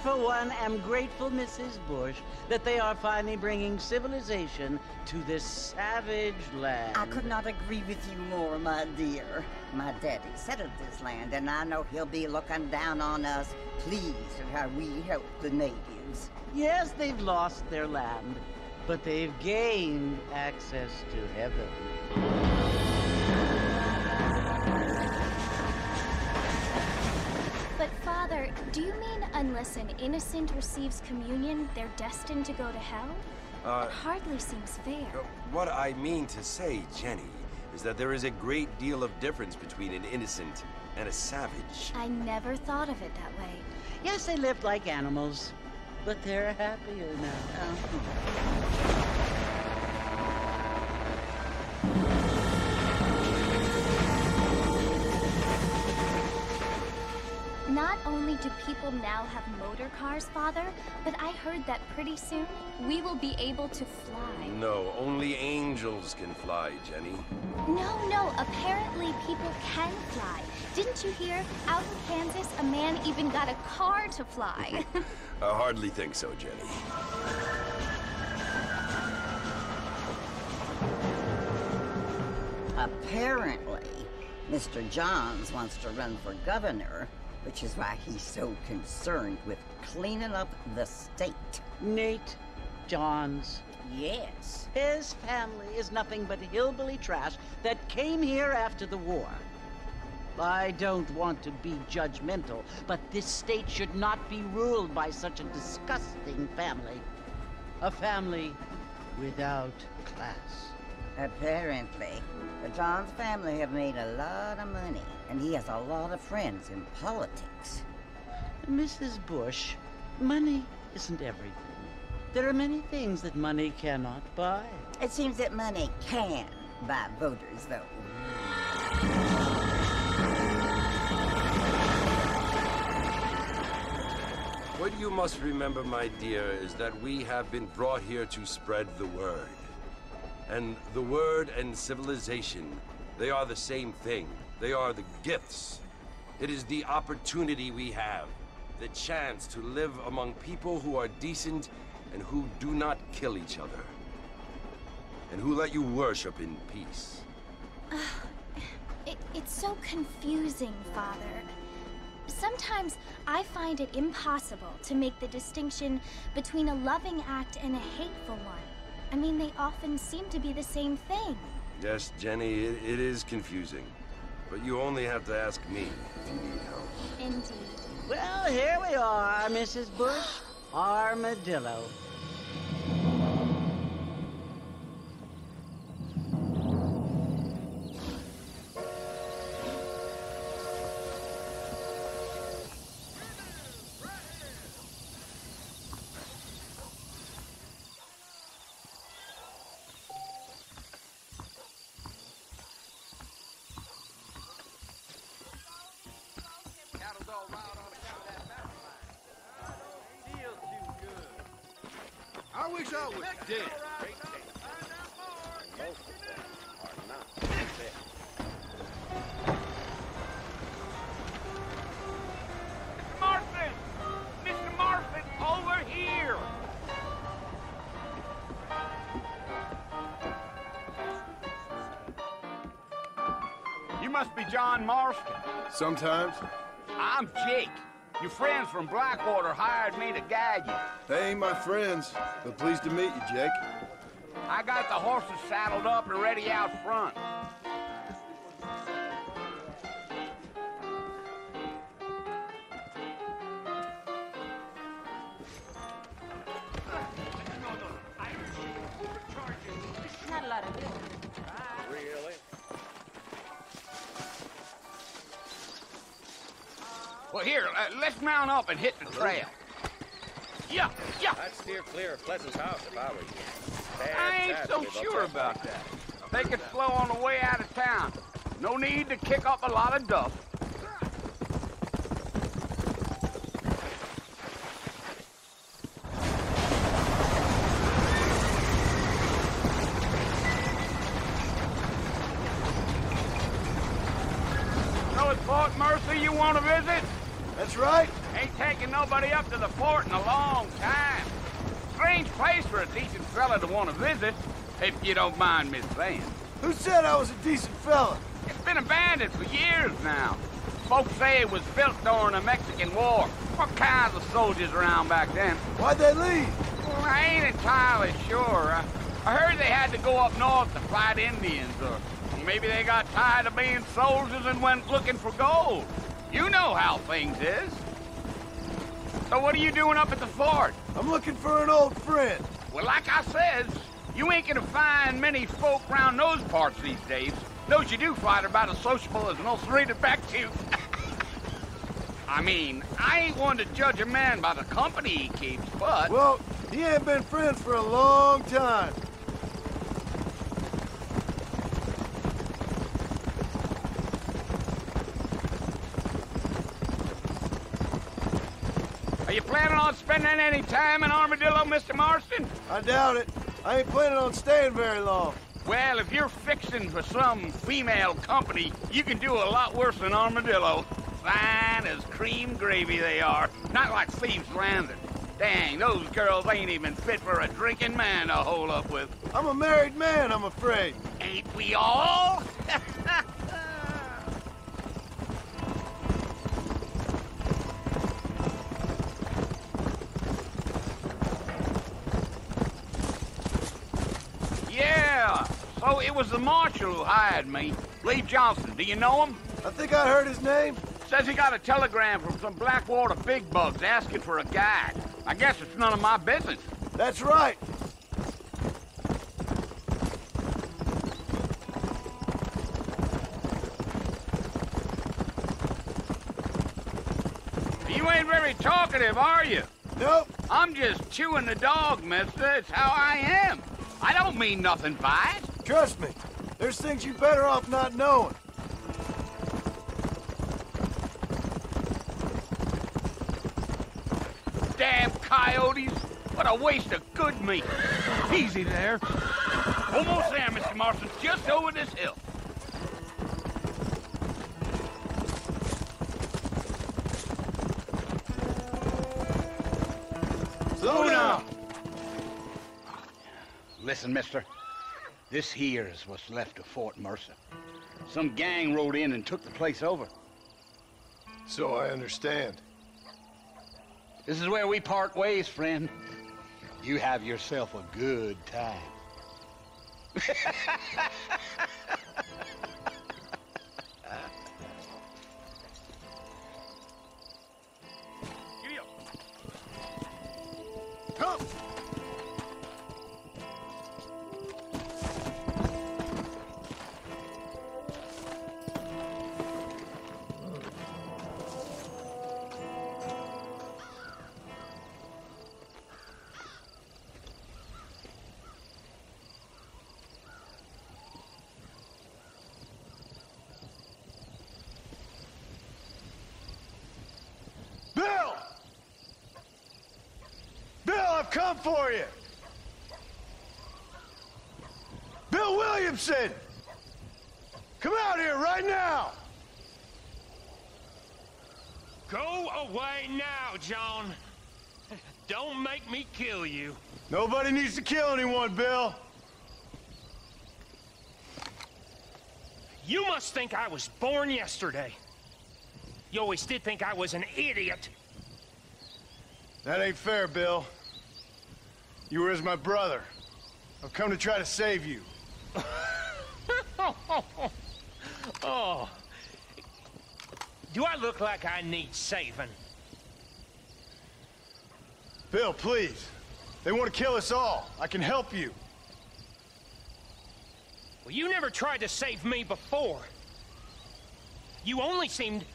for one, am grateful, Mrs. Bush, that they are finally bringing civilization to this savage land. I could not agree with you more, my dear. My daddy settled this land, and I know he'll be looking down on us, pleased at how we help the natives. Yes, they've lost their land, but they've gained access to heaven. But Father, do you mean unless an innocent receives communion, they're destined to go to hell? It hardly seems fair. What I mean to say, Jenny, is that there is a great deal of difference between an innocent and a savage. I never thought of it that way. Yes, they lived like animals, but they're happier now. Not only do people now have motor cars, Father, but I heard that pretty soon we will be able to fly. No, only angels can fly, Jenny. No, apparently people can fly. Didn't you hear? Out in Kansas, a man even got a car to fly. I hardly think so, Jenny. Apparently, Mr. Johns wants to run for governor, which is why he's so concerned with cleaning up the state. Nate Johns. Yes. His family is nothing but hillbilly trash that came here after the war. I don't want to be judgmental, but this state should not be ruled by such a disgusting family. A family without class. Apparently. The Johns family have made a lot of money, and he has a lot of friends in politics. Mrs. Bush, money isn't everything. There are many things that money cannot buy. It seems that money can buy voters, though. What you must remember, my dear, is that we have been brought here to spread the word. And the word and civilization, they are the same thing. They are the gifts. It is the opportunity we have, the chance to live among people who are decent and who do not kill each other, and who let you worship in peace. It's so confusing, Father. Sometimes I find it impossible to make the distinction between a loving act and a hateful one. I mean, they often seem to be the same thing. Yes, Jenny, it is confusing. But you only have to ask me if you need help. Indeed. Well, here we are, Mrs. Bush. Armadillo. I wish I was dead. Most of them are not dead. Marston! Mr. Marston, over here! You must be John Marston. Sometimes. I'm Jake. Your friends from Blackwater hired me to guide you. They ain't my friends, but pleased to meet you, Jake. I got the horses saddled up and ready out front. Really? Well, here, let's mount up and hit the trail. Yeah. I'd steer clear of Pleasant's house if I were you. I ain't so sure about that. Take it slow on the way out of town. No need to kick up a lot of dust. Know it's Fort Mercy you want to visit? That's right. Ain't taken nobody up to the fort in a long time. Strange place for a decent fella to want to visit, if you don't mind me saying. Who said I was a decent fella? It's been abandoned for years now. Folks say it was built during the Mexican War. What kinds of soldiers around back then? Why'd they leave? Well, I ain't entirely sure. I heard they had to go up north to fight Indians, or maybe they got tired of being soldiers and went looking for gold. You know how things is. So what are you doing up at the fort? I'm looking for an old friend. Well, like I said, you ain't gonna find many folk around those parts these days. Those you do find are about as sociable as an ulcerated back tooth. I mean, I ain't one to judge a man by the company he keeps, but... Well, he ain't been friends for a long time. Are you planning on spending any time in Armadillo, Mr. Marston? I doubt it. I ain't planning on staying very long. Well, if you're fixing for some female company, you can do a lot worse than Armadillo. Fine as cream gravy they are. Not like Thieves' Landing. Dang, those girls ain't even fit for a drinking man to hole up with. I'm a married man, I'm afraid. Ain't we all? Yeah, so it was the marshal who hired me. Lee Johnson, do you know him? I think I heard his name. Says he got a telegram from some Blackwater big bugs asking for a guide. I guess it's none of my business. That's right. You ain't very talkative, are you? Nope. I'm just chewing the dog, mister. It's how I am. I don't mean nothing by it. Trust me. There's things you better off not knowing. Damn coyotes. What a waste of good meat. Easy there. Almost there, Mr. Marston. Just over this hill. Slow down. Listen, mister. This here is what's left of Fort Mercer. Some gang rode in and took the place over. So I understand. This is where we part ways, friend. You have yourself a good time. Come. Bill! Bill, I've come for you! Bill Williamson! Come out here right now! Go away now, John. Don't make me kill you. Nobody needs to kill anyone, Bill. You must think I was born yesterday. You always did think I was an idiot. That ain't fair, Bill. You were as my brother. I've come to try to save you. Oh. Do I look like I need saving? Bill, please. They want to kill us all. I can help you. Well, you never tried to save me before. You only seemed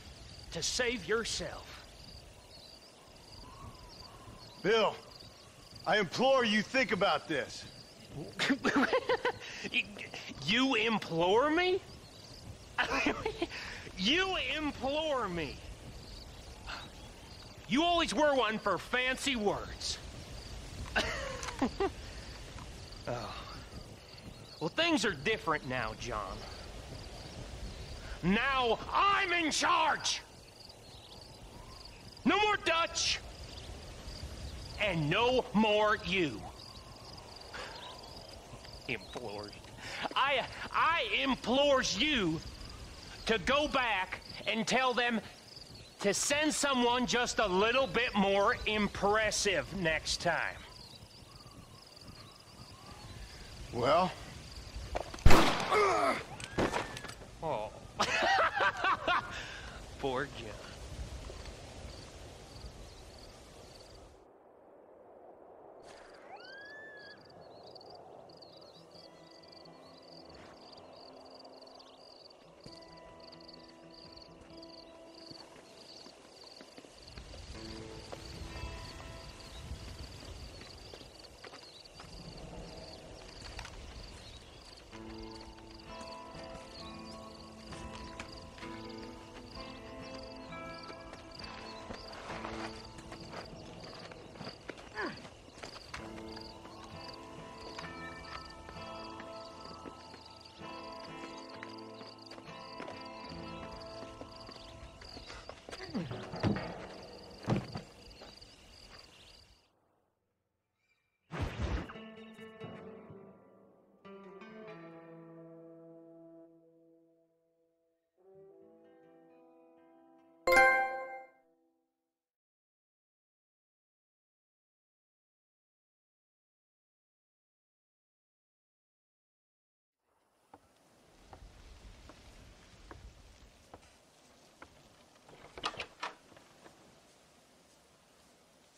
to save yourself. Bill, I implore you think about this. You implore me? You implore me. You always were one for fancy words. Oh. Well, things are different now, John. Now I'm in charge! No more Dutch! And no more you. Implores. I implores you to go back and tell them to send someone just a little bit more impressive next time. Well? Oh. Poor John.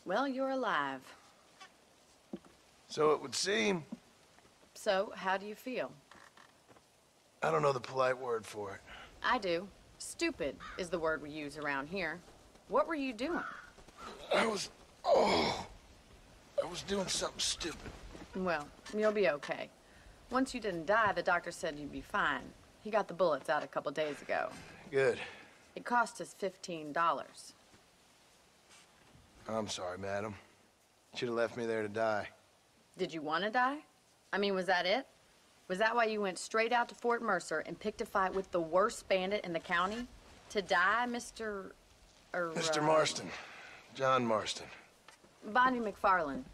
Well, you're alive. So it would seem. So, how do you feel? I don't know the polite word for it. I do. Stupid is the word we use around here. What were you doing? I was doing something stupid. Well, you'll be okay. Once you didn't die, the doctor said you'd be fine. He got the bullets out a couple days ago. Good. It cost us $15. I'm sorry, madam. Should have left me there to die. Did you want to die? I mean, was that it? Was that why you went straight out to Fort Mercer and picked a fight with the worst bandit in the county? To die, Mr. Mr. Marston. John Marston. Bonnie McFarland.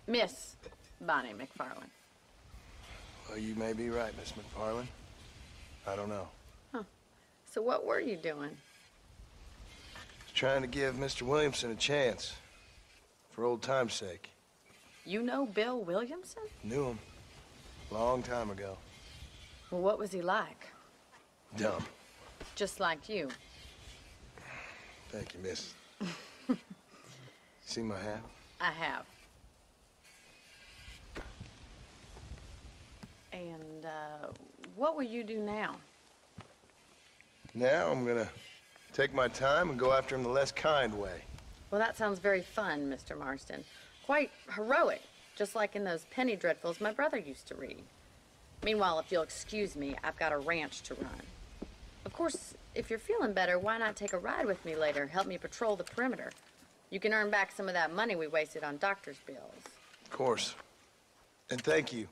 Miss Bonnie McFarland. Well, you may be right, Miss McFarland. I don't know. Huh. So what were you doing? Trying to give Mr. Williamson a chance. For old time's sake. You know Bill Williamson? Knew him. Long time ago. Well, what was he like? Dumb. Just like you. Thank you, miss. See my hat? I have. And, what will you do now? Now I'm gonna take my time and go after him the less kind way. Well, that sounds very fun, Mr. Marston. Quite heroic, just like in those penny dreadfuls my brother used to read. Meanwhile, if you'll excuse me, I've got a ranch to run. Of course, if you're feeling better, why not take a ride with me later? Help me patrol the perimeter. You can earn back some of that money we wasted on doctor's bills. Of course. And thank you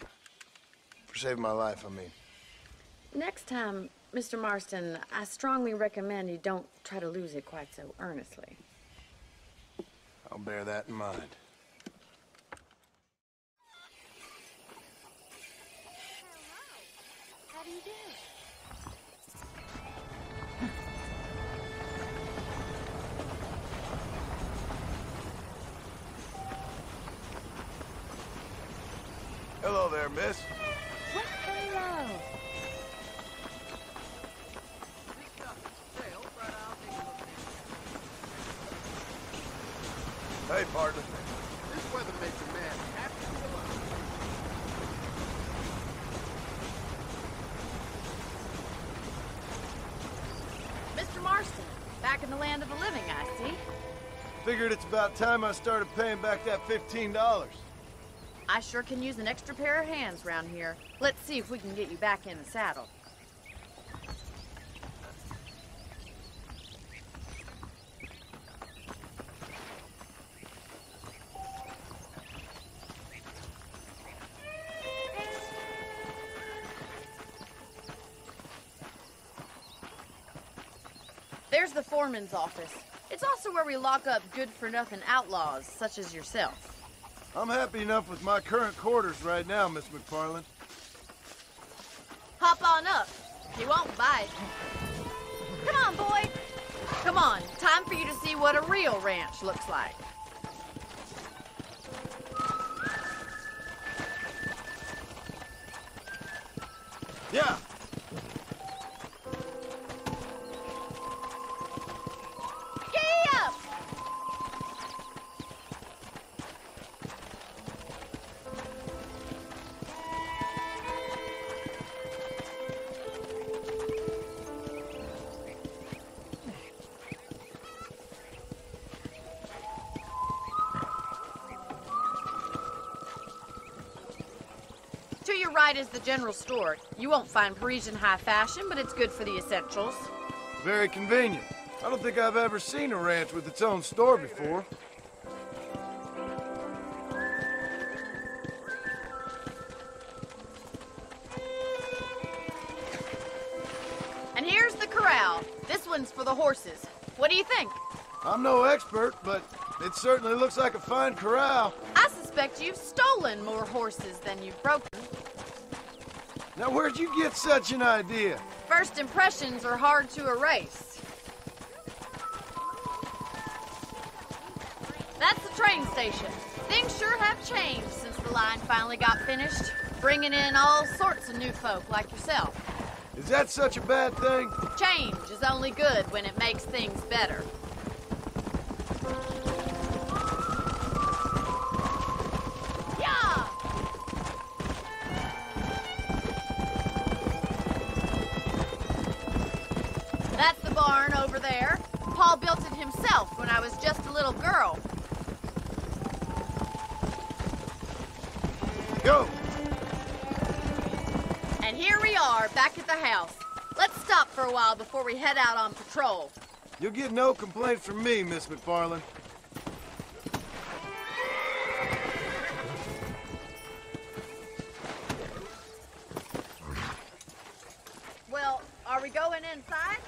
for saving my life, I mean. Next time, Mr. Marston, I strongly recommend you don't try to lose it quite so earnestly. I'll bear that in mind. How do you do? Hello there, miss. Well, hello. Hey, partner. This weather makes a man happy to go out. Mr. Marston, back in the land of the living, I see. Figured it's about time I started paying back that $15. I sure can use an extra pair of hands around here. Let's see if we can get you back in the saddle. There's the foreman's office. It's also where we lock up good-for-nothing outlaws, such as yourself. I'm happy enough with my current quarters right now, Miss McFarland. Hop on up. He won't bite. Come on, boy. Come on, time for you to see what a real ranch looks like. Yeah. Giddy up! To your right is the general store. You won't find Parisian high fashion, but it's good for the essentials. Very convenient. I don't think I've ever seen a ranch with its own store before. And here's the corral. This one's for the horses. What do you think? I'm no expert, but it certainly looks like a fine corral. I suspect you've stolen more horses than you've broken. Now, where'd you get such an idea? First impressions are hard to erase. That's the train station. Things sure have changed since the line finally got finished, bringing in all sorts of new folk like yourself. Is that such a bad thing? Change is only good when it makes things better. That's the barn over there. Paul built it himself when I was just a little girl. Go! And here we are, back at the house. Let's stop for a while before we head out on patrol. You'll get no complaint from me, Miss McFarland. Well, are we going inside?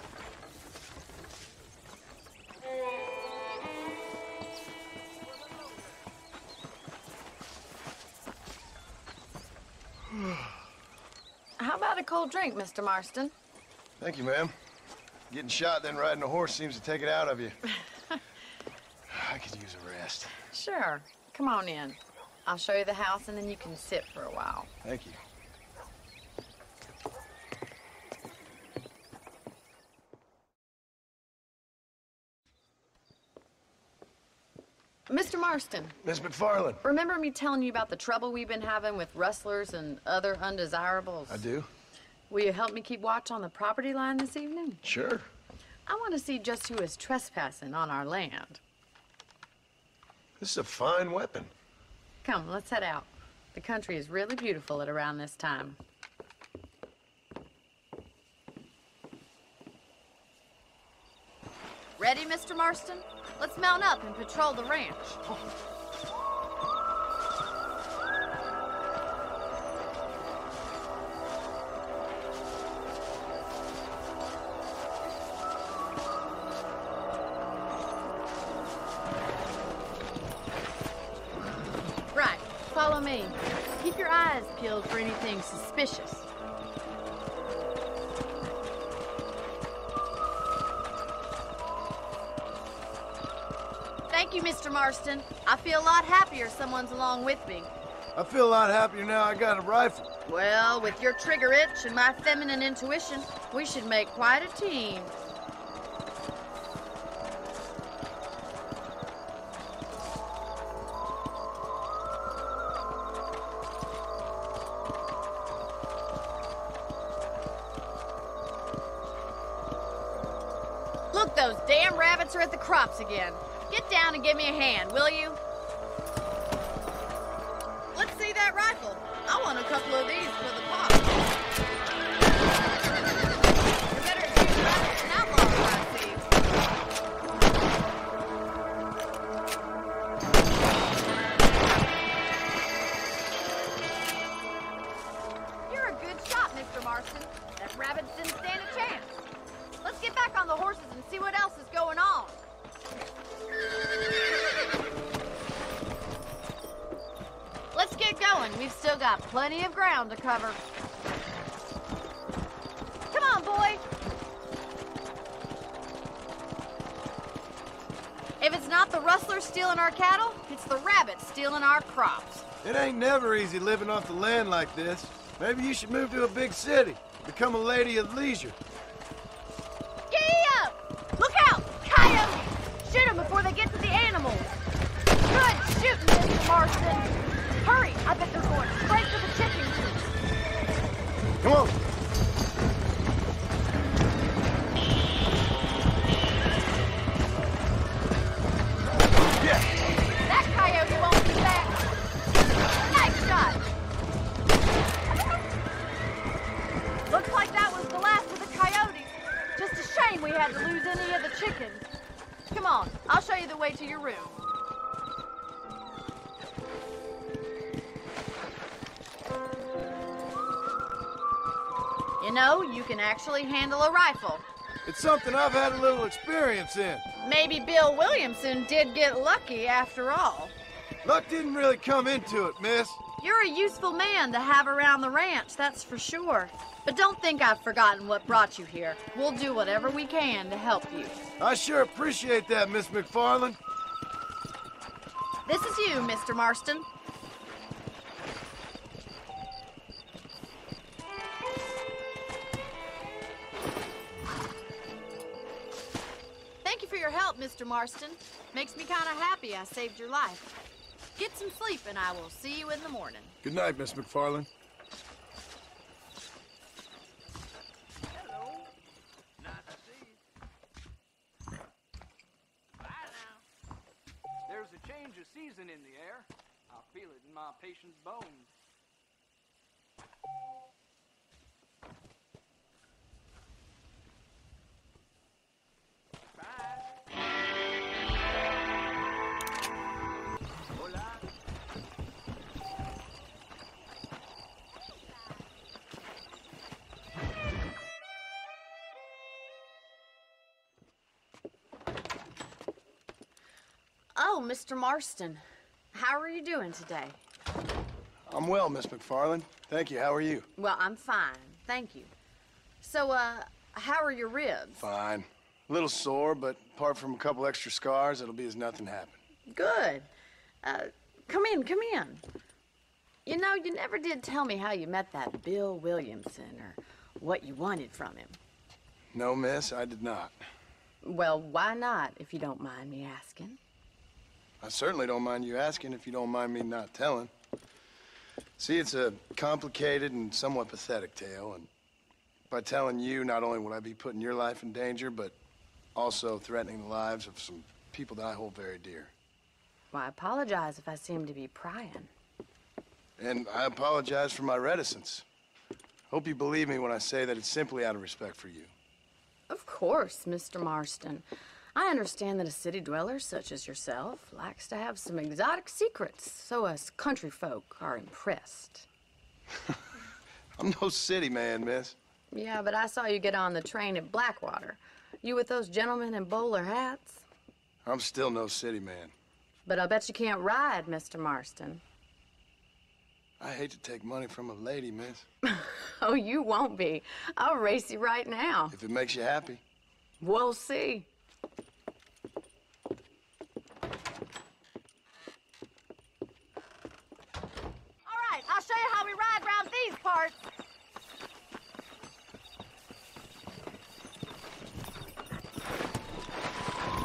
How about a cold drink, Mr. Marston? Thank you, ma'am. Getting shot, then riding a horse seems to take it out of you. I could use a rest. Sure. Come on in. I'll show you the house, and then you can sit for a while. Thank you. Mr. Marston. Miss McFarland. Remember me telling you about the trouble we've been having with rustlers and other undesirables? I do. Will you help me keep watch on the property line this evening? Sure. I want to see just who is trespassing on our land. This is a fine weapon. Come, let's head out. The country is really beautiful at around this time. Ready, Mr. Marston? Let's mount up and patrol the ranch. Right, follow me. Keep your eyes peeled for anything suspicious. Thank you, Mr. Marston. I feel a lot happier someone's along with me. I feel a lot happier now I got a rifle. Well, with your trigger itch and my feminine intuition, we should make quite a team. Look, those damn rabbits are at the crops again. Get down and give me a hand, will you? Let's see that rifle. I want a couple of these for the pot. You're better at shooting rabbits than outlaws, I see. You're a good shot, Mr. Marston. That rabbit didn't stand a chance. Let's get back on the horses and see what else is going on. Let's get going. We've still got plenty of ground to cover. Come on, boy. If it's not the rustlers stealing our cattle, it's the rabbits stealing our crops. It ain't never easy living off the land like this. Maybe you should move to a big city. Become a lady of leisure. Giddy up! Look out! Coyote! Shoot them before they get to the animals. Good shooting, Mr. Marston. Hurry! I bet they're going straight to the chicken coop. Come on. That coyote won't be back. Nice shot. Looks like that was the last of the coyotes. Just a shame we had to lose any of the chickens. Come on, I'll show you the way to your room. You know, you can actually handle a rifle. It's something I've had a little experience in. Maybe Bill Williamson did get lucky after all. Luck didn't really come into it, miss. You're a useful man to have around the ranch, that's for sure. But don't think I've forgotten what brought you here. We'll do whatever we can to help you. I sure appreciate that, Miss McFarland. This is you, Mr. Marston. Thank you for your help, Mr. Marston. Makes me kind of happy I saved your life. Get some sleep and I will see you in the morning. Good night, Miss McFarland. Hello. Nice to see you. Bye now. There's a change of season in the air. I feel it in my patient's bones. Oh, Mr. Marston. How are you doing today? I'm well, Miss McFarland. Thank you. How are you? Well, I'm fine. Thank you. So, how are your ribs? Fine. A little sore, but apart from a couple extra scars, it'll be as nothing happened. Good. Come in, come in. You know, you never did tell me how you met that Bill Williamson or what you wanted from him. No, miss, I did not. Well, why not, if you don't mind me asking? I certainly don't mind you asking if you don't mind me not telling. See, it's a complicated and somewhat pathetic tale, and by telling you, not only would I be putting your life in danger, but also threatening the lives of some people that I hold very dear. Well, I apologize if I seem to be prying. And I apologize for my reticence. Hope you believe me when I say that it's simply out of respect for you. Of course, Mr. Marston. I understand that a city dweller such as yourself likes to have some exotic secrets, so us country folk are impressed. I'm no city man, miss. Yeah, but I saw you get on the train at Blackwater. You with those gentlemen in bowler hats? I'm still no city man. But I bet you can't ride, Mr. Marston. I hate to take money from a lady, miss. Oh, you won't be. I'll race you right now. If it makes you happy. We'll see. All right, I'll show you how we ride around these parts.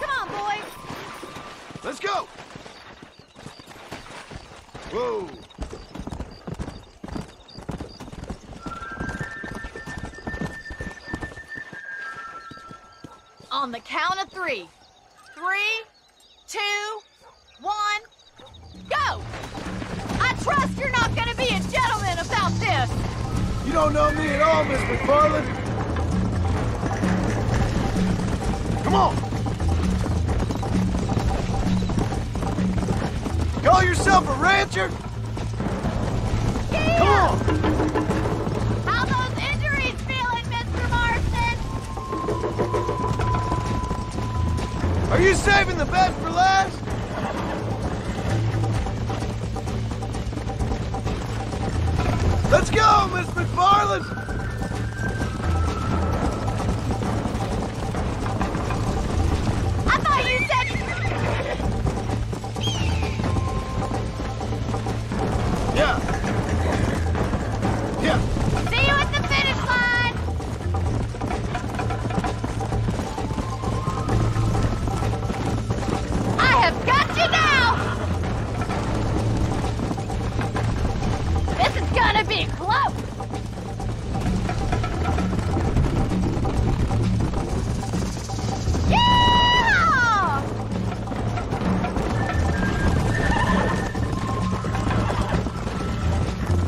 Come on, boys. Let's go! Whoa! On the count of 3. 3, 2, 1, go! I trust you're not gonna be a gentleman about this! You don't know me at all, Miss McFarland. Come on! Call yourself a rancher? Yeah. Come on! How those injuries feeling, Mr. Marston? Are you saving the best for last? Let's go, Miss McFarland! I thought you said... Yeah. Yeah. See you at the finish line! I have got you now! This is gonna be close! Yeah!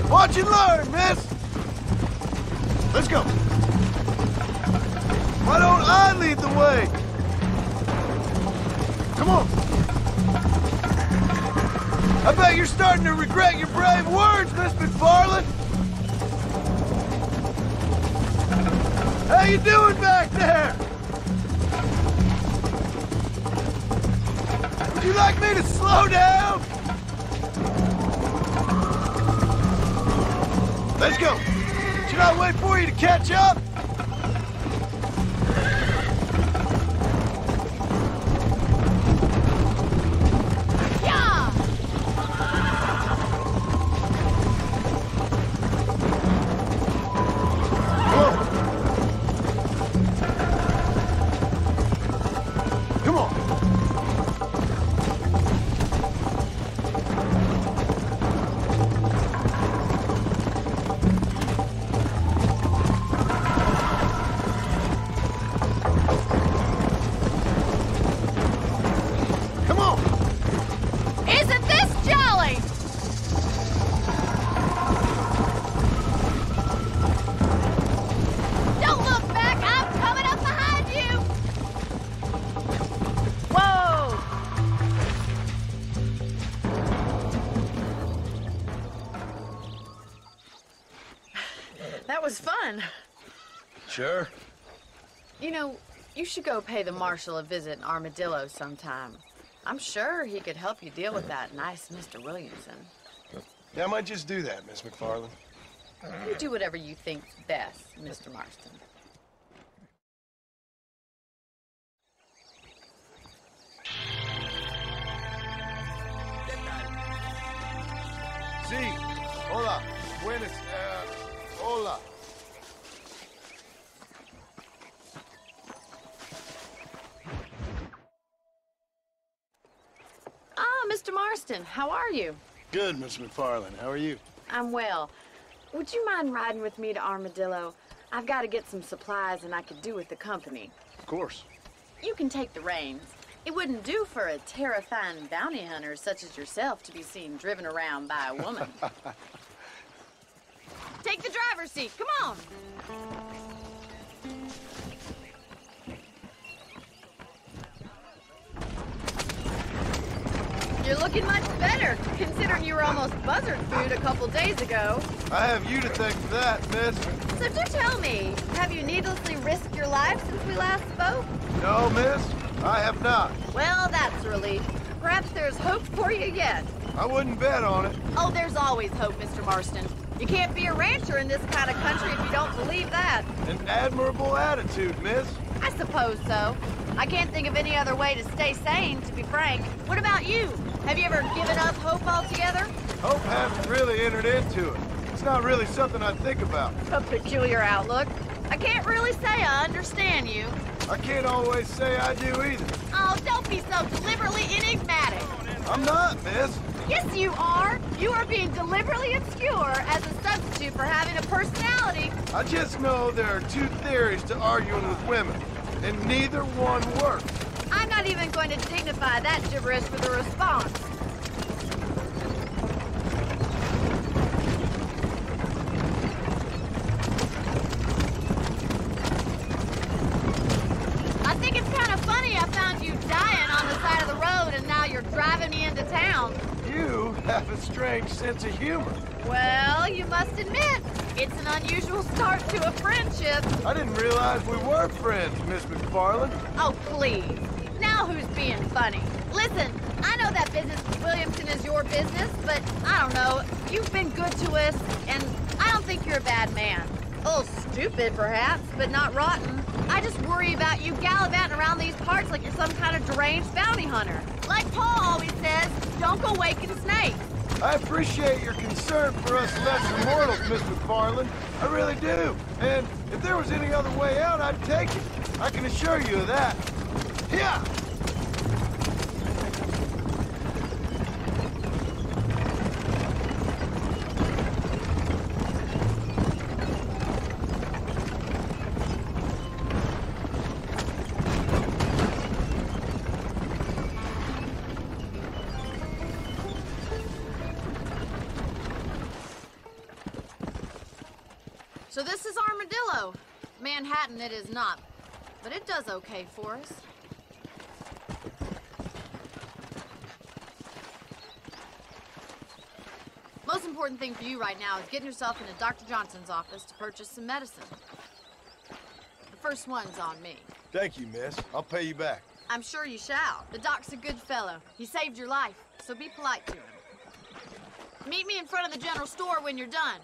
Watch and learn, miss! Let's go! Why don't I lead the way? Come on! I bet you're starting to regret your brave words, Miss McFarland! How you doing back there? Would you like me to slow down? Let's go! Should I wait for you to catch up? Yeah! Come on! Come on! Isn't this jolly? Don't look back, I'm coming up behind you! Whoa! That was fun. Sure. You know, you should go pay the marshal a visit in Armadillo sometime. I'm sure he could help you deal with that nice Mr. Williamson. Yeah, I might just do that, Miss McFarland. You do whatever you think's best, Mr. Marston. Sí. Hola. Buenas. Hola. Ah, Mr. Marston, how are you? Good, Miss McFarland. How are you? I'm well. Would you mind riding with me to Armadillo? I've got to get some supplies and I could do with the company. Of course. You can take the reins. It wouldn't do for a terrifying bounty hunter such as yourself to be seen driven around by a woman. Take the driver's seat, come on! You're looking much better, considering you were almost buzzard food a couple days ago. I have you to thank for that, miss. So do tell me, have you needlessly risked your life since we last spoke? No, miss. I have not. Well, that's a relief. Perhaps there's hope for you yet. I wouldn't bet on it. Oh, there's always hope, Mr. Marston. You can't be a rancher in this kind of country if you don't believe that. An admirable attitude, miss. I suppose so. I can't think of any other way to stay sane, to be frank. What about you? Have you ever given up hope altogether? Hope hasn't really entered into it. It's not really something I think about. A peculiar outlook. I can't really say I understand you. I can't always say I do either. Oh, don't be so deliberately enigmatic. I'm not, miss. Yes, you are. You are being deliberately obscure as a substitute for having a personality. I just know there are two theories to arguing with women, and neither one works. I'm not even going to dignify that gibberish with a response. I think it's kind of funny I found you dying on the side of the road and now you're driving me into town. You have a strange sense of humor. Well, you must admit, it's an unusual start to a friendship. I didn't realize we were friends, Miss McFarland. Oh, please. Now Now who's being funny? Listen, I know that business with Williamson is your business, but I don't know. You've been good to us, and I don't think you're a bad man. A little stupid, perhaps, but not rotten. I just worry about you gallivanting around these parts like you're some kind of deranged bounty hunter. Like Paul always says, don't go waking snakes. I appreciate your concern for us lesser mortals, Miss McFarland. I really do. And if there was any other way out, I'd take it. I can assure you of that. Yeah! So this is Armadillo. Manhattan it is not, but it does okay for us. Most important thing for you right now is getting yourself into Dr. Johnson's office to purchase some medicine. The first one's on me. Thank you, miss. I'll pay you back. I'm sure you shall. The doc's a good fellow. He saved your life, so be polite to him. Meet me in front of the general store when you're done.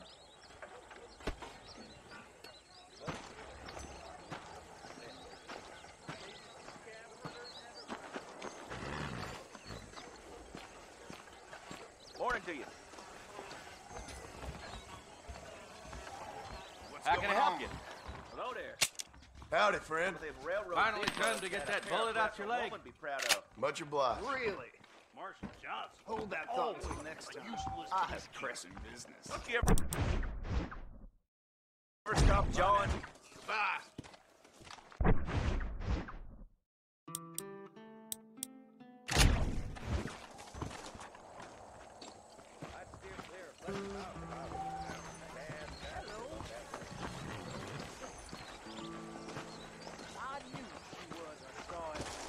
Morning to you. How can I help you? Hello there. Howdy, friend. Finally time to get that bullet out your leg. Be proud of. Much obliged. Really? Marshal Johnson. Hold that thought till next time. I have pressing business. Don't you ever stop, John? Bye.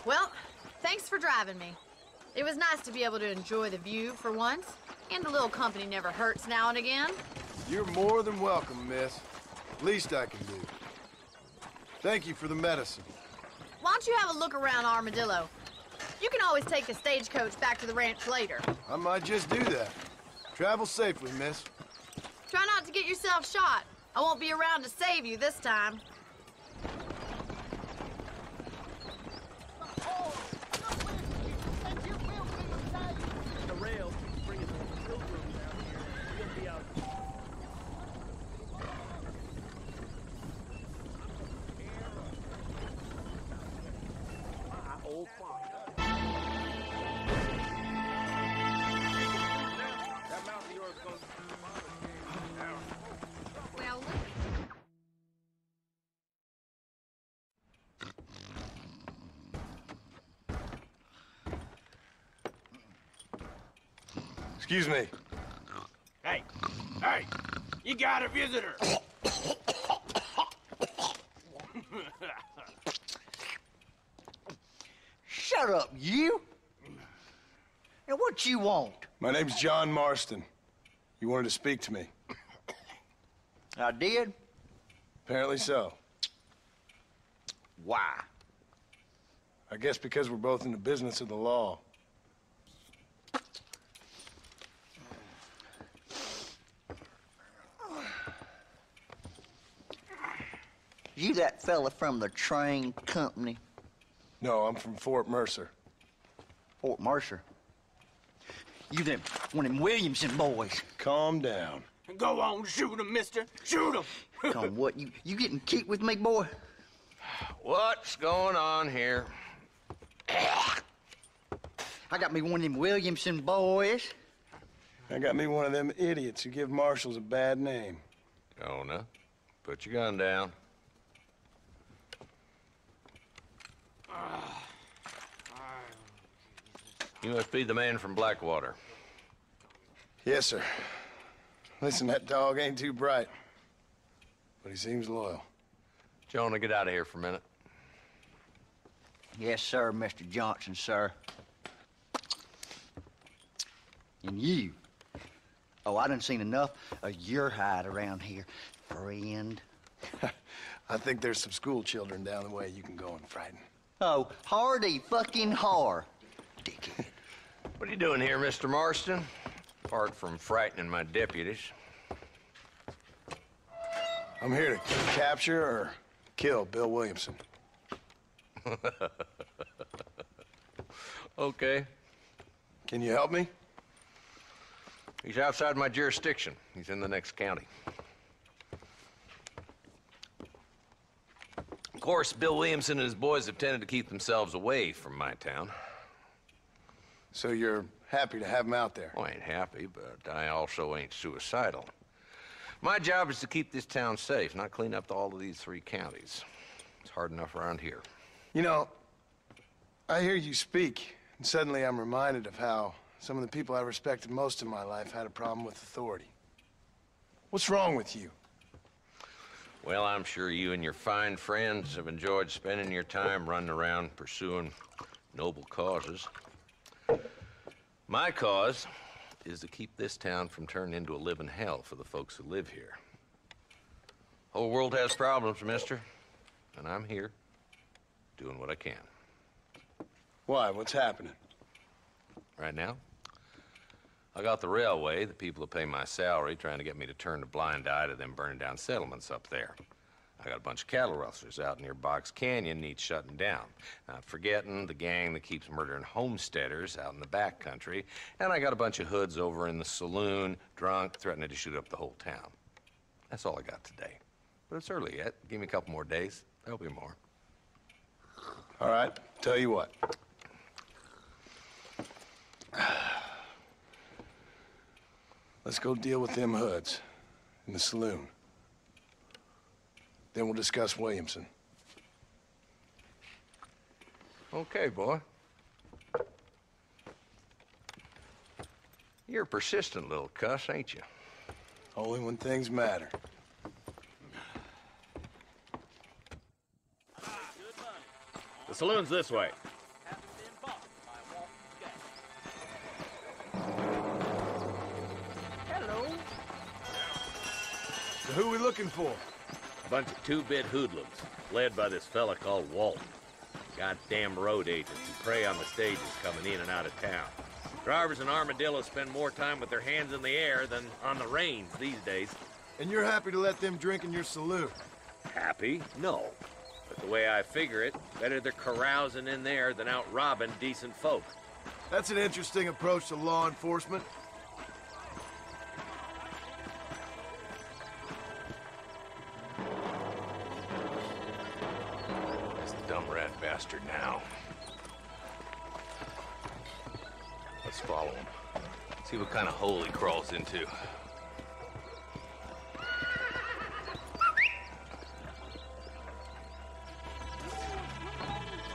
Well, thanks for driving me. It was nice to be able to enjoy the view for once, and a little company never hurts now and again. You're more than welcome, miss. Least I can do. Thank you for the medicine. Why don't you have a look around Armadillo? You can always take the stagecoach back to the ranch later. I might just do that. Travel safely, miss. Try not to get yourself shot. I won't be around to save you this time. The rail bringing the pilgrims down here. We'll be out. My old father. That mountain of yours goes down. Well, look. Excuse me. Hey, you got a visitor. Shut up, you! Now, what you want? My name's John Marston. You wanted to speak to me. I did? Apparently so. Why? I guess because we're both in the business of the law. You that fella from the train company? No, I'm from Fort Mercer. Fort Mercer? You them, one of them Williamson boys. Calm down. Go on, shoot him, mister. Shoot him. Come on, what, you getting kicked with me, boy? What's going on here? I got me one of them Williamson boys. I got me one of them idiots who give marshals a bad name. Jonah, put your gun down. You must be the man from Blackwater. Yes, sir. Listen, that dog ain't too bright, but he seems loyal. Jonah, get out of here for a minute. Yes, sir, Mr. Johnson, sir. And you. Oh, I done seen enough of your hide around here, friend. I think there's some school children down the way you can go and frighten. Oh, hardy fucking har. Dickhead. What are you doing here, Mr. Marston? Apart from frightening my deputies. I'm here to capture or kill Bill Williamson. Okay. Can you help me? He's outside my jurisdiction. He's in the next county. Of course, Bill Williamson and his boys have tended to keep themselves away from my town. So you're happy to have him out there? Well, I ain't happy, but I also ain't suicidal. My job is to keep this town safe, not clean up all of these 3 counties. It's hard enough around here. You know, I hear you speak, and suddenly I'm reminded of how some of the people I respected most in my life had a problem with authority. What's wrong with you? Well, I'm sure you and your fine friends have enjoyed spending your time running around pursuing noble causes. My cause is to keep this town from turning into a living hell for the folks who live here. Whole world has problems, mister, and I'm here doing what I can. Why? What's happening? Right now, I got the railway, the people who pay my salary, trying to get me to turn a blind eye to them burning down settlements up there. I got a bunch of cattle rustlers out near Box Canyon needs shutting down. Not forgetting the gang that keeps murdering homesteaders out in the back country. And I got a bunch of hoods over in the saloon, drunk, threatening to shoot up the whole town. That's all I got today. But it's early yet. Give me a couple more days. There'll be more. All right, tell you what. Let's go deal with them hoods in the saloon. Then we'll discuss Williamson. Okay, boy. You're a persistent little cuss, ain't you? Only when things matter. The saloon's this way. Hello. So who are we looking for? A bunch of 2-bit hoodlums, led by this fella called Walton. Goddamn road agents who prey on the stages coming in and out of town. Drivers and armadillos spend more time with their hands in the air than on the reins these days. And you're happy to let them drink in your saloon? Happy? No. But the way I figure it, better they're carousing in there than out robbing decent folk. That's an interesting approach to law enforcement. This dumb rat bastard now. Let's follow him. See what kind of hole he crawls into.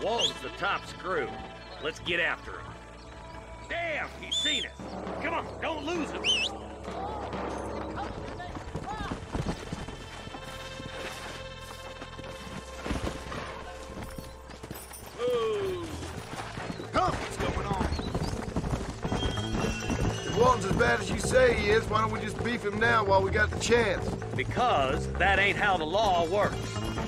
Walton's the top screw. Let's get after him. Damn, he's seen us. Come on, don't lose him. Ooh. Come! What's going on? If Walton's as bad as you say he is, why don't we just beef him now while we got the chance? Because that ain't how the law works.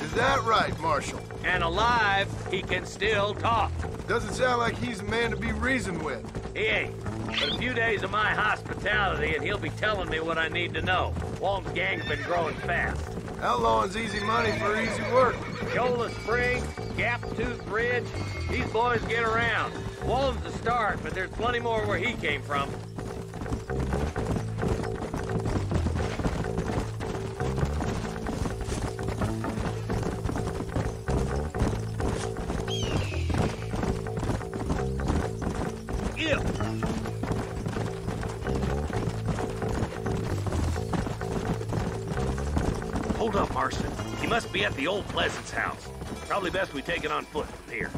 Is that right, Marshal? And alive, he can still talk. Doesn't sound like he's a man to be reasoned with. He ain't. But a few days of my hospitality and he'll be telling me what I need to know. Walton's gang's been growing fast. Outlawing's easy money for easy work. Shola Spring, Gap Tooth Bridge, these boys get around. Walton's the start, but there's plenty more where he came from. Hold up, Marston. He must be at the old Pleasance house. Probably best we take it on foot from here.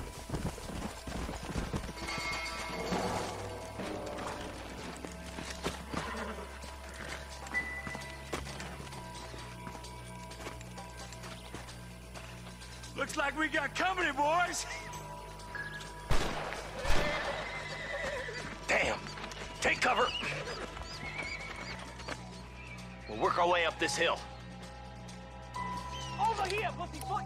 Looks like we got company, boys. Damn! Take cover! We'll work our way up this hill. Over here, pussyfoot.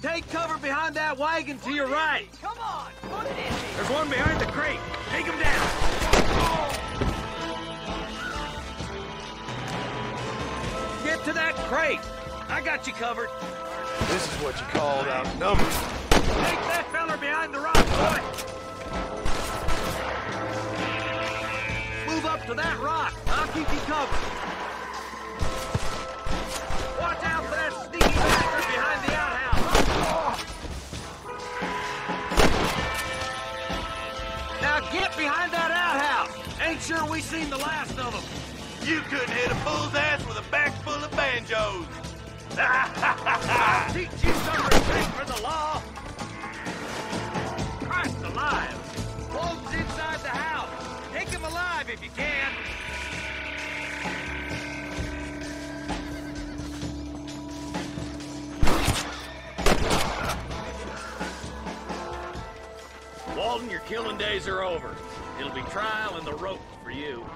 Take cover behind that wagon to your right. Come on, put it in here. There's one behind the crate. Take him down. Get to that crate. I got you covered. This is what you called outnumbered. Take that feller behind the rock, boy. Move up to that rock. I'll keep you covered. Watch out for that sneaky bastard behind the outhouse. Now get behind that outhouse. Ain't sure we seen the last of them. You couldn't hit a bull's ass with a bag full of banjos. I'll teach you some respect for the law. Christ alive. Walton's inside the house. Take him alive if you can. Walton, your killing days are over. It'll be trial and the rope for you.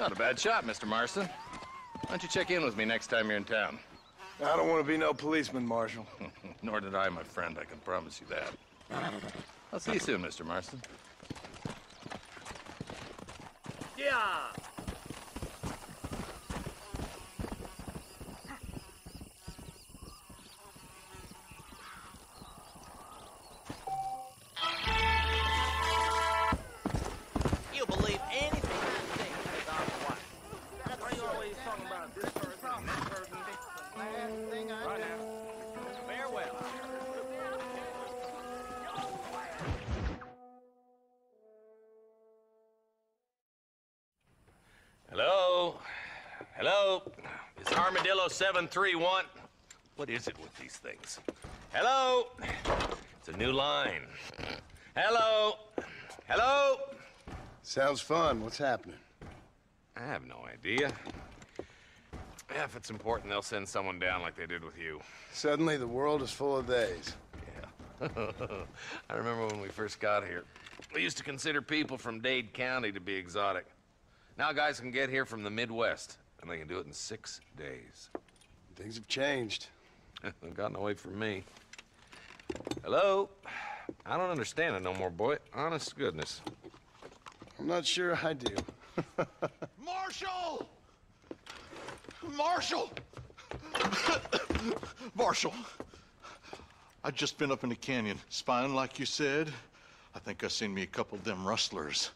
Not a bad shot, Mr. Marston. Why don't you check in with me next time you're in town? I don't want to be no policeman, Marshal. Nor did I, my friend. I can promise you that. I'll see you soon, Mr. Marston. Yeah. You'll believe anything I say is on the watch. That's why you always talking about this person and that person. Last thing I know. Farewell. Hello? Hello? Is Armadillo 731? What is it with these things? Hello? It's a new line. Hello? Hello? Sounds fun. What's happening? I have no idea. Yeah, if it's important, they'll send someone down like they did with you. Suddenly, the world is full of days. Yeah. I remember when we first got here. We used to consider people from Dade County to be exotic. Now guys can get here from the Midwest, and they can do it in 6 days. Things have changed. They've gotten away from me. Hello? I don't understand it no more, boy. Honest to goodness. I'm not sure I do. Marshal! Marshal! Marshal! I've just been up in the canyon, spying like you said. I think I seen me a couple of them rustlers.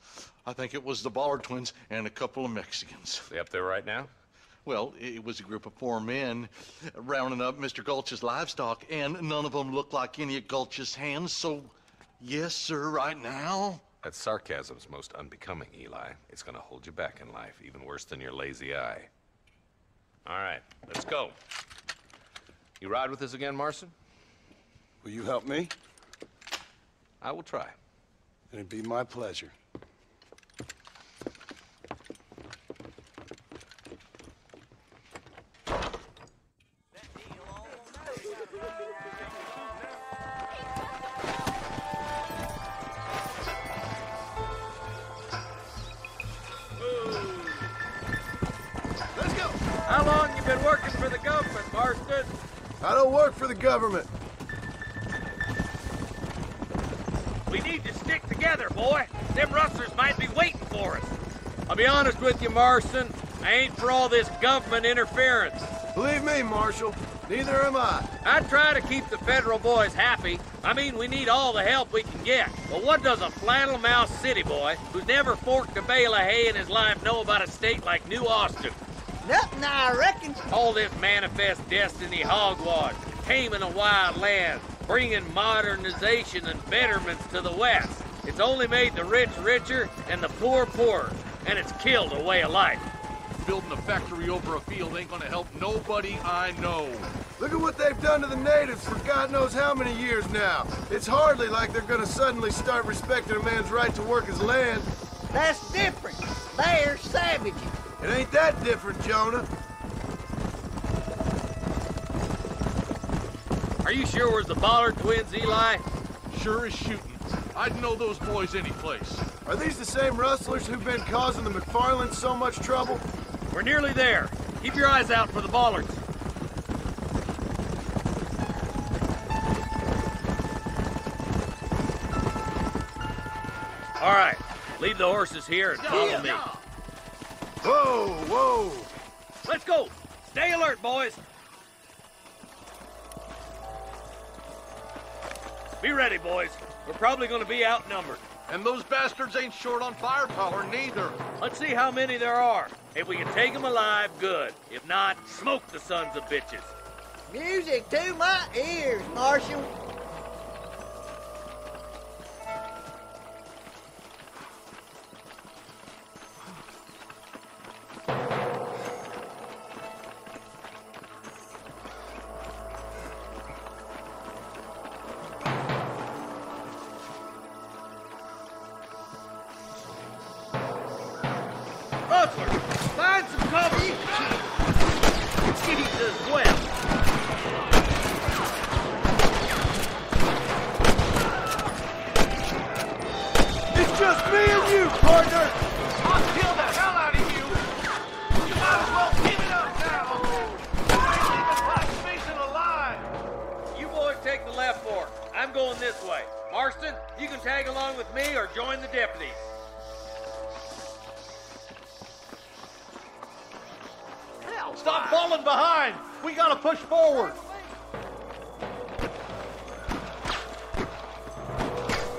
I think it was the Ballard twins and a couple of Mexicans. They up there right now? Well, it was a group of 4 men rounding up Mr. Gulch's livestock, and none of them looked like any of Gulch's hands, so yes, sir, right now. That sarcasm's most unbecoming, Eli. It's gonna hold you back in life, even worse than your lazy eye. All right, let's go. You ride with us again, Marston? Will you help me? I will try. It'd be my pleasure. How long you been working for the government, Marston? I don't work for the government. We need to stick together, boy. Them rustlers might be waiting for us. I'll be honest with you, Marston. I ain't for all this government interference. Believe me, Marshal, neither am I. I try to keep the federal boys happy. I mean, we need all the help we can get. But what does a flannel-mouthed city boy who's never forked a bale of hay in his life know about a state like New Austin? Nothing, I reckon. All this manifest destiny hogwash, taming a wild land, bringing modernization and betterments to the West. It's only made the rich richer and the poor poorer, and it's killed a way of life. Building a factory over a field ain't gonna help nobody I know. Look at what they've done to the natives for God knows how many years now. It's hardly like they're gonna suddenly start respecting a man's right to work his land. That's different. They're savages. It ain't that different, Jonah. Are you sure it was the Ballard twins, Eli? Sure as shooting. I'd know those boys any place. Are these the same rustlers who've been causing the McFarlands so much trouble? We're nearly there. Keep your eyes out for the bollards. All right, leave the horses here and follow me. Whoa, whoa! Let's go! Stay alert, boys! Be ready, boys. We're probably gonna be outnumbered. And those bastards ain't short on firepower, neither. Let's see how many there are. If we can take them alive, good. If not, smoke the sons of bitches. Music to my ears, Marshal. Find some cover! Jesus, well. It's just me and you, partner! I'll kill the hell out of you! You might as well give it up now! You ain't leaving Black Mason alive! You boys take the left fork. I'm going this way. Marston, you can tag along with me or join the deputies. Stop falling behind! We gotta push forward!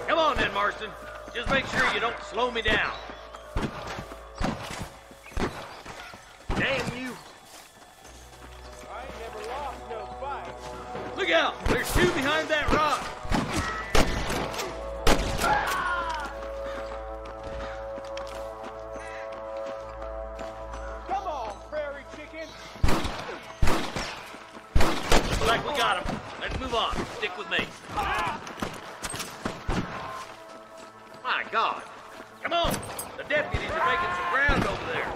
Come on then, Marston. Just make sure you don't slow me down. Damn you! I ain't never lost no fight. Look out! There's two behind that rock! Come on, prairie chicken! Looks like we got him. Let's move on. Stick with me. My God! Come on! The deputies are making some ground over there.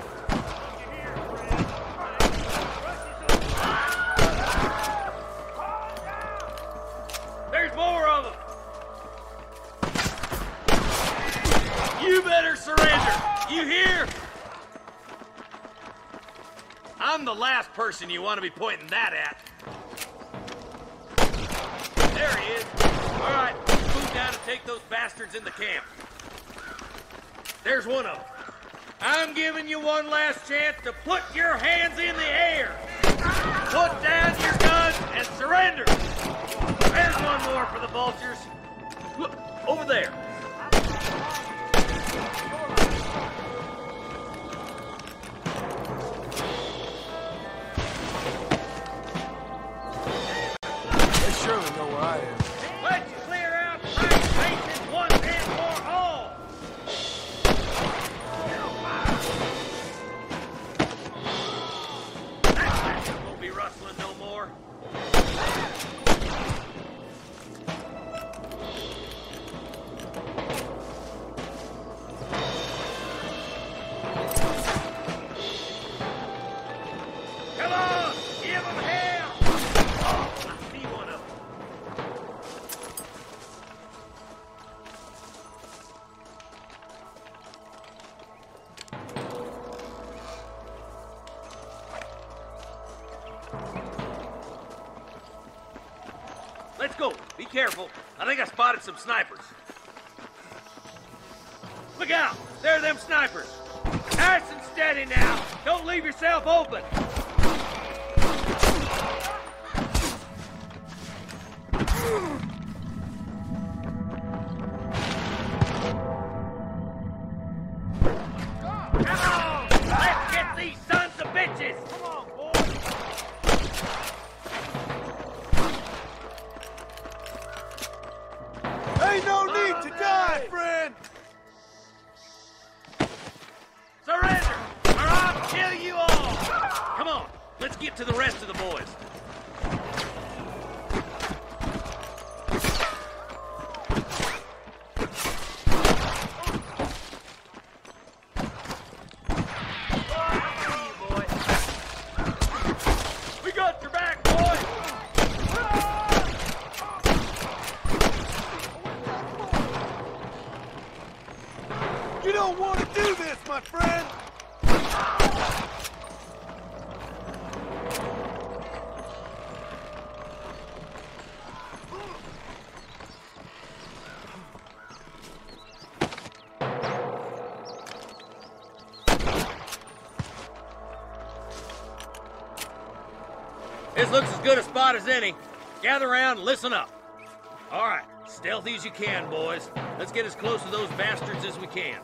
There's more of them! You better surrender! You hear? I'm the last person you want to be pointing that at. There he is. All right, move down and take those bastards in the camp. There's one of them. I'm giving you one last chance to put your hands in the air. Put down your guns and surrender. There's one more for the vultures. Look, over there. They surely know where I am. Let's clear out Black Mason once and for all. That bastard won't be rustling no more. Come on, give them hell! Oh, I see one of them. Let's go. Be careful. I think I spotted some snipers. Look out! There are them snipers. Nice and steady now. Don't leave yourself open. Come on! Let's get these sons of bitches! Come on, boys! Ain't no need to die, friend! Surrender, or I'll kill you all! Come on, let's get to the rest of the boys. We got your back, boy! You don't want to do this, my friend! This looks as good a spot as any. Gather around and listen up. All right, stealthy as you can, boys. Let's get as close to those bastards as we can.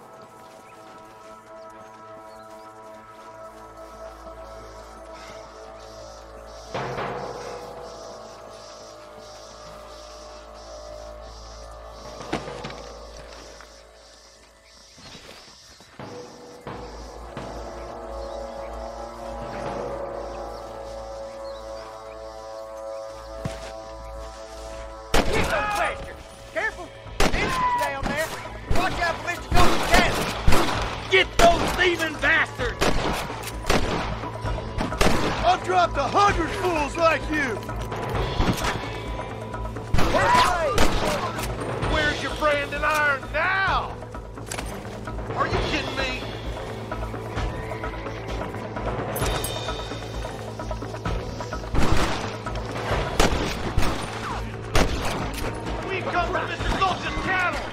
Careful! Engines down there! Watch out for Mr. Ghost Cat! Get those thieving bastards! I've dropped 100 fools like you! Where's your brand and iron now? Are you kidding me? We come from Mr. Sultan's cattle!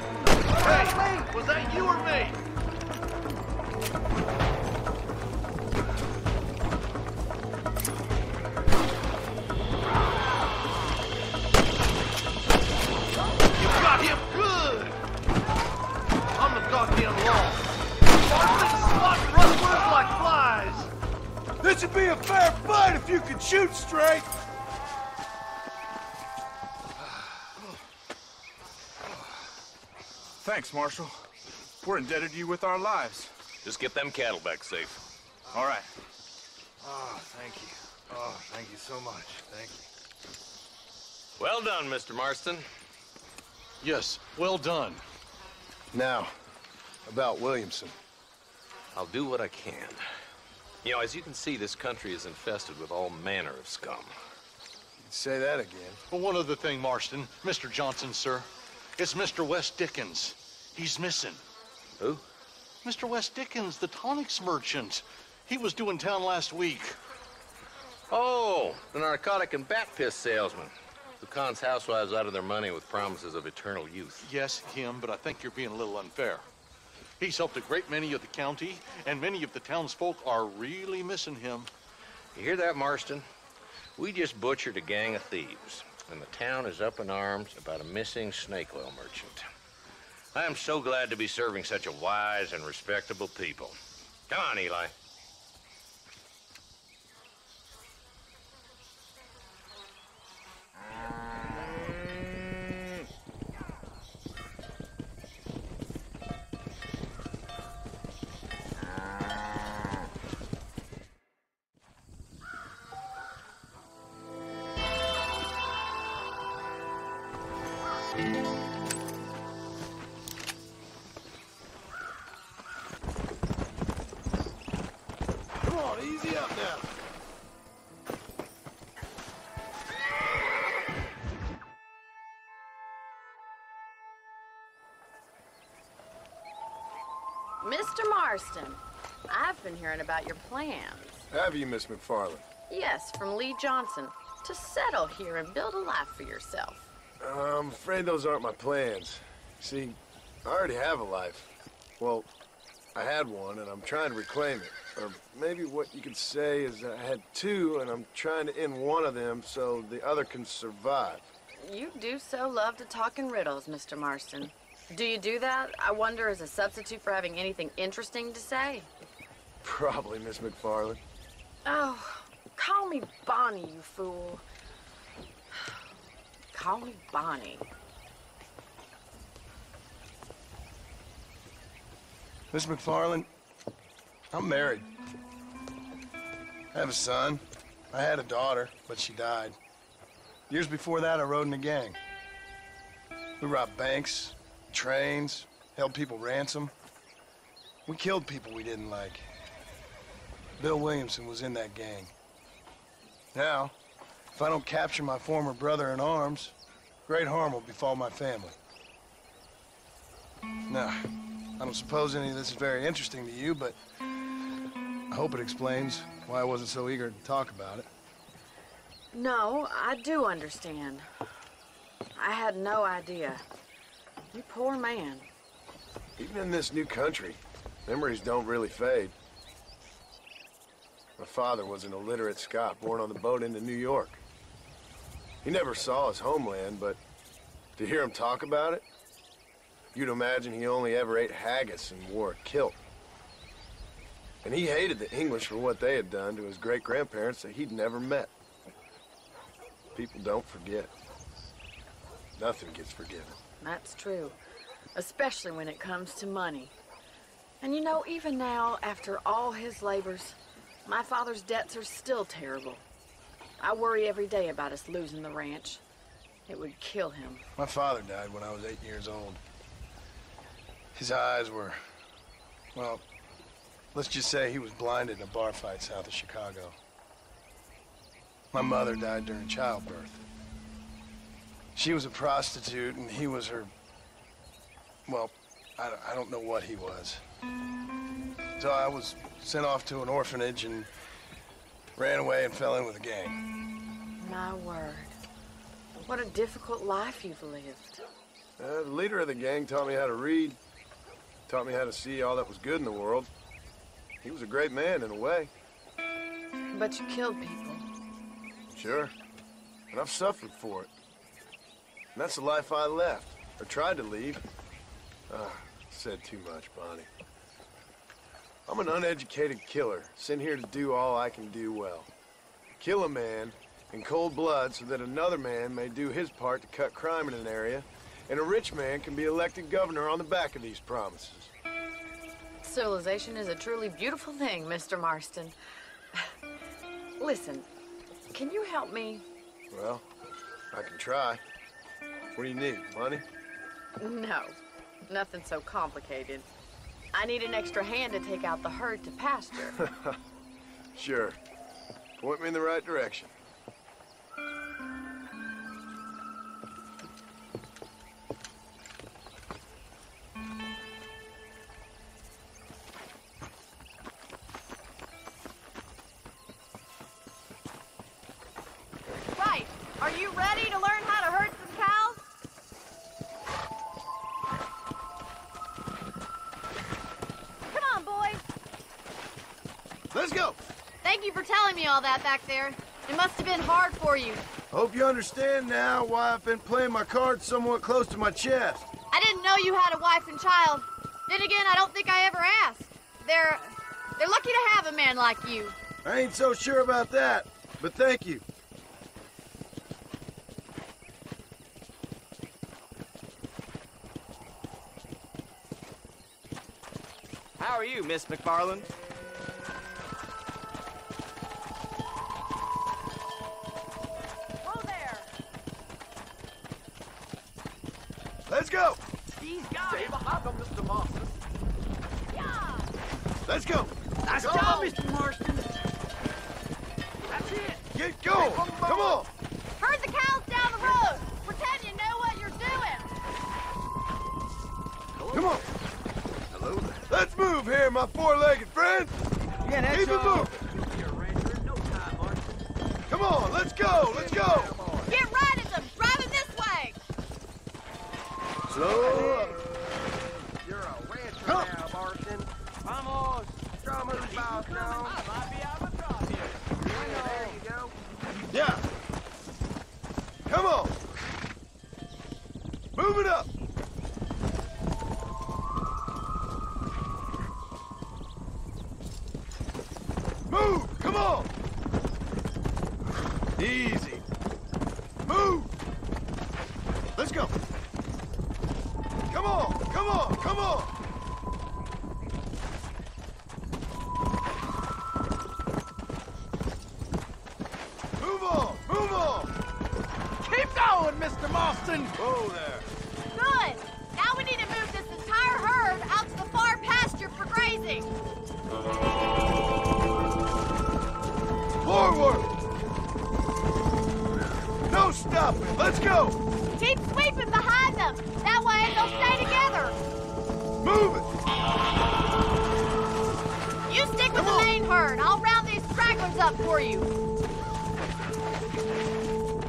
Hey, was that you or me? You got him good! I'm the goddamn law. Spot rustlers like flies! This would be a fair fight if you could shoot straight! Thanks, Marshal. We're indebted to you with our lives. Just get them cattle back safe. All right. Oh, thank you. Oh, thank you so much. Thank you. Well done, Mr. Marston. Yes, well done. Now, about Williamson. I'll do what I can. You know, as you can see, this country is infested with all manner of scum. Say that again. Well, one other thing, Marston. Mr. Johnson, sir. It's Mr. Wes Dickens. He's missing. Who? Mr. Wes Dickens, the tonics merchant. He was due in town last week. Oh, the narcotic and bat piss salesman who cons housewives out of their money with promises of eternal youth. Yes, him, but I think you're being a little unfair. He's helped a great many of the county, and many of the townsfolk are really missing him. You hear that, Marston? We just butchered a gang of thieves, and the town is up in arms about a missing snake oil merchant. I am so glad to be serving such a wise and respectable people. Come on, Eli. Come on, easy up now. Mr. Marston, I've been hearing about your plans. Have you, Miss McFarland? Yes, from Lee Johnson, to settle here and build a life for yourself. I'm afraid those aren't my plans. See, I already have a life. Well, I had one, and I'm trying to reclaim it. Or maybe what you could say is I had two, and I'm trying to end one of them so the other can survive. You do so love to talk in riddles, Mr. Marston. Do you do that, I wonder, as a substitute for having anything interesting to say? Probably, Miss McFarland. Oh, call me Bonnie, you fool. Call me Bonnie. Miss McFarland, I'm married. I have a son. I had a daughter, but she died. Years before that, I rode in a gang. We robbed banks, trains, held people ransom. We killed people we didn't like. Bill Williamson was in that gang. Now, if I don't capture my former brother in arms, great harm will befall my family. Now, I don't suppose any of this is very interesting to you, but I hope it explains why I wasn't so eager to talk about it. No, I do understand. I had no idea. You poor man. Even in this new country, memories don't really fade. My father was an illiterate Scot born on the boat into New York. He never saw his homeland, but to hear him talk about it, you'd imagine he only ever ate haggis and wore a kilt. And he hated the English for what they had done to his great-grandparents that he'd never met. People don't forget. Nothing gets forgiven. That's true, especially when it comes to money. And you know, even now, after all his labors, my father's debts are still terrible. I worry every day about us losing the ranch. It would kill him. My father died when I was 8 years old. His eyes were, well, let's just say he was blinded in a bar fight south of Chicago. My mother died during childbirth. She was a prostitute and he was her, well, I don't know what he was. So I was sent off to an orphanage and ran away and fell in with a gang. My word. What a difficult life you've lived. The leader of the gang taught me how to read, taught me how to see all that was good in the world. He was a great man in a way. But you killed people. Sure. And I've suffered for it. And that's the life I left, or tried to leave. Said too much, Bonnie. I'm an uneducated killer, sent here to do all I can do well. Kill a man in cold blood so that another man may do his part to cut crime in an area, and a rich man can be elected governor on the back of these promises. Civilization is a truly beautiful thing, Mr. Marston. Listen, can you help me? Well, I can try. What do you need, money? No, nothing so complicated. I need an extra hand to take out the herd to pasture. Sure. Point me in the right direction. Right. Are you ready to learn how to herd some cows? Come on, boys. Let's go. Thank you for telling me all that back there. It must have been hard for you. Hope you understand now why I've been playing my cards somewhat close to my chest. I didn't know you had a wife and child. Then again, I don't think I ever asked. They're lucky to have a man like you. I ain't so sure about that, but thank you. How are you, Miss McFarland? Whoa there. Let's go. These guys. Stay behind them, Mr. Marston. Yeah. Let's go. Nice job, Mr. Marston. That's it. Get going. Come on. Herd the cows down the road. Pretend you know what you're doing. Come on. Hello there. Let's move here, my four-legged friend. Yeah, Keep it moving. Come on, let's go. Let's go. Get right at them. Driving this way. Slow up. You're a rancher now, Marston. Vamos. Drummers about now. I might be out of a job here. There you go. Yeah. Come on. Move it up. Move. Come on. Easy. Move. Let's go. Come on. Come on. Come on. Move on. Move on. Keep going, Mr. Marston. Whoa there. Good. Now we need to move this entire herd out to the far pasture for grazing. Forward. No stopping. Let's go. Keep sweeping behind them. That way they'll stay together. Move it. You stick with the main herd. I'll round these stragglers up for you.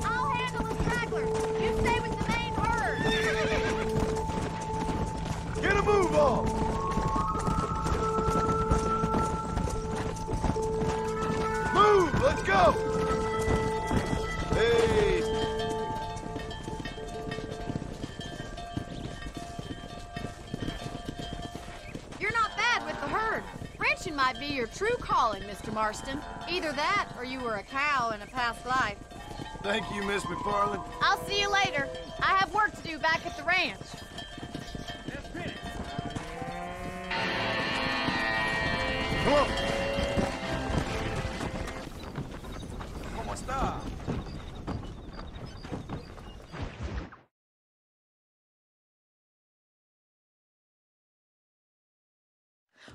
I'll handle the stragglers. You stay with the main herd. Get a move on. let's go! Hey! You're not bad with the herd. Ranching might be your true calling, Mr. Marston. Either that, or you were a cow in a past life. Thank you, Miss McFarland. I'll see you later. I have work to do back at the ranch. Come on. ¿Cómo está?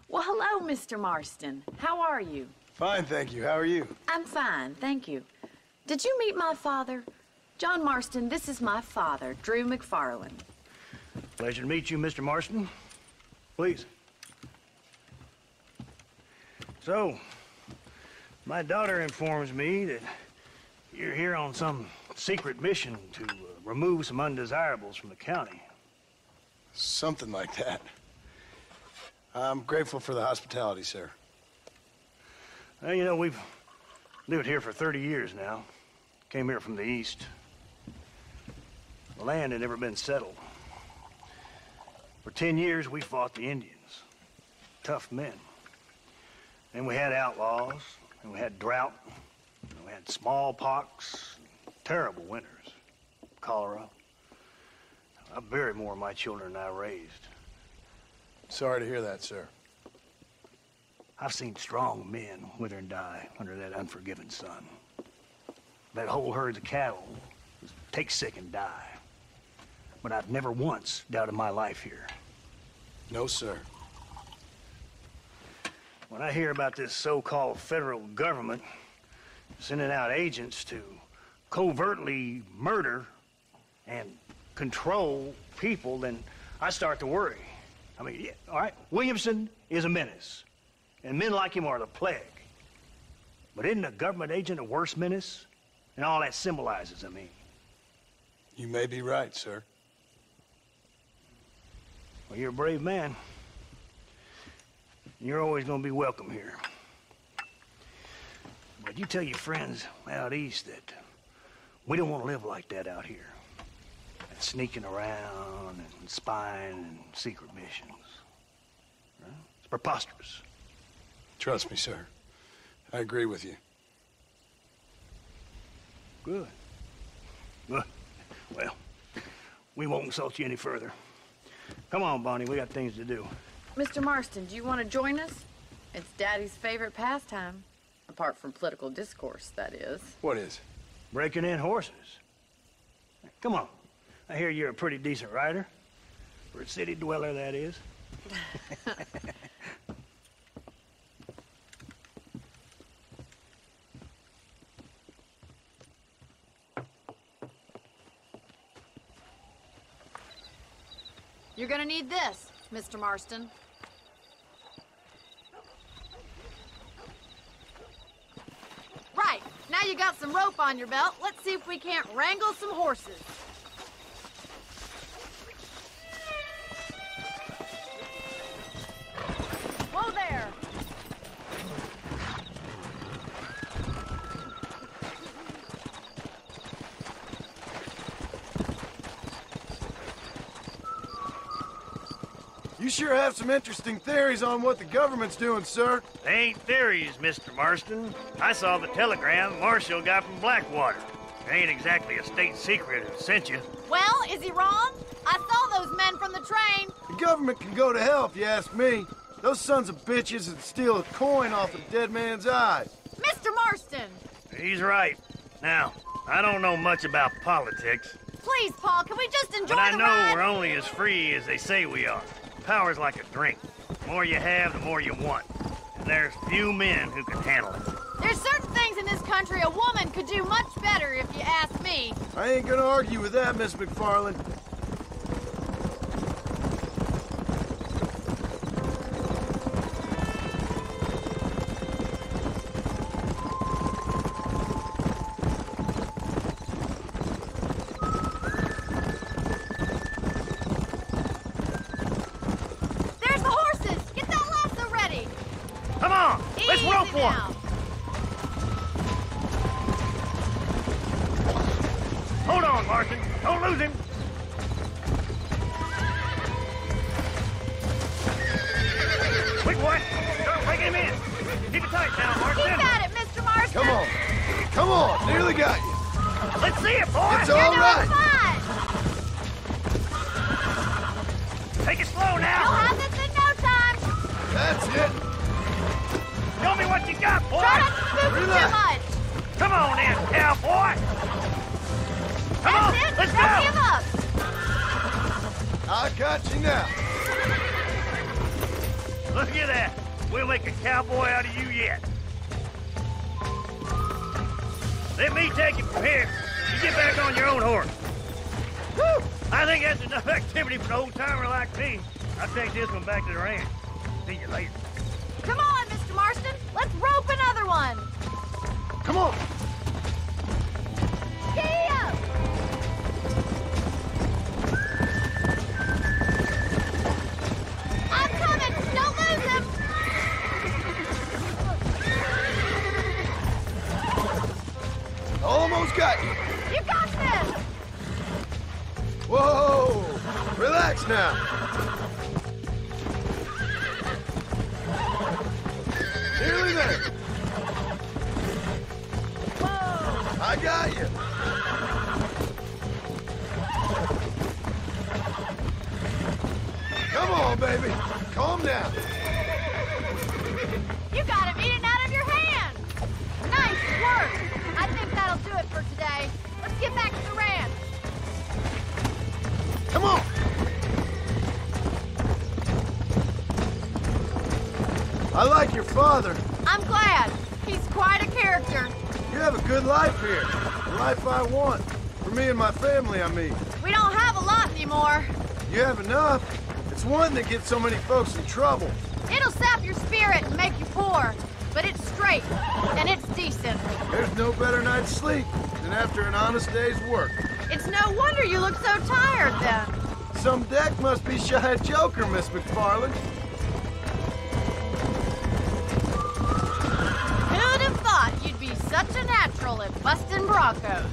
Well, hello, Mr. Marston. How are you? Fine, thank you. How are you? I'm fine, thank you. Did you meet my father? John Marston, this is my father, Drew McFarland. Pleasure to meet you, Mr. Marston. Please. So, my daughter informs me that you're here on some secret mission to remove some undesirables from the county. Something like that. I'm grateful for the hospitality, sir. Well, you know, we've lived here for 30 years now. Came here from the east. The land had never been settled. For 10 years, we fought the Indians. Tough men. Then we had outlaws, and we had drought, and we had smallpox, terrible winters, cholera. I buried more of my children than I raised. Sorry to hear that, sir. I've seen strong men wither and die under that unforgiving sun. That whole herds of cattle take sick and die. But I've never once doubted my life here. No, sir. When I hear about this so-called federal government sending out agents to covertly murder and control people, then I start to worry. I mean, yeah, all right, Williamson is a menace, and men like him are the plague. But isn't a government agent a worse menace? And all that symbolizes, I mean. You may be right, sir. Well, you're a brave man. You're always going to be welcome here. But you tell your friends out east that we don't want to live like that out here. Sneaking around and spying and secret missions. Right? It's preposterous. Trust me, sir. I agree with you. Good. Good. Well, we won't insult you any further. Come on, Bonnie, we got things to do. Mr. Marston, do you want to join us? It's Daddy's favorite pastime. Apart from political discourse, that is. What is? Breaking in horses. Come on. I hear you're a pretty decent rider. For a city dweller, that is. You're gonna need this, Mr. Marston. Right, now you got some rope on your belt. Let's see if we can't wrangle some horses. Whoa there! You sure have some interesting theories on what the government's doing, sir. They ain't theories, Mr. Marston. I saw the telegram Marshall got from Blackwater. It ain't exactly a state secret it sent you. Well, is he wrong? I saw those men from the train. The government can go to hell if you ask me. Those sons of bitches would steal a coin off a dead man's eye. Mr. Marston! He's right. Now, I don't know much about politics. Please, Paul, can we just enjoy But I the know ride? we're only as free as they say we are. Power's like a drink. The more you have, the more you want. And there's few men who can handle it. There's certain things in this country a woman could do much better, if you ask me. I ain't gonna argue with that, Miss McFarland. There's the horses! Get that lasso ready! Come on! Let's Easy rope one! now. Marston. Don't lose him. Quick, boy. Start breaking him in. Keep it tight now, Marston. You got it, Mr. Marston. Come on. Come on. Nearly got you. Let's see it, boy. It's all right. Fine. Take it slow now. You'll have this in no time. That's it. Show me what you got, boy. Try not to spook him too much. Come on in, cowboy. Come on, That's it. let's Don't go. give up. I got you now. Look at that. We'll make a cowboy out of you yet. Let me take it from here. You get back on your own horse. Woo! I think that's enough activity for an old-timer like me. I'll take this one back to the ranch. See you later. Come on, Mr. Marston. Let's rope another one. Come on. Giddy up. I'm coming. Don't lose him. Almost got you. You got this. Whoa. Relax now. Nearly there. Whoa. I got you. Come on, baby. Calm down. You got him eating out of your hand. Nice work. I think that'll do it for today. Let's get back to the ranch. Come on. I like your father. I'm glad. He's quite a character. You have a good life here. The life I want. For me and my family, I mean. We don't have a lot anymore. You have enough. It's one that gets so many folks in trouble. It'll sap your spirit and make you poor. But it's straight, and it's decent. There's no better night's sleep than after an honest day's work. It's no wonder you look so tired, then. Some deck must be shy of Joker, Miss McFarland. Who'd have thought you'd be such a natural at busting broncos?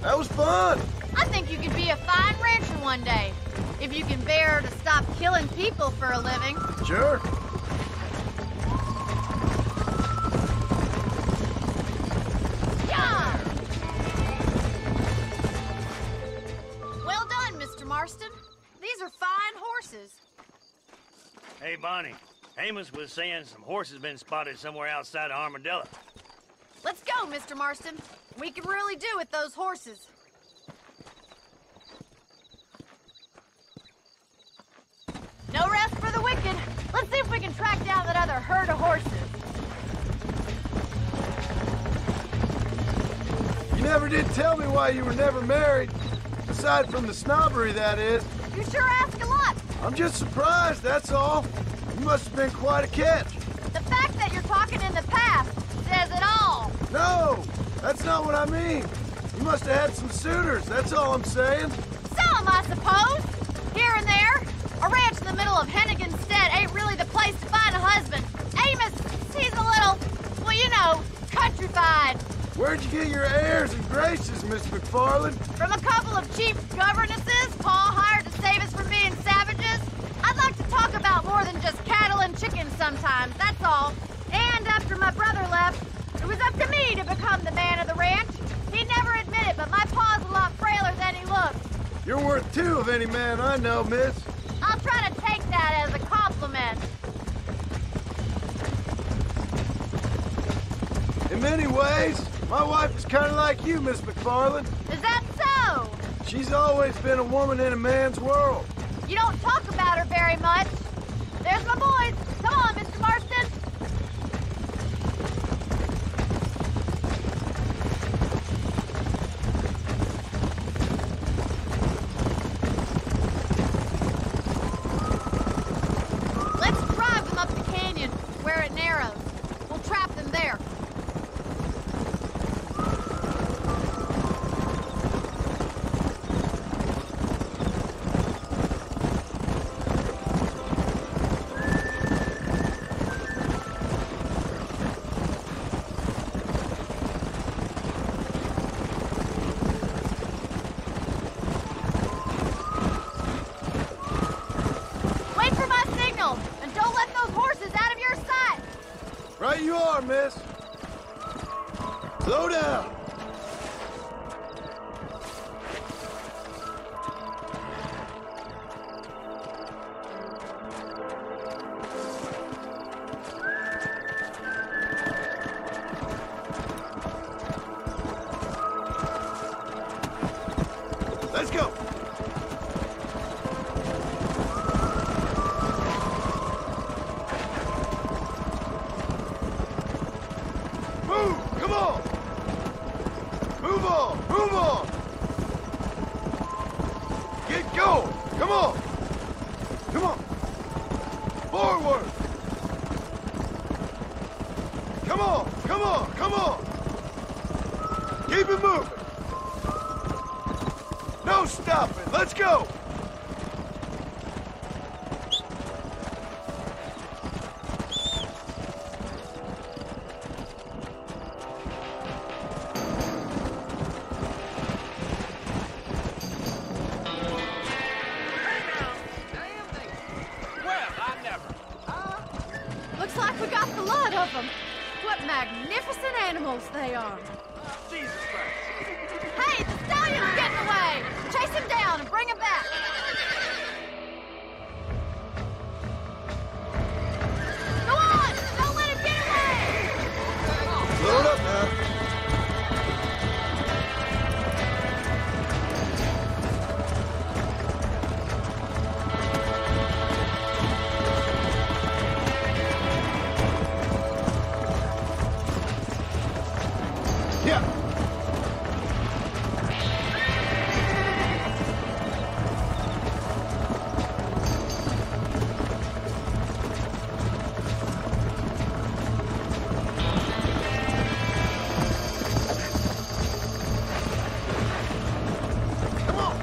That was fun. I think you could be a fine rancher one day, if you can bear to stop killing people for a living. Sure. Yeah! Well done, Mr. Marston. These are fine horses. Hey, Bonnie. Amos was saying some horses been spotted somewhere outside of Armadillo. Let's go, Mr. Marston. We can really do with those horses. No rest for the wicked. Let's see if we can track down that other herd of horses. You never did tell me why you were never married. Aside from the snobbery, that is. You sure ask a lot. I'm just surprised, that's all. You must have been quite a catch. The fact that you're talking in the past says it all. No, that's not what I mean. You must have had some suitors, that's all I'm saying. Some, I suppose. Here and there. A ranch in the middle of Hennigan's Stead ain't really the place to find a husband. Amos, he's a little, well, you know, countrified. Where'd you get your airs and graces, Miss McFarland? From a couple of cheap governesses Paul hired to save us from being savages. I'd like to talk about more than just cattle and chickens sometimes, that's all. And after my brother left, it was up to me to become the man of the ranch. He'd never admit it, but my pa's a lot frailer than he looks. You're worth two of any man I know, miss. I'll try to take that as a compliment. In many ways, my wife is kind of like you, Miss McFarland. Is that so? She's always been a woman in a man's world. You don't talk about her very much. There's my boys. Come on, Mr. Marston. Let's drive them up the canyon, where it narrows. We'll trap them there. miss. Slow down. Let's go. Move! Come on! Move on! Move on! Get going! Come on! Come on! Forward! Come on! Come on! Come on! Keep it moving! No stopping! Let's go! Looks like we got the lot of them. What magnificent animals they are. Jesus Christ. Hey, the stallion's getting away. Chase him down and bring him back. Go on! Don't let him get away! Load up now. Yeah. Come on.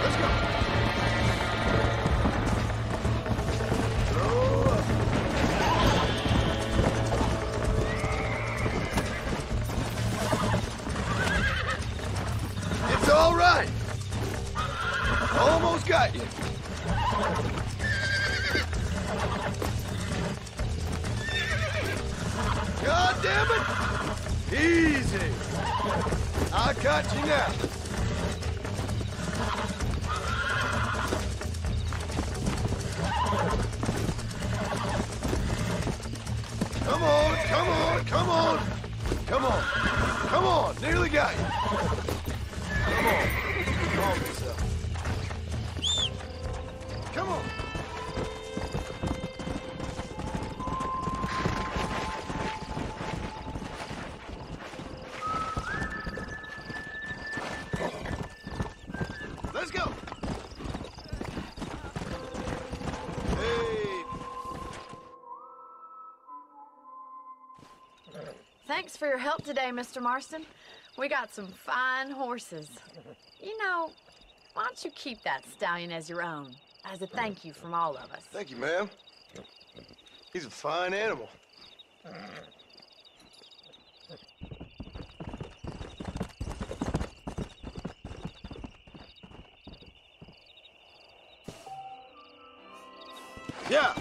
Let's go. Slow up. It's all right. Almost got you. God damn it. Easy. I got you now. Come on, come on, come on. Come on. Come on. Nearly got you. Come on. Calm yourself. Come on. Let's go. Hey. Thanks for your help today, Mr. Marston. We got some fine horses. You know, why don't you keep that stallion as your own, as a thank you from all of us? Thank you, ma'am. He's a fine animal. Yeah.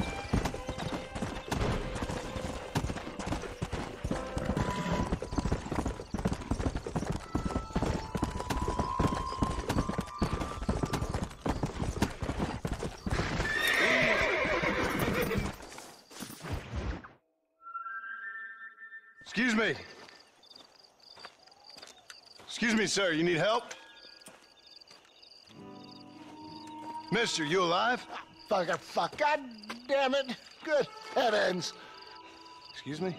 Excuse me. Excuse me, sir. You need help? Mister, you alive? Fuck. God damn it. Good heavens. Excuse me?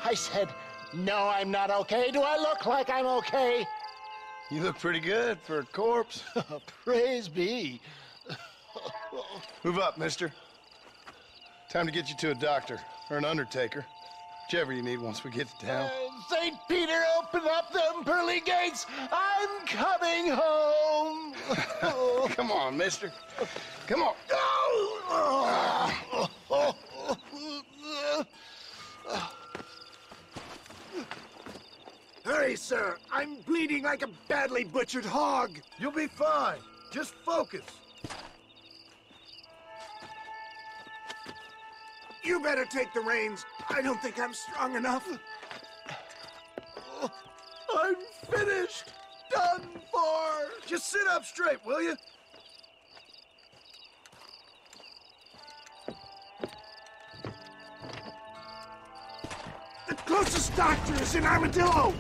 I said, no, I'm not okay. Do I look like I'm okay? You look pretty good for a corpse. Praise be. Move up, mister. Time to get you to a doctor or an undertaker. Whichever you need once we get to town. St. Peter, open up them pearly gates. I'm coming home. Come on, mister. Come on. sorry, sir. I'm bleeding like a badly butchered hog. You'll be fine. Just focus. You better take the reins. I don't think I'm strong enough. I'm finished. Done for. Just sit up straight, will you? The closest doctor is in Armadillo.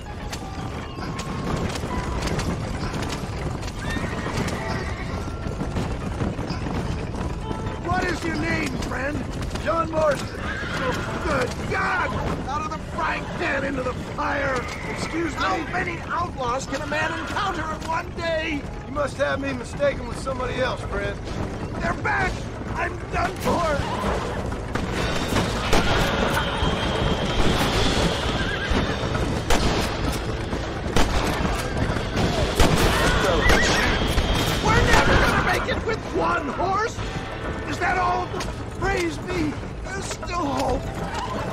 What is your name, friend? John Marston. Oh, good God! Out of the frying pan into the fire. Excuse me? How many outlaws can a man encounter in one day? You must have me mistaken with somebody else, friend. They're back! I'm done for! We're never gonna make it with one horse! Is that all? Praise be! There's still hope!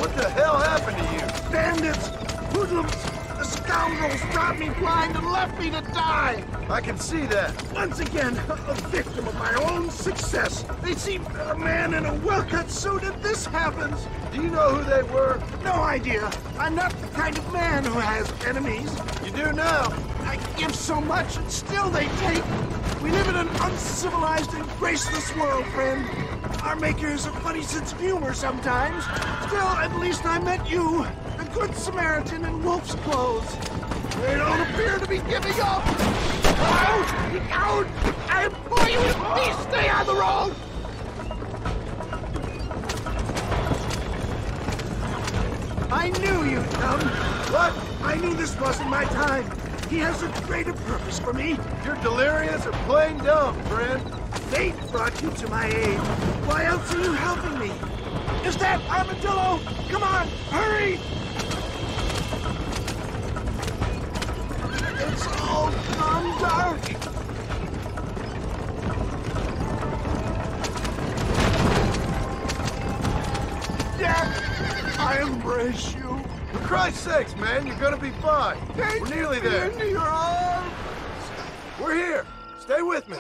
What the hell happened to you? Bandits! Hoodlums! The scoundrels robbed me blind and left me to die! I can see that. Once again, a victim of my own success. They seem a man in a well-cut suit and this happens. Do you know who they were? No idea. I'm not the kind of man who has enemies. You do now. I give so much and still they take. We live in an uncivilized and graceless world, friend. Our maker has a funny sense of humor sometimes. Still, at least I met you, the good Samaritan in wolf's clothes. They don't appear to be giving up. Out! Out! I implore you to please stay on the road! I knew you'd come. What? I knew this wasn't my time. He has a greater purpose for me. You're delirious or plain dumb, friend. Fate brought you to my aid. Why else are you helping me? Is that Armadillo? Come on, hurry! It's all gone dark. Death, I embrace you. For Christ's sakes, man, you're gonna be fine. We're nearly there. Into your arms. We're here. Stay with me.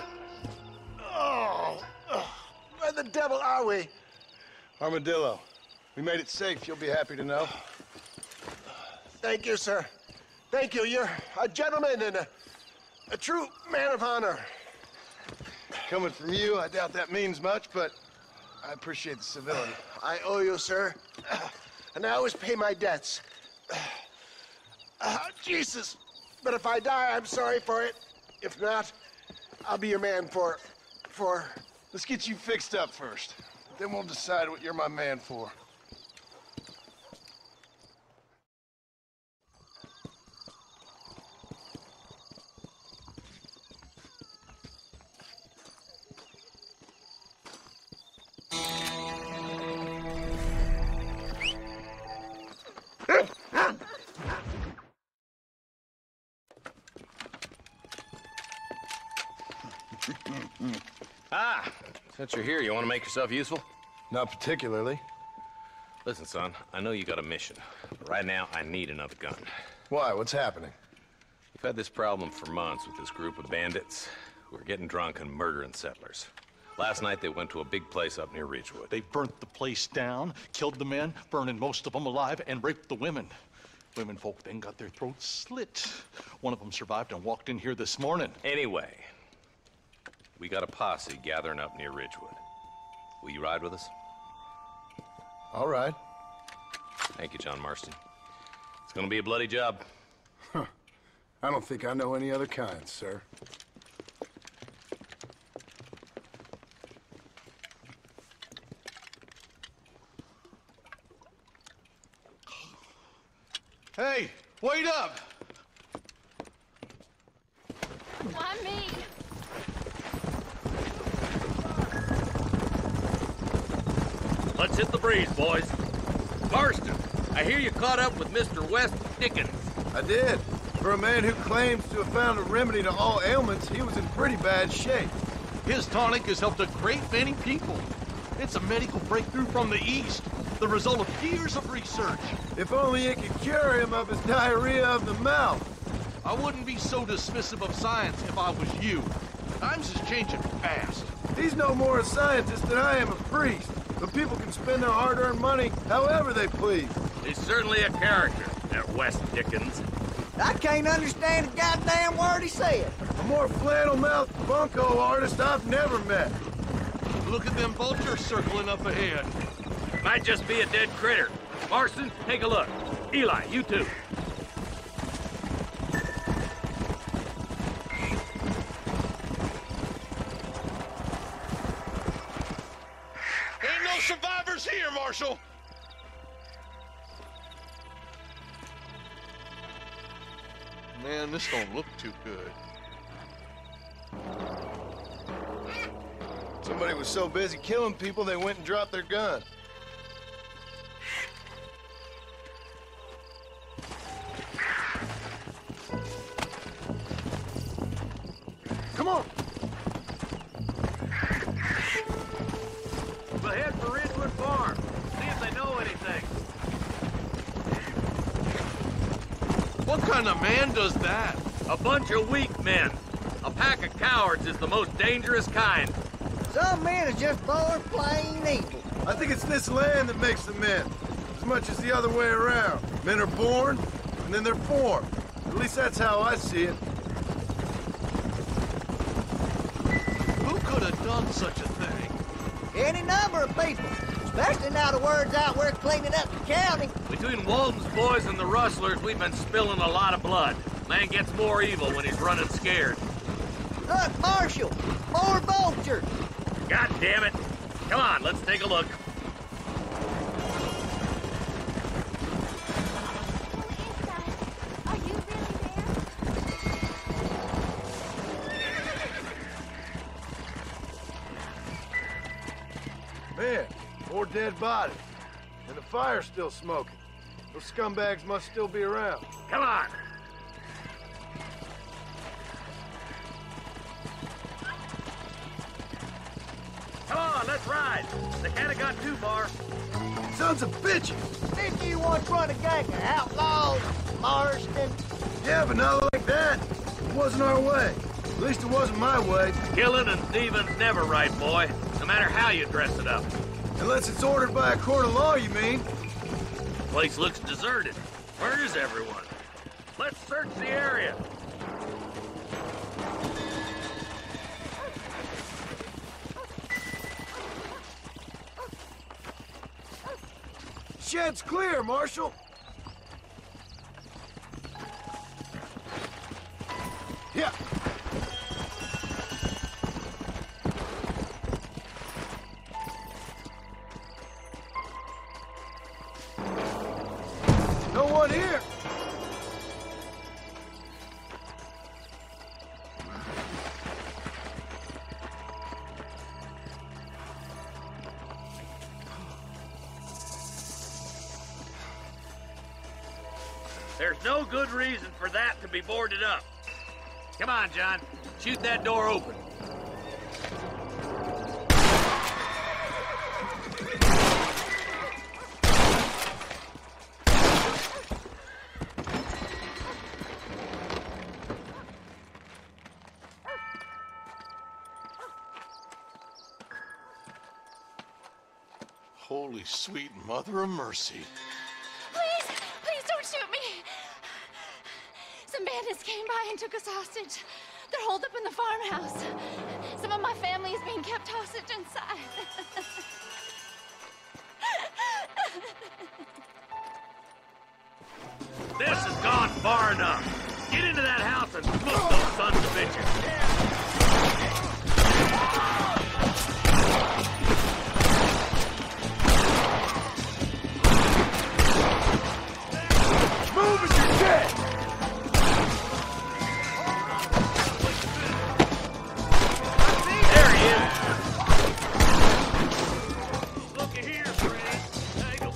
Where the devil are we? Armadillo. We made it safe, you'll be happy to know. Thank you, sir. Thank you. You're a gentleman and a true man of honor. Coming from you, I doubt that means much, but I appreciate the civility. I owe you, sir. And I always pay my debts. Jesus. But if I die, I'm sorry for it. If not, I'll be your man for... Let's get you fixed up first. Then we'll decide what you're my man for. Ah, since you're here, you want to make yourself useful? Not particularly. Listen, son, I know you got a mission, but right now I need another gun. Why? What's happening? We've had this problem for months with this group of bandits who are getting drunk and murdering settlers. Last night they went to a big place up near Ridgewood. They burnt the place down, killed the men, burning most of them alive, and raped the women. Women folk then got their throats slit. One of them survived and walked in here this morning. Anyway, we got a posse gathering up near Ridgewood. Will you ride with us? All right. Thank you, John Marston. It's gonna be a bloody job. Huh. I don't think I know any other kind, sir. Hey, wait up! Why me? Let's hit the breeze, boys. Marston, I hear you caught up with Mr. West Dickens. I did. For a man who claims to have found a remedy to all ailments, he was in pretty bad shape. His tonic has helped a great many people. It's a medical breakthrough from the East. The result of years of research. If only it could cure him of his diarrhea of the mouth. I wouldn't be so dismissive of science if I was you. Times is changing fast. He's no more a scientist than I am a priest. But people can spend their hard-earned money however they please. He's certainly a character, that West Dickens. I can't understand a goddamn word he said. A more flannel-mouthed bunco artist I've never met. Look at them vultures circling up ahead. Might just be a dead critter. Marston, take a look. Eli, you too. Ain't no survivors here, Marshal! Man, this don't look too good. Somebody was so busy killing people, they went and dropped their gun. Come on. We'll head for Ridgewood Farm. See if they know anything. What kind of man does that? A bunch of weak men. A pack of cowards is the most dangerous kind. Some men are just born plain evil. I think it's this land that makes them men, as much as the other way around. Men are born, and then they're formed. At least that's how I see it. Who could have done such a thing? Any number of people, especially now the word's out we're cleaning up the county. Between Walton's boys and the rustlers, we've been spilling a lot of blood. Man gets more evil when he's running scared. Look, Marshal, more vultures. God damn it. Come on, let's take a look. Are you really there? Man, more dead bodies. And the fire's still smoking. Those scumbags must still be around. Come on. Come on, let's ride. They can't have got too far. Sons of bitches! Didn't you once run a gang of outlaws, Marston? Yeah, but not like that. It wasn't our way. At least it wasn't my way. Killing and thieving's never right, boy. No matter how you dress it up. Unless it's ordered by a court of law, you mean? Place looks deserted. Where is everyone? Let's search the area. Shed's clear, Marshal. Yeah. No one here. There's no good reason for that to be boarded up. Come on, John. Shoot that door open. Holy sweet mother of mercy. Please, please don't shoot me. Some bandits came by and took us hostage. They're holed up in the farmhouse. Some of my family is being kept hostage inside. This has gone far enough. Get into that house and smoke those sons of bitches. Move as you're dead! There he is. Looky here, friend. Take a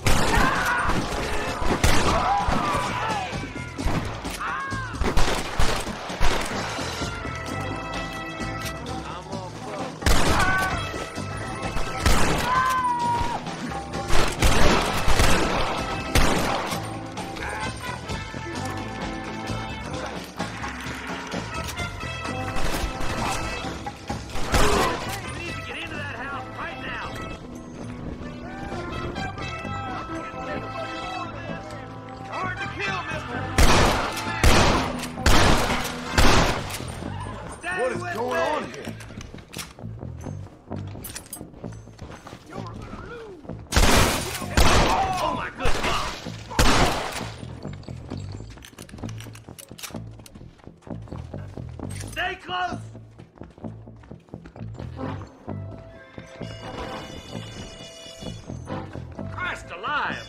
What is going on here? Oh my good God! Stay close! Christ alive!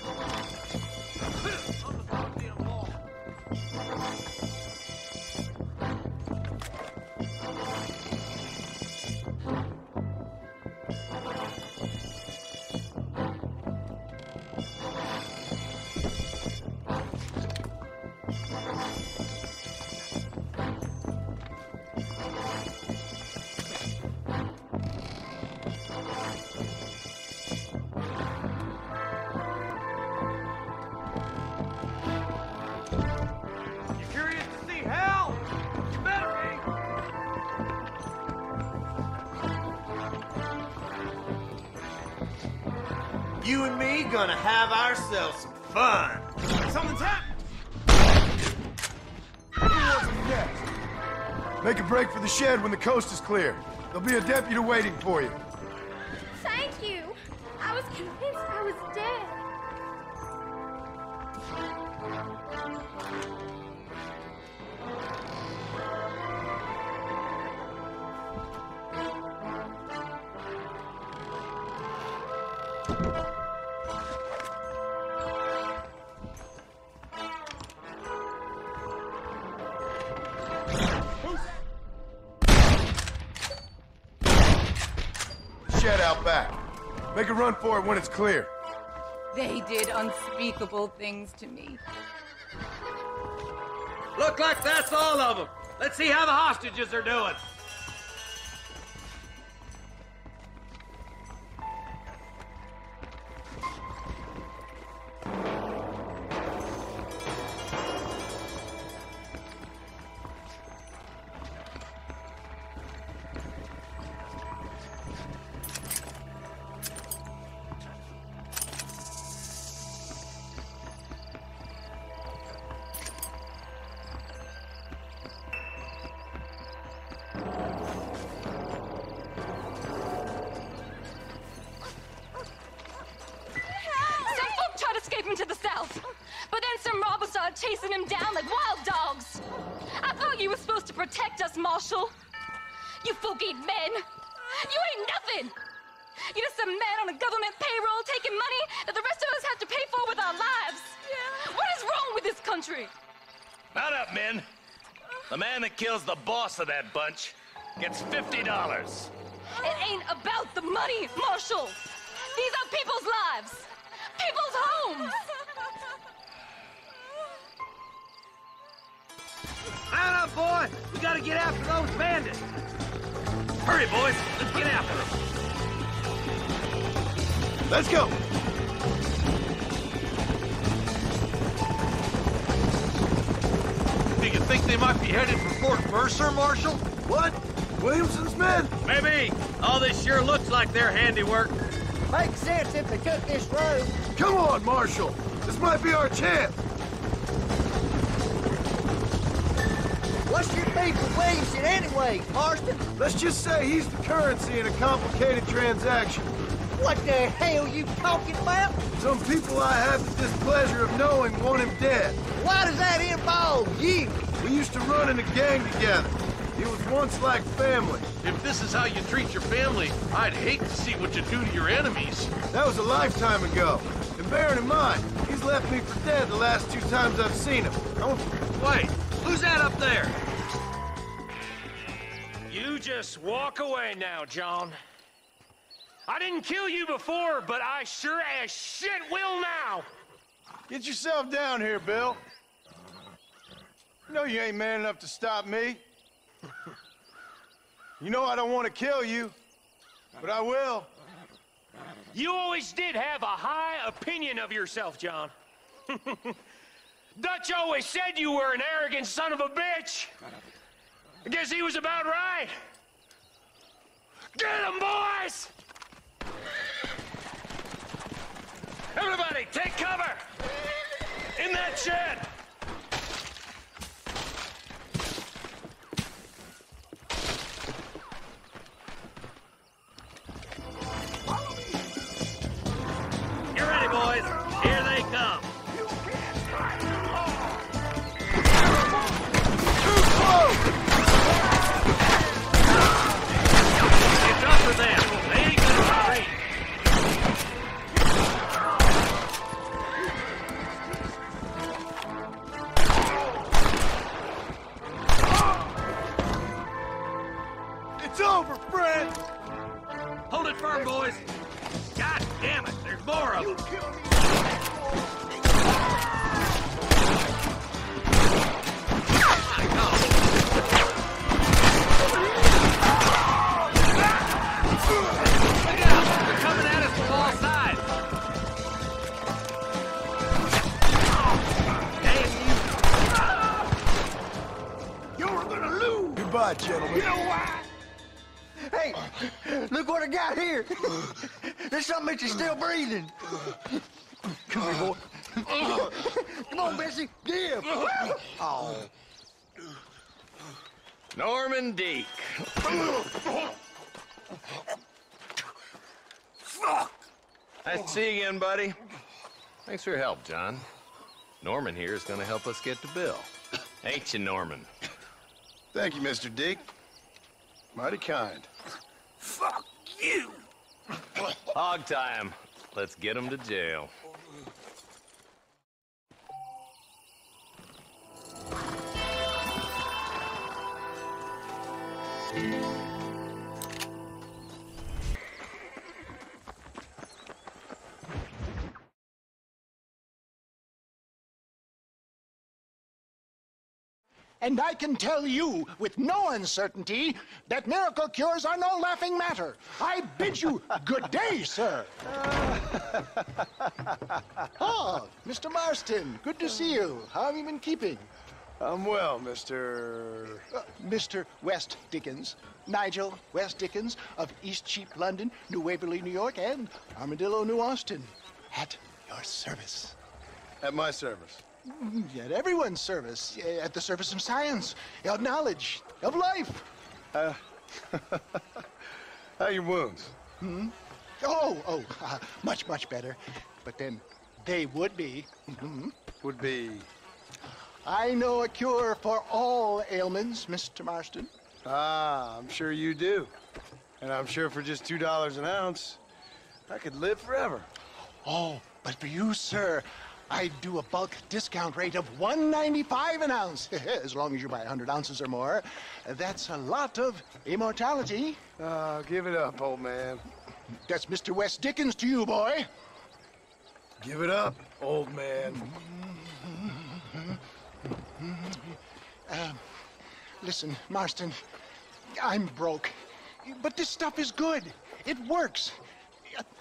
You and me gonna have ourselves some fun. Something's happened. Who wants me next? Make a break for the shed when the coast is clear. There'll be a deputy waiting for you. Thank you. I was convinced I was dead. Shed out back. Make a run for it when it's clear. They did unspeakable things to me. Look like that's all of them. Let's see how the hostages are doing. To the south, but then some robbers started chasing him down like wild dogs. I thought you were supposed to protect us, Marshal. You folk ain't men. You ain't nothing. You're just some man on a government payroll taking money that the rest of us have to pay for with our lives. Yeah. What is wrong with this country? Mount up, men. The man that kills the boss of that bunch gets $50. It ain't about the money, Marshal. These are people's lives. People's homes! Man up, boy! We gotta get after those bandits! Hurry, boys! Let's get after them! Let's go! Do you think they might be headed for Fort Mercer, Marshal? What? Williamson's men? Maybe. All this sure looks like their handiwork. Makes sense if they took this road. Come on, Marshal! This might be our chance! What's your beef with Williamson anyway, Marston? Let's just say he's the currency in a complicated transaction. What the hell you talking about? Some people I have the displeasure of knowing want him dead. Why does that involve you? We used to run in a gang together. It was once like family. If this is how you treat your family, I'd hate to see what you do to your enemies. That was a lifetime ago. And bearing in mind, he's left me for dead the last 2 times I've seen him. Wait, who's that up there? You just walk away now, John. I didn't kill you before, but I sure as shit will now. Get yourself down here, Bill. You know you ain't man enough to stop me. You know I don't want to kill you, but I will. You always did have a high opinion of yourself, John. Dutch always said you were an arrogant son of a bitch. I guess he was about right. Get him, boys! Everybody, take cover! In that shed! It's over, friend! Hold it firm, boys! God damn it, there's more of them! Goodbye, gentlemen. You know why? Hey, look what I got here. There's something that you're still breathing. Come here, boy. Come on, Bessie, give. Oh. Norman Deek. Nice to see you again, buddy. Thanks for your help, John. Norman here is going to help us get to Bill. Ain't you, Norman? Thank you, Mr. Deek. Mighty kind. Fuck you! Hog time. Let's get him to jail. And I can tell you with no uncertainty that miracle cures are no laughing matter. I bid you good day, sir. Oh, Mr. Marston, good to see you. How have you been keeping? I'm well, Mr. Mr. West Dickens. Nigel West Dickens of East Cheap, London, New Waverly, New York, and Armadillo, New Austin. At your service. At my service. At everyone's service. At the service of science, of knowledge, of life. How are your wounds? Much, much better. But then they would be. Would be? I know a cure for all ailments, Mr. Marston. Ah, I'm sure you do. And I'm sure for just $2 an ounce, I could live forever. Oh, but for you, sir, I do a bulk discount rate of $1.95 an ounce, as long as you buy 100 ounces or more. That's a lot of immortality. Give it up, old man. That's Mr. West Dickens to you, boy. Give it up, old man. Listen, Marston, I'm broke, but this stuff is good. It works.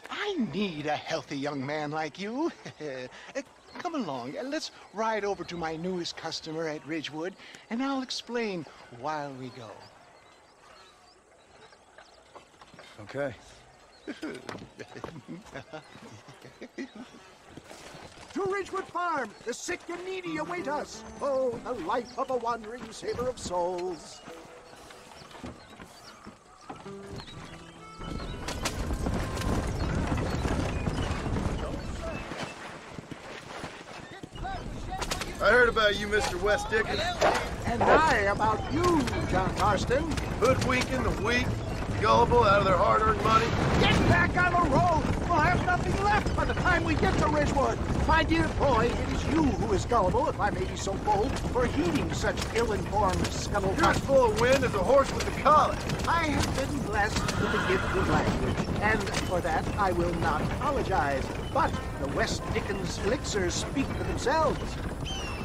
I need a healthy young man like you. Come along, let's ride over to my newest customer at Ridgewood, and I'll explain while we go. Okay. To Ridgewood Farm, the sick and needy await us. Oh, the life of a wandering saver of souls. I heard about you, Mr. West Dickens. And I about you, John Marston. Hoodwinking the weak, gullible out of their hard-earned money. Get back on the road! We'll have nothing left by the time we get to Ridgewood. My dear boy, it is you who is gullible, if I may be so bold, for heeding such ill-informed scuttlebutt. You're as full of wind as a horse with a collar. I have been blessed with the gift of language, and for that I will not apologize. But the West Dickens elixirs speak for themselves.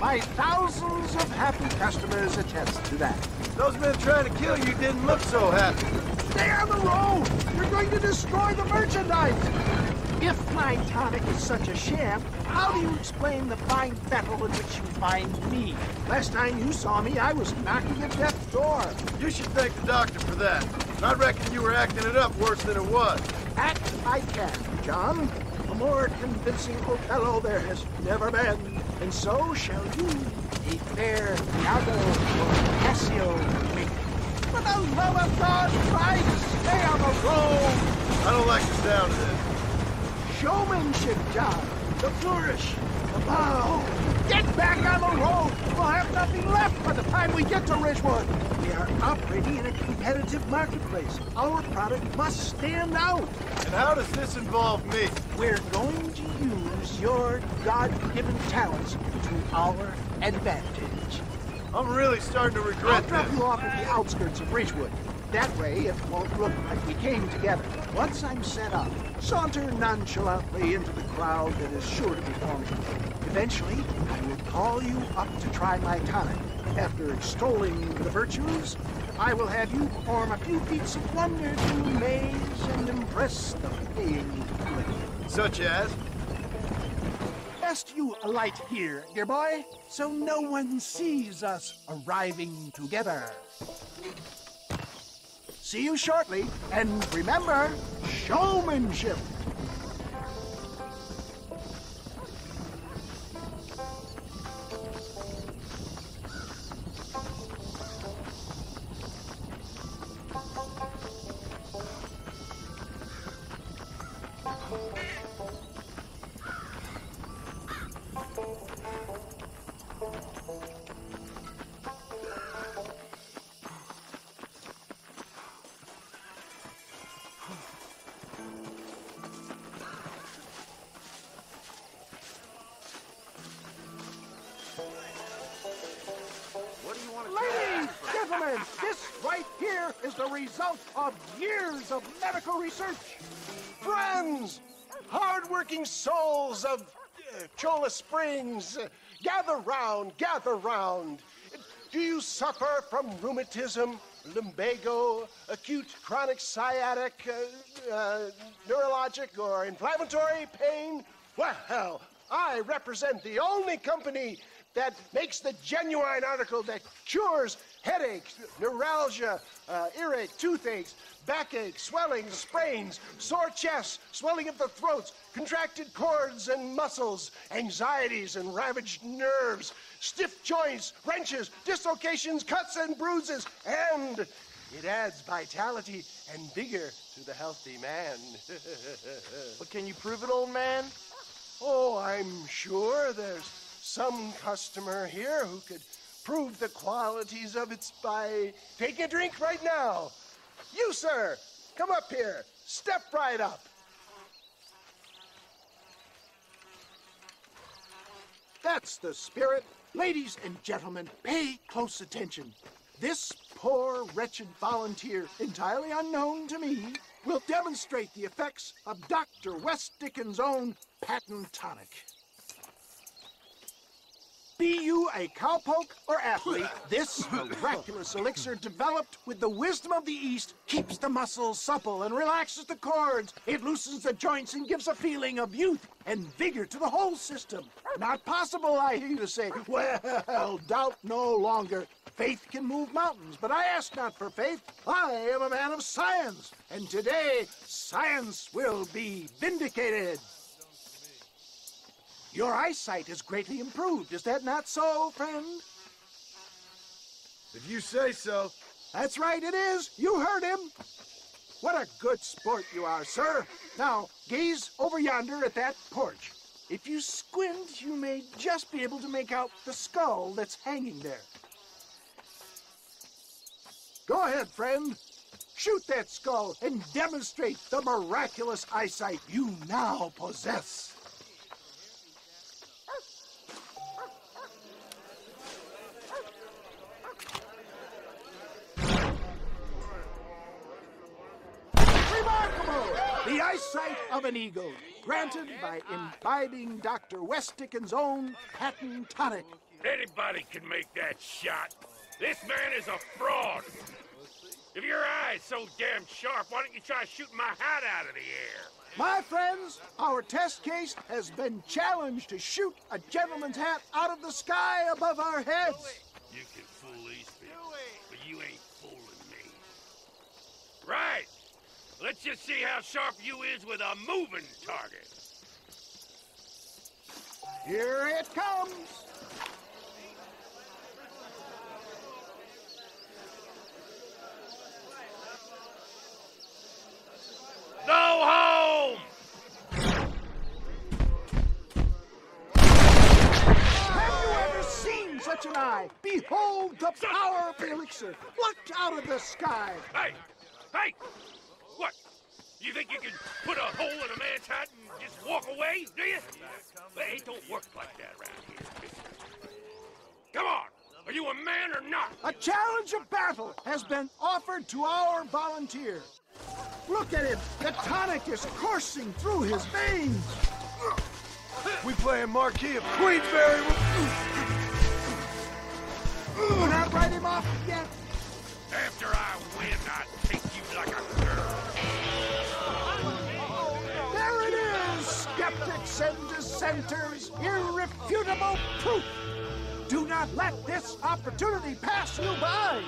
My thousands of happy customers attest to that. Those men trying to kill you didn't look so happy. Stay on the road! You're going to destroy the merchandise! If my tonic is such a sham, how do you explain the fine battle in which you find me? Last time you saw me, I was knocking at death's door. You should thank the doctor for that. I reckon you were acting it up worse than it was. Act I can, John. A more convincing Othello there has never been. And so shall you, a fair Iago or Cassio make. For the love of God, try to stay on the road! I don't like the sound of this. Showmanship, John. The flourish, the bow. Get back on the road! We'll have nothing left by the time we get to Ridgewood. We are operating in a competitive marketplace. Our product must stand out. And how does this involve me? We're going to use your God-given talents to our advantage. I'm really starting to regret I'll drop this. you off at the outskirts of Ridgewood. That way, it won't look like we came together. Once I'm set up, saunter nonchalantly into the crowd that is sure to be forming. Eventually, I will call you up to try my tonic. After extolling the virtues, I will have you perform a few feats of wonder to amaze and impress the paying public. Such as? Best you alight here, dear boy, so no one sees us arriving together. See you shortly, and remember, showmanship. Ladies, gentlemen, this right here is the result of years of medical research. Friends, hard-working souls of Cholla Springs, gather round, gather round. Do you suffer from rheumatism, lumbago, acute chronic sciatic, neurologic, or inflammatory pain? Well, I represent the only company that makes the genuine article that cures headaches, neuralgia, earache, toothaches, backache, swelling, sprains, sore chests, swelling of the throats, contracted cords and muscles, anxieties and ravaged nerves, stiff joints, wrenches, dislocations, cuts and bruises, and it adds vitality and vigor to the healthy man. But can you prove it, old man? Oh, I'm sure there's some customer here who could prove the qualities of it by taking a drink right now. You, sir, come up here. Step right up. That's the spirit. Ladies and gentlemen, pay close attention. This poor, wretched volunteer, entirely unknown to me, will demonstrate the effects of Dr. West Dickens' own patent tonic. Be you a cowpoke or athlete, this miraculous elixir developed with the wisdom of the East keeps the muscles supple and relaxes the cords. It loosens the joints and gives a feeling of youth and vigor to the whole system. Not possible, I hear you say. Well, doubt no longer. Faith can move mountains, but I ask not for faith. I am a man of science, and today science will be vindicated. Your eyesight is greatly improved. Is that not so, friend? If you say so. That's right, it is. You heard him. What a good sport you are, sir. Now, gaze over yonder at that porch. If you squint, you may just be able to make out the skull that's hanging there. Go ahead, friend. Shoot that skull and demonstrate the miraculous eyesight you now possess. The eyesight of an eagle, granted by imbibing Dr. West Dickens' own patent tonic. Anybody can make that shot. This man is a fraud. If your eye's so damn sharp, why don't you try shooting my hat out of the air? My friends, our test case has been challenged to shoot a gentleman's hat out of the sky above our heads. You can fool these people, but you ain't fooling me. Right. Let's just see how sharp you is with a moving target. Here it comes. Go home! Have you ever seen such an eye? Behold the power of the elixir, plucked out of the sky. Hey! Hey! What? You think you can put a hole in a man's hat and just walk away, do you? Hey, it don't work like that around here. Come on! Are you a man or not? A challenge of battle has been offered to our volunteer. Look at him. The tonic is coursing through his veins. We playing Marquis of Queensberry. We're not write him off yet. After I win, I take you like a girl. There it is, skeptics and dissenters. Irrefutable proof. Do not let this opportunity pass you by.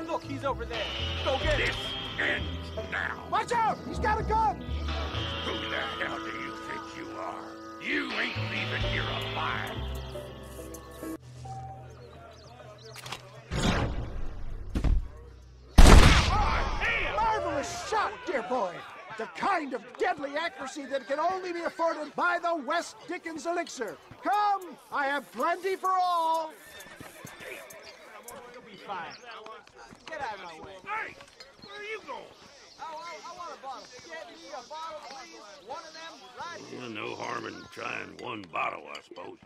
Look, he's over there. Go get him. This ends now. Watch out! He's got a gun! Who the hell do you think you are? You ain't leaving here alive. Marvelous shot, dear boy. The kind of deadly accuracy that can only be afforded by the West Dickens elixir. Come, I have plenty for all. You'll be fine. Get out of my way. Hey, where are you going? I want a bottle. Get me a bottle, please. One of them, right here. Well, no harm in trying one bottle, I suppose.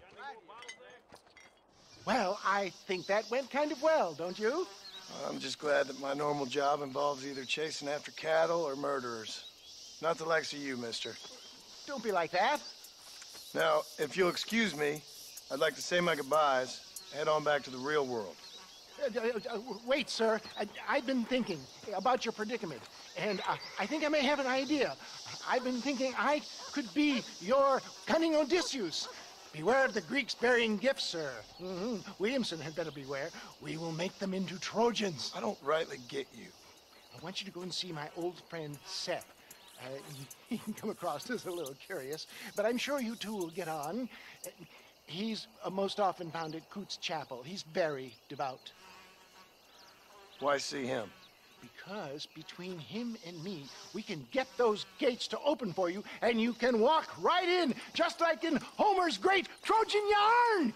Well, I think that went kind of well, don't you? I'm just glad that my normal job involves either chasing after cattle or murderers. Not the likes of you, mister. Don't be like that. Now, if you'll excuse me, I'd like to say my goodbyes, head on back to the real world. Wait, sir. I've been thinking about your predicament, and I think I may have an idea. I've been thinking I could be your cunning Odysseus. Beware of the Greeks burying gifts, sir. Williamson had better beware. We will make them into Trojans. I don't rightly get you. I want you to go and see my old friend Seth. He can come across as a little curious, but I'm sure you two will get on. He's most often found at Coots Chapel. He's very devout. Why see him? Because between him and me, we can get those gates to open for you, and you can walk right in, just like in Homer's great Trojan yarn!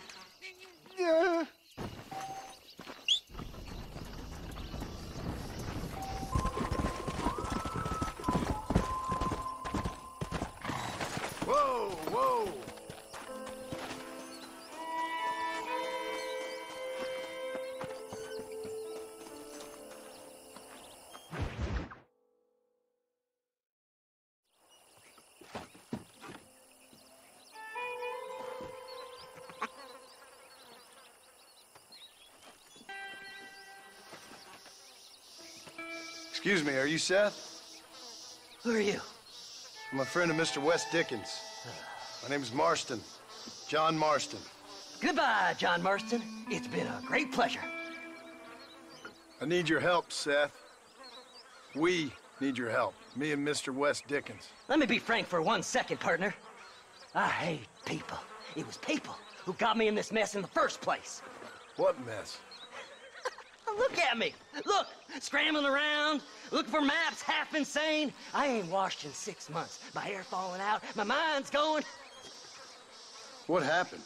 Whoa, whoa! Excuse me, are you Seth? Who are you? I'm a friend of Mr. West Dickens. My name is Marston. John Marston. Goodbye, John Marston. It's been a great pleasure. I need your help, Seth. We need your help. Me and Mr. West Dickens. Let me be frank for 1 second, partner. I hate people. It was people who got me in this mess in the first place. What mess? Look at me. Look, scrambling around, looking for maps, half insane. I ain't washed in 6 months. My hair falling out, my mind's going. What happened?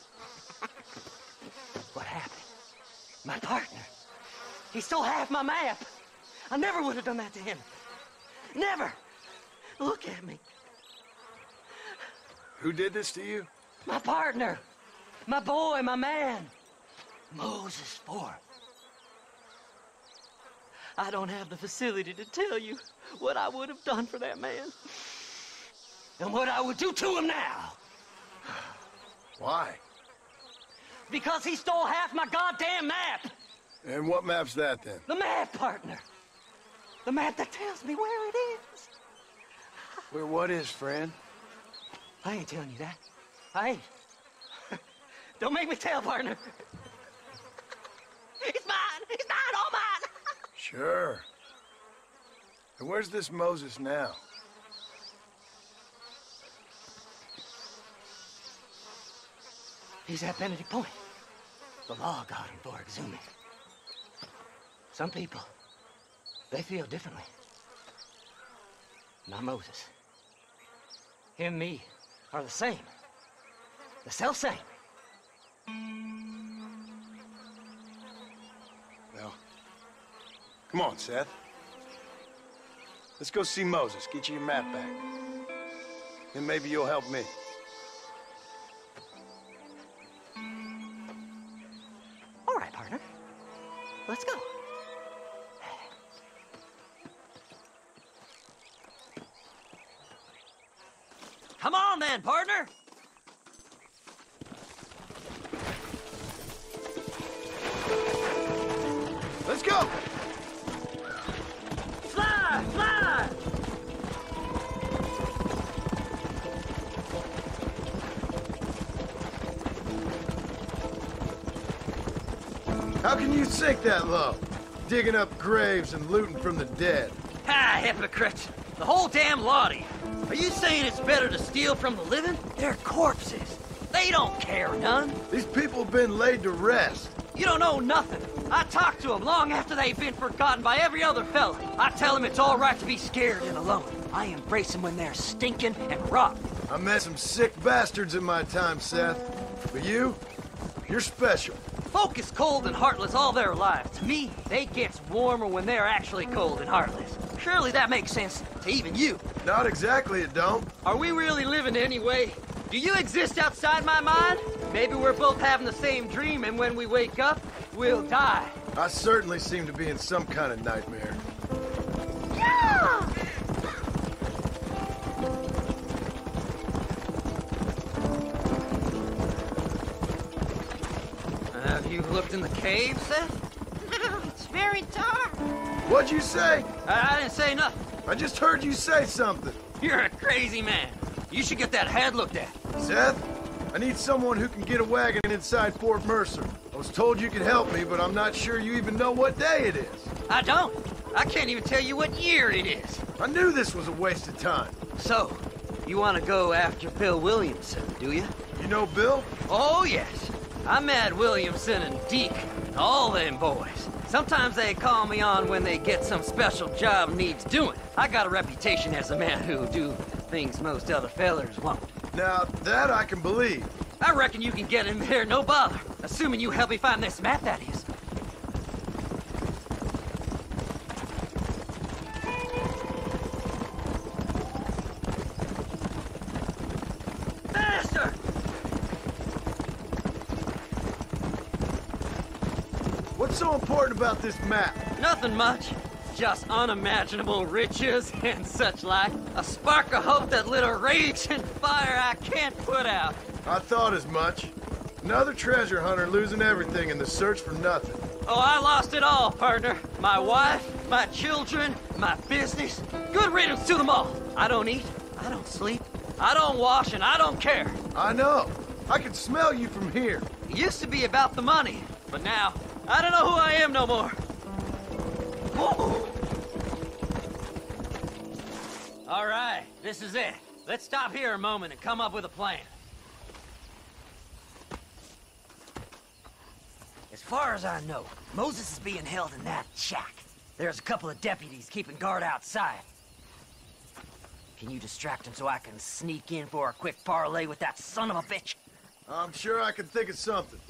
What happened? My partner. He stole half my map. I never would have done that to him. Never. Look at me. Who did this to you? My partner. My boy, my man. Moses Ford. I don't have the facility to tell you what I would have done for that man. And what I would do to him now. Why? Because he stole half my goddamn map. And what map's that, then? The map, partner. The map that tells me where it is. Where what is, friend? I ain't telling you that. I ain't. Don't make me tell, partner. It's mine. It's mine, all mine. Sure. And where's this Moses now? He's at Benedict Point. The law got him for exhuming. Some people, they feel differently. Not Moses. Him and me are the same. The self-same. Well, come on, Seth. Let's go see Moses, get you your map back. Then maybe you'll help me. Let's go. Come on then, partner. Let's go. Fly, fly. How can you sink that low? Digging up graves and looting from the dead. Ah, hypocrite. The whole damn lot of you. Are you saying it's better to steal from the living? They're corpses. They don't care none. These people have been laid to rest. You don't know nothing. I talk to them long after they've been forgotten by every other fella. I tell them it's all right to be scared and alone. I embrace them when they're stinking and rotten. I met some sick bastards in my time, Seth. But you're special. Folk is cold and heartless all their lives. To me, they gets warmer when they're actually cold and heartless. Surely that makes sense to even you. Not exactly, it don't. Are we really living anyway? Do you exist outside my mind? Maybe we're both having the same dream, and when we wake up, we'll die. I certainly seem to be in some kind of nightmare. Yeah! Have you looked in the cave, Seth? It's very dark. What'd you say? I didn't say nothing. I just heard you say something. You're a crazy man. You should get that head looked at. Seth, I need someone who can get a wagon inside Fort Mercer. I was told you could help me, but I'm not sure you even know what day it is. I don't. I can't even tell you what year it is. I knew this was a waste of time. So, you want to go after Bill Williamson, do you? You know Bill? Oh, yes. I met Williamson and Deke, and all them boys. Sometimes they call me on when they get some special job needs doing. I got a reputation as a man who'll do things most other fellers won't. Now, that I can believe. I reckon you can get in there, no bother. Assuming you help me find this map, that is. Faster! What's so important about this map? Nothing much. Just unimaginable riches and such like. A spark of hope that lit a raging fire I can't put out. I thought as much. Another treasure hunter losing everything in the search for nothing. Oh, I lost it all, partner. My wife, my children, my business. Good riddance to them all. I don't eat, I don't sleep, I don't wash, and I don't care. I know. I can smell you from here. It used to be about the money, but now, I don't know who I am no more. Whoa. All right, this is it. Let's stop here a moment and come up with a plan. As far as I know, Moses is being held in that shack. There's a couple of deputies keeping guard outside. Can you distract him so I can sneak in for a quick parlay with that son of a bitch? I'm sure I can think of something.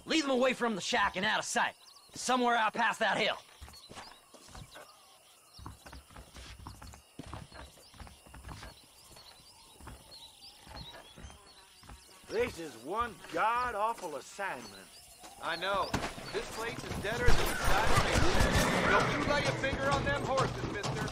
Lead them away from the shack and out of sight. Somewhere out past that hill. This is one god-awful assignment. I know. This place is deader than the side of me. Don't you lay a finger on them horses, mister.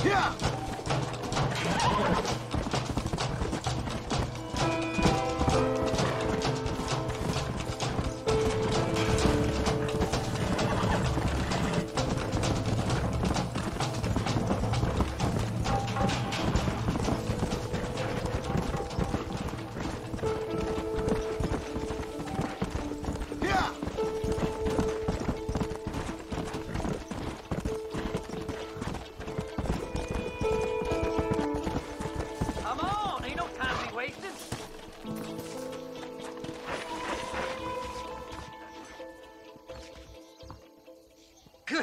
Yeah!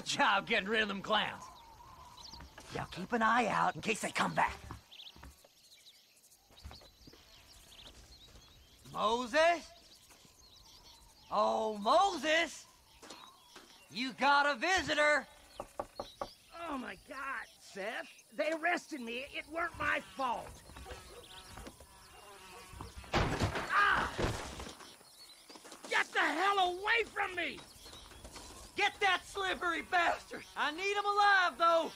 Good job getting rid of them clowns. Now keep an eye out in case they come back. Moses? Oh, Moses! You got a visitor! Oh my God, Seth. They arrested me. It weren't my fault. Ah! Get the hell away from me! Get that slippery bastard! I need him alive, though!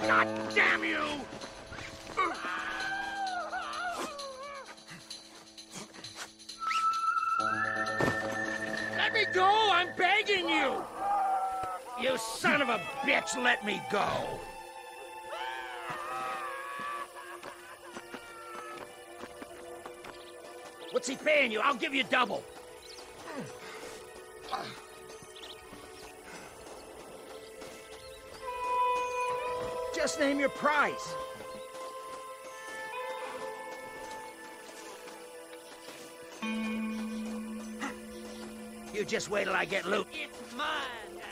God damn you! Let me go! I'm begging you! You son of a bitch, let me go! What's he paying you? I'll give you double. Just name your price. You just wait till I get loot. It's mine now.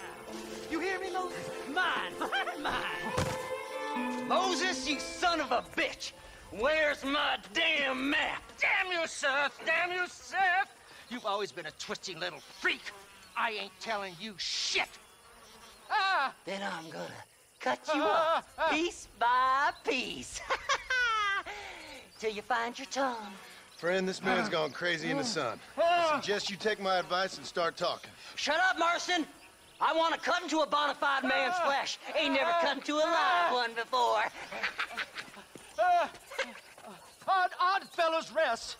You hear me, Moses? Mine, mine, mine. Moses, you son of a bitch! Where's my damn map? Damn you, Seth! Damn you, Seth! You've always been a twisty little freak. I ain't telling you shit. Ah! Then I'm gonna cut you up piece by piece. Till you find your tongue. Friend, this man's gone crazy in the sun. I suggest you take my advice and start talking. Shut up, Marston! I want to cut into a bona fide man's flesh. Ain't never cut into a live one before. Oddfellow's Rest.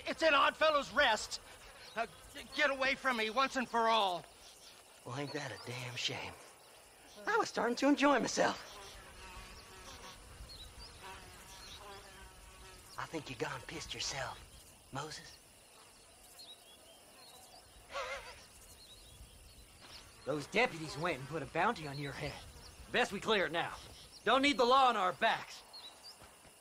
It's in Oddfellow's Rest. Get away from me once and for all. Well, ain't that a damn shame? I was starting to enjoy myself. I think you gone pissed yourself, Moses. Those deputies went and put a bounty on your head. Best we clear it now. Don't need the law on our backs.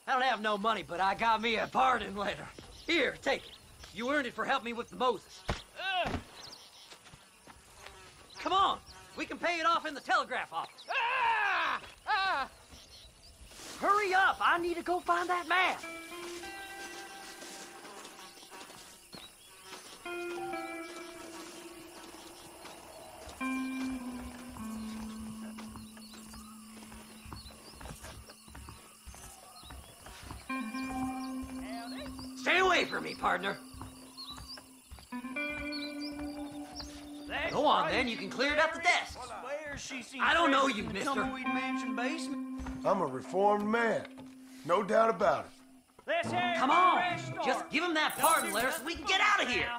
I don't have no money, but I got me a pardon letter. Here, take it. You earned it for helping me with the Moses. Come on. We can pay it off in the telegraph office. Hurry up. I need to go find that map. Stay away from me, partner. Go on, then. You can clear it up the desk. I don't know you, mister. I'm a reformed man. No doubt about it. Come on. Just give him that pardon letter so we can get out of here.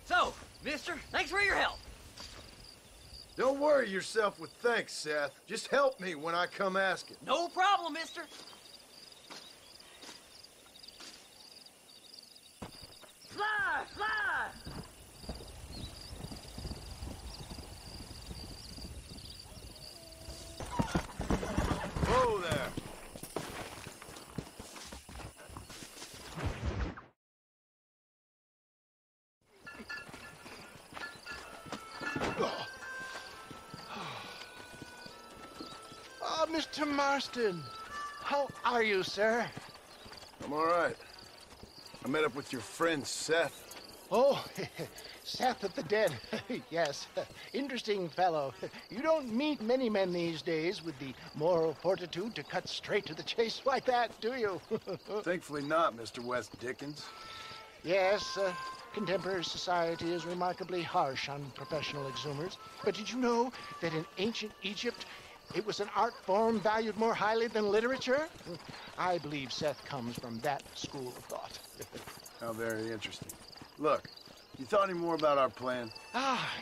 So, mister, thanks for your help. Don't worry yourself with thanks, Seth. Just help me when I come asking. No problem, mister. Fly, fly! Whoa there. Oh, Mr. Marston. How are you, sir? I'm all right. I met up with your friend, Seth. Oh, Seth of the Dead. Yes, interesting fellow. You don't meet many men these days with the moral fortitude to cut straight to the chase like that, do you? Thankfully not, Mr. West Dickens. Yes, contemporary society is remarkably harsh on professional exhumers. But did you know that in ancient Egypt, it was an art form valued more highly than literature? I believe Seth comes from that school of thought. How very interesting. Look, you thought any more about our plan? Ah,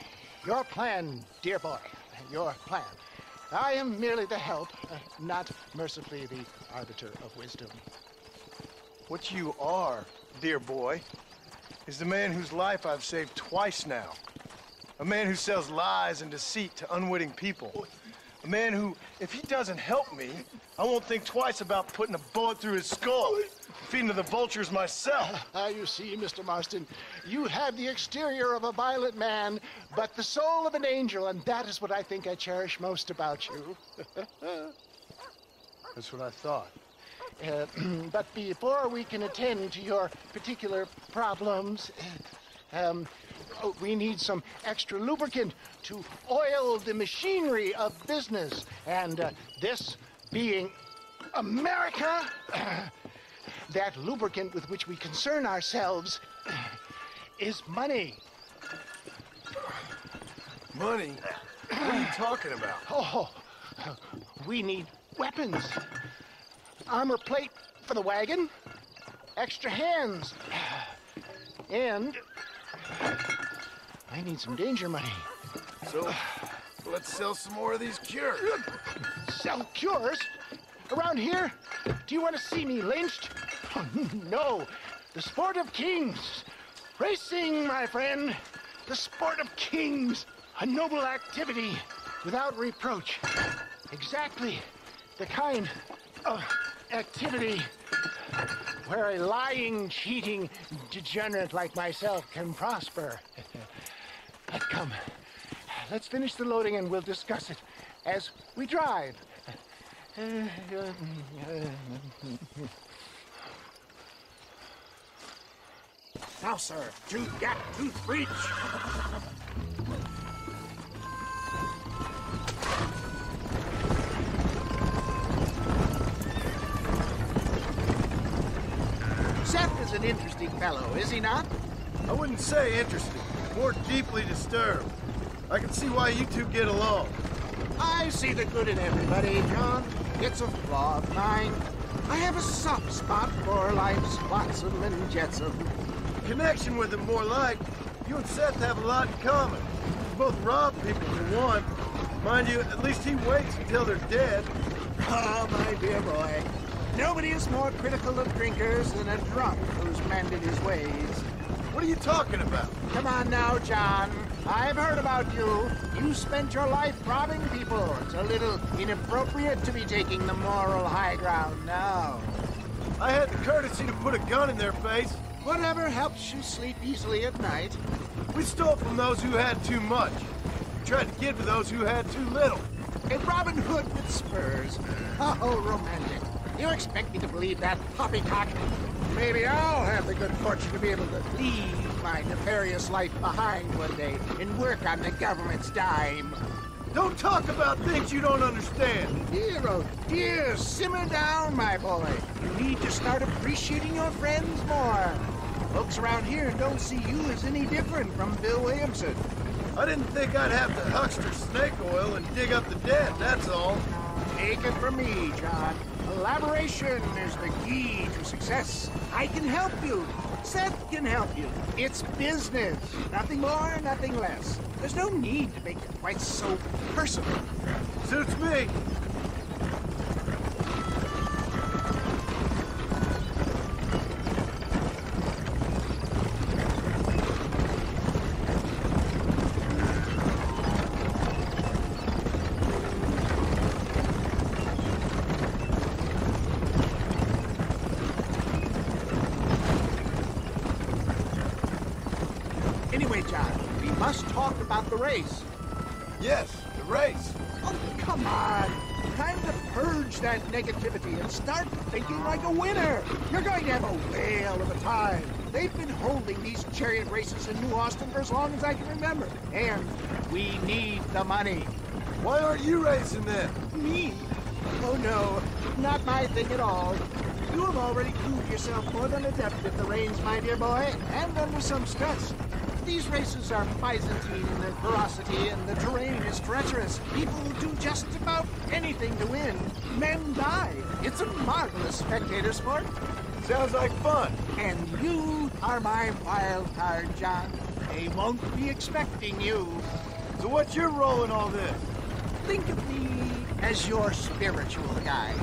your plan, dear boy, your plan. I am merely the help, not mercifully the arbiter of wisdom. What you are, dear boy, is the man whose life I've saved twice now. A man who sells lies and deceit to unwitting people. A man who, if he doesn't help me, I won't think twice about putting a bullet through his skull. Feeding to the vultures myself. You see, Mr. Marston, you have the exterior of a violent man, but the soul of an angel, and that is what I think I cherish most about you. That's what I thought. But before we can attend to your particular problems, we need some extra lubricant to oil the machinery of business. And this being America, that lubricant with which we concern ourselves is money. Money? What are you talking about? Oh, we need weapons. Armor plate for the wagon, extra hands, and I need some danger money. So, let's sell some more of these cures. Sell cures? Around here? Do you want to see me lynched? Oh, no. The sport of kings. Racing, my friend. The sport of kings. A noble activity without reproach. Exactly the kind of activity where a lying, cheating degenerate like myself can prosper. Come, let's finish the loading and we'll discuss it as we drive. Now, sir, tooth gap, tooth breach. Seth is an interesting fellow, is he not? I wouldn't say interesting, more deeply disturbed. I can see why you two get along. I see the good in everybody, John. It's a flaw of mine. I have a soft spot for life's flotsam and jetsam. Connection with him, more like. You and Seth have a lot in common. You both rob people for one. Mind you, at least he waits until they're dead. Oh, my dear boy. Nobody is more critical of drinkers than a drunk who's mended his ways. What are you talking about? Come on now, John. I've heard about you. You spent your life robbing people. It's a little inappropriate to be taking the moral high ground now. I had the courtesy to put a gun in their face. Whatever helps you sleep easily at night. We stole from those who had too much. We tried to give to those who had too little. A Robin Hood with spurs. Oh, romantic. You expect me to believe that poppycock? Maybe I'll have the good fortune to be able to leave my nefarious life behind one day and work on the government's dime. Don't talk about things you don't understand. Dear, oh dear, simmer down, my boy. You need to start appreciating your friends more. Folks around here don't see you as any different from Bill Williamson. I didn't think I'd have to huckster snake oil and dig up the dead, that's all. Take it from me, John. Collaboration is the key to success. I can help you. Seth can help you. It's business. Nothing more, nothing less. There's no need to make it quite so personal. Suits me. Anyway, John, we must talk about the race. Yes, the race. Oh, come on. Time to purge that negativity and start thinking like a winner. You're going to have a whale of a time. They've been holding these chariot races in New Austin for as long as I can remember. And we need the money. Why aren't you racing then? Me? Oh, no. Not my thing at all. You have already proved yourself more than adept at the reins, my dear boy, and under some stress. These races are Byzantine in their ferocity, and the terrain is treacherous. People will do just about anything to win. Men die. It's a marvelous spectator sport. Sounds like fun. And you are my wild card, John. They won't be expecting you. So what's your role in all this? Think of me as your spiritual guide.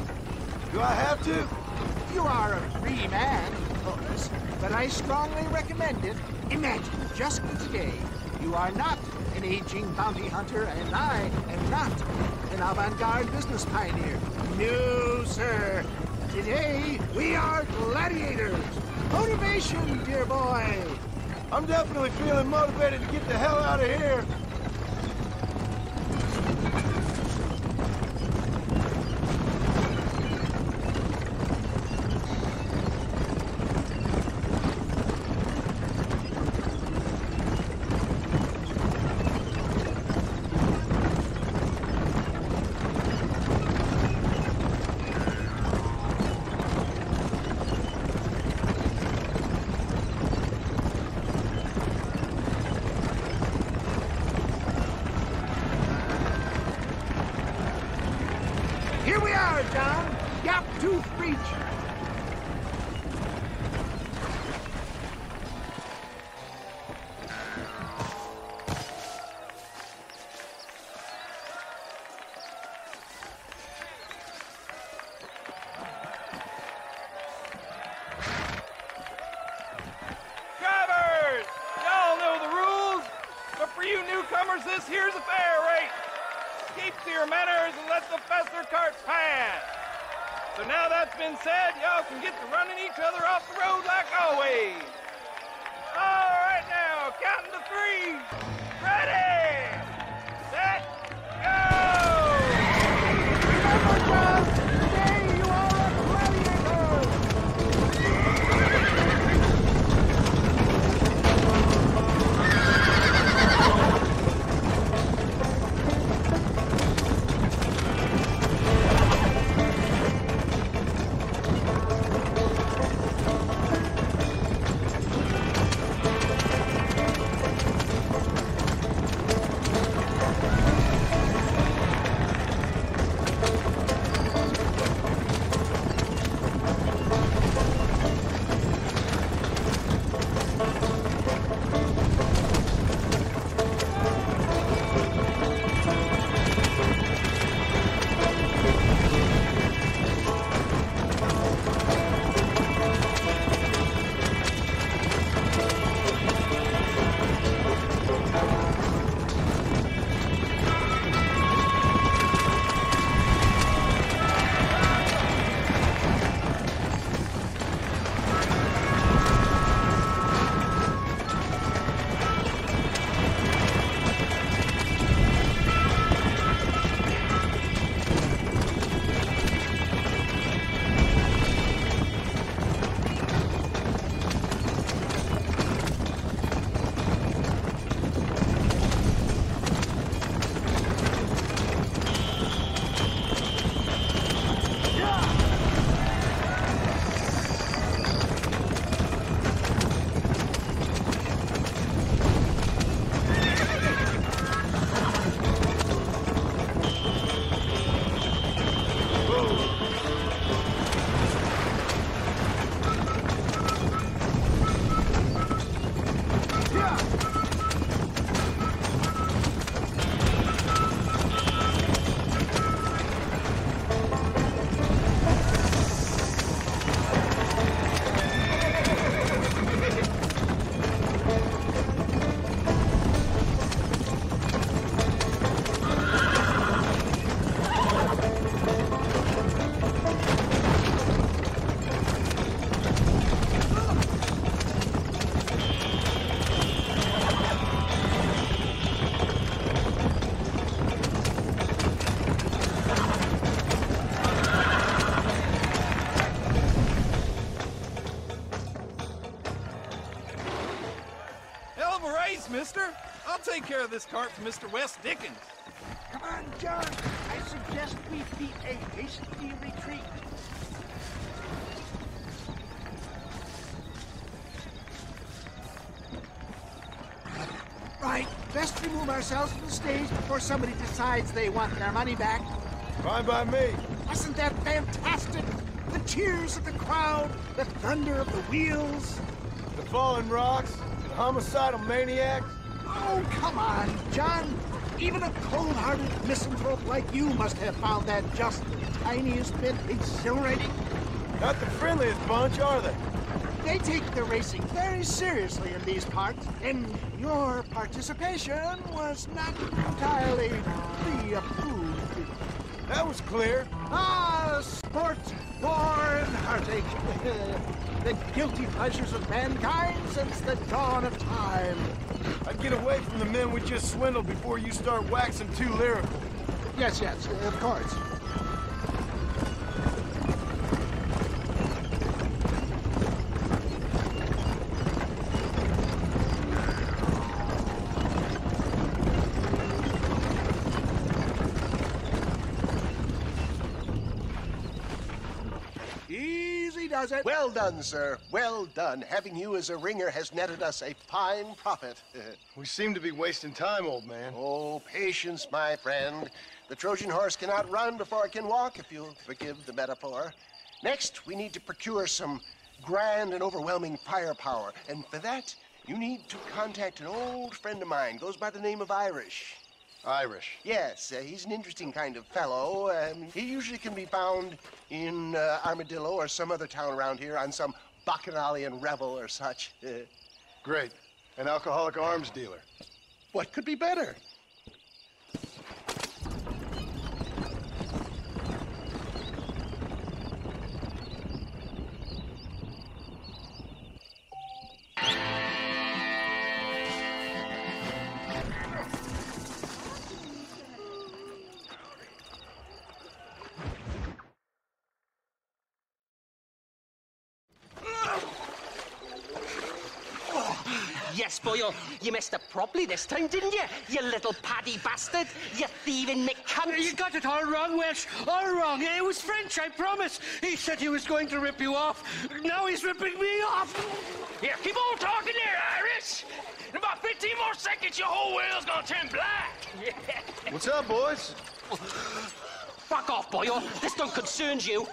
Do I have to? You are a free man, of course, but I strongly recommend it. Imagine, just for today, you are not an aging bounty hunter, and I am not an avant-garde business pioneer. No, sir. Today, we are gladiators. Motivation, dear boy. I'm definitely feeling motivated to get the hell out of here. Here we are, John. Gap Tooth Breach. Drivers! Y'all know the rules, but for you newcomers, this here's a fair rate. Keep to your manners and let the faster carts pass. So now that's been said, y'all can get to running each other off the road like always. All right now, counting to 3. Ready, set, go! Remember, John, today you are a gladiator. mister. I'll take care of this cart for Mr. West Dickens. Come on, John. I suggest we beat a hasty retreat. Right. Best remove ourselves from the stage before somebody decides they want their money back. Fine by me. Wasn't that fantastic? The cheers of the crowd, the thunder of the wheels. The falling rocks, the homicidal maniacs. Oh, come on, John. Even a cold-hearted misanthrope like you must have found that just the tiniest bit exhilarating. Not the friendliest bunch, are they? They take the racing very seriously in these parts, and your participation was not entirely pre-approved. That was clear. Ah, sport, war, and heartache. The guilty pleasures of mankind since the dawn of time. I'd get away from the men we just swindled before you start waxing too lyrical. Yes, of course. Does it? Well done, sir. Well done. Having you as a ringer has netted us a fine profit. We seem to be wasting time, old man. Oh, patience, my friend. The Trojan horse cannot run before it can walk, if you'll forgive the metaphor. Next, we need to procure some grand and overwhelming firepower. And for that, you need to contact an old friend of mine. Goes by the name of Irish. Irish? Yes, he's an interesting kind of fellow. He usually can be found in Armadillo or some other town around here on some bacchanalian revel or such. Great. An alcoholic arms dealer. What could be better? Yes, boyo, you messed up properly this time, didn't you? You little paddy bastard. You thieving McCunt. You got it all wrong, Welsh. All wrong. It was French, I promise. He said he was going to rip you off. Now he's ripping me off. Here, keep on talking there, Irish. In about 15 more seconds, your whole world's gonna turn black. Yeah. What's up, boys? Fuck off, boyo. This don't concern you.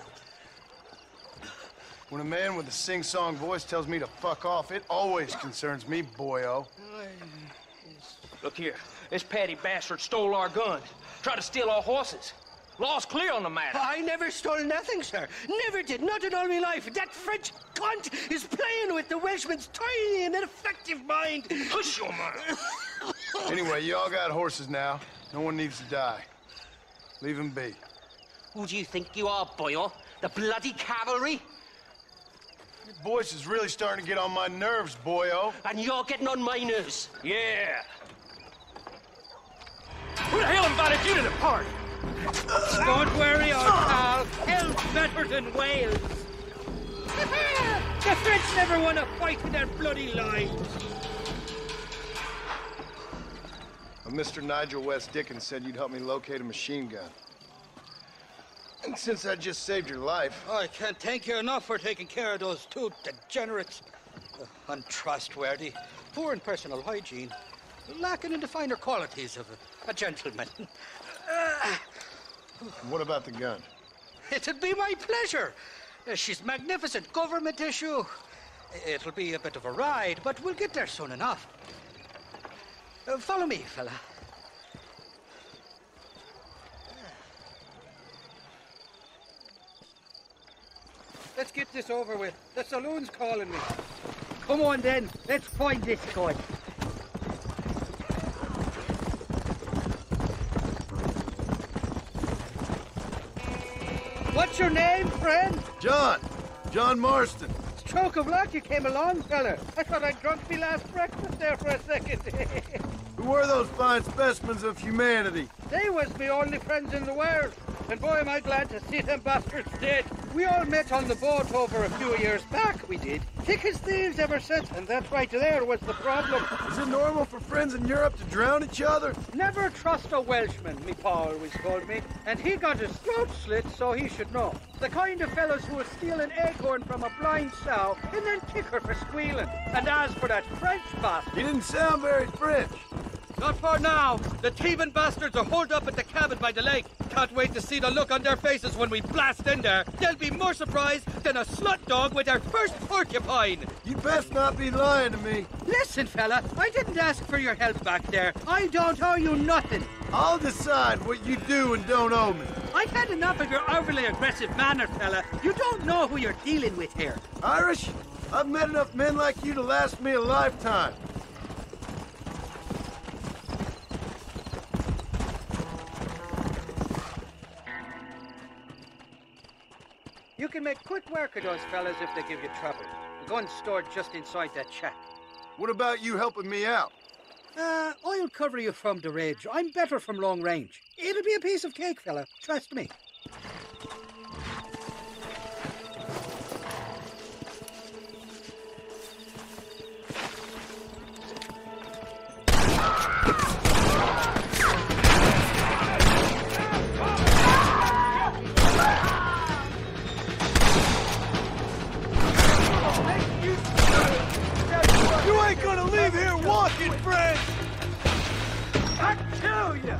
When a man with a sing-song voice tells me to fuck off, it always concerns me, boyo. Look here, this paddy bastard stole our guns, tried to steal our horses. Law's clear on the matter. I never stole nothing, sir. Never did, not in all my life. That French cunt is playing with the Welshman's tiny and ineffective mind. Hush your mouth. Anyway, you all got horses now. No one needs to die. Leave them be. Who do you think you are, boyo? The bloody cavalry? Your voice is really starting to get on my nerves, boyo. And you're getting on my nerves. Yeah. Who the hell invited you to the party? Don't worry, old pal. Hell's better than Wales. The French never won a fight in their bloody lives. Mr. Nigel West Dickens said you'd help me locate a machine gun. And since I just saved your life... I can't thank you enough for taking care of those two degenerates. Untrustworthy, poor in personal hygiene, lacking in the finer qualities of a gentleman. What about the gun? It'd be my pleasure. She's magnificent, government issue. It'll be a bit of a ride, but we'll get there soon enough. Follow me, fella. Let's get this over with. The saloon's calling me. Come on, then. Let's find this gun. What's your name, friend? John Marston. Stroke of luck you came along, fella. I thought I'd drunk me last breakfast there for a second. Who were those fine specimens of humanity? They was me only friends in the world. And boy, am I glad to see them bastards dead. We all met on the boat over a few years back, we did. Thick as thieves ever since, and that right there was the problem. Is it normal for friends in Europe to drown each other? Never trust a Welshman, me pa always told me. And he got his throat slit, so he should know. The kind of fellows who will steal an acorn from a blind sow and then kick her for squealing. And as for that French bastard... He didn't sound very French. Not for now. The thieving bastards are holed up at the cabin by the lake. Can't wait to see the look on their faces when we blast in there. They'll be more surprised than a slut dog with their first porcupine. You best not be lying to me. Listen, fella, I didn't ask for your help back there. I don't owe you nothing. I'll decide what you do and don't owe me. I've had enough of your overly aggressive manner, fella. You don't know who you're dealing with here. Irish, I've met enough men like you to last me a lifetime. You can make quick work of those fellas if they give you trouble. The gun's stored just inside that shack. What about you helping me out? I'll cover you from the ridge. I'm better from long range. It'll be a piece of cake, fella. Trust me. You ain't gonna leave here walking, friend! I kill you!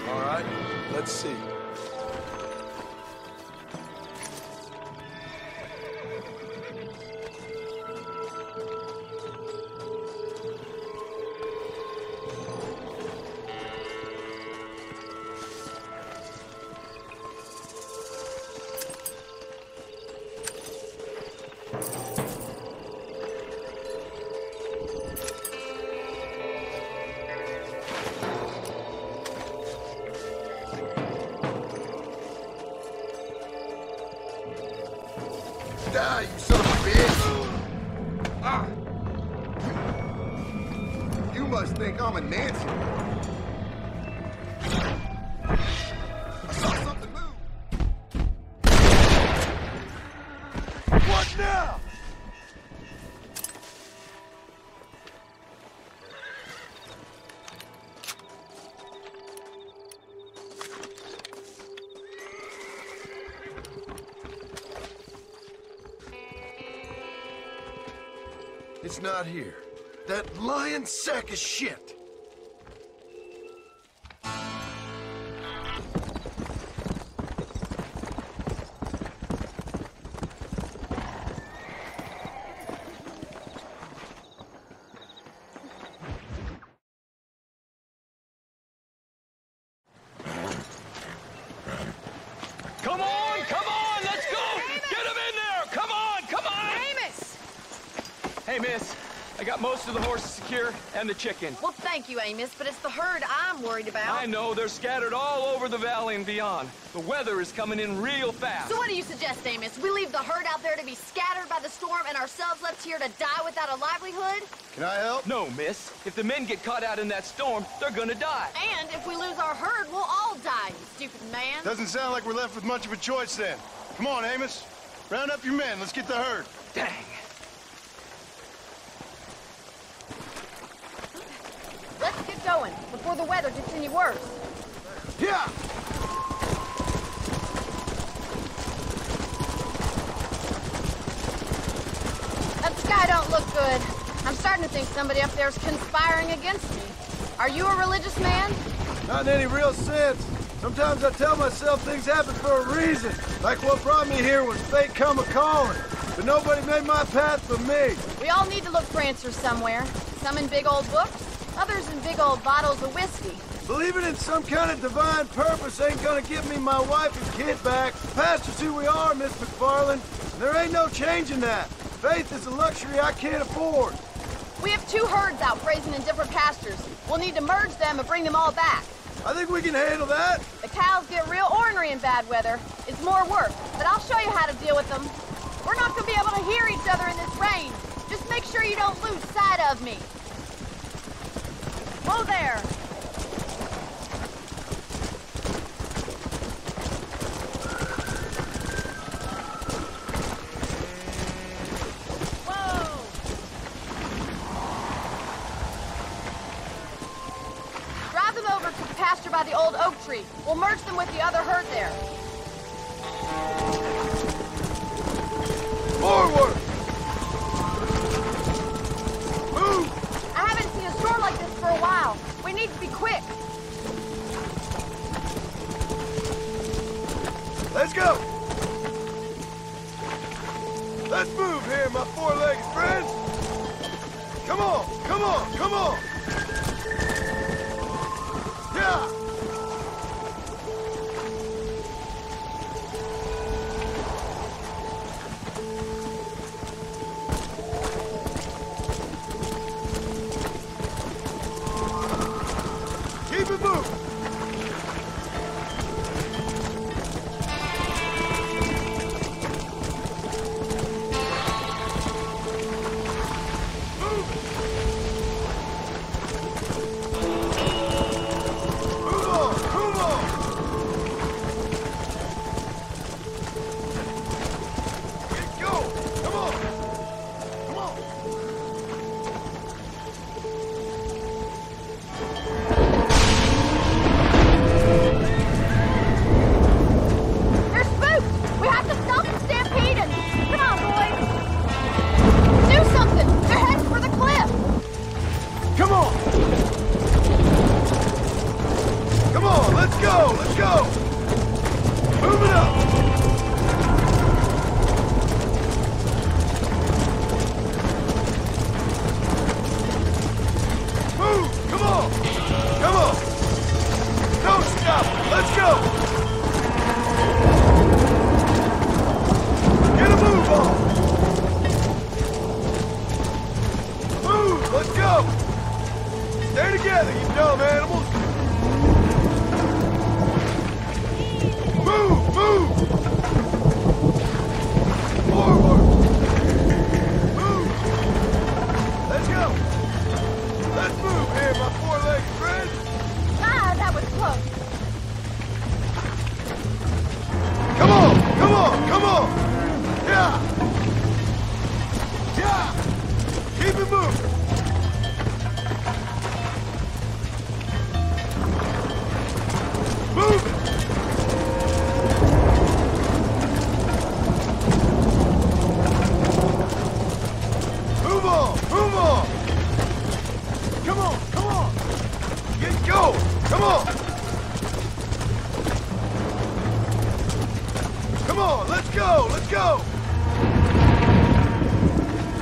All right, let's see. Die, you son of a bitch! Ah. You must think I'm a Nancy. Saw something move. What now? It's not here. That lying sack of shit. Come on, let's go! Get him in there! Come on! Amos! Hey, miss, I got most of the horses secure and the chicken. Well, thank you, Amos, but it's the herd I'm worried about. I know, they're scattered all over the valley and beyond. The weather is coming in real fast. So what do you suggest, Amos? We leave the herd out there to be scattered by the storm and ourselves left here to die without a livelihood? Can I help? No, miss. If the men get caught out in that storm, they're gonna die. And if we lose our herd, we'll all die, you stupid man. Doesn't sound like we're left with much of a choice then. Come on, Amos. Round up your men. Let's get the herd. Dang. Let's get going before the weather gets any worse. Yeah! That sky don't look good. I'm starting to think somebody up there's conspiring against me. Are you a religious man? Not in any real sense. Sometimes I tell myself things happen for a reason. Like what brought me here was fate come a-calling. But nobody made my path but me. We all need to look for answers somewhere. Some in big old books, others in big old bottles of whiskey. Believing in some kind of divine purpose ain't gonna give me my wife and kid back. Pastor's who we are, Miss McFarland. And there ain't no changing that. Faith is a luxury I can't afford. We have 2 herds out grazing in different pastures. We'll need to merge them and bring them all back. I think we can handle that. The cows get real ornery in bad weather. It's more work, but I'll show you how to deal with them. We're not gonna be able to hear each other in this rain. Just make sure you don't lose sight of me. Whoa there. Pasture by the old oak tree. We'll merge them with the other herd there. Forward! Move! I haven't seen a storm like this for a while. We need to be quick. Let's go! Let's move here, my four-legged friends! Come on, come on, come on! Yeah! Keep it moving! Move it! Move on! Move on! Come on! Come on! Get going! Come on! Come on! Let's go! Let's go!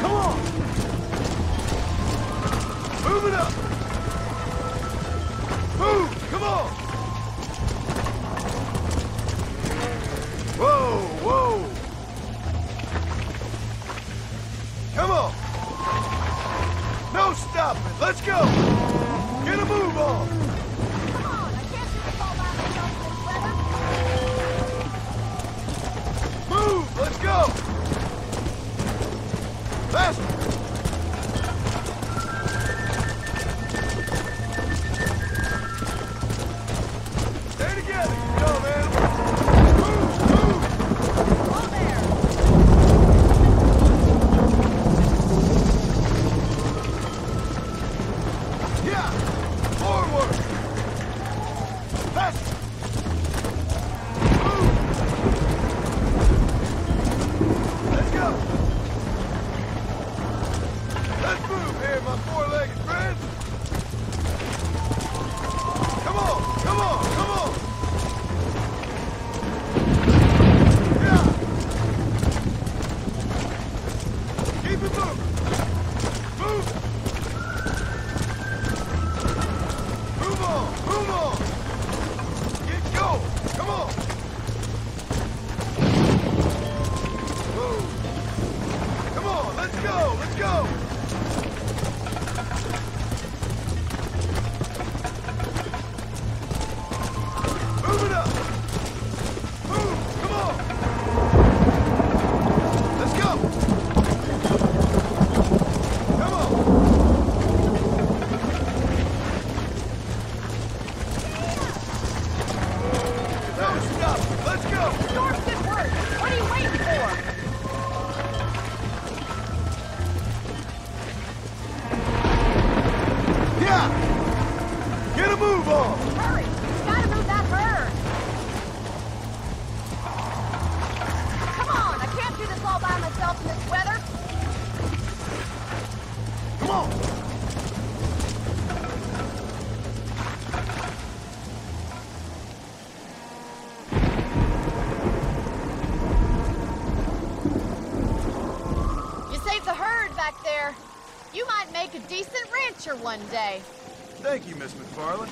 Come on! Move it up! Move! Come on! Whoa! Whoa! Come on! No stopping! Let's go! Get a move on! Come on, I can't do this all by myself in this weather. Move! Let's go! Faster! Stay together, you dumb animal! Move! Move! Hold there! Yeah! Forward! Faster! Move! Let's go! Let's move here, my four-legged friend! Come on! Come on! Come on! Yeah! Keep it moving! Move! Move on! Move on! Get going! Come on! Move! Come on! Let's go! Let's go! Move it up! Move! Come on! Let's go! Come on! No, stop! Let's go! The door's good work. What are you waiting for? Yeah! Get a move on! Hurry! You gotta move that herd! Come on! I can't do this all by myself in this weather! Come on! You saved the herd back there. You might make a decent rancher one day. Thank you, Miss McFarland.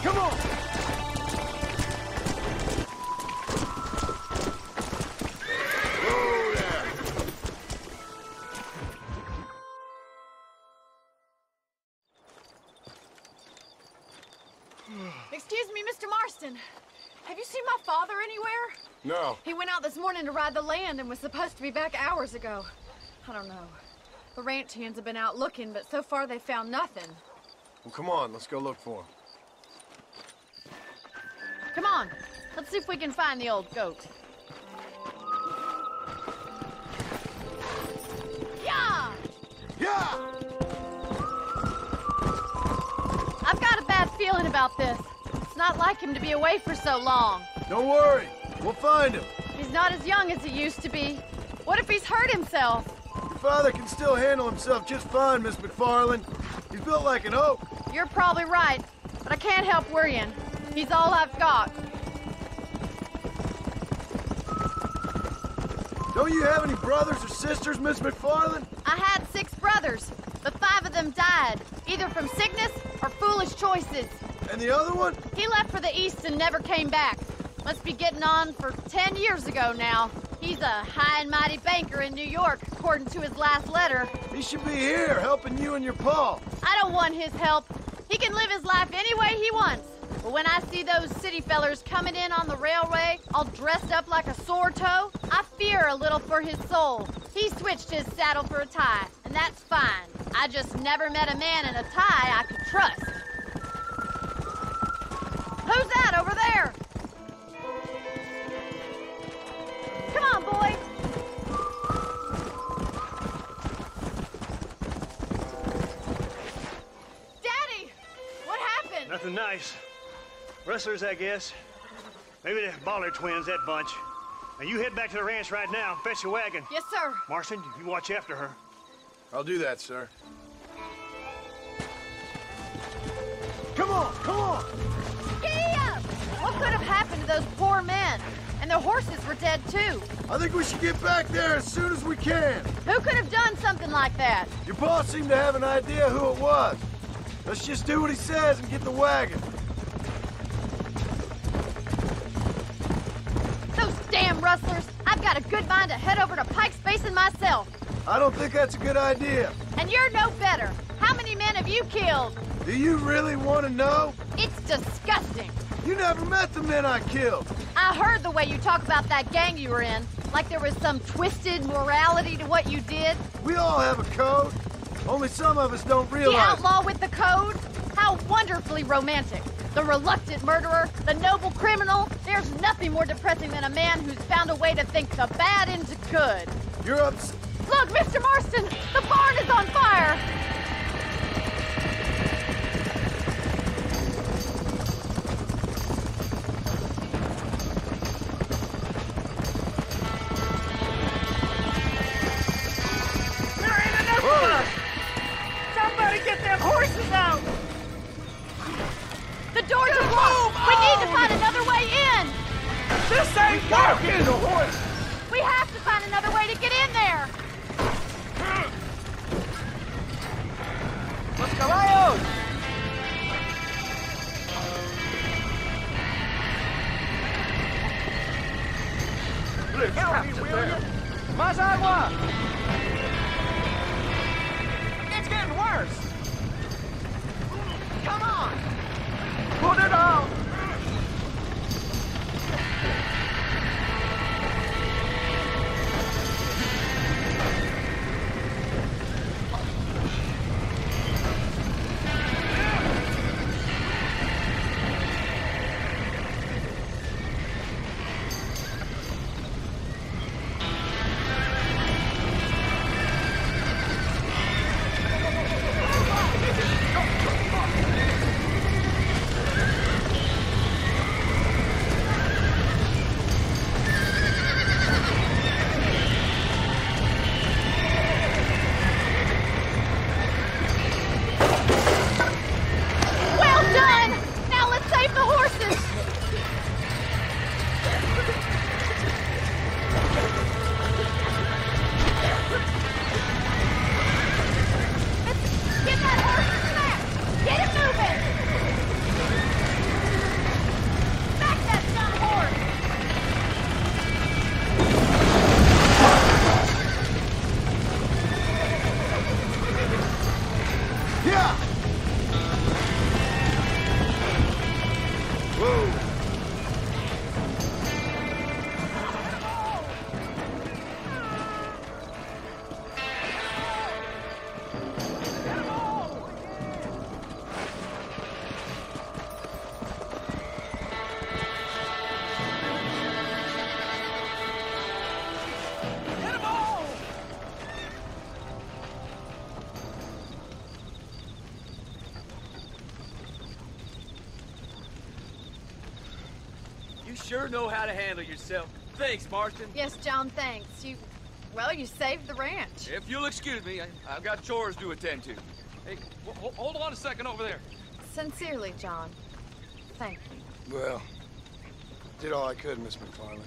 Come on! Whoa there! Excuse me, Mr. Marston. Have you seen my father anywhere? No. He went out this morning to ride the land and was supposed to be back hours ago. I don't know. The ranch hands have been out looking, but so far they found nothing. Well, come on, let's go look for him. Come on, let's see if we can find the old goat. Yeah! Yeah! I've got a bad feeling about this. It's not like him to be away for so long. Don't worry, we'll find him. He's not as young as he used to be. What if he's hurt himself? Your father can still handle himself just fine, Miss McFarland. He's built like an oak. You're probably right, but I can't help worrying. He's all I've got. Don't you have any brothers or sisters, Miss McFarland? I had 6 brothers, but 5 of them died, either from sickness or foolish choices. And the other one? He left for the east and never came back. Must be getting on for 10 years ago now. He's a high and mighty banker in New York, according to his last letter. He should be here, helping you and your pa. I don't want his help. He can live his life any way he wants. But when I see those city fellers coming in on the railway, all dressed up like a sore toe, I fear a little for his soul. He switched his saddle for a tie, and that's fine. I just never met a man in a tie I could trust. Who's that over there? nice. Rustlers, I guess. Maybe the Baller twins, that bunch. Now you head back to the ranch right now and fetch a wagon. Yes, sir. Marston, you watch after her. I'll do that, sir. Come on, come on! Giddy up! What could have happened to those poor men? And their horses were dead, too. I think we should get back there as soon as we can. Who could have done something like that? Your boss seemed to have an idea who it was. Let's just do what he says and get the wagon. Those damn rustlers! I've got a good mind to head over to Pike's Basin myself. I don't think that's a good idea. And you're no better. How many men have you killed? Do you really want to know? It's disgusting. You never met the men I killed. I heard the way you talk about that gang you were in, like there was some twisted morality to what you did. We all have a code. Only some of us don't realize. The outlaw with the code? How wonderfully romantic. The reluctant murderer, the noble criminal. There's nothing more depressing than a man who's found a way to think the bad into good. You're up. Look, Mr. Marston, the barn is on fire. Somebody get them horses out! The doors are blocked! We need to find another way in! This ain't working! We have to find another way to get in there! Los caballos! Help me, will you? Más agua! It's getting worse! Come on! Put it out! Sure know how to handle yourself. Thanks, Marston. Yes, John, thanks. Well, you saved the ranch. If you'll excuse me, I've got chores to attend to. Hey, hold on a second over there. Sincerely, John. Thank you. Well, did all I could, Miss McFarland.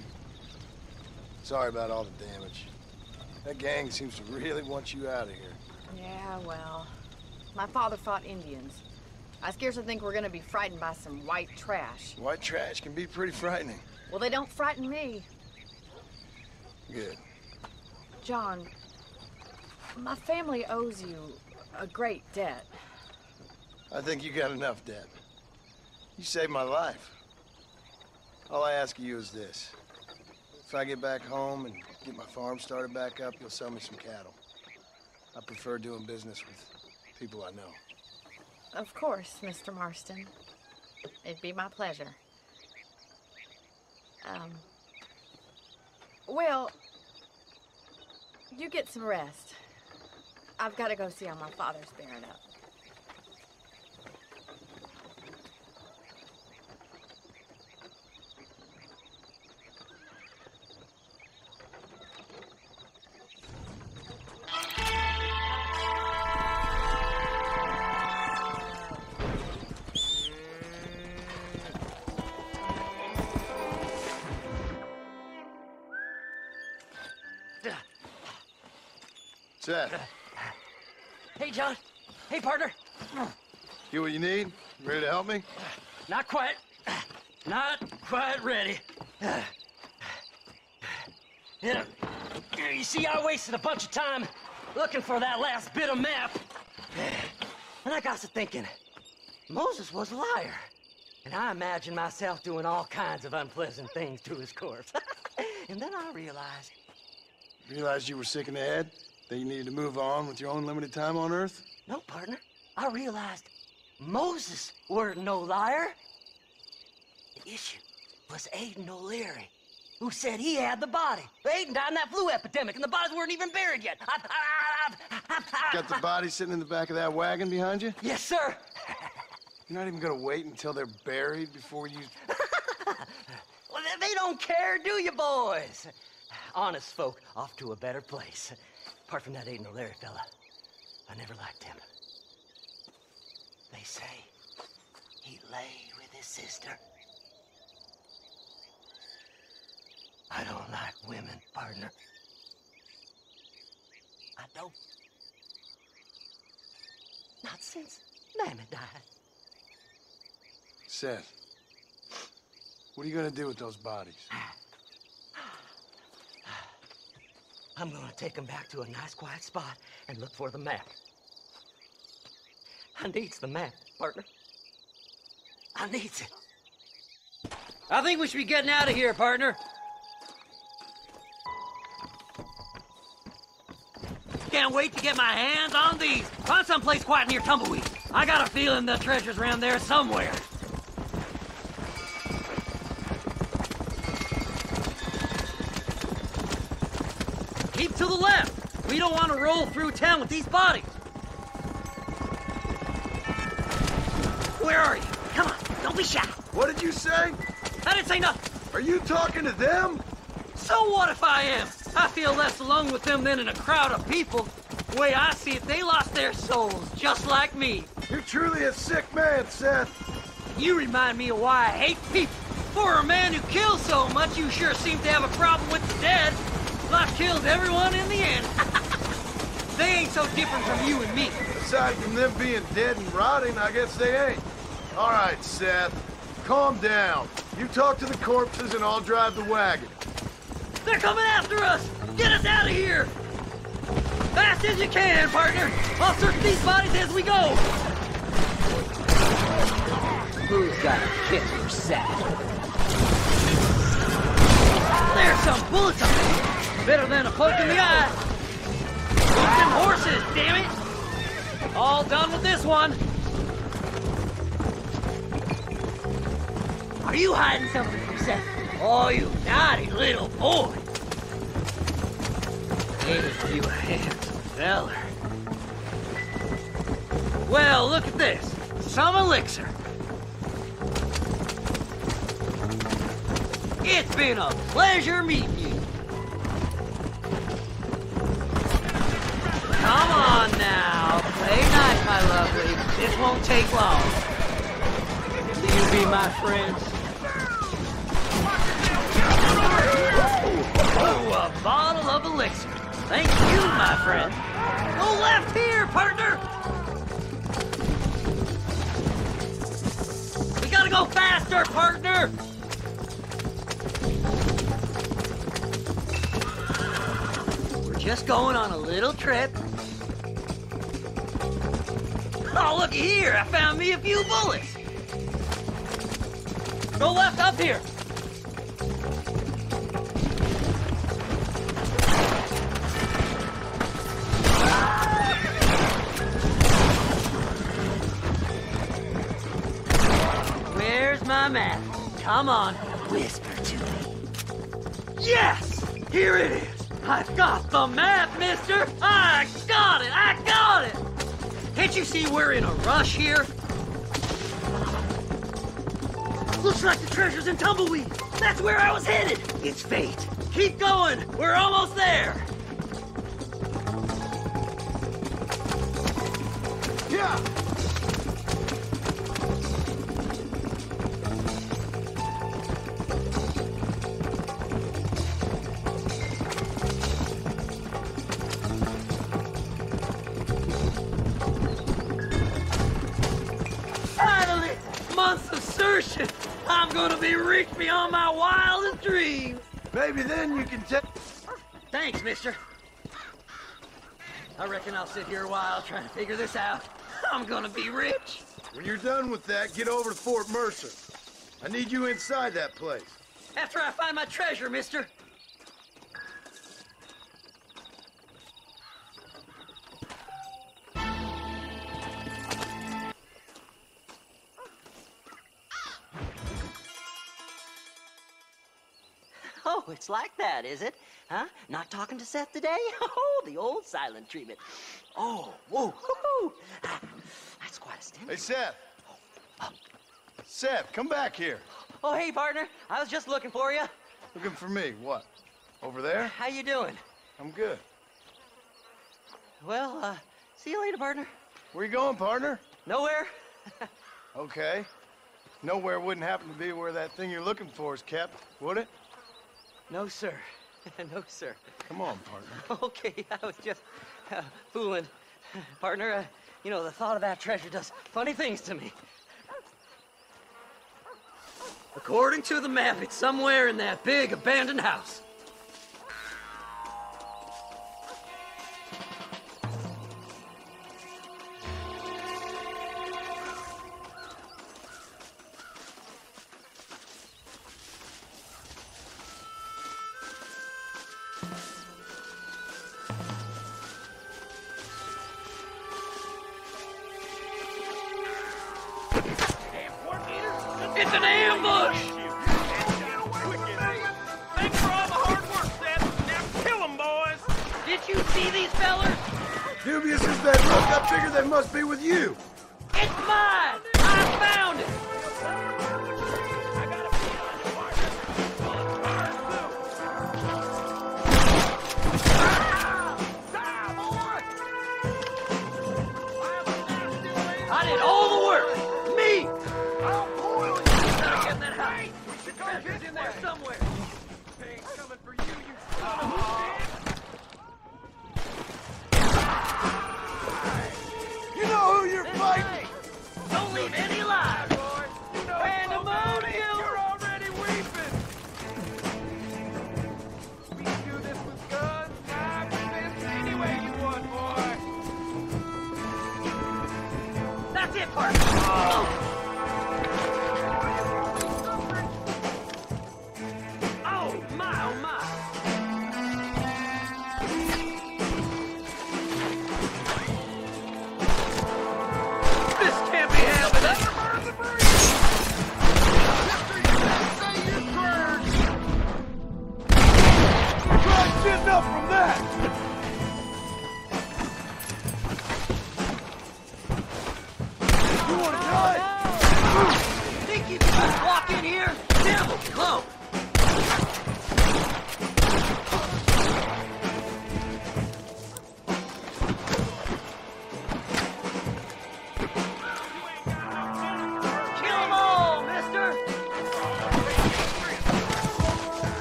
Sorry about all the damage. That gang seems to really want you out of here. Yeah, well, my father fought Indians. I scarcely think we're gonna be frightened by some white trash. White trash can be pretty frightening. Well, they don't frighten me. Good. John, my family owes you a great debt. I think you got enough debt. You saved my life. All I ask of you is this. If I get back home and get my farm started back up, you'll sell me some cattle. I prefer doing business with people I know. Of course, Mr. Marston. It'd be my pleasure. Well, you get some rest. I've got to go see how my father's bearing up. Seth. Hey, John. Hey, partner. You what you need? Ready to help me? Not quite. Not quite ready. You see, I wasted a bunch of time looking for that last bit of map. And I got to thinking, Moses was a liar. And I imagined myself doing all kinds of unpleasant things to his corpse. And then I realized... Realized you were sick in the head? That you needed to move on with your own limited time on Earth? No, partner. I realized Moses weren't no liar. The issue was Aiden O'Leary, who said he had the body. Aiden died in that flu epidemic, and the bodies weren't even buried yet. Got the body sitting in the back of that wagon behind you? Yes, sir. You're not even gonna wait until they're buried before you... Well, they don't care, do you, boys? Honest folk off to a better place. Apart from that Aiden O'Leary fella, I never liked him. They say he lay with his sister. I don't like women, partner. I don't. Not since Mammy died. Seth, what are you gonna do with those bodies? I'm gonna take them back to a nice quiet spot and look for the map. I needs the map, partner. I needs it. I think we should be getting out of here, partner. Can't wait to get my hands on these. Find someplace quiet near Tumbleweed. I got a feeling the treasure's around there somewhere. Keep to the left. We don't want to roll through town with these bodies. Where are you? Come on, don't be shy. What did you say? I didn't say nothing. Are you talking to them? So what if I am? I feel less alone with them than in a crowd of people. The way I see it, they lost their souls, just like me. You're truly a sick man, Seth. You remind me of why I hate people. For a man who kills so much, you sure seem to have a problem with the dead. Life kills everyone in the end. They ain't so different from you and me. Aside from them being dead and rotting, I guess they ain't. All right, Seth, calm down. You talk to the corpses and I'll drive the wagon. They're coming after us! Get us out of here! Fast as you can, partner! I'll search these bodies as we go! Who's got a kick for Seth? There's some bullets on it! Better than a poke in the eye! Shoot them horses, damn it! All done with this one! Are you hiding something from Seth? Oh, you naughty little boy! Ain't you a handsome feller? Well, look at this. Some elixir. It's been a pleasure meeting you. Come on now. Play nice, my lovely. This won't take long. Will you be my friends? Oh, a bottle of elixir. Thank you, my friend. Go left here, partner! We gotta go faster, partner! We're just going on a little trip. Oh, looky here! I found me a few bullets! Go left up here! Where's my map? Come on, whisper to me. Yes! Here it is! I've got the map, mister! I got it! I got it! Can't you see we're in a rush here? Looks like the treasure's in Tumbleweed. That's where I was headed. It's fate. Keep going. We're almost there. Yeah! I'm gonna be rich beyond my wildest dreams. Maybe then you can tell. Thanks, mister. I reckon I'll sit here a while trying to figure this out. I'm gonna be rich. When you're done with that, get over to Fort Mercer. I need you inside that place. After I find my treasure, mister. Oh, it's like that, is it? Huh? Not talking to Seth today? Oh, the old silent treatment. Oh, whoa, woo-hoo. That's quite a stint. Hey, Seth. Seth, come back here. Oh, hey, partner. I was just looking for you. Looking for me? What? Over there? How you doing? I'm good. Well, see you later, partner. Where you going, partner? Nowhere. Okay. Nowhere wouldn't happen to be where that thing you're looking for is kept, would it? No, sir. No, sir. Come on, partner. Okay, I was just fooling. Partner, you know, the thought of that treasure does funny things to me. According to the map, it's somewhere in that big abandoned house. It's an ambush! Thanks for all the hard work, Seth. Now kill them, boys. Did you see these fellers? Dubious as that look, I figure they must be with you. It's mine! I found it! I did all the work! Me! Treasure's in there somewhere. They ain't coming for you, you son of a bitch. You know who you're fighting? Don't leave any alive. Pandemonium! You're already weeping! We can do this with guns, knives, fists, any way you want, boy! That's it, partner! Oh. Enough from that! You want to die? Think you can just walk in here? Devil, come! Kill them all, mister!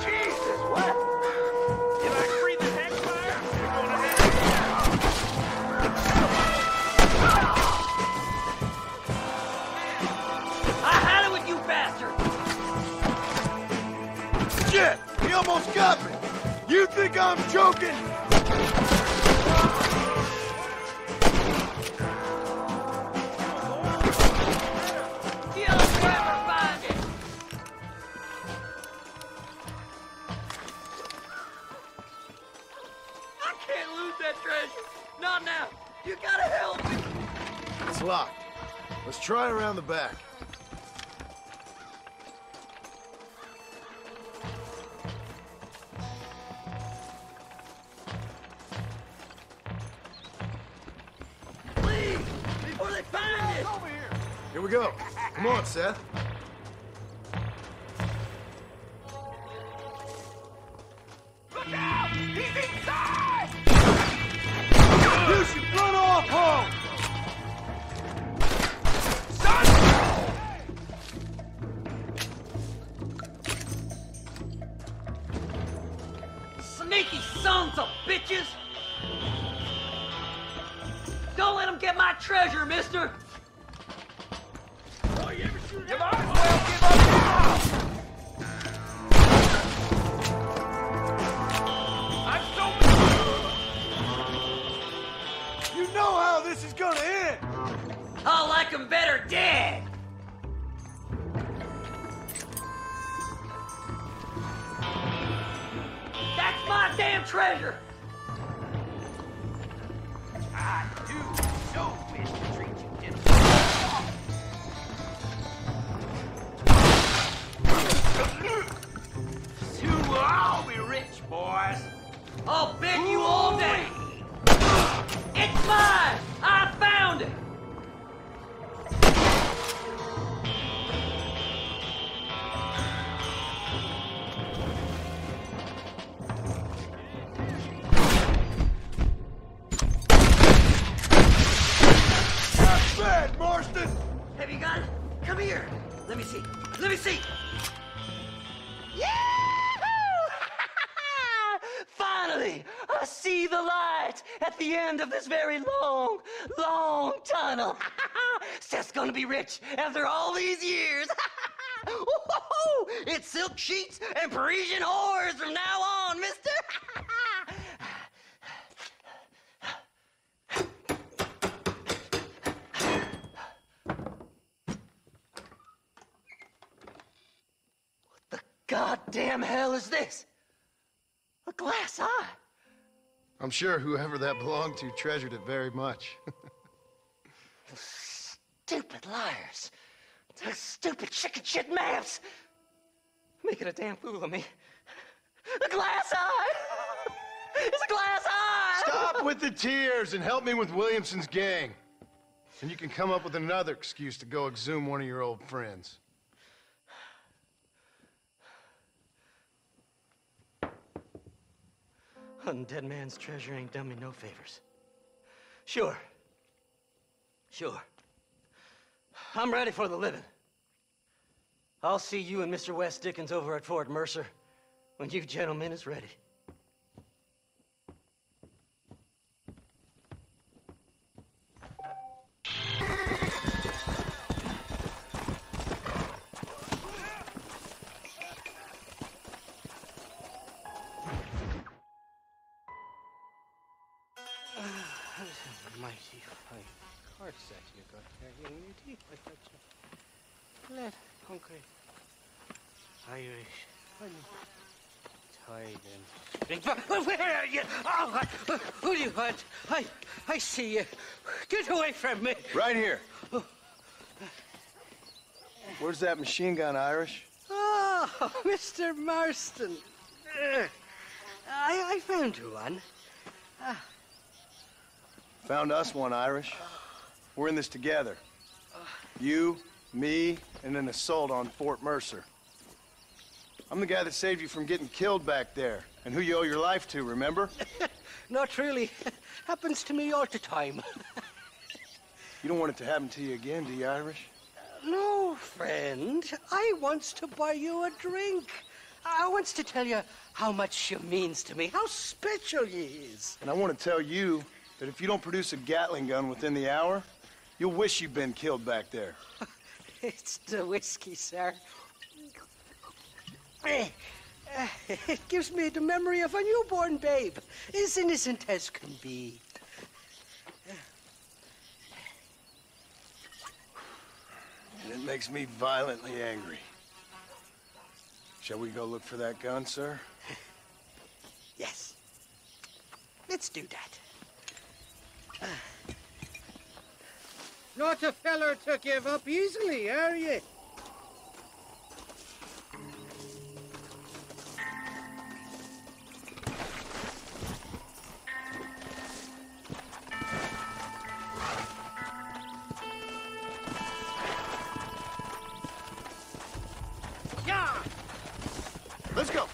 Jesus, what? Shit! He almost got me! You think I'm joking? You'll never find it! I can't lose that treasure! Not now! You gotta help me! It's locked. Let's try around the back. Before they find it! Over here! Here we go. Come on, Seth. Look out! He's inside! You should run off home! Sneaky sons of bitches! Don't let them get my treasure, mister! Oh, you ever shoot You might as well give up now! treasure! I do so wish to treat you differently. Soon we'll all be rich, boys. I'll beg you all day! It's mine! I found it! Not bad, Marston! Have you got it? Come here. Let me see. Let me see. Finally, I see the light at the end of this very long, long tunnel. Seth's gonna be rich after all these years. It's silk sheets and Parisian whores from now on, mister. What the goddamn hell is this? A glass eye. I'm sure whoever that belonged to treasured it very much. Stupid liars. Those stupid chicken shit maps. Making a damn fool of me. A glass eye. It's a glass eye. Stop with the tears and help me with Williamson's gang. And you can come up with another excuse to go exhume one of your old friends. Hunting dead man's treasure ain't done me no favors. Sure. I'm ready for the living. I'll see you and Mr. West Dickens over at Fort Mercer when you gentlemen is ready. Mighty fine horse that you got there, young lady. I thought you led, hungry, Irish, tied and where are you? Oh, who do you want? I see you. Get away from me. Right here. Where's that machine gun, Irish? Oh, Mr. Marston. I found you one. Found us one, Irish. We're in this together. You, me, and an assault on Fort Mercer. I'm the guy that saved you from getting killed back there, and who you owe your life to, remember? Not really. Happens to me all the time. You don't want it to happen to you again, do you, Irish? No, friend. I wants to buy you a drink. I wants to tell you how much she means to me, how special you is. And I want to tell you that if you don't produce a Gatling gun within the hour, you'll wish you'd been killed back there. It's the whiskey, sir. It gives me the memory of a newborn babe, as innocent as can be. And it makes me violently angry. Shall we go look for that gun, sir? Yes. Let's do that. Not a feller to give up easily, are you? Yeah! Let's go.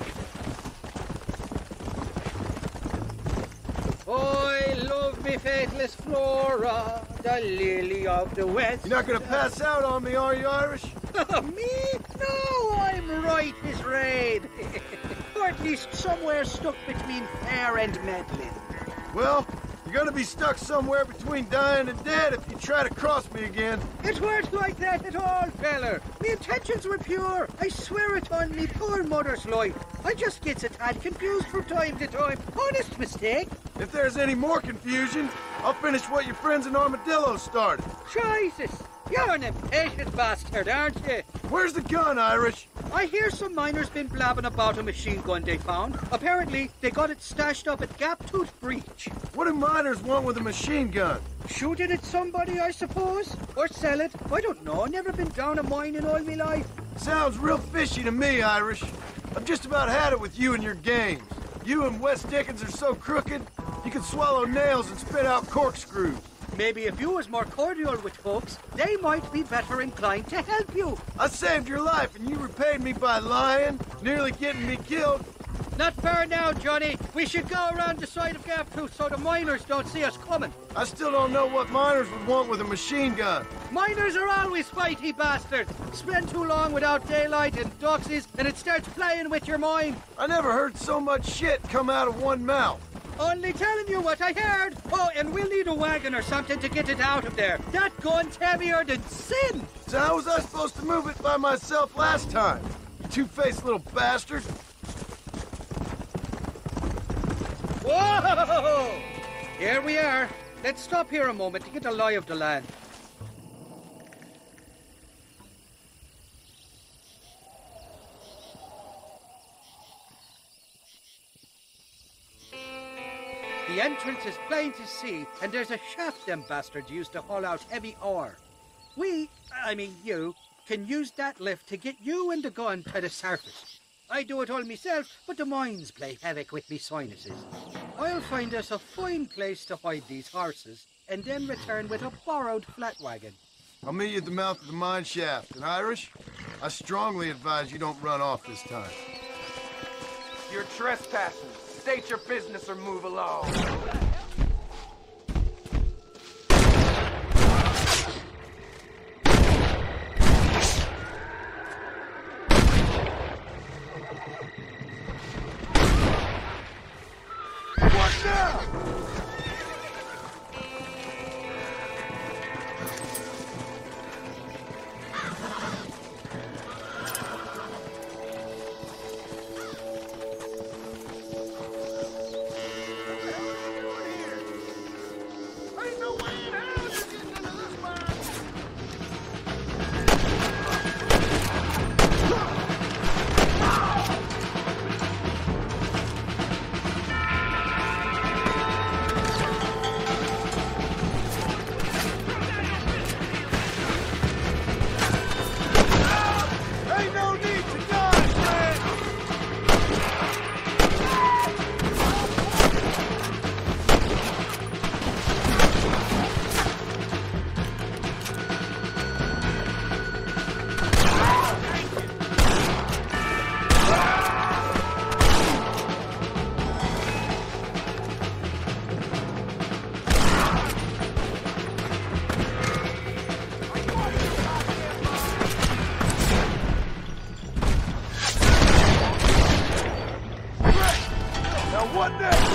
I love me faithless Flora, the lily of the west. You're not gonna pass out on me, are you, Irish? Me? No, I'm right as rain. Or at least somewhere stuck between fair and meddling. Well, you're gonna be stuck somewhere between dying and dead if you try to cross me again. It weren't like that at all, feller. Me intentions were pure. I swear it on me poor mother's life. I just gets a tad confused from time to time. Honest mistake. If there's any more confusion, I'll finish what your friends in Armadillo started. Jesus, you're an impatient bastard, aren't you? Where's the gun, Irish? I hear some miners been blabbing about a machine gun they found. Apparently, they got it stashed up at Gaptooth Breach. What do miners want with a machine gun? Shoot it at somebody, I suppose? Or sell it? I don't know. Never been down a mine in all my life. Sounds real fishy to me, Irish. I've just about had it with you and your games. You and Wes Dickens are so crooked, you can swallow nails and spit out corkscrews. Maybe if you was more cordial with folks, they might be better inclined to help you. I saved your life, and you repaid me by lying, nearly getting me killed. Not far now, Johnny. We should go around the side of Gaptooth so the miners don't see us coming. I still don't know what miners would want with a machine gun. Miners are always fighty bastards. Spend too long without daylight and doxies, and it starts playing with your mind. I never heard so much shit come out of one mouth. Only telling you what I heard. Oh, and we'll need a wagon or something to get it out of there. That gun's heavier than sin. So how was I supposed to move it by myself last time? You two-faced little bastard. Whoa! Here we are. Let's stop here a moment to get a lie of the land. The entrance is plain to see, and there's a shaft them bastards used to haul out heavy ore. You, can use that lift to get you and the gun to the surface. I do it all myself, but the mines play havoc with me sinuses. I'll find us a fine place to hide these horses, and then return with a borrowed flat wagon. I'll meet you at the mouth of the mine shaft. And Irish, I strongly advise you don't run off this time. You're trespassing. State your business or move along. What now?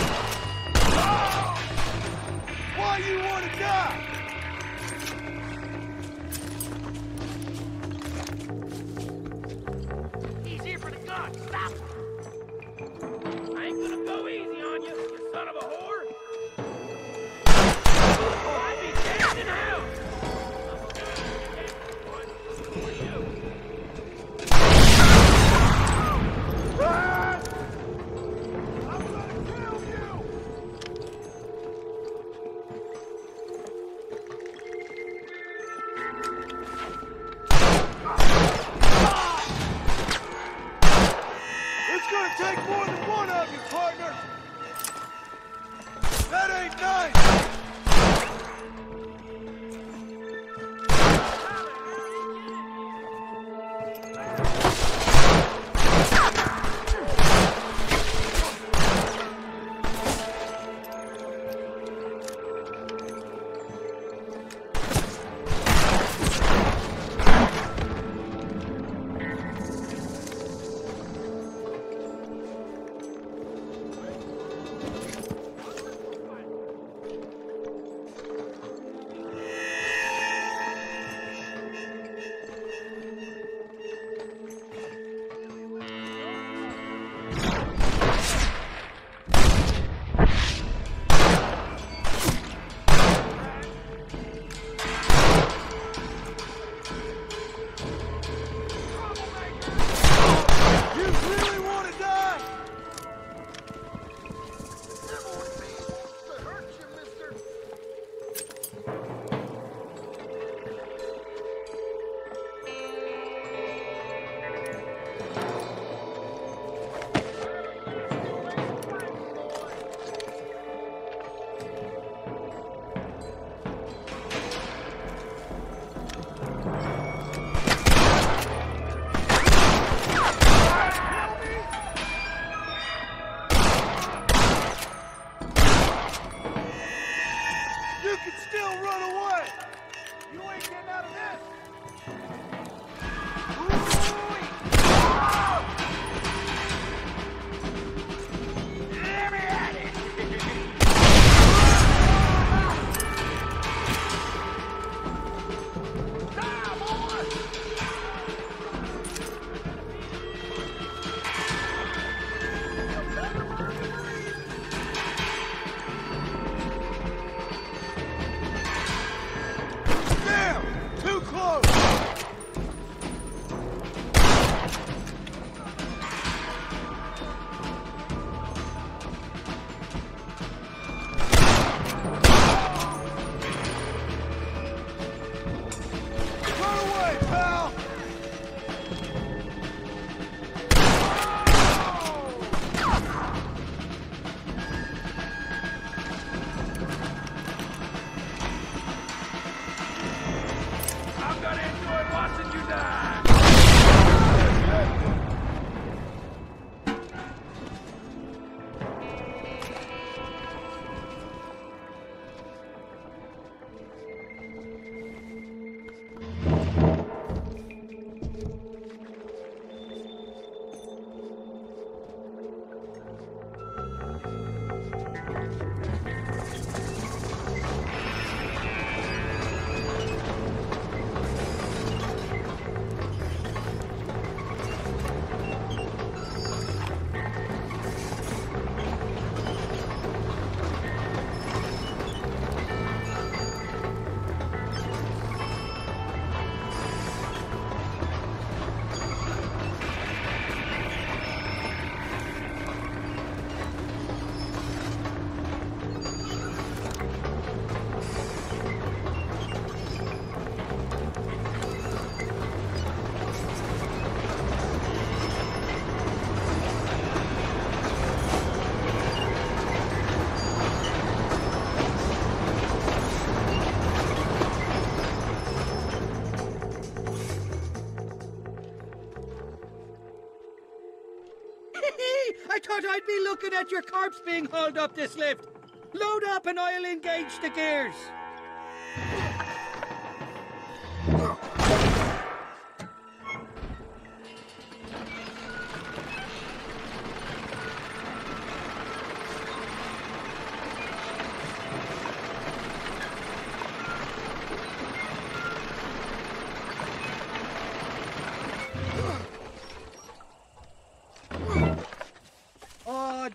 I thought I'd be looking at your corpse being hauled up this lift. Load up and I'll engage the gears.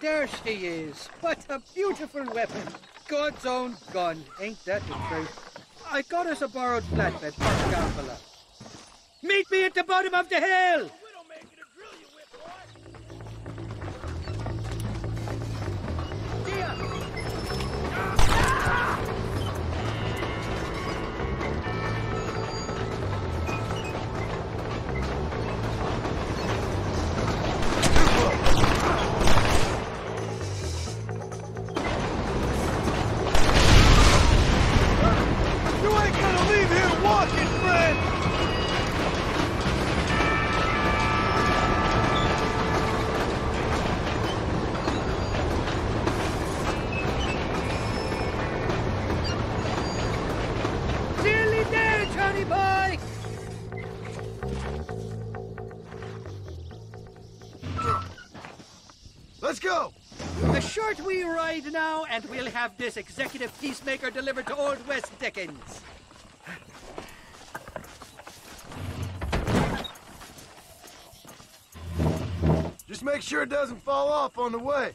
There she is. What a beautiful weapon. God's own gun. Ain't that the truth? I got us a borrowed flatbed for Gambala. Meet me at the bottom of the hill! Let's go! A short wee ride now, and we'll have this executive peacemaker delivered to Old West Dickens. Just make sure it doesn't fall off on the way.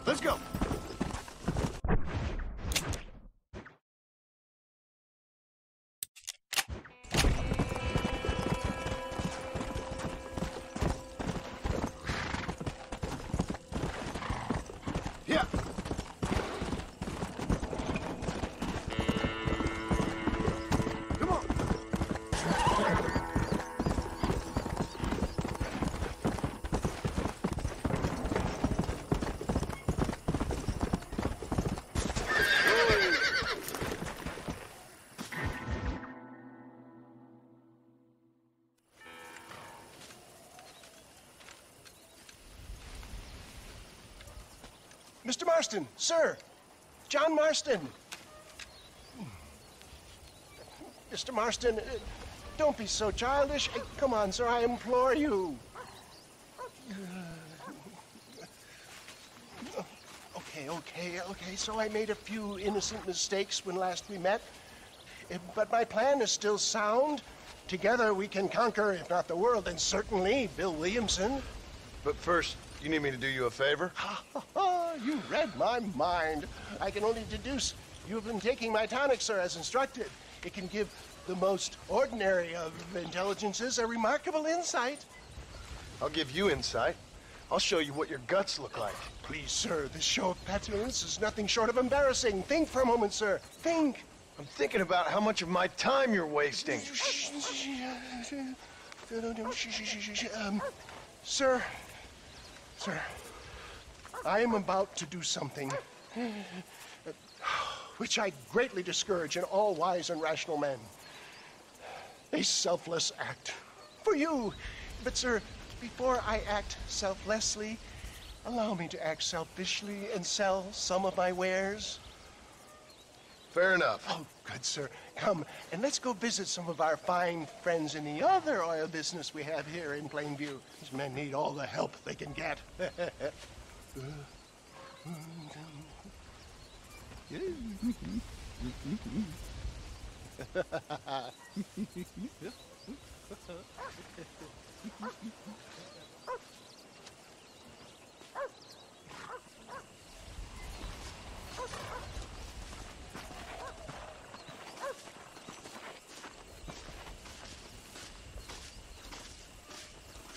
Let's go. Yeah. Come on. Mr. Marston, sir. John Marston. Mr. Marston, don't be so childish. Come on, sir, I implore you. Okay, so I made a few innocent mistakes when last we met. But my plan is still sound. Together we can conquer, if not the world, then certainly Bill Williamson. But first, you need me to do you a favor? You read my mind. I can only deduce you have been taking my tonic, sir, as instructed. It can give the most ordinary of intelligences a remarkable insight. I'll give you insight. I'll show you what your guts look like. Please, sir, this show of petulance is nothing short of embarrassing. Think for a moment, sir. Think. I'm thinking about how much of my time you're wasting. Sir, I am about to do something which I greatly discourage in all wise and rational men. A selfless act for you. But, sir, before I act selflessly, allow me to act selfishly and sell some of my wares. Fair enough. Oh, good, sir. Come, and let's go visit some of our fine friends in the other oil business we have here in Plainview. These men need all the help they can get.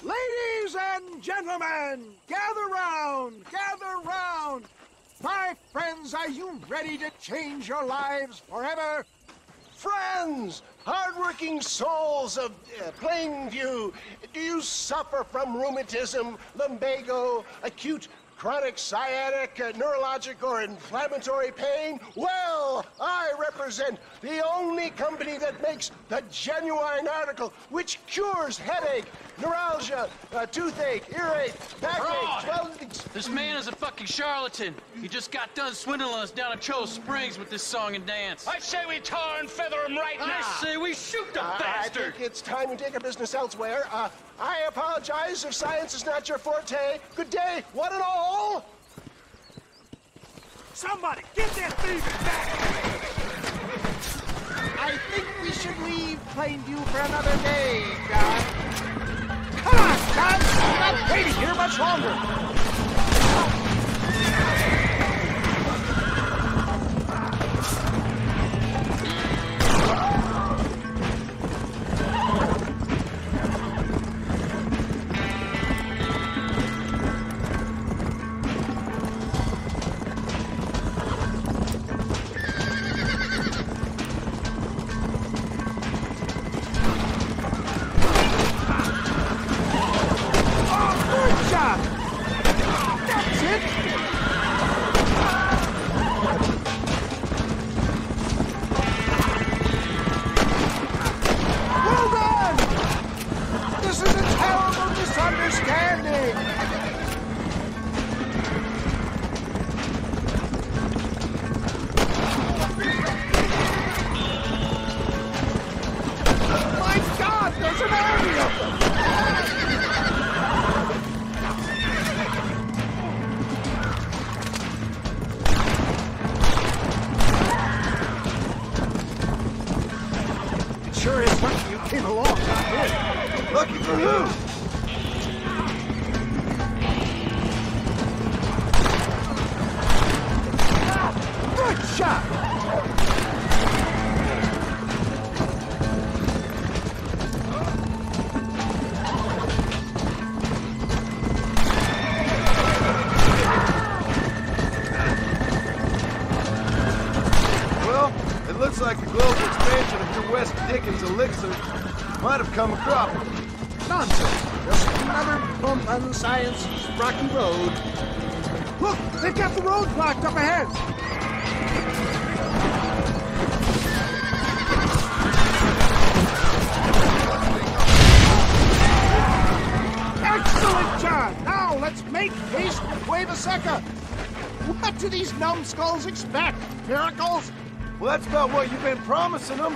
Ladies and gentlemen, gather round, gather round. My friends, are you ready to change your lives forever? Friends, hardworking souls of Plainview, do you suffer from rheumatism, lumbago, acute chronic sciatic, neurologic, or inflammatory pain? Well, I represent the only company that makes the genuine article which cures headache, neuralgia, toothache, earache, backache, This man is a fucking charlatan. He just got done swindling us down at Cho Springs with this song and dance. I say we tar and feather him right now. I say we shoot the bastard. I think it's time we take our business elsewhere. I apologize if science is not your forte. Good day, one and all. Somebody, get that thieving back! I think we should leave Plainview for another day, John. Come on, John! We're not waiting here much longer. Come a cropping. Nonsense. Just another bump on science's rocky road. Look, they've got the road blocked up ahead. Excellent, John. Now let's make haste with Wave a Seca. What do these numbskulls expect? Miracles? Well, that's about what you've been promising them.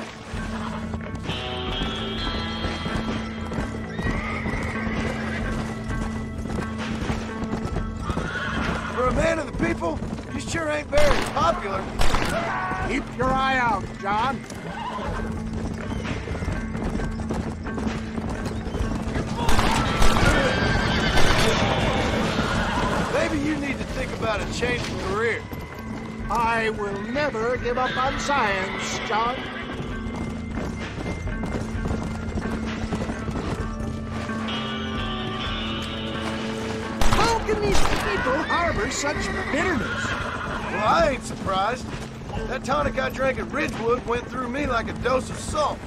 For a man of the people, you sure ain't very popular. Keep your eye out, John. Maybe you need to think about a change of career. I will never give up on science, John. How can these people harbor such bitterness? Well, I ain't surprised. That tonic I drank at Ridgewood went through me like a dose of salt.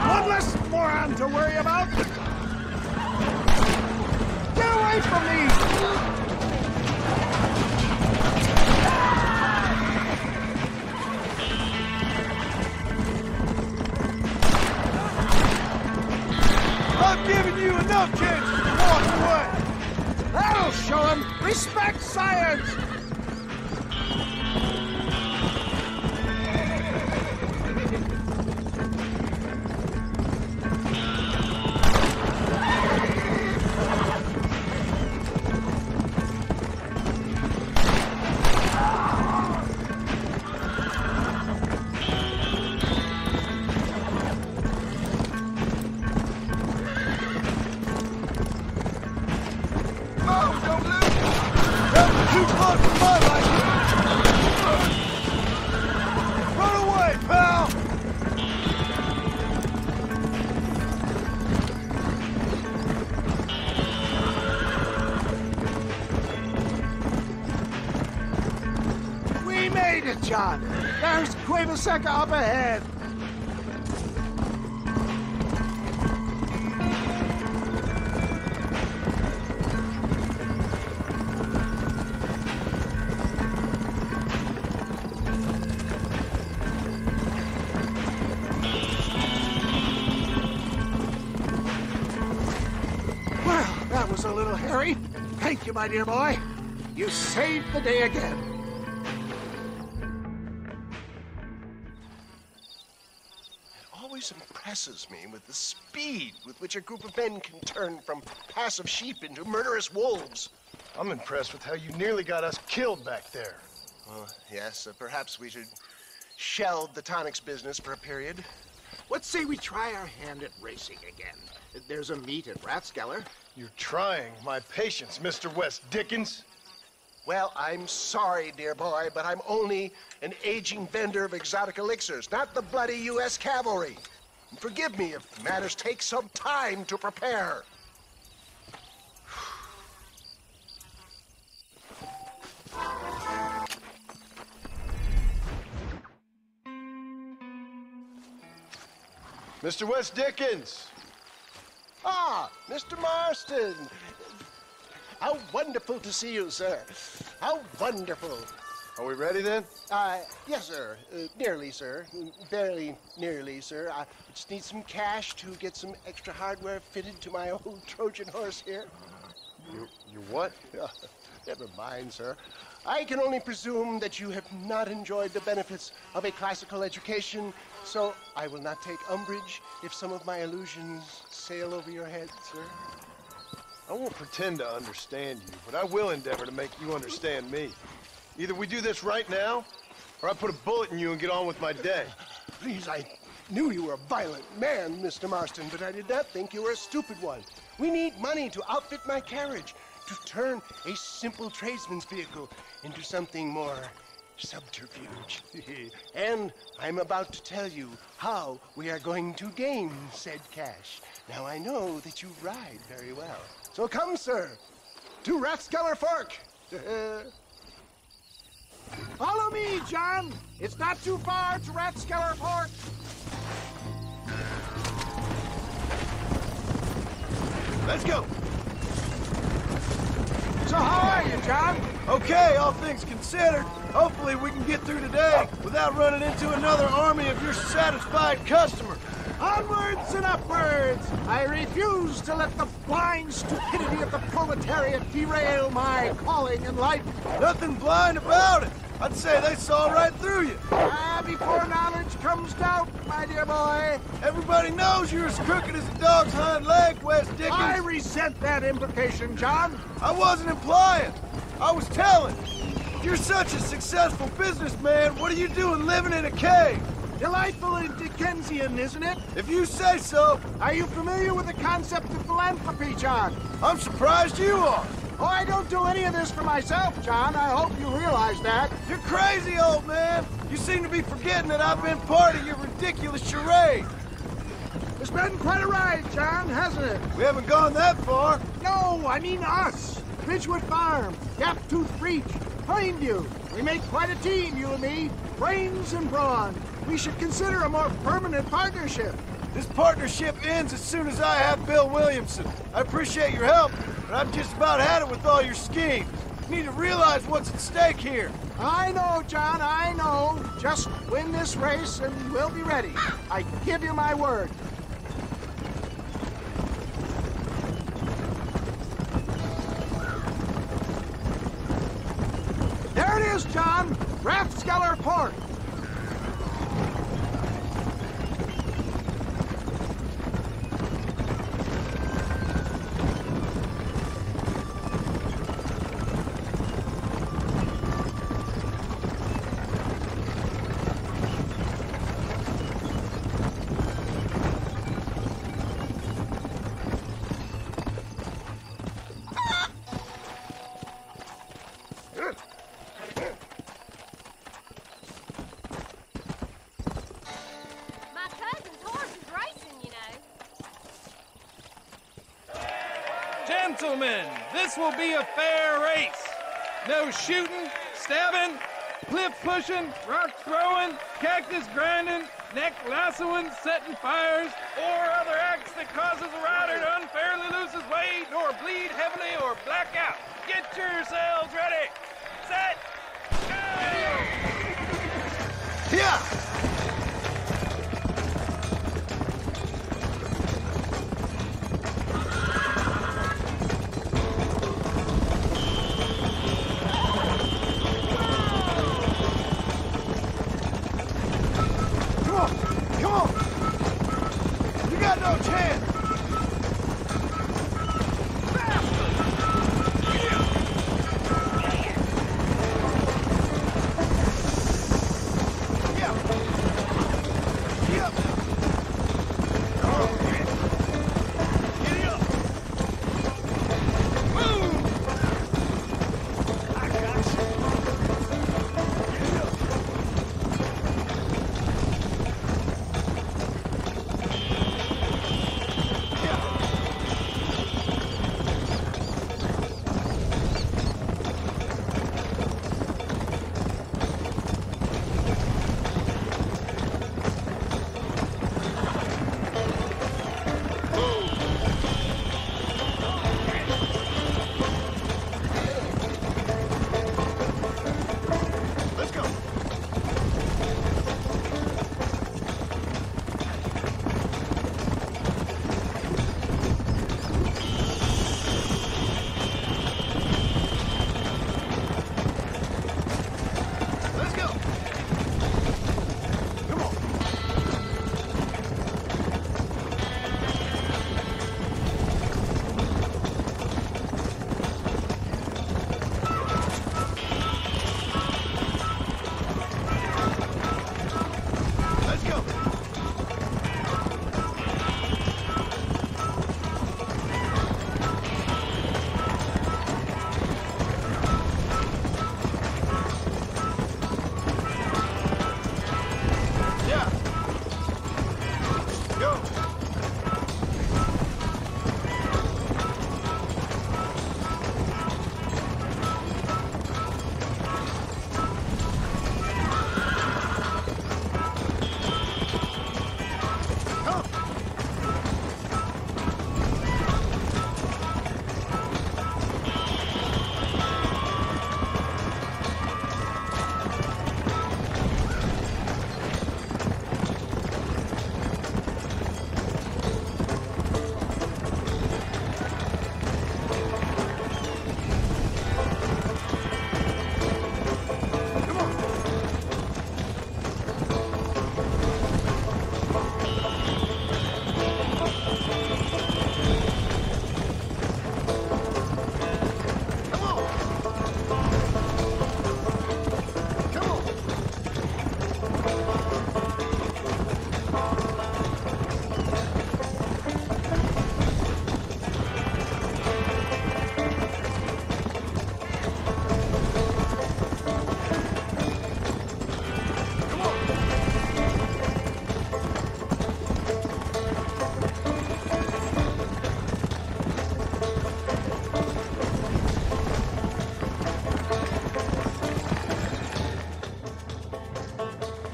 One less moron to worry about. Get away from me! I've given you enough chances to walk away. That'll show him. Respect science. it, John. There's Cueva Seca up ahead. Well, that was a little hairy. Thank you, my dear boy. You saved the day again. It always impresses me with the speed with which a group of men can turn from passive sheep into murderous wolves. I'm impressed with how you nearly got us killed back there. Yes, perhaps we should shelve the tonics business for a period. Let's say we try our hand at racing again. There's a meet at Rathskeller. You're trying my patience, Mr. West Dickens. Well, I'm sorry, dear boy, but I'm only an aging vendor of exotic elixirs, not the bloody U.S. cavalry. And forgive me if matters take some time to prepare. Mr. West Dickens! Ah, Mr. Marston! How wonderful to see you, sir. How wonderful. Are we ready then? Yes, sir. Nearly, sir. Barely nearly, sir. I just need some cash to get some extra hardware fitted to my old Trojan horse here. You what? Never mind, sir. I can only presume that you have not enjoyed the benefits of a classical education, so I will not take umbrage if some of my illusions sail over your head, sir. I won't pretend to understand you, but I will endeavor to make you understand me. Either we do this right now, or I put a bullet in you and get on with my day. Please, I knew you were a violent man, Mr. Marston, but I did not think you were a stupid one. We need money to outfit my carriage, to turn a simple tradesman's vehicle into something more subterfuge. And I'm about to tell you how we are going to gain said cash. Now, I know that you ride very well. So come, sir, to Rathskeller Fork. Follow me, John. It's not too far to Rathskeller Fork. Let's go. So how are you, John? Okay, all things considered. Hopefully we can get through today without running into another army of your satisfied customers. Onwards and upwards! I refuse to let the blind stupidity of the proletariat derail my calling in life. Nothing blind about it. I'd say they saw right through you. Before knowledge comes doubt, my dear boy. Everybody knows you're as crooked as a dog's hind leg, West Dickens. I resent that implication, John. I wasn't implying. I was telling. If you're such a successful businessman, what are you doing living in a cave? Delightful and Dickensian, isn't it? If you say so. Are you familiar with the concept of philanthropy, John? I'm surprised you are. Oh, I don't do any of this for myself, John. I hope you realize that. You're crazy, old man. You seem to be forgetting that I've been part of your ridiculous charade. It's been quite a ride, John, hasn't it? We haven't gone that far. No, I mean us. Ridgewood Farm, Gaptooth Breach, Plainview. We make quite a team, you and me. Brains and brawn. We should consider a more permanent partnership. This partnership ends as soon as I have Bill Williamson. I appreciate your help, but I've just about had it with all your schemes. You need to realize what's at stake here. I know, John, I know. Just win this race and we'll be ready. I give you my word. There it is, John. Rathskeller Port. Gentlemen, this will be a fair race. No shooting, stabbing, cliff pushing, rock throwing, cactus grinding, neck lassoing, setting fires, or other acts that causes a rider to unfairly lose his weight, or bleed heavily, or black out. Get yourselves ready. Set. Go! Yeah! Come on! You got no chance!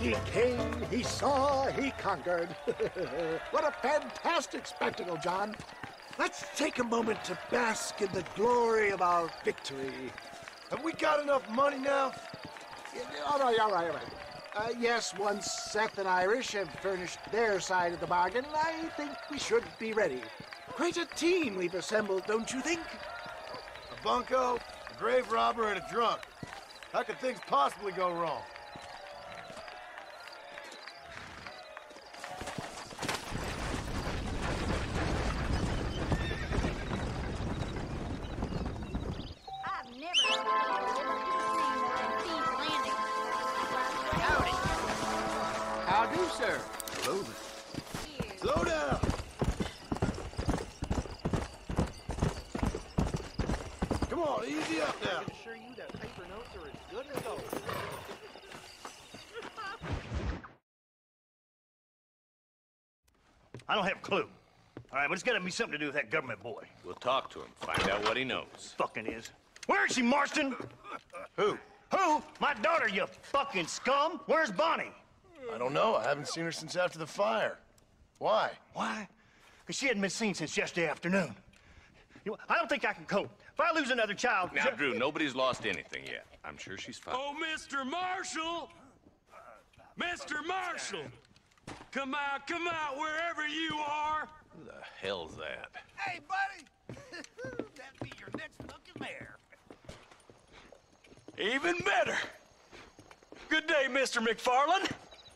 He came, he saw, he conquered. What a fantastic spectacle, John. Let's take a moment to bask in the glory of our victory. Have we got enough money now? All right. Yes, once Seth and Irish have furnished their side of the bargain, I think we should be ready. Quite a team we've assembled, don't you think? A bunco, a grave robber, and a drunk. How could things possibly go wrong? How do, sir? Hello there. Slow down. Come on, easy up now. I can assure you that paper notes are as good as gold. I don't have a clue. All right, but it's got to be something to do with that government boy. We'll talk to him, find out what he knows. Fucking is. Where is she, Marston? Who? Who? true. My daughter, you fucking scum. Where's Bonnie? I don't know. I haven't seen her since after the fire. Why? Why? Because she hadn't been seen since yesterday afternoon. I don't think I can cope. If I lose another child... Now, Drew, nobody's lost anything yet. I'm sure she's fine. Oh, Mr. Marshall! Mr. Marshall! Come out, wherever you are! Who the hell's that? Hey, buddy! That'd be your next looking mare. Even better. Good day, Mr. McFarland.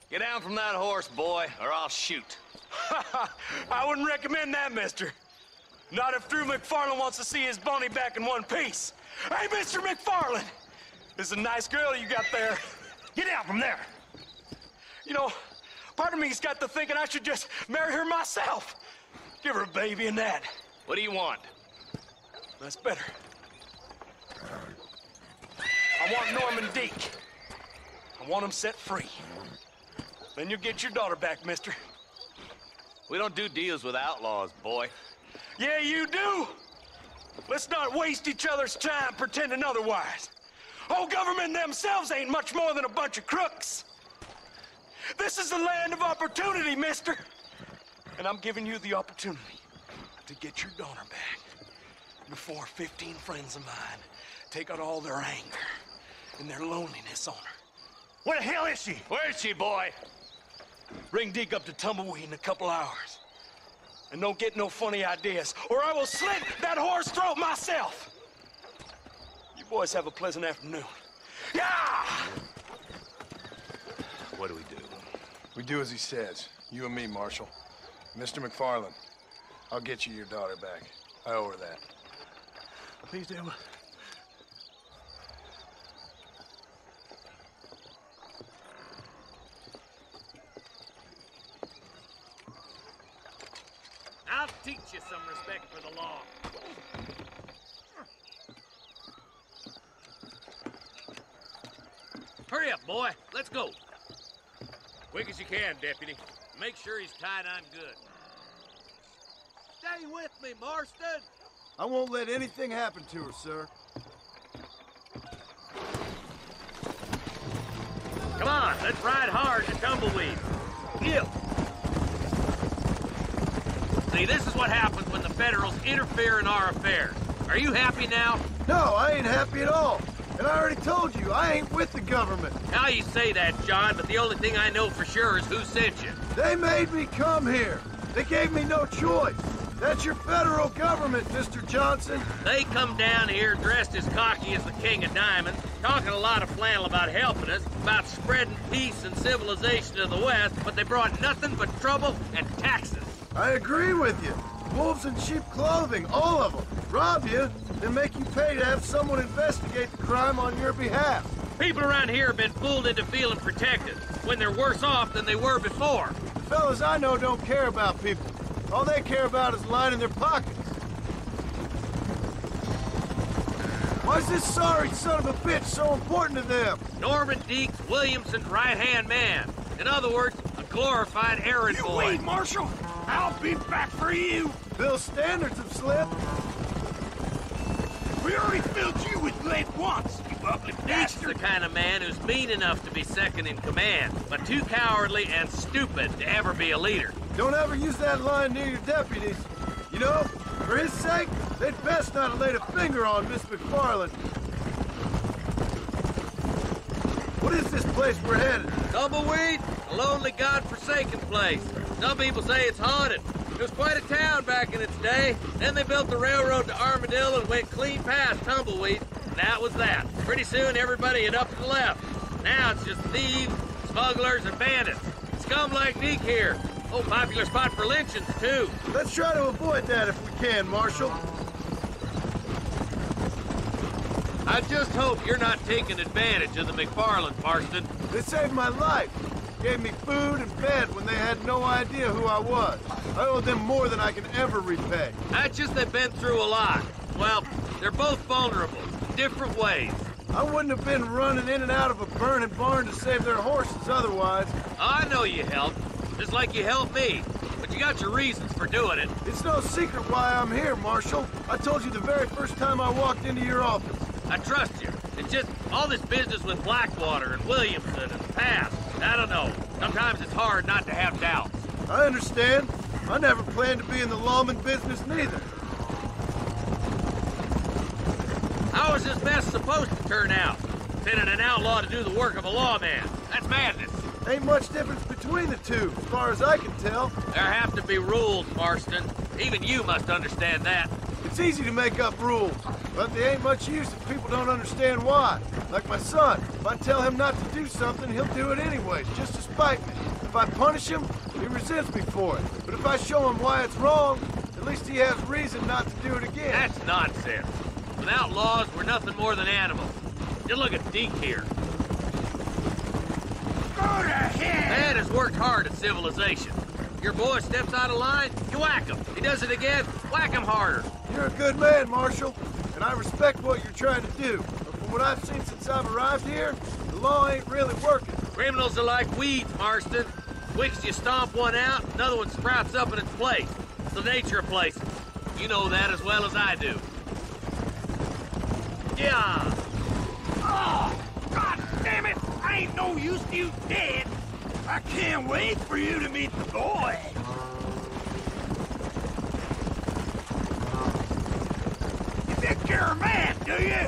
Get down from that horse, boy, or I'll shoot. I wouldn't recommend that, mister. Not if Drew McFarland wants to see his Bonnie back in one piece. Hey, Mr. McFarland! This is a nice girl you got there. Get out from there! You know, part of me's got to thinking I should just marry her myself. Give her a baby and that. What do you want? That's better. I want Norman Deek. I want him set free. Then you'll get your daughter back, mister. We don't do deals with outlaws, boy. Yeah, you do! Let's not waste each other's time pretending otherwise. Oh, government themselves ain't much more than a bunch of crooks. This is the land of opportunity, mister. And I'm giving you the opportunity to get your daughter back before 15 friends of mine take out all their anger and their loneliness on her. Where the hell is she? Where is she, boy? Bring Deke up to Tumbleweed in a couple hours. And don't get no funny ideas, or I will slit that horse throat myself. You boys have a pleasant afternoon. Yeah! What do we do? We do as he says. You and me, Marshal. Mr. McFarland, I'll get you your daughter back. I owe her that. Please do. I'll teach you some respect for the law. Hurry up, boy. Let's go. Quick as you can, Deputy. Make sure he's tied on good. Stay with me, Marston. I won't let anything happen to her, sir. Come on, let's ride hard to Tumbleweed. Yeah. See, this is what happens when the Federals interfere in our affairs. Are you happy now? No, I ain't happy at all. And I already told you, I ain't with the government. Now you say that, John, but the only thing I know for sure is who sent you. They made me come here. They gave me no choice. That's your federal government, Mr. Johnson. They come down here dressed as cocky as the King of Diamonds, talking a lot of flannel about helping us, about spreading peace and civilization to the West, but they brought nothing but trouble and taxes. I agree with you. Wolves in sheep clothing, all of them. Rob you, then make you pay to have someone investigate the crime on your behalf. People around here have been fooled into feeling protected, when they're worse off than they were before. The fellas I know don't care about people. All they care about is lining their pockets. Why's this sorry son of a bitch so important to them? Norman Deeks, Williamson's right-hand man. In other words, a glorified errand boy. You wait, Marshal! I'll be back for you! Bill's standards have slipped. We already filled you with lead once, you ugly bastard! Deeks the kind of man who's mean enough to be second in command, but too cowardly and stupid to ever be a leader. Don't ever use that line near your deputies. You know, for his sake, they'd best not have laid a finger on Miss McFarland. What is this place we're headed? Tumbleweed, a lonely, god-forsaken place. Some people say it's haunted. It was quite a town back in its day. Then they built the railroad to Armadillo and went clean past Tumbleweed. And that was that. Pretty soon, everybody had up and left. Now it's just thieves, smugglers, and bandits. Scum like Deke here. Oh, popular spot for lynchings, too. Let's try to avoid that if we can, Marshal. I just hope you're not taking advantage of the McFarland, Marston. They saved my life. Gave me food and bed when they had no idea who I was. I owe them more than I can ever repay. That's just they've been through a lot. Well, they're both vulnerable, different ways. I wouldn't have been running in and out of a burning barn to save their horses otherwise. I know you helped, just like you helped me. But you got your reasons for doing it. It's no secret why I'm here, Marshal. I told you the very first time I walked into your office. I trust you. It's just all this business with Blackwater and Williamson and past. I don't know. Sometimes it's hard not to have doubts. I understand. I never planned to be in the lawman business neither. How is this mess supposed to turn out? Sending an outlaw to do the work of a lawman. That's madness. Ain't much difference between the two, as far as I can tell. There have to be rules, Marston. Even you must understand that. It's easy to make up rules, but they ain't much use if people don't understand why. Like my son. If I tell him not to do something, he'll do it anyways, just to spite me. If I punish him, he resents me for it. But if I show him why it's wrong, at least he has reason not to do it again. That's nonsense. With outlaws, we're nothing more than animals. Just look at Deke here. Go to hell! Man has worked hard at civilization. Your boy steps out of line, you whack him. He does it again, whack him harder. You're a good man, Marshal, and I respect what you're trying to do. But from what I've seen since I've arrived here, the law ain't really working. Criminals are like weeds, Marston. Wicks you stomp one out, another one sprouts up in its place. It's the nature of places. You know that as well as I do. Yeah. Oh, God damn it! I ain't no use to you dead. I can't wait for you to meet the boy. You think you're a man, do you?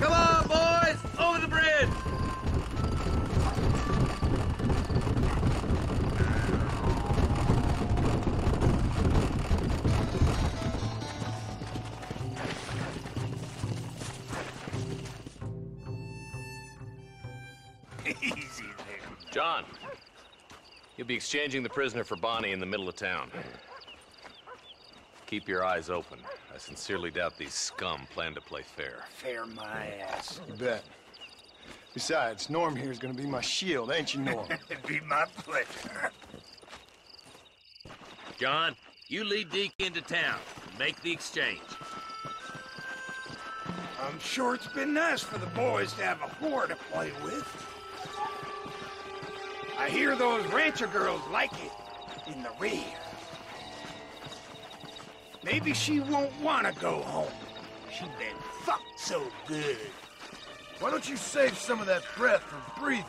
Come on, boys! Over the bridge! Easy there. John, you'll be exchanging the prisoner for Bonnie in the middle of town. Keep your eyes open. I sincerely doubt these scum plan to play fair. Fair my ass. You bet. Besides, Norm here is gonna be my shield, ain't you, Norm? It'd be my pleasure. John, you lead Deke into town and make the exchange. I'm sure it's been nice for the boys to have a whore to play with. I hear those rancher girls like it in the rear. Maybe she won't want to go home. She's been fucked so good. Why don't you save some of that breath for breathing?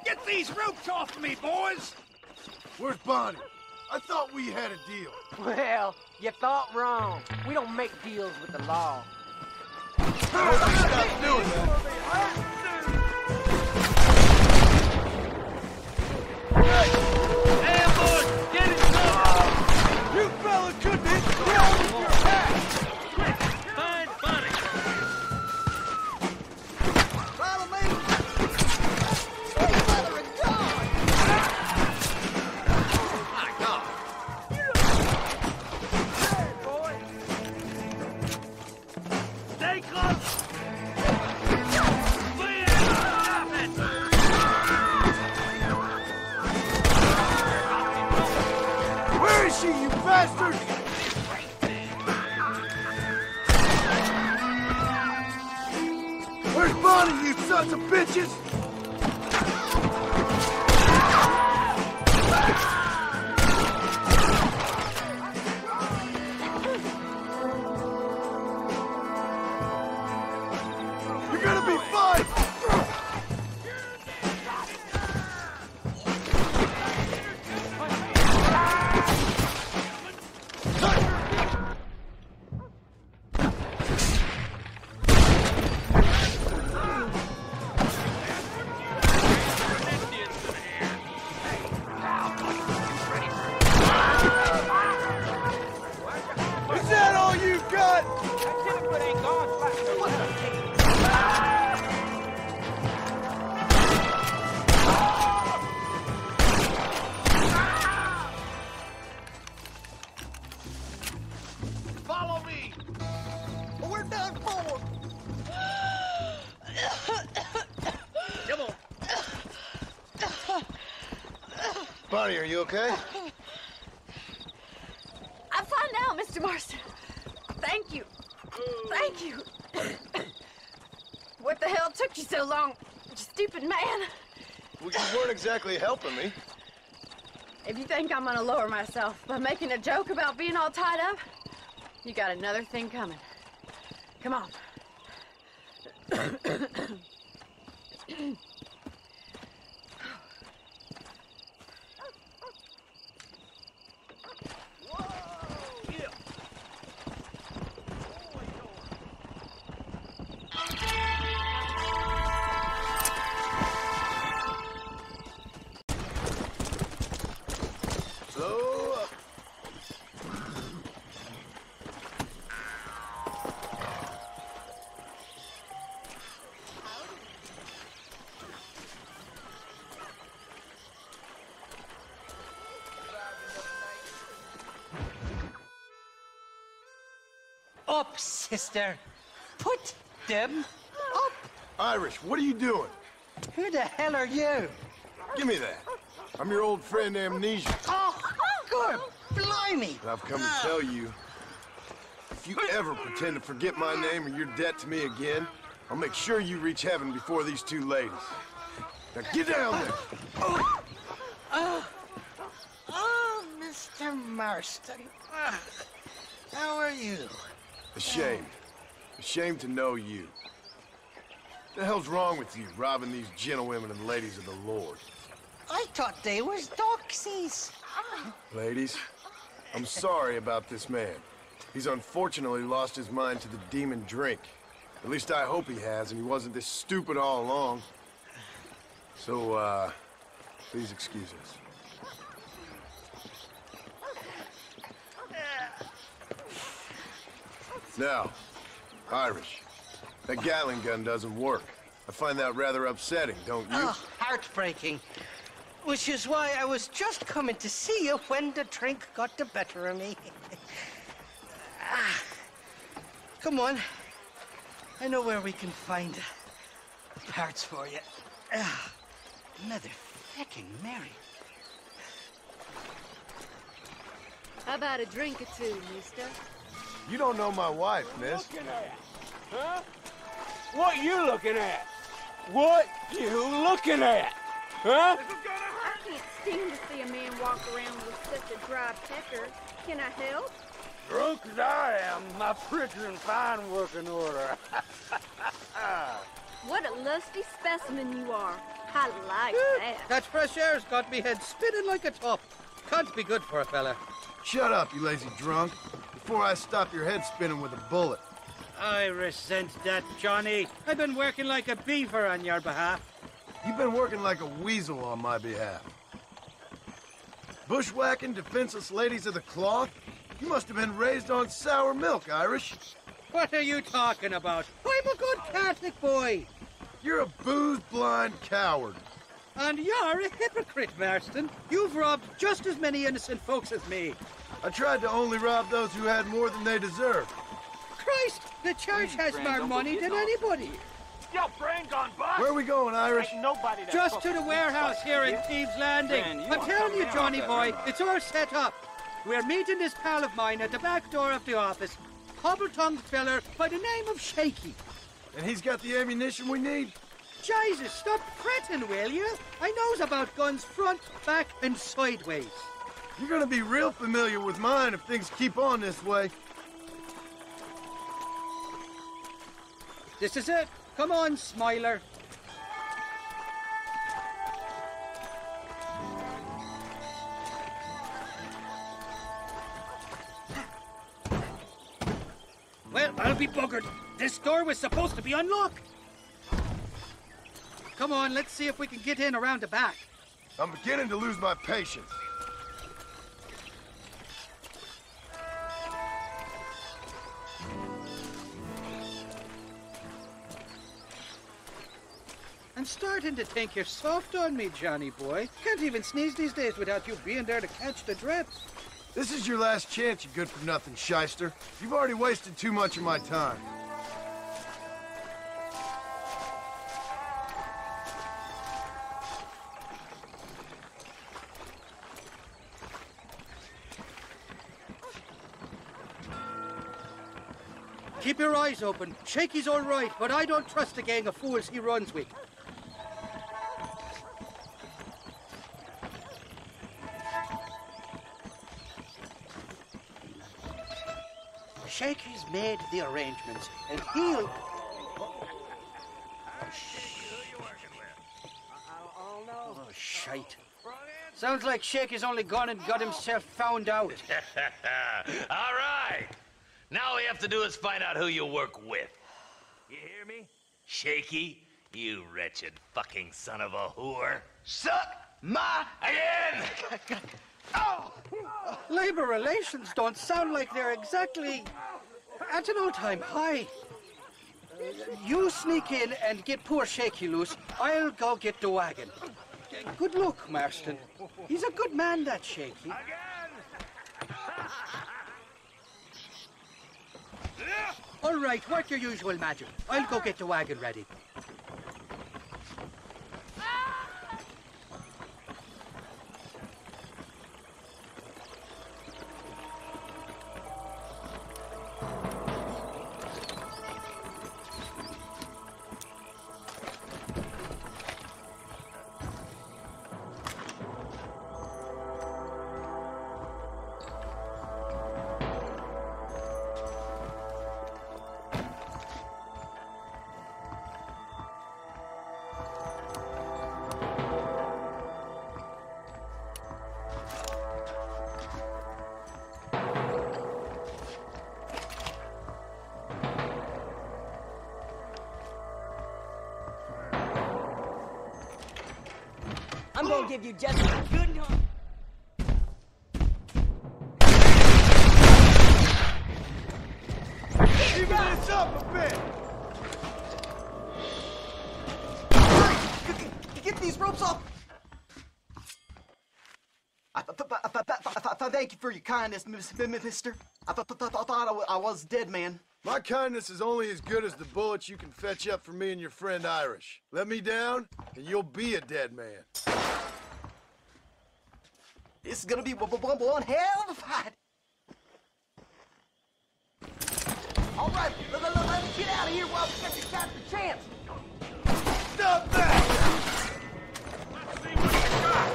Get these ropes off me, boys! Where's Bonnie? I thought we had a deal. Well, you thought wrong. We don't make deals with the law. I hope you stop doing that. Ambush! Get it covered! You fellas could be thrown with your hat! Quick! Find Bonnie! Follow me! Sweet mother of God! My God! Hey, boy! Stay close! Where is she, you bastard? Where's Bonnie, you sons of bitches? You're gonna be fine! Is that all you got? That ain't gone flat. Follow me! We're done for! Come on! Bonnie, are you okay? I'm fine now, Mr. Marston. Thank you. Thank you. What the hell took you so long, you stupid man? Well, you weren't exactly helping me. If you think I'm gonna lower myself by making a joke about being all tied up, You got another thing coming. Come on. Up, sister. Put them up. Irish, what are you doing? Who the hell are you? Give me that. I'm your old friend Amnesia. Oh, good. Blimey. And I've come to tell you, if you ever pretend to forget my name or your debt to me again, I'll make sure you reach heaven before these two ladies. Now get down there. Oh, Mr. Marston. How are you? Ashamed. Ashamed to know you. What the hell's wrong with you, robbing these gentlewomen and ladies of the Lord? I thought they was doxies. Ladies, I'm sorry about this man. He's unfortunately lost his mind to the demon drink. At least I hope he has, and he wasn't this stupid all along. So, please excuse us. Now, Irish, that Gatling gun doesn't work. I find that rather upsetting, don't you? Oh, heartbreaking. Which is why I was just coming to see you when the drink got the better of me. Come on. I know where we can find parts for you. Mother fecking Mary. How about a drink or two, mister? You don't know my wife, miss. Looking at? Huh? What you looking at? What you looking at? Huh? I can't stand to see a man walk around with such a dry pecker. Can I help? Drunk as I am, my printer and fine working order. What a lusty specimen you are. I like that. That fresh air's got me head spinning like a top. Can't be good for a fella. Shut up, you lazy drunk, before I stop your head spinning with a bullet. I resent that, Johnny. I've been working like a beaver on your behalf. You've been working like a weasel on my behalf. Bushwhacking defenseless ladies of the cloth? You must have been raised on sour milk, Irish. What are you talking about? I'm a good Catholic boy. You're a booze-blind coward. And you're a hypocrite, Marston. You've robbed just as many innocent folks as me. I tried to only rob those who had more than they deserved. Christ, the church has more money than anybody. Yo, brain gone bust. Where are we going, Irish? Ain't nobody that Just to the warehouse here in Thieves' Landing. I'm telling you, Johnny boy, it's all set up. We're meeting this pal of mine at the back door of the office. Hobble-tongued feller by the name of Shaky. And he's got the ammunition we need? Jesus, stop fretting, will you? I knows about guns front, back, and sideways. You're gonna be real familiar with mine if things keep on this way. This is it. Come on, Smiler. Well, I'll be buggered. This door was supposed to be unlocked. Come on, let's see if we can get in around the back. I'm beginning to lose my patience. I'm starting to think you're soft on me, Johnny boy. Can't even sneeze these days without you being there to catch the drips. This is your last chance, you good-for-nothing shyster. You've already wasted too much of my time. Keep your eyes open. Shaky's all right, but I don't trust the gang of fools he runs with. made the arrangements, and he'll... Oh, shite. Sounds like Shaky's only gone and got himself found out. All right. Now all we have to do is find out who you work with. You hear me? Shaky, you wretched fucking son of a whore. Suck my again! Oh! Labor relations don't sound like they're exactly at an all-time high. You sneak in and get poor Shaky loose. I'll go get the wagon. Good luck, Marston. He's a good man, that Shaky. All right, work your usual magic. I'll go get the wagon ready. I'm gonna give you just a good one. Even this up a bit! Get these ropes off! I thank you for your kindness, mister. I thought I was dead, man. My kindness is only as good as the bullets you can fetch up for me and your friend Irish. Let me down, and you'll be a dead man. This is gonna be one hell of a fight. All right, let's get out of here while we got the chance. Stop that! Let's see what you got.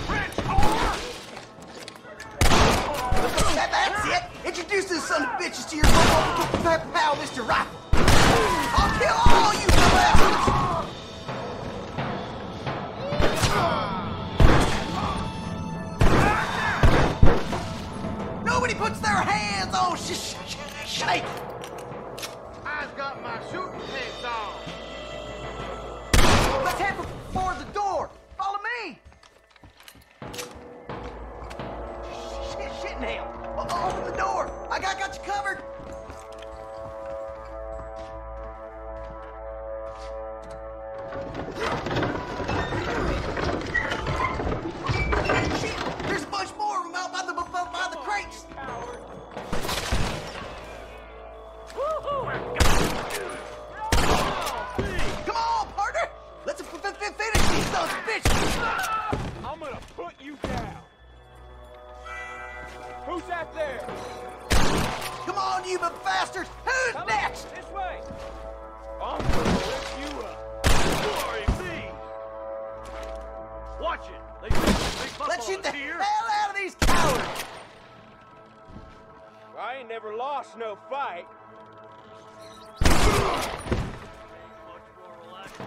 French whore! That's it. Introduce this son of bitches to your pal, Mr. Rifle. I'll kill all you bastards! Nobody puts their hands on Shake. I've got my shooting pants on. Let's head for the door. Follow me. Shit now. Open the door. I got you covered. Shit, there's a bunch more of them out by the crates. Come on, partner. Let's finish these sons of bitches. I'm gonna put you down. Who's that there? Come on, you bastards. Who's next? This way. I'm gonna lift you up. Glory be. Watch it. They think the big Let's shoot the here. hell out of these cowards. I ain't never lost no fight.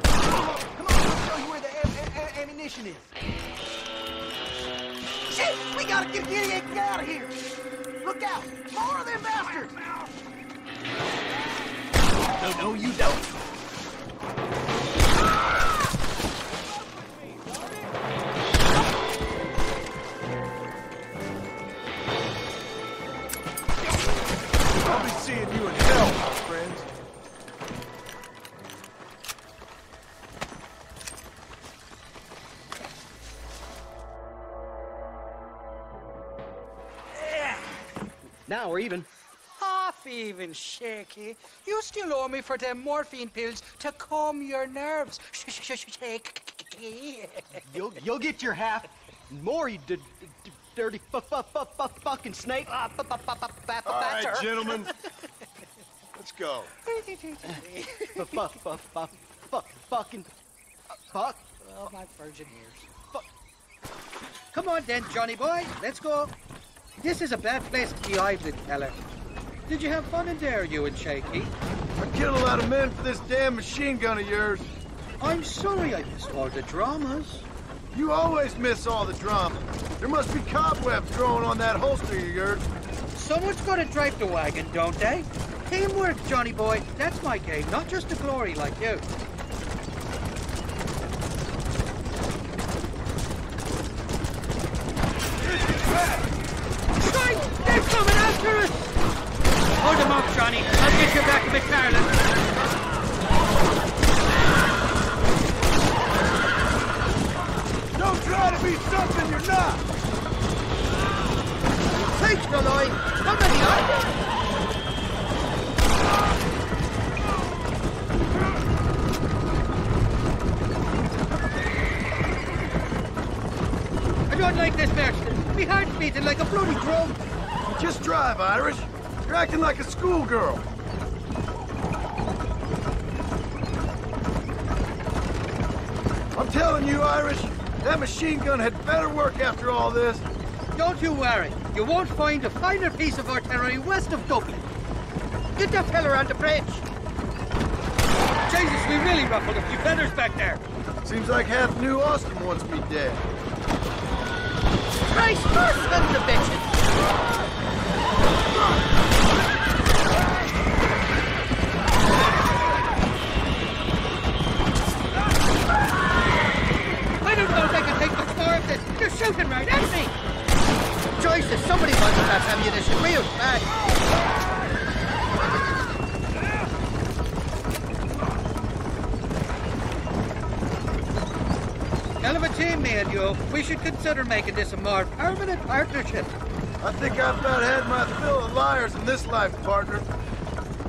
Come on, I'll show you where the ammunition is. Shit, we gotta get out of here. Look out, more of them bastards. No, you don't. I'll be seeing you in hell, my friends. Now we're even. Half even, Shaky. You still owe me for them morphine pills to calm your nerves. Shaky. You'll get your half. More, you dirty fucking snake. All right, gentlemen. Let's go. Fucking fuck. Oh, my virgin ears. Fuck. Come on then, Johnny boy. Let's go. This is a bad place to be idling, fella. Did you have fun in there, you and Shaky? I killed a lot of men for this damn machine gun of yours. I'm sorry I missed all the dramas. You always miss all the drama. There must be cobwebs growing on that holster of yours. Someone's got to drive the wagon, don't they? Teamwork, Johnny boy. That's my game, not just the glory like you. Right! They're coming after us! Hold them off, Johnny. I'll get you back to McFarland. Don't try to be something you're not! Take the line! How many are there? I don't like this, Marston. My heart's beating like a bloody drum. Just drive, Irish. You're acting like a schoolgirl. I'm telling you, Irish, that machine gun had better work after all this. Don't you worry. You won't find a finer piece of artillery west of Dublin. Get that fella on the bridge. Jesus, we really ruffled a few feathers back there. Seems like half New Austin wants me dead. Christ, sons of bitches! I don't know if I can take much more of this. You're shooting right at me! Jesus, somebody wants that ammunition real fast. Hell of a team, me and you. We should consider making this a more permanent partnership. I think I've about had my fill of liars in this life, partner.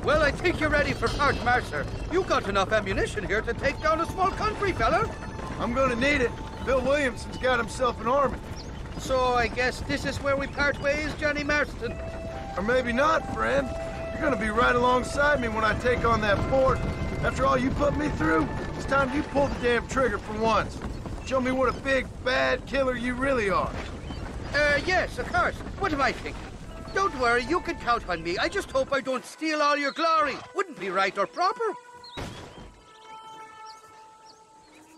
Well, I think you're ready for Part Mercer. You got enough ammunition here to take down a small country, fella. I'm gonna need it. Bill Williamson's got himself an army. So I guess this is where we part ways, Johnny Marston. Or maybe not, friend. You're gonna be right alongside me when I take on that fort. After all you put me through, it's time you pull the damn trigger for once. Show me what a big, bad killer you really are. Yes, of course. What am I thinking? Don't worry, you can count on me. I just hope I don't steal all your glory. Wouldn't be right or proper.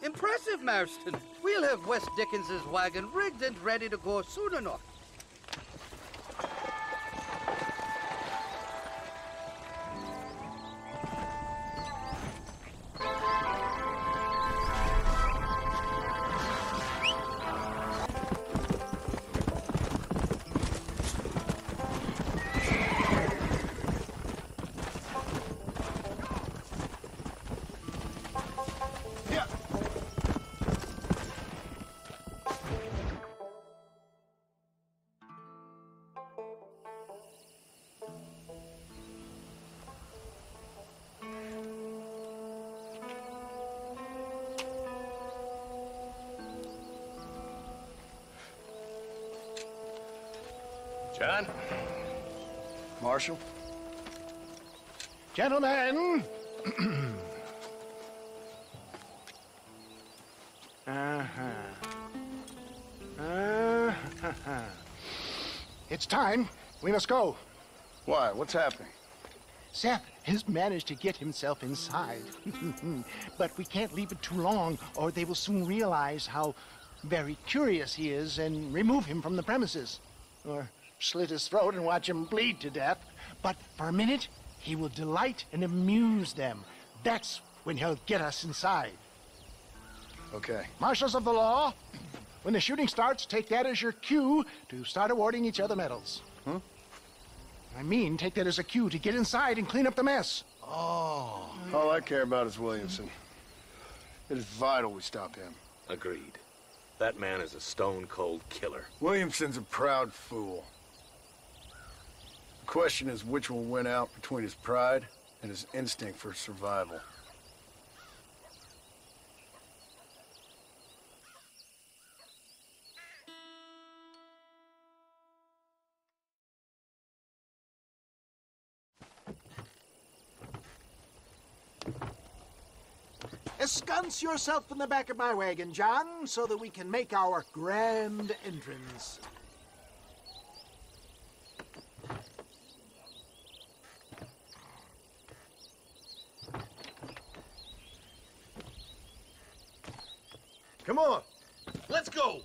Impressive, Marston. We'll have West Dickens's wagon rigged and ready to go soon enough. John? Marshal? Gentlemen! It's time. We must go. Why? What's happening? Seth has managed to get himself inside. But we can't leave it too long, or they will soon realize how very curious he is and remove him from the premises. Or slit his throat and watch him bleed to death. But for a minute, he will delight and amuse them. That's when he'll get us inside. Okay. Marshals of the law, when the shooting starts, take that as your cue to start awarding each other medals. Huh? I mean, take that as a cue to get inside and clean up the mess. Oh. All I care about is Williamson. It is vital we stop him. Agreed. That man is a stone-cold killer. Williamson's a proud fool. The question is which will win out between his pride and his instinct for survival. Ensconce yourself in the back of my wagon, John, so that we can make our grand entrance. Come on, let's go.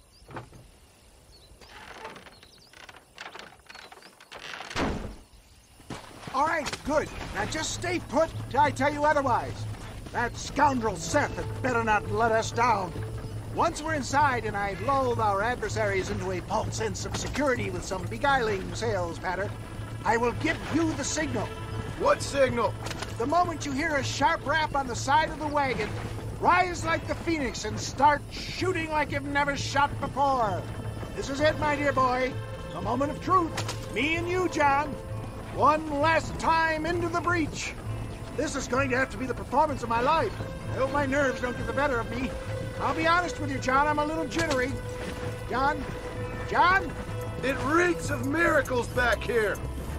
All right, good. Now just stay put till I tell you otherwise. That scoundrel Seth had better not let us down. Once we're inside and I've lulled our adversaries into a false sense of security with some beguiling sales patter, I will give you the signal. What signal? The moment you hear a sharp rap on the side of the wagon, rise like the phoenix and start shooting like you've never shot before. This is it, my dear boy. A moment of truth. Me and you, John. One last time into the breach. This is going to have to be the performance of my life. I hope my nerves don't get the better of me. I'll be honest with you, John, I'm a little jittery. John? John? It reeks of miracles back here.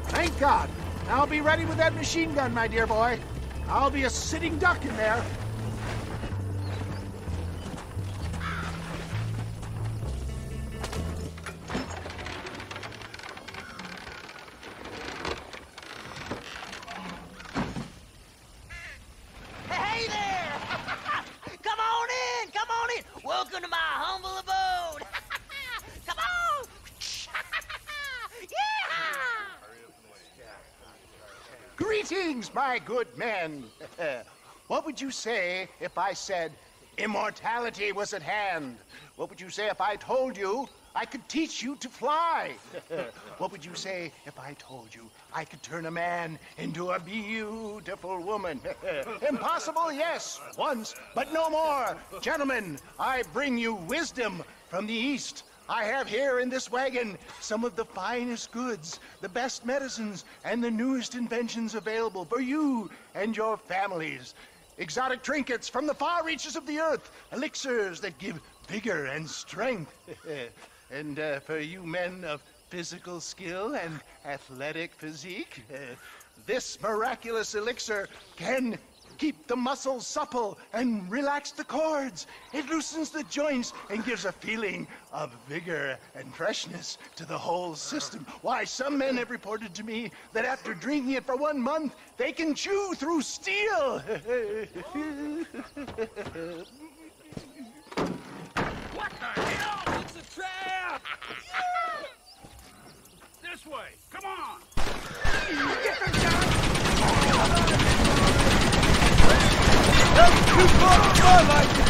Thank God. I'll be ready with that machine gun, my dear boy. I'll be a sitting duck in there. Hey there! Come on in! Come on in! Welcome to my humble abode! Come on! Greetings, my good men. What would you say if I said immortality was at hand? What would you say if I told you I could teach you to fly? What would you say if I told you I could turn a man into a beautiful woman? Impossible, yes, once, but no more. Gentlemen, I bring you wisdom from the East. I have here in this wagon some of the finest goods, the best medicines, and the newest inventions available for you and your families. Exotic trinkets from the far reaches of the earth, elixirs that give vigor and strength. And for you men of physical skill and athletic physique, this miraculous elixir can keep the muscles supple and relax the cords. It loosens the joints and gives a feeling of vigor and freshness to the whole system. Why, some men have reported to me that after drinking it for 1 month, they can chew through steel. What the hell? It's a trap! This way. Come on. Get them down! That's too close, I like it.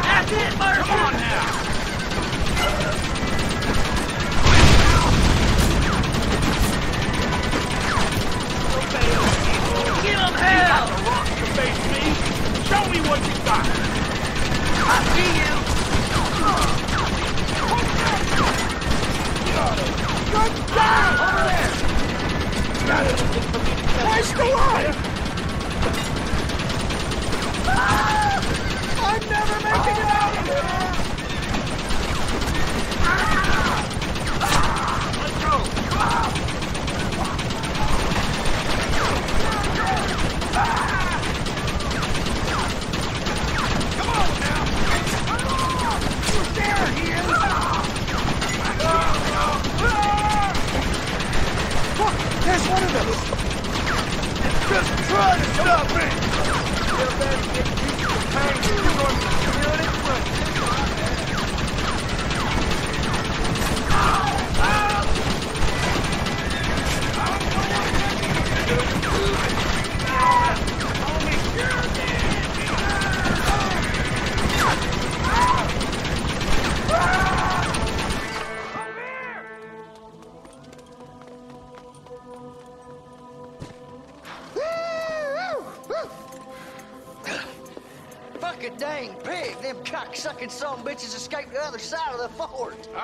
That's it, Murphy! Come on now! Give him hell! You got the rocks to face me. Show me what you got. I see you. Good job! Over there! Got it! Why still alive? I'm never making it out of here! Let's go! Come on now! There he is! Look, there's one of them! Just try to stop me! Feel bad to get pieces of pain. You're going to feel it in front. Fucking dang pig! Them cock-sucking son bitches escaped the other side of the fort. All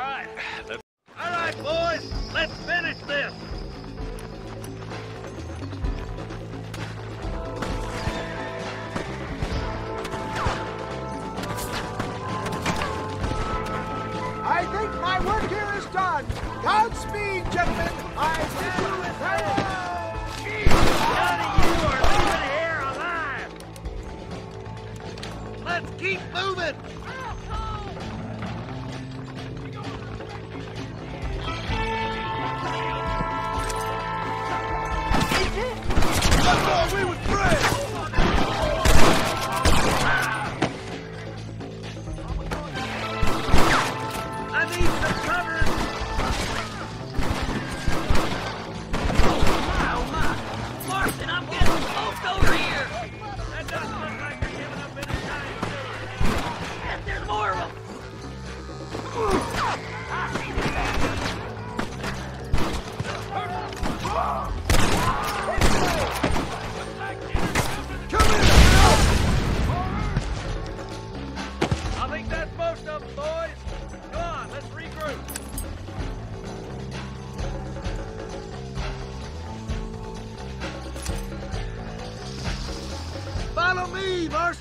right, boys, let's finish this. I think my work here is done. Godspeed, gentlemen. I wish you farewell. None of you are leaving here alive. Let's keep moving. I thought we was friends!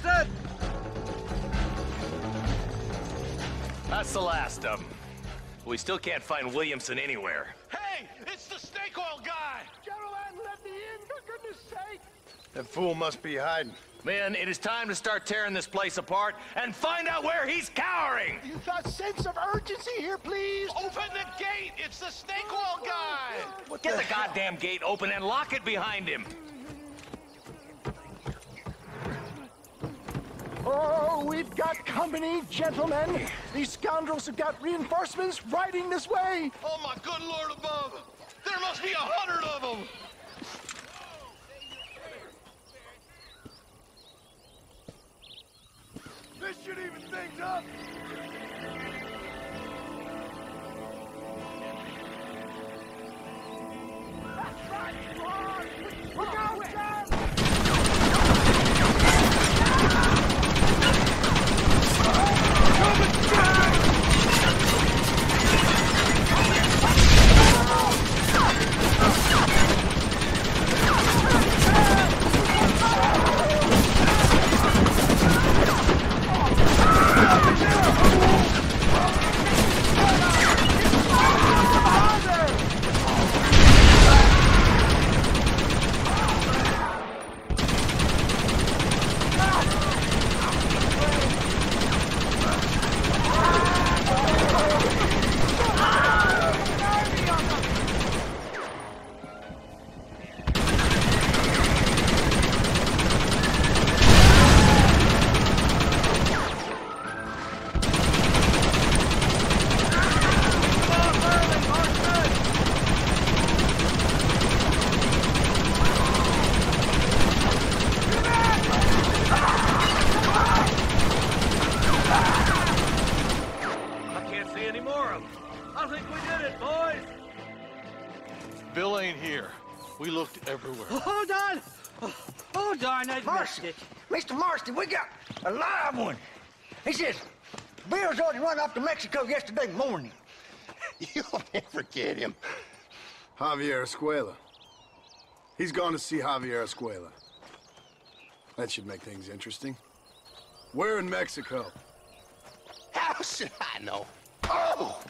Marston! That's the last of them. We still can't find Williamson anywhere. Hey, it's the snake oil guy! Gentlemen, let me in, for goodness sake! That fool must be hiding. Men, it is time to start tearing this place apart and find out where he's cowering! You got a sense of urgency here, please? Open the gate! It's the snake oil guy! Get the goddamn gate open and lock it behind him! Oh, we've got company, gentlemen. These scoundrels have got reinforcements riding this way. Oh, my good Lord above! There must be 100 of them! This should even things up. That's right, Ron. Look out, John! Bill ain't here. We looked everywhere. Hold on! Oh, darn, I missed it. Mr. Marston, we got a live one. He says, Bill's already run off to Mexico yesterday morning. You'll never get him. Javier Escuela. He's gone to see Javier Escuela. That should make things interesting. Where in Mexico? How should I know? Oh!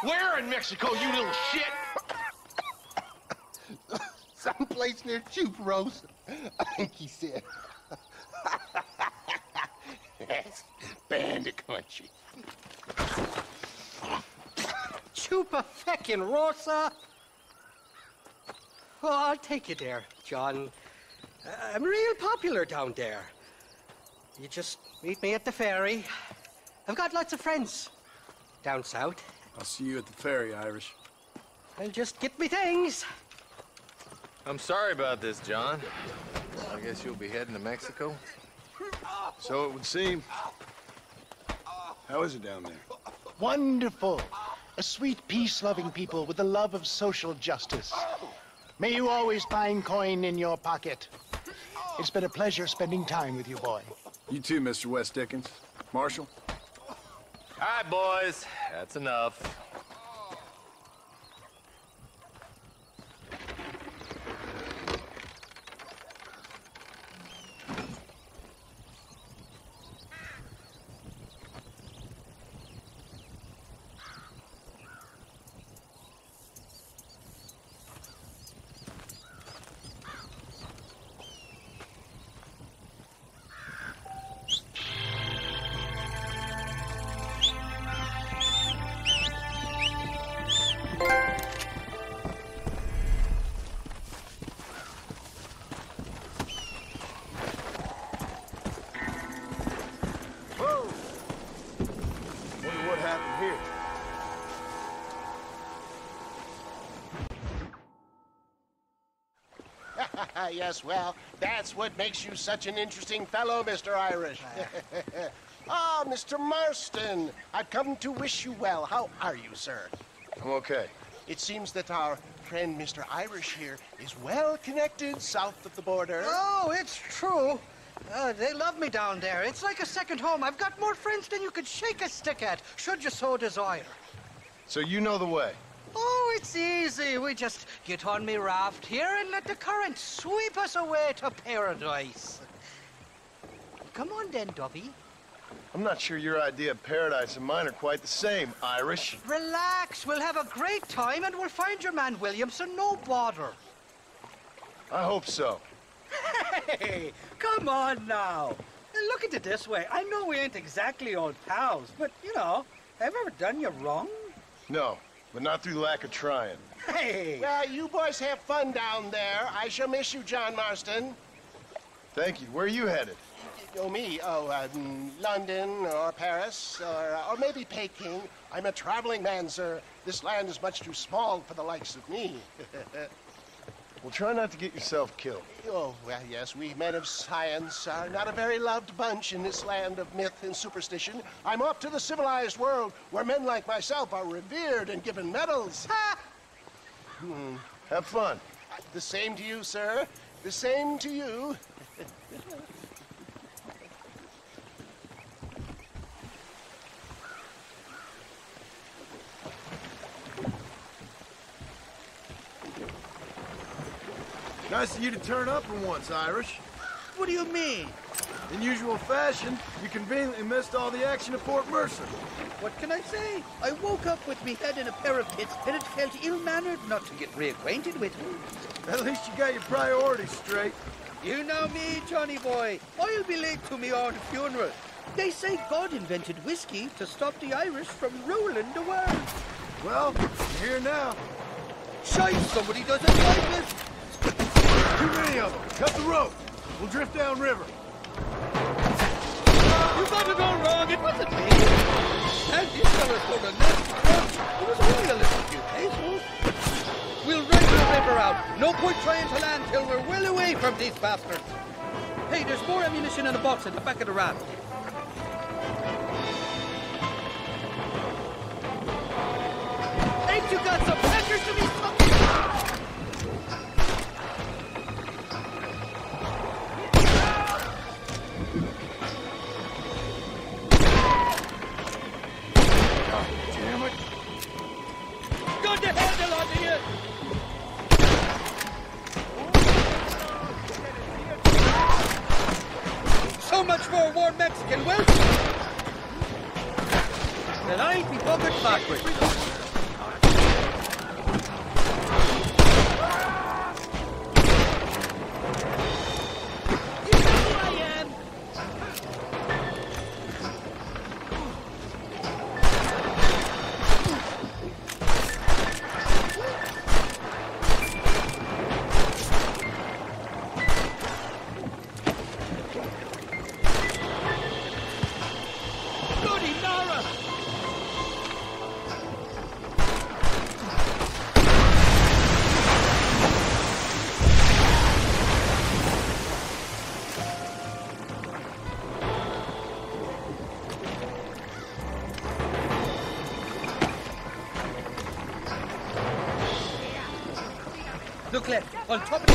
Where in Mexico, you little shit? Someplace near Chuparosa, I think he said. That's bandit country. Chupa-feckin'-rosa? Oh, I'll take you there, John. I'm real popular down there. You just meet me at the ferry. I've got lots of friends down south. I'll see you at the ferry, Irish. I'll just get me things. I'm sorry about this, John. I guess you'll be heading to Mexico? So it would seem. How is it down there? Wonderful. A sweet, peace-loving people with the love of social justice. May you always find coin in your pocket. It's been a pleasure spending time with you, boy. You too, Mr. West Dickens. Marshal? All right, boys. That's enough. Yes, well, that's what makes you such an interesting fellow, Mr. Irish. Ah, Mr. Marston, I've come to wish you well. How are you, sir? I'm okay. It seems that our friend Mr. Irish here is well connected south of the border. Oh, it's true. They love me down there. It's like a second home. I've got more friends than you could shake a stick at, should you so desire. So you know the way? Oh, it's easy. We just get on me raft here and let the current sweep us away to paradise. Come on then, Dovey. I'm not sure your idea of paradise and mine are quite the same, Irish. Relax. We'll have a great time and we'll find your man Williamson, no bother. I hope so. Hey, come on now. Look at it this way. I know we ain't exactly old pals, but, you know, have I ever done you wrong? No, but not through lack of trying. Hey! Well, you boys have fun down there. I shall miss you, John Marston. Thank you. Where are you headed? Oh, me? Oh, London or Paris or maybe Peking. I'm a traveling man, sir. This land is much too small for the likes of me. Well, try not to get yourself killed. Oh, well, yes, we men of science are not a very loved bunch in this land of myth and superstition. I'm off to the civilized world where men like myself are revered and given medals. Ha! Have fun. The same to you, sir. The same to you. Nice of you to turn up for once, Irish. What do you mean? In usual fashion, you conveniently missed all the action at Fort Mercer. What can I say? I woke up with me head in a pair of pits and it felt ill-mannered not to get reacquainted with him. At least you got your priorities straight. You know me, Johnny boy. I'll be late to me own funeral. They say God invented whiskey to stop the Irish from ruling the world. Well, you're here now. Shite, somebody doesn't like this. Too many of them. Cut the rope. We'll drift downriver. You got it all wrong. It wasn't me. And these fellas told a nasty crunch. It was only a little few pesos. We'll ride the river out. No point trying to land till we're well away from these bastards. Hey, there's more ammunition in a box at the back of the raft. Ain't you got some peckers to be fucking? Damn it. Got the handle onto you! So much for warm Mexican Welsh! Then I ain't be buggered backwards. Look left, on top of the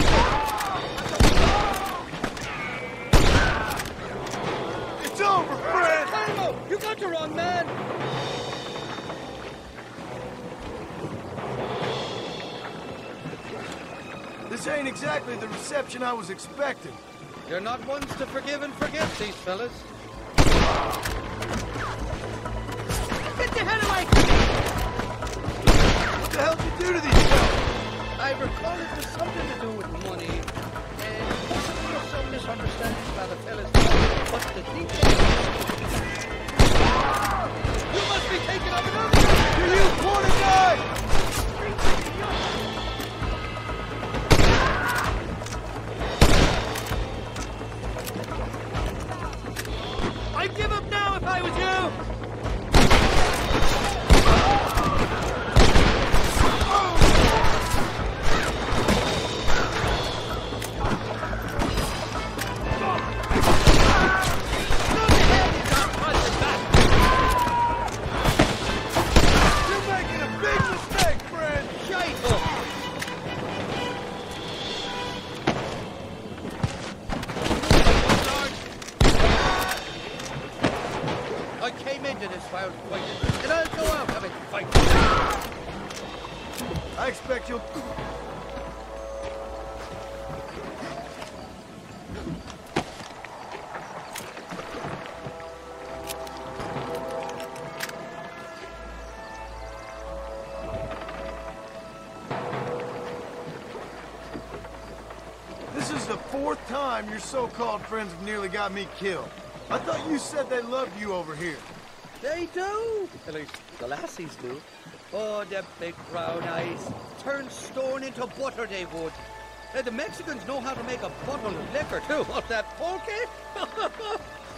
It's over, Fred! Carlo, you got the wrong man! This ain't exactly the reception I was expecting. You're not ones to forgive and forget, these fellas. Get the hell away! What the hell did you do to these fellas? I recall it was something to do with money, and possibly some misunderstandings by the fellas. But the details... You must be taking up another... You corner guy! I'd give up now if I was you! And I'll go out having to fight. I expect you'll... is the 4th time your so-called friends have nearly got me killed. I thought you said they loved you over here. They do. At least the lassies do. Oh, them big brown eyes. Turn stone into butter, they would. The Mexicans know how to make a bottle of liquor, too. What's that, pulque?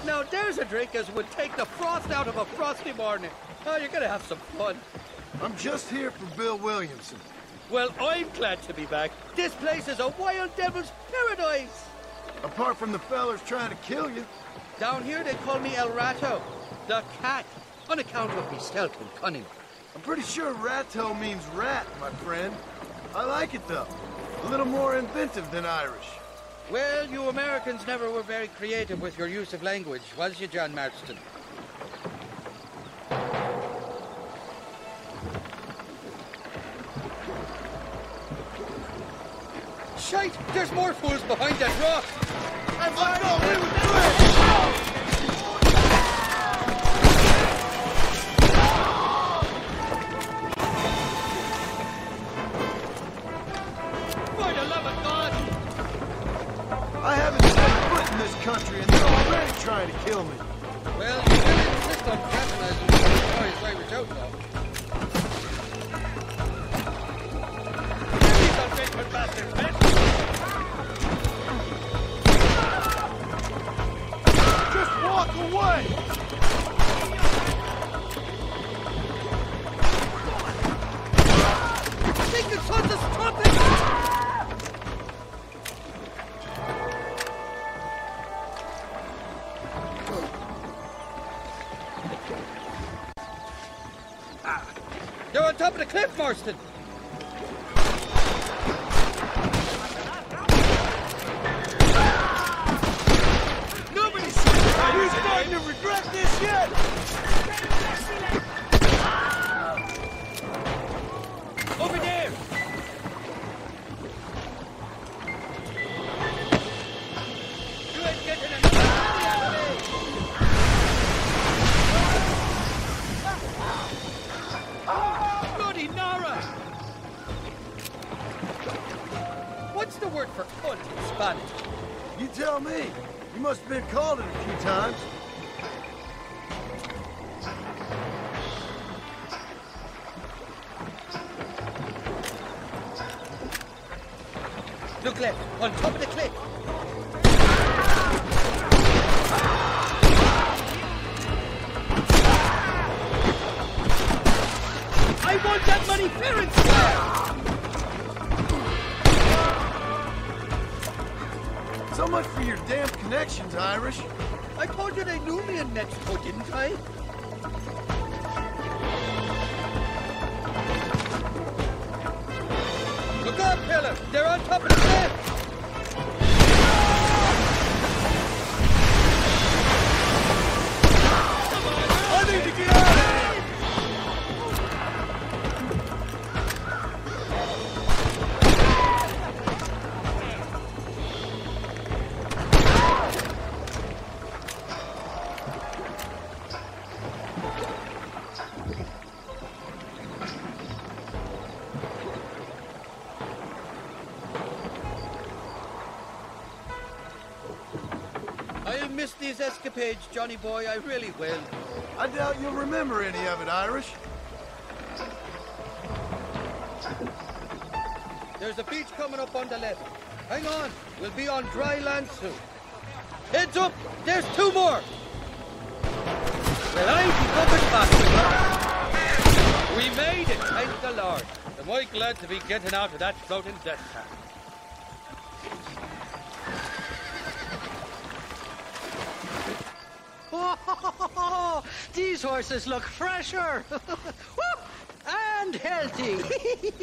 Now, there's a drink as would take the frost out of a frosty morning. Oh, you're gonna have some fun. I'm just here for Bill Williamson. Well, I'm glad to be back. This place is a wild devil's paradise. Apart from the fellers trying to kill you. Down here, they call me El Rato, the cat, on account of me stealth and cunning. I'm pretty sure Rato means rat, my friend. I like it, though. A little more inventive than Irish. Well, you Americans never were very creative with your use of language, was you, John Marston? Shite! There's more fools behind that rock! I haven't set foot in this country and they're already trying to kill me. Well, you really insist on patronizing the notorious Irish outlaw. These ungrateful bastards, men! Just walk away! Think it's on the stop it! They're on top of the cliff, Marston. Nobody said you're starting to regret this yet. Over there. You ain't getting another money out of me. Bloody Nara! What's the word for cunt in Spanish? You tell me. You must have been called it a few times. Look left, on top of the cliff. I want that money fair and square! So much for your damn connections, Irish. I told you they knew me in Mexico, didn't I? Look up, fella! They're on top of the cliff! I need to get out of here! I'll miss these escapades, Johnny boy, I really will. I doubt you'll remember any of it, Irish. There's a beach coming up on the left. Hang on, we'll be on dry land soon. Heads up, there's 2 more. Well, I be covered fast. We made it, thank the Lord. Am I glad to be getting out of that floating death trap. These horses look fresher and healthy.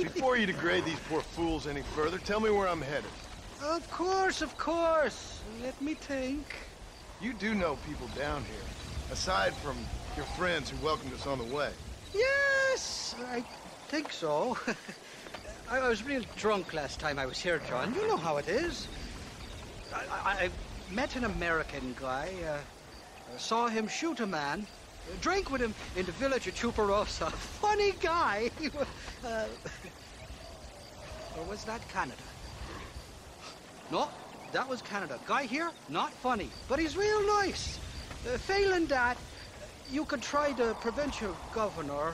Before you degrade these poor fools any further, tell me where I'm headed. Of course, of course. Let me think. You do know people down here, aside from your friends who welcomed us on the way. Yes, I think so. I was real drunk last time I was here, John. You know how it is. I met an American guy, saw him shoot a man, drank with him in the village of Chuparosa. Funny guy. Or was that Canada? No, that was Canada. Guy here, not funny, but he's real nice. Failing that, you could try the provincial governor,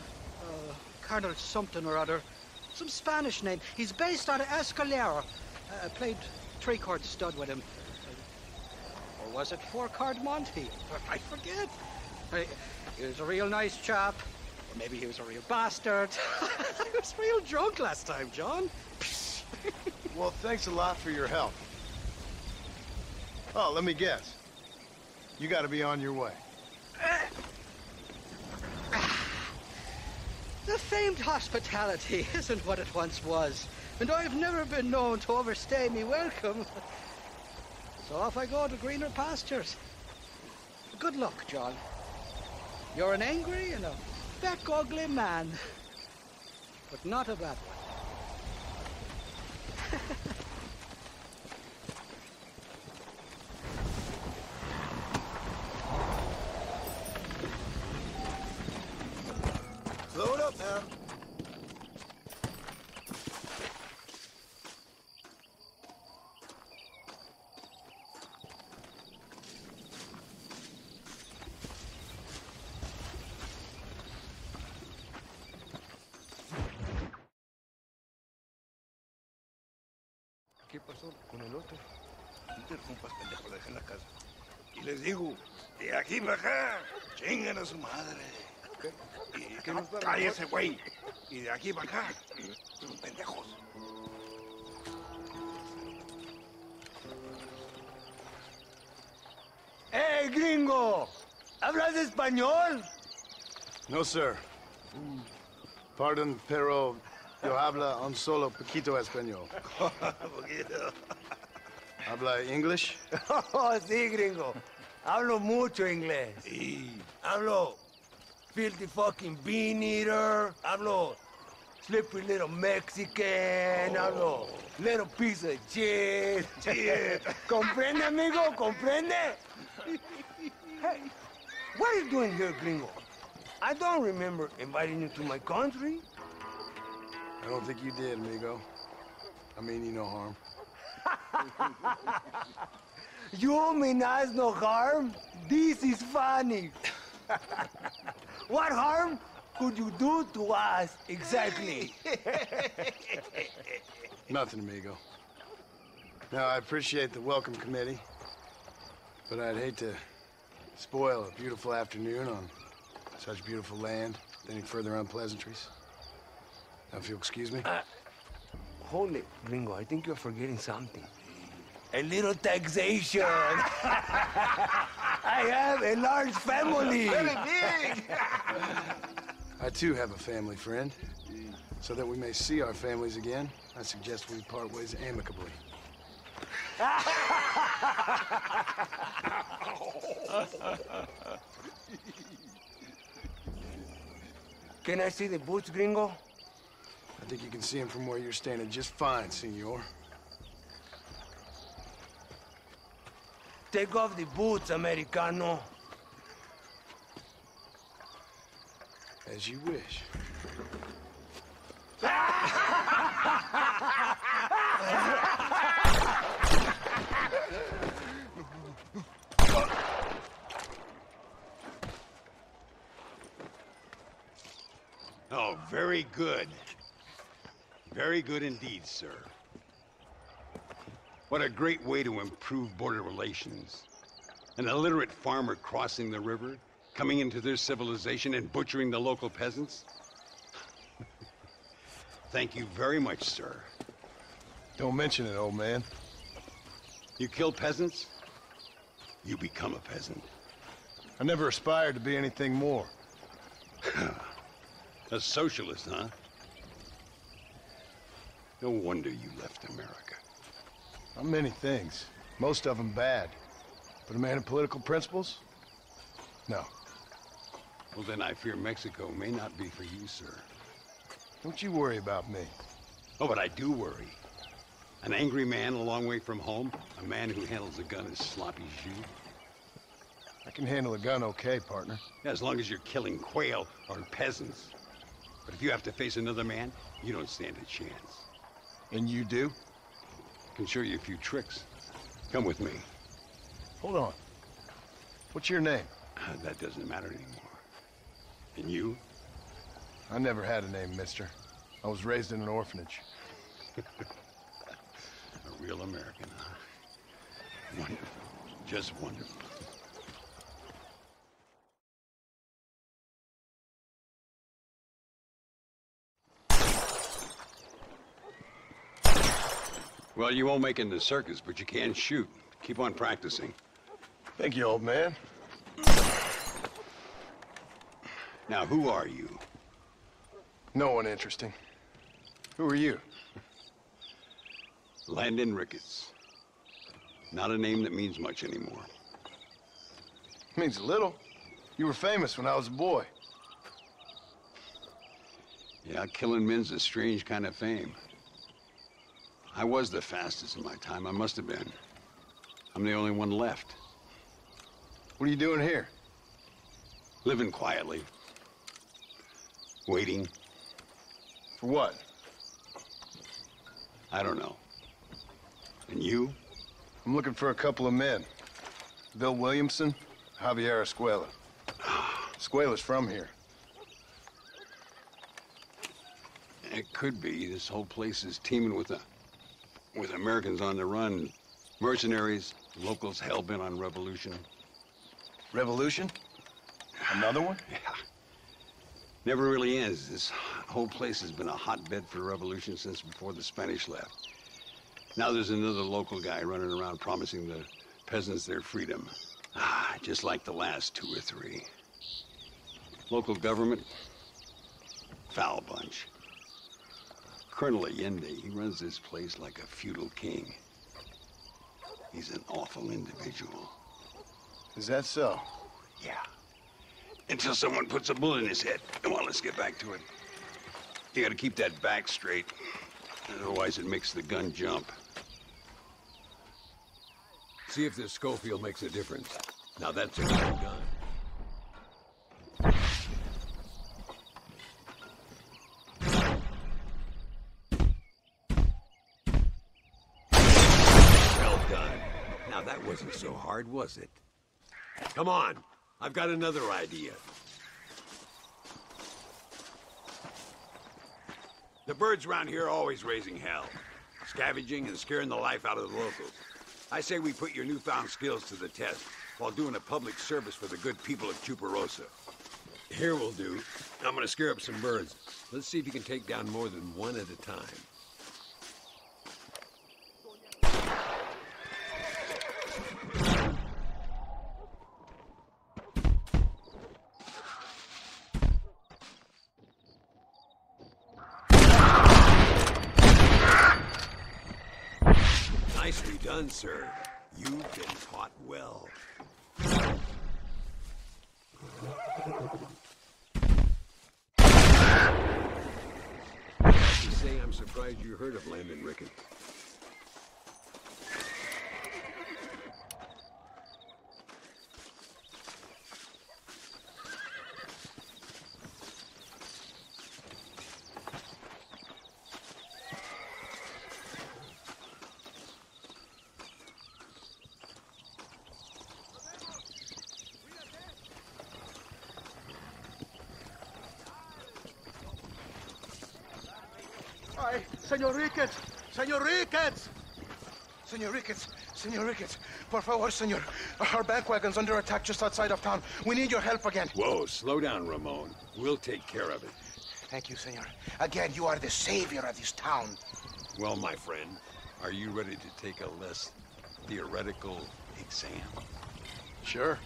Colonel something or other. Some Spanish name. He's based out of Escalera. Played 3-card stud with him. Or was it 4-card Monty? I forget. He was a real nice chap. Or maybe he was a real bastard. I was real drunk last time, John. Well, thanks a lot for your help. Oh, let me guess. You gotta be on your way. The famed hospitality isn't what it once was, and I've never been known to overstay me welcome. So off I go to greener pastures. Good luck, John. You're an angry and a back ugly man, but not a bad one. Load up now. ¿Qué pasó con el otro? Interrumpas, pendejo, dejen la casa. Y les digo, de aquí para acá, chingan a su madre. ¿Qué nos va a cállese, güey. Y de aquí para acá, son pendejos. ¡Eh, gringo! ¿Hablas español? No, sir. Pardon, pero yo habla un solo poquito español. Poquito. ¿Habla English? Oh, sí, gringo. Hablo mucho inglés. Sí. Hablo filthy fucking bean eater. Hablo slippery little Mexican. Hablo little piece of shit. ¿Comprende, amigo? ¿Comprende? Hey, what are you doing here, gringo? I don't remember inviting you to my country. I don't think you did, amigo. I mean you no harm. You mean us no harm? This is funny. What harm could you do to us exactly? Nothing, amigo. Now, I appreciate the welcome committee, but I'd hate to spoil a beautiful afternoon on such beautiful land with any further unpleasantries. Now, if you'll excuse me. Hold it, gringo. I think you're forgetting something. A little taxation. I have a large family. Very big. I, too, have a family friend. So that we may see our families again, I suggest we part ways amicably. Can I see the boots, gringo? I think you can see him from where you're standing just fine, senor. Take off the boots, Americano. As you wish. Oh, very good. Very good indeed, sir. What a great way to improve border relations. An illiterate farmer crossing the river, coming into their civilization and butchering the local peasants. Thank you very much, sir. Don't mention it, old man. You kill peasants, you become a peasant. I never aspired to be anything more. A socialist, huh? No wonder you left America. I'm many things. Most of them bad. But a man of political principles? No. Well, then I fear Mexico may not be for you, sir. Don't you worry about me. Oh, but I do worry. An angry man a long way from home, a man who handles a gun as sloppy as you. I can handle a gun okay, partner. Yeah, as long as you're killing quail or peasants. But if you have to face another man, you don't stand a chance. And you do? I can show you a few tricks. Come with me. Hold on. What's your name? That doesn't matter anymore. And you? I never had a name, mister. I was raised in an orphanage. A real American, huh? Wonderful. Just wonderful. Well, you won't make it in the circus, but you can shoot. Keep on practicing. Thank you, old man. Now, who are you? No one interesting. Who are you? Landon Ricketts. Not a name that means much anymore. Means a little. You were famous when I was a boy. Yeah, killing men's a strange kind of fame. I was the fastest in my time. I must have been. I'm the only one left. What are you doing here? Living quietly. Waiting. For what? I don't know. And you? I'm looking for a couple of men. Bill Williamson, Javier Escuela. Escuela's from here. It could be. This whole place is teeming with Americans on the run. Mercenaries, locals hell-bent on revolution. Revolution? Another one? Yeah. Never really ends. This whole place has been a hotbed for revolution since before the Spanish left. Now there's another local guy running around promising the peasants their freedom. Just like the last 2 or 3. Local government, foul bunch. Colonel Allende, he runs this place like a feudal king. He's an awful individual. Is that so? Yeah. Until someone puts a bullet in his head. Come on, let's get back to it. You gotta keep that back straight. Otherwise it makes the gun jump. See if this Schofield makes a difference. Now that's a good gun. Well done. Now that wasn't so hard, was it? Come on. I've got another idea. The birds around here are always raising hell. Scavenging and scaring the life out of the locals. I say we put your newfound skills to the test while doing a public service for the good people of Chuparosa. Here will do. I'm gonna scare up some birds. Let's see if you can take down more than one at a time. Nicely done, sir. You've been taught well. I have to say, I'm surprised you heard of Landon Ricketts. Ay, Señor Ricketts! Señor Ricketts! Señor Ricketts! Señor Ricketts! Por favor, señor. Our bank wagon's under attack just outside of town. We need your help again. Whoa, slow down, Ramon. We'll take care of it. Thank you, senor. Again, you are the savior of this town. Well, my friend, are you ready to take a less theoretical exam? Sure.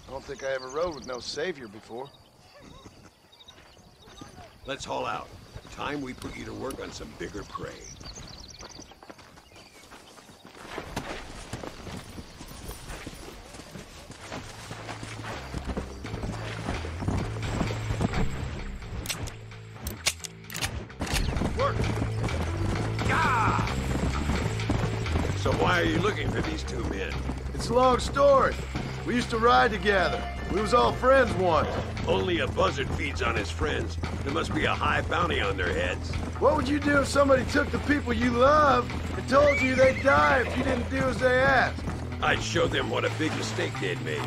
I don't think I ever rode with no savior before. Let's haul out. Time we put you to work on some bigger prey. Work! Gah! So why are you looking for these 2 men? It's a long story. We used to ride together. We was all friends once. Only a buzzard feeds on his friends. There must be a high bounty on their heads. What would you do if somebody took the people you love and told you they'd die if you didn't do as they asked? I'd show them what a big mistake they'd made.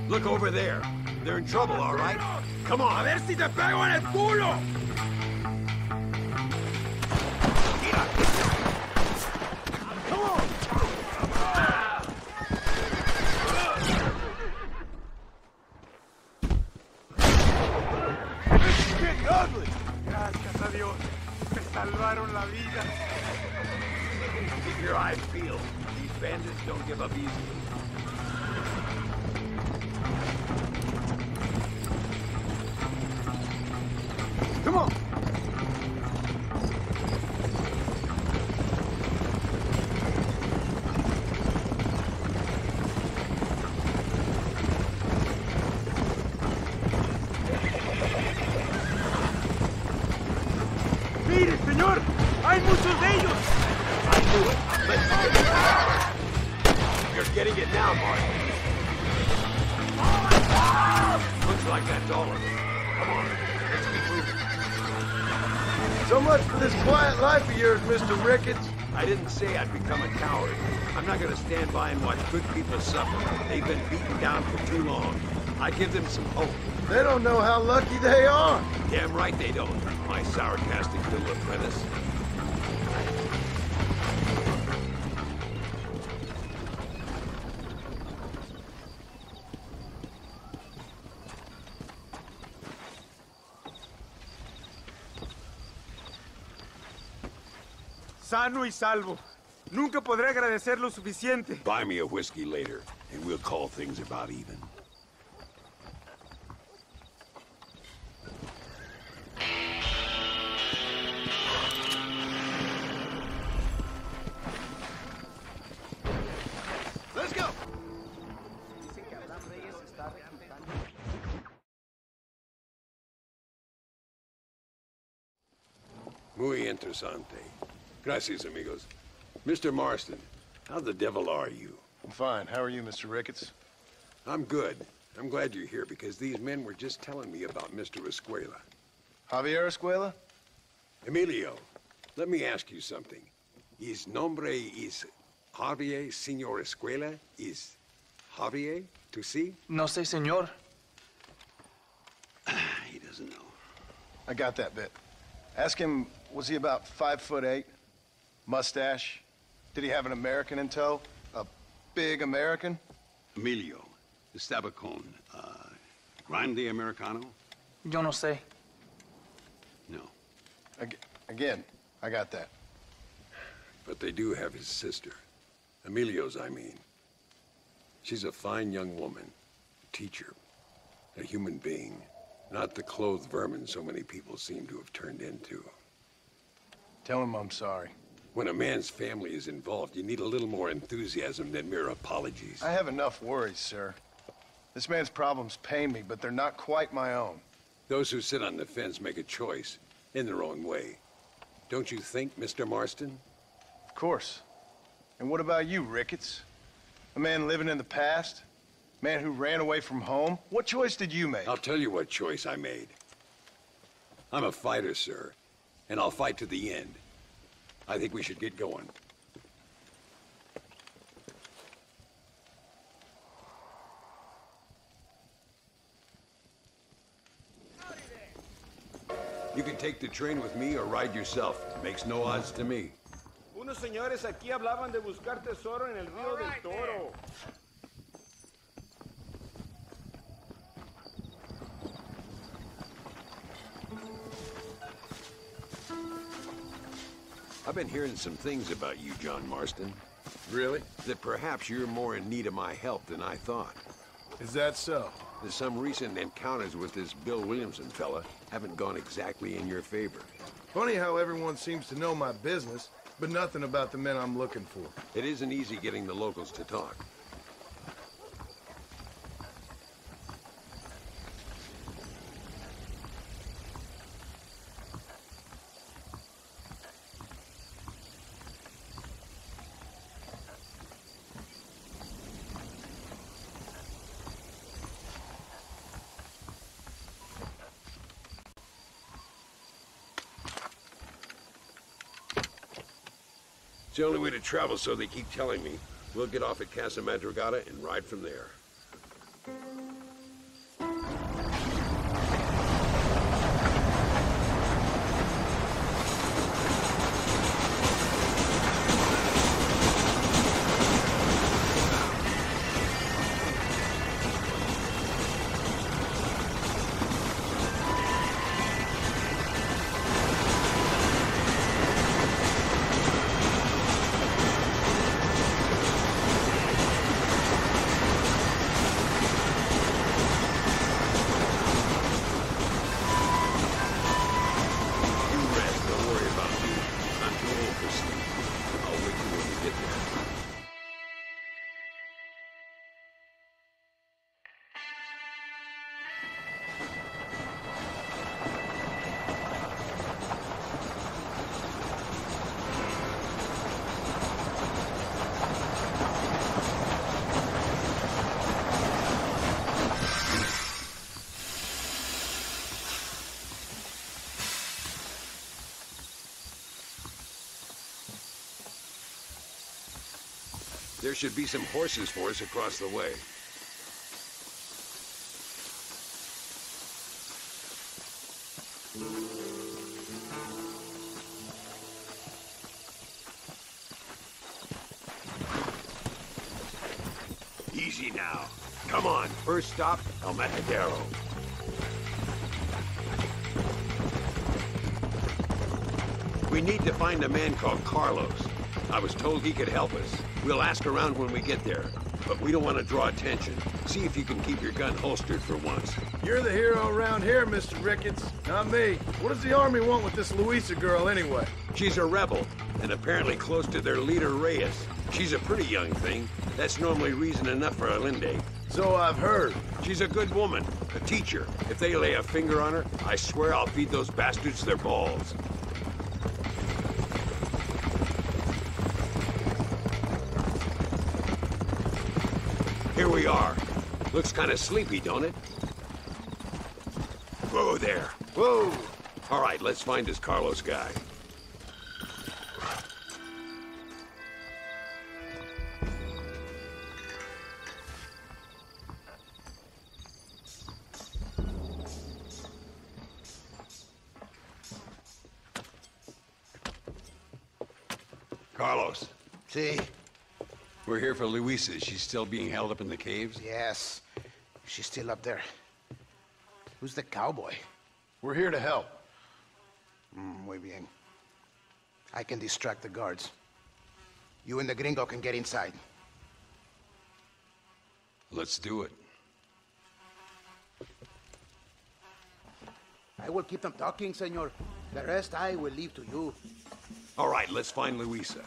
Look over there. They're in trouble, all right? Come on. A ver si te pego en el culo! Come on! This is getting ugly! Gracias a Dios. Me salvaron la vida. Keep your eyes peeled. These bandits don't give up easily. Come on! ¡Mire, señor! ¡Hay muchos de ellos! I knew it. Let's get it. You're getting it now, Martin. Looks like that's all of them. Come on, let's keep moving. So much for this quiet life of yours, Mr. Ricketts. I didn't say I'd become a coward. I'm not gonna stand by and watch good people suffer. They've been beaten down for too long. I give them some hope. They don't know how lucky they are. Damn right they don't, my sarcastic little apprentice. Sano y salvo. Nunca podré agradecer lo suficiente. Buy me a whiskey later, and we'll call things about even. Let's go! Muy interesante. Gracias, amigos. Mr. Marston, how the devil are you? I'm fine. How are you, Mr. Ricketts? I'm good. I'm glad you're here because these men were just telling me about Mr. Escuela. Javier Escuela? Emilio, let me ask you something. His nombre is Javier Señor Escuela? Is Javier to see? No sé, señor. He doesn't know. I got that bit. Ask him, was he about 5'8"? Mustache? Did he have an American in tow? A big American? Emilio, Estabacon, Grande Americano? Yo no sé. No. Again, I got that. But they do have his sister. Emilio's, I mean. She's a fine young woman, a teacher, a human being, not the clothed vermin so many people seem to have turned into. Tell him I'm sorry. When a man's family is involved, you need a little more enthusiasm than mere apologies. I have enough worries, sir. This man's problems pain me, but they're not quite my own. Those who sit on the fence make a choice in their own way. Don't you think, Mr. Marston? Of course. And what about you, Ricketts? A man living in the past? A man who ran away from home? What choice did you make? I'll tell you what choice I made. I'm a fighter, sir, and I'll fight to the end. I think we should get going. You can take the train with me or ride yourself. Makes no odds to me. Unos señores aquí hablaban de buscar tesoro en el río del Toro. I've been hearing some things about you, John Marston. Really? That perhaps you're more in need of my help than I thought. Is that so? That some recent encounters with this Bill Williamson fella haven't gone exactly in your favor. Funny how everyone seems to know my business, but nothing about the men I'm looking for. It isn't easy getting the locals to talk. It's the only way to travel, so they keep telling me. We'll get off at Casa Madrugada and ride from there. There should be some horses for us across the way. Easy now. Come on. First stop, El Matadero. We need to find a man called Carlos. I was told he could help us. We'll ask around when we get there, but we don't want to draw attention. See if you can keep your gun holstered for once. You're the hero around here, Mr. Ricketts, not me. What does the army want with this Luisa girl anyway? She's a rebel, and apparently close to their leader, Reyes. She's a pretty young thing. That's normally reason enough for Allende. So I've heard. She's a good woman, a teacher. If they lay a finger on her, I swear I'll feed those bastards their balls. Here we are. Looks kind of sleepy, don't it? Whoa there. Whoa! All right, let's find this Carlos guy. Carlos. See? We're here for Luisa. She's still being held up in the caves? Yes. She's still up there. Who's the cowboy? We're here to help. Muy bien. I can distract the guards. You and the gringo can get inside. Let's do it. I will keep them talking, senor. The rest I will leave to you. All right, let's find Luisa.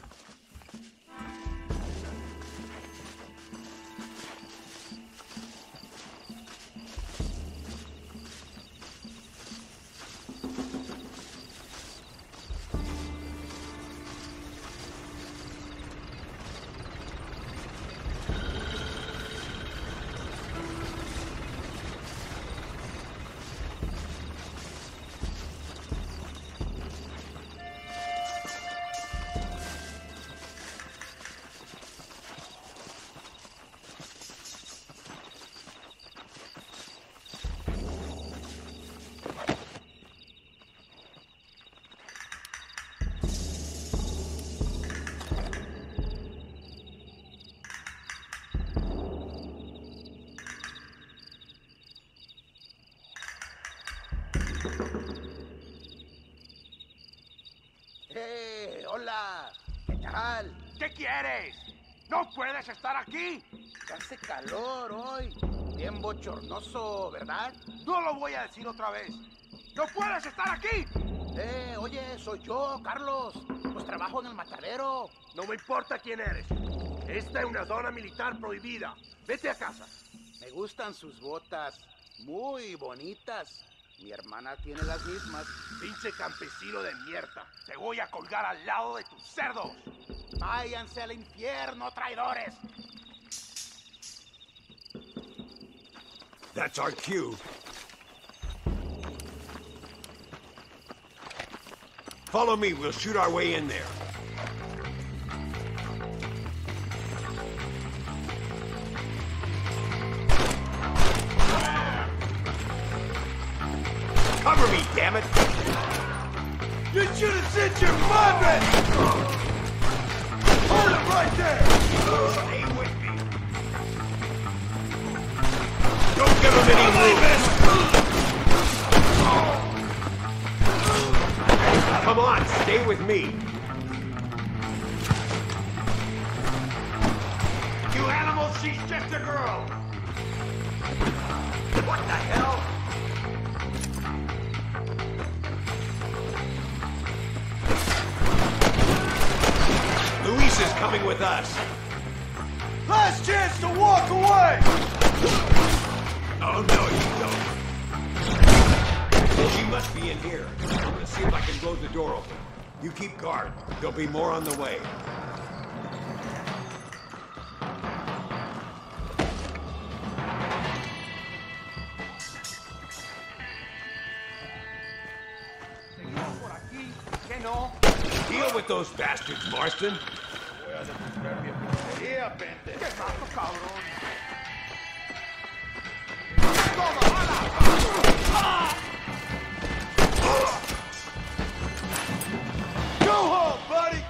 Hola. ¿Qué tal? ¿Qué quieres? ¡No puedes estar aquí! Hace calor hoy. Bien bochornoso, ¿verdad? No lo voy a decir otra vez. ¡No puedes estar aquí! Oye, soy yo, Carlos. Pues trabajo en el matadero. No me importa quién eres. Esta es una zona militar prohibida. Vete a casa. Me gustan sus botas. Muy bonitas. Mi hermana tiene las mismas. Pinche campesino de mierda. Te voy a colgar al lado de tus cerdos. Váyanse al infierno, traidores. That's our cue. Follow me. We'll shoot our way in there. Stay with me. You animals, she's just a girl! What the hell? Luis is coming with us. Last chance to walk away! Oh, no, you don't. She must be in here. I'm gonna see if I can blow the door open. You keep guard. There'll be more on the way. Deal with those bastards, Marston. Go home, buddy!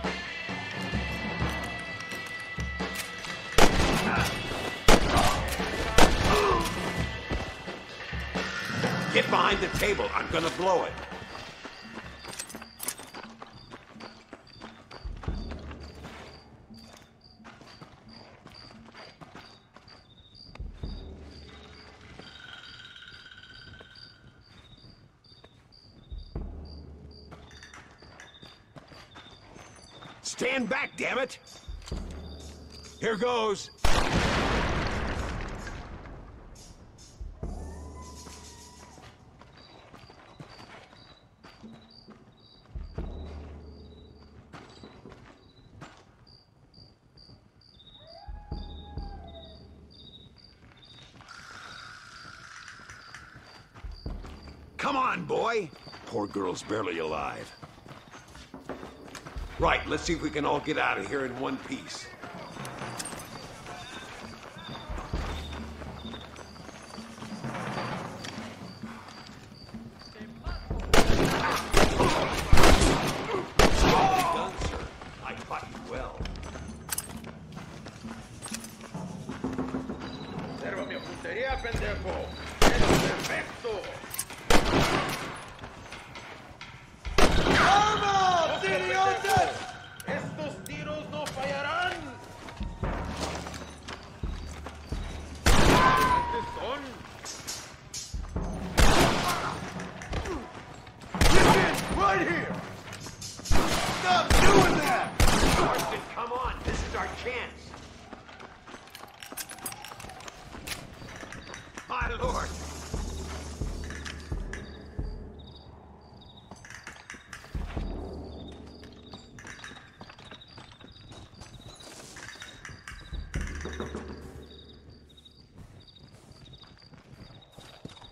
Get behind the table. I'm gonna blow it. Stand back, damn it! Here goes. Come on, boy! Poor girl's barely alive. Right, let's see if we can all get out of here in one piece. Well done, sir. I caught you well. Observa mi puntería, pendejo. Es perfecto. ¡Vamos, idiotas! Estos tiros no fallarán. ¿Qué son? Right here! Stop doing that! Marston, come on. This is our chance. My lord.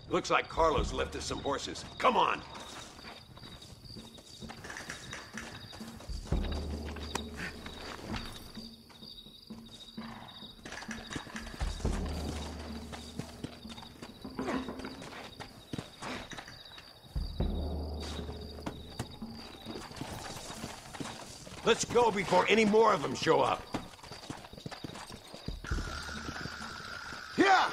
Looks like Carlos left us some horses. Come on. Let's go before any more of them show up. Yeah!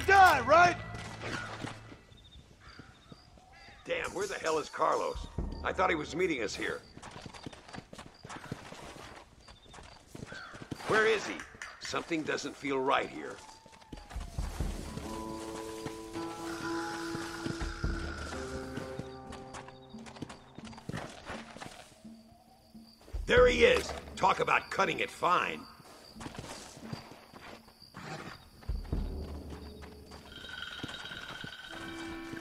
die, right? Damn, where the hell is Carlos? I thought he was meeting us here. Where is he? Something doesn't feel right here. There he is. Talk about cutting it fine.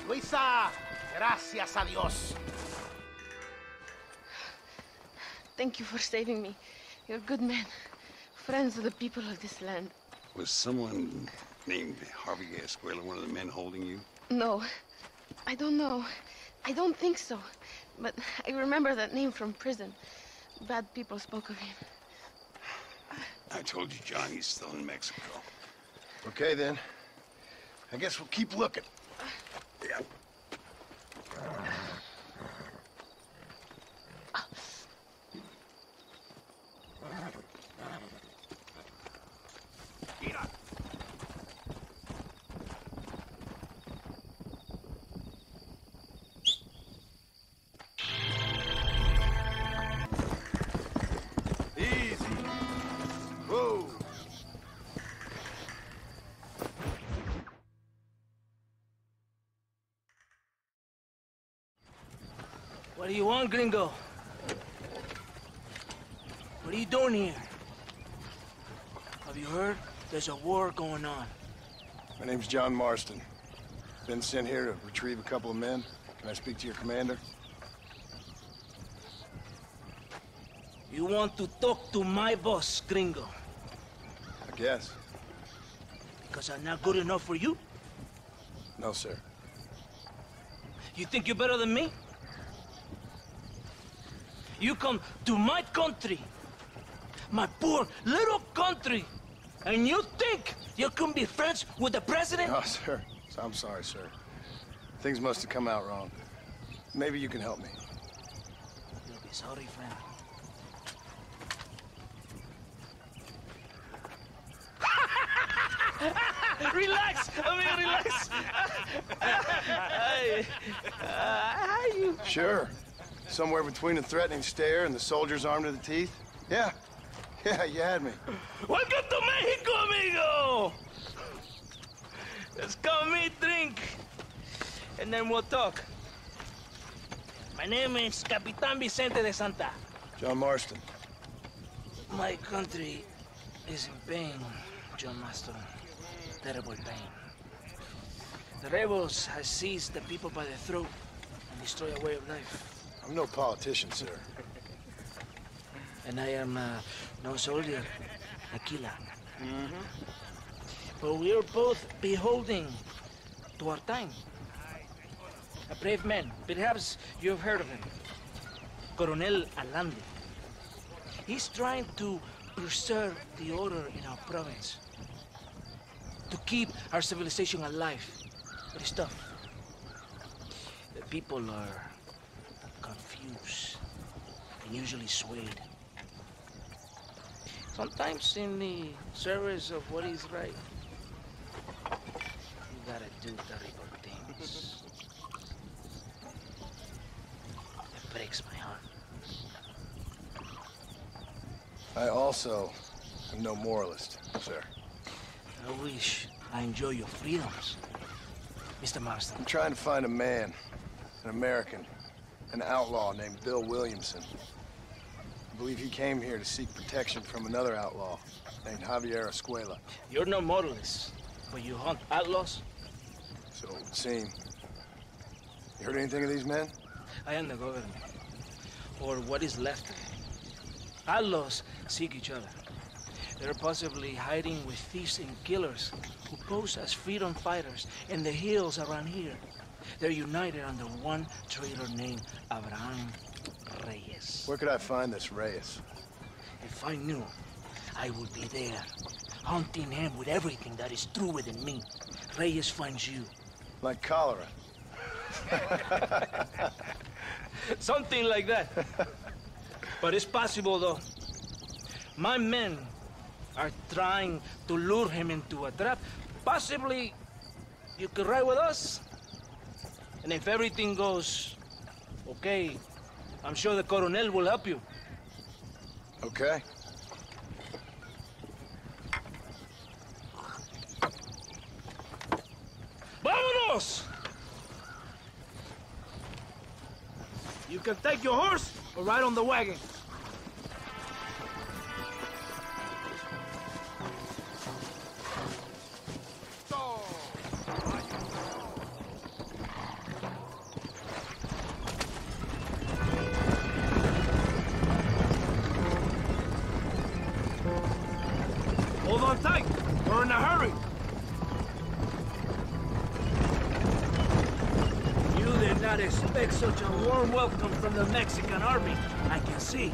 Luisa, gracias a Dios. Thank you for saving me. You're good men. Friends of the people of this land. Was someone named Harvey Escuela one of the men holding you? No, I don't know. I don't think so. But I remember that name from prison. Bad people spoke of him. I told you, John, he's still in Mexico. Okay, then. I guess we'll keep looking. Yeah. Easy. Whoa. What do you want, gringo? What are you doing here? Have you heard? There's a war going on. My name's John Marston. Been sent here to retrieve a couple of men. Can I speak to your commander? You want to talk to my boss, gringo? I guess. Because I'm not good enough for you? No, sir. You think you're better than me? You come to my country, my poor little country, and you think you can be friends with the president? No, sir. I'm sorry, sir. Things must have come out wrong. Maybe you can help me. You'll be sorry, friend. Relax! I mean, relax! Sure. Somewhere between a threatening stare and the soldier's arm to the teeth? Yeah. Yeah, you had me. Welcome to Mexico, amigo! Let's come meet, drink, and then we'll talk. My name is Capitan Vicente de Santa. John Marston. My country is in pain, John Marston. Terrible pain. The rebels have seized the people by the throat and destroyed a way of life. I'm no politician, sir. And I am no soldier, a killer. But we are both beholding to our time. A brave man, perhaps you have heard of him. Coronel Allende. He's trying to preserve the order in our province. To keep our civilization alive. But it's tough. The people are confused and usually swayed. Sometimes in the service of what is right, you gotta do terrible things. It breaks my heart. I also am no moralist, sir. I wish I enjoy your freedoms, Mr. Marston. I'm trying to find a man, an American, an outlaw named Bill Williamson. I believe he came here to seek protection from another outlaw named Javier Escuela. You're no moralist, but you hunt outlaws? So it would seem. You heard anything of these men? I am the government, or what is left of it. Outlaws seek each other. They're possibly hiding with thieves and killers who pose as freedom fighters in the hills around here. They're united under one traitor named Abraham Reyes. Where could I find this Reyes? If I knew, I would be there, hunting him with everything that is true within me. Reyes finds you. Like cholera. Something like that. But it's possible, though. My men are trying to lure him into a trap, possibly You could ride with us. And if everything goes okay, I'm sure the Coronel will help you. Okay. Vámonos! You can take your horse or ride on the wagon. Hold on tight. We're in a hurry. You did not expect such a warm welcome from the Mexican army, I can see.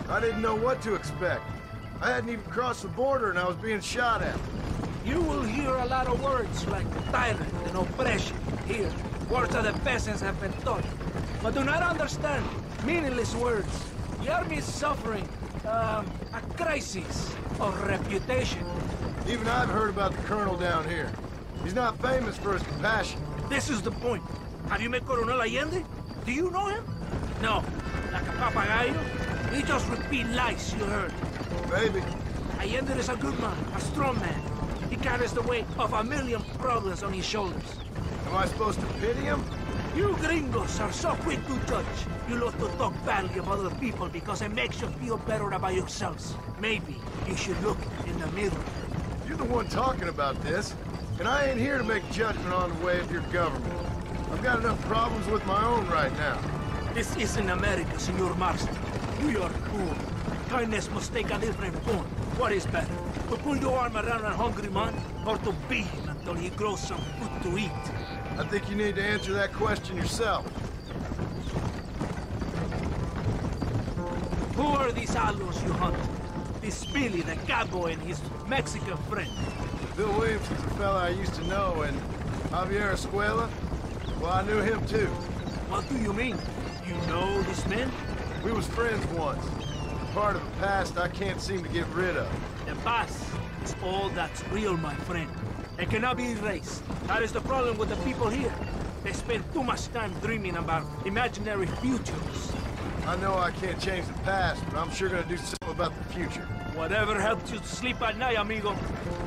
I didn't know what to expect. I hadn't even crossed the border and I was being shot at. You will hear a lot of words like tyrant and oppression here. Words that the peasants have been taught. But do not understand meaningless words. The army is suffering a crisis of reputation. Even I've heard about the colonel down here. He's not famous for his compassion. This is the point. Have you met Coronel Allende? Do you know him? No. Like a papagayo? He just repeat lies you heard. Maybe. Allende is a good man, a strong man. He carries the weight of 1,000,000 problems on his shoulders. Am I supposed to pity him? You gringos are so quick to judge. You love to talk badly of other people because it makes you feel better about yourselves. Maybe you should look in the mirror. You're the one talking about this, and I ain't here to make judgment on the way of your government. I've got enough problems with my own right now. This isn't America, Senor Marston. We are poor. Kindness must take a different form. What is better? To pull your arm around a hungry man, or to beat him until he grows some food to eat? I think you need to answer that question yourself. Who are these outlaws you hunt? This Billy, the cowboy, and his Mexican friend. Bill Williams is a fella I used to know, and Javier Escuela, well, I knew him too. What do you mean? You know this man? We was friends once. Part of the past I can't seem to get rid of. The past is all that's real, my friend. It cannot be erased. That is the problem with the people here. They spend too much time dreaming about imaginary futures. I know I can't change the past, but I'm sure gonna do something about the future. Whatever helps you sleep at night, amigo.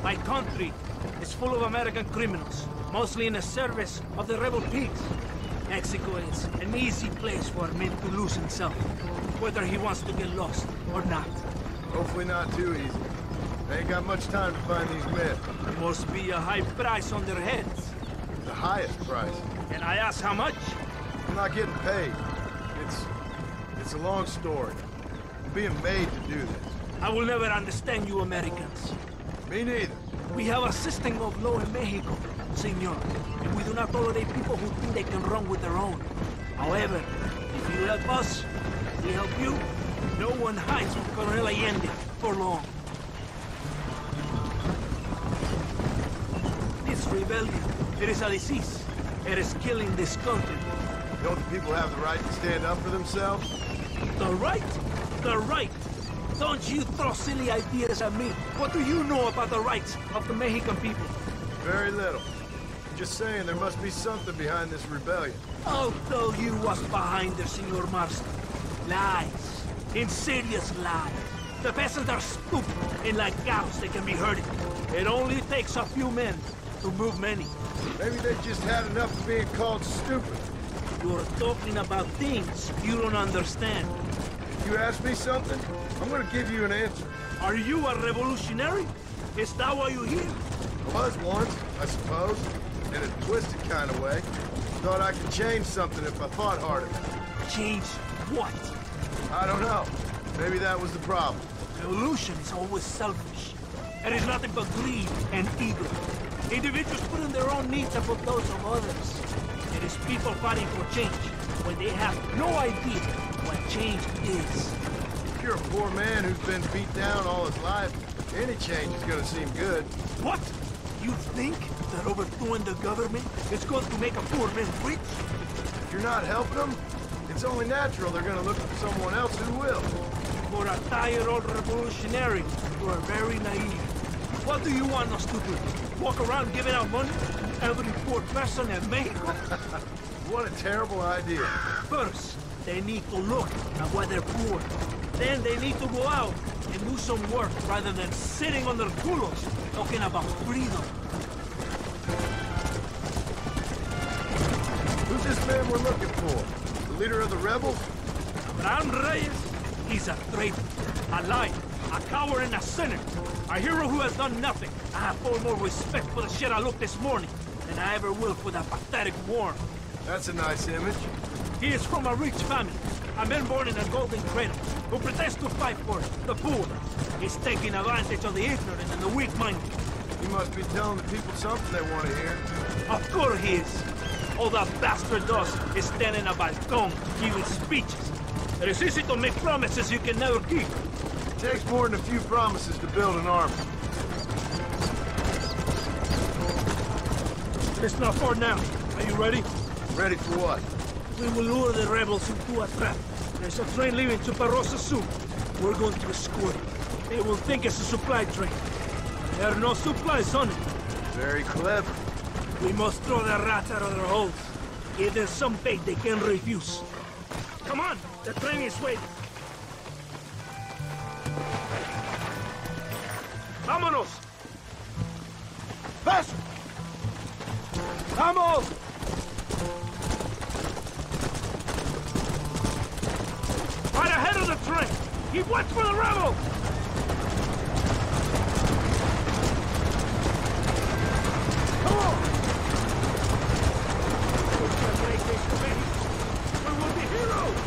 My country is full of American criminals, mostly in the service of the rebel pigs. Mexico is an easy place for a man to lose himself, whether he wants to get lost or not. Hopefully not too easy. I ain't got much time to find these men. There must be a high price on their heads. The highest price. And I ask how much? I'm not getting paid. It's a long story. I'm being made to do this. I will never understand you Americans. Me neither. We have a system of law in Mexico, senor. And we do not tolerate people who think they can run with their own. However, if you help us, we help you. No one hides from Coronel Allende for long. This rebellion, it is a disease. It is killing this country. Don't the people have the right to stand up for themselves? The right? The right! Don't you throw silly ideas at me. What do you know about the rights of the Mexican people? Very little. Just saying there must be something behind this rebellion. I'll tell you what's behind there, Senor Marston. Lies. Insidious lies. The peasants are stupid, and like cows, they can be herded. It only takes a few men to move many. Maybe they just had enough of being called stupid. You're talking about things you don't understand. If you ask me something, I'm gonna give you an answer. Are you a revolutionary? Is that why you're here? Was once, I suppose. In a twisted kind of way. Thought I could change something if I thought harder. Change what? I don't know. Maybe that was the problem. Revolution is always selfish. It is nothing but greed and ego. Individuals put in their own needs above those of others. It is people fighting for change when they have no idea what change is. If you're a poor man who's been beat down all his life, any change is gonna seem good. What? You think that overthrowing the government is going to make a poor man rich? If you're not helping them, it's only natural they're gonna look for someone else who will. For a tired old revolutionary, you are very naive. What do you want us to do? Walk around giving out money to every poor person in Mexico? What a terrible idea. First, they need to look at why they're poor. Then they need to go out and do some work rather than sitting on their culos talking about freedom. Who's this man we're looking for? The leader of the rebels? Abraham Reyes, he's a traitor, a liar, a coward and a sinner. A hero who has done nothing. I have far more respect for the shit I looked this morning than I ever will for that pathetic war. That's a nice image. He is from a rich family, a man born in a golden cradle, who pretends to fight for the poor. He's taking advantage of the ignorant and the weak-minded. He must be telling the people something they want to hear. Of course he is. All that bastard does is stand in a balcony giving speeches. It is easy to make promises you can never keep. It takes more than a few promises to build an army. It's not far now. Are you ready? Ready for what? We will lure the rebels into a trap. There's a train leaving to Barrosa soon. We're going to escort it. They will think it's a supply train. There are no supplies on it. Very clever. We must throw the rats out of their holes. Give them some bait they can refuse. Come on, the train is waiting. Vámonos! Faster! Vamos! Right ahead of the train! Keep watch for the rebels! Come on! We will be heroes!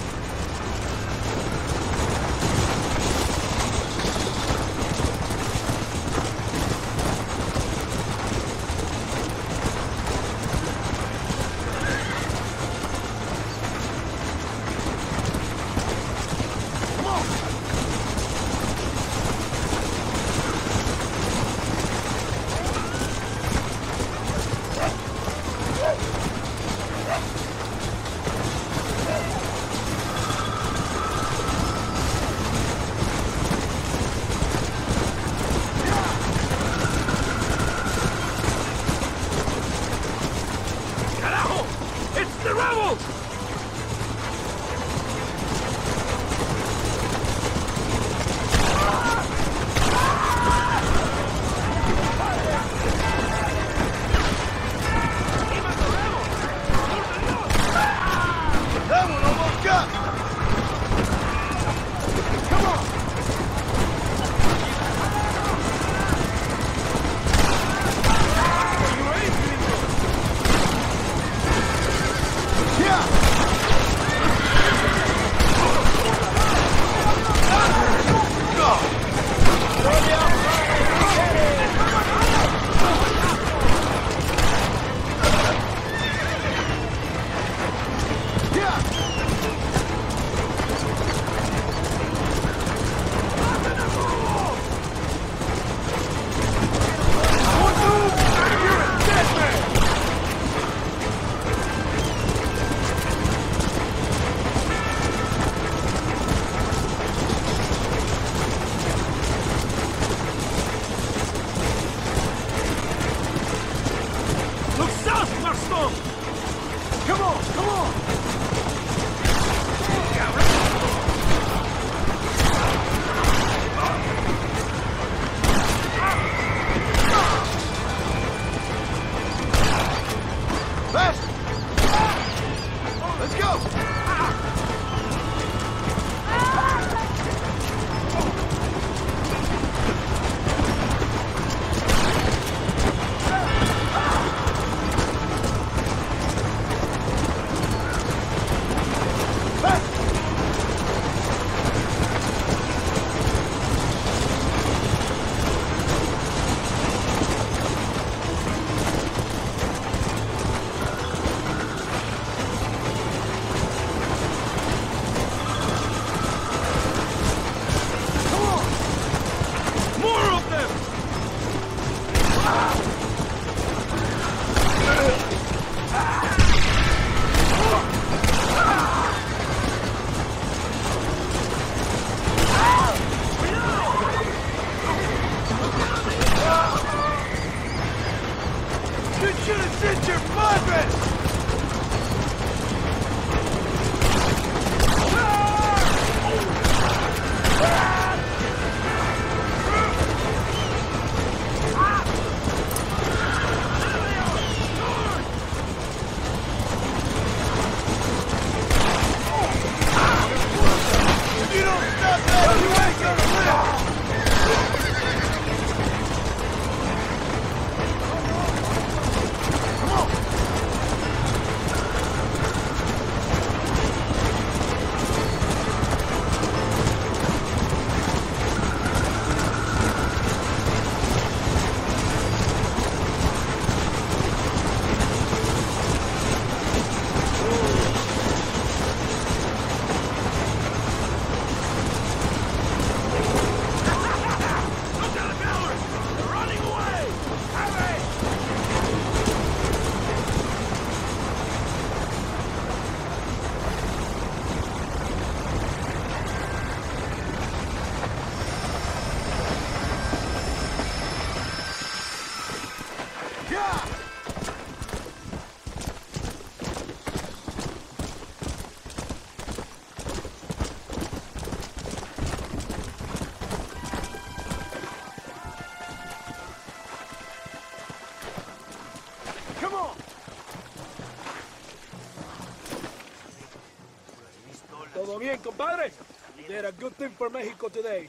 Todo bien, compadre? You did a good thing for Mexico today.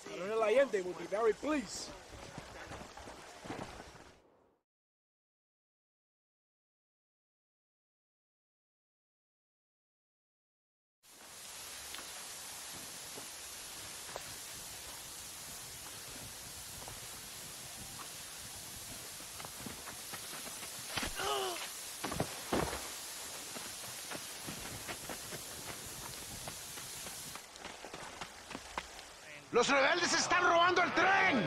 Coronel Allende will be very pleased. ¡Los rebeldes están robando el tren!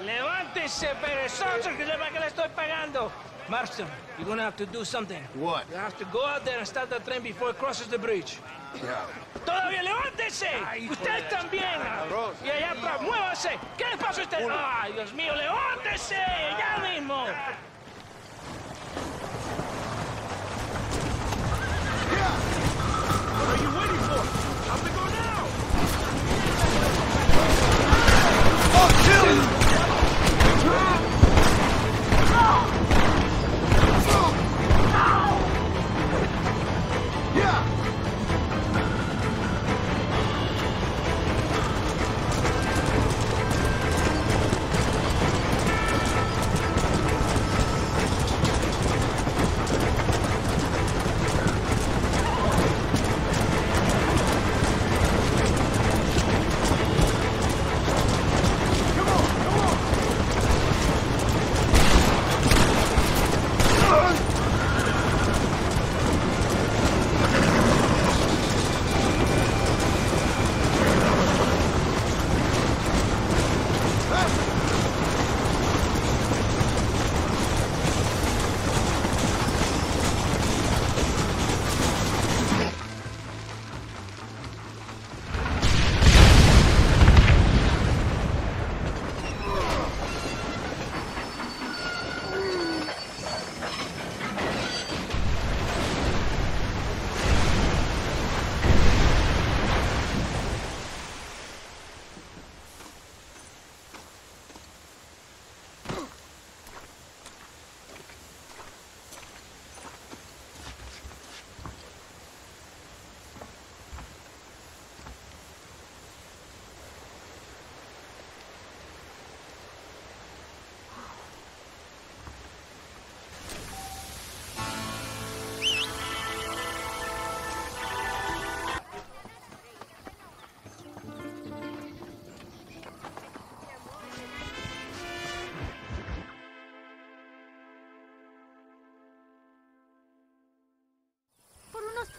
¡Levántese, perezoso, que sepa que le estoy pagando! Marston, you're gonna have to do something. What? You have to go out there and start the train before it crosses the bridge. Yeah. ¡Todavía levántese! ¡Usted también! Y allá atrás, muévase. ¿Qué le pasa a usted? ¡Ay, Dios mío, levántese! ¡Ya mismo! What are you waiting for? Have to go now! Oh, kill him! Yeah!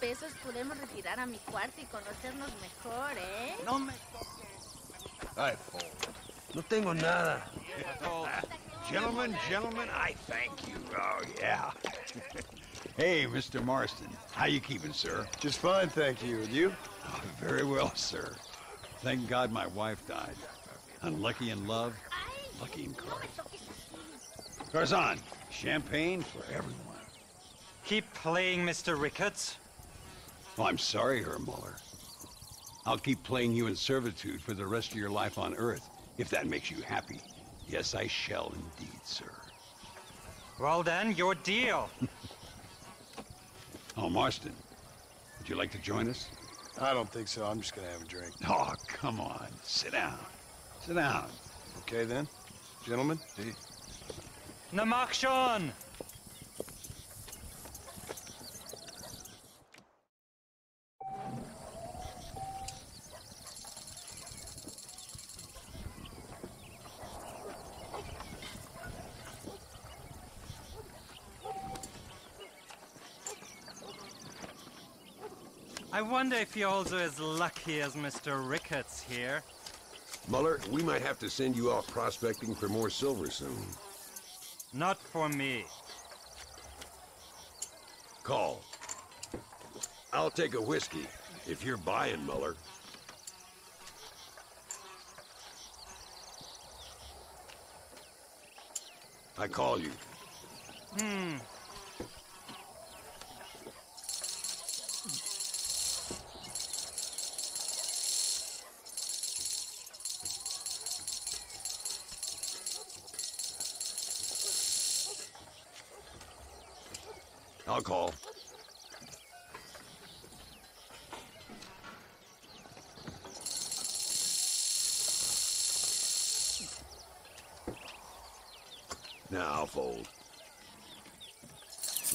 Pesos podemos retirar a mi cuarto y conocernos mejor, ¿eh? No me toques. Ay, no tengo nada. Gentlemen, I thank you. Oh, yeah. Hey, Mr. Marston. How you keeping, sir? Just fine, thank you. And you? Oh, very well, sir. Thank God my wife died. Unlucky in love, lucky in cards. Garzon, Champagne for everyone. Keep playing, Mr. Ricketts. Oh, I'm sorry, Herr Muller. I'll keep playing you in servitude for the rest of your life on Earth, if that makes you happy. Yes, I shall indeed, sir. Well then, your deal. Oh, Marston, would you like to join us? I don't think so. I'm just gonna have a drink. Oh, come on. Sit down. Sit down. Okay, then. Gentlemen. Na mach schon! I wonder if you're also as lucky as Mr. Ricketts here. Muller, we might have to send you off prospecting for more silver soon. Not for me. Call. I'll take a whiskey, if you're buying, Muller. I call you. I'll call. Now I'll fold.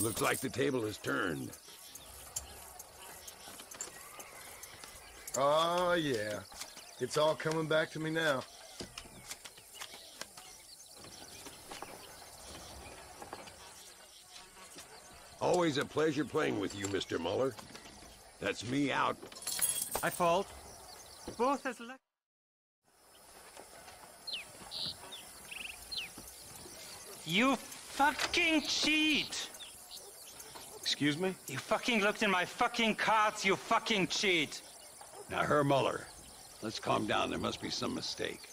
Looks like the table has turned. Oh, yeah. It's all coming back to me now. Always a pleasure playing with you, Mr. Muller. That's me out. I fold. Both as lucky. You fucking cheat! Excuse me? You fucking looked in my fucking cards, you fucking cheat! Now, Herr Muller, let's calm down. There must be some mistake.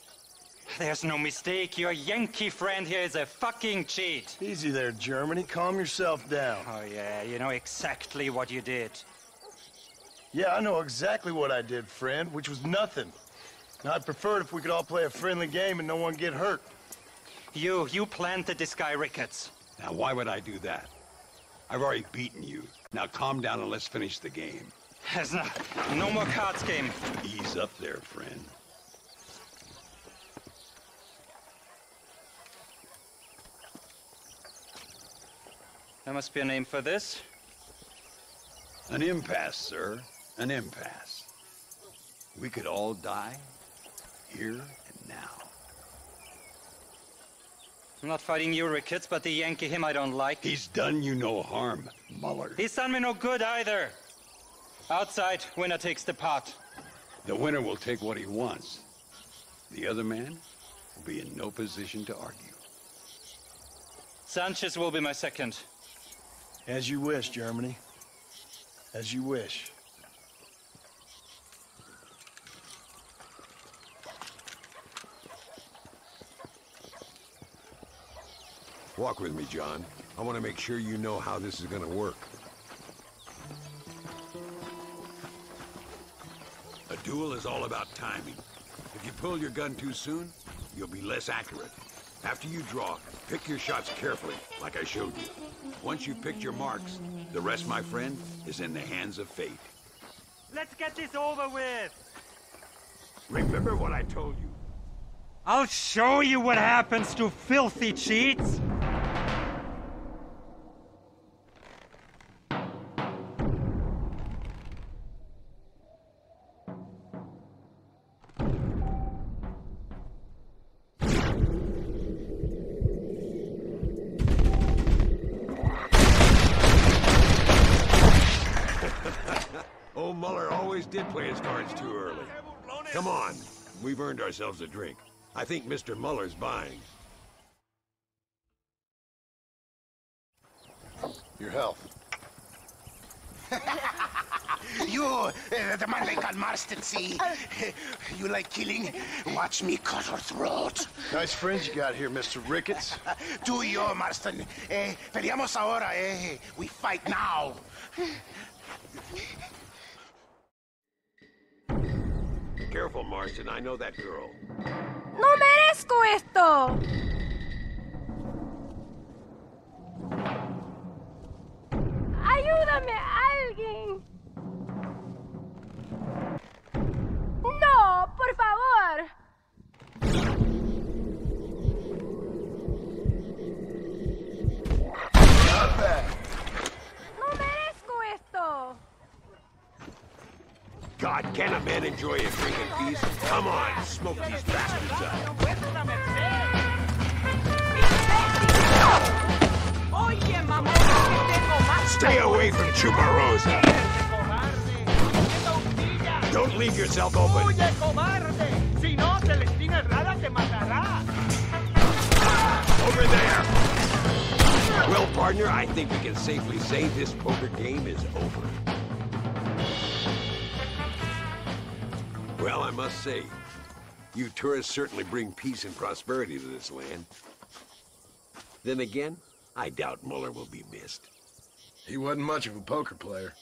There's no mistake. Your Yankee friend here is a fucking cheat. Easy there, Germany. Calm yourself down. Oh, yeah. You know exactly what you did. Yeah, I know exactly what I did, friend, which was nothing. Now, I'd prefer it if we could all play a friendly game and no one get hurt. You planted this guy Ricketts. Now, why would I do that? I've already beaten you. Now, calm down and let's finish the game. There's no more cards game. Ease up there, friend. There must be a name for this. An impasse, sir. An impasse. We could all die, here and now. I'm not fighting you, Ricketts, but the Yankee him I don't like. He's done you no harm, Muller. He's done me no good either. Outside, winner takes the pot. The winner will take what he wants. The other man will be in no position to argue. Sanchez will be my second. As you wish, Germany. As you wish. Walk with me, John. I want to make sure you know how this is going to work. A duel is all about timing. If you pull your gun too soon, you'll be less accurate. After you draw, pick your shots carefully, like I showed you. Once you've picked your marks, the rest, my friend, is in the hands of fate. Let's get this over with! Remember what I told you. I'll show you what happens to filthy cheats! Old Muller always did play his cards too early. Come on, we've earned ourselves a drink. I think Mr. Muller's buying. Your health. You, the man they call Marston, see? You like killing? Watch me cut her throat. Nice friends you got here, Mr. Ricketts. Tú y yo, Marston. Peleamos ahora, We fight now. Careful, Marston. I know that girl. ¡No merezco esto! ¡Ayúdame, alguien! ¡No, por favor! ¡No merezco esto! God, can a man enjoy a drink in peace? Come on, smoke these bastards up. Stay away from Chuparosa. Don't leave yourself open. Over there. Well, partner, I think we can safely say this poker game is over. Well, I must say, you tourists certainly bring peace and prosperity to this land. Then again, I doubt Muller will be missed. He wasn't much of a poker player.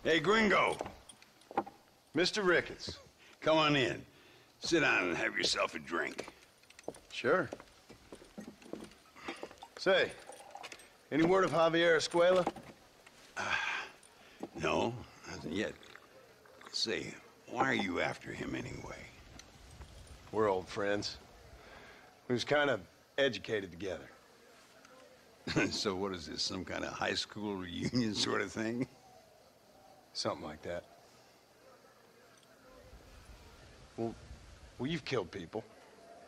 Hey, Gringo. Mr. Ricketts. Come on in. Sit down and have yourself a drink. Sure. Say, any word of Javier Escuela? No, nothing yet. Say, why are you after him anyway? We're old friends. We was kind of educated together. So what is this, some kind of high school reunion sort of thing? Something like that. Well, you've killed people.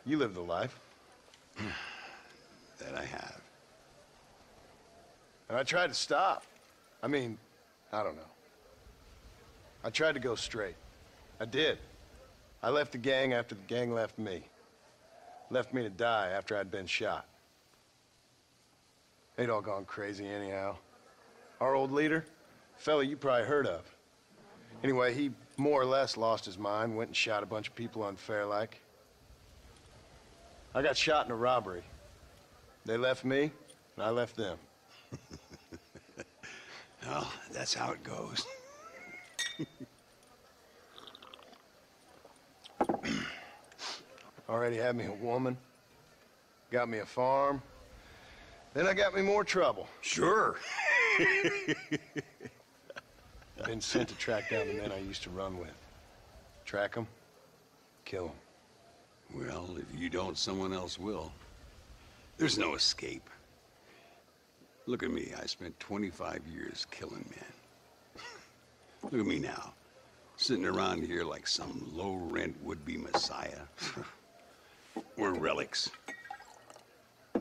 You lived the life. That I have. And I tried to stop. I mean, I don't know. I tried to go straight. I did. I left the gang after the gang left me. Left me to die after I'd been shot. They'd all gone crazy anyhow. Our old leader, fella you probably heard of. Anyway, he more or less lost his mind, went and shot a bunch of people unfair like. I got shot in a robbery. They left me, and I left them. Well, that's how it goes. Already had me a woman, got me a farm, then I got me more trouble. Sure. Been sent to track down the men I used to run with. Track them, kill them. Well, if you don't, someone else will. There's no escape. Look at me. I spent 25 years killing men. Look at me now, sitting around here like some low-rent would-be messiah. We're relics.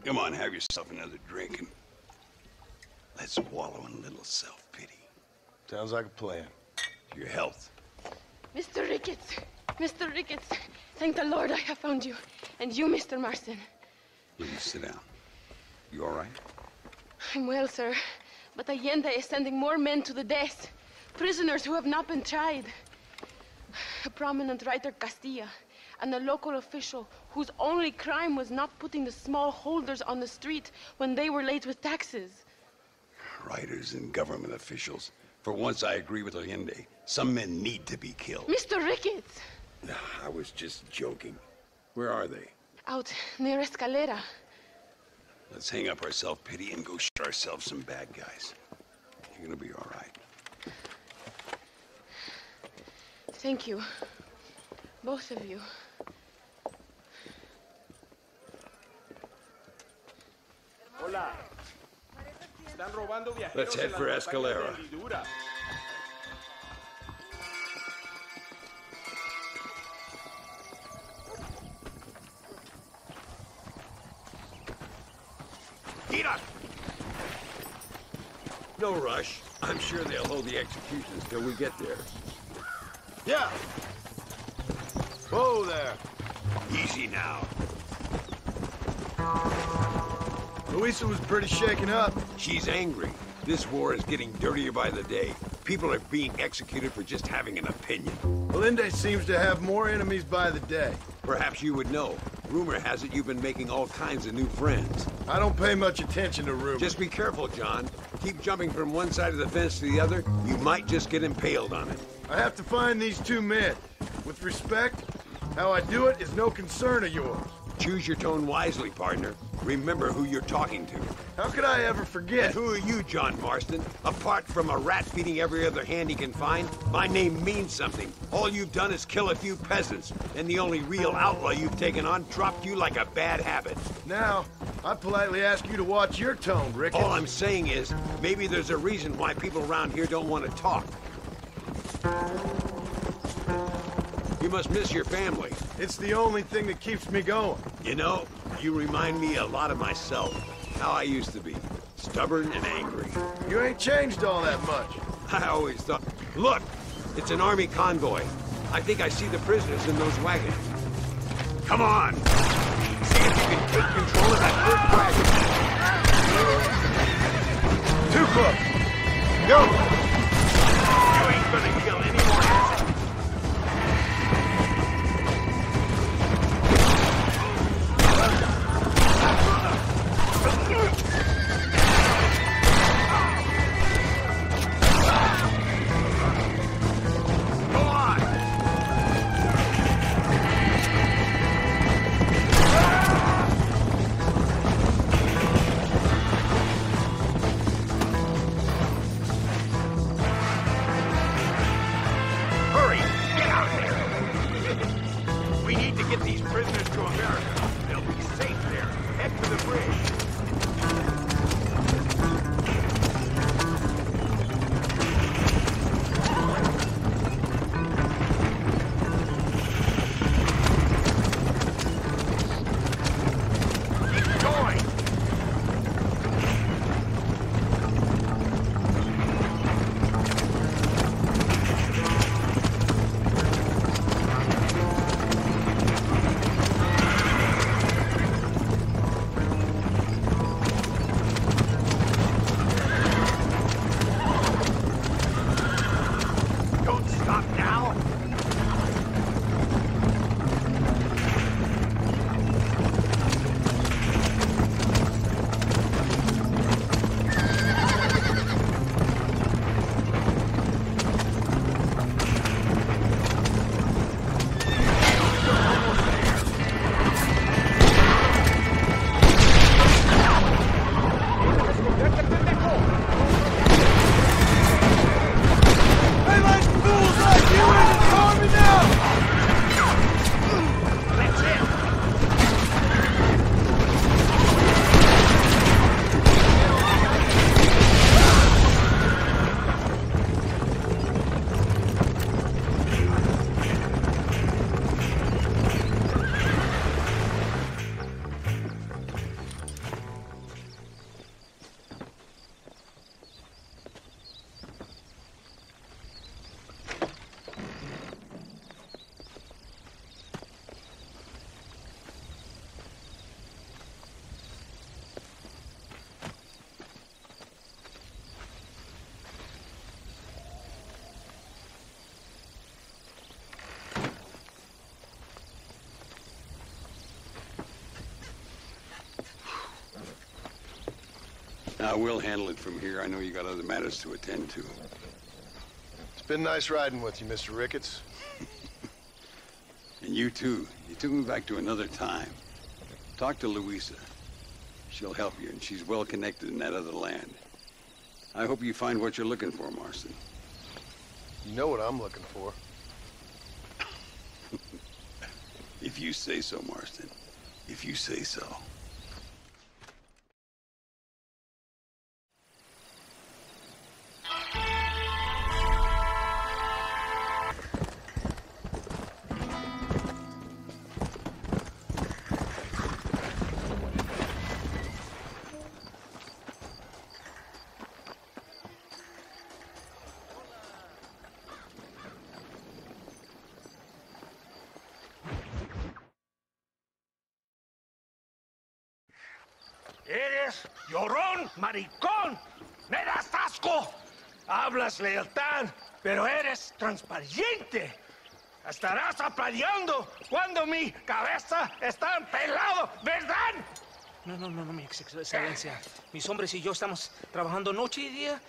Come on, have yourself another drink and let's wallow in a little self-pity. Sounds like a plan. Your health. Mr. Ricketts! Mr. Ricketts! Thank the Lord I have found you. And you, Mr. Marston. Please sit down. You all right? I'm well, sir. But Allende is sending more men to the death. Prisoners who have not been tried. A prominent writer, Castilla, and a local official whose only crime was not putting the small holders on the street when they were late with taxes. Writers and government officials. For once, I agree with Allende. Some men need to be killed. Mr. Ricketts! I was just joking. Where are they? Out near Escalera. Let's hang up our self-pity and go shoot ourselves some bad guys. You're gonna be all right. Thank you. Both of you. Hola. Están robando viajeros. Let's head for Escalera. Get up! No rush. I'm sure they'll hold the executions till we get there. Yeah. Whoa there. Easy now. Louisa was pretty shaken up. She's angry. This war is getting dirtier by the day. People are being executed for just having an opinion. Melinde seems to have more enemies by the day. Perhaps you would know. Rumor has it you've been making all kinds of new friends. I don't pay much attention to rumors. Just be careful, John. Keep jumping from one side of the fence to the other. You might just get impaled on it. I have to find these two men. With respect, how I do it is no concern of yours. Choose your tone wisely, partner. Remember who you're talking to. How could I ever forget? And who are you, John Marston? Apart from a rat feeding every other hand he can find, my name means something. All you've done is kill a few peasants, and the only real outlaw you've taken on dropped you like a bad habit. Now, I politely ask you to watch your tone, Ricketts. All I'm saying is, maybe there's a reason why people around here don't want to talk. You must miss your family. It's the only thing that keeps me going. You know, you remind me a lot of myself. How I used to be. Stubborn and angry. You ain't changed all that much. I always thought... Look! It's an army convoy. I think I see the prisoners in those wagons. Come on! See if you can take control of that first wagon. Too close! Go! You ain't gonna kill any more innocents. Now, we'll handle it from here. I know you got other matters to attend to. It's been nice riding with you, Mr. Ricketts. And you, too. You took me back to another time. Talk to Louisa. She'll help you, and she's well connected in that other land. I hope you find what you're looking for, Marston. You know what I'm looking for. If you say so, Marston. If you say so. Eres llorón, maricón. Me das asco. Hablas lealtad, pero eres transparente. Estarás aplaudiendo cuando mi cabeza está pelado, ¿verdad? No, mi excelencia. Mis hombres y yo estamos trabajando noche y día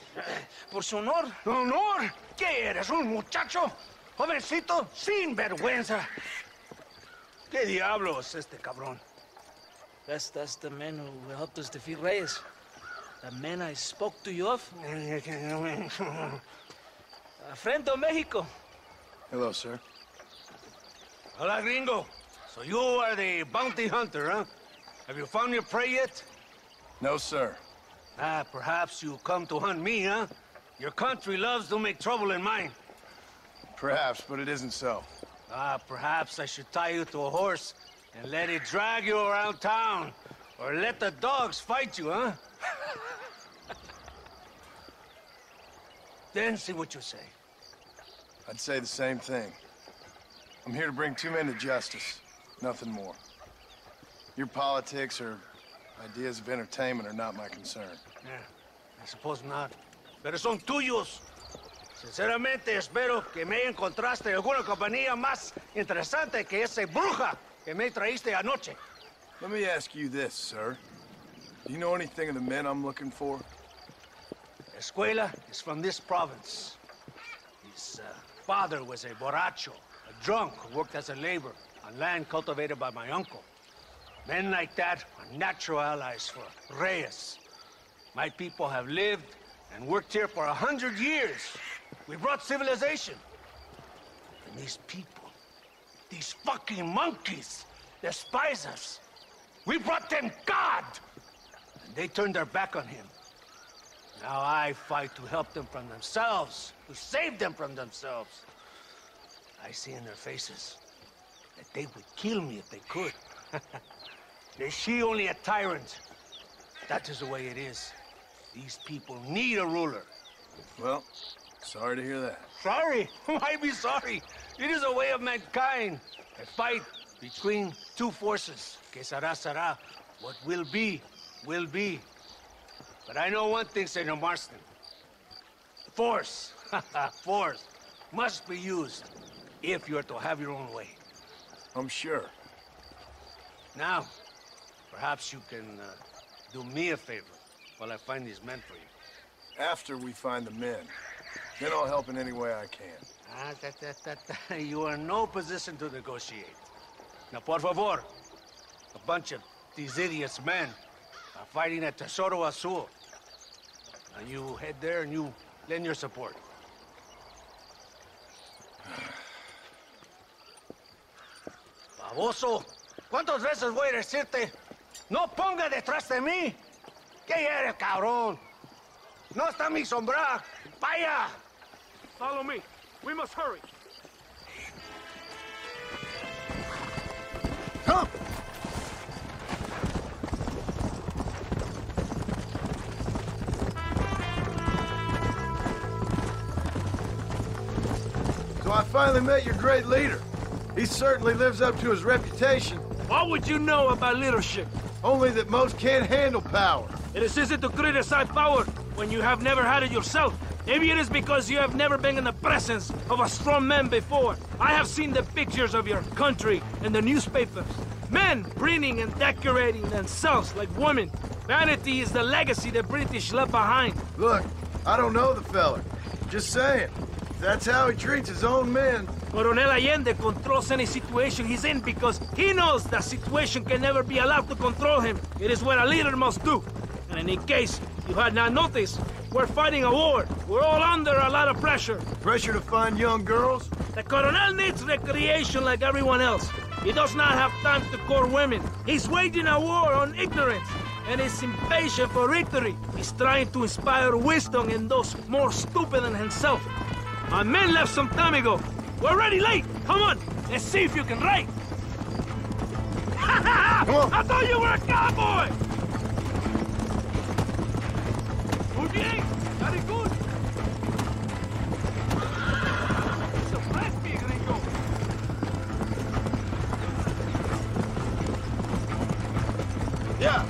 por su honor. ¿Honor? ¿Qué eres, un muchacho? Jovencito sin vergüenza. ¿Qué diablos este cabrón? That's the man who helped us defeat Reyes. The man I spoke to you of. Friend of Mexico. Hello, sir. Hola, gringo. So you are the bounty hunter, huh? Have you found your prey yet? No, sir. Perhaps you come to hunt me, huh? Your country loves to make trouble in mine. Perhaps, but it isn't so. Perhaps I should tie you to a horse and let it drag you around town. Or let the dogs fight you, huh? Then see what you say. I'd say the same thing. I'm here to bring two men to justice. Nothing more. Your politics or ideas of entertainment are not my concern. Yeah, I suppose not. Pero son tuyos. Sinceramente, espero que me encontraste alguna compañía más interesante que esa bruja que me traíste anoche. Let me ask you this, sir. Do you know anything of the men I'm looking for? Escuela is from this province. His father was a borracho, a drunk who worked as a laborer on land cultivated by my uncle. Men like that are natural allies for Reyes. My people have lived and worked here for 100 years. We brought civilization. And these people, these fucking monkeys, despise us. We brought them God! And they turned their back on him. Now I fight to help them from themselves, to save them from themselves. I see in their faces that they would kill me if they could. Is she only a tyrant? That is the way it is. These people need a ruler. Well, sorry to hear that. Sorry? Why be sorry? It is a way of mankind. A fight between two forces. Que será, será. What will be, will be. But I know one thing, Senor Marston. Force, force, must be used if you're to have your own way. I'm sure. Now, perhaps you can do me a favor while I find these men for you. After we find the men, then I'll help in any way I can. You are in no position to negotiate. Now, por favor, a bunch of these idiots men are fighting at Tesoro Azul. Now you head there and you lend your support. Baboso, ¿cuántas veces voy a decirte? No ponga detrás de mí. ¿Qué eres, cabrón? No está mi sombra. Vaya. Follow me. We must hurry. Come! So I finally met your great leader. He certainly lives up to his reputation. What would you know about leadership? Only that most can't handle power. It is easy to criticize power when you have never had it yourself. Maybe it is because you have never been in the presence of a strong man before. I have seen the pictures of your country in the newspapers. Men preening and decorating themselves like women. Vanity is the legacy the British left behind. Look, I don't know the fella. Just saying. That's how he treats his own men. Coronel Allende controls any situation he's in because he knows that situation can never be allowed to control him. It is what a leader must do. And in case you had not noticed, we're fighting a war. We're all under a lot of pressure. Pressure to find young girls? The Coronel needs recreation like everyone else. He does not have time to court women. He's waging a war on ignorance and is impatient for victory. He's trying to inspire wisdom in those more stupid than himself. My men left some time ago. We're already late. Come on, let's see if you can write. I thought you were a cowboy! Muy bien, very good. Surprise me, gringo. Yeah.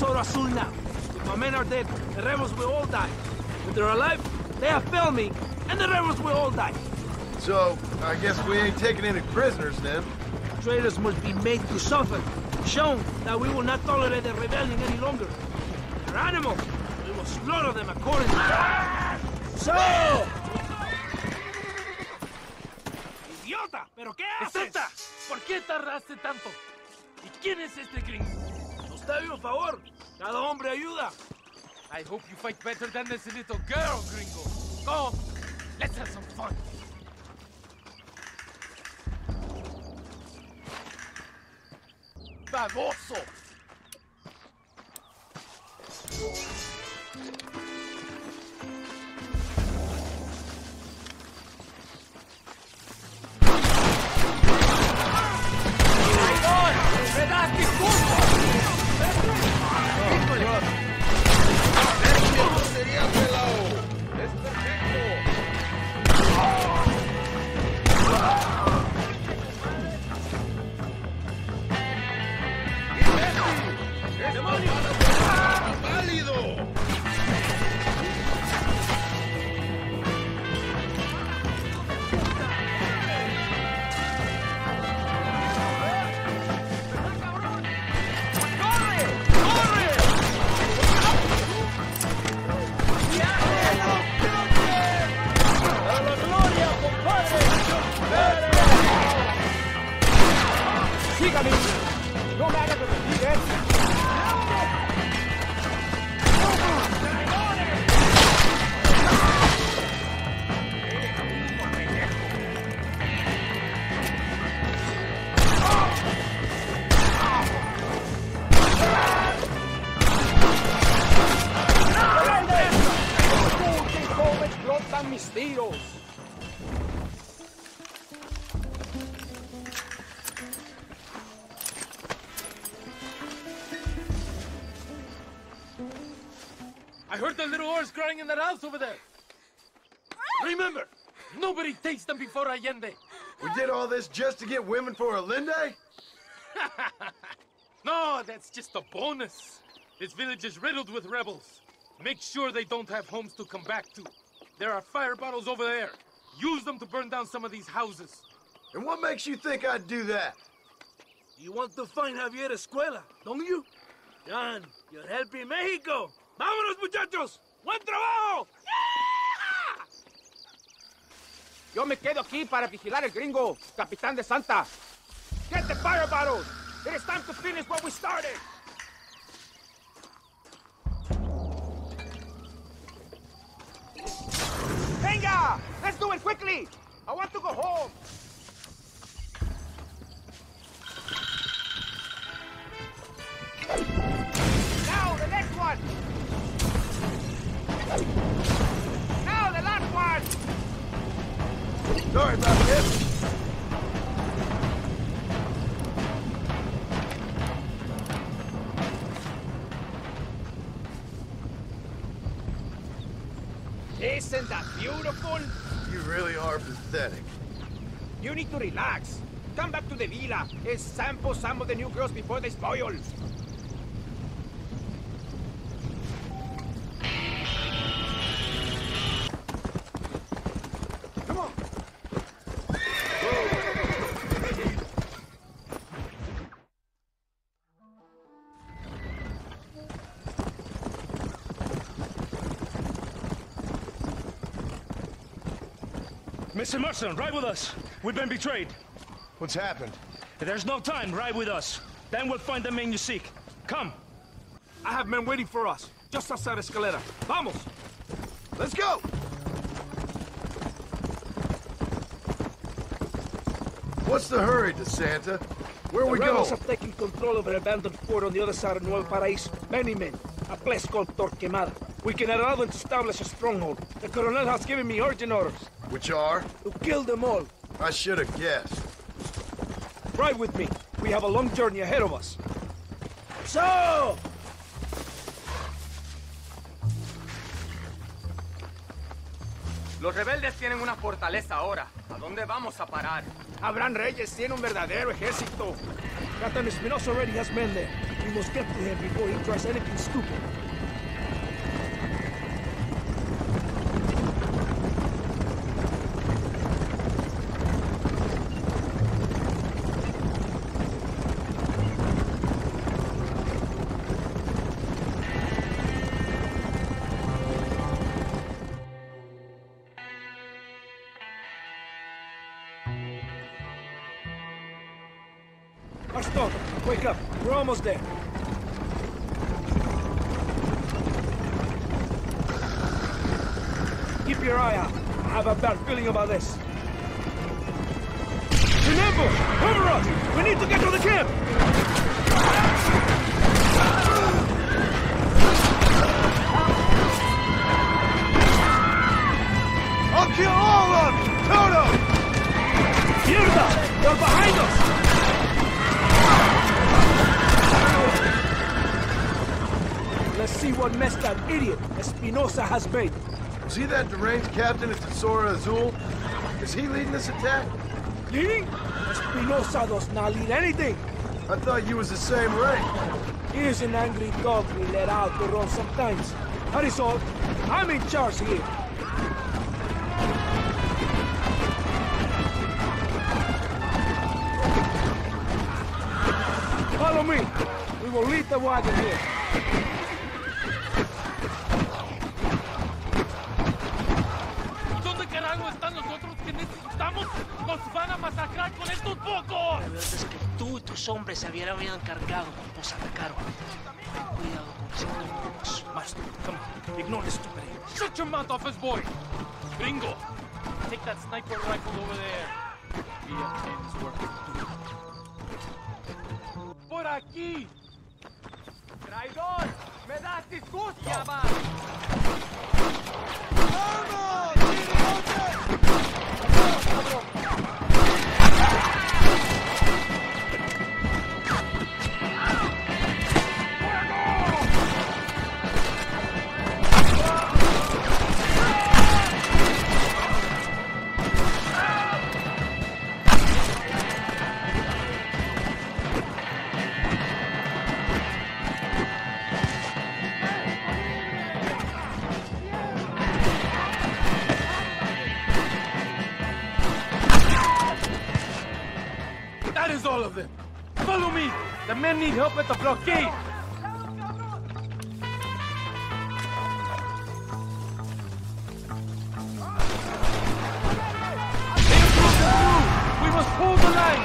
Toro Azul now. If my men are dead, the rebels will all die. If they're alive, they have failed me, and the rebels will all die. So, I guess we ain't taking any prisoners then. Traitors must be made to suffer, shown that we will not tolerate the rebellion any longer. They're animals. We will slaughter them accordingly. So! ¡Idiota! ¿Pero qué haces? ¿Por qué tardaste tanto? ¿Y quién es este gringo? Nos debe un favor. Cada hombre ayuda. I hope you fight better than this little girl, gringo. Go, let's have some fun. Baboso! I heard the little horse crying in that house over there. Remember, nobody takes them before Allende. We did all this just to get women for Allende? No, that's just a bonus. This village is riddled with rebels. Make sure they don't have homes to come back to. There are fire bottles over there. Use them to burn down some of these houses. And what makes you think I'd do that? You want to find Javier Escuela, don't you? John, you're helping Mexico. ¡Vámonos, muchachos! ¡Buen trabajo! Yo me quedo aquí para vigilar el gringo, Capitán de Santa. Get the fire bottles! It is time to finish what we started! Venga! Let's do it quickly! I want to go home! Now, the next one! Now, the last one! Sorry about this. Isn't that beautiful? You really are pathetic. You need to relax. Come back to the villa and sample some of the new girls before they spoil. Come on. Mr. Marston, ride with us. We've been betrayed. What's happened? There's no time. Ride with us. Then we'll find the men you seek. Come. I have men waiting for us, just outside Escalera. Vamos! Let's go! What's the hurry, DeSanta? Where we The go? rebels have taken control of an abandoned fort on the other side of Nuevo Paraíso. Many men. A place called Torquemada. We can allow them to establish a stronghold. The Colonel has given me urgent orders. Which are? To kill them all. I should have guessed. Ride with me. We have a long journey ahead of us. So! Los rebeldes tienen una fortaleza ahora. ¿A dónde vamos a parar? Abraham Reyes tiene un verdadero ejército. Captain Espinosa already has men there. We must get to him before he tries anything stupid. Marston, wake up. We're almost there. Keep your eye out. I have a bad feeling about this. Remember! Cover us! We need to get to the camp! I'll kill all of you! Toto! Mierda! They're behind us! Let's see what mess that idiot Espinosa has made. Was he that deranged captain at Tesoro Azul? Is he leading this attack? Leading? Espinosa does not lead anything. I thought you was the same rank. He is an angry dog we let out to run sometimes. That is all. I'm in charge here. Follow me. We will lead the wagon here. ¿Dónde carajo están los otros que necesitamos? ¡Nos van a masacrar con estos pocos! La verdad es que tú y tus hombres se habían encargado. Nos atacaron. Ten cuidado con ese todos. Marston, come on. Ignore the stupid. Shut your mouth off his boy! Gringo, take that sniper rifle over there. We have James working. ¡Por aquí! ¡Traidor! ¡Me das disgusto! ¡Ya va! ¡Vamos! That is all of them. Follow me. The men need help at the blockade. We must hold the line.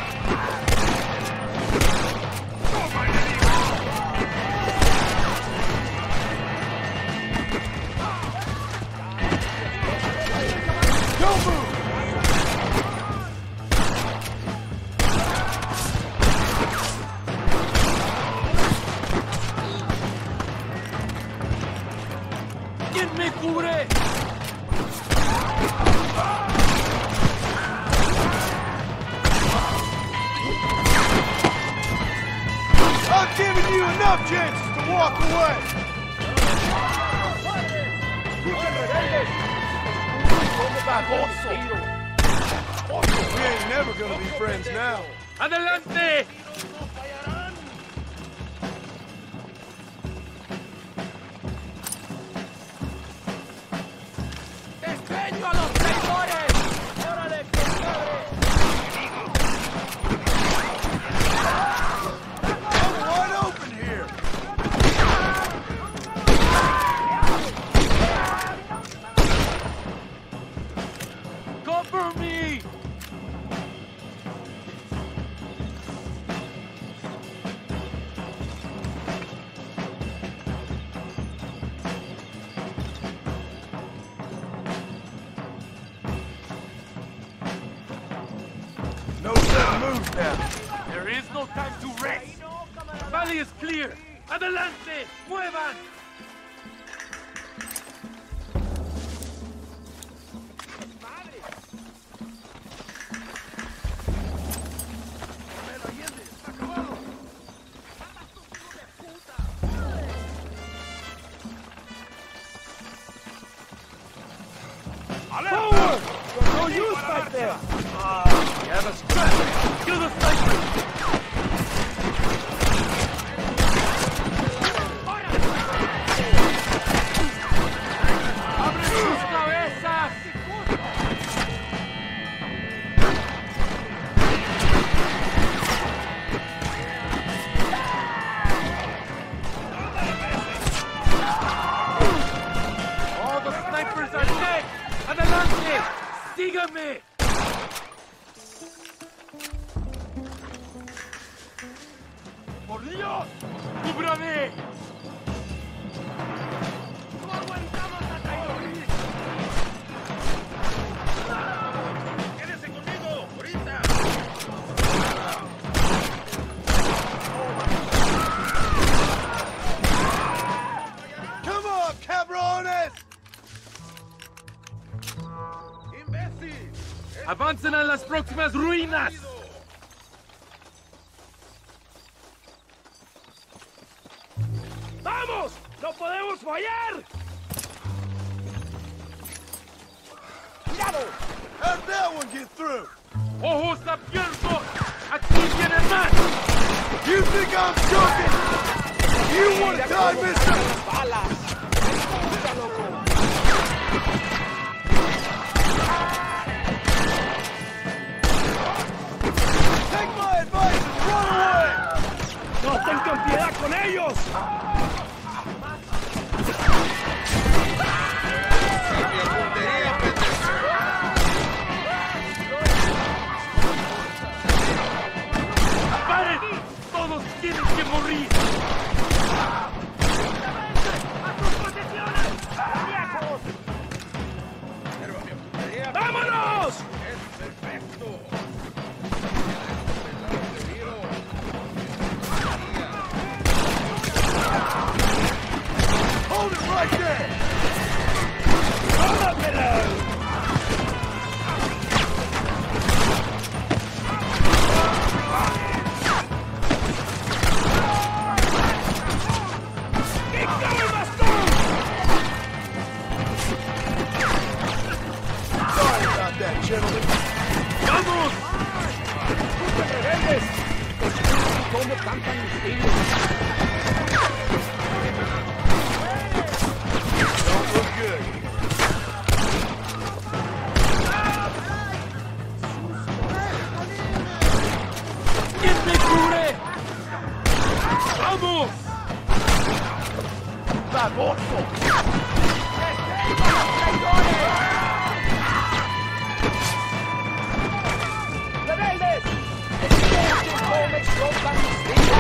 Don't move! ¿Quién me cubre? I've given you enough chances to walk away! We ain't never gonna be friends now. ¡Adelante! ¡Despeño a los traidores! ¡Órale, compadre! I'm wide open here! Cover me! No sudden moves now. There is no time to rest. Valley is clear. Adelante! Muevan! Forward! got us trapped! Kill the snipers! ¡Síganme! ¡Por Dios! ¡Cúbrame! ¡No aguantamos a traidores! ¡Quédese conmigo! ¡Ahorita! Come on, cabrones! ¡Avancen a las próximas ruinas! ¡Vamos! ¡No podemos fallar! ¡Cuidado! How'd that one get through? ¡Ojos abiertos! ¡Aquí vienen más! You think I'm joking? You want to die, mister? ¡Balas! Take my advice and run away! ¡No tengan piedad con ellos! ¡Paren! ¡Todos tienen que morir! ¡Vámonos! Hold it right there! Sorry about that, gentlemen. ¡Vamos! ¡Rebeldes! ¿Cómo cantan ustedes? Don't look good. ¿Quién me cubre? ¡Vamos! ¡Rebeldes! ¡Cómo explotan ustedes!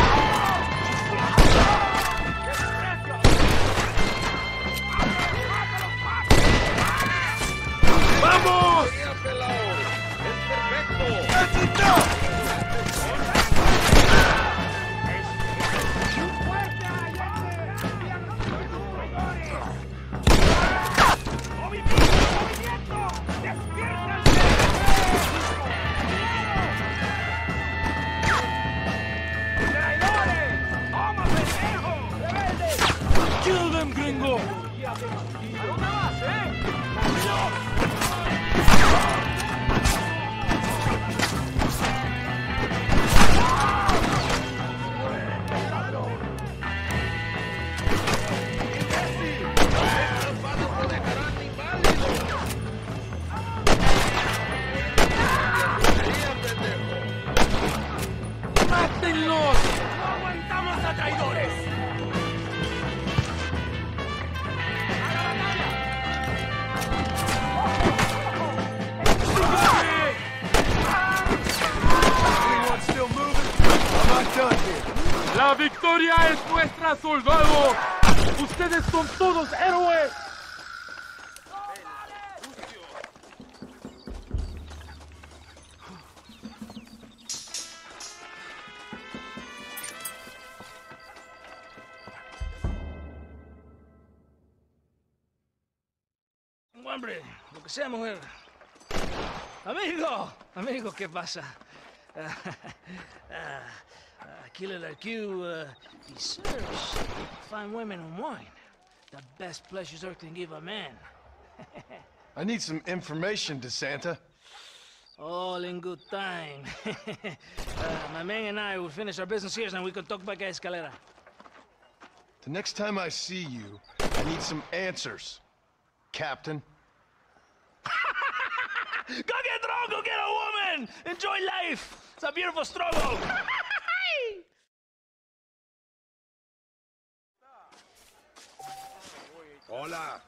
¡Vamos! That's enough! ¡Kill them, gringo! ¿A dónde vas, ¡Mátenlos! ¡No aguantamos a traidores! Anyone still moving? I'm not done here. ¡La victoria es nuestra, soldados! ¡Ustedes son todos héroes! Hombre, lo que sea, mujer. Amigo, ¿qué pasa? Aquí el RQ, he serves fine women and wine. The best pleasures Earth can give a man. I need some information, DeSanta. All in good time. My man and I will finish our business here, and we can talk back at Escalera. The next time I see you, I need some answers, Captain. Go get drunk, go get a woman! Enjoy life! It's a beautiful struggle! Hola.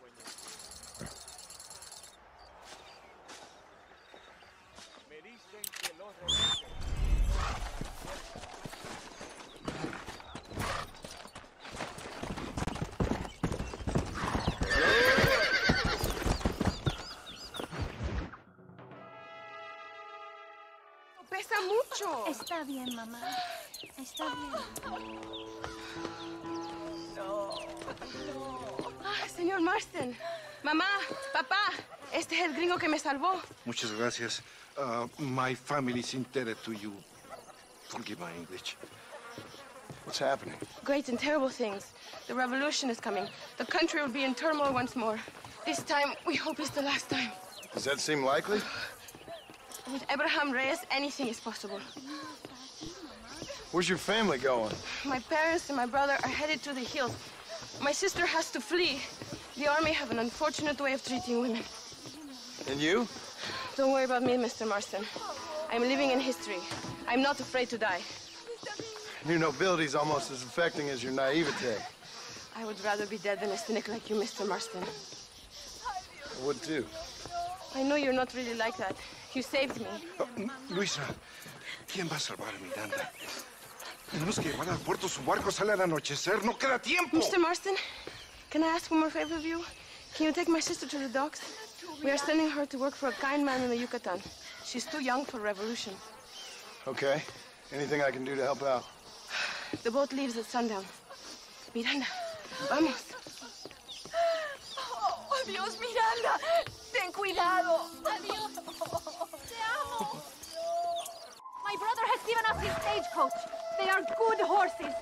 Pesa mucho. Está bien, mamá. Está bien. Señor Marston. Mamá, papá, este es el gringo que me salvó. Muchas gracias. My family's indebted to you. Forgive my English. What's happening? Great and terrible things. The revolution is coming. The country will be in turmoil once more. This time, we hope it's the last time. Does that seem likely? With Abraham Reyes, anything is possible. Where's your family going? My parents and my brother are headed to the hills. My sister has to flee. The army have an unfortunate way of treating women. And you? Don't worry about me, Mr. Marston. I'm living in history. I'm not afraid to die. Your nobility's almost as affecting as your naivete. I would rather be dead than a cynic like you, Mr. Marston. I would too. I know you're not really like that. You saved me. Luisa, ¿quién va a salvar a Miranda? Tenemos que llevar al puerto. Su barco sale al anochecer. No queda tiempo. Mr. Marston, can I ask one more favor of you? Can you take my sister to the docks? We are sending her to work for a kind man in the Yucatan. She's too young for revolution. Okay. Anything I can do to help out? The boat leaves at sundown. Miranda, vamos. Oh, Dios, Miranda. Ten cuidado. Adiós. Te amo. My brother has given us his stagecoach. They are good horses.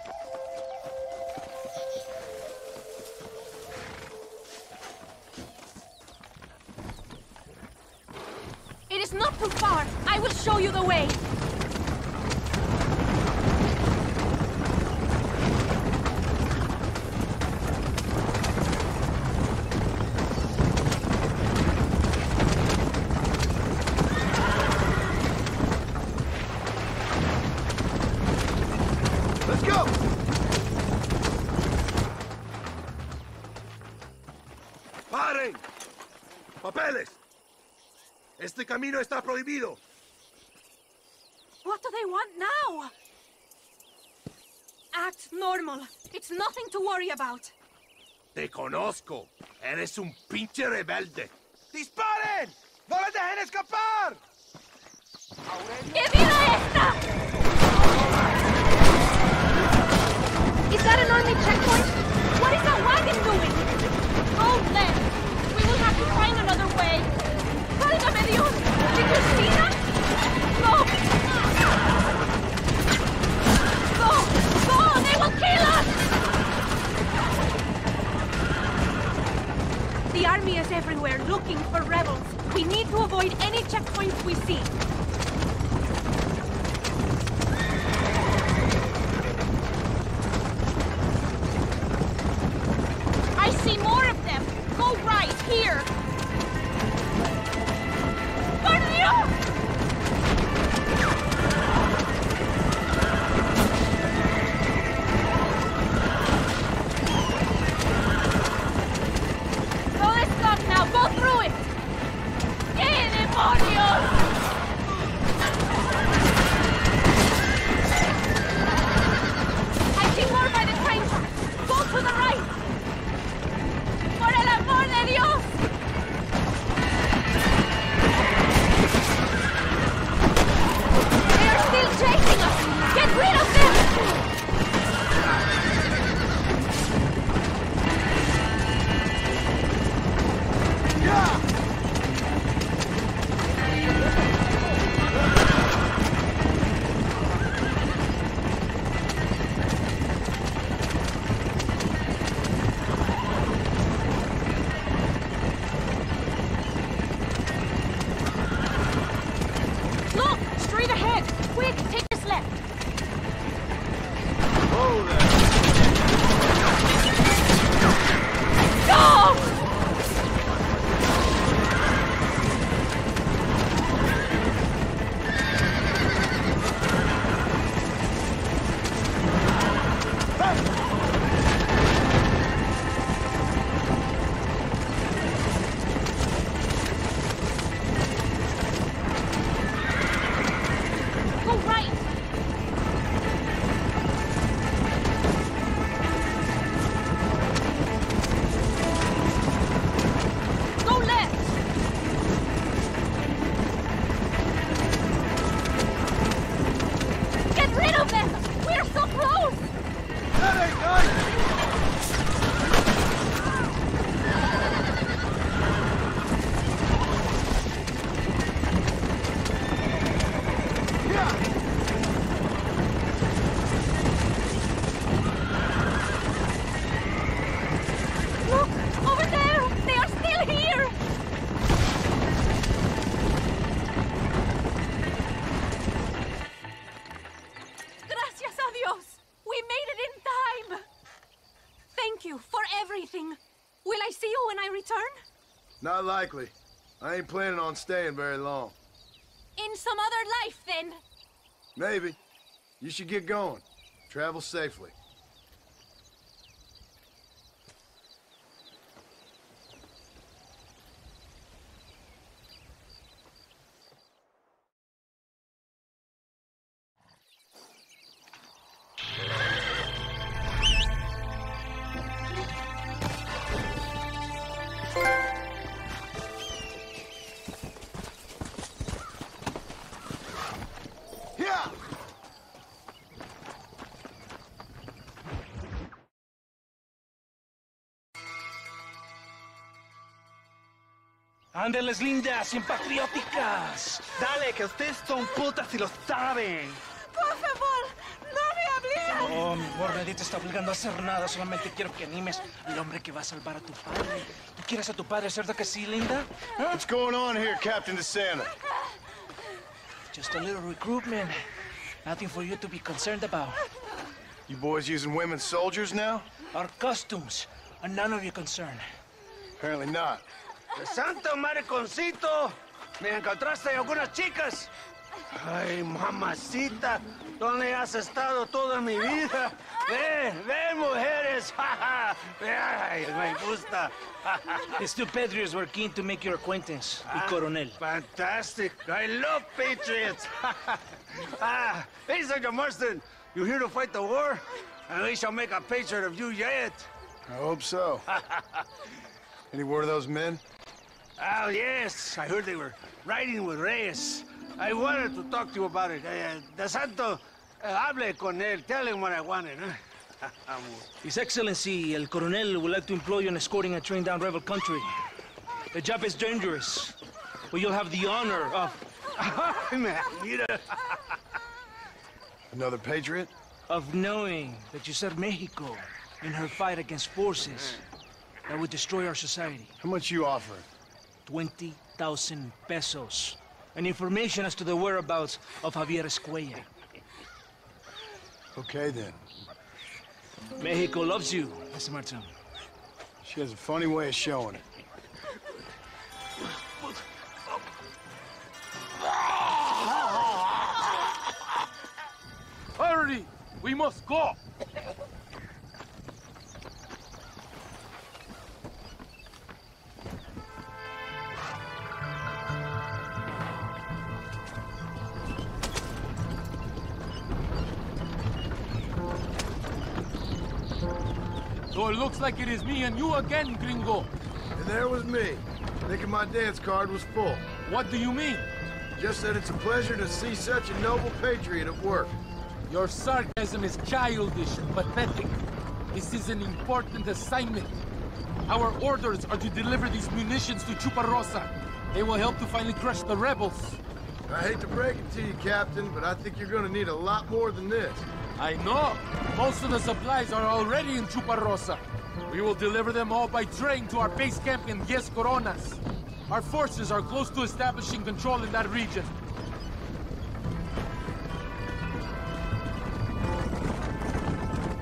It is not too far. I will show you the way. Let's go! ¡Paren! ¡Papeles! Este camino está prohibido. What do they want now? Act normal. It's nothing to worry about. Te conozco. Eres un pinche rebelde. ¡Disparen! ¡No les dejen escapar! ¡Que viva esta! Is that an army checkpoint? What is that wagon doing? Oh, left. We will have to find another way. ¡Válgame Dios! Did you see that? Go! Go! Go! They will kill us! The army is everywhere looking for rebels. We need to avoid any checkpoints we see. I see more of them. Go right, here. Quick, take this left. Whoa there. Go! Not likely. I ain't planning on staying very long. In some other life, then? Maybe. You should get going. Travel safely. Ándeles, lindas, bien patrióticas. Dale, que ustedes son putas y lo saben. Por favor, no me hables. Oh, mi amor, nadie te está obligando a hacer nada. Solamente quiero que animes al hombre que va a salvar a tu padre. ¿Tú quieres a tu padre, cierto que sí, linda? Huh? What's going on here, Captain DeSanta? Just a little recruitment. Nothing for you to be concerned about. You boys using women soldiers now? Our costumes are none of your concern. Apparently not. ¡Santo mariconcito! ¿Me encontraste algunas chicas? Ay, mamacita, ¿dónde has estado toda mi vida? Ve, mujeres. Ay, me gusta. These two patriots were keen to make your acquaintance, el coronel. Fantastic. I love patriots. Hey, John Marston, you here to fight the war? And we shall make a patriot of you yet. I hope so. Any word of those men? Oh, yes. I heard they were riding with Reyes. I wanted to talk to you about it. De Santo, hable con él. Tell him what I wanted, huh? His Excellency, el coronel, would like to employ you in escorting a train down rebel country. The job is dangerous, but you'll have the honor of... Another patriot? Of knowing that you served Mexico in her fight against forces that would destroy our society. How much you offering? 20,000 pesos. And information as to the whereabouts of Javier Escuella. Okay, then. Mexico loves you, Mr. Martin. She has a funny way of showing it. Hurry! We must go! So it looks like it is me and you again, gringo. And there was me, thinking my dance card was full. What do you mean? Just that it's a pleasure to see such a noble patriot at work. Your sarcasm is childish and pathetic. This is an important assignment. Our orders are to deliver these munitions to Chuparosa. They will help to finally crush the rebels. I hate to break it to you, Captain, but I think you're gonna need a lot more than this. I know. Most of the supplies are already in Chuparosa. We will deliver them all by train to our base camp in Diez Coronas. Our forces are close to establishing control in that region.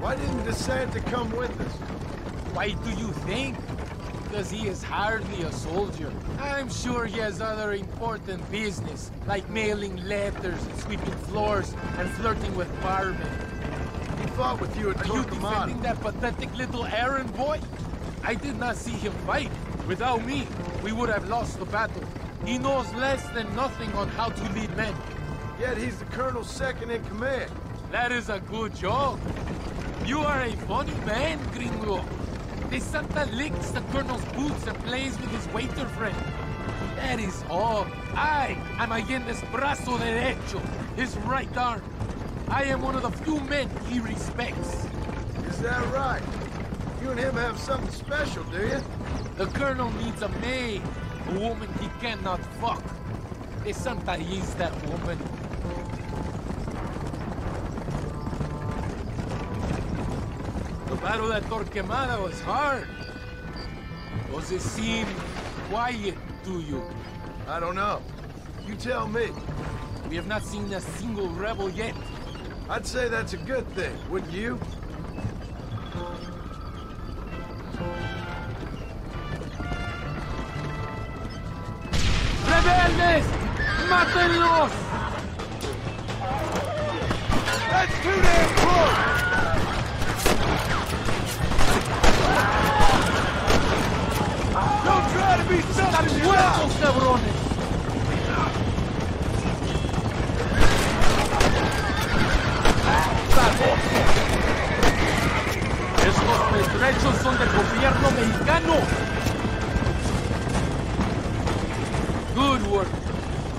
Why didn't DeSanta come with us? Why do you think? Because he is hardly a soldier. I'm sure he has other important business, like mailing letters, sweeping floors, and flirting with barmen. He fought with you at Torquemada. Are you defending that pathetic little errand boy? I did not see him fight. Without me, we would have lost the battle. He knows less than nothing on how to lead men. Yet he's the colonel's second in command. That is a good joke. You are a funny man, gringo. DeSanta licks the colonel's boots and plays with his waiter friend. That is all. I am Allende's brazo derecho, his right arm. I am one of the few men he respects. Is that right? You and him have something special, do you? The colonel needs a maid, a woman he cannot fuck. DeSanta is that woman. The battle at Torquemada was hard. Does it seem quiet to you? I don't know. You tell me. We have not seen a single rebel yet. I'd say that's a good thing, wouldn't you? ¡Rebeldes! ¡Mátenlos! That's too damn close! Don't try to be something you're not! cabrones! Estos pertrechos son del gobierno mexicano. Good work.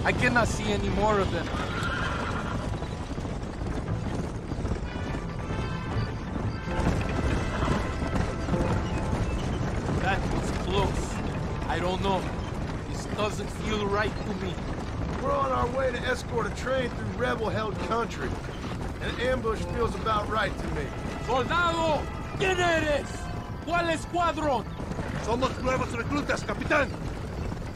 I cannot see any more of them. That was close. I don't know. This doesn't feel right to me. We're on our way to escort a train through rebel-held country. An ambush feels about right to me. ¡Soldado! ¿Quién eres? ¿Cuál escuadrón? Somos nuevos reclutas, capitán.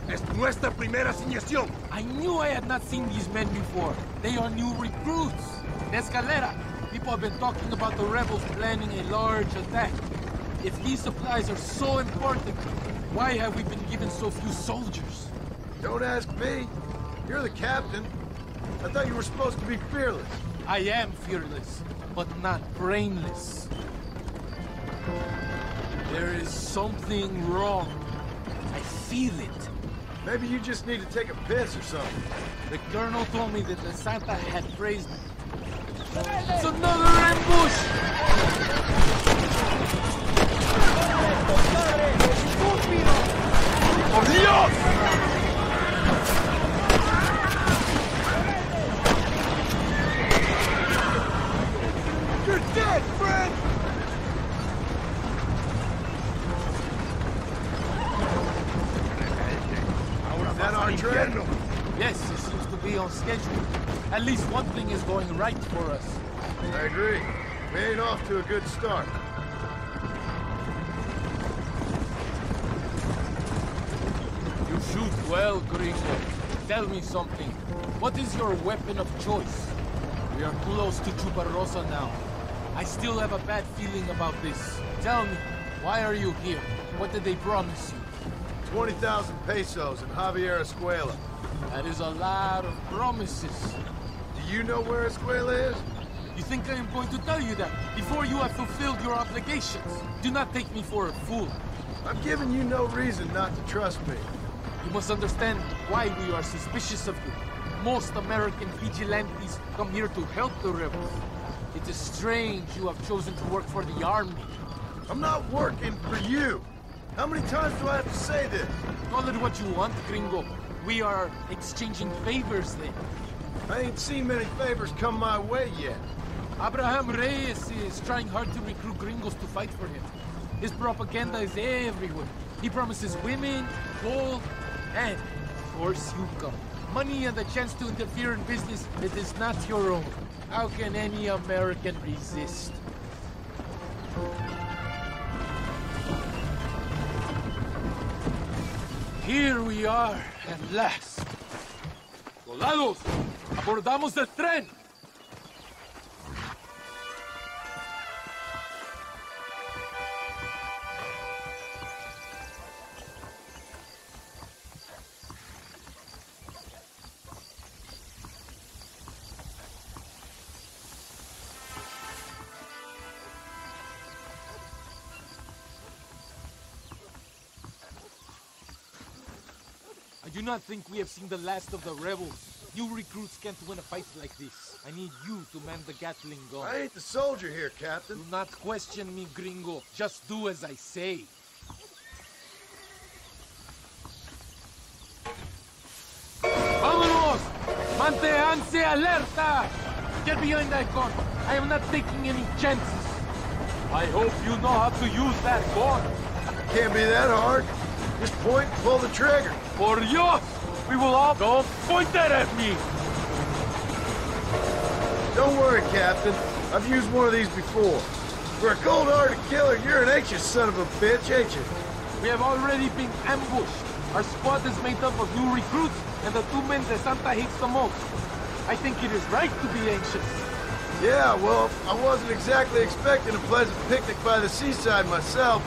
Es nuestra primera asignación. I knew I had not seen these men before. They are new recruits. Escalera, people have been talking about the rebels planning a large attack. If these supplies are so important, why have we been given so few soldiers? Don't ask me. You're the captain. I thought you were supposed to be fearless. I am fearless, but not brainless. There is something wrong. I feel it. Maybe you just need to take a piss or something. The colonel told me that DeSanta had praised me. It's another ambush! ¡Por Dios! You're dead, friend! Is that our train? Yes, it seems to be on schedule. At least one thing is going right for us. I agree. We ain't off to a good start. You shoot well, Gringo. Tell me something. What is your weapon of choice? We are close to Chuparosa now. I still have a bad feeling about this. Tell me, why are you here? What did they promise you? 20,000 pesos in Javier Escuela. That is a lot of promises. Do you know where Escuela is? You think I am going to tell you that before you have fulfilled your obligations? Do not take me for a fool. I'm giving you no reason not to trust me. You must understand why we are suspicious of you. Most American vigilantes come here to help the rebels. It is strange you have chosen to work for the army. I'm not working for you. How many times do I have to say this? Call it what you want, Gringo. We are exchanging favors then. I ain't seen many favors come my way yet. Abraham Reyes is trying hard to recruit gringos to fight for him. His propaganda is everywhere. He promises women, gold, and of course you come. Money and the chance to interfere in business that is not your own. How can any American resist? Here we are, at last. Soldados, abordamos el tren. do not think we have seen the last of the rebels. You recruits can't win a fight like this. I need you to man the Gatling gun. I ain't the soldier here, Captain. Do not question me, gringo. Just do as I say. Vámonos! Manténganse alerta! Get behind that gun. I am not taking any chances. I hope you know how to use that gun. Can't be that hard. Just point and pull the trigger. For Dios! We will all... Don't point that at me! Don't worry, Captain. I've used one of these before. For a cold-hearted killer, you're an anxious son of a bitch, ain't you? We have already been ambushed. Our squad is made up of new recruits and the 2 men that Santa hates the most. I think it is right to be anxious. Yeah, well, I wasn't exactly expecting a pleasant picnic by the seaside myself.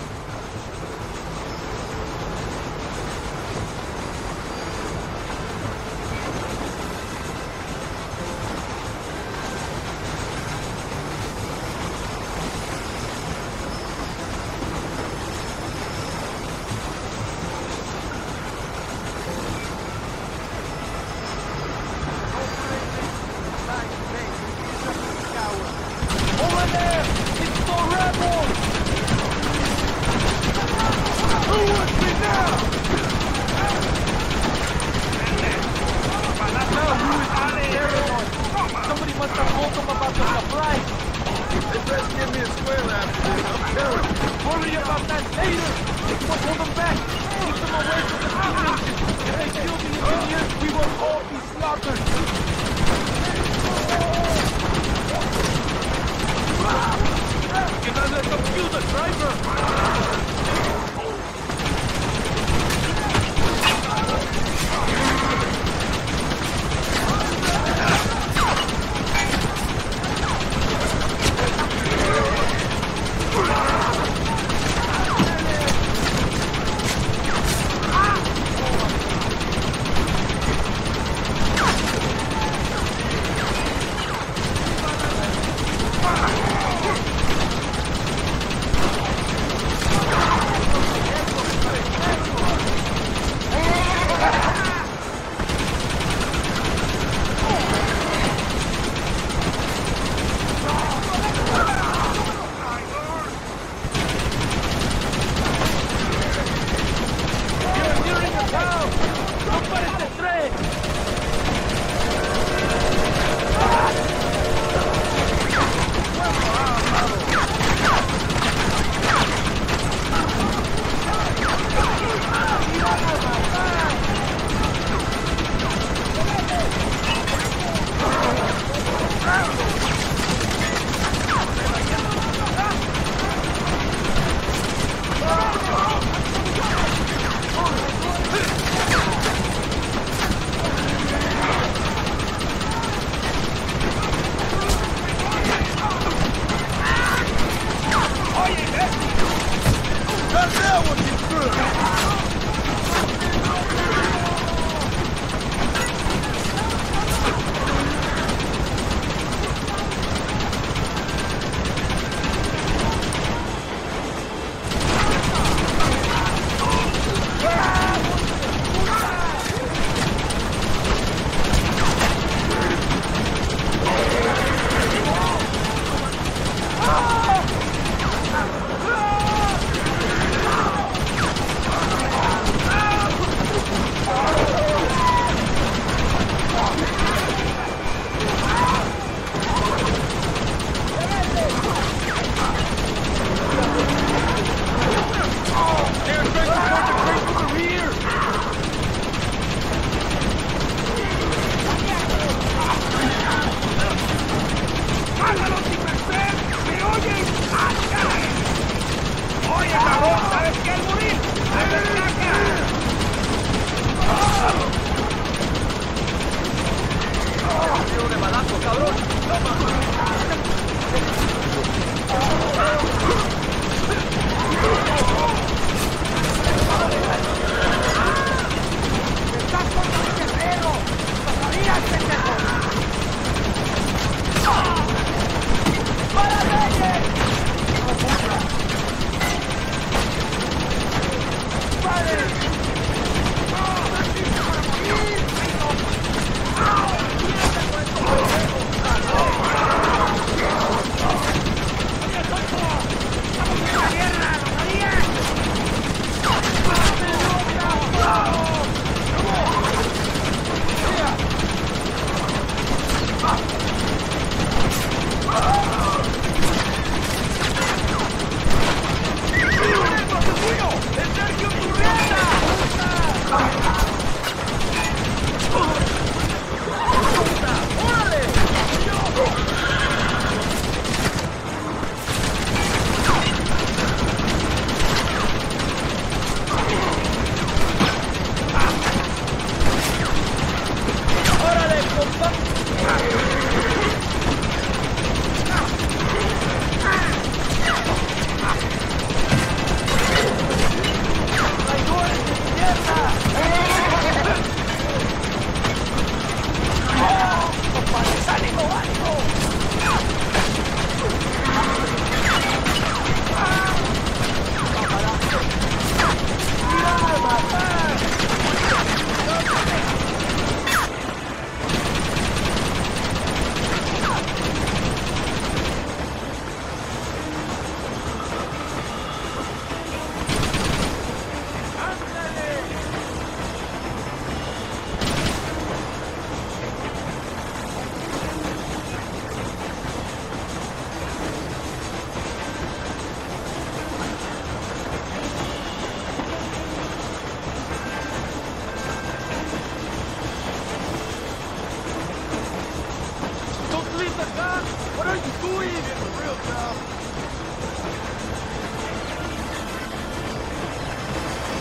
leave the gun? What are you doing? It's real, Tom.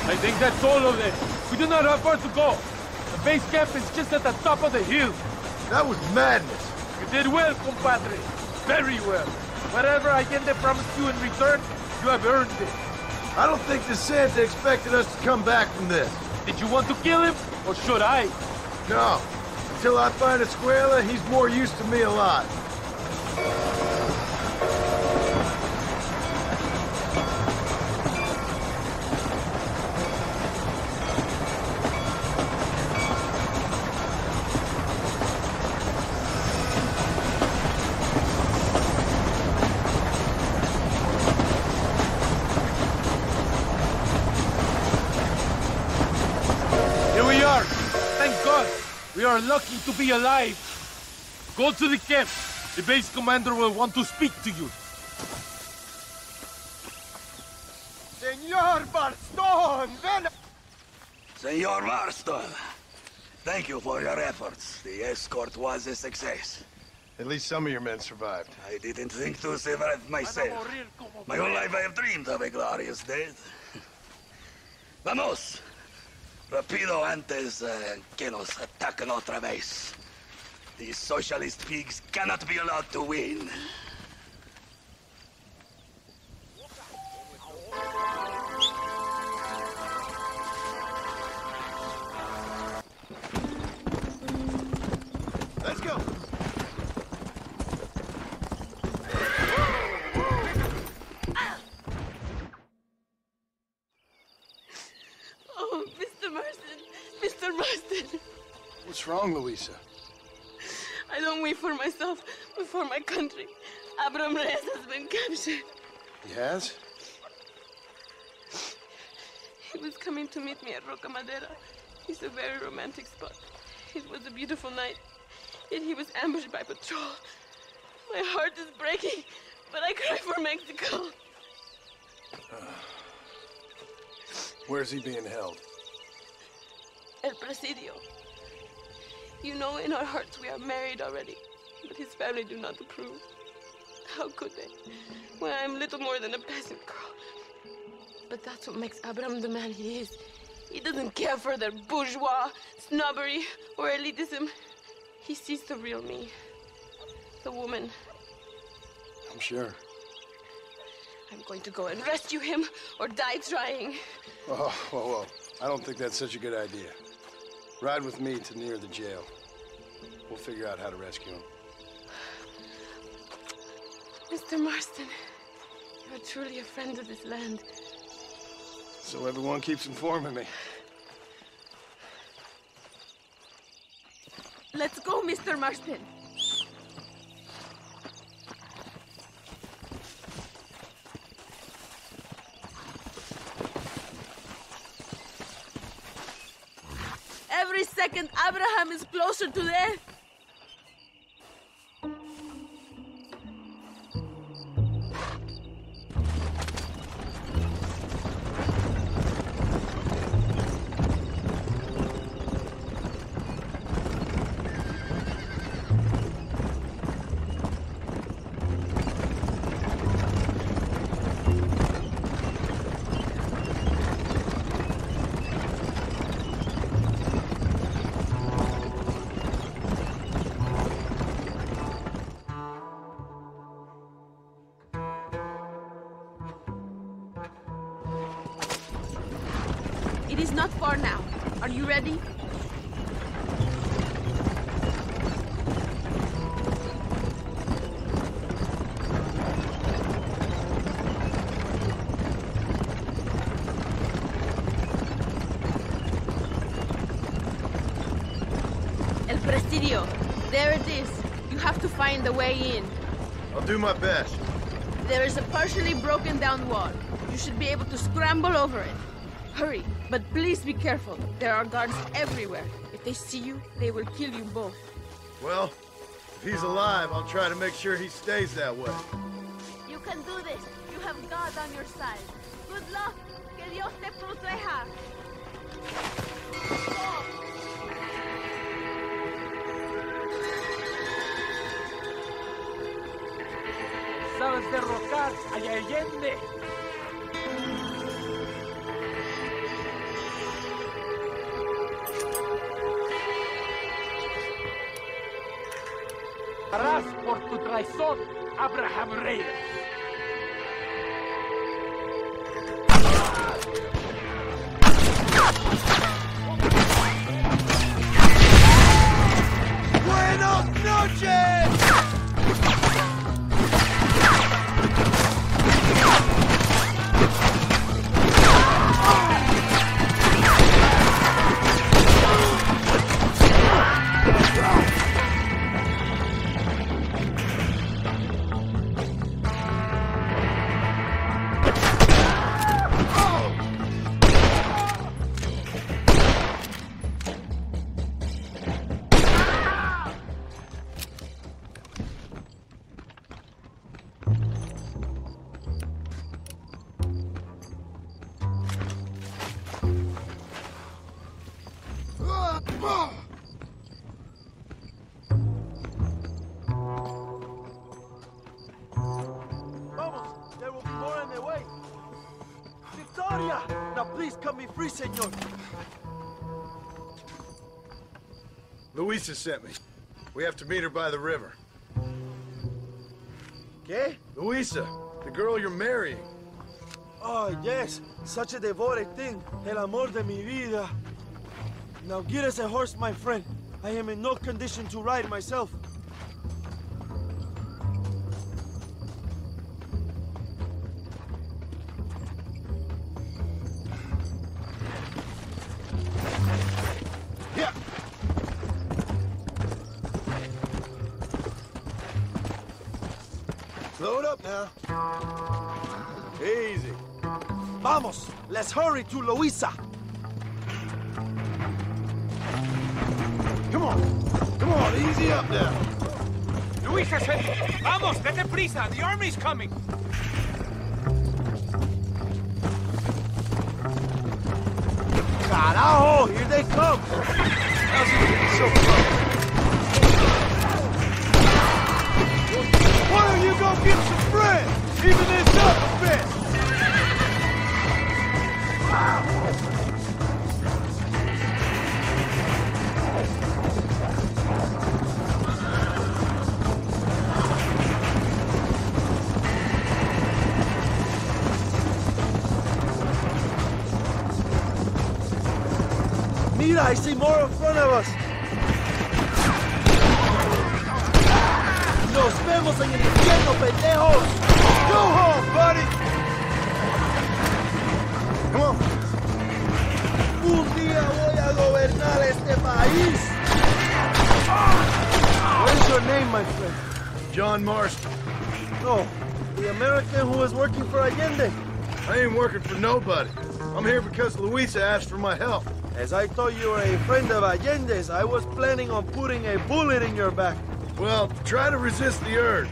I think that's all of them. We do not have far to go. The base camp is just at the top of the hill. That was madness. You did well, compadre. Very well. Whatever Allende promised you in return, you have earned it. I don't think the Santa expected us to come back from this. Did you want to kill him, or should I? No. Until I find Escuela, he's more used to me alive. We are lucky to be alive. Go to the camp. The base commander will want to speak to you. Senor Marston! Senor Marston, thank you for your efforts. The escort was a success. At least some of your men survived. I didn't think to survive myself. My whole life I have dreamed of a glorious death. Vamos! Rapido antes que nos ataquen otra vez. These socialist pigs cannot be allowed to win. Let's go. Oh, Mr. Marston. Mr. Marston. What's wrong, Luisa? I don't wait for myself, but for my country. Abraham Reyes has been captured. He has? He was coming to meet me at Roca Madera. It's a very romantic spot. It was a beautiful night, yet he was ambushed by patrol. My heart is breaking, but I cry for Mexico. Where's he being held? El Presidio. You know, in our hearts we are married already, but his family do not approve. How could they, when I am little more than a peasant girl? But that's what makes Abraham the man he is. He doesn't care for their bourgeois, snobbery, or elitism. He sees the real me. The woman. I'm sure. I'm going to go and rescue him, or die trying. Oh, whoa. I don't think that's such a good idea. Ride with me to near the jail. We'll figure out how to rescue him. Mr. Marston, you are truly a friend of this land. So everyone keeps informing me. Let's go, Mr. Marston. Every second, Abraham is closer to death. It is not far now. Are you ready? El Presidio. There it is. You have to find the way in. I'll do my best. There is a partially broken down wall. You should be able to scramble over it. Hurry, but please be careful. There are guards everywhere. If they see you, they will kill you both. Well, if he's alive, I'll try to make sure he stays that way. You can do this. You have God on your side. Good luck. Que Dios te proteja. puedas derrocar a Allende. Harás por tu traición, Abraham Reyes. ¡Buenas noches! There will be more on their way. Victoria! Now please cut me free, senor. Luisa sent me. We have to meet her by the river. ¿Qué? Luisa, the girl you're marrying. Oh, yes. Such a devoted thing. El amor de mi vida. Now get us a horse, my friend. I am in no condition to ride myself. Yeah. Slow it up now. Easy. Vamos, let's hurry to Luisa. Come on, easy up now. Luisa said, vamos, date prisa, the army's coming. Carajo, here they come. How's it getting so close? Why don't you go get some friends? Even this up a bit. Mira, I see more in front of us. Nos vemos en el infierno, pendejos. Go home, buddy. Come on. Un día voy a gobernar este país. What is your name, my friend? John Marston. Oh, the American who is working for Allende. I ain't working for nobody. I'm here because Luisa asked for my help. As I thought you were a friend of Allende's, I was planning on putting a bullet in your back. Well, try to resist the urge.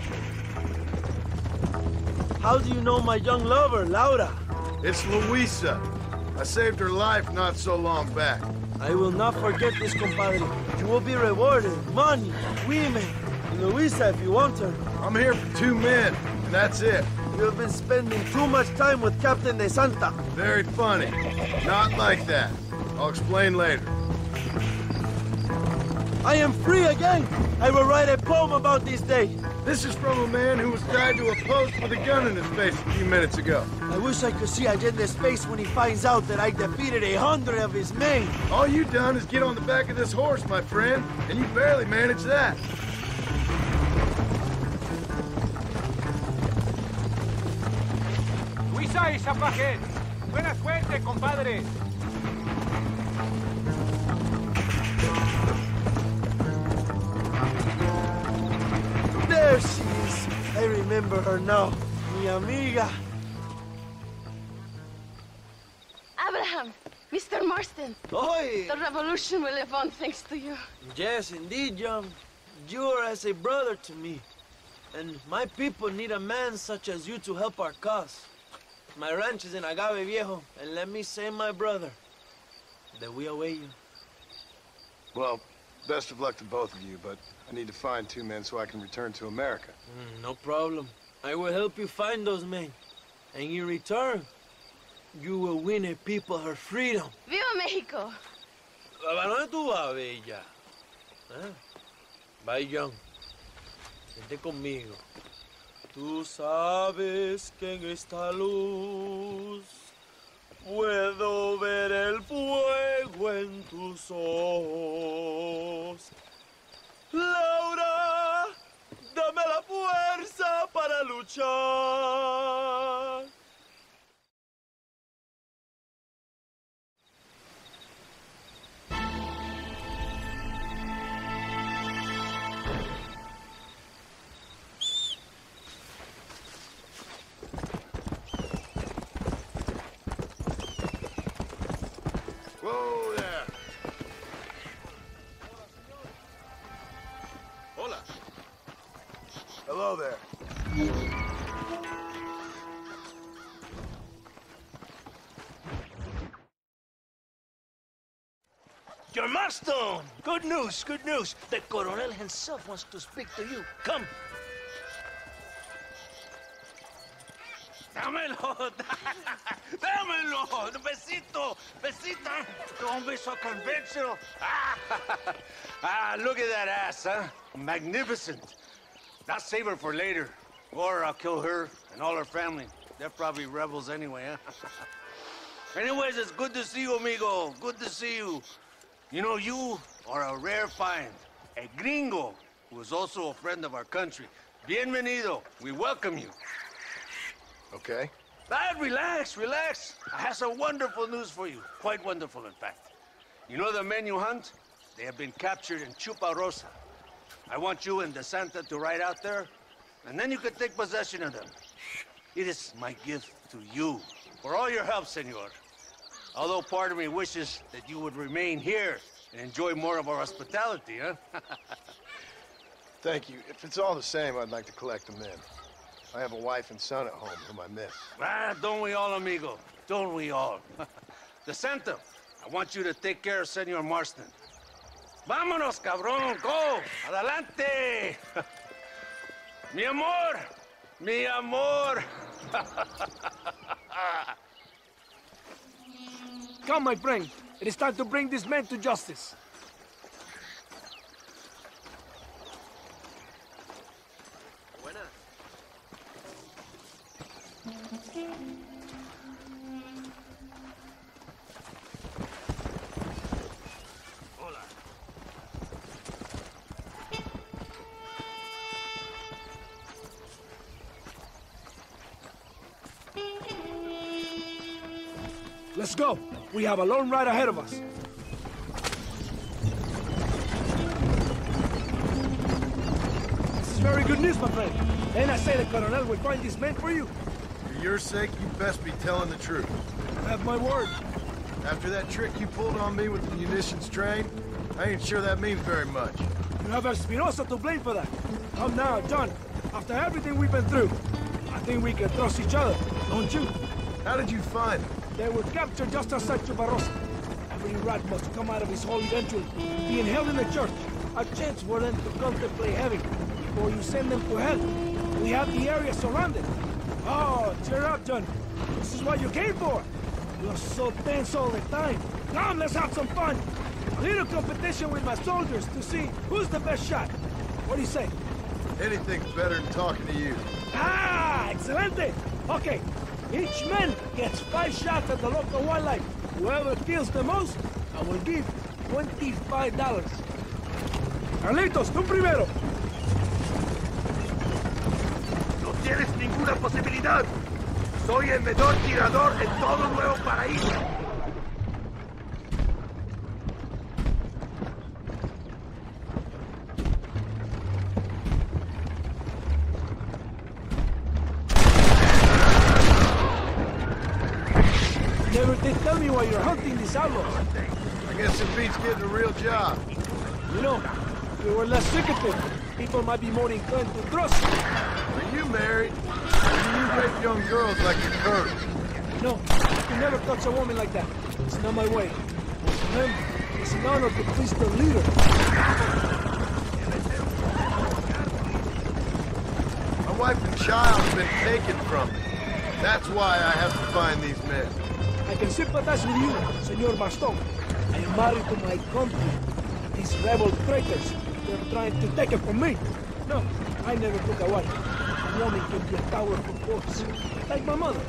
How do you know my young lover, Laura? It's Luisa. I saved her life not so long back. I will not forget this, compadre. You will be rewarded. Money, women, Luisa if you want her. I'm here for 2 men, and that's it. You have been spending too much time with Captain de Santa. Very funny. Not like that. I'll explain later. I am free again. I will write a poem about this day. This is from a man who was tied to a post with a gun in his face a few minutes ago. I wish I could see Allende's face when he finds out that I defeated 100 of his men. All you done is get on the back of this horse, my friend, and you barely managed that. Luisa is up ahead. Buena suerte, compadre. There she is. I remember her now. Mi amiga. Abraham, Mr. Marston. Oi! The revolution will live on thanks to you. Yes, indeed, John. You are as a brother to me. And my people need a man such as you to help our cause. My ranch is in Agave Viejo, and let me say, my brother, that we await you. Well, best of luck to both of you, but I need to find 2 men so I can return to America. No problem. I will help you find those men. And in return, you will win a people her freedom. ¡Viva México! ¿A dónde tú vas, bella? ¿Eh? Bye, John. Vente conmigo. Tú sabes que en esta luz puedo ver el fuego en tus ojos. Laura, dame la fuerza para luchar. Whoa there. Hola. Hello there. John Marston! Good news, good news. The Colonel himself wants to speak to you. Come. Dámelo! Dámelo! Besito! Besita! Don't be so conventional. Look at that ass, huh? Magnificent. I'll save her for later. Or I'll kill her and all her family. They're probably rebels anyway, huh? Anyways, it's good to see you, amigo. Good to see you. You know, you are a rare find. A gringo who is also a friend of our country. Bienvenido. We welcome you. Okay. Relax, relax. I have some wonderful news for you. Quite wonderful, in fact. You know the men you hunt? They have been captured in Chuparosa. I want you and DeSanta to ride out there, and then you can take possession of them. It is my gift to you for all your help, senor. Although part of me wishes that you would remain here and enjoy more of our hospitality, huh? Thank you. If it's all the same, I'd like to collect them in. I have a wife and son at home whom I miss. Don't we all, amigo? Don't we all? DeSanta, I want you to take care of Senor Marston. Vámonos, cabrón, go! Adelante! Mi amor! Mi amor! Come, my friend. It is time to bring this man to justice. Let's go. We have a long ride ahead of us. This is very good news, my friend. And I say the Colonel will find this man for you. For your sake, you best be telling the truth. Have my word. After that trick you pulled on me with the munitions train, I ain't sure that means very much. You have Espinosa to blame for that. Come now, John. After everything we've been through, I think we can trust each other, don't you? How did you find them? They were captured just outside Chuparosa. Every rat must come out of his hole eventually, being held in the church. A chance for them to contemplate heaven before you send them to hell. We have the area surrounded. Oh, cheer up, John. This is what you came for. You're so tense all the time. Come, let's have some fun. A little competition with my soldiers to see who's the best shot. What do you say? Anything's better than talking to you. Ah, excelente. Okay. Each man gets 5 shots at the local wildlife. Whoever kills the most, I will give $25. Carlitos, tú primero. No tienes ninguna posibilidad. Soy el mejor tirador en todo Nuevo Paraíso. Never did tell me why you're hunting these outlaws. I guess it beats getting a real job. You know, if we were less secretive, people might be more inclined to trust you. Are you married? Or do you rape young girls like you're Kurt? No, I can never touch a woman like that. It's not my way. For them, it's an honor to please the leader. I My wife and child have been taken from me. That's why I have to find these men. I can sympathize with you, Senor Marston. I am married to my country. These rebel traitors, they're trying to take it from me. No, I never took a wife. A woman can be a powerful force, like my mother,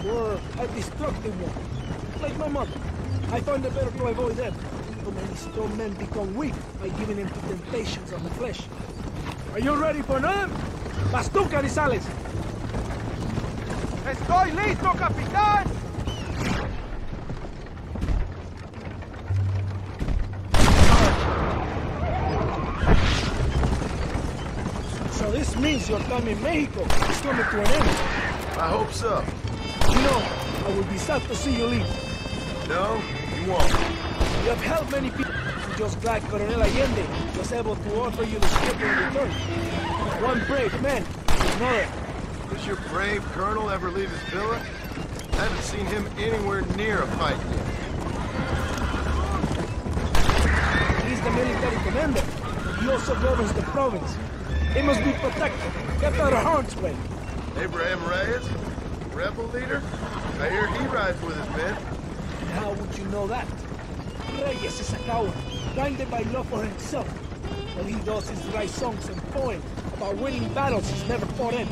or a destructive one, like my mother. I find it better to avoid them. Too many strong men become weak by giving in to temptations of the flesh. Are you ready for them? Bastón Canizales! ¡Estoy listo, capitán! So this means your time in Mexico is coming to an end. I hope so. You know, I will be sad to see you leave. No, you won't. You have helped many people. I'm just glad Colonel Allende was able to offer you the ship in return. One brave man, another. Does your brave colonel ever leave his villa? I haven't seen him anywhere near a fight yet. He's the military commander. He also governs the province. He must be protected, kept out of harm's way. Abraham Reyes, rebel leader? I hear he rides with his men. And how would you know that? Reyes is a coward, blinded by love for himself. All he does is write songs and poems about winning battles he's never fought in.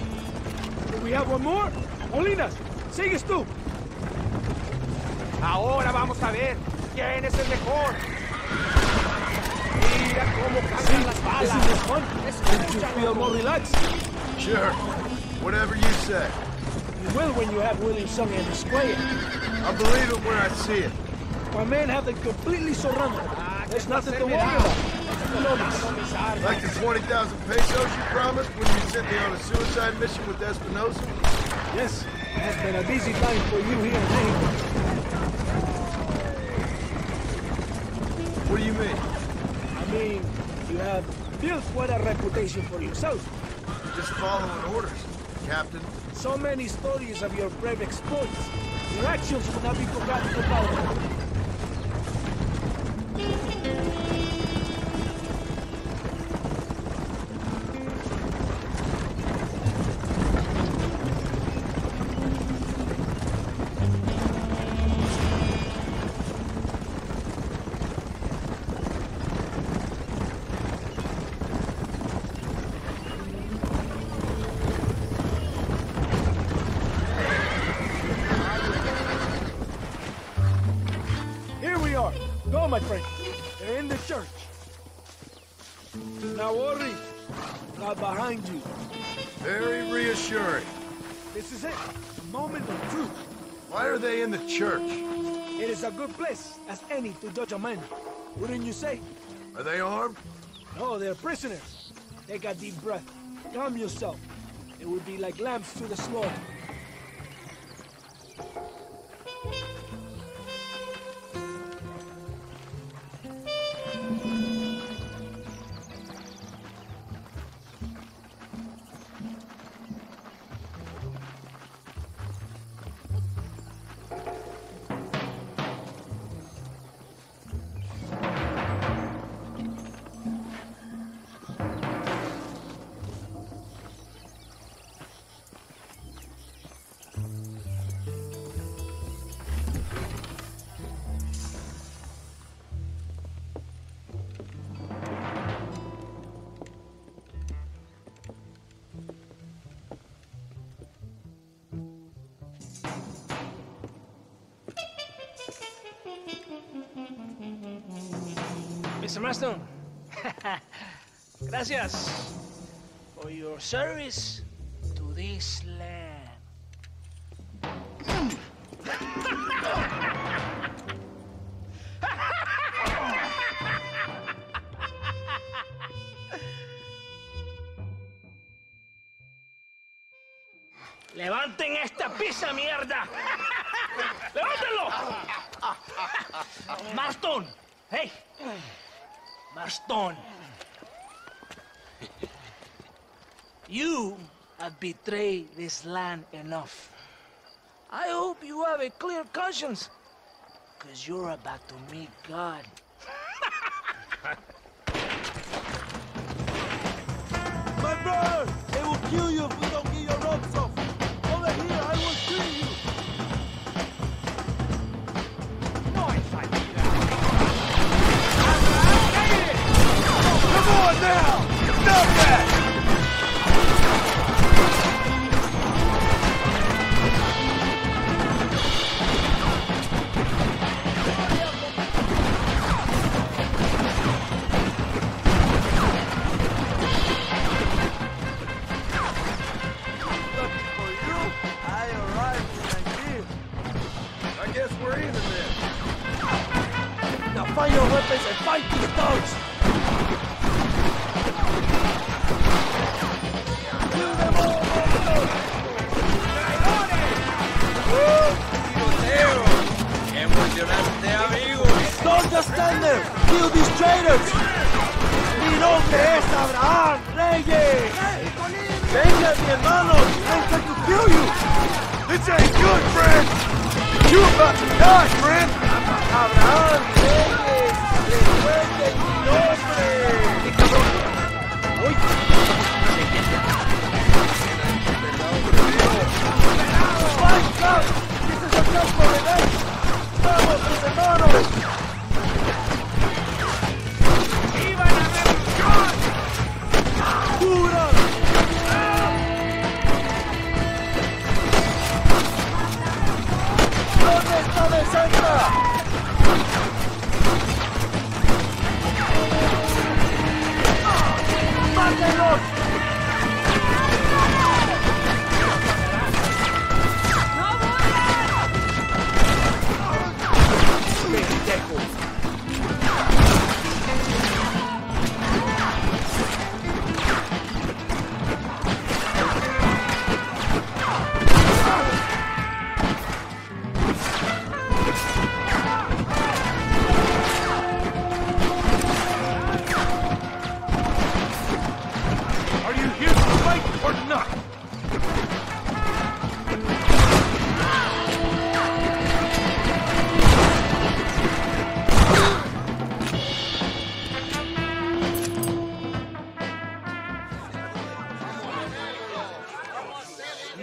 Do we have one more? Molinas, sigues tú. Ahora vamos a ver quién es el mejor. Mira cómo cantan las balas. Isn't this fun? Don't you feel more relaxed? Sure. Whatever you say. You will when you have William sung in the square. I'll believe it when I see it. My men have them completely surrounded. There's nothing to worry about. Like the 20,000 pesos you promised when you sent me on a suicide mission with Espinosa? Yes, it has been a busy time for you here in Mexico. What do you mean? I mean, you have built quite a reputation for yourself. Just following orders, Captain. So many stories of your brave exploits. Your actions will not be forgotten for power. Go, my friend. They're in the church. Now worry. Not behind you. Very reassuring. This is it. The moment of truth. Why are they in the church? It is a good place as any to judge a man. Wouldn't you say? Are they armed? No, they're prisoners. Take a deep breath. Calm yourself. It would be like lambs to the slaughter. Mr. Marston, gracias for your service to this land. ¡Levanten esta pizza, mierda! ¡Levántenlo! Marston, hey! Marston. You have betrayed this land enough. I hope you have a clear conscience, because you're about to meet God. My brother, they will kill you if we don't traitors! Mi nombre es Abraham Reyes! Vengan, mi hermanos! I'm going to kill you! This ain't good, friend! You about to die, friend! Abraham Reyes! ¡Recuerden mi nombre! ¡Qué cabrón! ¡Uy! ¡Fight up! ¡This is a just for revenge! ¡Vamos, mis hermanos! ¡Viva la revolución! ¡Dura! ¿Dónde está de Santa? ¡Mátenlos!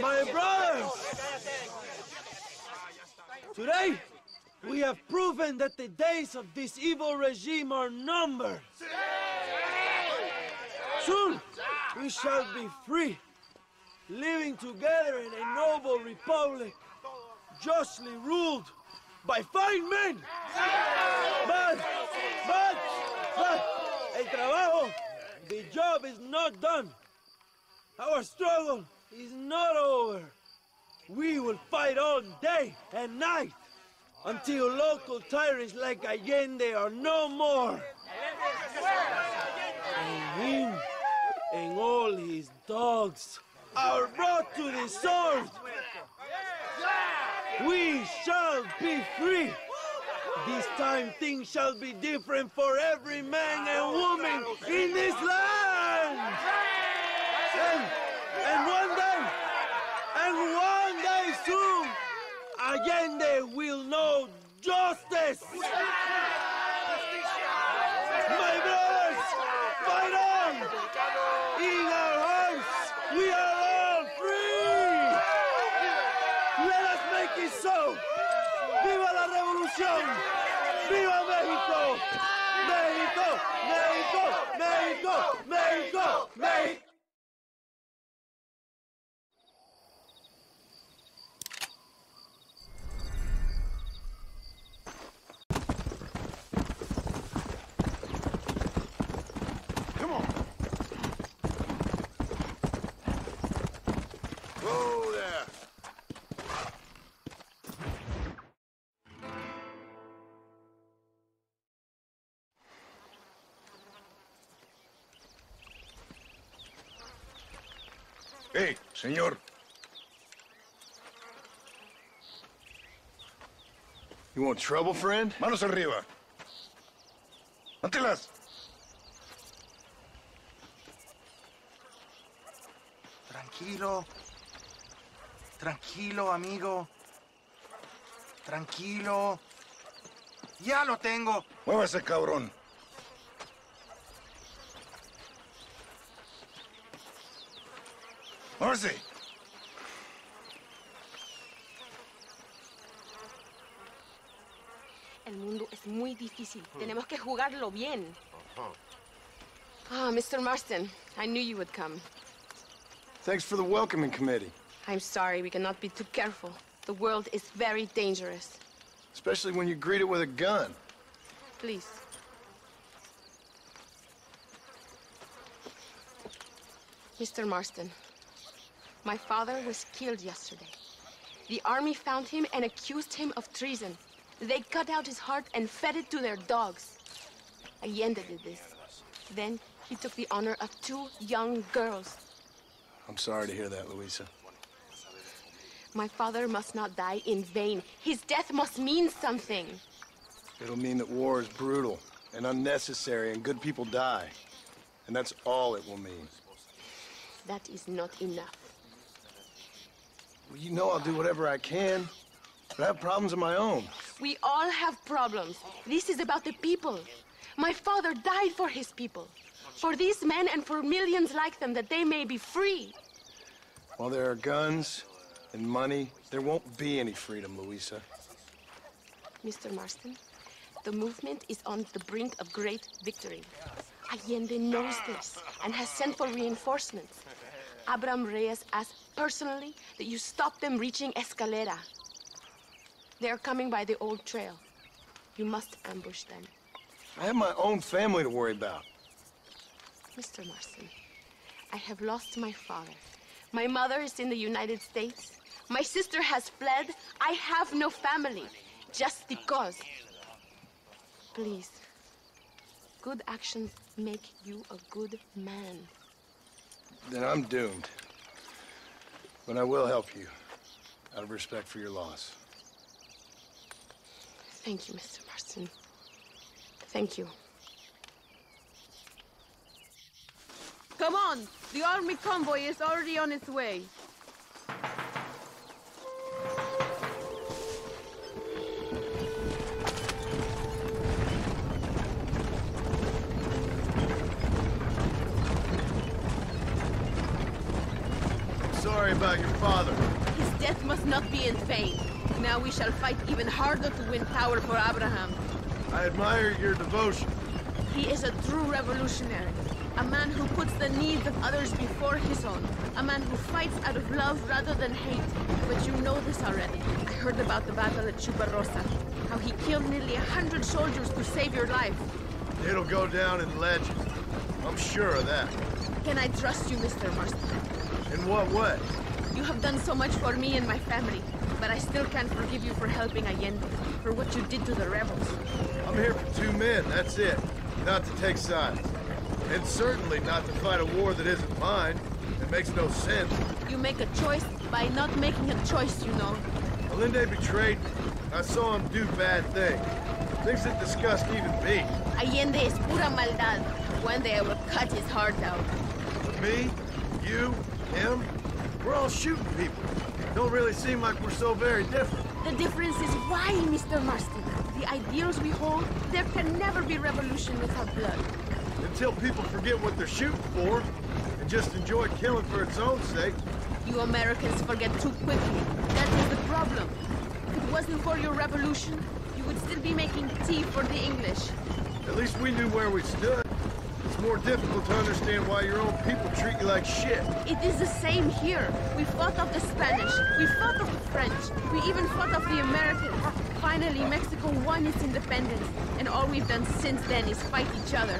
My brothers! Today, we have proven that the days of this evil regime are numbered. Soon, we shall be free, living together in a noble republic, justly ruled by fine men. But, el trabajo, the job is not done. Our struggle is not over. We will fight all day and night until local tyrants like Allende are no more. And him and all his dogs are brought to the sword. We shall be free. This time things shall be different for every man and woman in this land. And one day soon, Allende will know justice. My brothers, fight on! In our hearts, we are all free! Let us make it so! ¡Viva la revolución! ¡Viva México! ¡México! ¡México! ¡México! ¡México! ¡México! Whoa there! Hey, señor. You want trouble, friend? Manos arriba. Antelas. Tranquilo. Tranquilo, amigo. Tranquilo. Ya lo tengo. Muévase, cabrón. Muévase. El mundo es muy difícil. Tenemos que jugarlo bien. Ah, Mr. Marston, I knew you would come. Thanks for the welcoming committee. I'm sorry, we cannot be too careful. The world is very dangerous. Especially when you greet it with a gun. Please. Mr. Marston, my father was killed yesterday. The army found him and accused him of treason. They cut out his heart and fed it to their dogs. Allende did this. Then he took the honor of 2 young girls. I'm sorry to hear that, Luisa. My father must not die in vain. His death must mean something. It'll mean that war is brutal, and unnecessary, and good people die. And that's all it will mean. That is not enough. Well, you know I'll do whatever I can, but I have problems of my own. We all have problems. This is about the people. My father died for his people. For these men and for millions like them, that they may be free. While there are guns and money, there won't be any freedom, Luisa. Mr. Marston, the movement is on the brink of great victory. Allende knows this and has sent for reinforcements. Abraham Reyes asked personally that you stop them reaching Escalera. They are coming by the old trail. You must ambush them. I have my own family to worry about. Mr. Marston, I have lost my father. My mother is in the United States. My sister has fled. I have no family, just because. Please, good actions make you a good man. Then I'm doomed. But I will help you, out of respect for your loss. Thank you, Mr. Marston. Thank you. Come on! The army convoy is already on its way. Sorry about your father. His death must not be in vain. Now we shall fight even harder to win power for Abraham. I admire your devotion. He is a true revolutionary. A man who puts the needs of others before his own. A man who fights out of love rather than hate. But you know this already. I heard about the battle at Chuparosa. How he killed nearly 100 soldiers to save your life. It'll go down in legend. I'm sure of that. Can I trust you, Mr. Marston? In what way? You have done so much for me and my family. But I still can't forgive you for helping Allende. For what you did to the rebels. I'm here for 2 men, that's it. Not to take sides. And certainly not to fight a war that isn't mine. It makes no sense. You make a choice by not making a choice, you know. Allende betrayed me. I saw him do bad things. Things that disgust even me. Allende es pura maldad. One day I will cut his heart out. But me, you, him, we're all shooting people. Don't really seem like we're so very different. The difference is why, Mr. Marston. The ideals we hold, there can never be revolution without blood. Until people forget what they're shooting for, and just enjoy killing for its own sake. You Americans forget too quickly. That is the problem. If it wasn't for your revolution, you would still be making tea for the English. At least we knew where we stood. It's more difficult to understand why your own people treat you like shit. It is the same here. We fought off the Spanish. We fought off the French. We even fought off the Americans. Finally, Mexico won its independence. And all we've done since then is fight each other.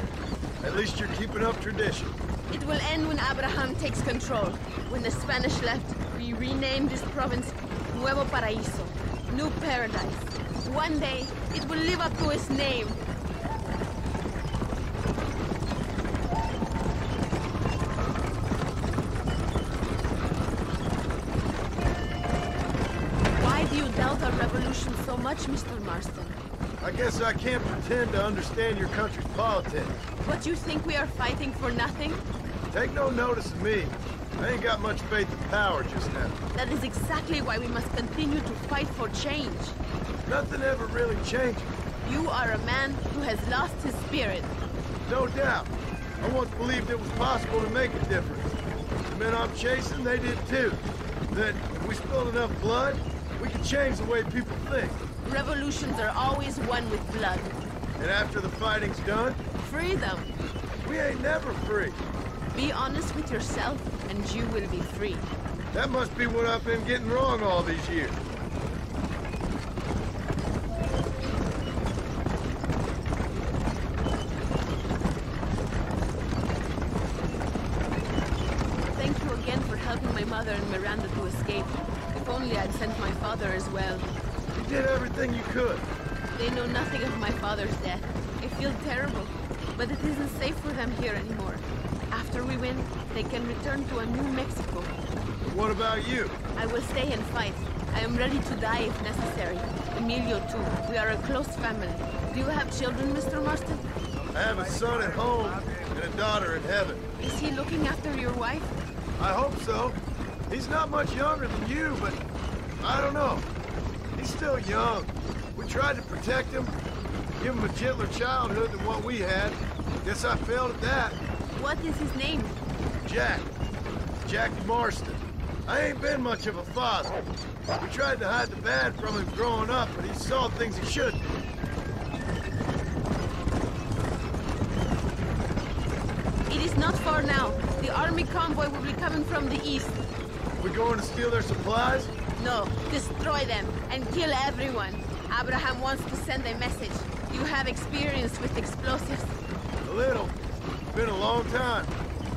At least you're keeping up tradition. It will end when Abraham takes control. When the Spanish left, we renamed this province Nuevo Paraíso, New Paradise. One day, it will live up to its name. Why do you doubt our revolution so much, Mr. Marston? I guess I can't pretend to understand your country's politics. What, you think we are fighting for nothing? Take no notice of me. I ain't got much faith in power just now. That is exactly why we must continue to fight for change. Nothing ever really changes. You are a man who has lost his spirit. No doubt. I once believed it was possible to make a difference. The men I'm chasing, they did too. That if we spilled enough blood, we could change the way people think. Revolutions are always won with blood. And after the fighting's done? Freedom. We ain't never free. Be honest with yourself, and you will be free. That must be what I've been getting wrong all these years. Thank you again for helping my mother and Miranda to escape. If only I'd sent my father as well. You did everything you could. They know nothing of my father's death. I feel terrible, but it isn't safe for them here anymore. After we win, they can return to a new Mexico. But what about you? I will stay and fight. I am ready to die if necessary. Emilio, too. We are a close family. Do you have children, Mr. Marston? I have a son at home and a daughter in heaven. Is he looking after your wife? I hope so. He's not much younger than you, but I don't know. He's still young. We tried to protect him, give him a gentler childhood than what we had. Guess I failed at that. What is his name? Jack. Jackie Marston. I ain't been much of a father. We tried to hide the bad from him growing up, but he saw things he shouldn't. It is not far now. The army convoy will be coming from the east. We're going to steal their supplies? No, destroy them and kill everyone. Abraham wants to send a message. You have experience with explosives? A little. Been a long time.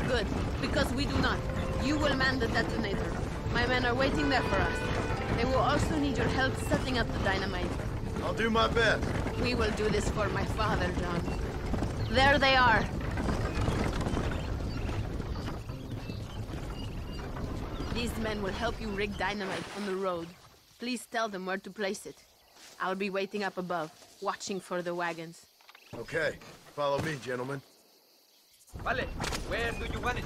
Good, because we do not. You will man the detonator. My men are waiting there for us. They will also need your help setting up the dynamite. I'll do my best. We will do this for my father, John. There they are. These men will help you rig dynamite on the road. Please tell them where to place it. I'll be waiting up above, watching for the wagons. Okay. Follow me, gentlemen. Vale, where do you want it?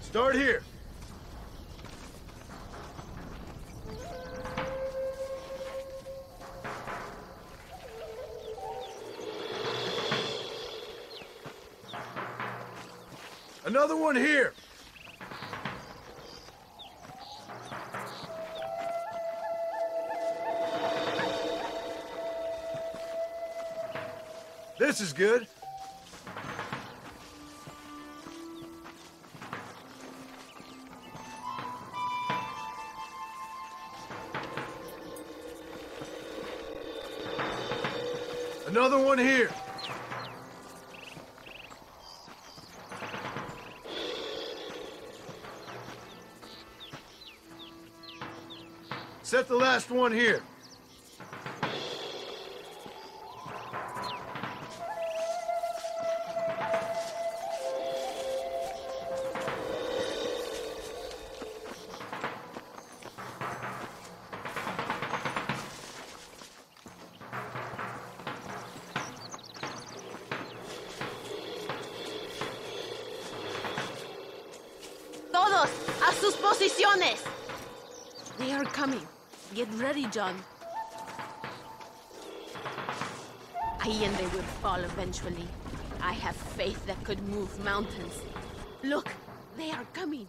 Start here. Another one here. This is good. Another one here. Set the last one here. Todos, a sus posiciones! They are coming. Get ready, John. Allende will fall eventually. I have faith that could move mountains. Look, they are coming.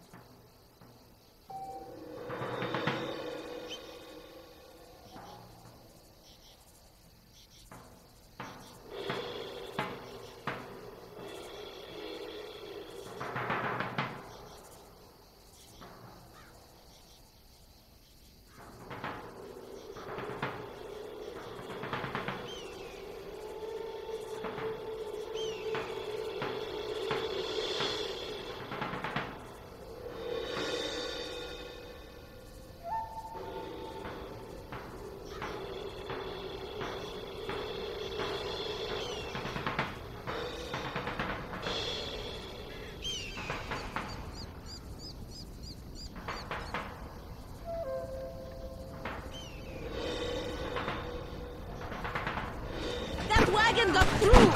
Wagon got through!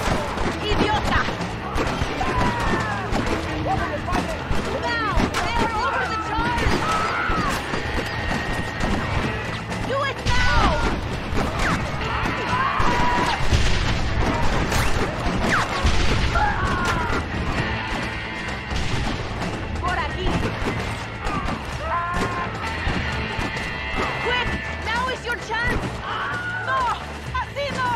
Idiota! Now! They are over the charge! Do it now! Por aquí! Quick! Now is your chance! No! Así no!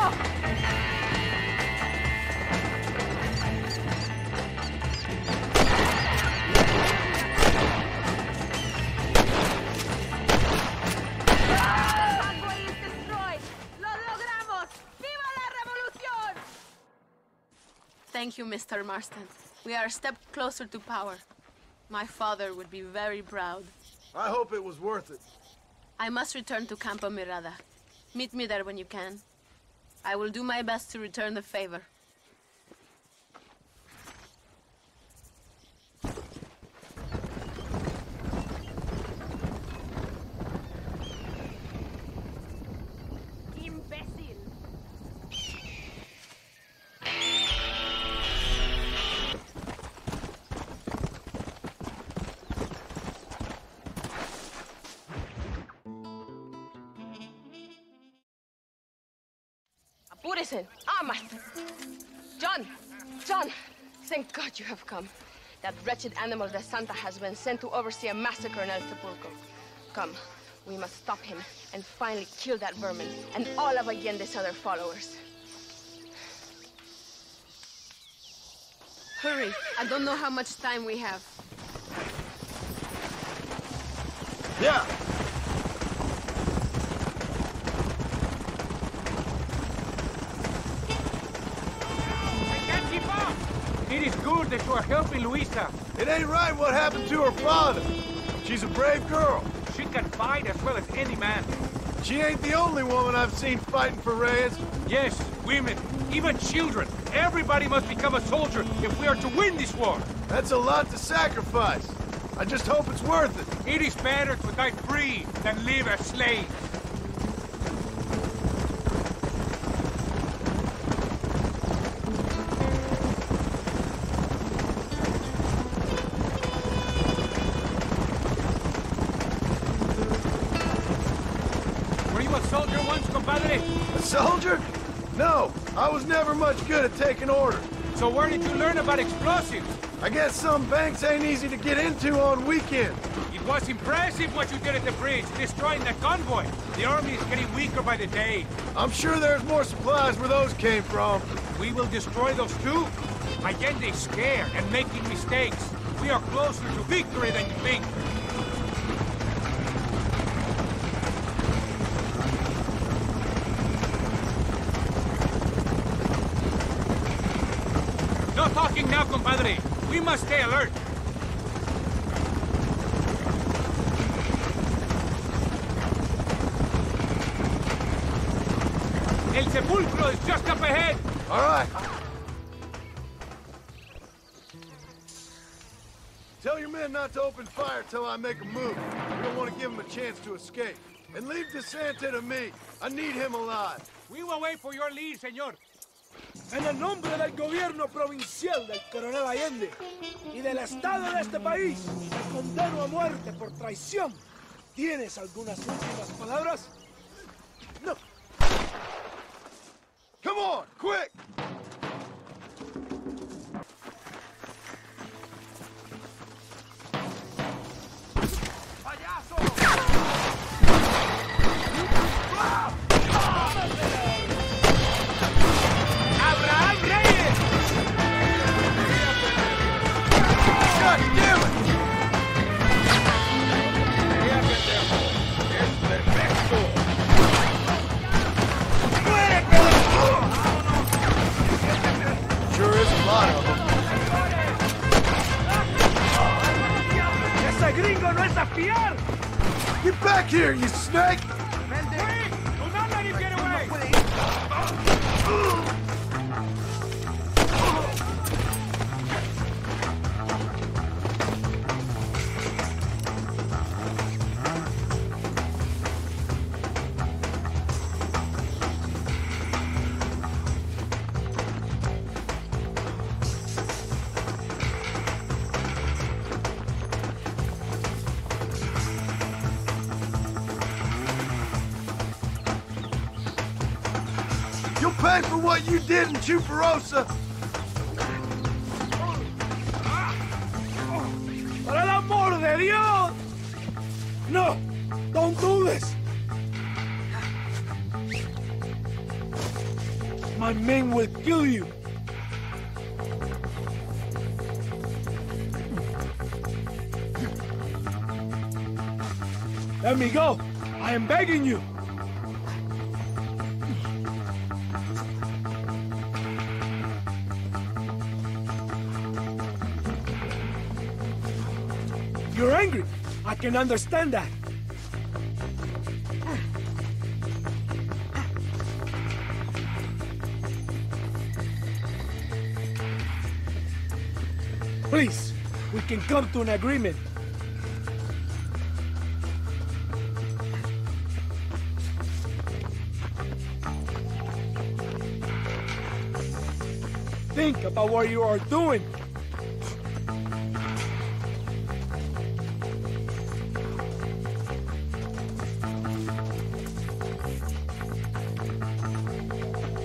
Thank you, Mr. Marston. We are a step closer to power. My father would be very proud. I hope it was worth it. I must return to Campo Mirada. Meet me there when you can. I will do my best to return the favor. Imbécil. Apúrese. Amas. John, thank God you have come. That wretched animal de Santa has been sent to oversee a massacre in El Sepulcro. Come, we must stop him and finally kill that vermin and all of Allende's other followers. Hurry, I don't know how much time we have. Yeah. It is good that you are helping Luisa. It ain't right what happened to her father. She's a brave girl. She can fight as well as any man. She ain't the only woman I've seen fighting for Reyes. Yes, women, even children. Everybody must become a soldier if we are to win this war. That's a lot to sacrifice. I just hope it's worth it. It is better to die free than live as slaves. A soldier? No, I was never much good at taking orders. So where did you learn about explosives? I guess some banks ain't easy to get into on weekends. It was impressive what you did at the bridge, destroying that convoy. The army is getting weaker by the day. I'm sure there's more supplies where those came from. We will destroy those too. Allende is scared and making mistakes. We are closer to victory than you think. No talking now, compadre. We must stay alert. El Sepulcro is just up ahead. All right. Tell your men not to open fire till I make a move. We don't want to give them a chance to escape. And leave DeSanta to me. I need him alive. We will wait for your lead, señor. En el nombre del gobierno provincial del coronel Allende y del Estado de este país, te condeno a muerte por traición. ¿Tienes algunas últimas palabras? No. Come on, quick! Get back here, you snake! Wait! Do not let him get away! You'll pay for what you did in Chuparosa! ¡Por el amor de Dios! No! Don't do this! My men will kill you! Let me go! I am begging you! You're angry. I can understand that. Please, we can come to an agreement. Think about what you are doing.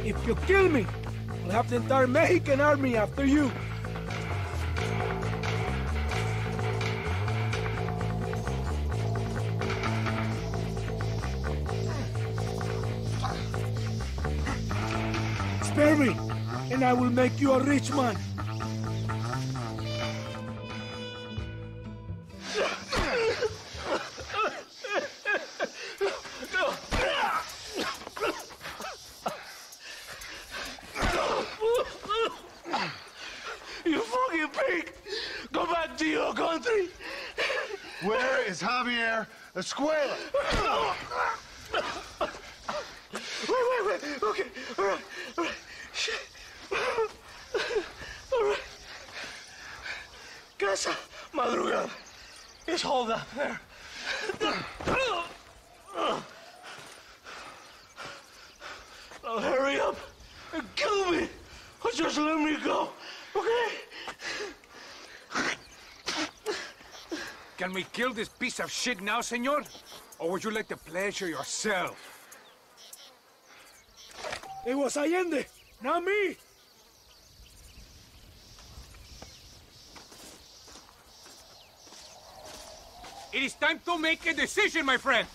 If you kill me, I'll have the entire Mexican army after you. Spare me, and I will make you a rich man. You fucking pig! Go back to your country! Where is Javier Escuela? Wait. Okay, all right. Shit. All right. Casa Madrugada. It's hold up there. Now hurry up and kill me, or just let me go, okay? Can we kill this piece of shit now, senor? Or would you like to pleasure yourself? It was Allende, not me. It is time to make a decision, my friend.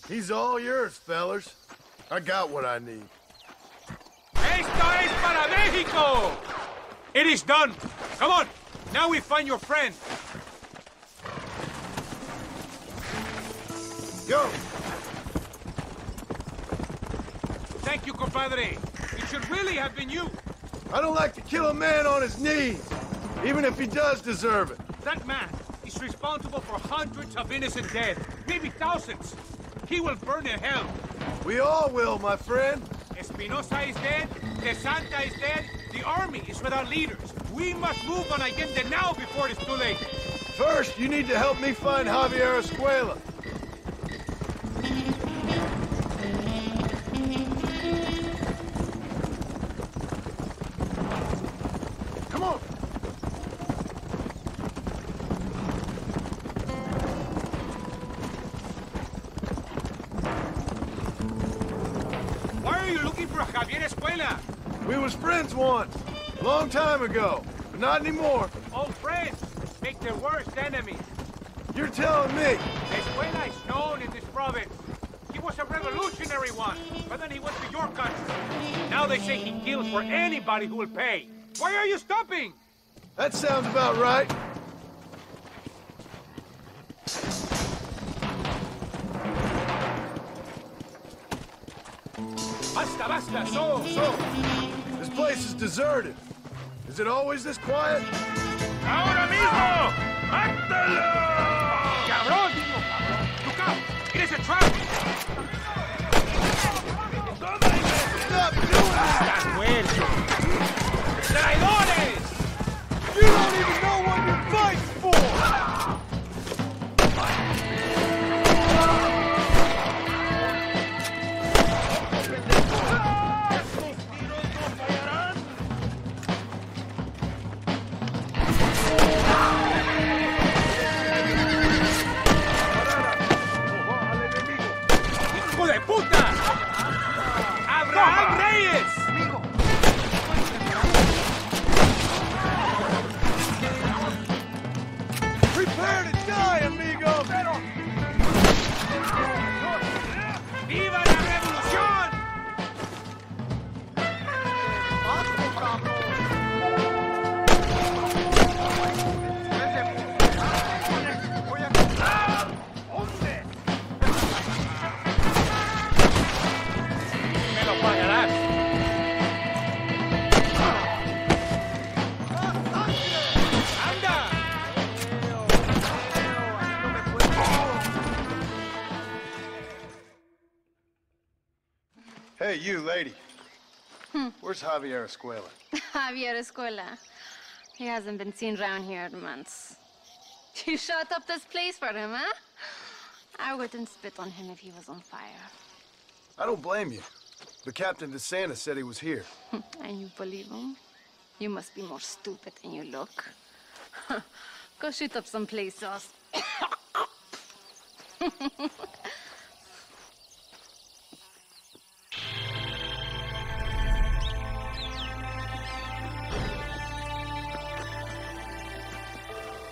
He's all yours, fellas. I got what I need. Esto es para Mexico! It is done. Come on. Now we find your friend. Go. Thank you, compadre. It should really have been you. I don't like to kill a man on his knees, even if he does deserve it. That man is responsible for hundreds of innocent dead, maybe thousands. He will burn in hell. We all will, my friend. Espinosa is dead, De Santa is dead, the army is without leaders. We must move on Allende now before it is too late. First, you need to help me find Javier Escuela. Come on. Why are you looking for Javier Escuela? We was friends once, a long time ago, but not anymore. Old friends make their worst enemies. You're telling me? Escuela is known in this province. He was a revolutionary one, but then he went to your country. Now they say he kills for anybody who will pay. Why are you stopping? That sounds about right. Basta, so. This place is deserted. Is it always this quiet? ¡Ahora mismo! ¡Mátalo! ¡Cabrón! Look out! It is a trap! Stop doing that! ¡Estás muerto! ¡Traidores! You don't even know what you're fighting for! ¡Hijo de puta! ¡Abraham Reyes! Prepare to die, amigo! ¡Viva la revolución! Me lo pagarás. ¡Anda! Hey, you, lady. Where's Javier Escuela? Javier Escuela. He hasn't been seen around here in months. You shut up this place for him, huh? I wouldn't spit on him if he was on fire. I don't blame you. But Captain DeSanta said he was here. And you believe him? You must be more stupid than you look. Go shoot up some play sauce.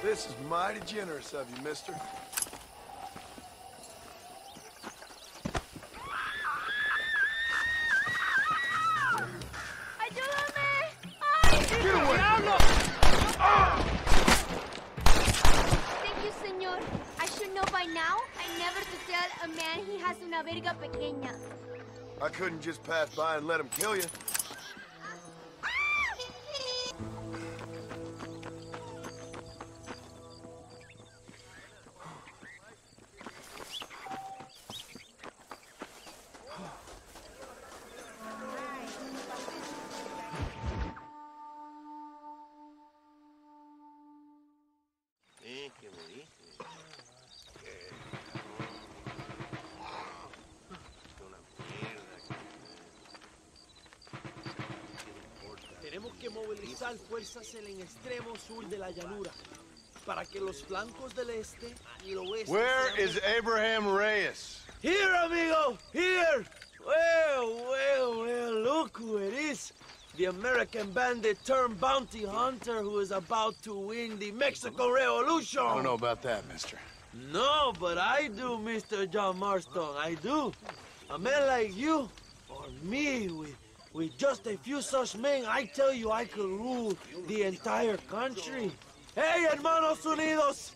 This is mighty generous of you, mister. Thank you, senor. I should know by now. I never to tell a man he has una verga pequeña. I couldn't just pass by and let him kill you. Tenemos que movilizar fuerzas en el extremo sur de la llanura para que los flancos del este y el oeste. Where is Abraham Reyes? Here, amigo, here. Well, look who it is. The American bandit turned bounty hunter who is about to win the Mexican Revolution. I don't know about that, mister. No, but I do, Mr. John Marston, I do. A man like you, or me, with just a few such men, I tell you I could rule the entire country. Hey, hermanos unidos,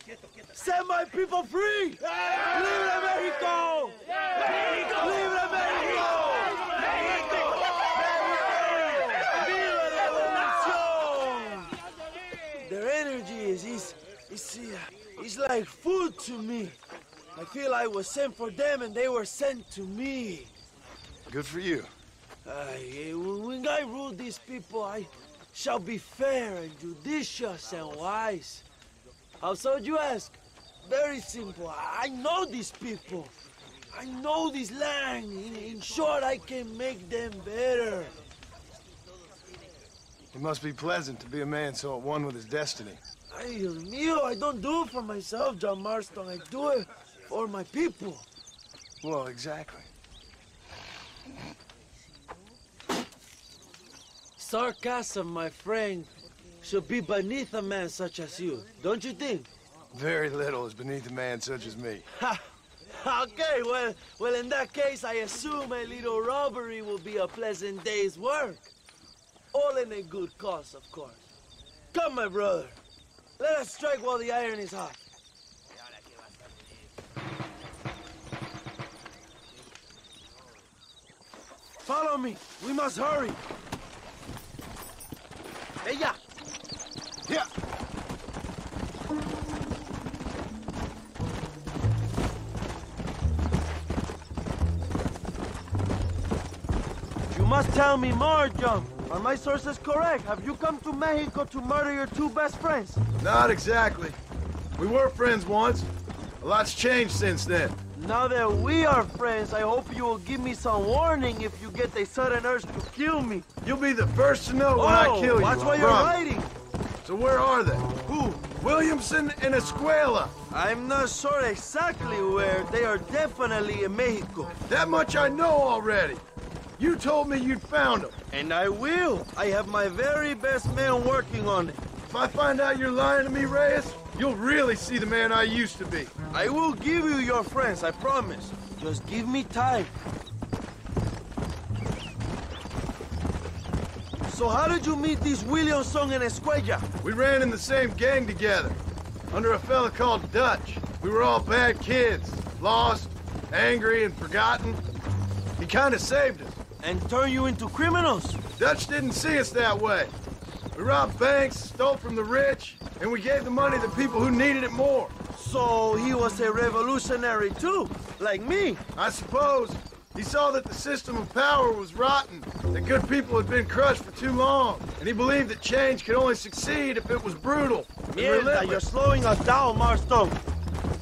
set my people free! Hey! ¡Libre México! ¡México! ¡Libre México! ¡México! ¡Viva la revolución! Their energy is like food to me. I feel I was sent for them and they were sent to me. Good for you. When I rule these people, I shall be fair and judicious and wise. How so, you ask? Very simple. I know these people. I know this land. In short, I can make them better. It must be pleasant to be a man so at one with his destiny. Ay, Dios mío, I don't do it for myself, John Marston. I do it for my people. Well, exactly. Sarcasm, my friend, should be beneath a man such as you, don't you think? Very little is beneath a man such as me. Ha! Okay, well, in that case, I assume a little robbery will be a pleasant day's work. All in a good cause, of course. Come, my brother. Let us strike while the iron is hot. Follow me. We must hurry. Ella! Yeah! You must tell me more, John. Are my sources correct? Have you come to Mexico to murder your two best friends? Not exactly. We were friends once. A lot's changed since then. Now that we are friends, I hope you will give me some warning if you get a sudden urge to kill me. You'll be the first to know when I kill you. Watch what you're writing. So where are they? Who? Williamson and Escuela. I'm not sure exactly where. They are definitely in Mexico. That much I know already. You told me you'd found them. And I will. I have my very best men working on it. If I find out you're lying to me, Reyes, you'll really see the man I used to be. I will give you your friends, I promise. Just give me time. So how did you meet these Williamson and Escuella? We ran in the same gang together, under a fella called Dutch. We were all bad kids, lost, angry, and forgotten. He kind of saved us. And turned you into criminals? Dutch didn't see us that way. We robbed banks, stole from the rich, and we gave the money to people who needed it more. So he was a revolutionary too, like me? I suppose. He saw that the system of power was rotten, that good people had been crushed for too long, and he believed that change could only succeed if it was brutal. Mierda, you're slowing us down, Marston.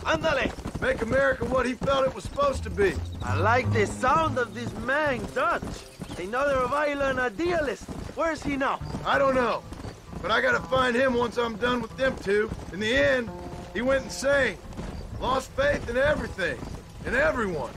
Ándale! Make America what he felt it was supposed to be. I like the sound of this man, Dutch. Another violent idealist. Where's he now? I don't know, but I gotta find him once I'm done with them two. In the end, he went insane. Lost faith in everything, in everyone.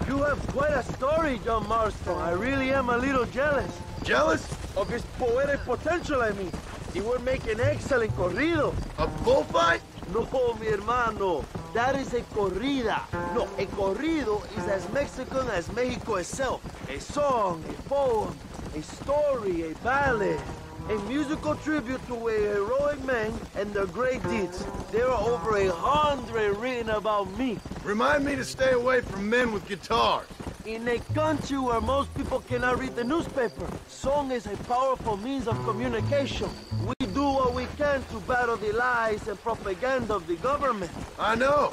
You have quite a story, John Marston. I really am a little jealous. Jealous? Of his poetic potential, I mean. He would make an excellent corrido. A bullfight? No, mi hermano. That is a corrida. No, a corrido is as Mexican as Mexico itself. A song, a poem, a story, a ballad. A musical tribute to a heroic man and their great deeds. There are over 100 written about me. Remind me to stay away from men with guitars. In a country where most people cannot read the newspaper, song is a powerful means of communication. We do what we can to battle the lies and propaganda of the government. I know.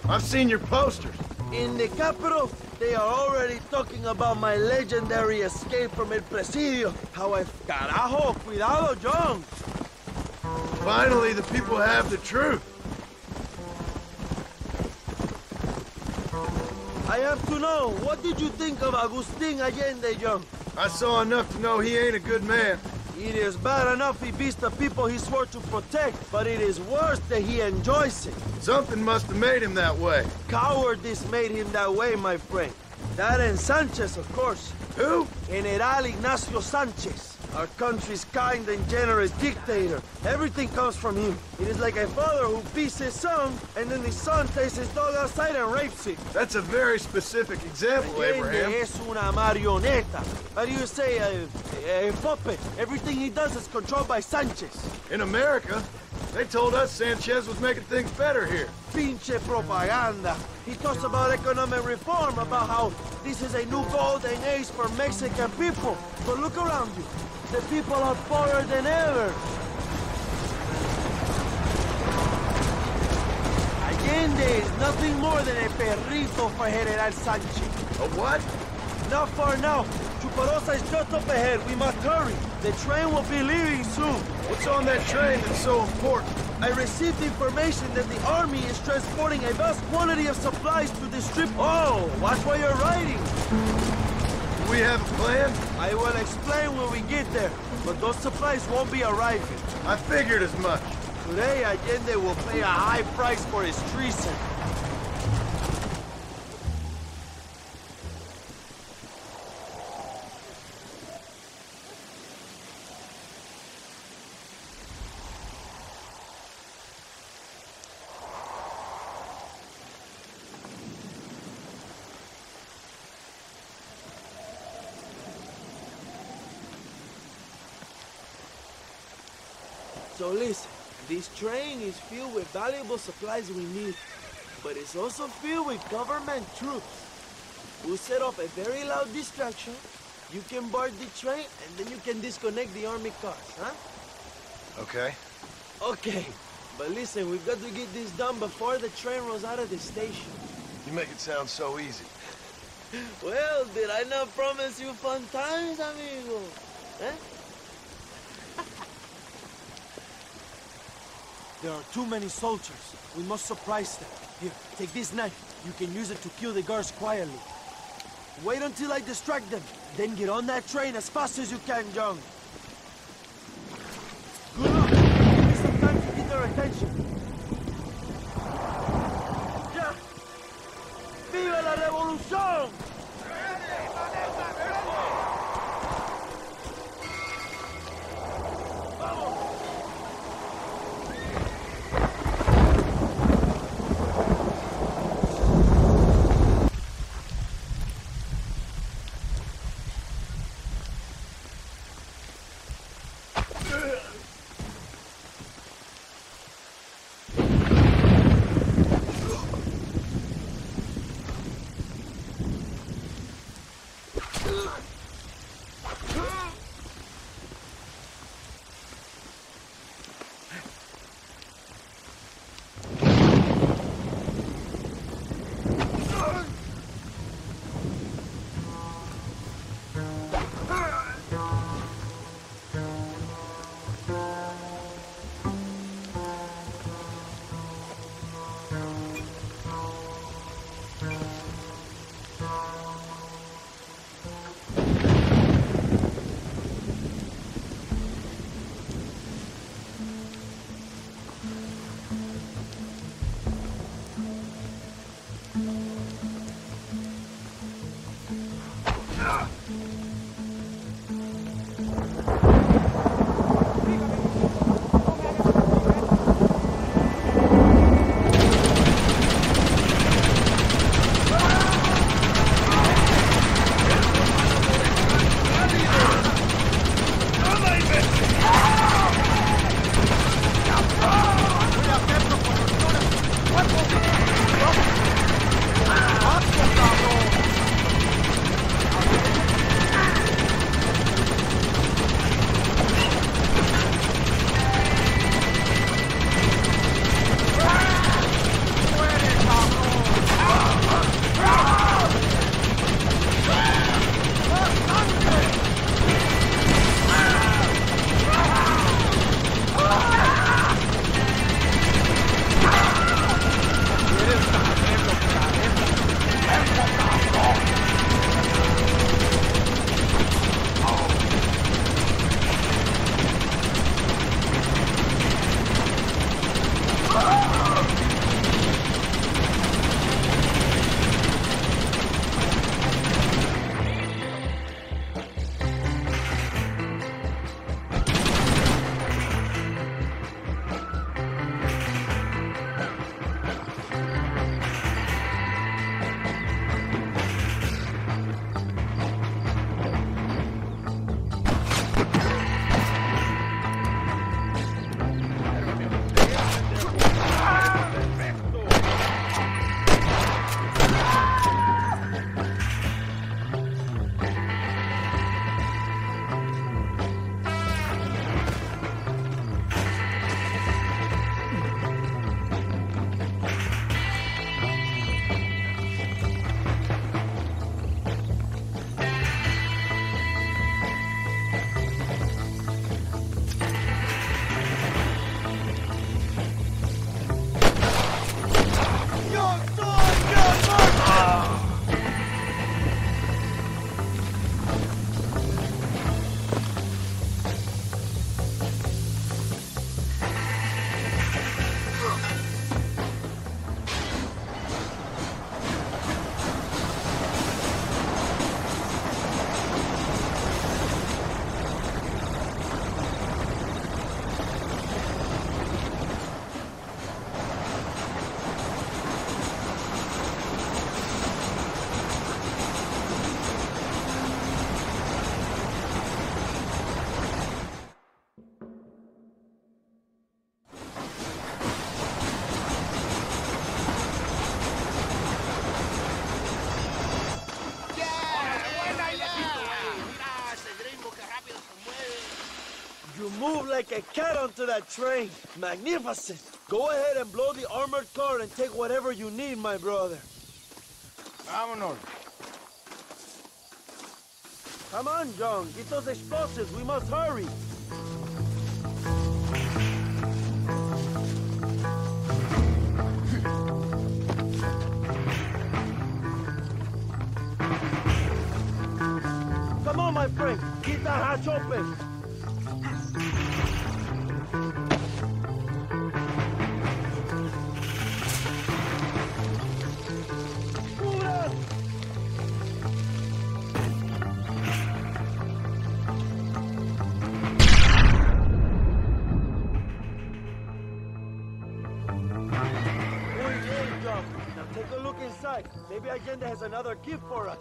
I've seen your posters. In the capital, they are already talking about my legendary escape from El Presidio. How I... Carajo, cuidado, John! Finally, the people have the truth. I have to know, what did you think of Agustin Allende, John? I saw enough to know he ain't a good man. It is bad enough he beats the people he swore to protect, but it is worse that he enjoys it. Something must have made him that way. Cowardice made him that way, my friend. That and Sanchez, of course. Who? General Ignacio Sanchez. Our country's kind and generous dictator. Everything comes from him. It is like a father who beats his son, and then the son takes his dog outside and rapes it. That's a very specific example, Abraham. Es una marioneta. How do you say, a puppet? Everything he does is controlled by Sanchez. In America, they told us Sanchez was making things better here. Pinche propaganda. He talks about economic reform, about how this is a new golden age for Mexican people. But look around you. The people are poorer than ever. Allende is nothing more than a perrito for General Sanchez. A what? Not far now. Chuparosa is just up ahead. We must hurry. The train will be leaving soon. What's on that train that's so important? I received information that the army is transporting a vast quantity of supplies to the strip. Oh, watch where you're riding. Do we have a plan? I will explain when we get there, but those supplies won't be arriving. I figured as much. Today, Allende will pay a high price for his treason. So listen, this train is filled with valuable supplies we need, but it's also filled with government troops. We'll set up a very loud distraction. You can board the train, and then you can disconnect the army cars, huh? Okay. Okay, but listen, we've got to get this done before the train rolls out of the station. You make it sound so easy. Well, did I not promise you fun times, amigo? Eh? There are too many soldiers. We must surprise them. Here, take this knife. You can use it to kill the guards quietly. Wait until I distract them. Then get on that train as fast as you can, John. Good luck. Give me some time to get their attention. Ya! ¡Viva la revolución! like a cat onto that train. Magnificent. Go ahead and blow the armored car and take whatever you need, my brother. Vámonos. Come on, John. Get those explosives. We must hurry. Come on, my friend. Keep that hatch open. Move it! Good job. Now take a look inside. Maybe Allende has another gift for us.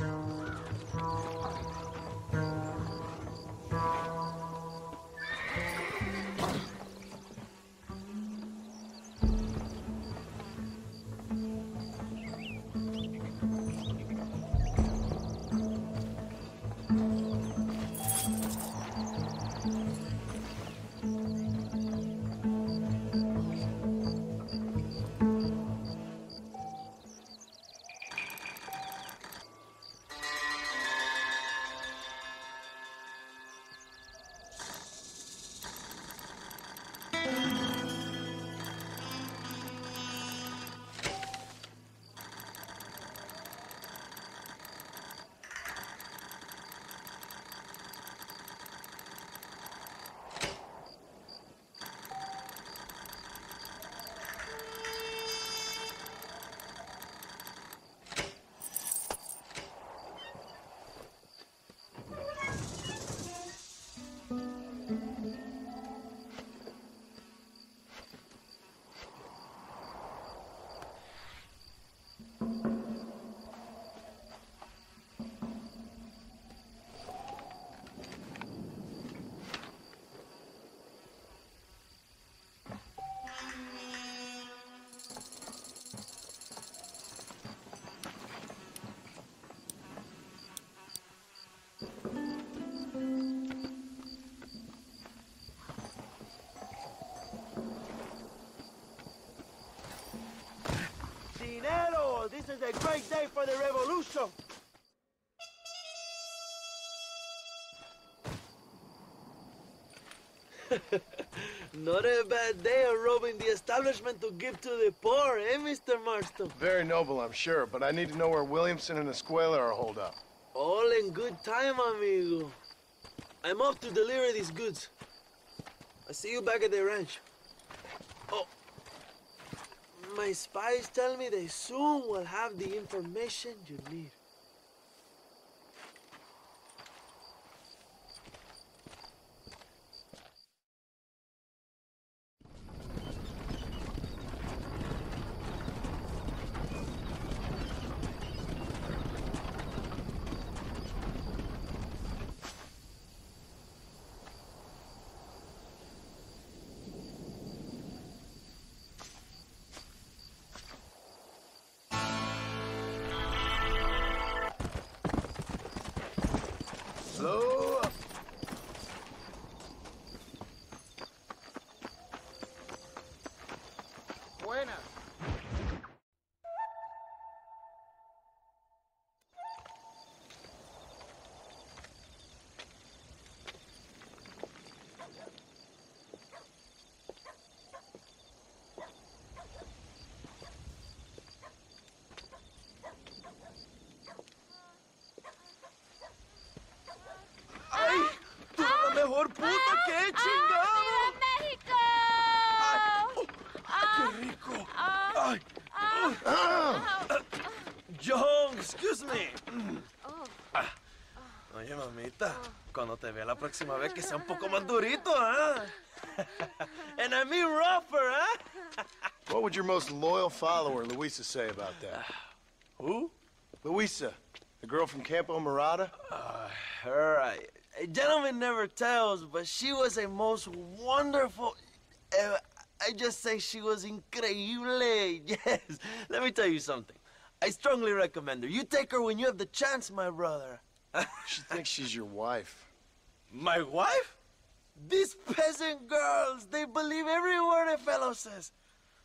Dinero! This is a great day for the revolution! Not a bad day of robbing the establishment to give to the poor, eh, Mr. Marston? Very noble, I'm sure, but I need to know where Williamson and Escuela are holed up. All in good time, amigo. I'm off to deliver these goods. I'll see you back at the ranch. Oh, my spies tell me they soon will have the information you need. Slow up. Buena. ¡Mejor puta que chingado! ¡México! ¡Qué rico! ¡Ay! John, excuse me. Oye, mamita, cuando te vea la próxima vez que sea un poco más durito, ¿ah? And I mean rougher, ¿ah? What would your most loyal follower, Luisa, say about that? Who? Luisa, the girl from Campo Morada? Her, a gentleman never tells, but she was a most wonderful... I just say she was increíble. Yes. Let me tell you something. I strongly recommend her. You take her when you have the chance, my brother. She thinks she's your wife. My wife? These peasant girls, they believe every word a fellow says.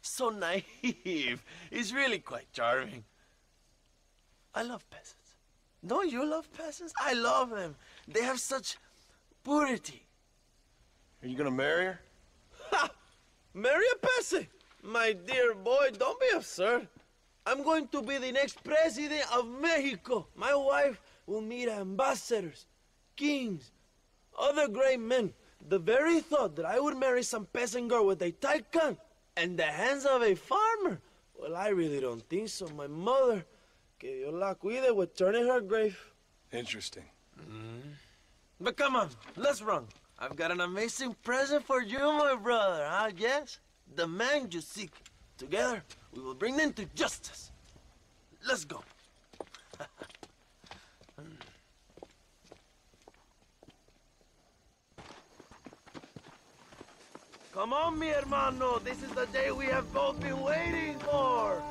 So naive. It's really quite charming. I love peasants. Don't you love peasants? I love them. They have such purity. Are you gonna marry her? Ha! Marry a peasant? My dear boy, don't be absurd. I'm going to be the next president of Mexico. My wife will meet ambassadors, kings, other great men. The very thought that I would marry some peasant girl with a tight gun and the hands of a farmer, well, I really don't think so. My mother, que Dios la cuide, would turn in her grave. Interesting. But come on, let's run. I've got an amazing present for you, my brother, huh? Yes? The man you seek. Together, we will bring them to justice. Let's go. Come on, mi hermano. This is the day we have both been waiting for.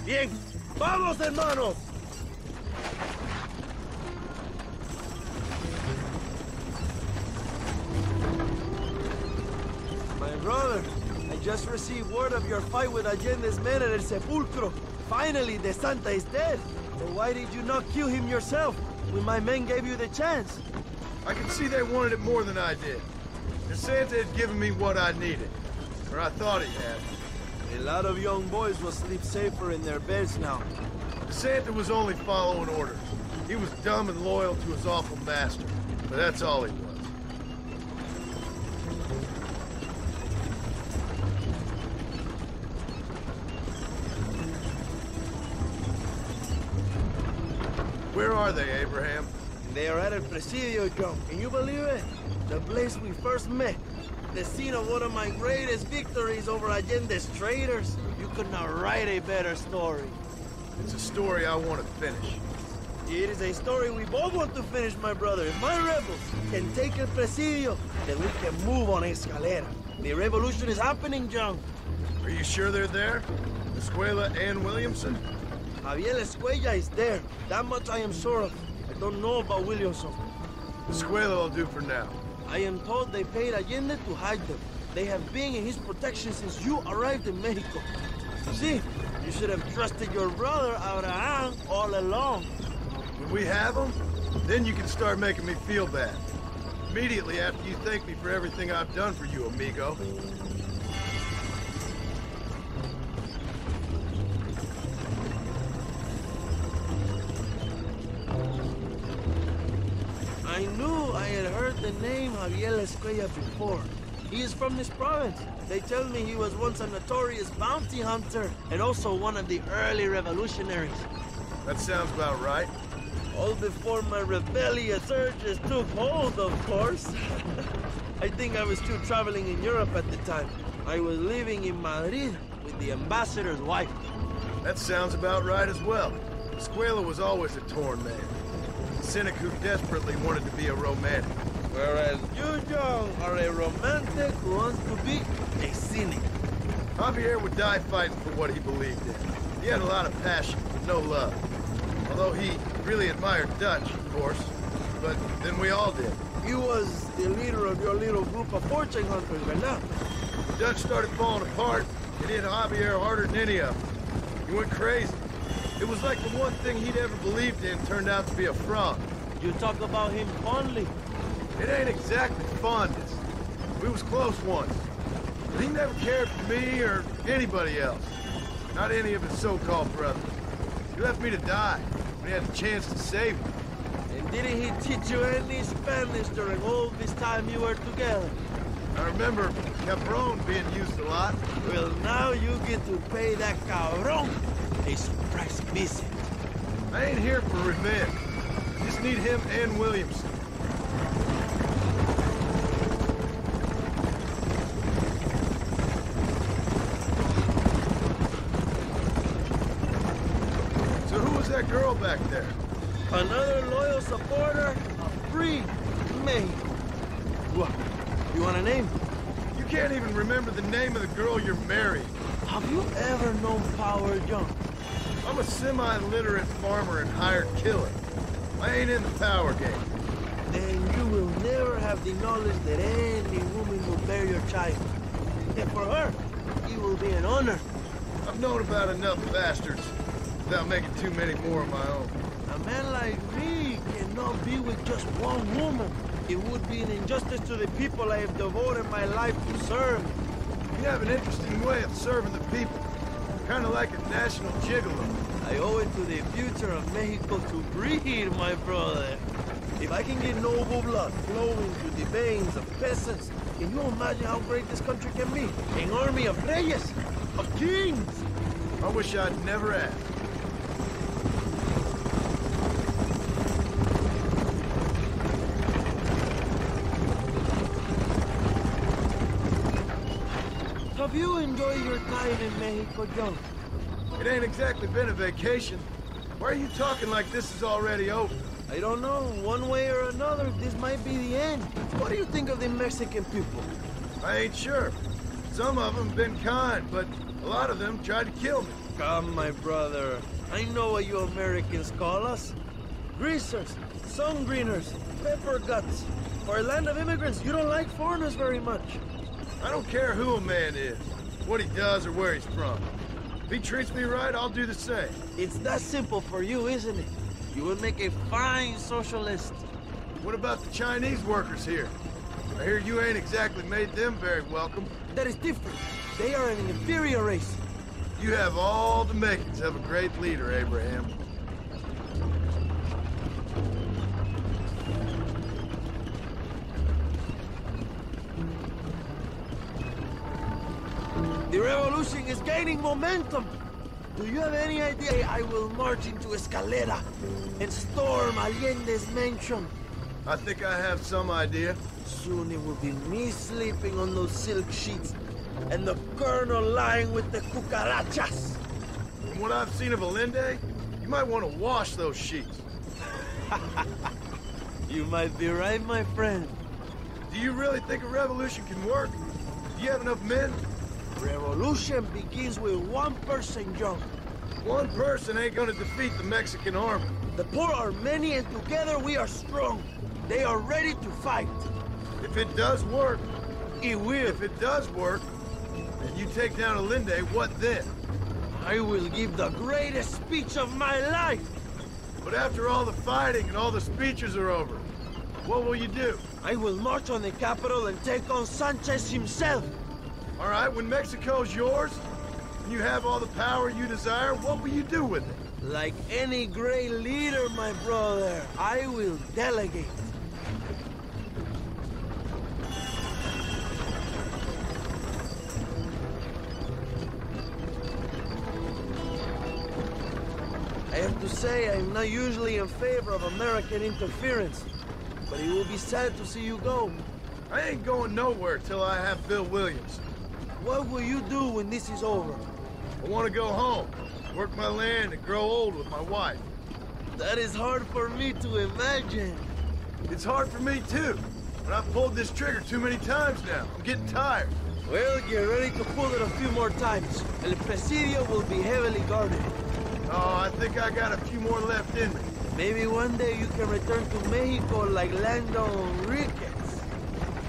Bien, vamos, hermanos. My brother, I just received word of your fight with Allende's men at El Sepulcro. Finally, the Santa is dead. But why did you not kill him yourself when my men gave you the chance? I can see they wanted it more than I did. The Santa had given me what I needed. Or I thought he had. A lot of young boys will sleep safer in their beds now. The Santa was only following orders. He was dumb and loyal to his awful master. But that's all he was. Where are they, Abraham? They are at El Presidio, John. Can you believe it? The place we first met. The scene of one of my greatest victories over Allende's traitors. You could not write a better story. It's a story I want to finish. It is a story we both want to finish, my brother. If my rebels can take El Presidio, then we can move on Escalera. The revolution is happening, John. Are you sure they're there? Escuela and Williamson? Javier Escuella is there. That much I am sure of. I don't know about Williamson. Escuela will do for now. I am told they paid Allende to hide them. They have been in his protection since you arrived in Mexico. See, you should have trusted your brother Abraham all along. When we have them, then you can start making me feel bad. Immediately after you thank me for everything I've done for you, amigo. I knew I had heard the name Javier Escuella before. He is from this province. They tell me he was once a notorious bounty hunter and also one of the early revolutionaries. That sounds about right. All before my rebellious urges took hold, of course. I think I was still traveling in Europe at the time. I was living in Madrid with the ambassador's wife. That sounds about right as well. Escuela was always a torn man. A cynic who desperately wanted to be a romantic. Whereas you, John, are a romantic who wants to be a cynic. Javier would die fighting for what he believed in. He had a lot of passion, but no love. Although he really admired Dutch, of course. But then we all did. He was the leader of your little group of fortune hunters, ¿verdad? When Dutch started falling apart, it hit Javier harder than any of them. He went crazy. It was like the one thing he'd ever believed in turned out to be a fraud. You talk about him fondly. It ain't exactly fondness. We was close once. But he never cared for me or anybody else. Not any of his so-called brothers. He left me to die when he had the chance to save me. And didn't he teach you any Spanish during all this time you were together? I remember cabron being used a lot. Well, now you get to pay that cabron a surprise visit. I ain't here for revenge. Just need him and Williamson. So who was that girl back there? Another loyal supporter of free Mexico. What? You want a name? You can't even remember the name of the girl you're marrying. Have you ever known power, John? I'm a semi-literate farmer and hired killer. I ain't in the power game. Then you will never have the knowledge that any woman will bear your child. And for her, it will be an honor. I've known about enough bastards without making too many more of my own. A man like me cannot be with just one woman. It would be an injustice to the people I have devoted my life to serve. You have an interesting way of serving the people. Kind of like a national gigolo. I owe it to the future of Mexico to breed, my brother. If I can get noble blood flowing through the veins of peasants, can you imagine how great this country can be? An army of reyes, of kings. I wish I'd never asked. Have you enjoyed your time in Mexico, John? It ain't exactly been a vacation. Why are you talking like this is already over? I don't know. One way or another, this might be the end. What do you think of the Mexican people? I ain't sure. Some of them been kind, but a lot of them tried to kill me. Come, my brother. I know what you Americans call us. Greasers, sun-greeners, pepper guts. For a land of immigrants, you don't like foreigners very much. I don't care who a man is, what he does or where he's from. If he treats me right, I'll do the same. It's that simple for you, isn't it? You would make a fine socialist. What about the Chinese workers here? I hear you ain't exactly made them very welcome. That is different. They are an inferior race. You have all the makings of a great leader, Abraham. The revolution is gaining momentum. Do you have any idea I will march into Escalera and storm Allende's mansion? I think I have some idea. Soon it will be me sleeping on those silk sheets and the colonel lying with the cucarachas. From what I've seen of Allende, you might want to wash those sheets. You might be right, my friend. Do you really think a revolution can work? Do you have enough men? Revolution begins with one person, John. One person ain't gonna defeat the Mexican army. The poor are many and together we are strong. They are ready to fight. If it does work, it will. If it does work, and you take down Allende, what then? I will give the greatest speech of my life. But after all the fighting and all the speeches are over, what will you do? I will march on the capital and take on Sanchez himself. All right, when Mexico's yours, and you have all the power you desire, what will you do with it? Like any great leader, my brother, I will delegate. I have to say, I'm not usually in favor of American interference, but it will be sad to see you go. I ain't going nowhere till I have Bill Williams. What will you do when this is over? I want to go home, work my land, and grow old with my wife. That is hard for me to imagine. It's hard for me, too. But I've pulled this trigger too many times now. I'm getting tired. Well, get ready to pull it a few more times. El Presidio will be heavily guarded. Oh, I think I got a few more left in me. Maybe one day you can return to Mexico like Lando Enriquez.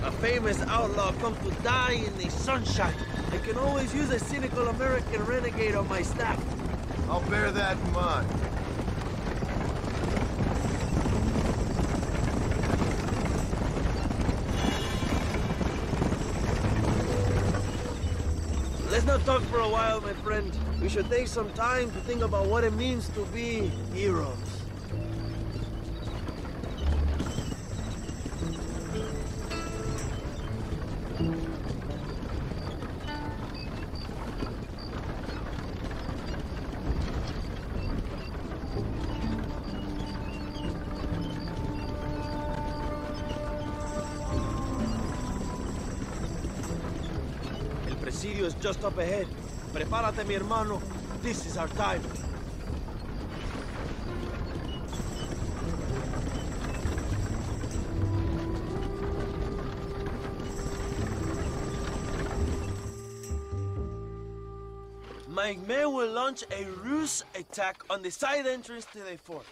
A famous outlaw comes to die in the sunshine. I can always use a cynical American renegade on my staff. I'll bear that in mind. Let's not talk for a while, my friend. We should take some time to think about what it means to be heroes. Is just up ahead. Prepárate, mi hermano. This is our time. My men will launch a ruse attack on the side entrance to the fort.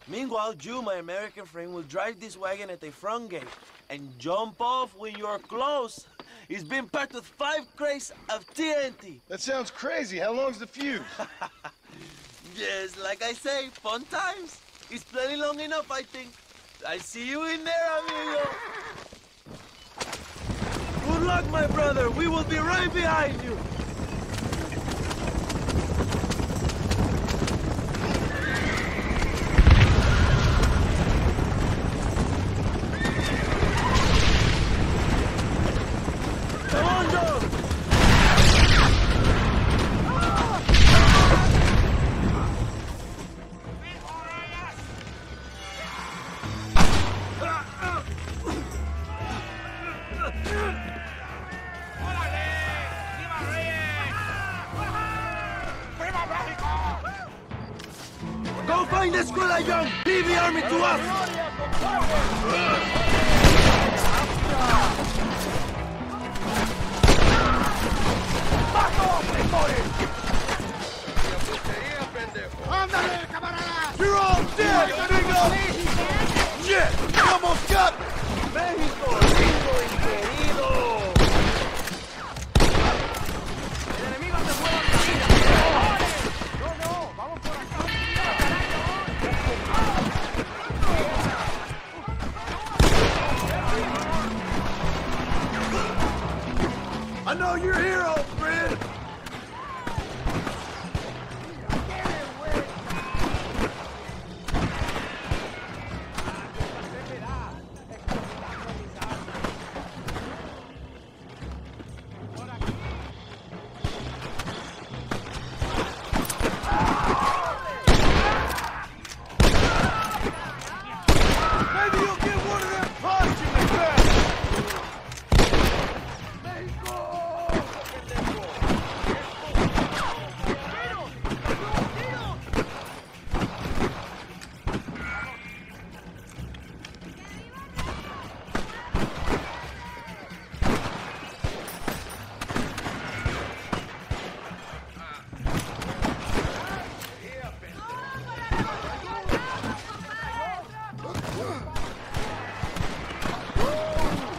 Meanwhile, you, my American friend, will drive this wagon at the front gate and jump off when you're close. It's been packed with 5 crates of TNT. That sounds crazy. How long's the fuse? Yes, like I say, fun times. It's plenty long enough, I think. I see you in there, amigo. Good luck, my brother. We will be right behind you. Come on, John. Go find the Escuela Young! Leave the army to us! You're all dead, amigo! Shit! You almost got me! México, lindo y querido! El enemigo se fue a la cabina. No, vamos por acá. I know you're a hero, friend! Maybe you'll get one of them punches in the back!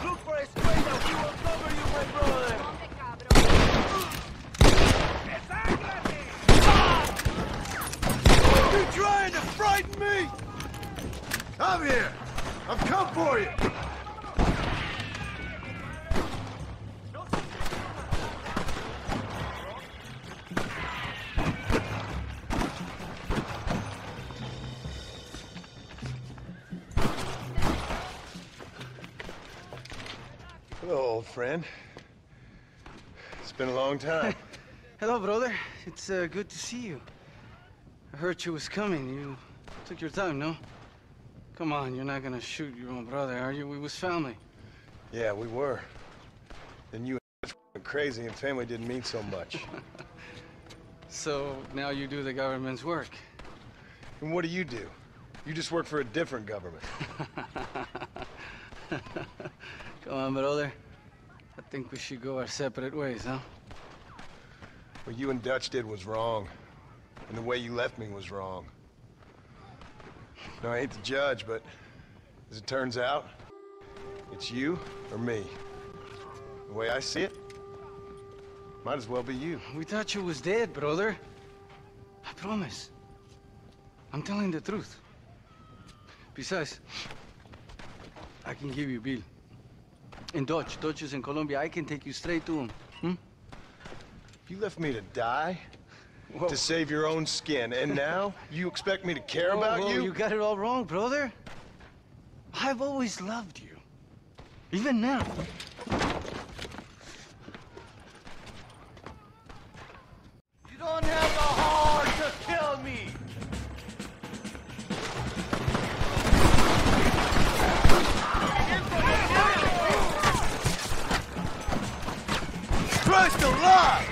Look for a Escuela. We will cover you, my brother. You trying to frighten me? I'm here! I've come for you! Hello, old friend. It's been a long time. Hello, brother. It's good to see you. I heard you was coming. You took your time, no? Come on, you're not gonna shoot your own brother, are you? We was family. Yeah, we were. Then you went crazy and family didn't mean so much. So now you do the government's work. And what do? You just work for a different government. Come on, brother. I think we should go our separate ways, huh? What you and Dutch did was wrong. And the way you left me was wrong. No, I hate to judge, but as it turns out, it's you or me. The way I see it, might as well be you. We thought you was dead, brother. I promise. I'm telling the truth. Besides, I can give you Bill. In Dutch. Dutch is in Colombia. I can take you straight to him. You left me to die? Whoa. To save your own skin, and now you expect me to care about you? You got it all wrong, brother. I've always loved you. Even now. You don't have the heart to kill me! Christ alive!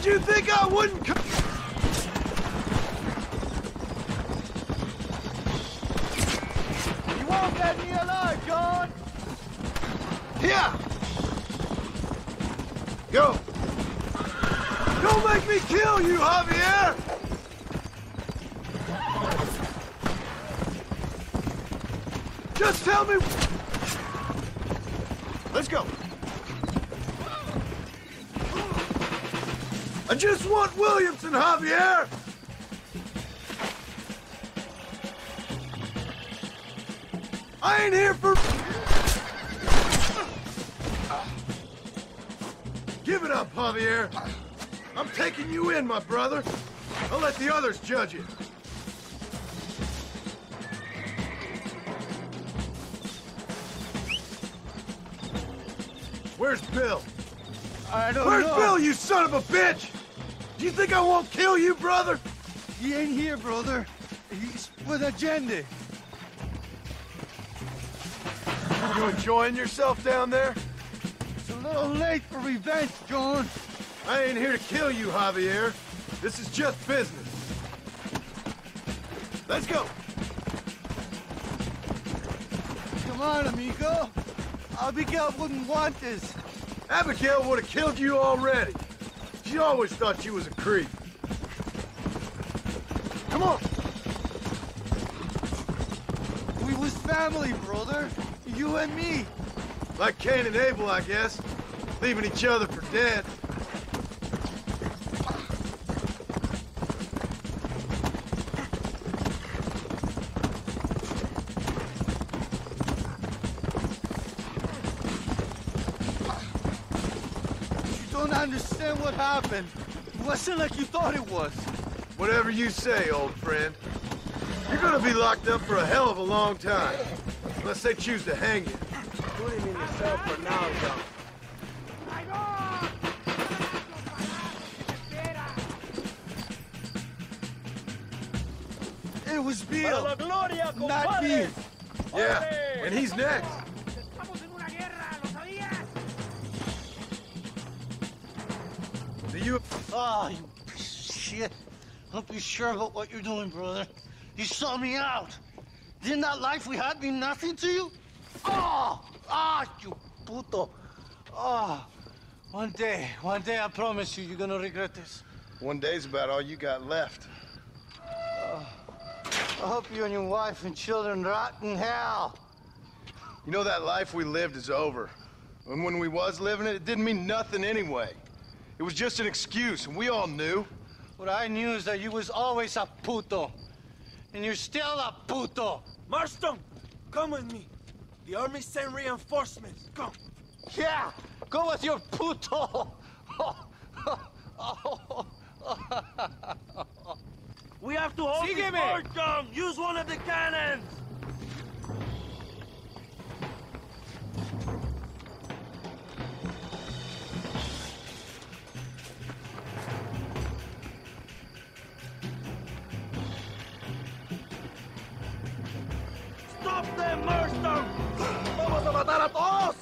you think I wouldn't come? You won't get me alive, John! Yeah! Go! Don't make me kill you, Javier! Just tell me... Let's go. I just want Williamson, Javier! I ain't here for... Give it up, Javier. I'm taking you in, my brother. I'll let the others judge it. Where's Bill? I don't know. Where's Bill, you son of a bitch? Do you think I won't kill you, brother? He ain't here, brother. He's with Agenda. You enjoying yourself down there? It's a little late for revenge, John. I ain't here to kill you, Javier. This is just business. Let's go. Come on, amigo. Abigail wouldn't want this. Abigail would have killed you already. She always thought you was a creep. Come on. We was family, brother. You and me. Like Cain and Abel, I guess. Leaving each other for dead. Understand what happened. It wasn't like you thought it was. Whatever you say, old friend. You're gonna be locked up for a hell of a long time. Unless they choose to hang you. Put him in the cell for now, John. It was Bill, not me. Yeah, and he's next. Oh, you piece of shit. Don't be sure about what you're doing, brother. You saw me out. Didn't that life we had mean nothing to you? Oh! Ah, you puto. Oh, one day, I promise you, you're gonna regret this. One day's about all you got left. I hope you and your wife and children rot in hell. You know that life we lived is over. And when we was living it, it didn't mean nothing anyway. It was just an excuse, and we all knew. What I knew is that you was always a puto. And you're still a puto. Marston, come with me. The army sent reinforcements. Come. Yeah, go with your puto. We have to hold the fort down. Use one of the cannons. Stop them, Marston! Vamos a matar a todos!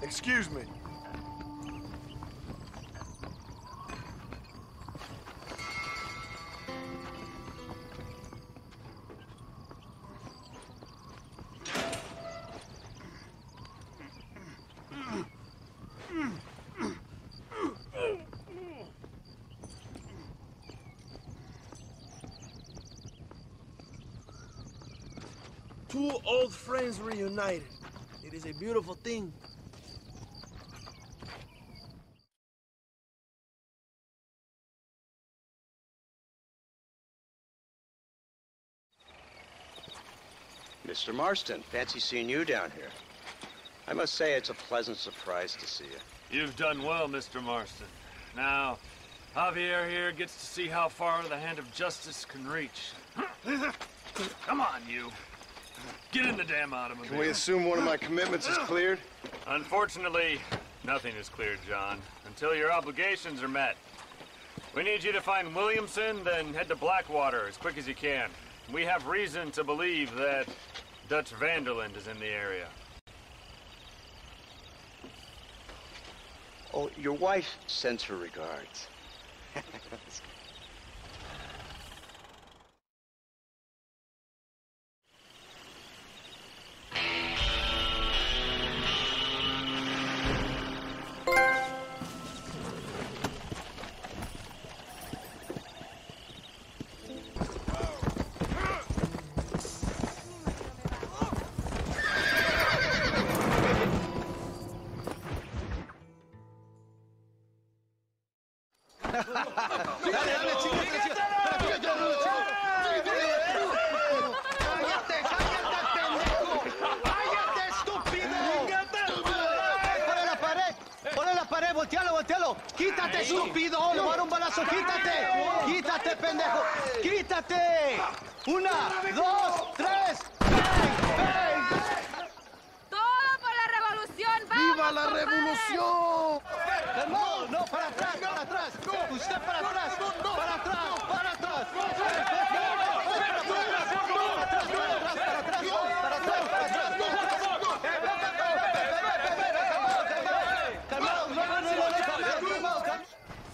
Excuse me. Two old friends reunited. It is a beautiful thing. Mr. Marston, fancy seeing you down here. I must say it's a pleasant surprise to see you. You've done well, Mr. Marston. Now, Javier here gets to see how far the hand of justice can reach. Come on, you. Get in the damn automobile. Can we assume one of my commitments is cleared? Unfortunately, nothing is cleared, John, until your obligations are met. We need you to find Williamson, then head to Blackwater as quick as you can. We have reason to believe that Dutch Vanderland is in the area. Oh, your wife sends her regards. ¡Voltealo! ¡Quítate, estúpido! ¡Le voy a dar un balazo! ¡Quítate! ¡Quítate, pendejo! ¡Quítate! ¡Una, dos, tres! ¡Bang! ¡Todo por la revolución! ¡Vamos, ¡Viva la revolución! No, para atrás, para atrás. Usted para atrás, para atrás, para atrás.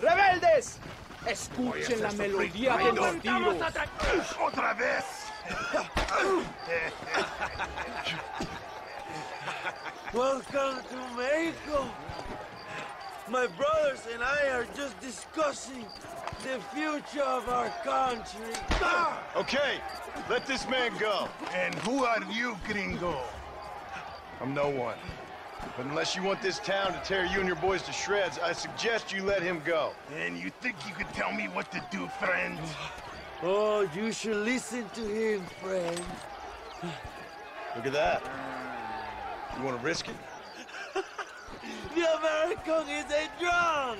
¡Rebeldes! Escuchen la melodía de los tiros. ¡Otra vez! Welcome to Mexico. My brothers and I are just discussing the future of our country. Okay, let this man go. And who are you, gringo? I'm no one. But unless you want this town to tear you and your boys to shreds, I suggest you let him go. And you think you could tell me what to do, friend? Oh, you should listen to him, friend. Look at that. You want to risk it? The American is a drunk.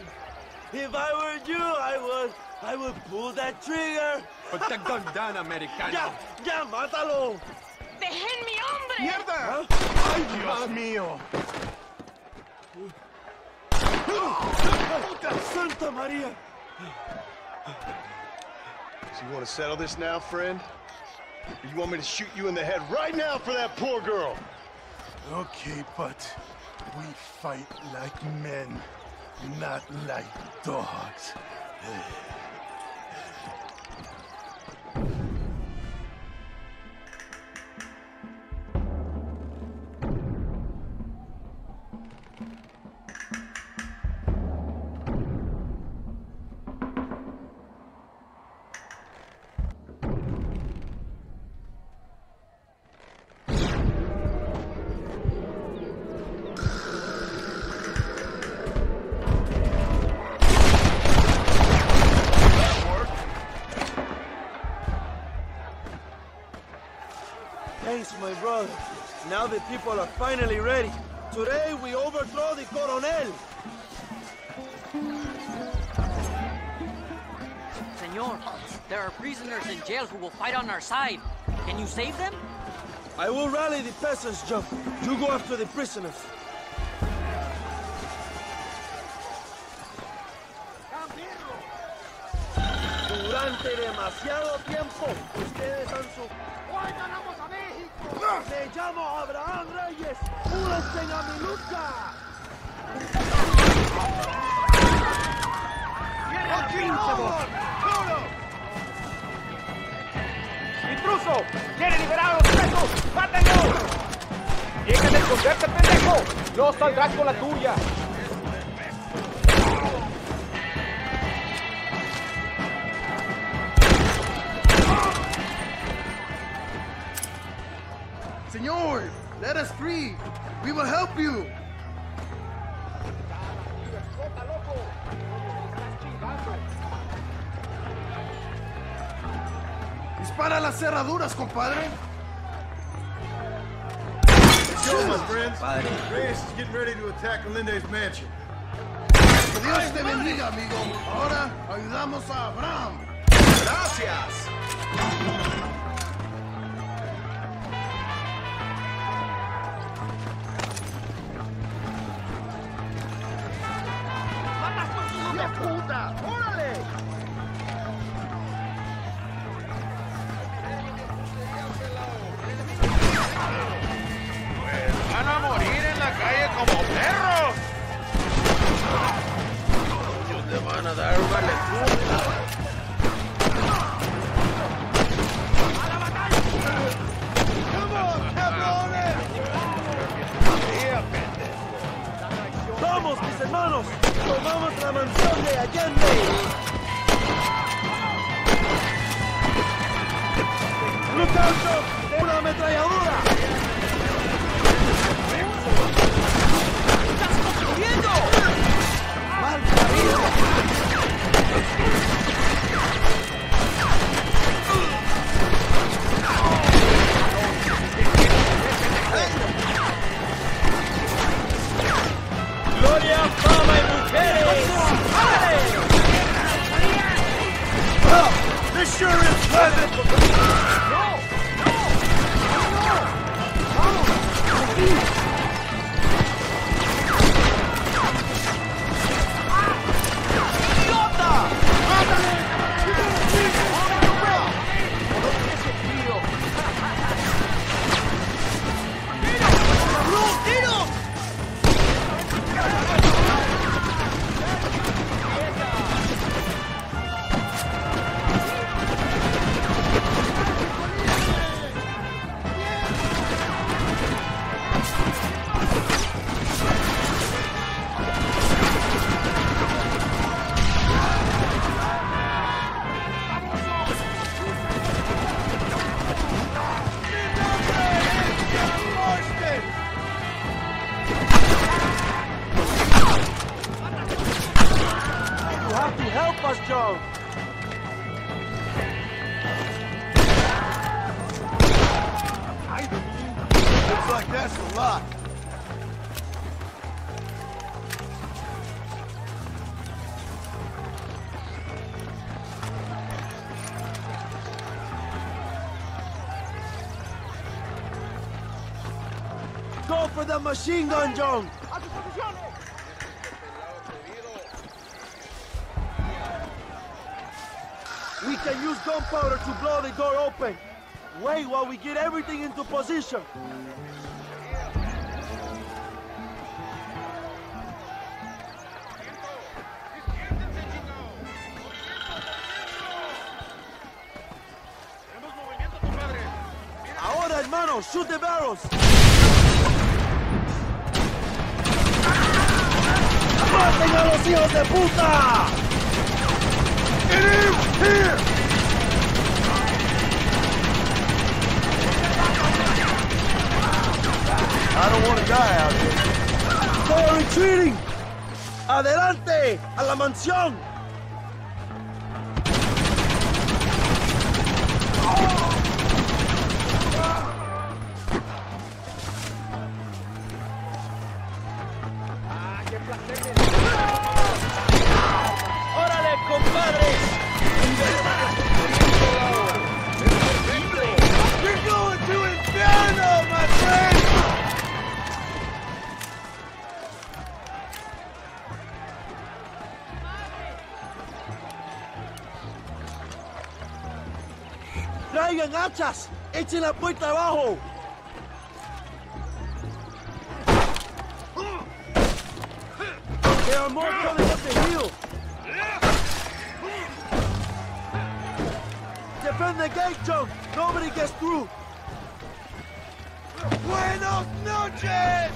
If I were you, I would pull that trigger. Put the gun down, Americano. Ya, mátalo. ¡Dejen mi hombre! ¡Mierda! ¡Ay, Dios mío! Santa Maria! So you want to settle this now, friend? Or you want me to shoot you in the head right now for that poor girl? Okay, but we fight like men, not like dogs. Thanks, my brother. Now the people are finally ready. Today we overthrow the Coronel. Senor, there are prisoners in jail who will fight on our side. Can you save them? I will rally the peasants, Joe. You go after the prisoners. Durante demasiado tiempo, ustedes han su... ¡Hoy ganamos a México! Me llamo Abraham Reyes. ¡Únanse a mi lucha! ¡Intruso! ¡Quiere liberar a los presos! ¡Mátenlo! ¡Deja de esconderte, pendejo! ¡No saldrás con la tuya! Senor, let us free. We will help you. Dispara las cerraduras, compadre. Let's go, my friends. Reyes is getting ready to attack Melinde's mansion. Que Dios te bendiga, amigo. Ahora ayudamos a Abraham. Gracias. ¡Puta! ¡Órale! Van a morir en la calle como perros. Ellos te van a dar una lectura. ¡Vamos, mis hermanos! ¡Tomamos la mansión de Allende! ¡Luchando de una ametralladora! ¡Estás construyendo! ¡Mal parido! ¡Gloria, fama y mujeres! Well, this sure is pleasant. ¡No! John. Looks like that's a lot. Go for the machine gun, John! We can use gunpowder to blow the door open. Wait while we get everything into position. Ahora, hermano, shoot the barrels. ¡Maten a los hijos de puta! It is here! I don't want to die out here. They're retreating! ¡Adelante! ¡A la mansión! ¡Órale, compadres! You're going to inferno, my friend! ¡Traigan hachas! ¡Echen la puerta abajo! There are more coming up the hill! Defend the gate, John! Nobody gets through! Buenos noches!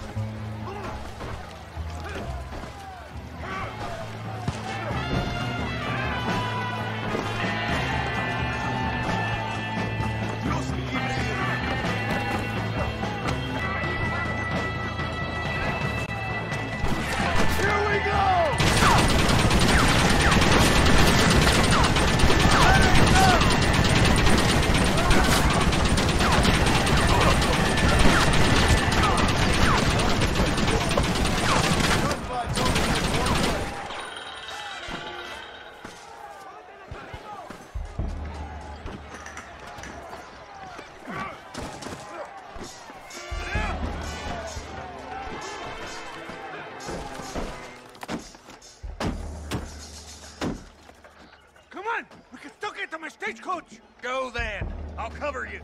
Stagecoach! Go then. I'll cover you.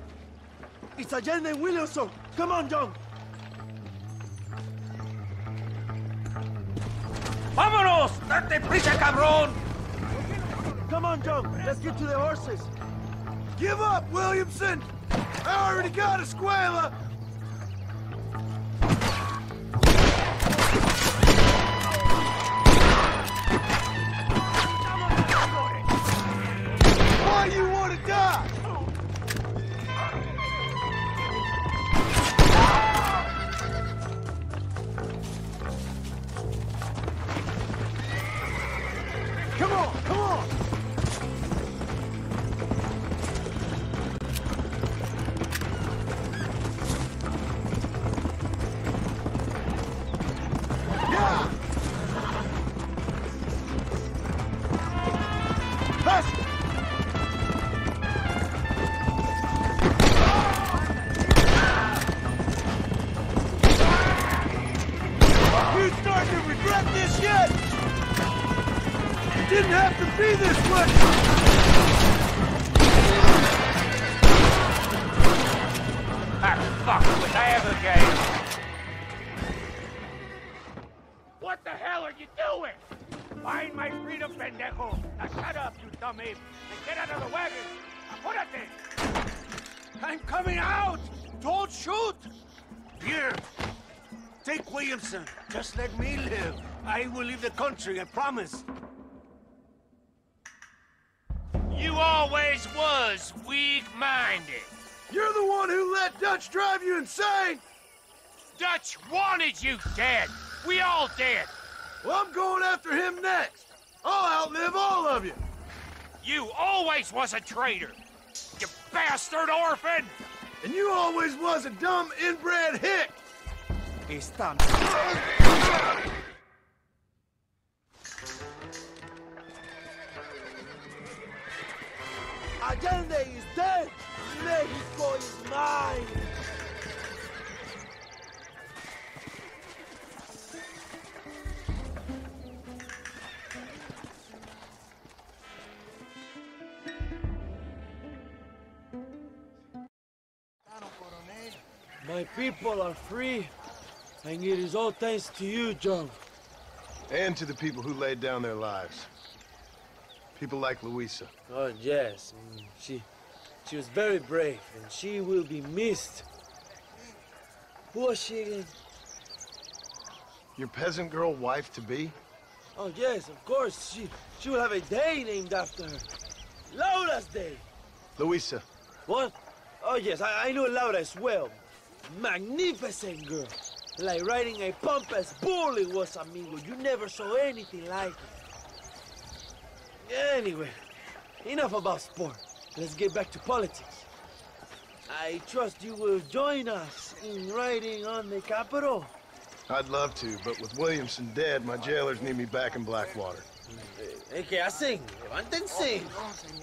It's Allende and Williamson. Come on, John. Vámonos! Date prisa, cabrón! Come on, John. Let's get to the horses. Give up, Williamson! I already got Escuela! Why you want to die? Come on, come on! Yeah! Hush! You starting to regret this yet? It didn't have to be this way! Fuck with Abigail! What the hell are you doing? Find my freedom, pendejo! Now shut up, you dumb ape, and get out of the wagon! Apúrate! I'm coming out! Don't shoot! Here! Take Williamson. Just let me live. I will leave the country, I promise. You always was weak-minded. You're the one who let Dutch drive you insane! Dutch wanted you dead. We all did. Well, I'm going after him next. I'll outlive all of you. You always was a traitor. You bastard orphan! And you always was a dumb inbred hick. It's done. Allende is dead! Mexico is mine! My people are free, and it is all thanks to you, John. And to the people who laid down their lives. People like Luisa. Oh, yes. She was very brave, and she will be missed. Who was she again? Your peasant girl wife-to-be? Oh, yes, of course. She will have a day named after her. Laura's Day. Luisa. What? Oh, yes, I know Laura as well. Magnificent girl. Like riding a pompous bull it was, amigo. You never saw anything like it. Anyway, enough about sport. Let's get back to politics. I trust you will join us in riding on the Capitol. I'd love to, but with Williamson dead, my jailers need me back in Blackwater. Hey, ¿qué hacen? Levántense.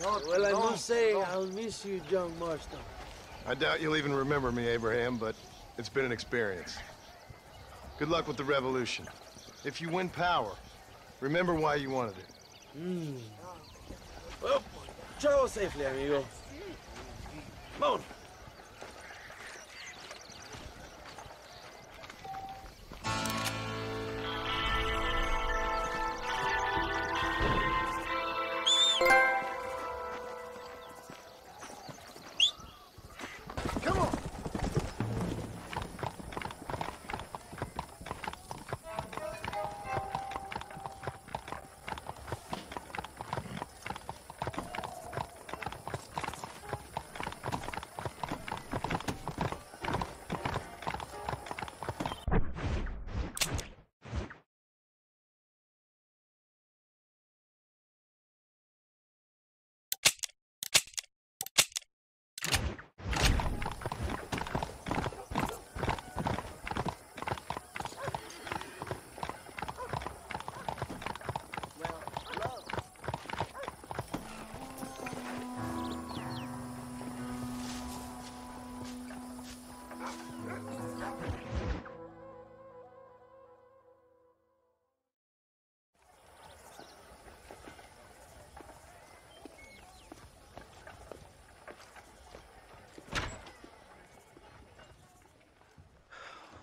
Well, I must say, I'll miss you, John Marston. I doubt you'll even remember me, Abraham, but it's been an experience. Good luck with the revolution. If you win power, remember why you wanted it. Well, travel safely, amigo. Come on.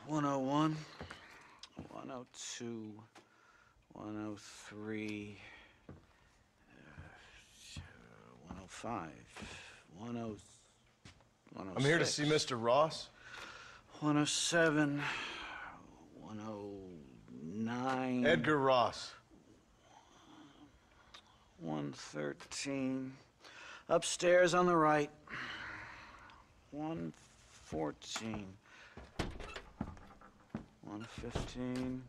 101, 102, 103, 105, 106. I'm here to see Mr. Ross. 107, 109. Edgar Ross. 113. Upstairs on the right. 114. 115.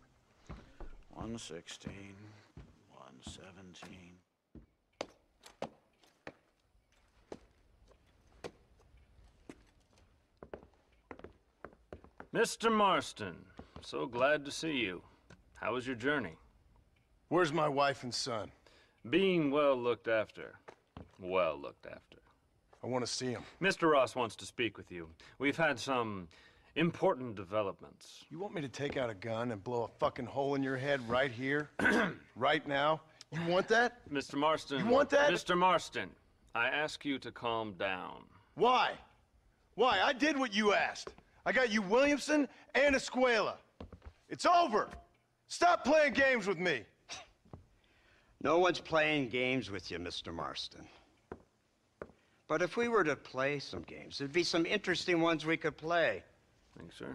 116. 117. Mr. Marston, so glad to see you. How was your journey? Where's my wife and son? Being well looked after. Well looked after. I want to see him. Mr. Ross wants to speak with you. We've had some important developments. You want me to take out a gun and blow a fucking hole in your head right here? Right now? You want that? Mr. Marston. You want that? Mr. Marston, I ask you to calm down. Why? Why? I did what you asked. I got you Williamson and Escuela. It's over. Stop playing games with me. No one's playing games with you, Mr. Marston. But if we were to play some games, there'd be some interesting ones we could play. Thanks, sir.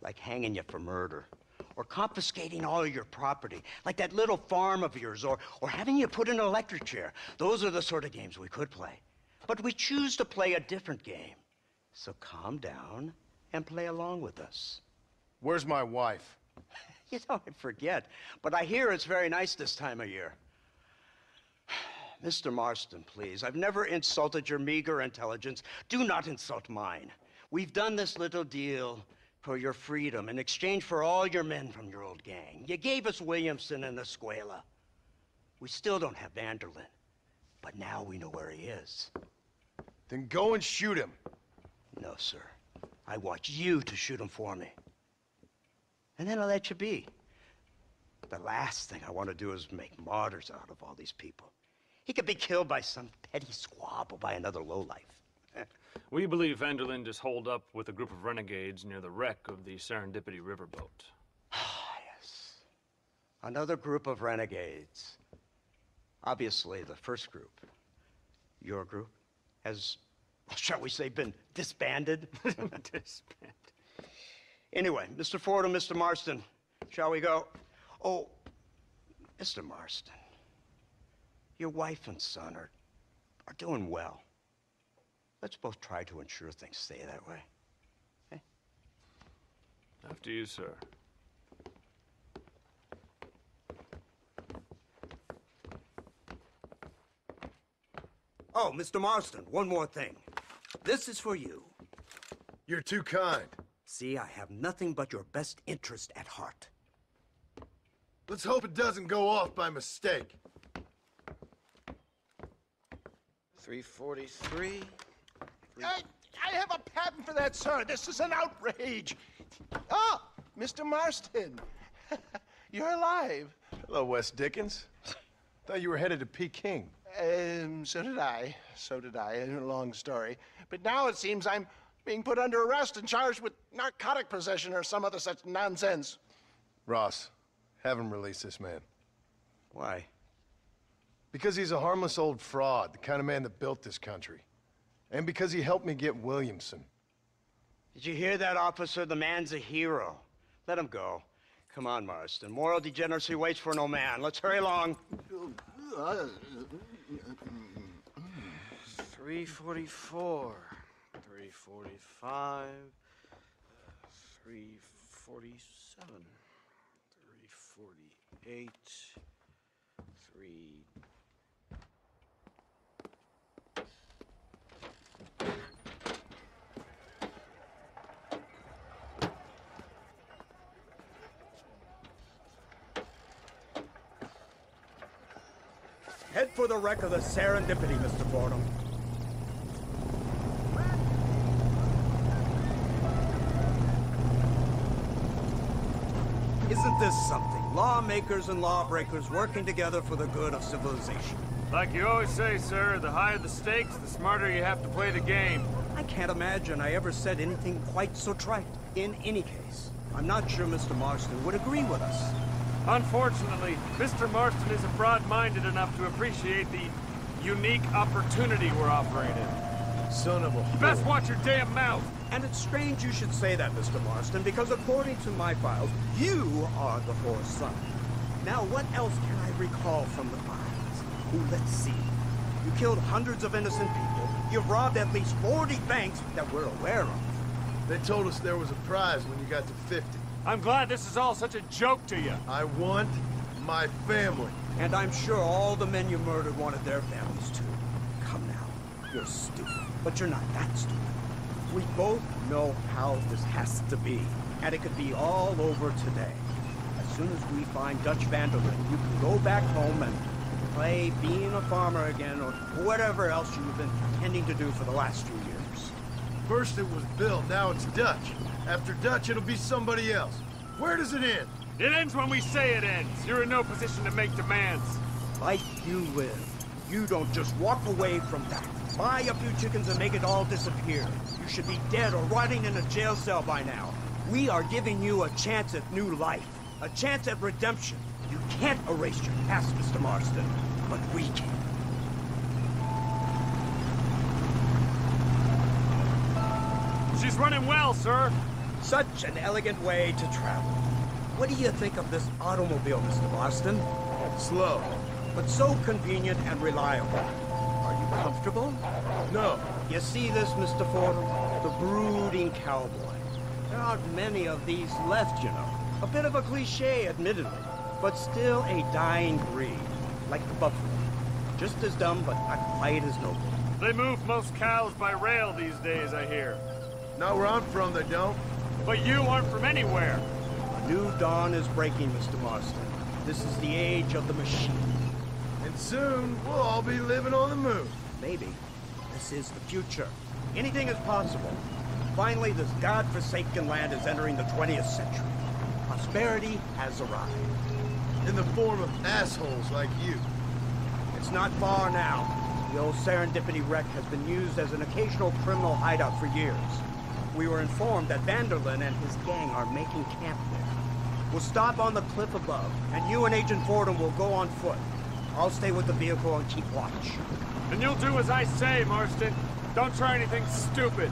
Like hanging you for murder, or confiscating all your property, like that little farm of yours, or having you put in an electric chair. Those are the sort of games we could play. But we choose to play a different game. So calm down and play along with us. Where's my wife? You know, I forget, but I hear it's very nice this time of year. Mr. Marston, please, I've never insulted your meager intelligence. Do not insult mine. We've done this little deal for your freedom in exchange for all your men from your old gang. You gave us Williamson and Escuela. We still don't have Vanderlyn, but now we know where he is. Then go and shoot him. No, sir. I want you to shoot him for me. And then I'll let you be. The last thing I want to do is make martyrs out of all these people. He could be killed by some petty squabble by another lowlife. We believe Vanderlyn is holed up with a group of renegades near the wreck of the Serendipity riverboat. Yes. Another group of renegades. Obviously, the first group, your group, has, shall we say, been disbanded? Disbanded. Anyway, Mr. Ford and Mr. Marston, shall we go? Oh, Mr. Marston, your wife and son are doing well. Let's both try to ensure things stay that way. Okay? After you, sir. Oh, Mr. Marston, one more thing. This is for you. You're too kind. See, I have nothing but your best interest at heart. Let's hope it doesn't go off by mistake. 343. I have a patent for that, sir. This is an outrage. Ah, Mr. Marston. You're alive. Hello, Wes Dickens. Thought you were headed to Peking. So did I. So did I. A long story. But now it seems I'm being put under arrest and charged with narcotic possession or some other such nonsense. Ross, have him release this man. Why? Because he's a harmless old fraud, the kind of man that built this country. And because he helped me get Williamson. Did you hear that, officer? The man's a hero. Let him go. Come on, Marston. Moral degeneracy waits for no man. Let's hurry along. 344. 345. 347. 348. 3... Head for the wreck of the Serendipity, Mr. Fordham. Isn't this something? Lawmakers and lawbreakers working together for the good of civilization. Like you always say, sir, the higher the stakes, the smarter you have to play the game. I can't imagine I ever said anything quite so trite. In any case, I'm not sure Mr. Marston would agree with us. Unfortunately, Mr. Marston isn't broad-minded enough to appreciate the unique opportunity we're offering him. Son of a You best watch your damn mouth! And it's strange you should say that, Mr. Marston, because according to my files, you are the fourth son. Now, what else can I recall from the files? Let's see. You killed hundreds of innocent people. You've robbed at least 40 banks that we're aware of. They told us there was a prize when you got to 50. I'm glad this is all such a joke to you. I want my family. And I'm sure all the men you murdered wanted their families too. Come now. You're stupid. But you're not that stupid. We both know how this has to be. And it could be all over today. As soon as we find Dutch Vanderlyn, you can go back home and play being a farmer again, or whatever else you've been pretending to do for the last few years. First it was Bill, now it's Dutch. After Dutch, it'll be somebody else. Where does it end? It ends when we say it ends. You're in no position to make demands. Like you live. You don't just walk away from that. Buy a few chickens and make it all disappear. You should be dead or rotting in a jail cell by now. We are giving you a chance at new life. A chance at redemption. You can't erase your past, Mr. Marston. But we can. She's running well, sir. Such an elegant way to travel. What do you think of this automobile, Mr. Marston? Slow. But so convenient and reliable. Are you comfortable? No. You see this, Mr. Fordham? The brooding cowboy. There aren't many of these left, you know. A bit of a cliche, admittedly, but still a dying breed, like the buffalo. Just as dumb, but not quite as noble. They move most cows by rail these days, I hear. Not where I'm from, they don't. But you aren't from anywhere. A new dawn is breaking, Mr. Marston. This is the age of the machine. And soon, we'll all be living on the moon. Maybe. This is the future. Anything is possible. Finally, this godforsaken land is entering the 20th century. Prosperity has arrived. In the form of assholes like you. It's not far now. The old Serendipity wreck has been used as an occasional criminal hideout for years. We were informed that Vanderlyn and his gang are making camp there. We'll stop on the cliff above, and you and Agent Fordham will go on foot. I'll stay with the vehicle and keep watch. And you'll do as I say, Marston. Don't try anything stupid.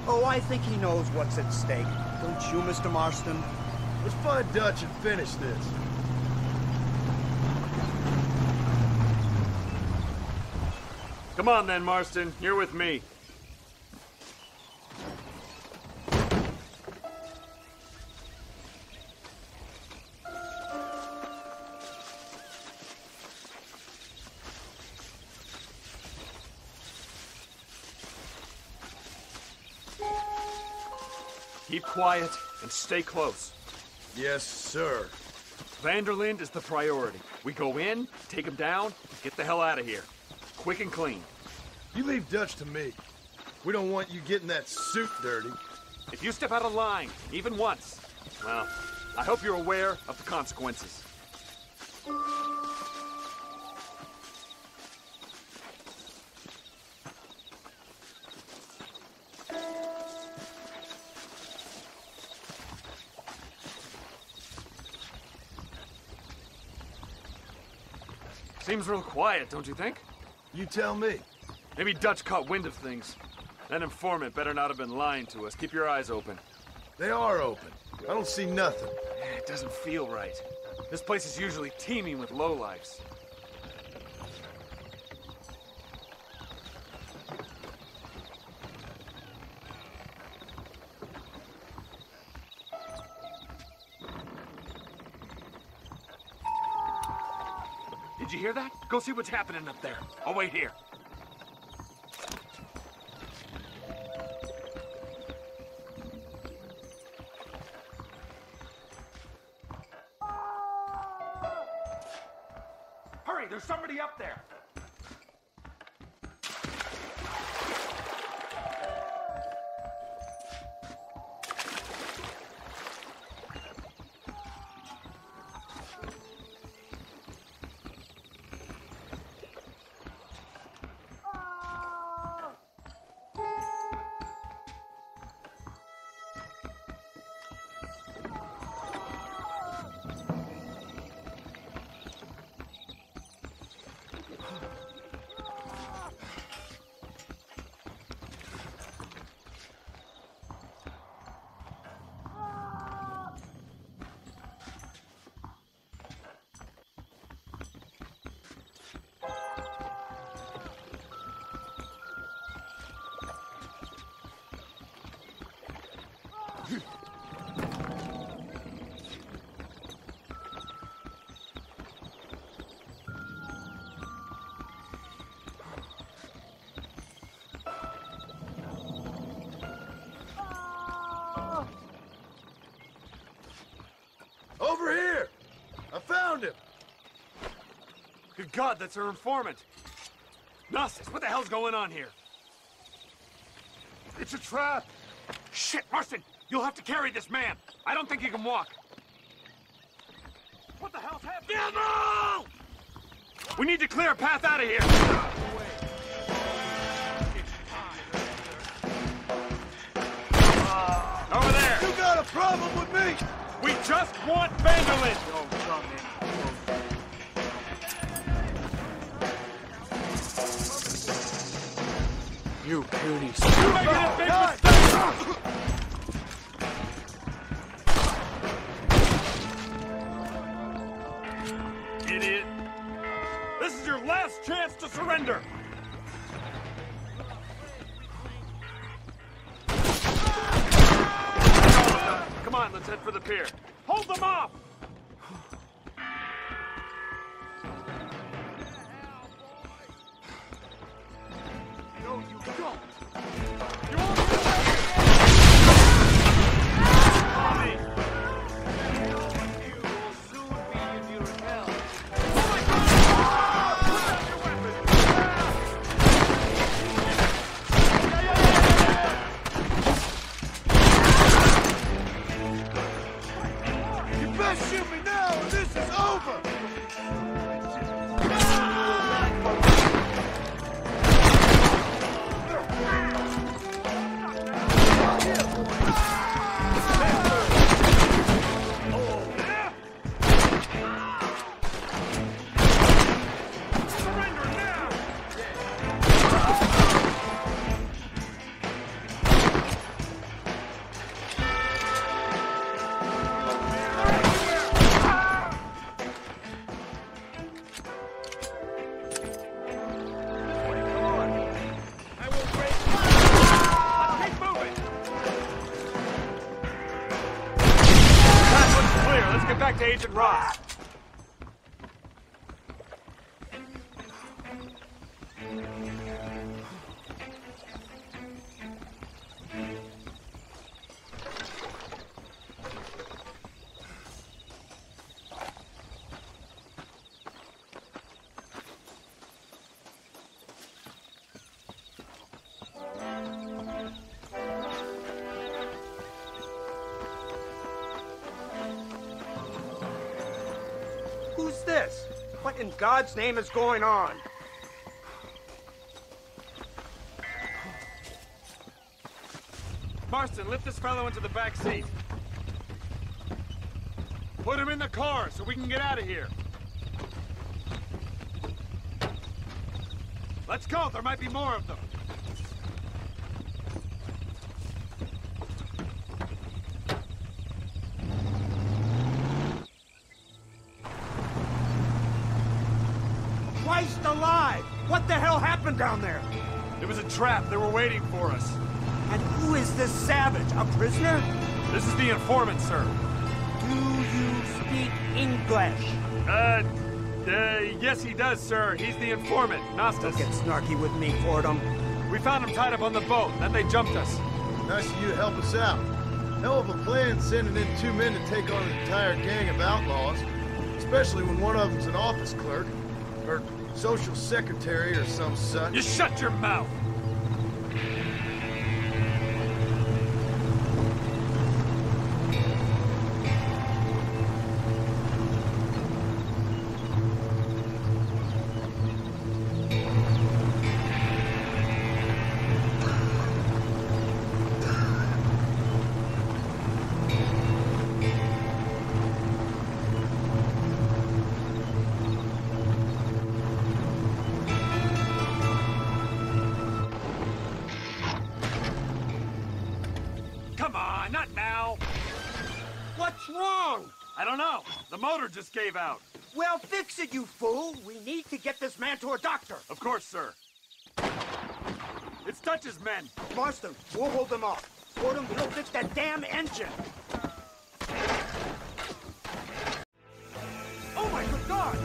Oh, I think he knows what's at stake. Don't you, Mr. Marston? Let's find Dutch and finish this. Come on then, Marston. You're with me. Keep quiet and stay close. Yes, sir. Vanderlyn is the priority. We go in, take him down, get the hell out of here. Quick and clean. You leave Dutch to me. We don't want you getting that suit dirty. If you step out of line, even once, well, I hope you're aware of the consequences. Seems real quiet, don't you think? You tell me. Maybe Dutch caught wind of things. That informant better not have been lying to us. Keep your eyes open. They are open. I don't see nothing. It doesn't feel right. This place is usually teeming with lowlifes. Did you hear that? Go see what's happening up there. I'll wait here. Hurry, there's somebody up there. found him! Good God, that's our informant! Gnostics, what the hell's going on here? It's a trap! Shit, Marston! You'll have to carry this man! I don't think he can walk! What the hell's happening? Gamble! We need to clear a path out of here! Over there! You got a problem with me? We just want Vanderlyn! You puny You're making a big mistake! Idiot! This is your last chance to surrender! Come on, let's head for the pier. Hold them off! No, you don't! You won't do Shoot me now, or this is over! back to Agent Ross. Who's this? What in God's name is going on? Marston, lift this fellow into the back seat. Put him in the car so we can get out of here. Let's go, there might be more of them. Christ alive! What the hell happened down there? It was a trap. They were waiting for us. And who is this savage? A prisoner? This is the informant, sir. Do you speak English? Yes he does, sir. He's the informant, Gnostis. Don't get snarky with me, Fordham. We found him tied up on the boat, then they jumped us. Nice of you to help us out. Hell of a plan sending in 2 men to take on an entire gang of outlaws, especially when one of them's an office clerk, or social secretary or some such. You shut your mouth! Come on, not now! What's wrong? I don't know. The motor just gave out. Well, fix it, you fool! We need to get this man to a doctor! Of course, sir. It's Dutch's men. Marston, we'll hold them off. Fordham, we'll fix that damn engine! Oh my good God!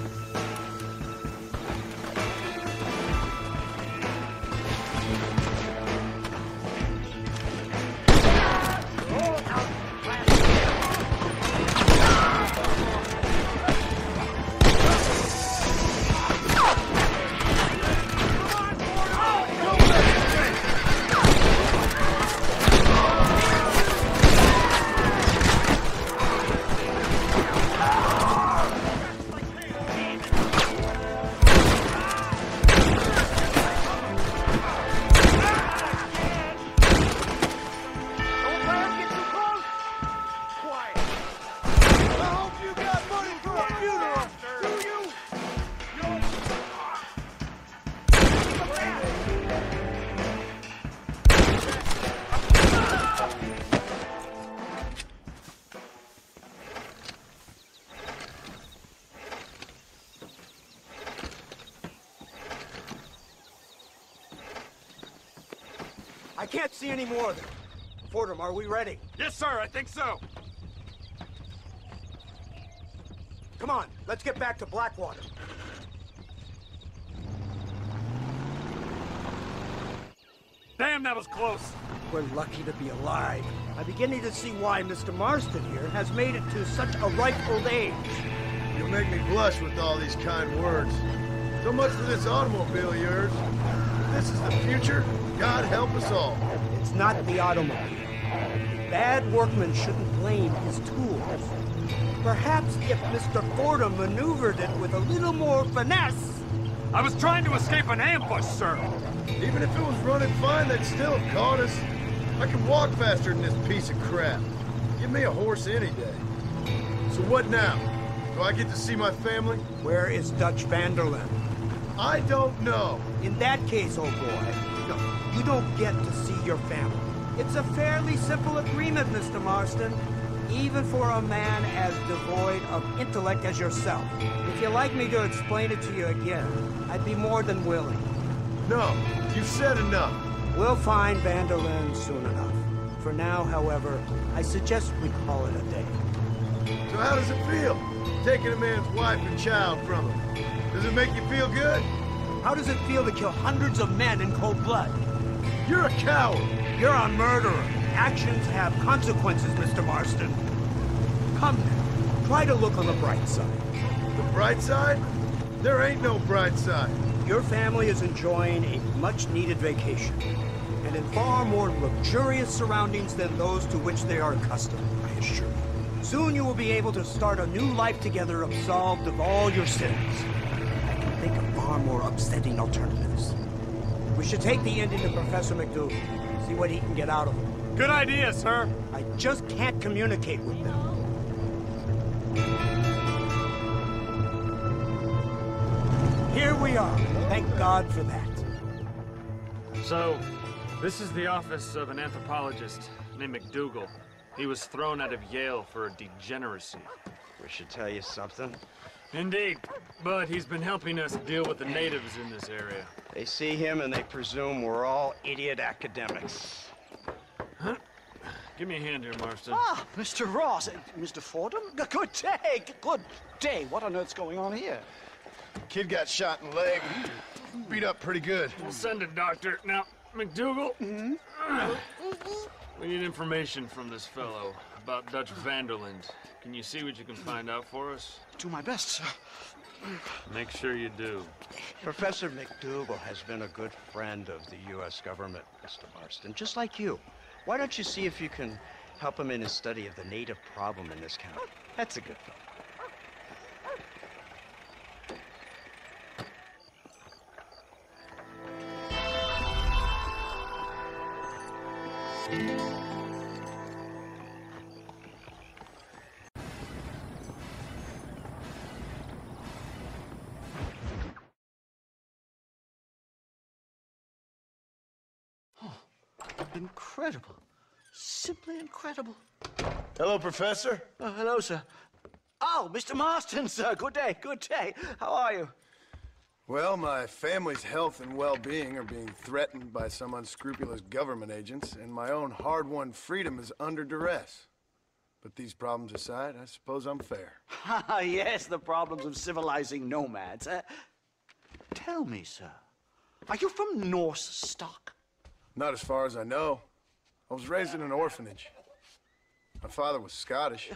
I can't see any more of them. Fordham, are we ready? Yes, sir, I think so. Come on, let's get back to Blackwater. Damn, that was close. We're lucky to be alive. I'm beginning to see why Mr. Marston here has made it to such a ripe old age. You make me blush with all these kind words. So much for this automobile of yours. If this is the future, God help us all. It's not the automobile. A bad workman shouldn't blame his tools. Perhaps if Mr. Fordham maneuvered it with a little more finesse. I was trying to escape an ambush, sir. Even if it was running fine, they'd still have caught us. I can walk faster than this piece of crap. Give me a horse any day. So what now? Do I get to see my family? Where is Dutch Vanderlyn? I don't know. In that case, old boy, no, you don't get to see your family. It's a fairly simple agreement, Mr. Marston. Even for a man as devoid of intellect as yourself. If you'd like me to explain it to you again, I'd be more than willing. No, you've said enough. We'll find Vanderlyn soon enough. For now, however, I suggest we call it a day. So how does it feel, taking a man's wife and child from him? Does it make you feel good? How does it feel to kill hundreds of men in cold blood? You're a coward. You're a murderer. Actions have consequences, Mr. Marston. Come now, try to look on the bright side. The bright side? There ain't no bright side. Your family is enjoying a much-needed vacation, and in far more luxurious surroundings than those to which they are accustomed, I assure you. Soon you will be able to start a new life together absolved of all your sins. I can think of far more upsetting alternatives. We should take the Indian to Professor McDougal, see what he can get out of him. Good idea, sir. I just can't communicate with them. Here we are. Thank God for that. So, this is the office of an anthropologist named McDougal. He was thrown out of Yale for degeneracy. We should tell you something. Indeed, but he's been helping us deal with the natives in this area. They see him and they presume we're all idiot academics. Huh? Give me a hand here, Marston. Ah, Mr. Ross. Mr. Fordham? Good day. Good day. What on earth's going on here? Kid got shot in the leg. Beat up pretty good. We'll send a doctor. Now, McDougal, we need information from this fellow about Dutch Vanderlyn. Can you see what you can find out for us? Do my best, sir. Make sure you do. Professor McDougal has been a good friend of the U.S. government, Mr. Marston, just like you. Why don't you see if you can help him in his study of the native problem in this county? That's a good thing. Incredible. Simply incredible. Hello, Professor. Hello, sir. Oh, Mr. Marston, sir. Good day, good day. How are you? Well, my family's health and well-being are being threatened by some unscrupulous government agents, and my own hard-won freedom is under duress. But these problems aside, I suppose I'm fair. Yes, the problems of civilizing nomads. Tell me, sir, are you from Norse stock? Not as far as I know. I was raised in an orphanage. My father was Scottish.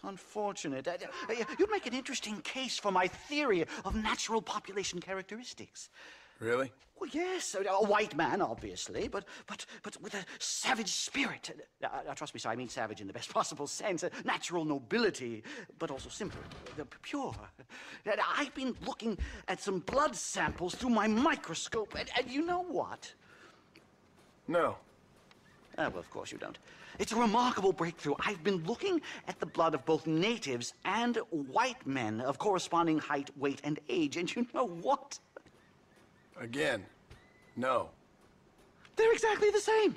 Unfortunate. You'd make an interesting case for my theory of natural population characteristics. Really? Well, yes, a white man, obviously, but with a savage spirit. Trust me, sir, I mean savage in the best possible sense. Natural nobility, but also simple, pure. I've been looking at some blood samples through my microscope, and you know what? No. Well, of course you don't. It's a remarkable breakthrough. I've been looking at the blood of both natives and white men of corresponding height, weight, and age, and you know what? Again, no. They're exactly the same.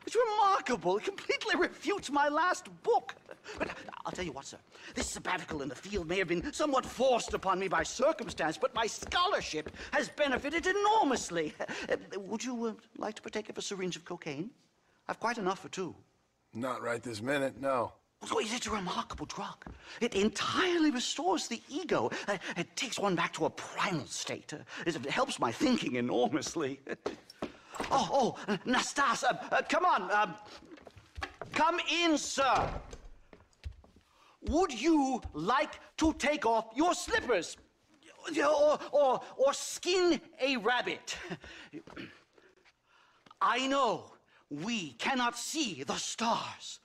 It's remarkable. It completely refutes my last book. But I'll tell you what, sir. This sabbatical in the field may have been somewhat forced upon me by circumstance, but my scholarship has benefited enormously. Would you like to partake of a syringe of cocaine? I've quite enough for two. Not right this minute, no. Oh, it's a remarkable drug. It entirely restores the ego. It takes one back to a primal state. It helps my thinking enormously. Nastas, come on. Come in, sir. Would you like to take off your slippers? Or skin a rabbit? I know we cannot see the stars,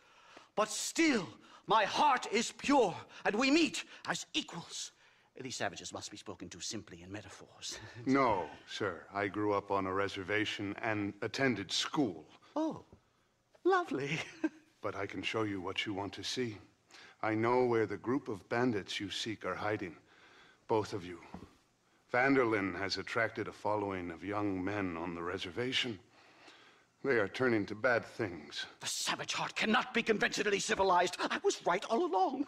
but still my heart is pure, and we meet as equals. These savages must be spoken to simply in metaphors. No, sir. I grew up on a reservation and attended school. Oh, lovely. But I can show you what you want to see. I know where the group of bandits you seek are hiding. Both of you. Vanderlyn has attracted a following of young men on the reservation. They are turning to bad things. The savage heart cannot be conventionally civilized. I was right all along.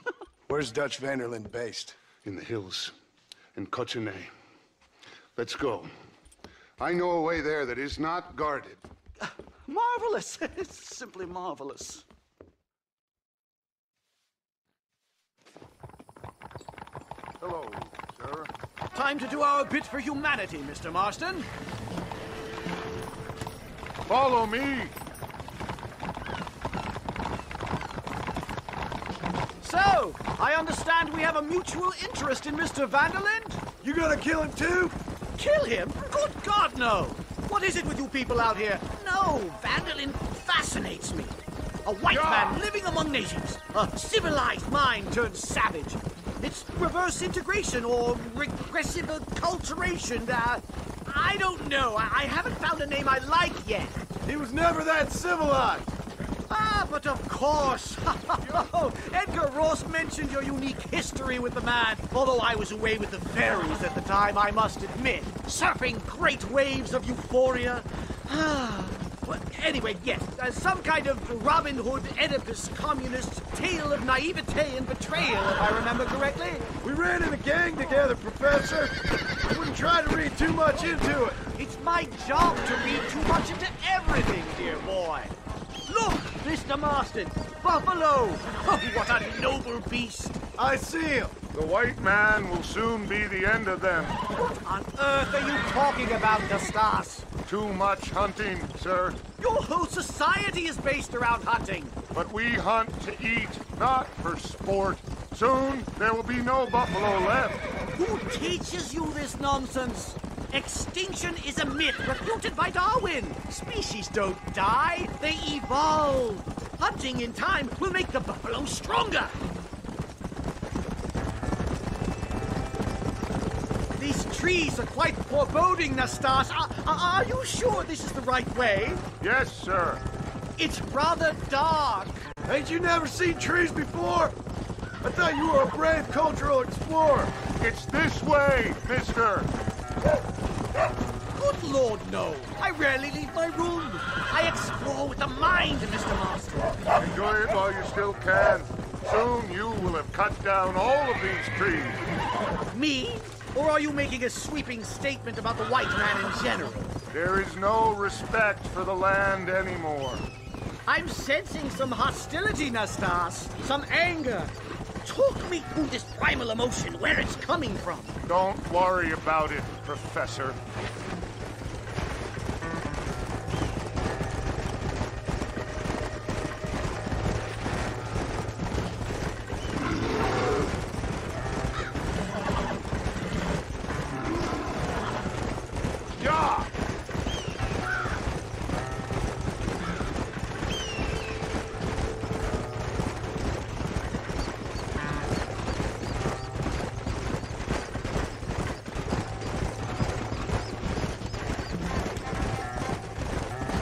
Where's Dutch Vanderlyn based? In the hills, in Cochene. Let's go. I know a way there that is not guarded. Marvelous. It's simply marvelous. Hello, sir. Time to do our bit for humanity, Mr. Marston. Follow me. So, I understand we have a mutual interest in Mr. Vanderlyn? You gonna kill him too? Kill him? Good God, no! What is it with you people out here? No, Vanderlyn fascinates me. A white man living among nations. A civilized mind turned savage. It's reverse integration or regressive acculturation. I don't know. I haven't found a name I like yet. He was never that civilized. Ah, but of course. Edgar Ross mentioned your unique history with the man. Although I was away with the fairies at the time, I must admit. Surfing great waves of euphoria. Well, anyway, yes. Some kind of Robin Hood, Oedipus, communist tale of naivete and betrayal, if I remember correctly. We ran in a gang together, Professor. I wouldn't try to read too much into it. It's my job to read too much into everything, dear boy. Look, Mr. Marston, buffalo! Oh, what a noble beast! I see him. The white man will soon be the end of them. What on earth are you talking about, Nastas? Too much hunting, sir. Your whole society is based around hunting. But we hunt to eat, not for sport. Soon, there will be no buffalo left. Who teaches you this nonsense? Extinction is a myth refuted by Darwin. Species don't die, they evolve. Hunting in time will make the buffalo stronger. These trees are quite foreboding, Nastas. Are you sure this is the right way? Yes, sir. It's rather dark. Ain't you never seen trees before? I thought you were a brave cultural explorer. It's this way, mister. Good Lord, no. I rarely leave my room. I explore with the mind, Mr. Marston. Enjoy it while you still can. Soon you will have cut down all of these trees. Me? Or are you making a sweeping statement about the white man in general? There is no respect for the land anymore. I'm sensing some hostility, Nastas. Some anger. Talk me through this primal emotion, where it's coming from. Don't worry about it, Professor.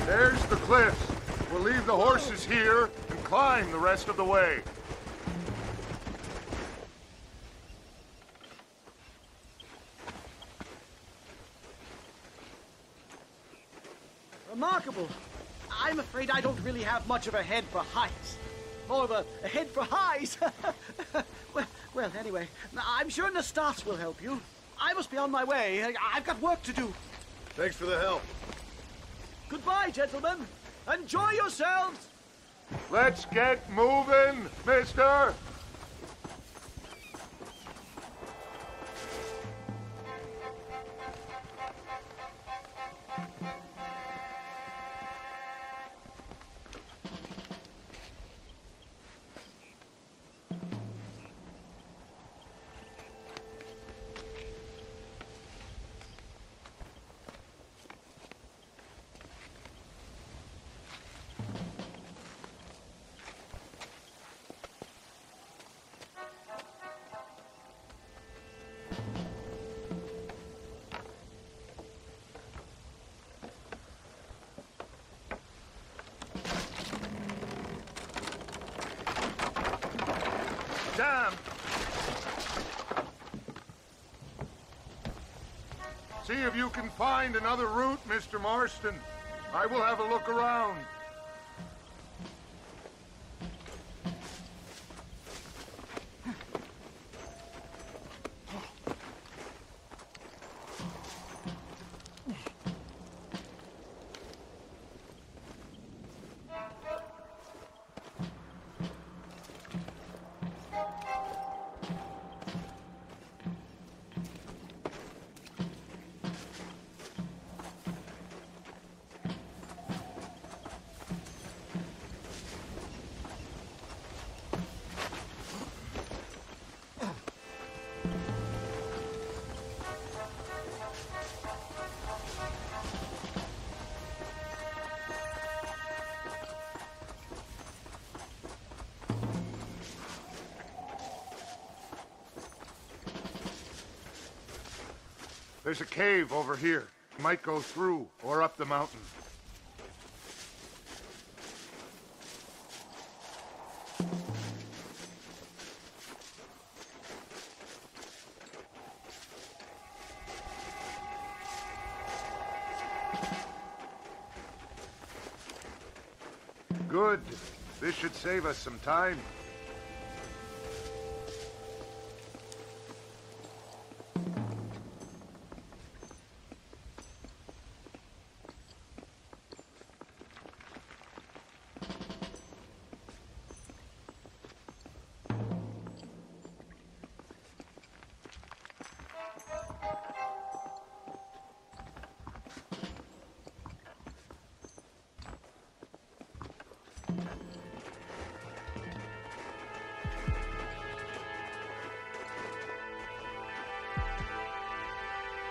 There's the cliffs. We'll leave the horses here and climb the rest of the way. Remarkable. I'm afraid I don't really have much of a head for heights. More of a head for highs. well, anyway, I'm sure Nastas will help you. I must be on my way. I've got work to do. Thanks for the help. Goodbye, gentlemen. Enjoy yourselves. Let's get moving, mister! Damn! See if you can find another route, Mr. Marston. I will have a look around. There's a cave over here. You might go through or up the mountain. Good. This should save us some time.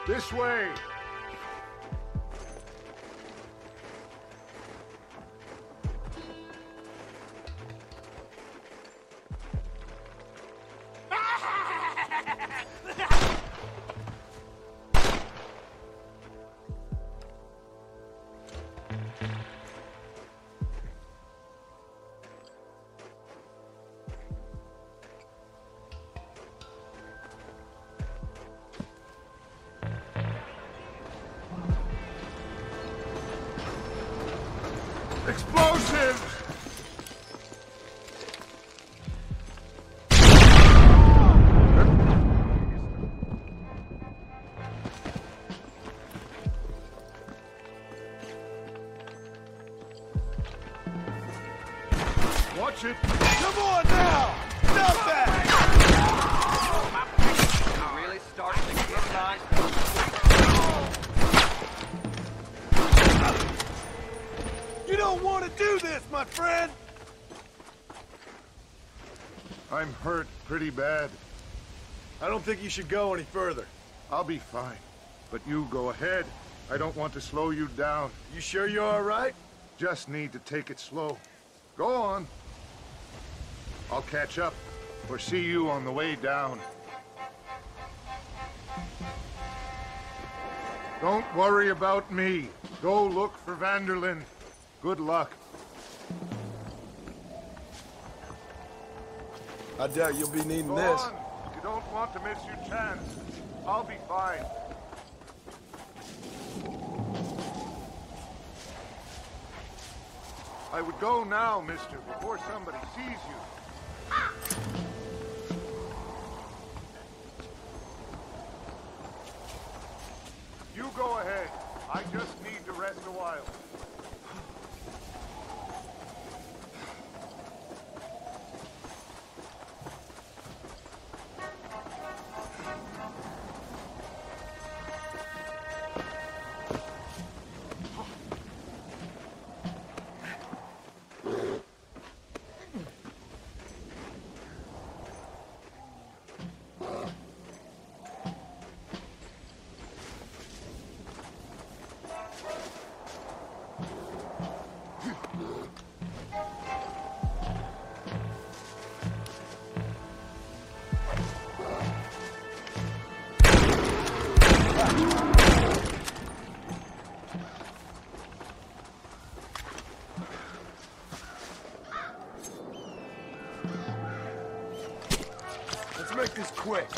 This way! Explosives! Watch it! Come on now! Stop that! You're really starting to get nice. You don't want to do this, my friend! I'm hurt pretty bad. I don't think you should go any further. I'll be fine. But you go ahead. I don't want to slow you down. You sure you're all right? Just need to take it slow. Go on. I'll catch up or see you on the way down. Don't worry about me. Go look for Vanderlyn. Good luck. I doubt you'll be needing Go this. on. You don't want to miss your chance. I'll be fine. I would go now, mister, before somebody sees you. You go ahead. I just need to rest a while. Let's make this quick.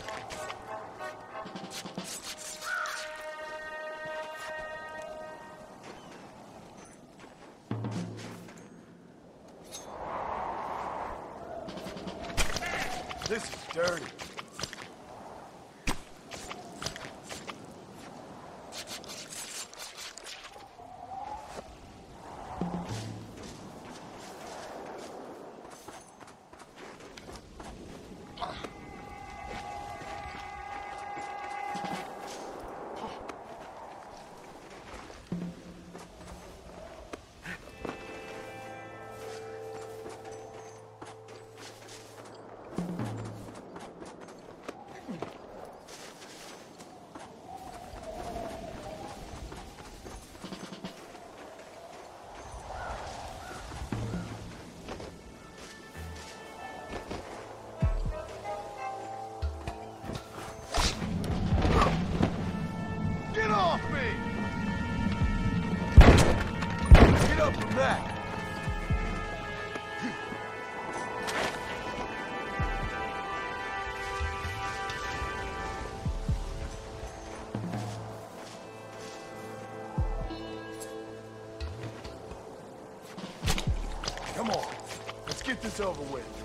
This is dirty. Come on, let's get this over with.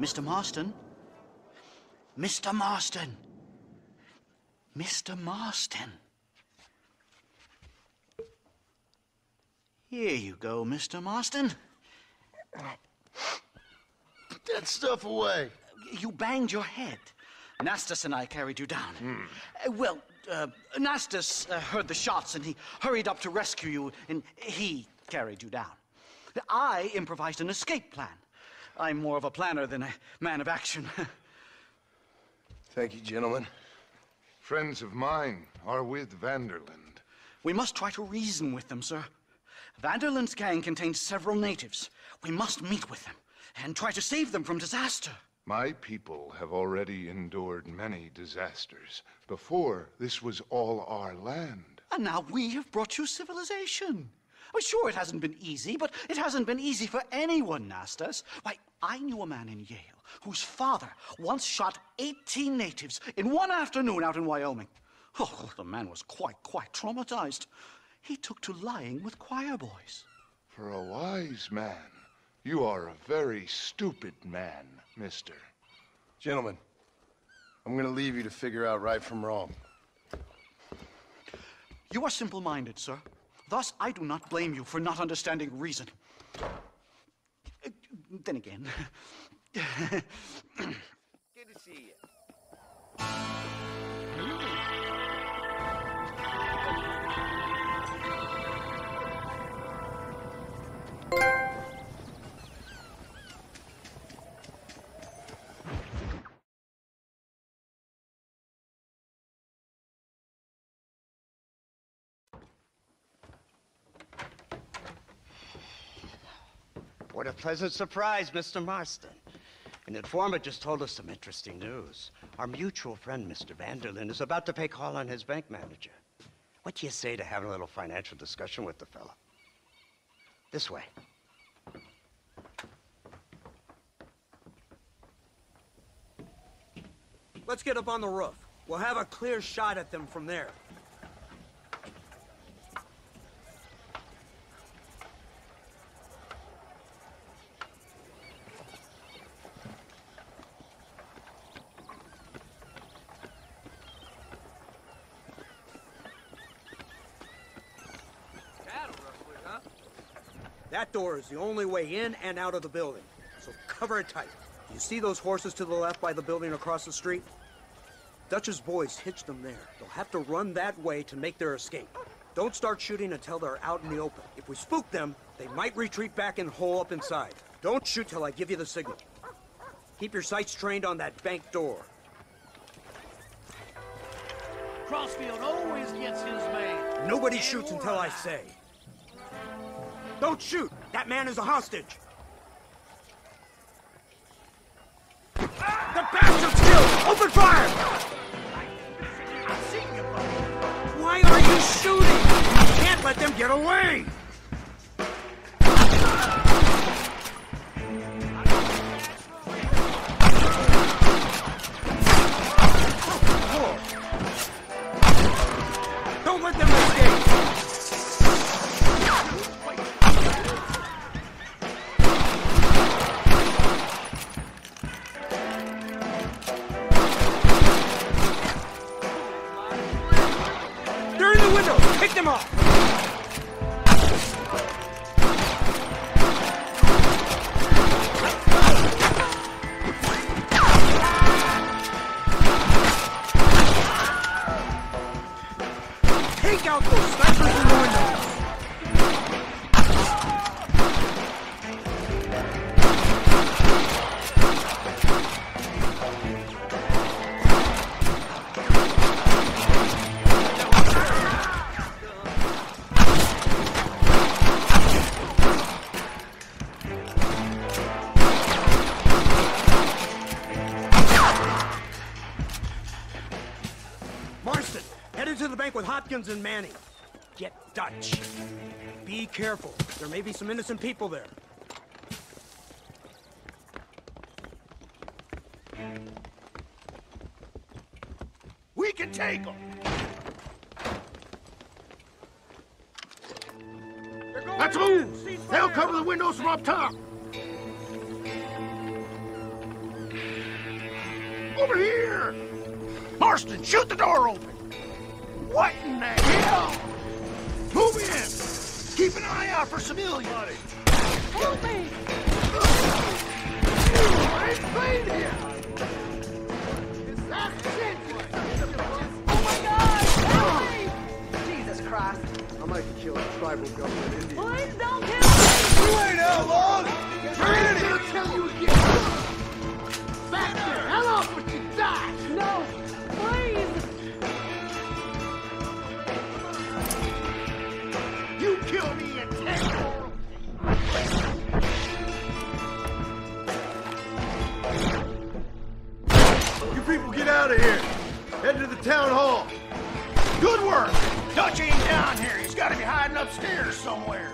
Mr. Marston? Mr. Marston! Mr. Marston! Here you go, Mr. Marston. Put that stuff away. You banged your head. Nastas and I carried you down. Nastas heard the shots and he hurried up to rescue you, and he carried you down. I improvised an escape plan. I'm more of a planner than a man of action. Thank you, gentlemen. Friends of mine are with Vanderland. We must try to reason with them, sir. Vanderland's gang contains several natives. We must meet with them and try to save them from disaster. My people have already endured many disasters. Before, this was all our land. And now we have brought you civilization. Well, sure, it hasn't been easy, but it hasn't been easy for anyone, Nastas. Why, I knew a man in Yale whose father once shot 18 natives in one afternoon out in Wyoming. Oh, the man was quite traumatized. He took to lying with choir boys. For a wise man, you are a very stupid man, mister. Gentlemen, I'm gonna leave you to figure out right from wrong. You are simple-minded, sir. Thus, I do not blame you for not understanding reason. Then again... Good to see you. What a pleasant surprise, Mr. Marston. An informant just told us some interesting news. Our mutual friend, Mr. Vanderland, is about to pay call on his bank manager. What do you say to having a little financial discussion with the fella? This way. Let's get up on the roof. We'll have a clear shot at them from there. That door is the only way in and out of the building, so cover it tight. You see those horses to the left by the building across the street? Dutch's boys hitched them there. They'll have to run that way to make their escape. Don't start shooting until they're out in the open. If we spook them, they might retreat back and hole up inside. Don't shoot till I give you the signal. Keep your sights trained on that bank door. Crossfield always gets his man. Nobody shoots until I say. Don't shoot! That man is a hostage! The bastard's killed! Open fire! I've seen you, buddy. Why are you shooting? You can't let them get away! Don't let them escape! Pick them up! Take out those snipers in the windows! Marston, head into the bank with Hopkins and Manning. Get Dutch. Be careful. There may be some innocent people there. We can take them. Let's move. They'll cover the windows from up top. Over here. Marston, shoot the door open. What in the hell? Move in. Keep an eye out for civilians. Help me! I ain't playing here. Oh my God! Help me! Jesus Christ. I might kill a tribal government Indian. Please don't kill me! You ain't outlaws! I'm gonna tell you again! Back there! Hell off with you die! No! Please! You kill me and take You people get out of here. Head to the town hall. Good work! Dutch ain't down here. He's gotta be hiding upstairs somewhere.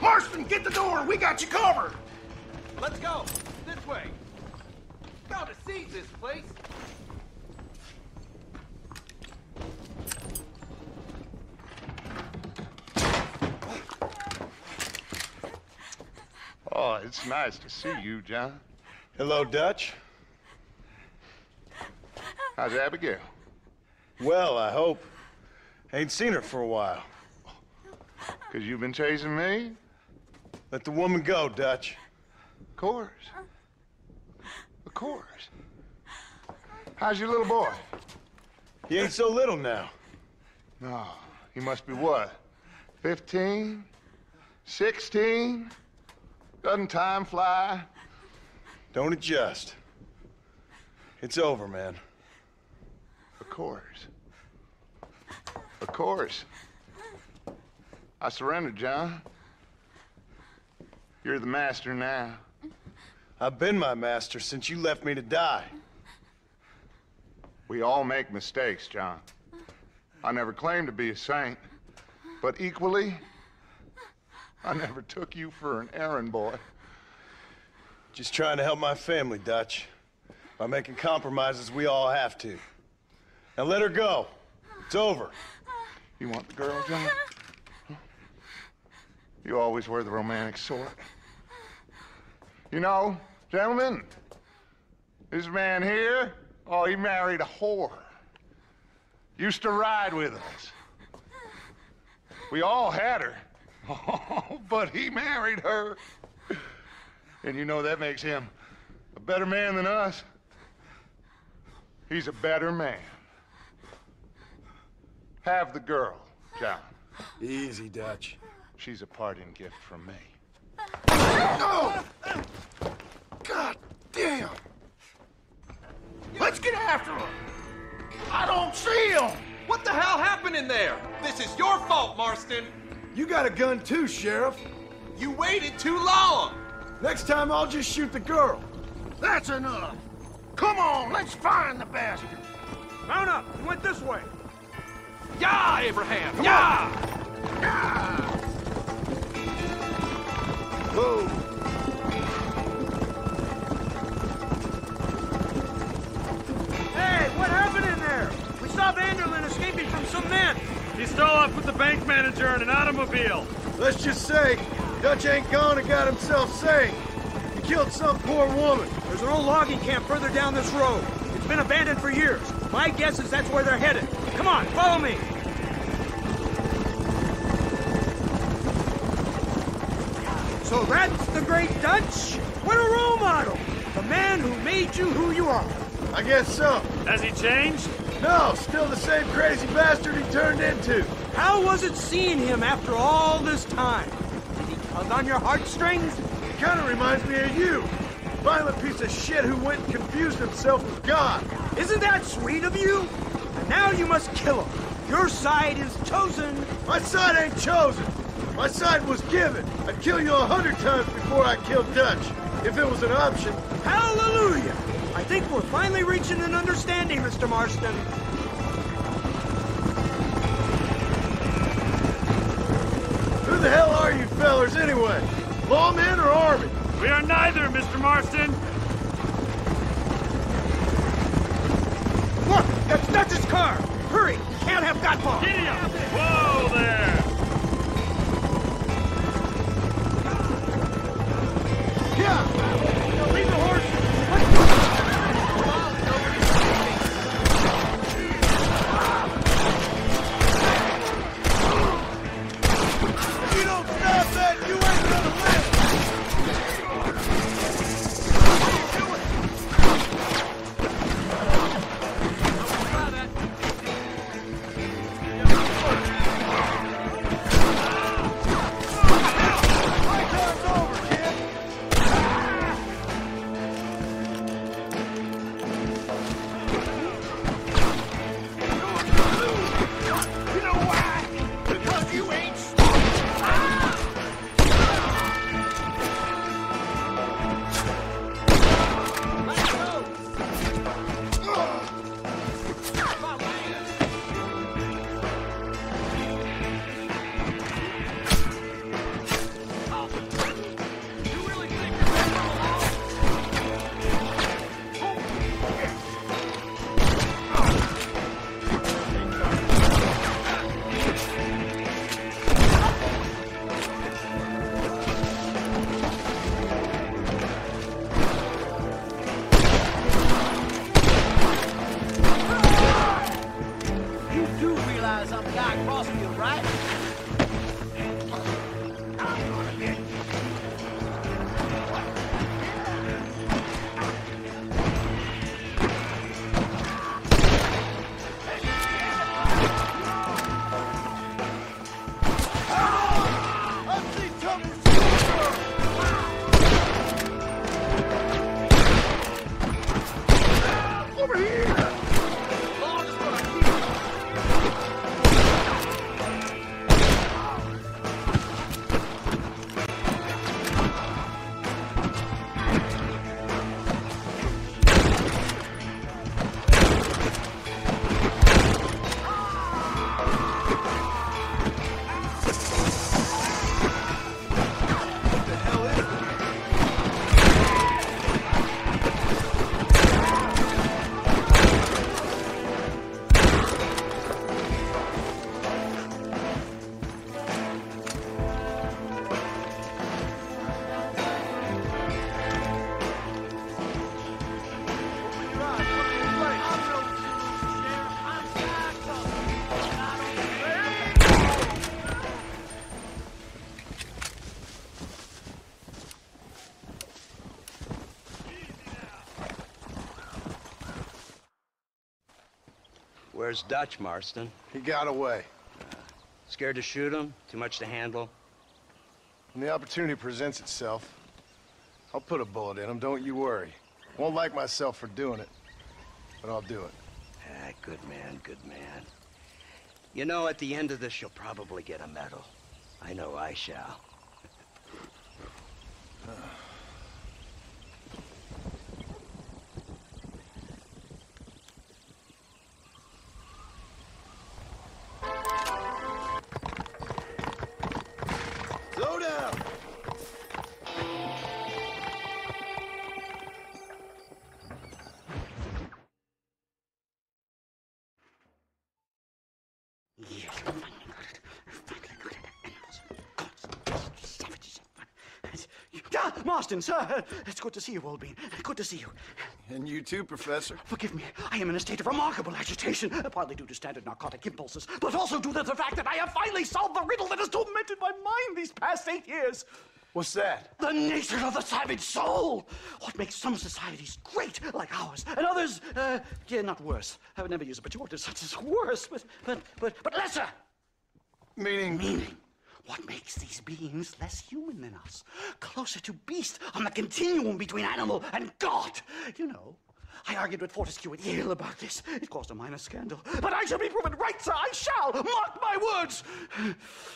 Marston, get the door! We got you covered! Let's go. This way. Gotta seize this place. Oh, it's nice to see you, John. Hello, Dutch. How's Abigail? Well, I hope. Ain't seen her for a while. 'Cause you've been chasing me? Let the woman go, Dutch. Of course. Of course. How's your little boy? He ain't so little now. No, he must be what? 15? 16? Doesn't time fly? Don't adjust. It's over, man. Of course. Of course. I surrendered, John. You're the master now. I've been my master since you left me to die. We all make mistakes, John. I never claimed to be a saint, but equally, I never took you for an errand boy. Just trying to help my family, Dutch. By making compromises we all have to. Now let her go. It's over. You want the girl, John? You always were the romantic sort. You know, gentlemen, this man here, oh, he married a whore. Used to ride with us. We all had her. Oh, but he married her. And you know that makes him a better man than us. He's a better man. Have the girl, John. Easy, Dutch. She's a parting gift from me. No! God damn! Let's get after him! I don't see him! What the hell happened in there? This is your fault, Marston. You got a gun too, Sheriff. You waited too long. Next time I'll just shoot the girl. That's enough! Come on, let's find the bastard! Mount up. He went this way. Yeah, Abraham. Yeah! Ah! Whoa! Hey, what happened in there? We saw Vanderlyn escaping from some men. He stole off with the bank manager in an automobile. Let's just say, Dutch ain't gone and got himself saved. He killed some poor woman. There's an old logging camp further down this road. It's been abandoned for years. My guess is that's where they're headed. Come on, follow me. So that's the great Dutch? What a role model! The man who made you who you are. I guess so. Has he changed? No, still the same crazy bastard he turned into. How was it seeing him after all this time? Did he tug on your heartstrings? He kind of reminds me of you. Violent piece of shit who went and confused himself with God. Isn't that sweet of you? And now you must kill him. Your side is chosen. My side ain't chosen. My side was given. I'd kill you 100 times before I killed Dutch, if it was an option. Hallelujah! I think we're finally reaching an understanding, Mr. Marston. the hell are you fellers anyway? Lawmen or army? We are neither, Mr. Marston. Look, that's Dutch's car. Hurry, can't have got far. Giddy up. Whoa there. Yeah. Now leave the horse. If you don't stop that, you ain't gonna live! Where's Dutch, Marston? He got away. Scared to shoot him? Too much to handle? When the opportunity presents itself, I'll put a bullet in him, don't you worry. Won't like myself for doing it, but I'll do it. Ah, good man, good man. You know, at the end of this, you'll probably get a medal. I know I shall. Slow down! Marston, sir! It's good to see you, Wolbein. Good to see you. And you too, Professor. Forgive me. I am in a state of remarkable agitation, partly due to standard narcotic impulses, but also due to the fact that I have finally solved the riddle that has tormented my mind these past 8 years. What's that? The nature of the savage soul. What makes some societies great, like ours, and others, yeah, not worse. I would never use a pejorative such as worse, but lesser. Meaning? What makes these beings less human than us? Closer to beast on the continuum between animal and God. You know, I argued with Fortescue at Yale about this. It caused a minor scandal. But I shall be proven right, sir. I shall. Mark my words.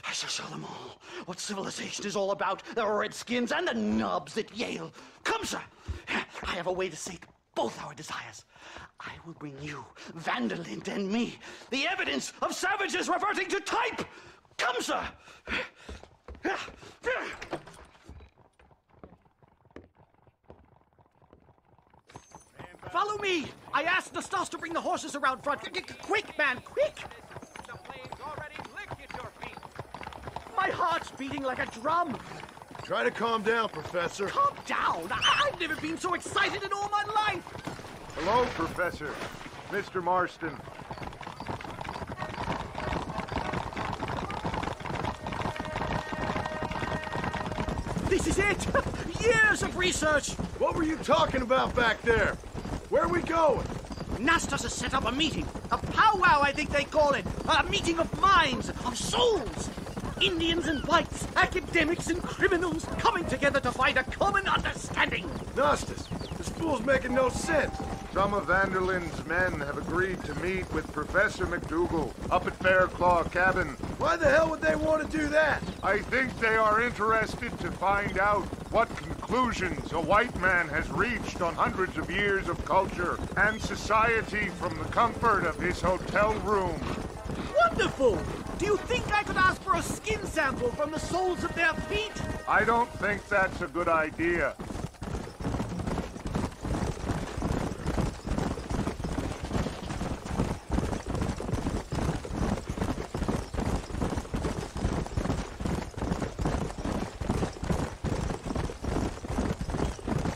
I shall show them all what civilization is all about. The redskins and the nubs at Yale. Come, sir. I have a way to sate both our desires. I will bring you, Vanderlinde and me, the evidence of savages reverting to type. Come, sir. Follow me! I asked Nastas to bring the horses around front. Quick, man, quick! The flames already licked at your feet. My heart's beating like a drum. Try to calm down, Professor. Calm down! I've never been so excited in all my life! Hello, Professor. Mr. Marston. This is it! Years of research! What were you talking about back there? Where are we going? Nastas has set up a meeting. A powwow, I think they call it. A meeting of minds, of souls. Indians and whites, academics and criminals, coming together to find a common understanding. Nastas, this fool's making no sense. Some of Vanderlyn's men have agreed to meet with Professor McDougal up at Fairclaw Cabin. Why the hell would they want to do that? I think they are interested to find out what conclusions a white man has reached on hundreds of years of culture and society from the comfort of his hotel room. Wonderful! Do you think I could ask for a skin sample from the soles of their feet? I don't think that's a good idea.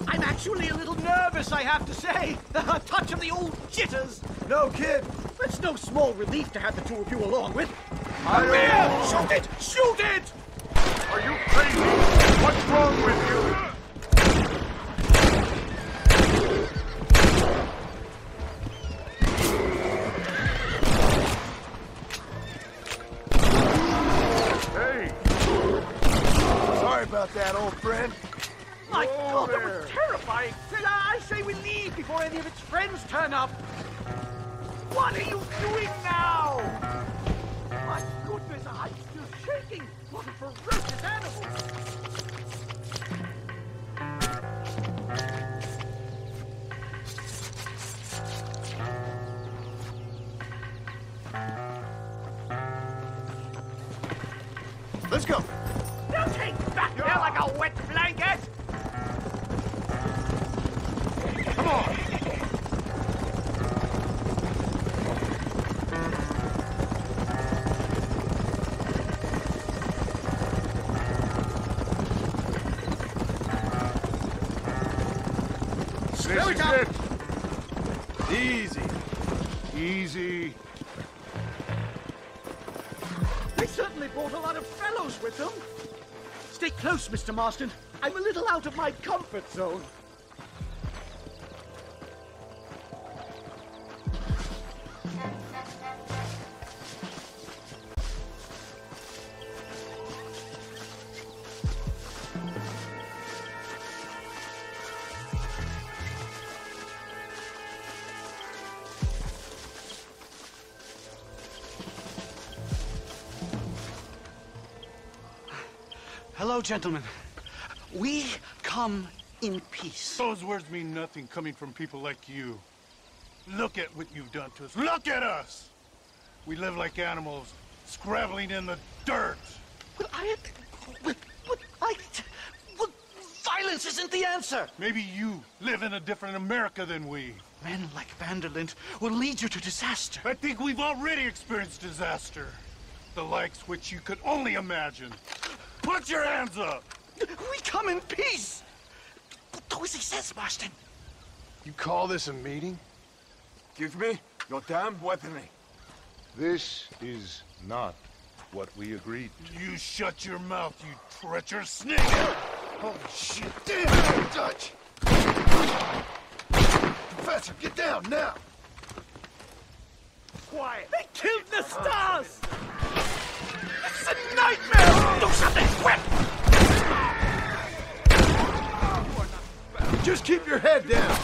I'm actually a little nervous, I have to say. A touch of the old jitters. No kid. It's no small relief to have the two of you along with. Maria! Shoot it! Shoot it! Are you crazy? What's wrong with you? Hey! Sorry about that, old friend. My God, that was terrifying! I say we leave before any of its friends turn up. What are you doing now? My goodness, I'm still shaking. What a ferocious animal! Let's go. Don't take back there like a wet blanket! Come on. This is it. Easy. Easy. They certainly brought a lot of fellows with them. Stay close, Mr. Marston. I'm a little out of my comfort zone. Hello, gentlemen. We come in peace. Those words mean nothing coming from people like you. Look at what you've done to us. Look at us! We live like animals, scrabbling in the dirt. Well, violence isn't the answer. Maybe you live in a different America than we. Men like Vanderlyn will lead you to disaster. I think we've already experienced disaster. The likes which you could only imagine. Put your hands up! We come in peace! Do as he says, Marston. You call this a meeting? Give me your damn weaponry. This is not what we agreed to. You shut your mouth, you treacherous snake! Holy shit! Damn it, Dutch! Professor, get down now! Quiet! They killed the stars! It's a nightmare! Do something quick! Just keep your head down!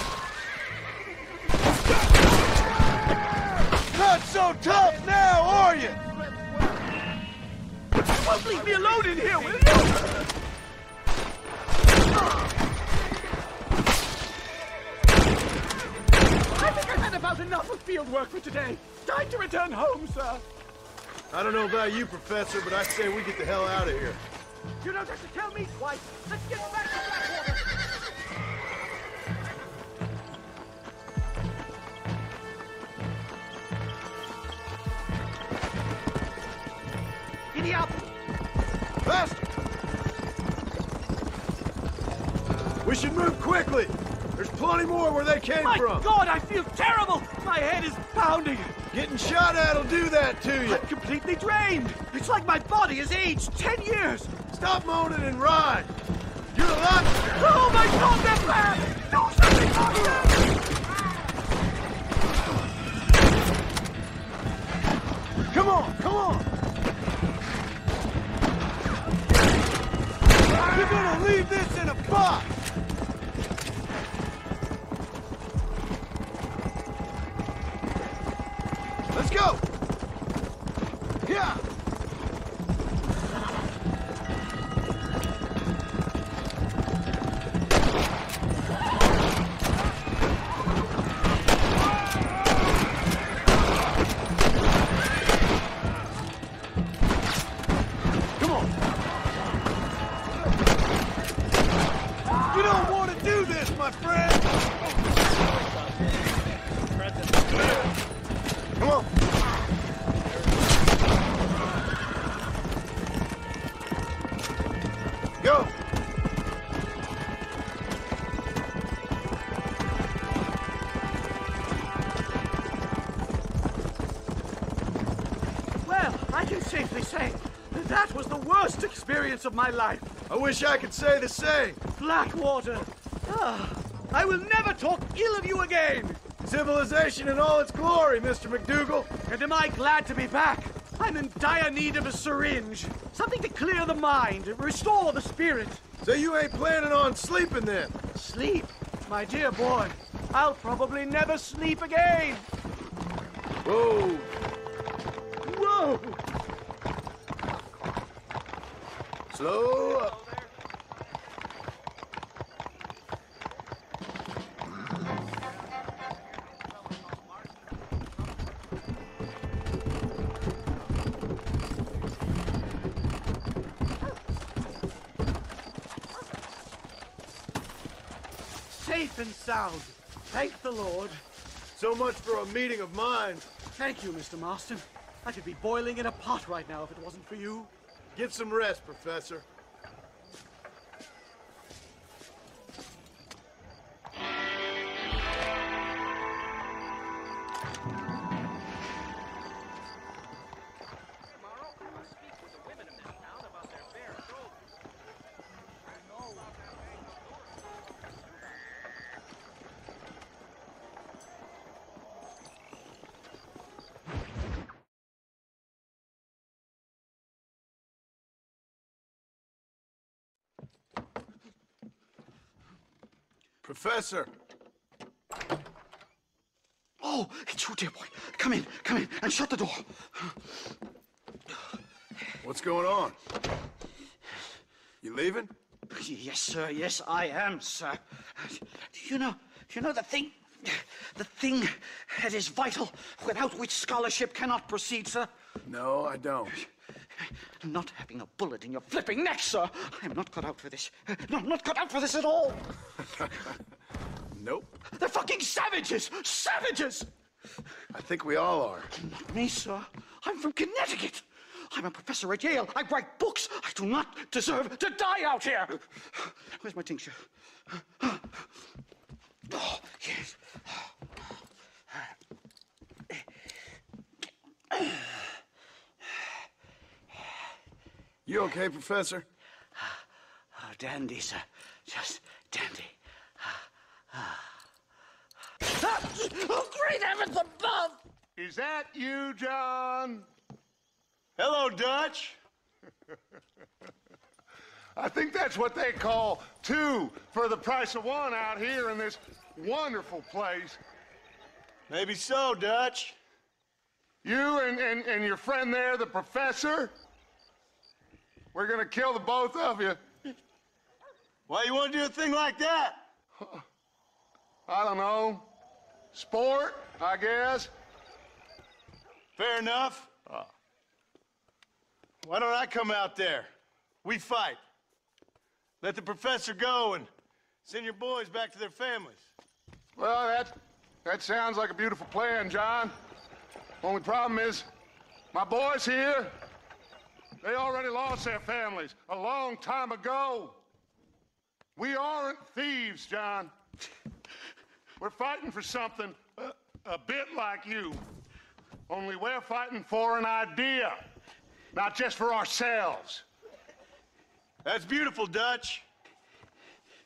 Not so tough now, are you? You won't leave me alone in here, will you? I think I've had about enough of field work for today. Time to return home, sir. I don't know about you, Professor, but I say we get the hell out of here. You don't have to tell me twice. Let's get back to Blackwater. Giddy up! Faster! We should move quickly. There's plenty more where they came My from. God, I feel terrible! My head is pounding. Getting shot at'll do that to you. I'm completely drained. It's like my body has aged 10 years. Stop moaning and ride. You're alive. Oh my God, they're back! Do something, Marston! Come on, come on. You're gonna leave this in a box. Let's go! Yeah! Come on! You don't want to do this, my friend! Come on! Go! Well, I can safely say that was the worst experience of my life. I wish I could say the same. Blackwater. I will never talk ill of you again. Civilization in all its glory, Mr. McDougal. And am I glad to be back? I'm in dire need of a syringe. Something to clear the mind, restore the spirit. So you ain't planning on sleeping then? Sleep? My dear boy, I'll probably never sleep again. Whoa. Whoa! Slow up. Safe and sound. Thank the Lord. So much for a meeting of minds. Thank you, Mr. Marston. I could be boiling in a pot right now if it wasn't for you. Get some rest, Professor. Professor! Oh, it's you, dear boy. Come in, and shut the door. What's going on? You leaving? Yes, sir. Yes, I am, sir. You know the thing that is vital, without which scholarship cannot proceed, sir? No, I don't. Not having a bullet in your flipping neck, sir. I am not cut out for this. No, I'm not cut out for this at all. Nope. They're fucking savages! Savages! I think we all are. Not me, sir. I'm from Connecticut. I'm a professor at Yale. I write books. I do not deserve to die out here. Where's my tincture? Oh, yes. You okay, Professor? Oh, dandy, sir. Just dandy. Oh, great heavens above! Is that you, John? Hello, Dutch. I think that's what they call two for the price of one out here in this wonderful place. Maybe so, Dutch. You and your friend there, the professor, we're gonna kill the both of you. Why you want to do a thing like that? I don't know. Sport, I guess. Fair enough. Why don't I come out there? We fight. Let the professor go and send your boys back to their families. Well, that sounds like a beautiful plan, John. Only problem is, my boys here, they already lost their families a long time ago. We aren't thieves, John. We're fighting for something a bit like you. Only we're fighting for an idea, not just for ourselves. That's beautiful, Dutch.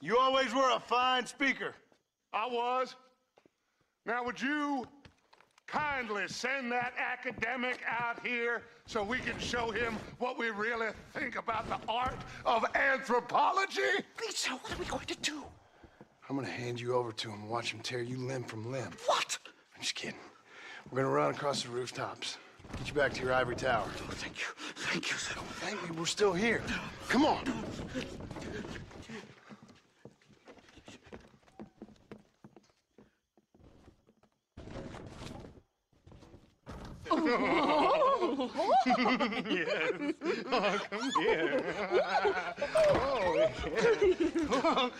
You always were a fine speaker. I was. Now, would you kindly send that academic out here so we can show him what we really think about the art of anthropology? Lisa, what are we going to do? I'm gonna hand you over to him and watch him tear you limb from limb. What? I'm just kidding. We're gonna run across the rooftops. Get you back to your ivory tower. Oh, thank you. Thank you, sir. Don't thank me, we're still here. Come on. Oh. Yes. Oh, come here. Oh.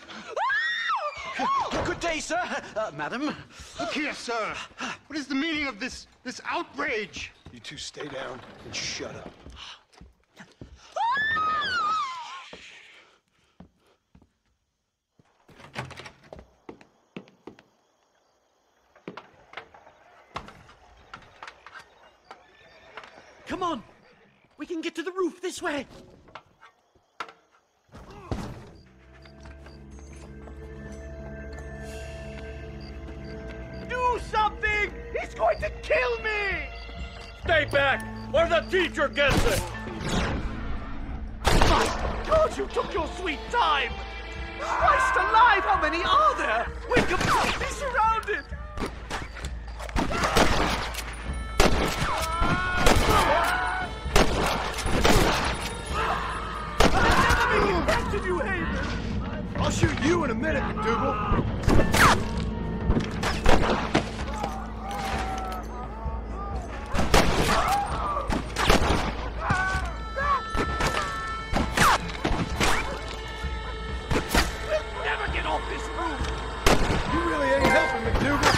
Good day, sir. Madam. Look here, sir. What is the meaning of this outrage? You two stay down and shut up. Come on! We can get to the roof this way! Do something! He's going to kill me! Stay back, or the teacher gets it! My God, you took your sweet time! Christ alive, how many are there? We're completely surrounded! I'll shoot you in a minute, McDougal. We'll never get off this roof! You really ain't helping, McDougal.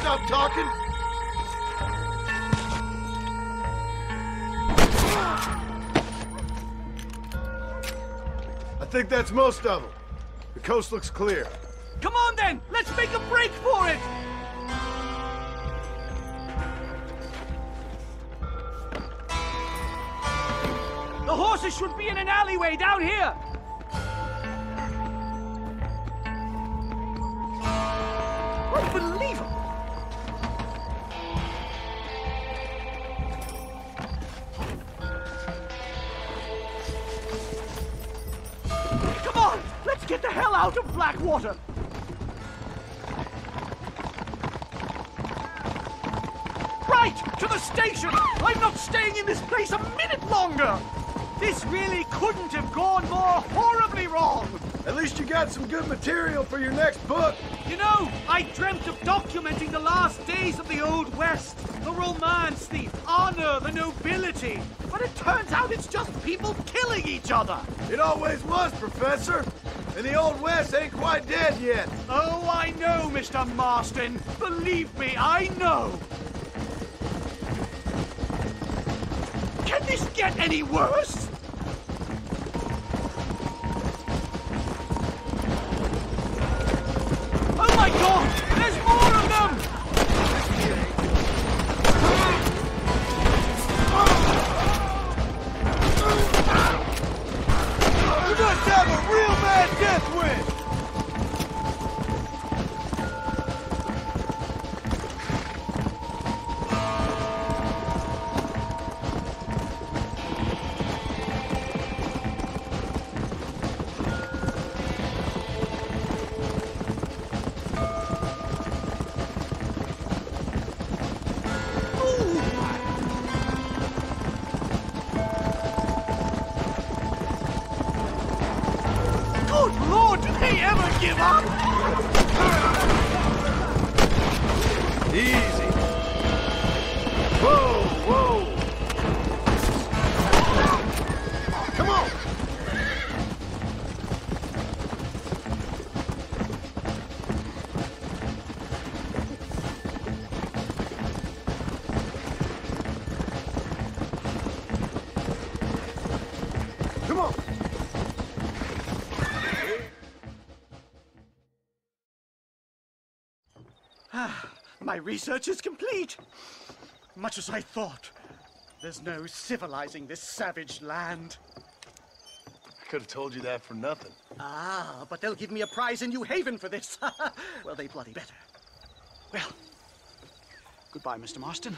Stop talking! I think that's most of them. The coast looks clear. Come on then! Let's make a break for it! The horses should be in an alleyway down here! Unbelievable! Come on! Let's get the hell out of Blackwater! Right! To the station! I'm not staying in this place a minute longer! This really couldn't have gone more horribly wrong! At least you got some good material for your next book. You know, I dreamt of documenting the last days of the Old West. The romance, the honor, the nobility. But it turns out it's just people killing each other. It always was, Professor. And the Old West ain't quite dead yet. Oh, I know, Mr. Marston. Believe me, I know. Can this get any worse? Oh my God! There's more of them! You must have a real bad death wish! give up? Easy. Whoa, whoa. Come on. Come on. My research is complete. Much as I thought. There's no civilizing this savage land. I could have told you that for nothing. Ah, but they'll give me a prize in New Haven for this. Well, they bloody better. Well, goodbye, Mr. Marston.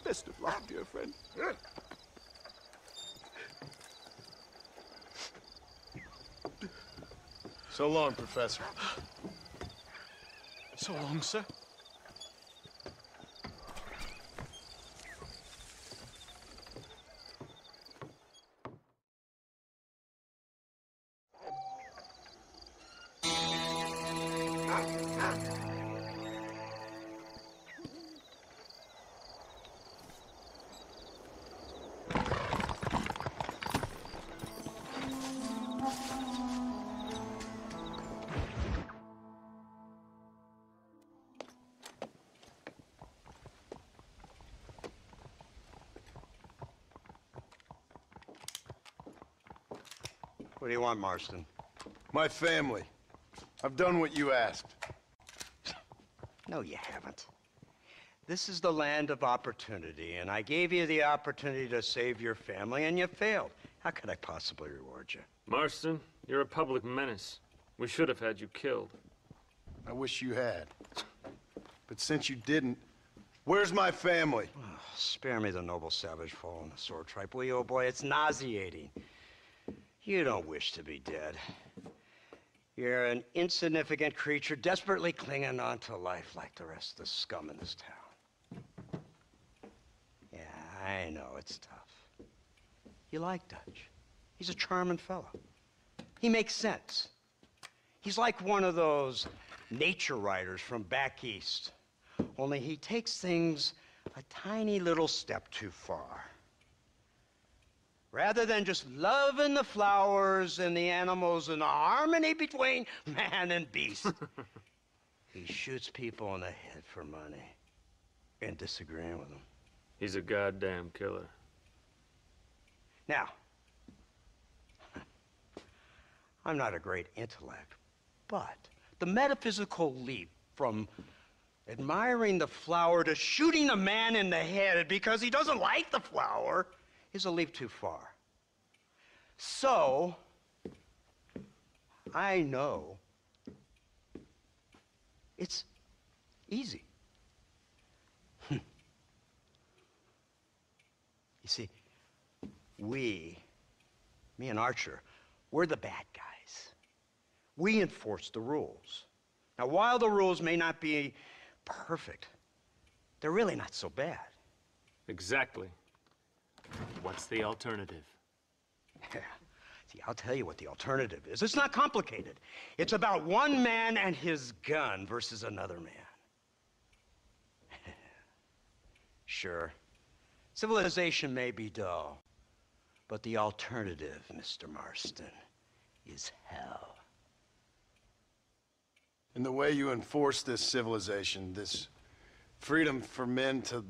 Best of luck, dear friend. So long, Professor. So long, sir. What do you want, Marston? My family. I've done what you asked. No, you haven't. This is the land of opportunity, and I gave you the opportunity to save your family, and you failed. How could I possibly reward you? Marston, you're a public menace. We should have had you killed. I wish you had. But since you didn't, where's my family? Oh, spare me the noble savage fall on the sword tripe, will you, old boy? It's nauseating. You don't wish to be dead. You're an insignificant creature desperately clinging on to life like the rest of the scum in this town. Yeah, I know, it's tough. You like Dutch. He's a charming fellow. He makes sense. He's like one of those nature writers from back east. Only he takes things a tiny little step too far. Rather than just loving the flowers and the animals and the harmony between man and beast, he shoots people in the head for money and disagreeing with them. He's a goddamn killer. Now, I'm not a great intellect, but the metaphysical leap from admiring the flower to shooting a man in the head because he doesn't like the flower is a leap too far. So, I know it's easy. You see, me and Archer, we're the bad guys. We enforce the rules. Now, while the rules may not be perfect, they're really not so bad. Exactly. What's the alternative? See, I'll tell you what the alternative is. It's not complicated. It's about one man and his gun versus another man. Sure, civilization may be dull, but the alternative, Mr. Marston, is hell. And the way you enforce this civilization, this freedom for men to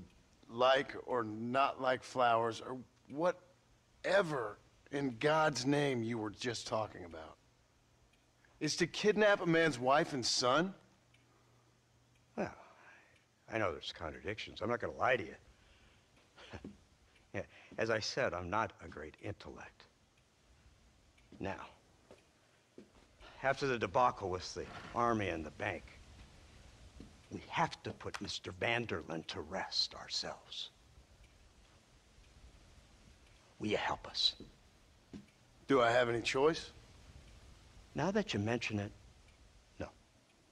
like or not like flowers, or whatever in God's name you were just talking about, is to kidnap a man's wife and son? Well, I know there's contradictions. I'm not going to lie to you. Yeah, as I said, I'm not a great intellect. Now, after the debacle with the army and the bank, we have to put Mr. Vanderlyn to rest ourselves. Will you help us? Do I have any choice? Now that you mention it, no.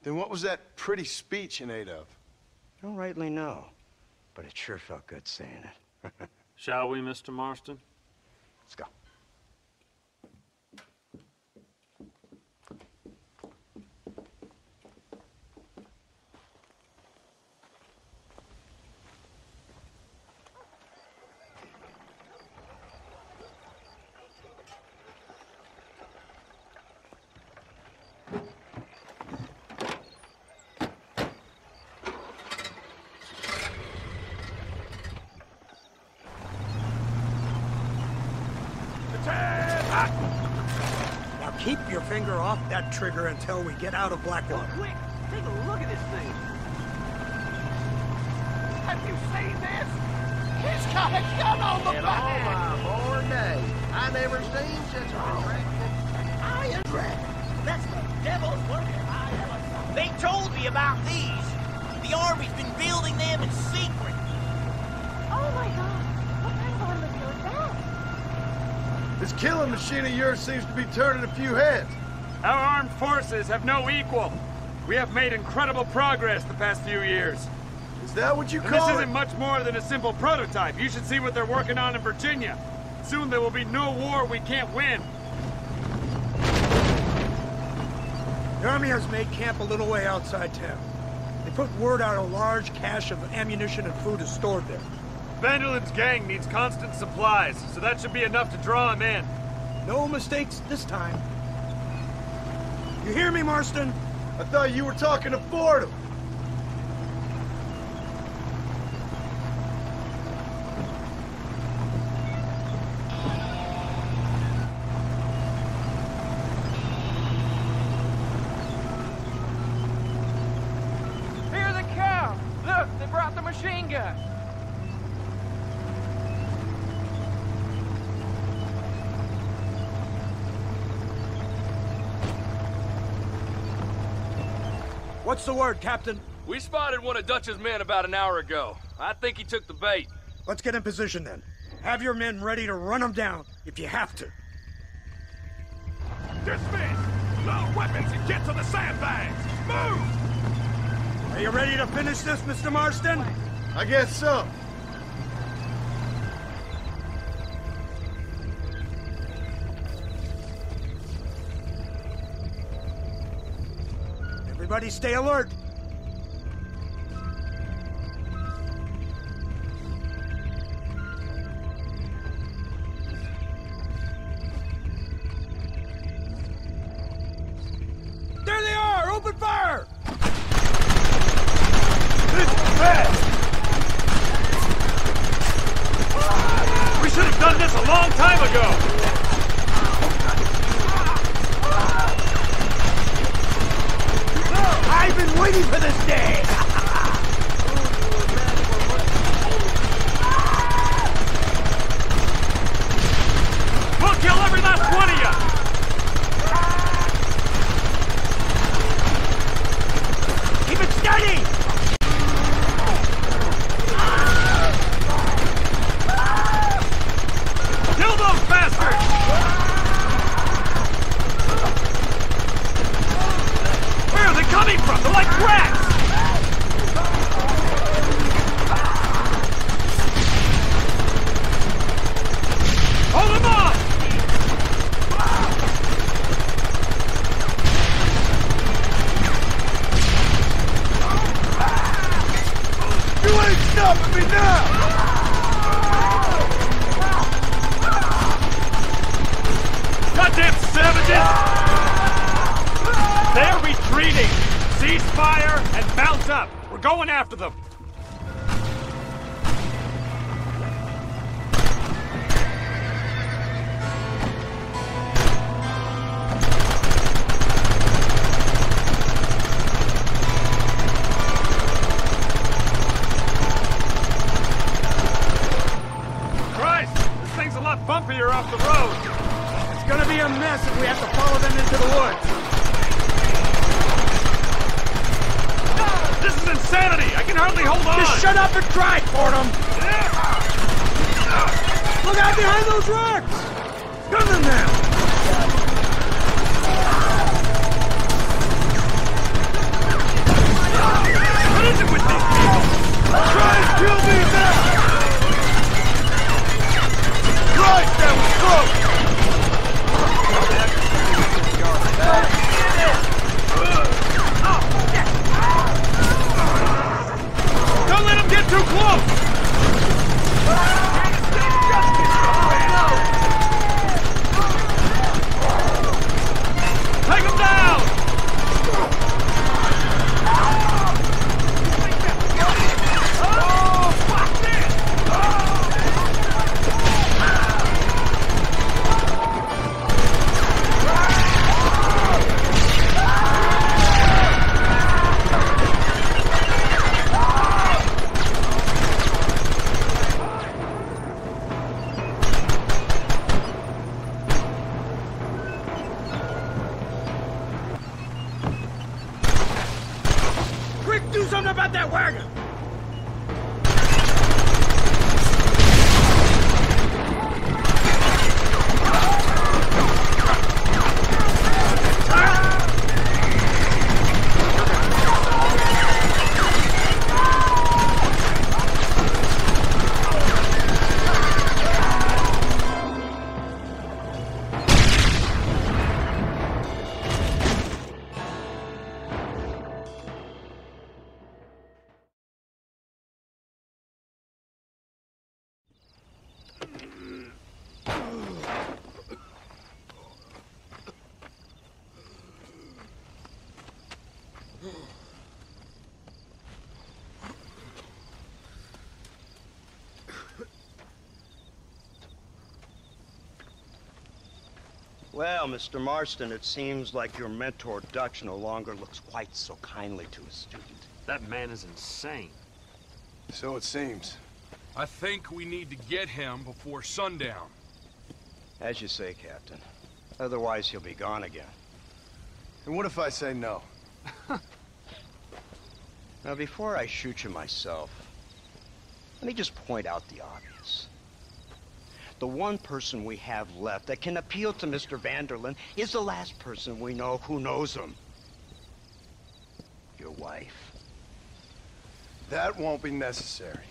Then what was that pretty speech in aid of? I don't rightly know, but it sure felt good saying it. Shall we, Mr. Marston? Let's go. Now keep your finger off that trigger until we get out of Blackwater. Quick, take a look at this thing. Have you seen this? He's got a gun on the In back! all my born days, I never seen such a resurrected iron dragon. That's the devil's work if I ever saw. They told me about these. The Army's been building them in secret. Oh my god, what kind of automobile is that? This killing machine of yours seems to be turning a few heads. Our armed forces have no equal. We have made incredible progress the past few years. Is that what you And call this it? isn't much more than a simple prototype. You should see what they're working on in Virginia. Soon there will be no war we can't win. The Army has made camp a little way outside town. They put word out a large cache of ammunition and food is stored there. Van der Linde's gang needs constant supplies, so that should be enough to draw him in. No mistakes this time. You hear me, Marston? I thought you were talking to Fordham. Here they come! Look, they brought the machine gun! What's the word, Captain? We spotted one of Dutch's men about an hour ago. I think he took the bait. Let's get in position then. Have your men ready to run them down if you have to. Dismiss! Load weapons and get to the sandbags! Move! Are you ready to finish this, Mr. Marston? I guess so. Everybody stay alert. There they are! Open fire! We should have done this a long time ago! I've been waiting for this day! We'll kill every last one of you! Keep it steady! Kill those bastards! Where are they coming from? They're like rats! Hold them off! You ain't stopping me now! Goddamn savages! They're retreating! Cease fire and mount up! We're going after them! Christ! This thing's a lot bumpier off the road! It's gonna be a mess if we have to follow them into the woods. This is insanity! I can hardly hold on! Just shut up and drive, Fordham! Look out behind those rocks! Gun them now! What is it with these people? Try and kill me now! Right, that was close! Don't let them get too close! Take them down! that wagon! Well, Mr. Marston, it seems like your mentor Dutch no longer looks quite so kindly to his student. That man is insane. So it seems. I think we need to get him before sundown. As you say, Captain. Otherwise, he'll be gone again. And what if I say no? Now, before I shoot you myself, let me just point out the obvious. The one person we have left that can appeal to Mr. Vanderlyn is the last person we know who knows him. Your wife. That won't be necessary.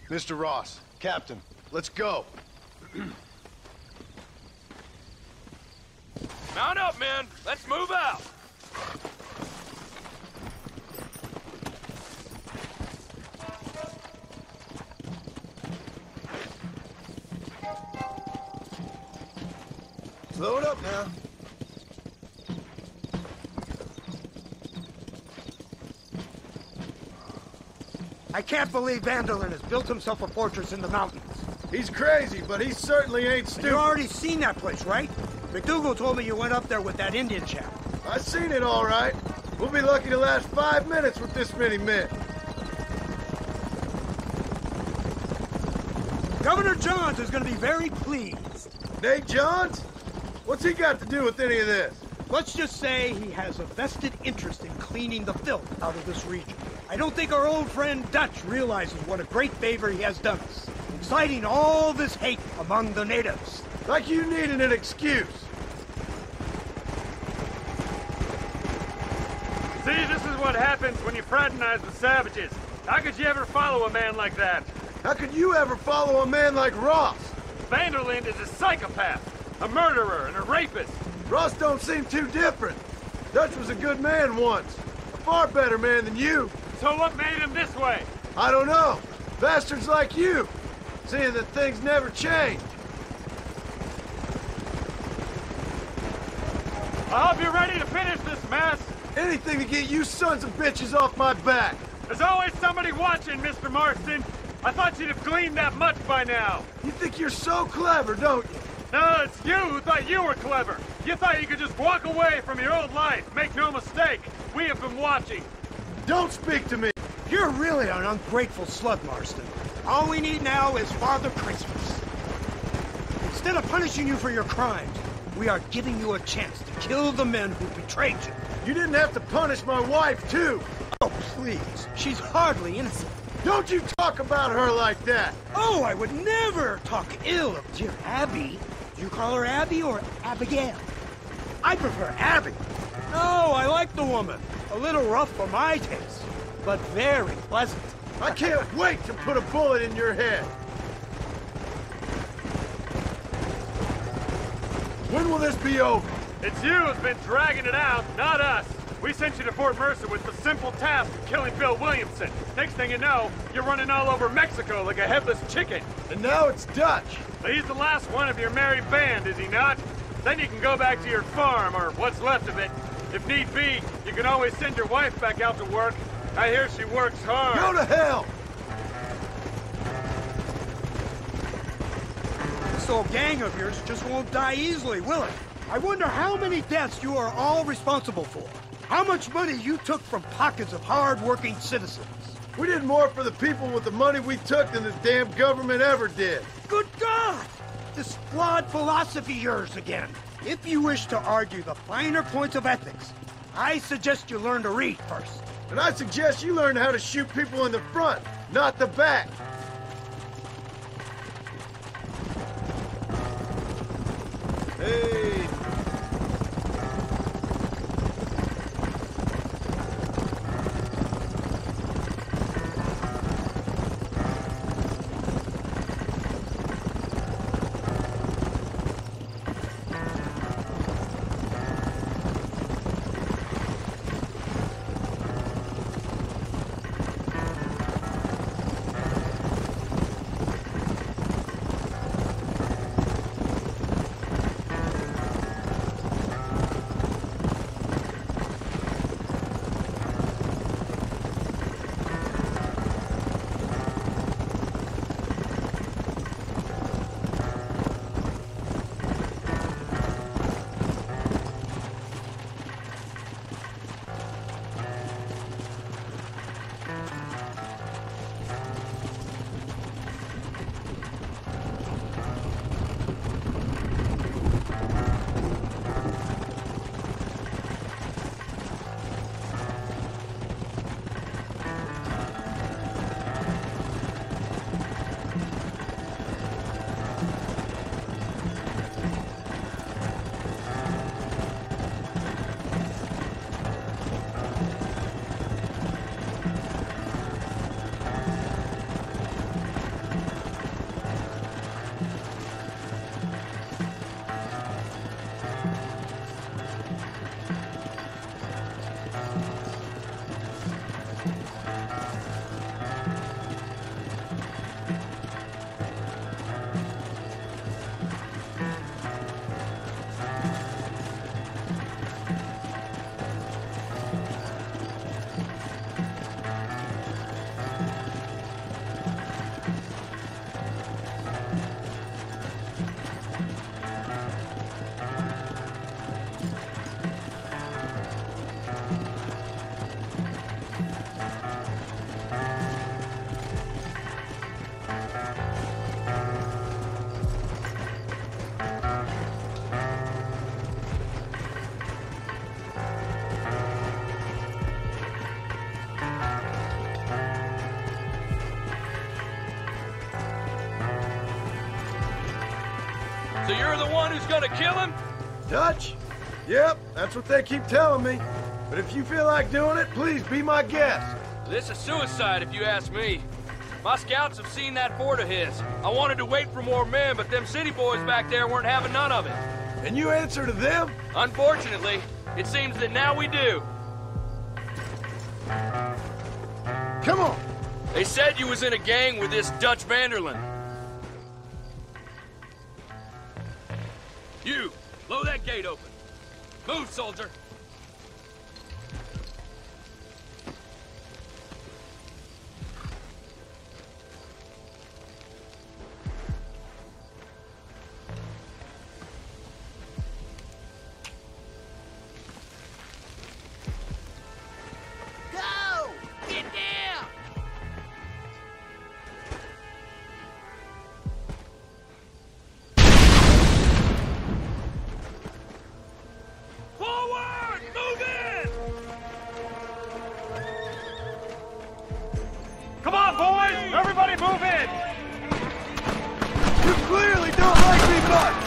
Mr. Ross, Captain, let's go. Mount up, men. Let's move out. Slow it up now. I can't believe Vanderlyn has built himself a fortress in the mountains. He's crazy, but he certainly ain't stupid. You already seen that place, right? McDougal told me you went up there with that Indian chap. I seen it all right. We'll be lucky to last 5 minutes with this many men. Governor Johns is going to be very pleased. Nate Johns? What's he got to do with any of this? Let's just say he has a vested interest in cleaning the filth out of this region. I don't think our old friend Dutch realizes what a great favor he has done us, inciting all this hate among the natives. Like you needed an excuse. See, this is what happens when you fraternize with savages. How could you ever follow a man like that? How could you ever follow a man like Ross? Vanderlyn is a psychopath, a murderer, and a rapist. Ross don't seem too different. Dutch was a good man once. A far better man than you. So what made him this way? I don't know. Bastards like you. Seeing that things never change. I hope you're ready to finish this mess. Anything to get you sons of bitches off my back. There's always somebody watching, Mr. Marston. I thought you'd have gleaned that much by now. You think you're so clever, don't you? No, it's you who thought you were clever. You thought you could just walk away from your old life. Make no mistake, we have been watching. Don't speak to me. You're really an ungrateful slug, Marston. All we need now is Father Christmas. Instead of punishing you for your crimes, we are giving you a chance to kill the men who betrayed you. You didn't have to punish my wife, too. Oh, please. She's hardly innocent. Don't you talk about her like that. Oh, I would never talk ill of dear Abby. Do you call her Abby or Abigail? I prefer Abby. No, I like the woman. A little rough for my taste, but very pleasant. I can't wait to put a bullet in your head. When will this be over? It's you who's been dragging it out, not us. We sent you to Fort Mercer with the simple task of killing Bill Williamson. Next thing you know, you're running all over Mexico like a headless chicken. And now it's Dutch. He's the last one of your merry band, is he not? Then you can go back to your farm, or what's left of it. If need be, you can always send your wife back out to work. I hear she works hard. Go to hell! This old gang of yours just won't die easily, will it? I wonder how many deaths you are all responsible for. How much money you took from pockets of hard-working citizens. We did more for the people with the money we took than the damn government ever did. Good God! This flawed philosophy yours again. If you wish to argue the finer points of ethics, I suggest you learn to read first. And I suggest you learn how to shoot people in the front, not the back. Hey. So you're the one who's gonna kill him? Dutch? Yep, that's what they keep telling me. But if you feel like doing it, please be my guest. This is suicide, if you ask me. My scouts have seen that fort of his. I wanted to wait for more men, but them city boys back there weren't having none of it. And you answer to them? Unfortunately, it seems that now we do. Come on! They said you was in a gang with this Dutch Vanderlyn. You, blow that gate open. Move, soldier. Go! Get down! Forward! Move in! Come on, boys! Everybody move in! You clearly don't like me much!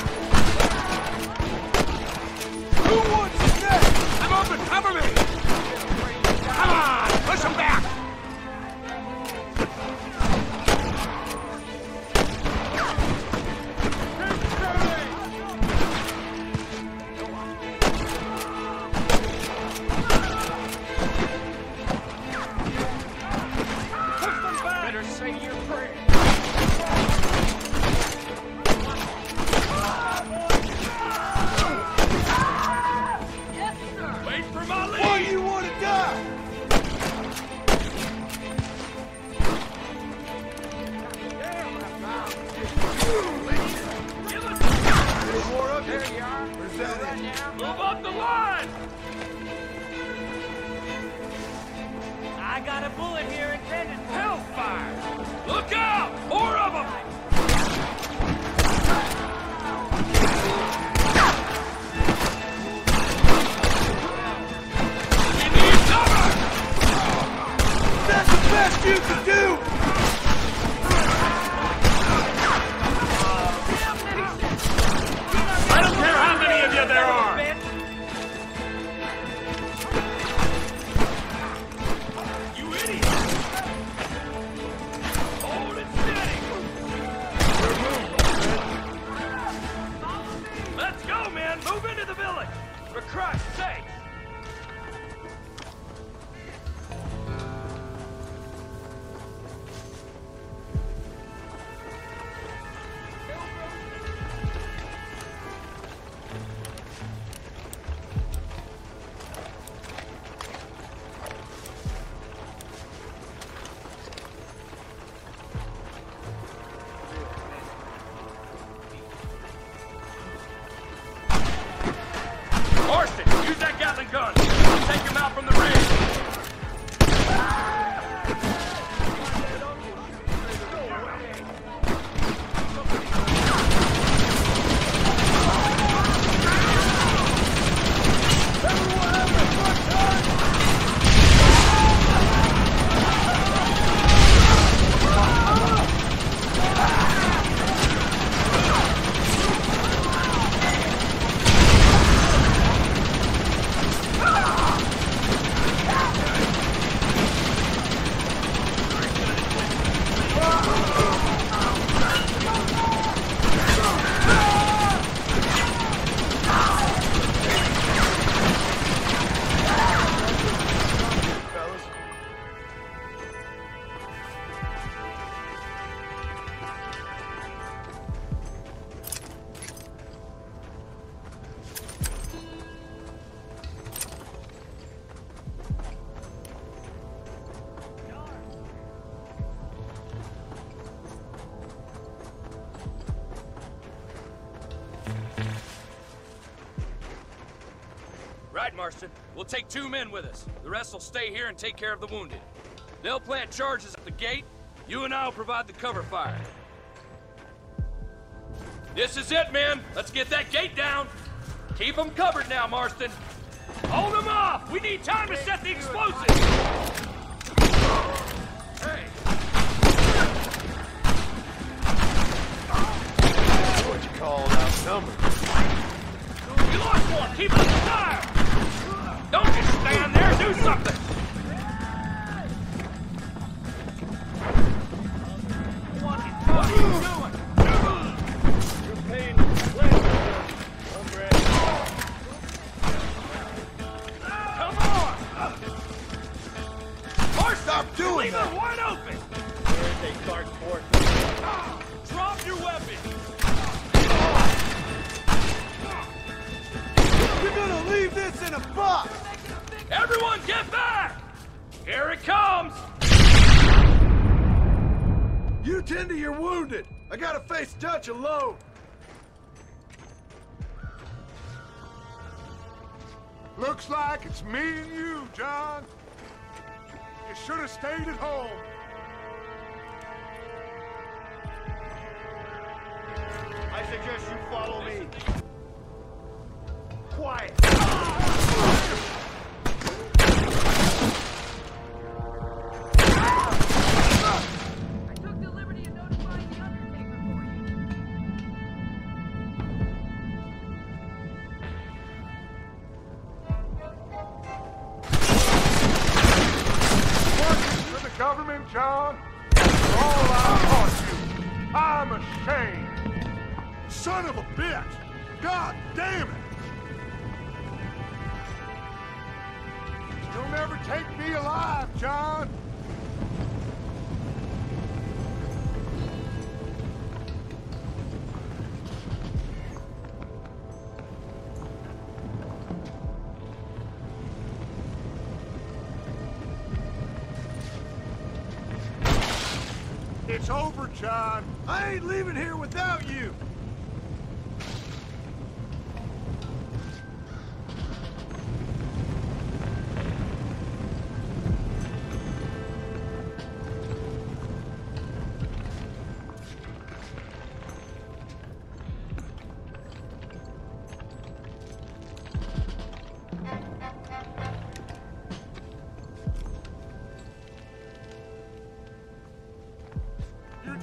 Who wants next? I'm open! Cover me! Come on! Push them back! Better say your prayer. Wait for my lead! Why do you want to die? Any more up here? There you are. Where's that in? Move up the line! I got a bullet here intended for hellfire. Look out! More of them! We need cover! men! Move into the village! For Christ's sake! Marston, use that Gatling gun! Take him out from the ring! Right, Marston. We'll take 2 men with us. The rest will stay here and take care of the wounded. They'll plant charges at the gate. You and I will provide the cover fire. This is it, men. Let's get that gate down. Keep them covered now, Marston. Hold them off! We need time to set the explosives! Hey! What you call outnumbered? You lost one! Keep it in the fire! Don't just stand there! Do something! What are you doing? You're paying hombre. Come on! Marston, stop doing leave that! her wide open! Where's a dark port? Drop your weapon! You're gonna leave this in a box! Everyone get back! Here it comes! You tend to your wounded! I gotta face Dutch alone! Looks like it's me and you, John. You should have stayed at home. I suggest you follow me. Quiet! Government, John, for all I taught you, I'm ashamed. Son of a bitch! God damn it! You'll never take me alive, John. It's over, John. I ain't leaving here without you.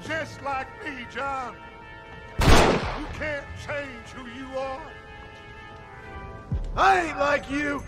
Just like me, John. You can't change who you are. I ain't like you.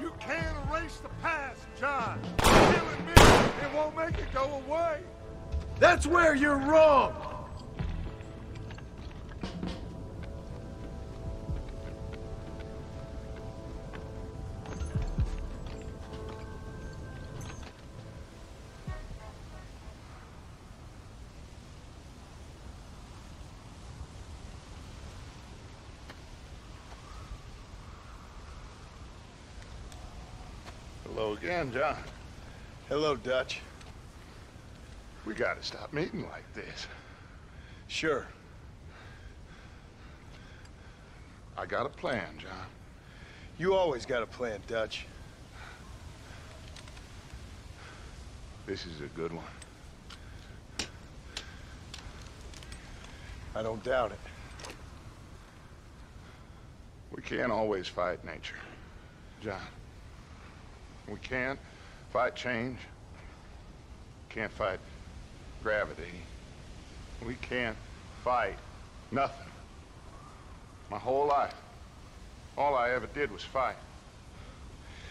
You can't erase the past, John. Killing me, it won't make it go away. That's where you're wrong. Hello again, John. Hello, Dutch. We gotta stop meeting like this. Sure. I got a plan, John. You always got a plan, Dutch. This is a good one. I don't doubt it. We can't always fight nature, John. We can't fight change. Can't fight gravity. We can't fight nothing. My whole life, all I ever did was fight.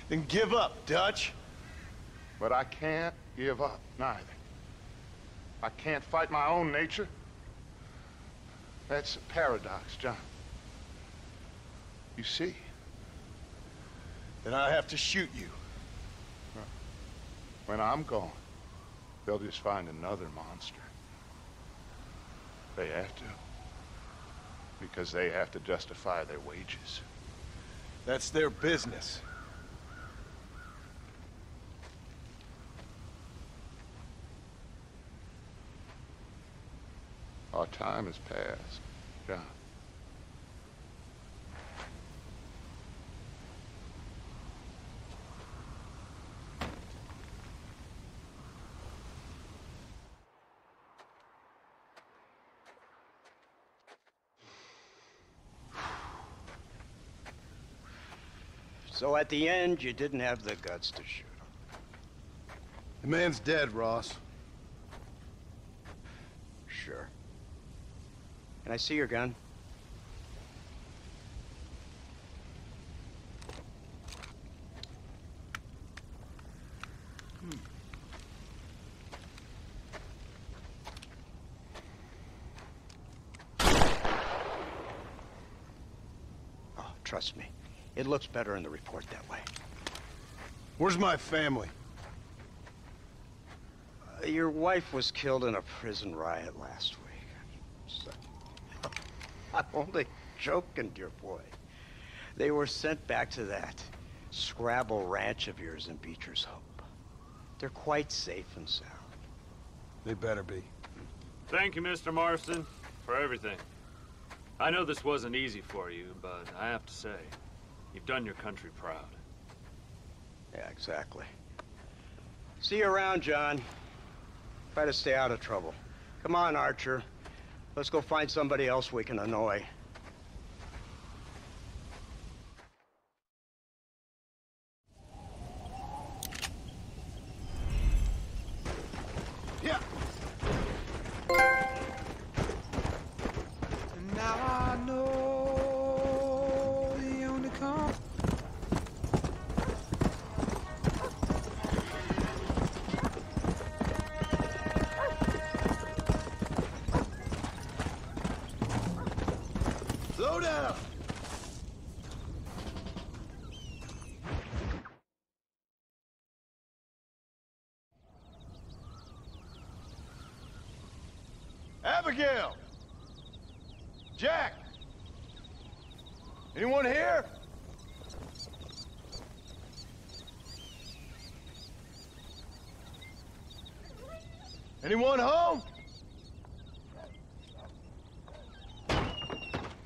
Then give up, Dutch. But I can't give up, neither. I can't fight my own nature. That's a paradox, John. You see? Then I have to shoot you. When I'm gone, they'll just find another monster. They have to. Because they have to justify their wages. That's their business. Our time has passed, John. So at the end, you didn't have the guts to shoot him. The man's dead, Ross. Sure. Can I see your gun? Oh, trust me. It looks better in the report that way. Where's my family? Your wife was killed in a prison riot last week. So, I'm only joking, dear boy. They were sent back to that Scrabble ranch of yours in Beecher's Hope. They're quite safe and sound. They better be. Thank you, Mr. Marston, for everything. I know this wasn't easy for you, but I have to say, you've done your country proud. Yeah, exactly. See you around, John. Try to stay out of trouble. Come on, Archer. Let's go find somebody else we can annoy. Yeah. Now I know the only come. Slow down. Abigail! Jack! Anyone here? Anyone home?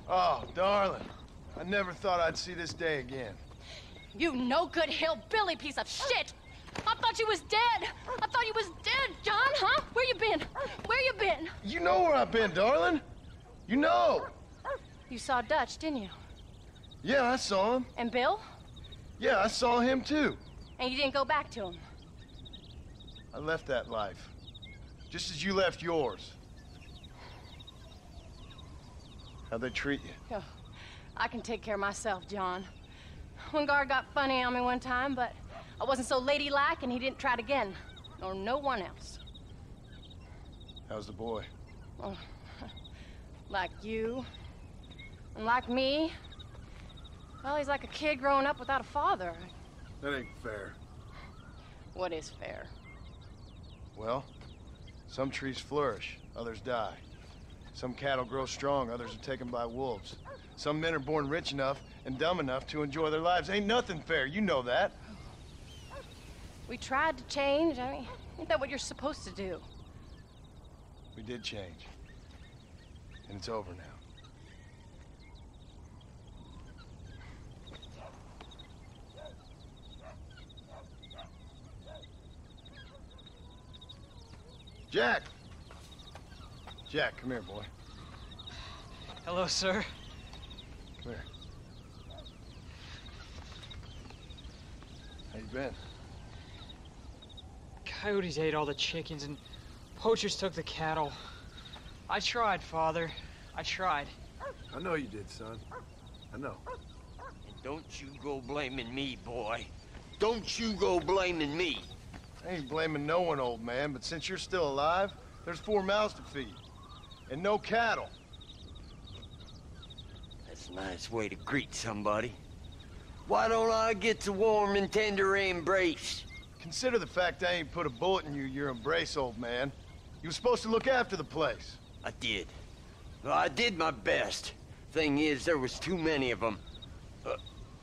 Oh, darling. I never thought I'd see this day again. You no-good hillbilly piece of shit! I'll thought you was dead. I thought you was dead, John, huh? Where you been? Where you been? You know where I've been, darling. You know. You saw Dutch, didn't you? Yeah, I saw him. And Bill? Yeah, I saw him too. And you didn't go back to him? I left that life. Just as you left yours. How'd they treat you? Oh, I can take care of myself, John. One guard got funny on me one time, but I wasn't so ladylike and he didn't try it again. Nor no one else. How's the boy? Oh, like you. And like me. Well, he's like a kid growing up without a father. That ain't fair. What is fair? Well, some trees flourish, others die. Some cattle grow strong, others are taken by wolves. Some men are born rich enough and dumb enough to enjoy their lives. Ain't nothing fair, you know that. We tried to change. I mean, ain't that what you're supposed to do? We did change. And it's over now. Jack! Jack, come here, boy. Hello, sir. Come here. How you been? Coyotes ate all the chickens and poachers took the cattle. I tried, Father. I tried. I know you did, son. I know. And don't you go blaming me, boy. Don't you go blaming me. I ain't blaming no one, old man, but since you're still alive, there's 4 mouths to feed. And no cattle. That's a nice way to greet somebody. Why don't I get the warm and tender embrace? Consider the fact I ain't put a bullet in your embrace, old man. You were supposed to look after the place. I did. Well, I did my best. Thing is, there was too many of them.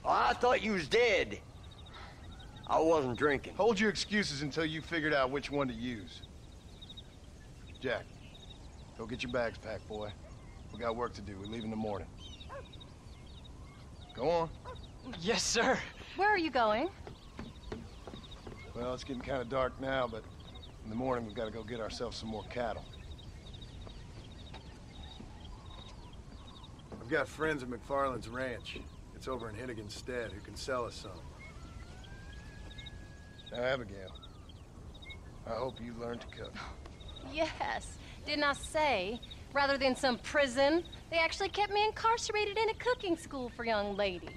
I thought you was dead. I wasn't drinking. Hold your excuses until you figured out which one to use. Jack, go get your bags packed, boy. We got work to do. We leave in the morning. Go on. Yes, sir. Where are you going? Well, it's getting kind of dark now, but in the morning we've got to go get ourselves some more cattle. I've got friends at McFarland's ranch. It's over in Hinnigan's Stead who can sell us some. Now, Abigail, I hope you learn to cook. Yes. Didn't I say, rather than some prison, they actually kept me incarcerated in a cooking school for young ladies.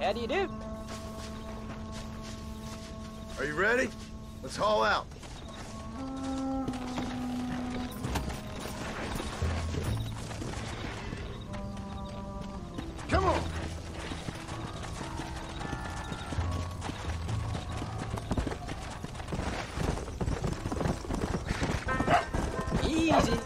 How do you do? Are you ready? Let's haul out. Come on! Easy.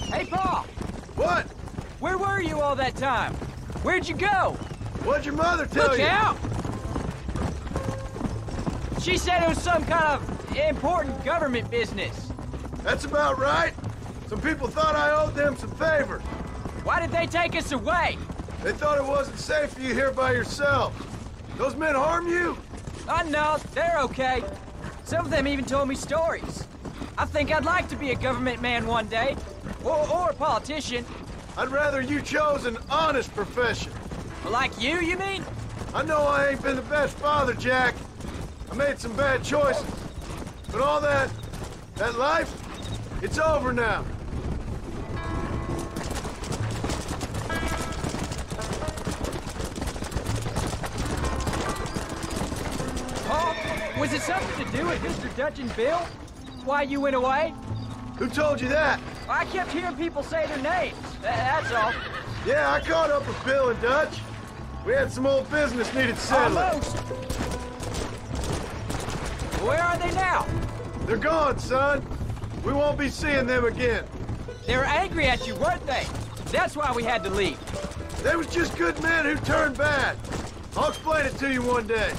Hey, Paul! What? Where were you all that time? Where'd you go? What'd your mother tell you? Look out! She said it was some kind of important government business. That's about right. Some people thought I owed them some favor. Why did they take us away? They thought it wasn't safe for you here by yourself. Those men harm you? No, they're okay. Some of them even told me stories. I think I'd like to be a government man one day. Or a politician. I'd rather you chose an honest profession. Like you mean? I know I ain't been the best father, Jack. I made some bad choices. But all that life, it's over now. Oh, was it something to do with Mr. Dutch and Bill? Why you went away? Who told you that? I kept hearing people say their names. That's all. Yeah, I caught up with Bill and Dutch. We had some old business needed settling. Almost. Where are they now? They're gone, son. We won't be seeing them again. They were angry at you, weren't they? That's why we had to leave. They was just good men who turned bad. I'll explain it to you one day.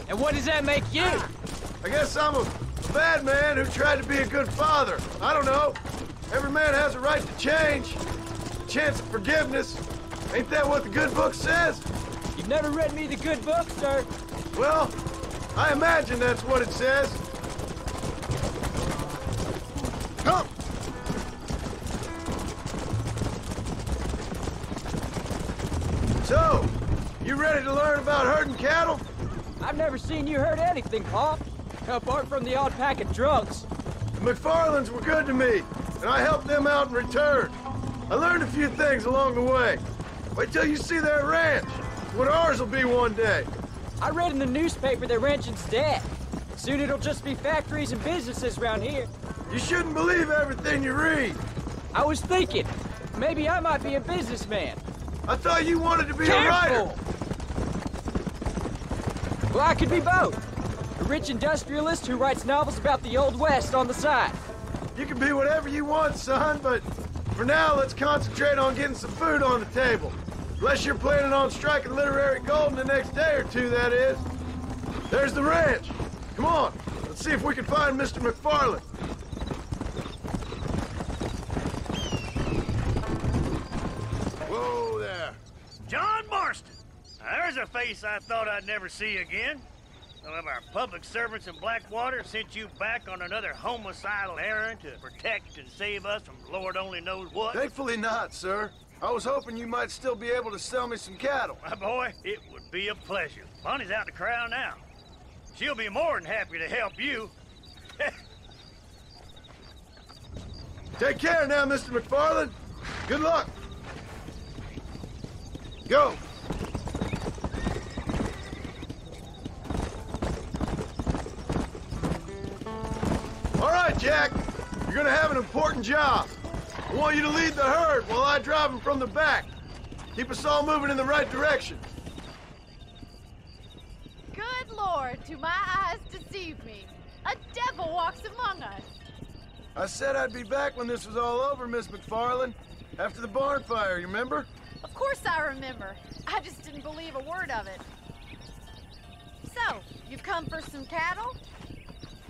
And what does that make you? I guess I'm a bad man who tried to be a good father. I don't know. Every man has a right to change. A chance of forgiveness. Ain't that what the good book says? You've never read me the good book, sir. Well, I imagine that's what it says. Come! So, you ready to learn about herding cattle? I've never seen you herd anything, Pa. Apart from the odd pack of drugs. The McFarlands were good to me, and I helped them out in return. I learned a few things along the way. Wait till you see their ranch. It's what ours will be one day. I read in the newspaper their ranching's dead. Soon it'll just be factories and businesses around here. You shouldn't believe everything you read. I was thinking, maybe I might be a businessman. I thought you wanted to be a writer. Well, I could be both. A rich industrialist who writes novels about the Old West on the side. You can be whatever you want, son, but for now, let's concentrate on getting some food on the table. Unless you're planning on striking literary gold in the next day or two, that is. There's the ranch. Come on, let's see if we can find Mr. McFarland. Whoa there. John Marston. Now, there's a face I thought I'd never see again. Some of our public servants in Blackwater sent you back on another homicidal errand to protect and save us from Lord only knows what. Thankfully not, sir. I was hoping you might still be able to sell me some cattle. My boy, it would be a pleasure. Bonnie's out in the crowd now. She'll be more than happy to help you. Take care now, Mr. McFarland. Good luck. Go. All right, Jack. You're gonna have an important job. I want you to lead the herd while I drive them from the back. Keep us all moving in the right direction. Good Lord, do my eyes deceive me? A devil walks among us. I said I'd be back when this was all over, Miss McFarland. After the barn fire, you remember? Of course I remember. I just didn't believe a word of it. So, you've come for some cattle?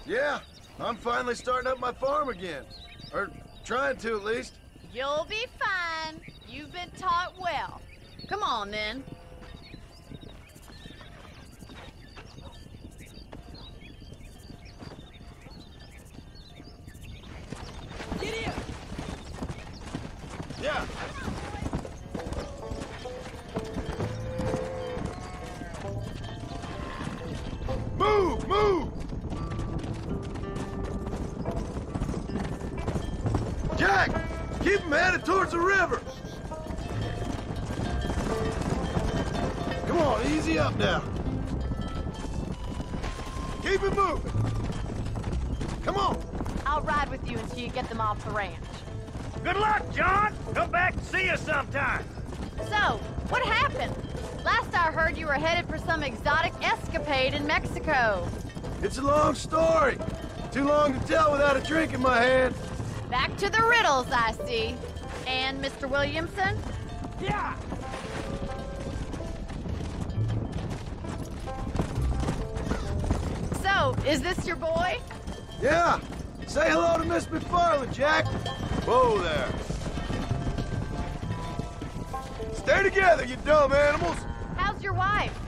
Yeah, I'm finally starting up my farm again. Or trying to, at least. You'll be fine. You've been taught well. Come on, then. Get in! Yeah. Move! Move! Jack! Keep them headed towards the river! Come on, easy up now. Keep it moving. Come on. I'll ride with you until you get them off the ranch. Good luck, John. Come back and see us sometime. So, what happened? Last I heard you were headed for some exotic escapade in Mexico. It's a long story. Too long to tell without a drink in my hand. Back to the riddles, I see. And Mr. Williamson? Yeah! So, is this your boy? Yeah. Say hello to Miss McFarland, Jack. Whoa there. Stay together, you dumb animals. How's your wife?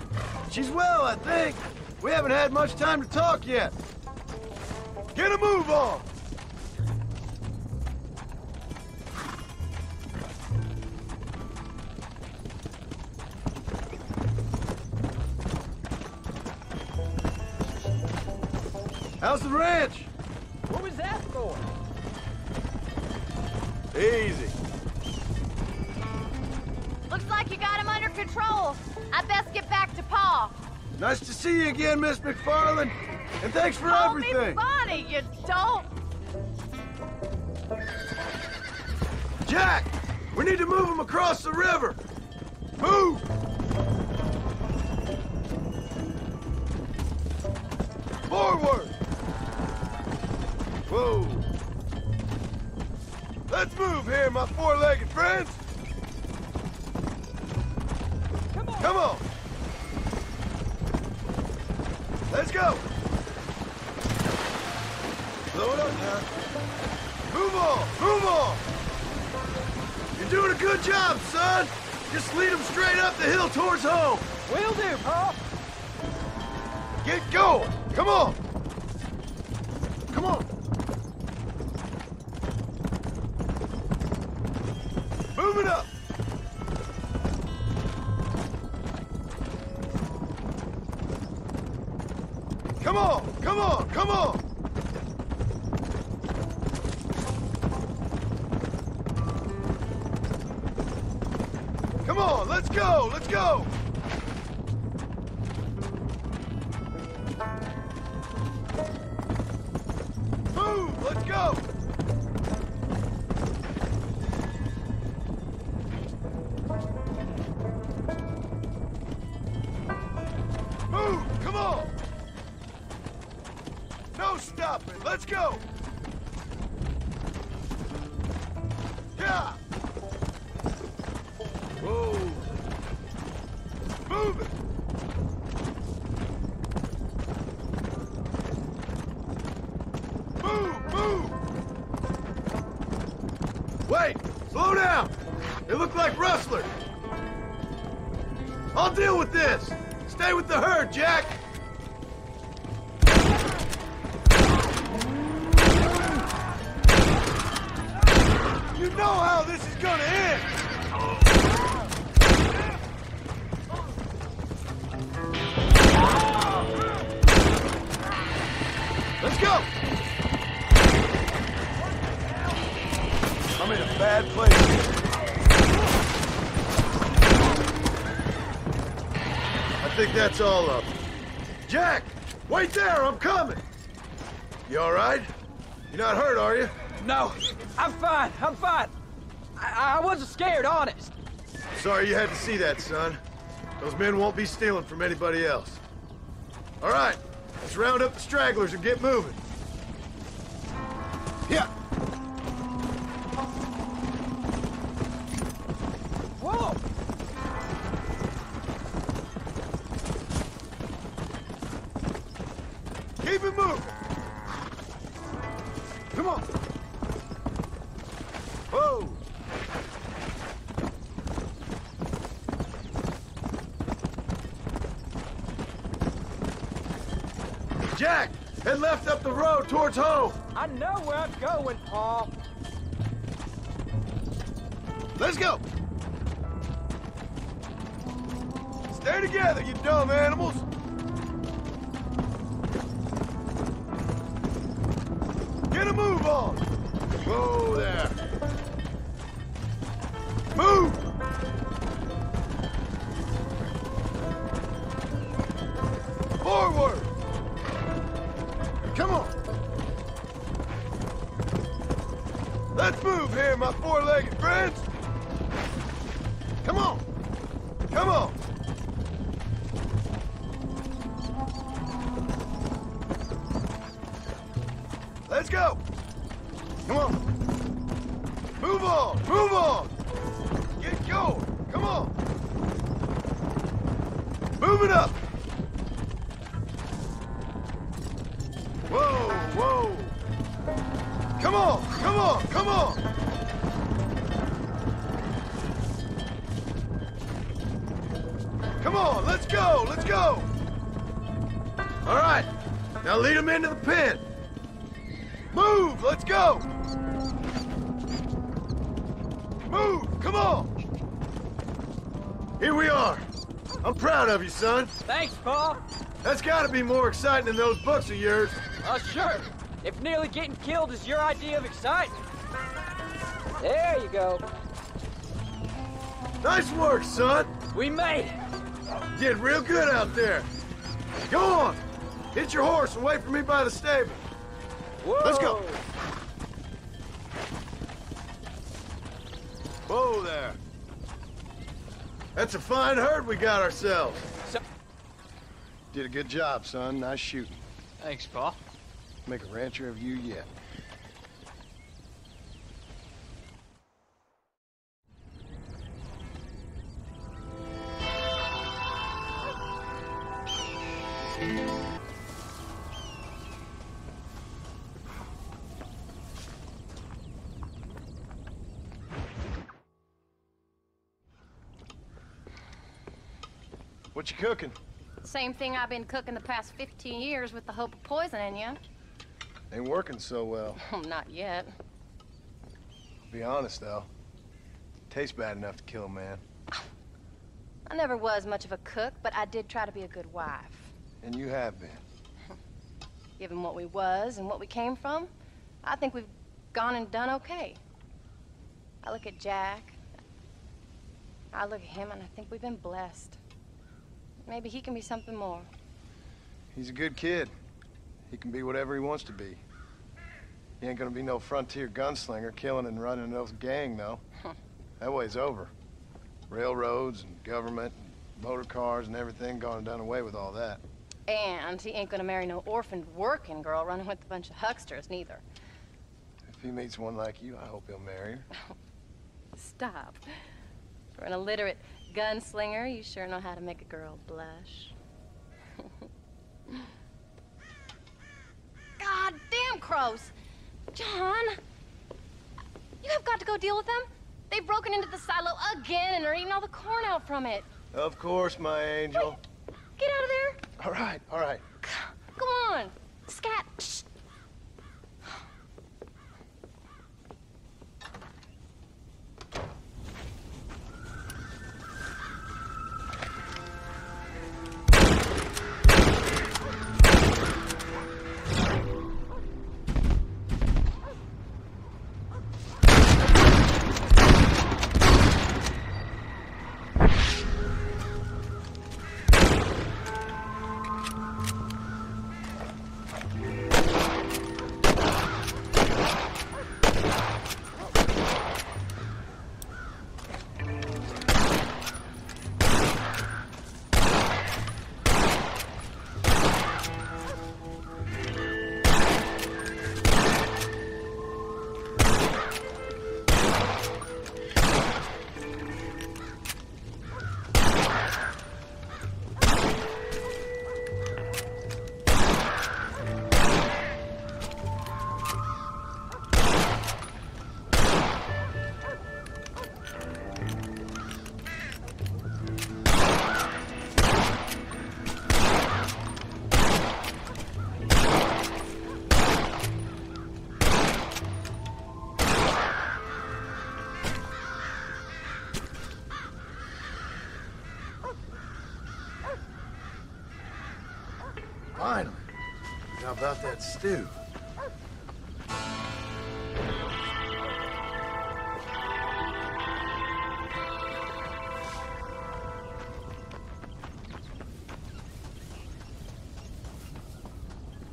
She's well, I think. We haven't had much time to talk yet. Get a move on. How's the ranch? What was that for? Easy. Looks like you got him under control. I best get back to Pa. Nice to see you again, Miss McFarland. And thanks for Call everything. me Bonnie, you don't. Jack, we need to move him across the river. Move! Forward! Whoa! Let's move here, my four-legged friends! Come on! Let's go! Slow it up now. Move on! Move on! You're doing a good job, son! Just lead them straight up the hill towards home! Will do, Pa! Get going! Come on! Come on! Move it up! Come on! Come on! Come on! Come on! Let's go! Let's go! Move! Let's go! Move! Come on! No stopping! Let's go! Yeah! Whoa! Move it! Move! Move! Wait! Slow down! They look like rustlers! I'll deal with this! Stay with the herd, Jack! You know how this is gonna end! Let's go! I'm in a bad place. I think that's all of them. Jack! Wait there! I'm coming! You all right? You're not hurt, are you? No, I'm fine. I'm fine. I wasn't scared, honest. Sorry you had to see that, son. Those men won't be stealing from anybody else. All right, let's round up the stragglers and get moving. Yeah. Whoa! Keep it moving. Come on. Whoa. Jack, head left up the road towards home. I know where I'm going, Pa. Let's go. Stay together, you dumb animals. Get a move on. Whoa there. Move. Forward. Come on. Let's move here, my four-legged friends. Come on. Come on. Let's go. Come on. Move on. Move on. Get going. Come on. Move it up. Whoa, whoa. Come on, come on, come on! Come on, let's go, let's go! All right, now lead them into the pen. Move, let's go! Move, come on! Here we are. I'm proud of you, son. Thanks, Pa. That's gotta be more exciting than those books of yours. Sure. If nearly getting killed is your idea of excitement. There you go. Nice work, son. We made it. You did real good out there. Go on. Hit your horse and wait for me by the stable. Whoa. Let's go. Whoa there. That's a fine herd we got ourselves. Did a good job, son. Nice shooting. Thanks, Pa. Make a rancher of you yet. What you cooking? Same thing I've been cooking the past 15 years with the hope of poisoning you. Ain't working so well. Not yet. Be honest, though. Tastes bad enough to kill a man. I never was much of a cook, but I did try to be a good wife. And you have been. Given what we was and what we came from, I think we've gone and done okay. I look at Jack. I look at him and I think we've been blessed. Maybe he can be something more. He's a good kid. He can be whatever he wants to be. He ain't gonna be no frontier gunslinger killing and running no gang, though. That way's over. Railroads and government and motor cars and everything gone and done away with all that. And he ain't gonna marry no orphaned working girl running with a bunch of hucksters, neither. If he meets one like you, I hope he'll marry her. Stop. For an illiterate gunslinger, you sure know how to make a girl blush. God damn crows! John! You have got to go deal with them. They've broken into the silo again and are eating all the corn out from it. Of course, my angel. Wait, get out of there. All right, all right. Come on. Scat. Shh. Finally. How about that stew?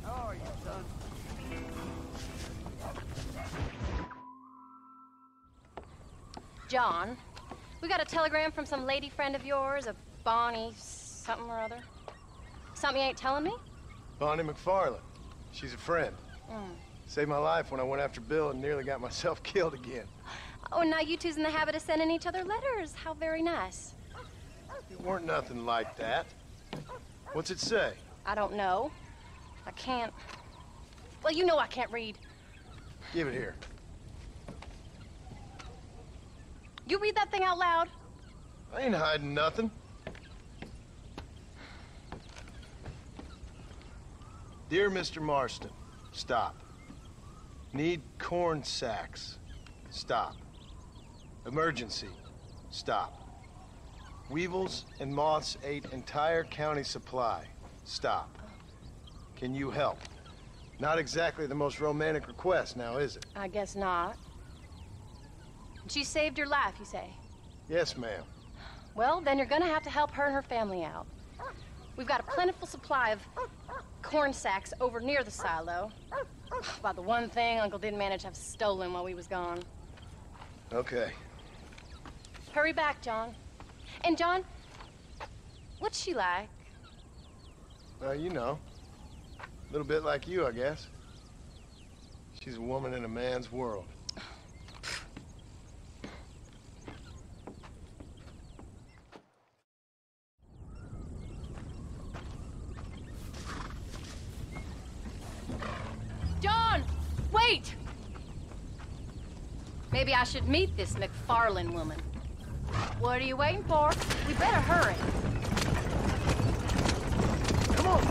How are you, son? John, we got a telegram from some lady friend of yours, a Bonnie something or other. Something you ain't telling me? Bonnie McFarland. She's a friend. Mm. Saved my life when I went after Bill and nearly got myself killed again. Oh, and now you two's in the habit of sending each other letters. How very nice. It weren't nothing like that. What's it say? I don't know. I can't. Well, you know I can't read. Give it here. You read that thing out loud? I ain't hiding nothing. Dear Mr. Marston, stop. Need corn sacks. Stop. Emergency. Stop. Weevils and moths ate entire county supply. Stop. Can you help? Not exactly the most romantic request now, is it? I guess not. She saved your life, you say? Yes, ma'am. Well, then you're gonna have to help her and her family out. We've got a plentiful supply of corn sacks over near the silo. About the one thing Uncle didn't manage to have stolen while we was gone. Okay. Hurry back, John. And John, what's she like? Well, you know. A little bit like you, I guess. She's a woman in a man's world. John! Wait! Maybe I should meet this McFarlane woman. What are you waiting for? We better hurry. Come on!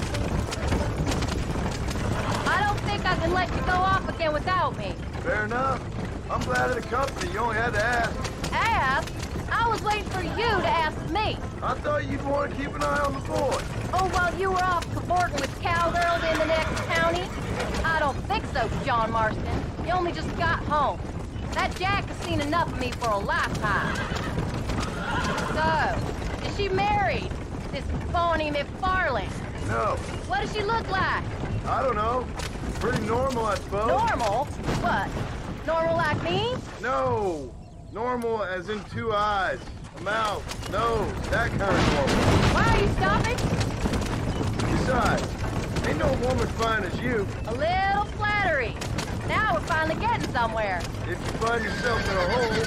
I don't think I can let you go off again without me. Fair enough. I'm glad of the company. You only had to ask. Ask? I was waiting for you to ask me. I thought you'd want to keep an eye on the boy. Oh, while you were off cavorting with cowgirls in the next county? I don't think so, John Marston. You only just got home. That Jack has seen enough of me for a lifetime. So, is she married? This phony McFarlane? No. What does she look like? I don't know. Pretty normal, I suppose. Normal? What? Normal like me? No. Normal as in 2 eyes, a mouth, nose, that kind of normal. Why are you stopping? Besides, ain't no woman fine as you. A little flattery. Now we're finally getting somewhere. If you find yourself in a hole, the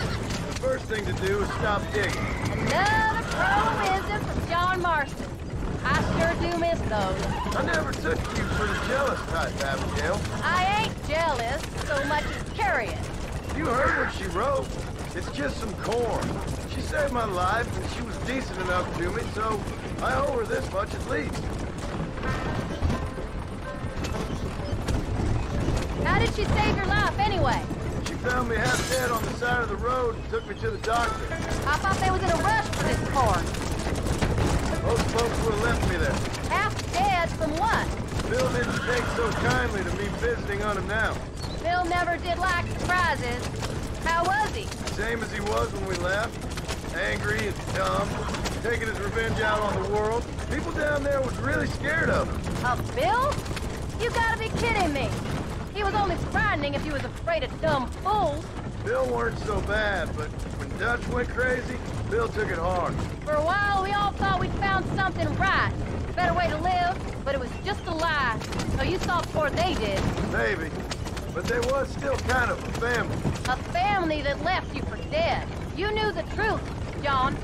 first thing to do is stop digging. Another pro wisdom from John Marston. I sure do miss those. I never took you for the jealous type, Abigail. I ain't jealous so much as curious. You heard what she wrote. It's just some corn. She saved my life, and she was decent enough to me, so I owe her this much at least. How did she save your life, anyway? She found me half dead on the side of the road and took me to the doctor. I thought they was in a rush for this corn. Most folks would have left me there. Half dead from what? Bill didn't take so kindly to me visiting on him now. Bill never did like surprises. How was he? Same as he was when we left. Angry and dumb, taking his revenge out on the world. People down there was really scared of him. Of Bill? You gotta be kidding me. He was only frightening if you was afraid of dumb fools. Bill weren't so bad, but when Dutch went crazy, Bill took it hard. For a while, we all thought we'd found something right. Better way to live, but it was just a lie. So you saw before they did. Maybe. But they was still kind of a family. A family that left you for dead. You knew the truth, John,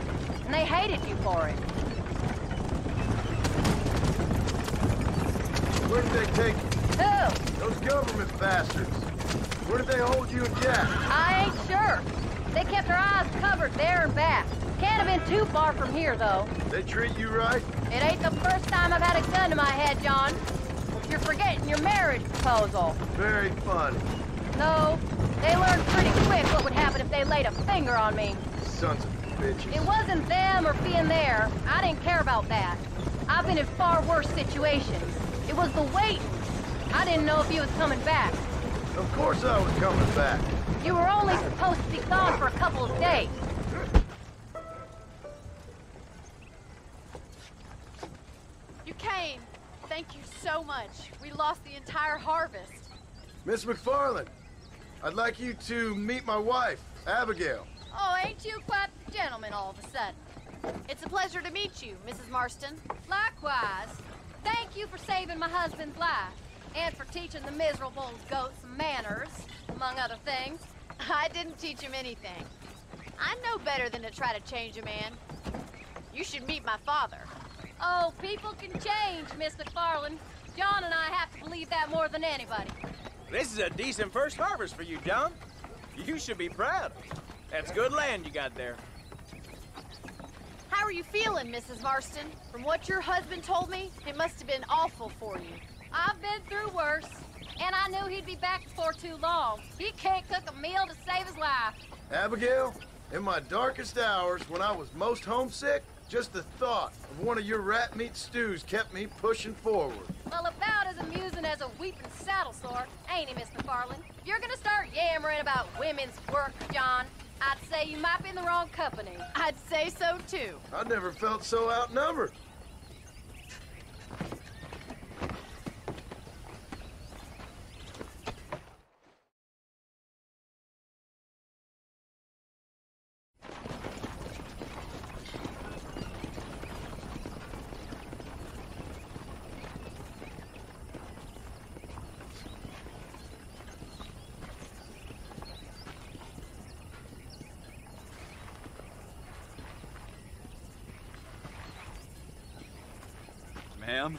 and they hated you for it. Where did they take you? Who? Those government bastards. Where did they hold you and Jack? I ain't sure. They kept our eyes covered there and back. Can't have been too far from here, though. They treat you right? It ain't the first time I've had a gun to my head, John. You're forgetting your marriage proposal. Very funny. No, they learned pretty quick what would happen if they laid a finger on me. Sons of bitches. It wasn't them or being there. I didn't care about that. I've been in far worse situations. It was the waiting. I didn't know if you was coming back. Of course I was coming back. You were only supposed to be gone for a couple of days. You came. Thank you so much. We lost the entire harvest. Miss McFarlane, I'd like you to meet my wife, Abigail. Oh, ain't you quite the gentleman all of a sudden? It's a pleasure to meet you, Mrs. Marston. Likewise. Thank you for saving my husband's life. And for teaching the miserable goats manners, among other things. I didn't teach him anything. I know better than to try to change a man. You should meet my father. Oh, people can change, Miss McFarlane. John and I have to believe that more than anybody. This is a decent first harvest for you, John. You should be proud. That's good land you got there. How are you feeling, Mrs. Marston? From what your husband told me, it must have been awful for you. I've been through worse, and I knew he'd be back before too long. He can't cook a meal to save his life. Abigail, in my darkest hours, when I was most homesick, just the thought of one of your rat meat stews kept me pushing forward. Well, about as amusing as a weeping saddle sore, ain't he, Miss McFarland? If you're gonna start yammering about women's work, John, I'd say you might be in the wrong company. I'd say so, too. I never felt so outnumbered. Ma'am?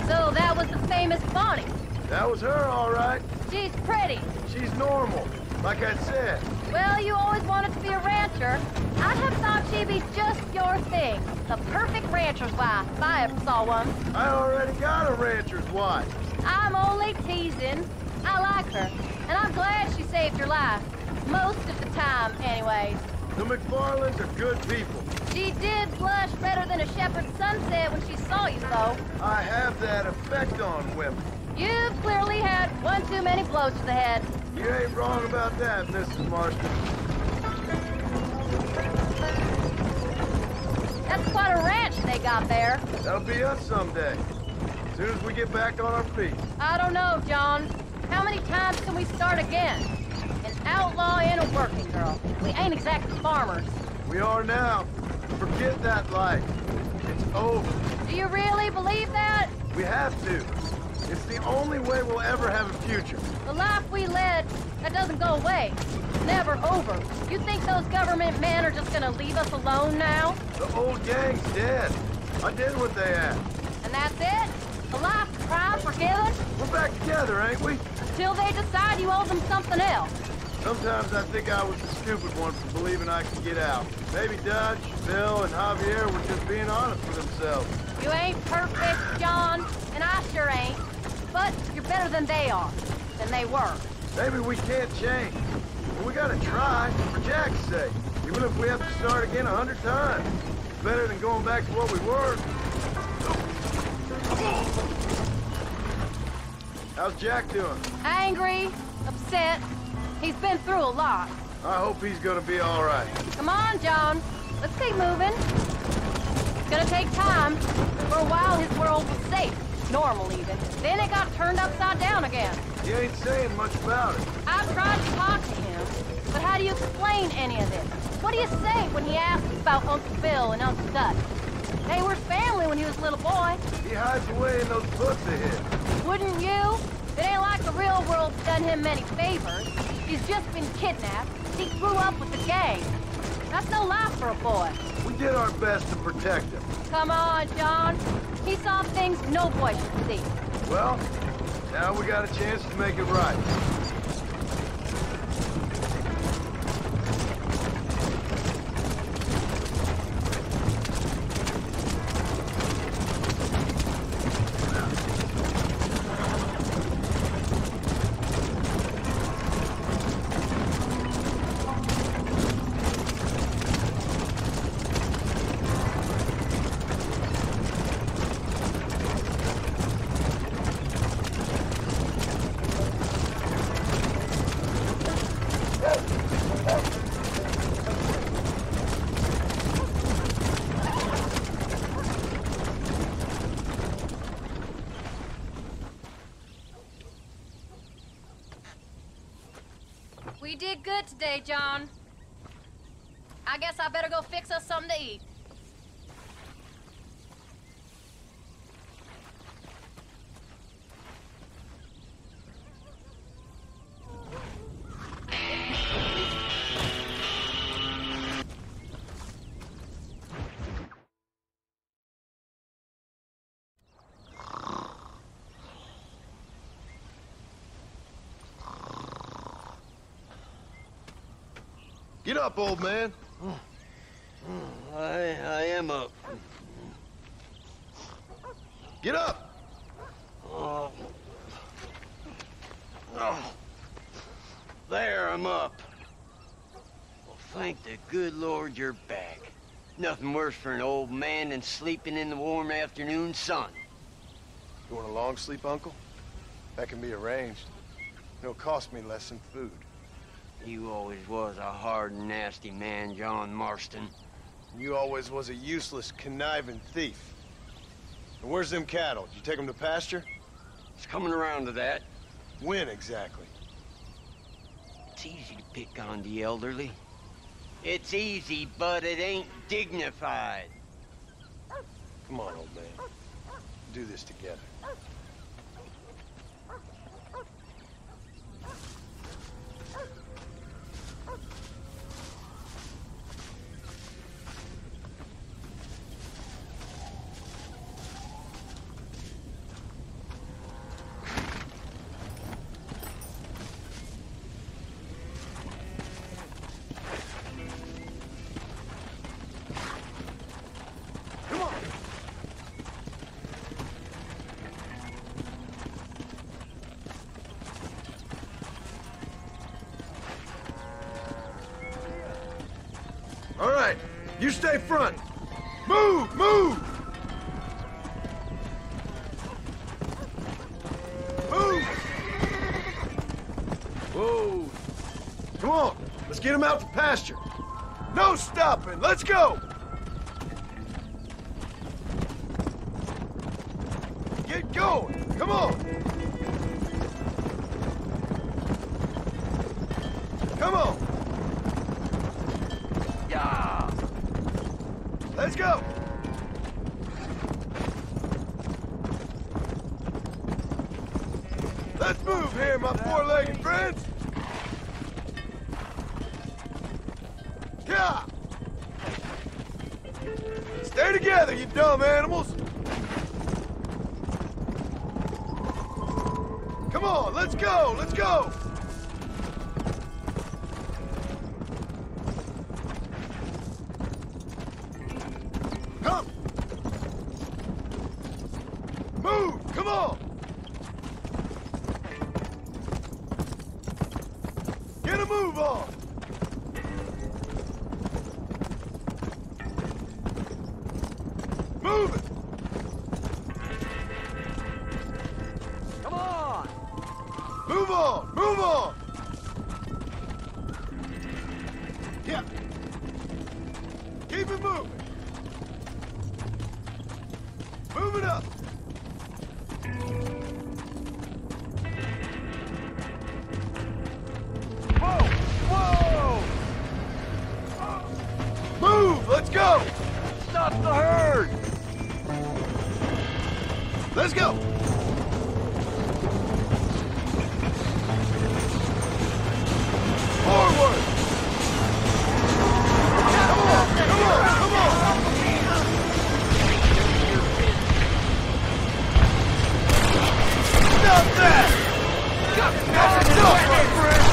So that was the famous Bonnie. That was her, all right. She's pretty. She's normal, like I said. Well, you always wanted to be a rancher. I'd have thought she'd be just your thing. The perfect rancher's wife, if I ever saw one. I already got a rancher's wife. I'm only teasing. I like her, and I'm glad she saved your life. Most of the time, anyways. The McFarlands are good people. She did blush better than a shepherd's sunset when she saw you, though. I have that effect on women. You've clearly had one too many blows to the head. You ain't wrong about that, Mrs. Marston. That's quite a ranch they got there. That'll be us someday, as soon as we get back on our feet. I don't know, John. How many times can we start again? An outlaw and a working girl. We ain't exactly farmers. We are now. Forget that life. It's over. Do you really believe that? We have to. It's the only way we'll ever have a future. The life we led, that doesn't go away. It's never over. You think those government men are just gonna leave us alone now? The old gang's dead. I did what they asked. And that's it? A life of crime forgiven? We're back together, ain't we? Until they decide you owe them something else. Sometimes I think I was the stupid one for believing I could get out. Maybe Dutch, Bill, and Javier were just being honest with themselves. You ain't perfect, John, and I sure ain't. But you're better than they are. Than they were. Maybe we can't change. But we gotta try, for Jack's sake. Even if we have to start again 100 times. It's better than going back to what we were. How's Jack doing? Angry, upset. He's been through a lot. I hope he's gonna be all right. Come on, John. Let's keep moving. It's gonna take time. For a while, his world was safe. Normal, even. Then it got turned upside down again. He ain't saying much about it. I've tried to talk to him, but how do you explain any of this? What do you say when he asks about Uncle Bill and Uncle Dutch? They were family when he was a little boy. He hides away in those books of his. Wouldn't you? It ain't like the real world's done him many favors. He's just been kidnapped. He grew up with the gang. That's no life for a boy. We did our best to protect him. Come on, John. He saw things no boy should see. Well, now we got a chance to make it right. We did good today, John. I guess I better go fix us something to eat. Get up, old man. I am up. Get up! Oh. There, I'm up. Well, thank the good Lord you're back. Nothing worse for an old man than sleeping in the warm afternoon sun. You want a long sleep, Uncle? That can be arranged. It'll cost me less than food. You always was a hard and nasty man, John Marston. You always was a useless, conniving thief. And where's them cattle? Did you take them to pasture? It's coming around to that. When exactly? It's easy to pick on the elderly. It's easy, but it ain't dignified. Come on, old man. Do this together. All right, you stay front. Move, move! Move! Whoa! Come on, let's get him out to pasture. No stopping, let's go! Get going, come on! Come on! Yeah! Let's go! Let's move here, my four-legged friends! Yeah! Stay together, you dumb animals! Come on, let's go, let's go! Come! Move, come on! Get a move on! Move it! Come on! Move on! Move on! Yeah. Keep it moving. Move it up. Whoa! Whoa! Move! Let's go! Stop the herd! Let's go! Forward! Come on! Come on! Come on! Stop that! That's enough, my friend!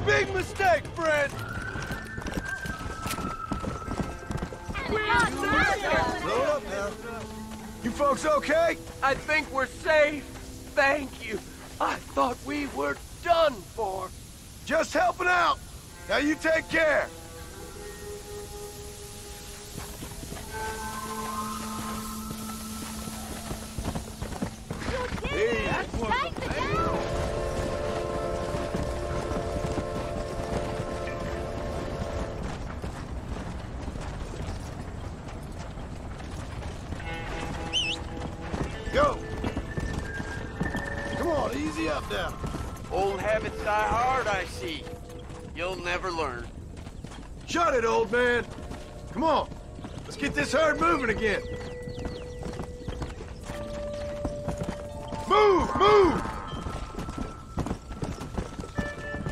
Big mistake, friend! Slow up now. You folks okay? I think we're safe. Thank you. I thought we were done for. Just helping out. Now you take care. Hey, that's one of them. Go! Come on, easy up now. Old habits die hard, I see. You'll never learn. Shut it, old man. Come on, let's get this herd moving again. Move, move!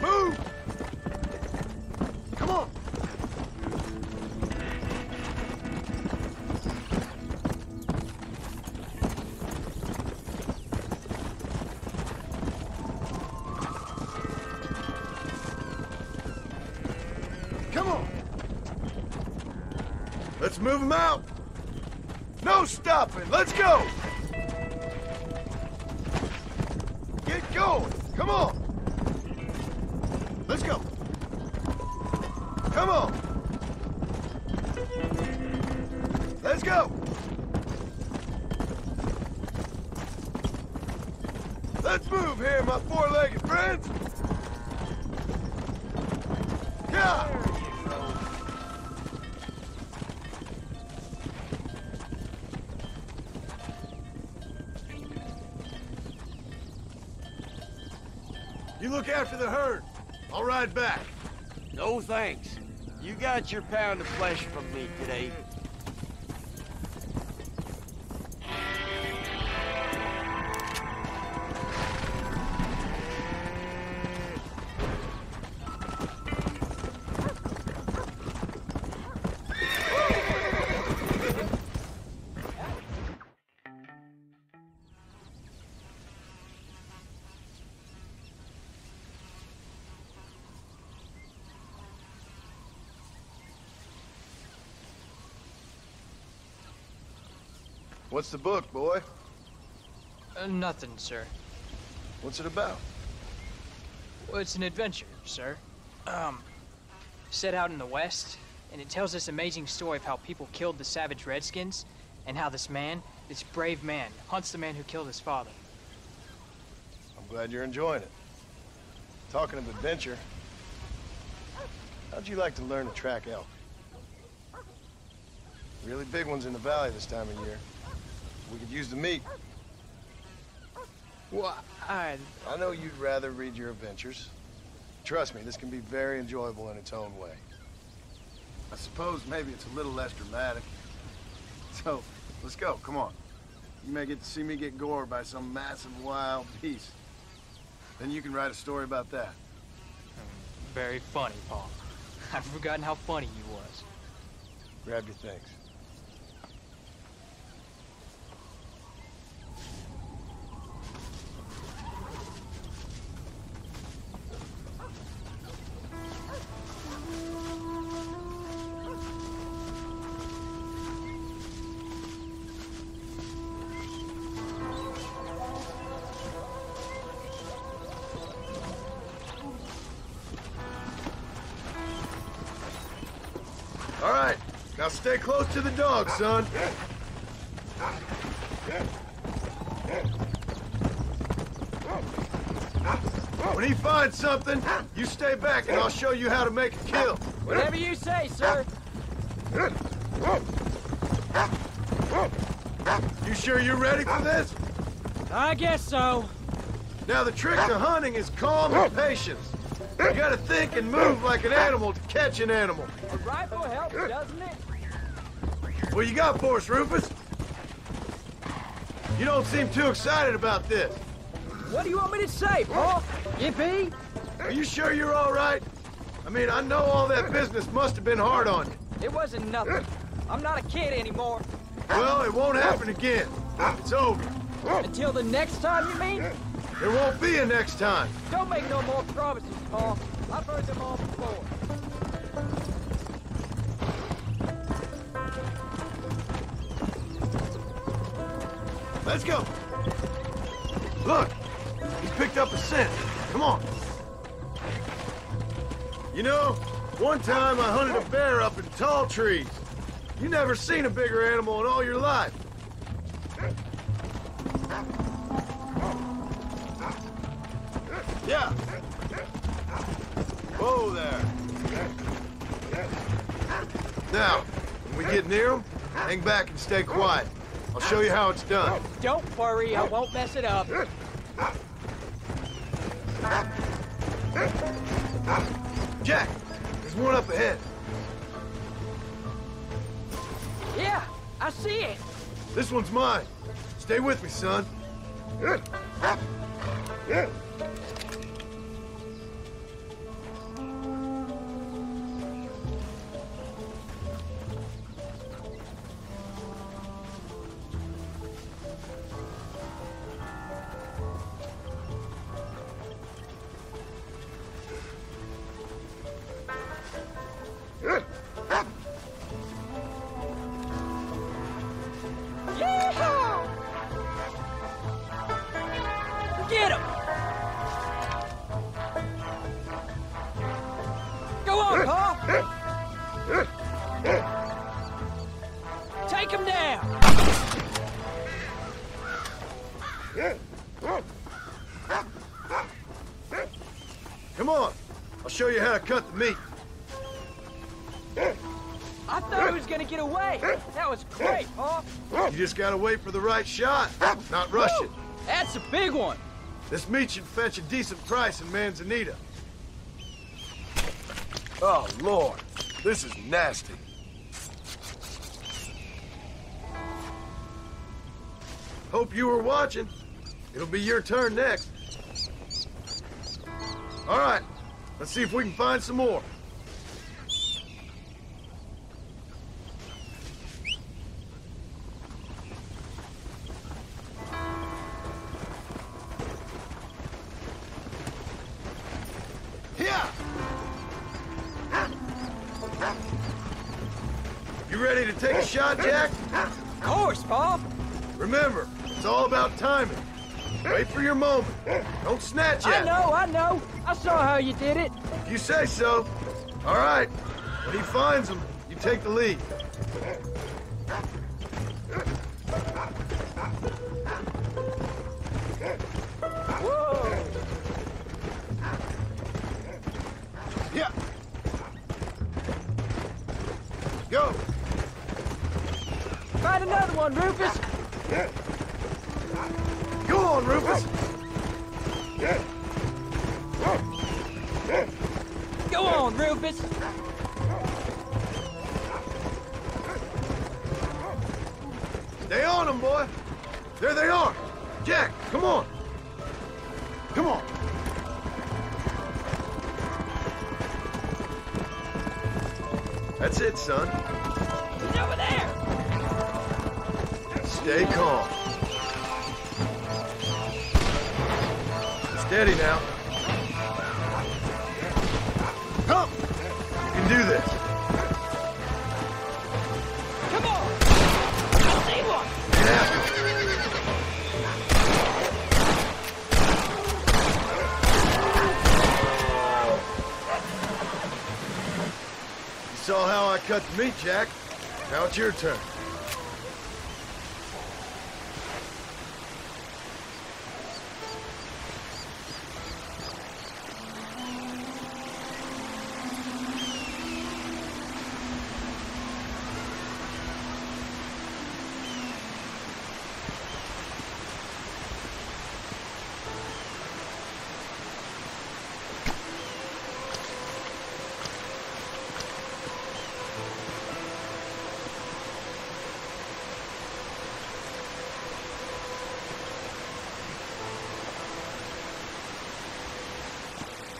Move! Come on. Come on. Let's move them out. No stopping. Let's go. Get going. Come on. Let's go. Come on. Let's go. Let's move here, my four-legged friends. Yeah. You look after the herd. I'll ride back. No thanks. You got your pound of flesh from me today. What's the book, boy? Nothing, sir. What's it about? Well, it's an adventure, sir. Set out in the West, and it tells this amazing story of how people killed the savage Redskins, and how this man, this brave man, hunts the man who killed his father. I'm glad you're enjoying it. Talking of adventure, how'd you like to learn to track elk? Really big ones in the valley this time of year. We could use the meat. Well, I know you'd rather read your adventures. Trust me, this can be very enjoyable in its own way. I suppose maybe it's a little less dramatic. So, let's go, come on. You may get to see me get gored by some massive wild beast. Then you can write a story about that. Very funny, Paul. I've forgotten how funny you was. Grab your things. All right, now stay close to the dog, son. When he finds something, you stay back and I'll show you how to make a kill. Whatever you say, sir. You sure you're ready for this? I guess so. Now the trick to hunting is calm and patience. You gotta think and move like an animal to catch an animal. A rifle helps, doesn't it? What you got for us, Rufus? You don't seem too excited about this. What do you want me to say, Paul? Yippee? Are you sure you're all right? I mean, I know all that business must have been hard on you. It wasn't nothing. I'm not a kid anymore. Well, it won't happen again. It's over. Until the next time, you mean? There won't be a next time. Don't make no more promises, Paul. I've heard them all before. Let's go. Look, he picked up a scent. Come on. You know, one time I hunted a bear up in tall trees. You never seen a bigger animal in all your life. Yeah. Whoa there. Now, when we get near them, hang back and stay quiet. I'll show you how it's done. Don't worry, I won't mess it up. Jack, there's one up ahead. Yeah, I see it. This one's mine. Stay with me, son. Get him! Go on, Paul! Take him down! Come on. I'll show you how to cut the meat. I thought he was gonna get away. That was great, Paul. You just gotta wait for the right shot, not rush it. That's a big one. This meat should fetch a decent price in Manzanita. Oh, Lord. This is nasty. Hope you were watching. It'll be your turn next. All right, let's see if we can find some more. You ready to take a shot, Jack? Of course, Paul. Remember, it's all about timing. Wait for your moment. Don't snatch at it. I know. I saw how you did it. If you say so. All right. When he finds them, you take the lead. Whoa! Yeah. Go. Find another one, Rufus. Go on, Rufus. Go on, Rufus. Stay on them, boy. There they are. Jack, come on. Come on. That's it, son. He's over there. Stay calm. Steady now. Come! You can do this. Come on! I see one! Get after it. You saw how I cut the meat, Jack. Now it's your turn.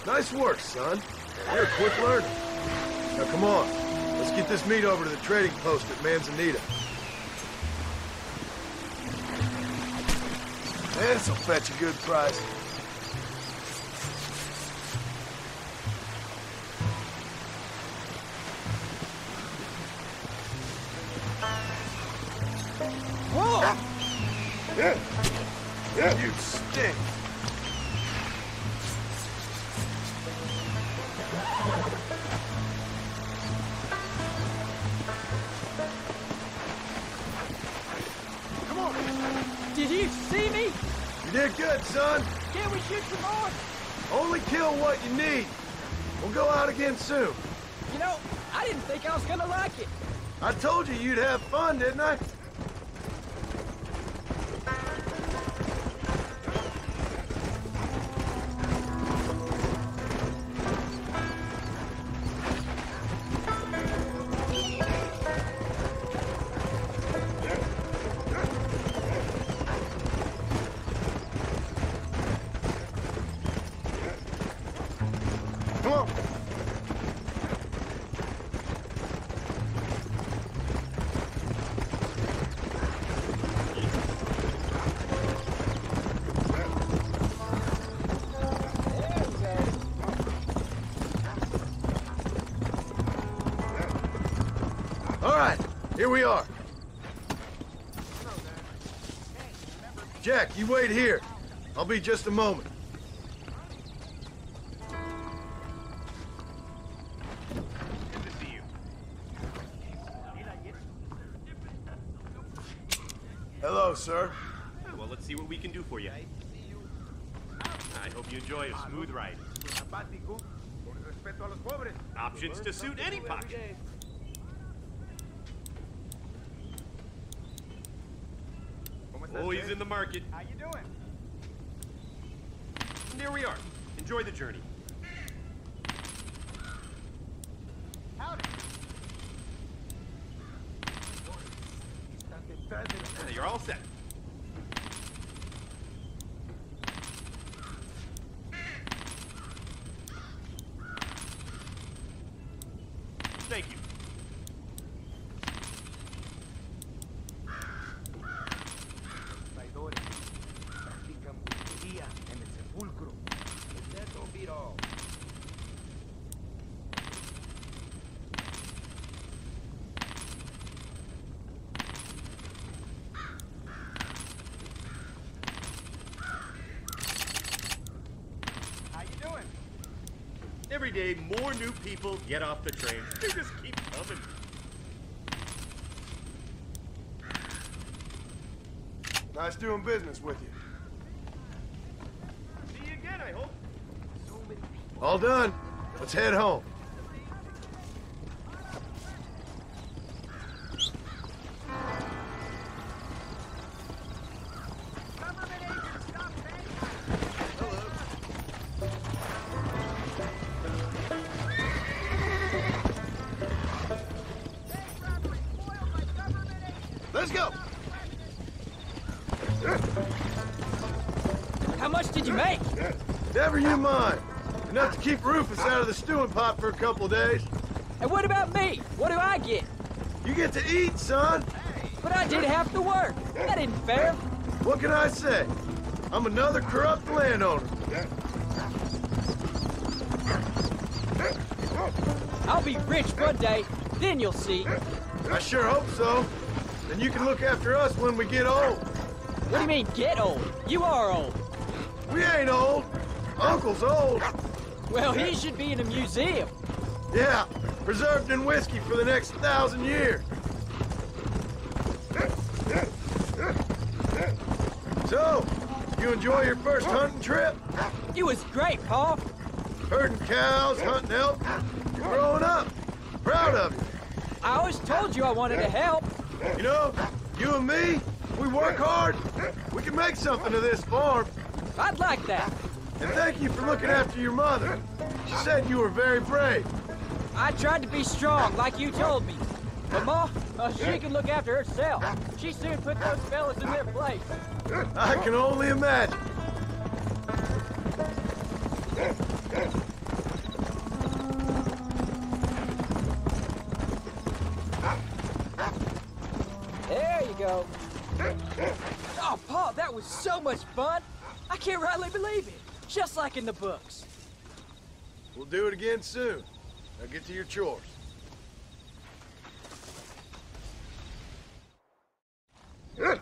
Nice work, son. You're a quick learner. Now, come on. Let's get this meat over to the trading post at Manzanita. This'll fetch a good price. Whoa! You stink. Come on! Did you see me? You did good, son. Can we shoot some more? Only kill what you need. We'll go out again soon. You know, I didn't think I was gonna like it. I told you you'd have fun, didn't I? Come on. All right, here we are. Jack, you wait here. I'll be just a moment. Hello, sir. Well, let's see what we can do for you. I hope you enjoy a smooth ride. Options to suit any pocket. Always in the market. How you doing? And there we are. Enjoy the journey. Howdy. You're all set. Thank you. Every day, more new people get off the train. They just keep coming. Nice doing business with you. See you again, I hope. All done. Let's head home. Let's go. How much did you make? Never you mind. Enough to keep Rufus out of the stewing pot for a couple of days. And what about me? What do I get? You get to eat, son. But I did half the work. That isn't fair. What can I say? I'm another corrupt landowner. I'll be rich one day, then you'll see. I sure hope so. Then you can look after us when we get old. What do you mean, get old? You are old. We ain't old. Uncle's old. Well, he should be in a museum. Yeah, preserved in whiskey for the next 1,000 years. So, you enjoy your first hunting trip? It was great, Pa. Herding cows, hunting elk. You're growing up. Proud of you. I always told you I wanted to help. You know, you and me, we work hard. We can make something of this farm. I'd like that. And thank you for looking after your mother. She said you were very brave. I tried to be strong, like you told me. But Ma, she can look after herself. She soon put those fellas in their place. I can only imagine. There you go. Oh, Pa, that was so much fun. I can't rightly believe it. Just like in the books. We'll do it again soon. Now get to your chores. How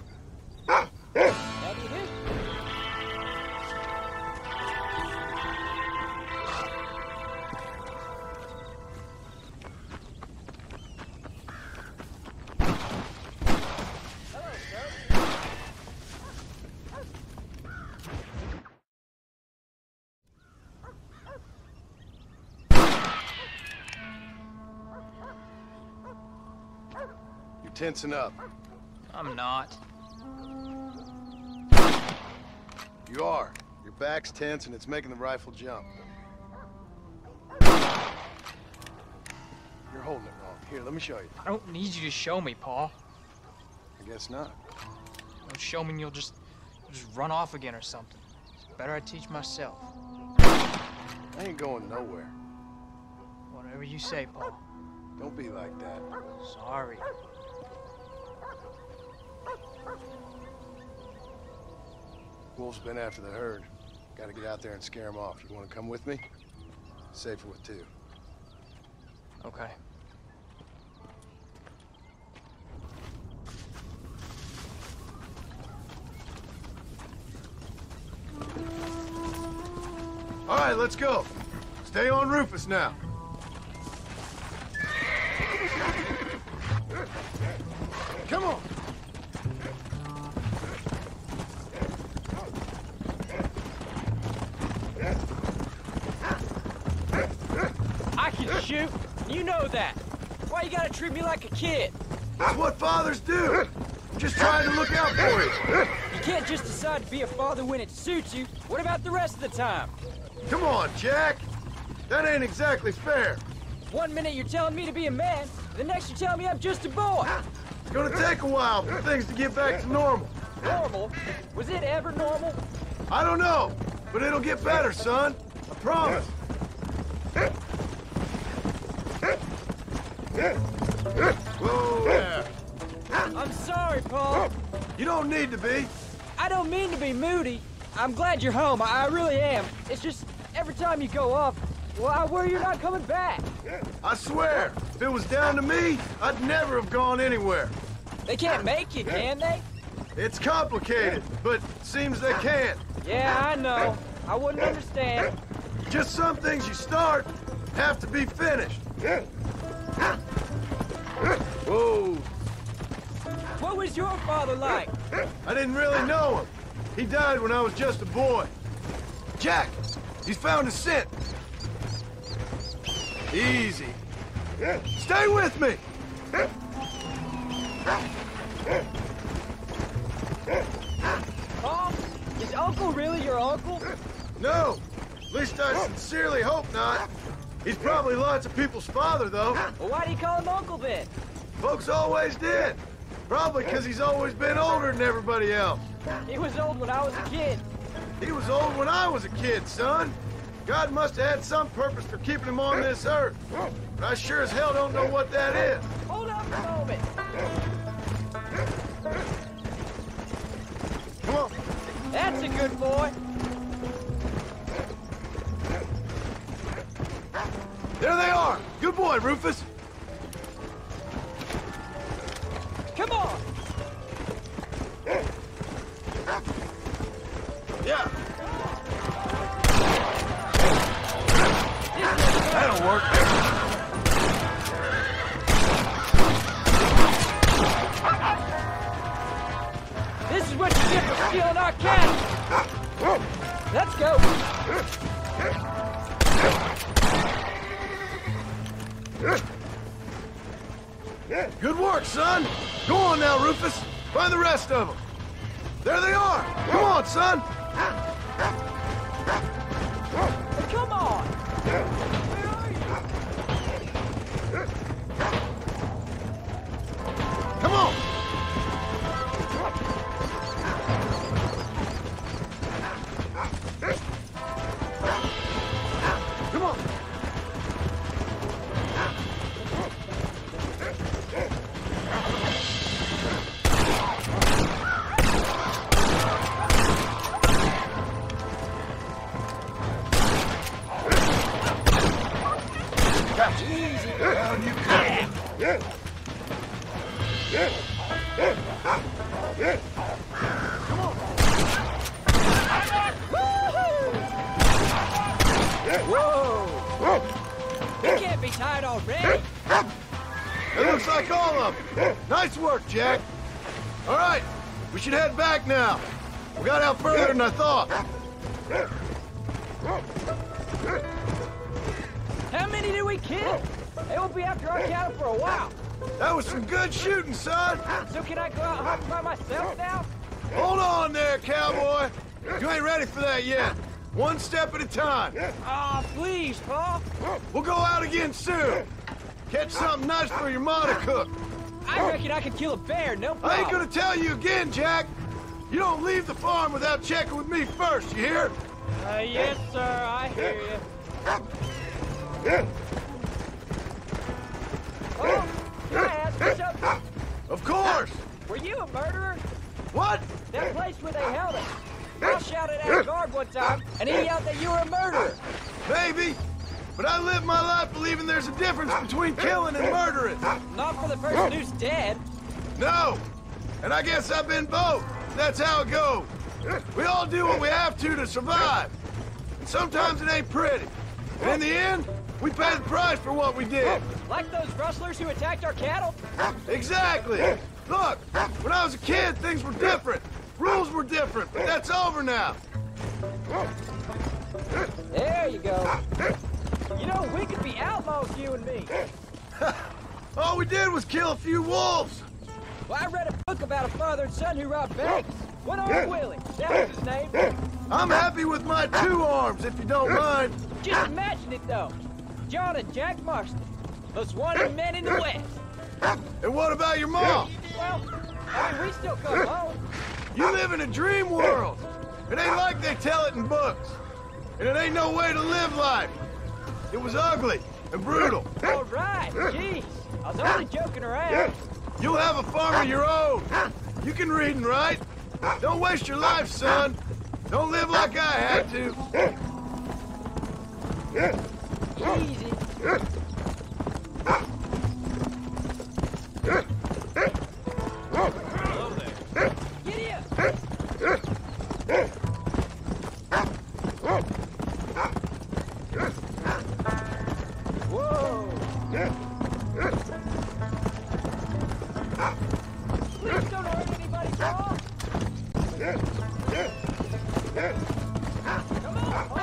do you do? tensing up. I'm not. You are. Your back's tense and it's making the rifle jump. You're holding it wrong. Here, let me show you. I don't need you to show me, Paul. I guess not. Don't show me and you'll just run off again or something. It's better I teach myself. I ain't going nowhere. Whatever you say, Paul. Don't be like that. Sorry. Wolf's been after the herd. Gotta get out there and scare him off. You wanna come with me? Safer with two. Okay. All right, let's go. Stay on Rufus now. Come on. I can shoot. You know that. Why you gotta treat me like a kid? That's what fathers do. I'm just trying to look out for you. You can't just decide to be a father when it suits you. What about the rest of the time? Come on, Jack. That ain't exactly fair. 1 minute you're telling me to be a man, the next you're telling me I'm just a boy. It's gonna take a while for things to get back to normal. Normal? Was it ever normal? I don't know, but it'll get better, son. I promise. Whoa there. I'm sorry, Paul. You don't need to be. I don't mean to be moody. I'm glad you're home. I really am. It's just every time you go off, well, I worry you're not coming back. I swear, if it was down to me, I'd never have gone anywhere. They can't make you, can they? It's complicated, but seems they can. Yeah, I know. I wouldn't understand. Just some things you start have to be finished. Whoa. What was your father like? I didn't really know him. He died when I was just a boy. Jack, he's found a scent. Easy. Stay with me. Paul, is Uncle really your uncle? No, at least I sincerely hope not. He's probably lots of people's father, though. Well, why do you call him Uncle then? Folks always did. Probably because he's always been older than everybody else. He was old when I was a kid. He was old when I was a kid, son. God must have had some purpose for keeping him on this earth. But I sure as hell don't know what that is. Hold on a moment. Come on. That's a good boy. There they are. Good boy, Rufus. Come on. Yeah. That'll work. This is what you get for stealing our cattle. Let's go. Good work, son. Go on now, Rufus. Find the rest of them. There they are. Come on, son. Come on. Where are you? Come on. Come on. Easy down, you can. Come on. Whoa! You can't be tired already. It looks like all of them. Nice work, Jack. All right, we should head back now. We got out further than I thought. How many did we kill? They won't be after our cattle for a while. That was some good shooting, son. So can I go out hunting by myself now? Hold on there, cowboy. You ain't ready for that yet. One step at a time. Aw, please, Pa. We'll go out again soon. Catch something nice for your ma to cook. I reckon I could kill a bear, no problem. I ain't gonna tell you again, Jack. You don't leave the farm without checking with me first, you hear? Yes, sir, I hear you. Oh, can I ask you something? Of course. Were you a murderer? What? That place where they held us. I shouted at a guard one time, and he yelled that you were a murderer. Maybe. But I live my life believing there's a difference between killing and murdering. Not for the person who's dead. No. And I guess I've been both. That's how it goes. We all do what we have to survive. And sometimes it ain't pretty. And in the end, we pay the price for what we did. Like those rustlers who attacked our cattle? Exactly. Look, when I was a kid, things were different. Rules were different, but that's over now. There you go. You know, we could be outlaws, you and me. All we did was kill a few wolves. Well, I read a book about a father and son who robbed banks. One-armed Willie, that was his name. I'm happy with my 2 arms, if you don't mind. Just imagine it, though. John and Jack Marston, most wanted men in the West. And what about your mom? Well, I mean, we still come home. You live in a dream world. It ain't like they tell it in books. And it ain't no way to live life. It was ugly and brutal. All right, jeez. I was only joking around. You'll have a farm of your own. You can read and write. Don't waste your life, son. Don't live like I had to. Easy. Hello there. Giddy up. Whoa. Please don't hurt anybody, Paul. Come on, Paul.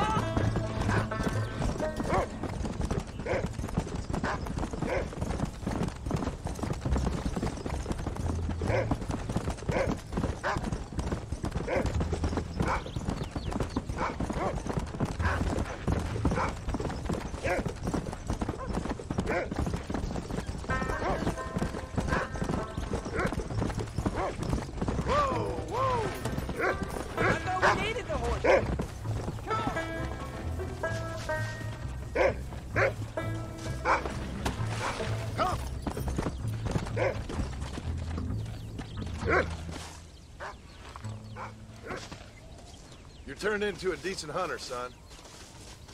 You're turned into a decent hunter, son.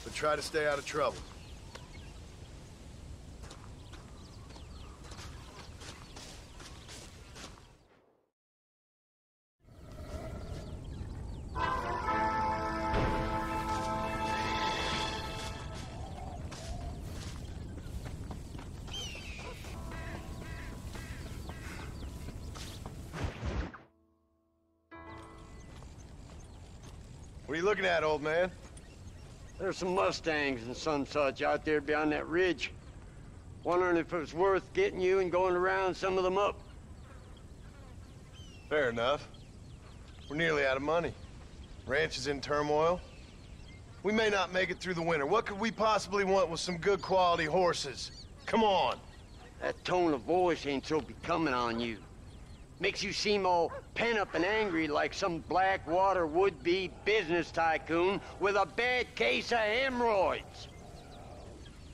But try to stay out of trouble. What are you looking at, old man? There's some Mustangs and some such out there beyond that ridge. Wondering if it was worth getting you and going around some of them up. Fair enough. We're nearly out of money. Ranch is in turmoil. We may not make it through the winter. What could we possibly want with some good quality horses? Come on. That tone of voice ain't so becoming on you. Makes you seem all pent up and angry like some Blackwater would-be business tycoon with a bad case of hemorrhoids.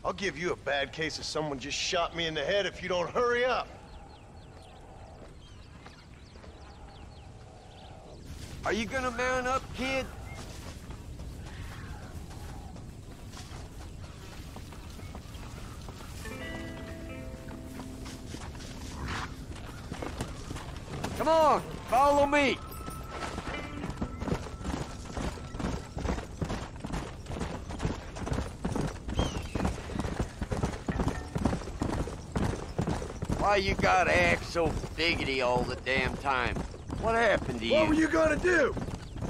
I'll give you a bad case of someone just shot me in the head if you don't hurry up. Are you gonna mount up, kid? Come on, follow me. Why you gotta act so biggity all the damn time? What happened to you? What were you gonna do?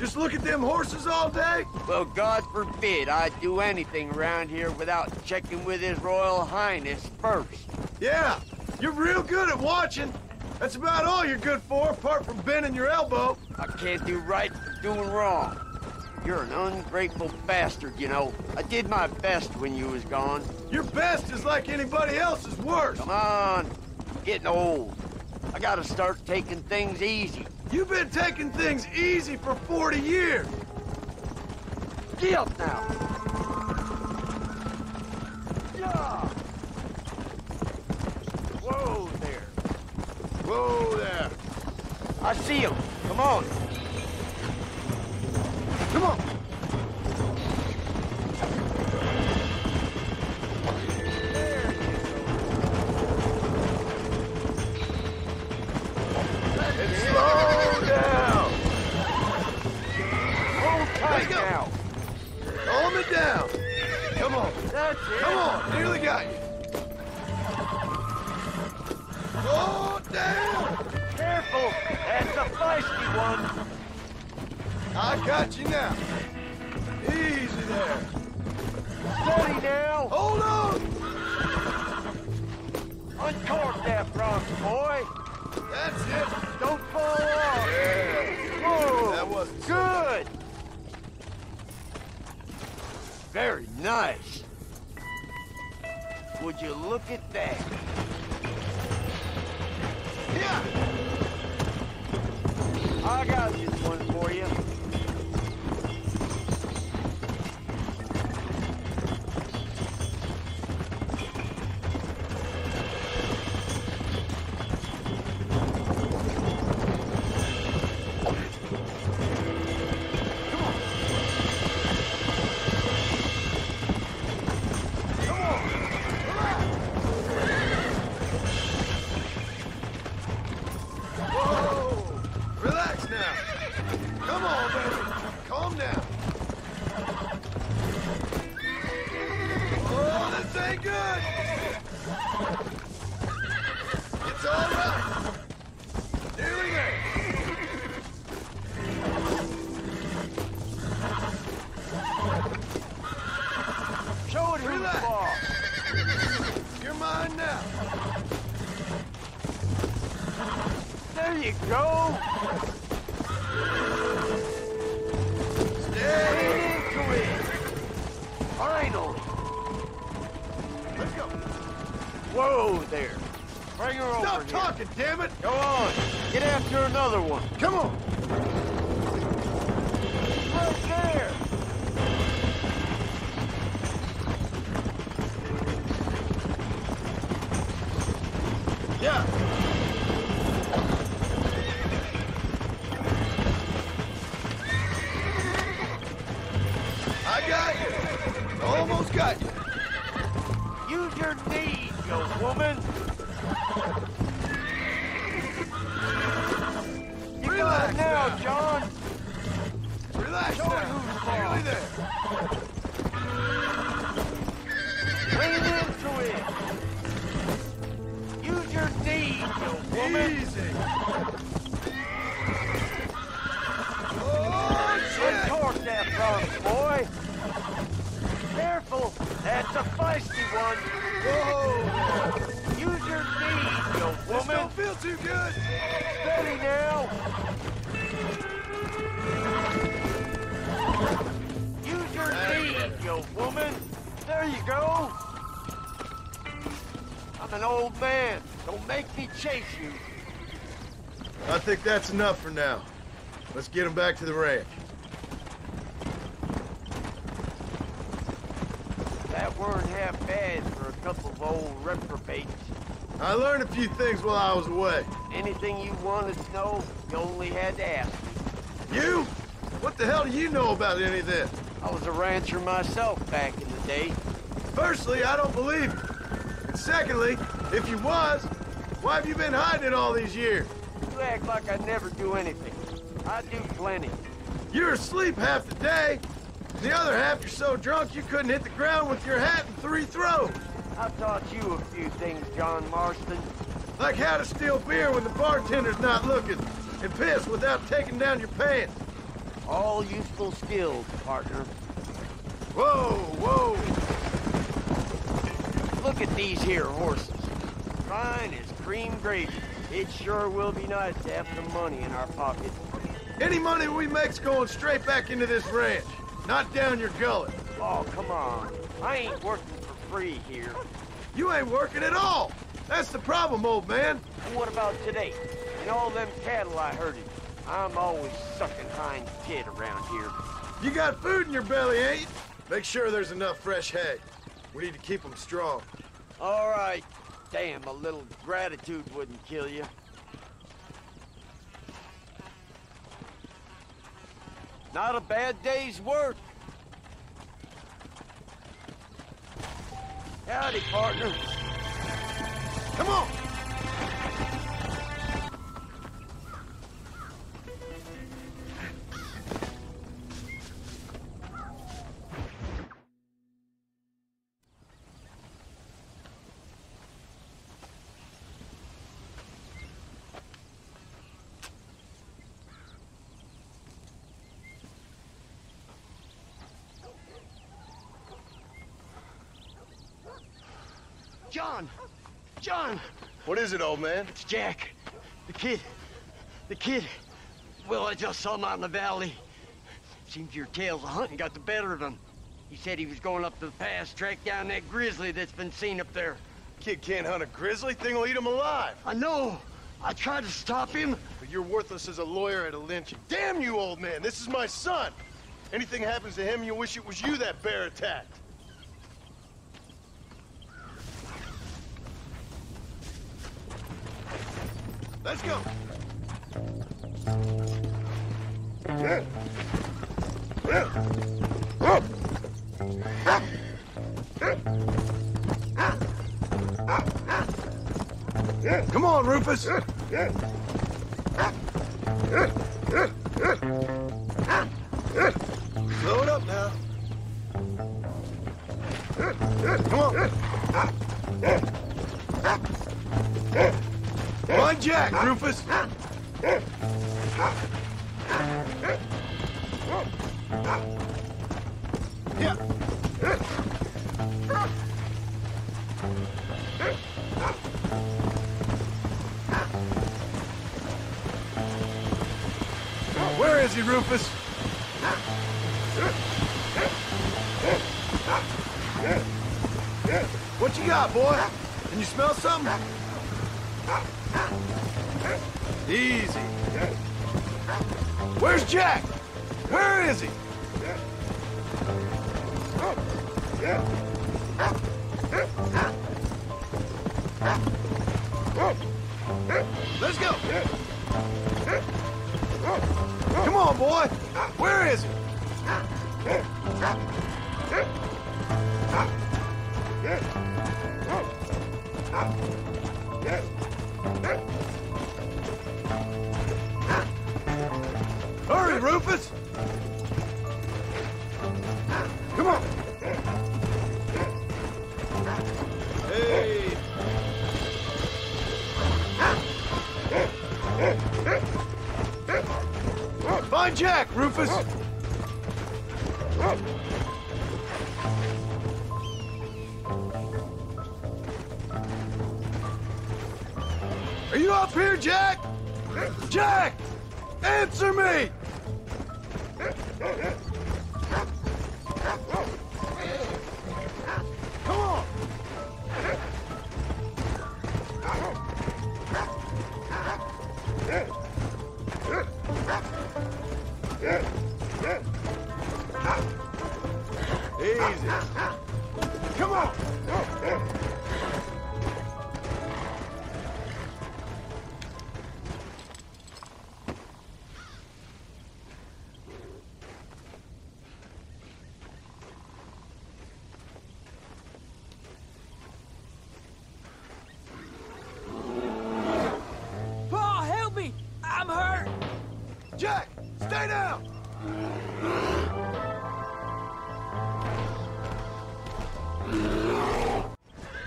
Just look at them horses all day? Well, God forbid I'd do anything around here without checking with His Royal Highness first. Yeah, You're real good at watching. That's about all you're good for, apart from bending your elbow. I can't do right for doing wrong. You're an ungrateful bastard, you know. I did my best when you was gone. Your best is like anybody else's worst. Come on. I'm getting old. I gotta start taking things easy. You've been taking things easy for 40 years. Get up now. Yeah. Whoa there. Whoa there. I see him. Come on. Come on. And slow down. Hold tight now. Calm it down. Come on. That's it. Come on. Nearly got you. Slow down. Careful. That's a feisty one. I got you now. Easy there. Steady now. Hold on. Uncork that bronze, boy. That's it. Don't fall off. Yeah. Whoa. That wasn't good. Very nice. Would you look at that? Yeah. I got this one for you. There you go. Stay into it. Finally. Let's go. Whoa there. Bring her over here. Stop talking, damn it. Go on. Get after another one. Come on. Right there. Yeah. I got you. Almost got you. Use your knees, you woman. You Relax got it now, now. John. Relax Show now. Nearly there. Lean into it. Use your knees, you woman. Easy. Oh, shit. Uncork that bronze, boy. Careful. That's a feisty one. Whoa. Use your knees, you This woman. don't feel too good. Steady now. Use your knees, you woman. There you go. I'm an old man. Don't make me chase you. I think that's enough for now. Let's get him back to the ranch. That weren't half bad for a couple of old reprobates. I learned a few things while I was away. Anything you wanted to know, you only had to ask me. You? What the hell do you know about any of this? I was a rancher myself back in the day. Firstly, I don't believe you. And secondly, if you was, why have you been hiding it all these years? You act like I never do anything. I do plenty. You're asleep half the day. The other half you're so drunk you couldn't hit the ground with your hat in 3 throws. I taught you a few things, John Marston. Like how to steal beer when the bartender's not looking, and piss without taking down your pants. All useful skills, partner. Whoa, whoa. Look at these here horses. fine as cream gravy. It sure will be nice to have some money in our pockets. Any money we make's going straight back into this ranch, not down your gullet. Oh, come on. I ain't working for free here. You ain't working at all. That's the problem, old man. And what about today? And all them cattle I herded. I'm always sucking hind tit around here. You got food in your belly, ain't you? Make sure there's enough fresh hay. We need to keep them strong. All right. Damn, a little gratitude wouldn't kill you. Not a bad day's work. Howdy, partner. Come on! John! John! What is it, old man? It's Jack. The kid. Well, I just saw him out in the valley. Seems your tales of hunting got the better of him. He said he was going up to the pass, track down that grizzly that's been seen up there. Kid can't hunt a grizzly. Thing will eat him alive. I know. I tried to stop him. But you're worthless as a lawyer at a lynching. Damn you, old man. This is my son. Anything happens to him, you'll wish it was you that bear attacked. Let's go. Come on, Rufus. Slow it up now. Come on. Run, Jack, Rufus. Yeah. Where is he, Rufus? What you got, boy? Can you smell something? Easy. Where's Jack? Where is he? Let's go. Come on, boy. Where is he? Hurry, Rufus! Come on! Hey! Find Jack, Rufus! Are you up here, Jack? Jack! Answer me! Come on! Easy. Come on! Jack, stay down!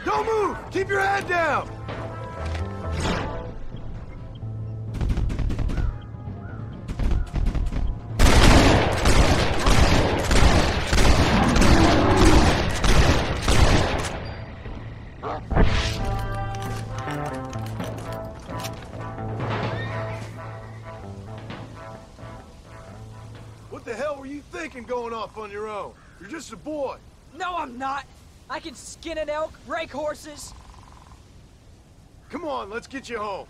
Don't move! Keep your head down! risking going off on your own? You're just a boy. No, I'm not. I can skin an elk, rake horses. Come on, let's get you home.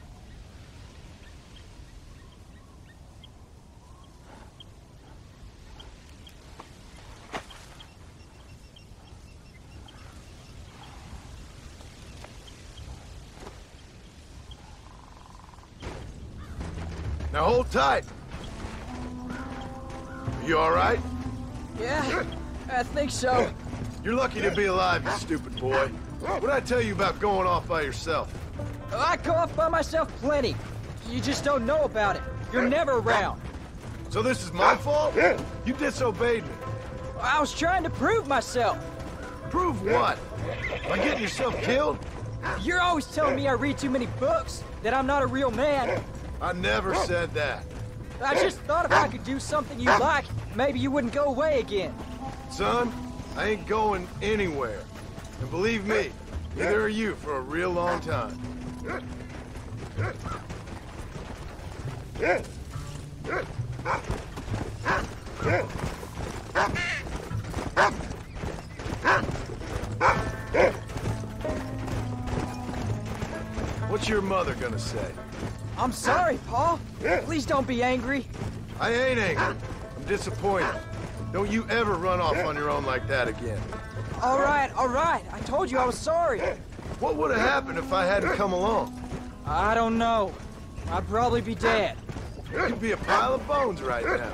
Now hold tight. You all right? Yeah, I think so. You're lucky to be alive, you stupid boy. What'd I tell you about going off by yourself? I go off by myself plenty. You just don't know about it. You're never around. So this is my fault? You disobeyed me. I was trying to prove myself. Prove what? By getting yourself killed? You're always telling me I read too many books, that I'm not a real man. I never said that. I just thought if I could do something you like, maybe you wouldn't go away again. Son, I ain't going anywhere. And believe me, neither are you for a real long time. What's your mother gonna say? I'm sorry, Paul. Please don't be angry. I ain't angry. I'm disappointed. Don't you ever run off on your own like that again. All right. I told you I was sorry. What would have happened if I hadn't come along? I don't know. I'd probably be dead. You'd be a pile of bones right now.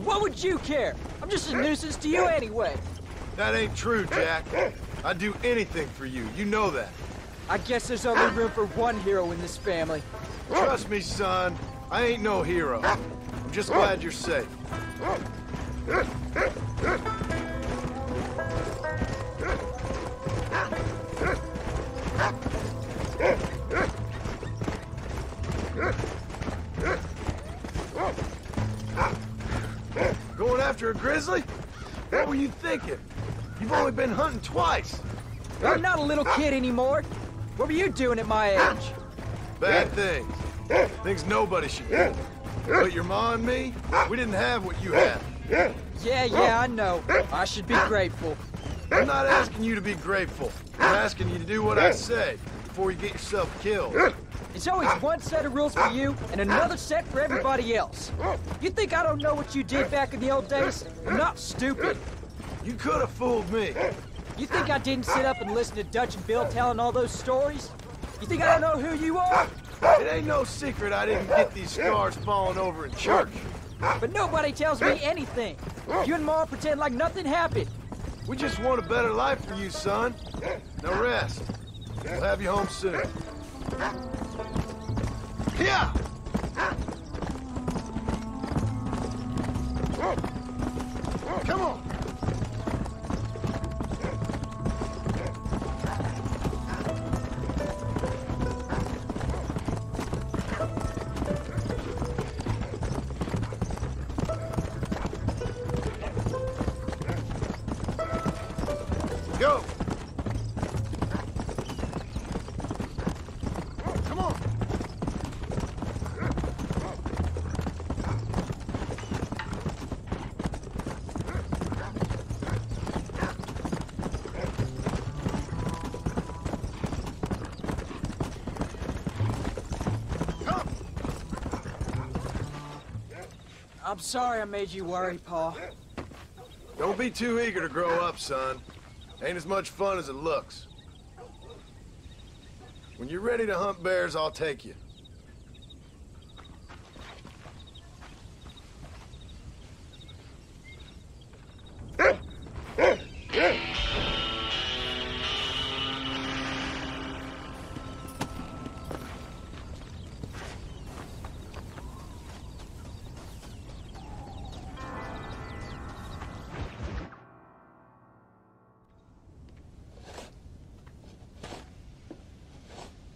What would you care? I'm just a nuisance to you anyway. That ain't true, Jack. I'd do anything for you. You know that. I guess there's only room for one hero in this family. Trust me, son. I ain't no hero. I'm just glad you're safe. Going after a grizzly? What were you thinking? You've only been hunting twice. I'm not a little kid anymore. What were you doing at my age? Bad things. Things nobody should do. But your ma and me, we didn't have what you have. Yeah, I know. I should be grateful. I'm not asking you to be grateful. I'm asking you to do what I say before you get yourself killed. It's always one set of rules for you and another set for everybody else. You think I don't know what you did back in the old days? I'm not stupid. You could have fooled me. You think I didn't sit up and listen to Dutch and Bill telling all those stories? You think I don't know who you are? It ain't no secret I didn't get these scars falling over in church. But nobody tells me anything. You and Ma pretend like nothing happened. We just want a better life for you, son. Now rest. We'll have you home soon. Yeah! Come on! Go! Come on! I'm sorry I made you worry, Paul. Don't be too eager to grow up, son. Ain't as much fun as it looks. When you're ready to hunt bears, I'll take you.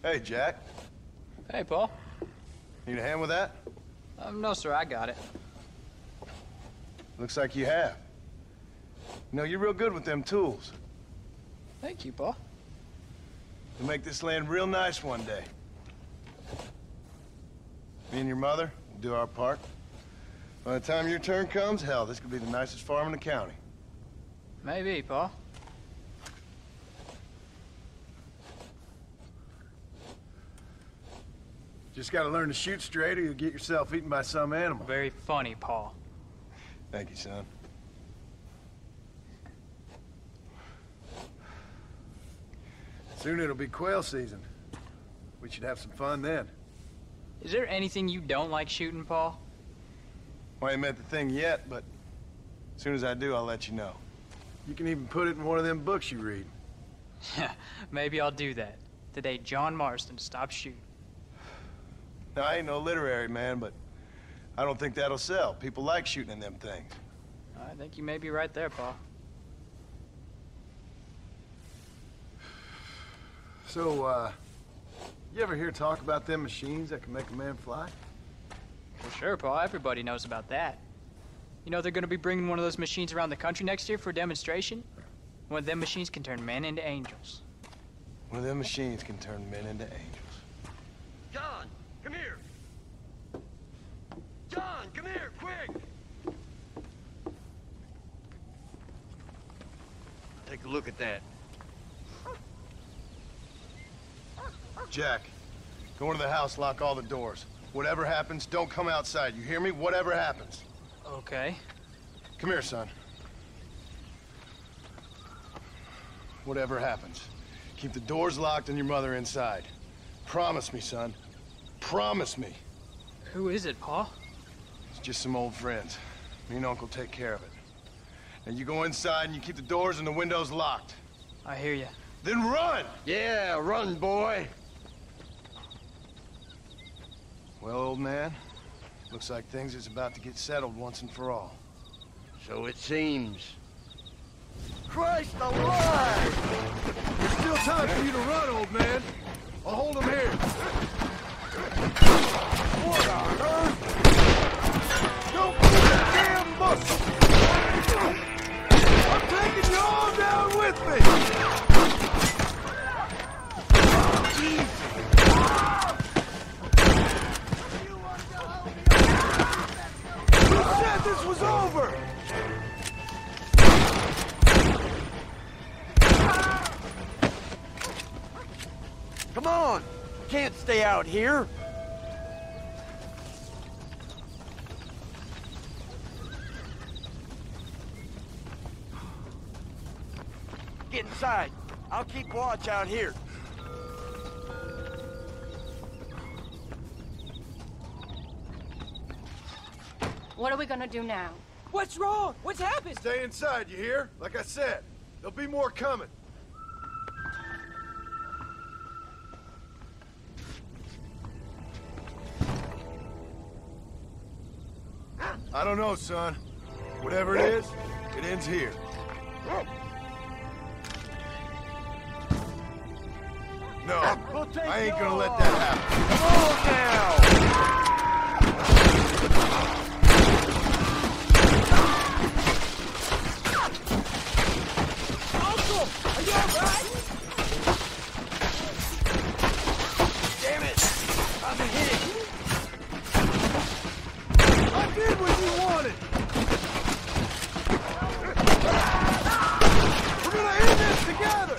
Hey, Jack. Hey, Paul. Need a hand with that? No, sir, I got it. Looks like you have. You know, you're real good with them tools. Thank you, Paul. You'll make this land real nice one day. Me and your mother will do our part. By the time your turn comes, hell, this could be the nicest farm in the county. Maybe, Pa. Just gotta learn to shoot straight or you'll get yourself eaten by some animal. Very funny, Pa. Thank you, son. Soon it'll be quail season. We should have some fun then. Is there anything you don't like shooting, Pa? Well, I ain't met the thing yet, but as soon as I do, I'll let you know. You can even put it in one of them books you read. Maybe I'll do that. The day John Marston stopped shooting. Now, I ain't no literary man, but I don't think that'll sell. People like shooting in them things. I think you may be right there, Pa. So, you ever hear talk about them machines that can make a man fly? Well, sure, Pa. Everybody knows about that. You know they're gonna be bringing one of those machines around the country next year for a demonstration? One of them machines can turn men into angels. One of them machines can turn men into angels. John, come here. John, come here, quick. Take a look at that. Jack, go into the house, lock all the doors. Whatever happens, don't come outside. You hear me? Whatever happens. Okay. Come here, son. Whatever happens, keep the doors locked and your mother inside. Promise me, son. Promise me. Who is it, Pa? It's just some old friends. Me and Uncle take care of it. Now you go inside and you keep the doors and the windows locked. I hear you. Then run! Yeah, run, boy. Well, old man, looks like things is about to get settled once and for all. So it seems. Christ alive! There's still time for you to run, old man. I'll hold him here. What on earth? Don't move a damn muscle! I'm taking you all down with me! Jesus! Who said this was over? Come on! Can't stay out here! Get inside. I'll keep watch out here. What are we gonna do now? What's wrong? What's happened? Stay inside, you hear? Like I said, there'll be more coming. I don't know, son. Whatever it is, it ends here. No, I ain't gonna let that happen. Come on now! Uncle! Are you alright? Damn it! I'm hit! I did what you wanted! We're gonna end this together!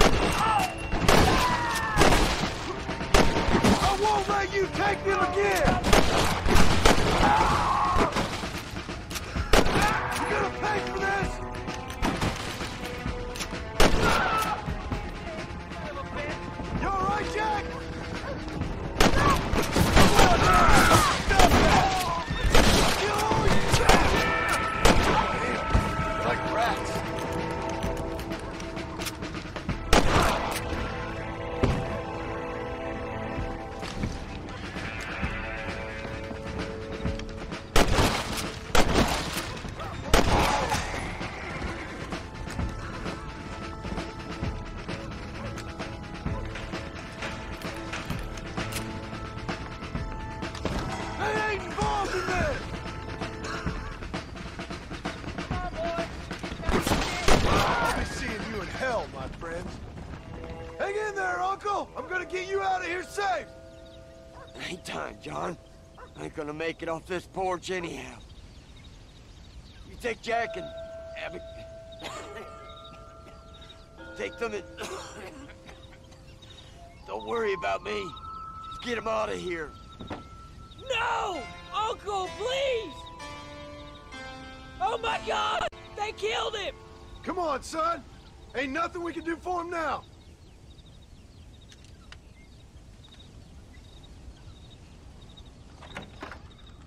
I won't let you take them again! You're gonna pay for this! You alright, Jack? Come on now! Stop that! Like rats. They ain't involved in this! I'll be seeing you in hell, my friends. Hang in there, Uncle! I'm gonna get you out of here safe! Ain't time, John. I ain't gonna make it off this porch anyhow. You take Jack and Abby. Take them and don't worry about me. Just get him out of here. No! Uncle, please! Oh my God! They killed him! Come on, son! Ain't nothing we can do for him now!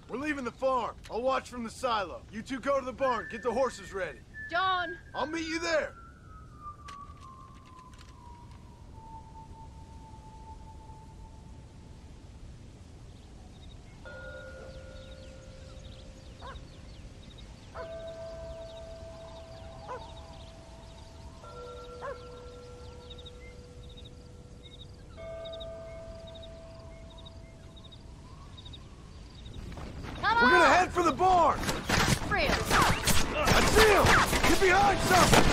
We're leaving the farm. I'll watch from the silo. You two go to the barn, get the horses ready. John! I'll meet you there. We're gonna head for the barn! Real. I see him! Get behind something!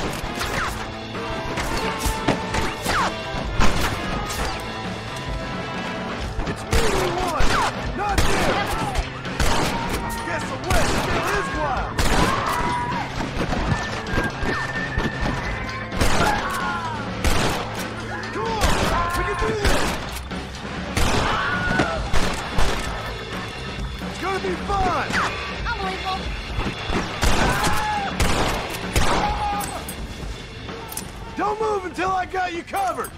It's me we want! Not them! Guess the West still is wild! Come on! We can do this! It's gonna be fun! Unbelievable. Don't move until I got you covered!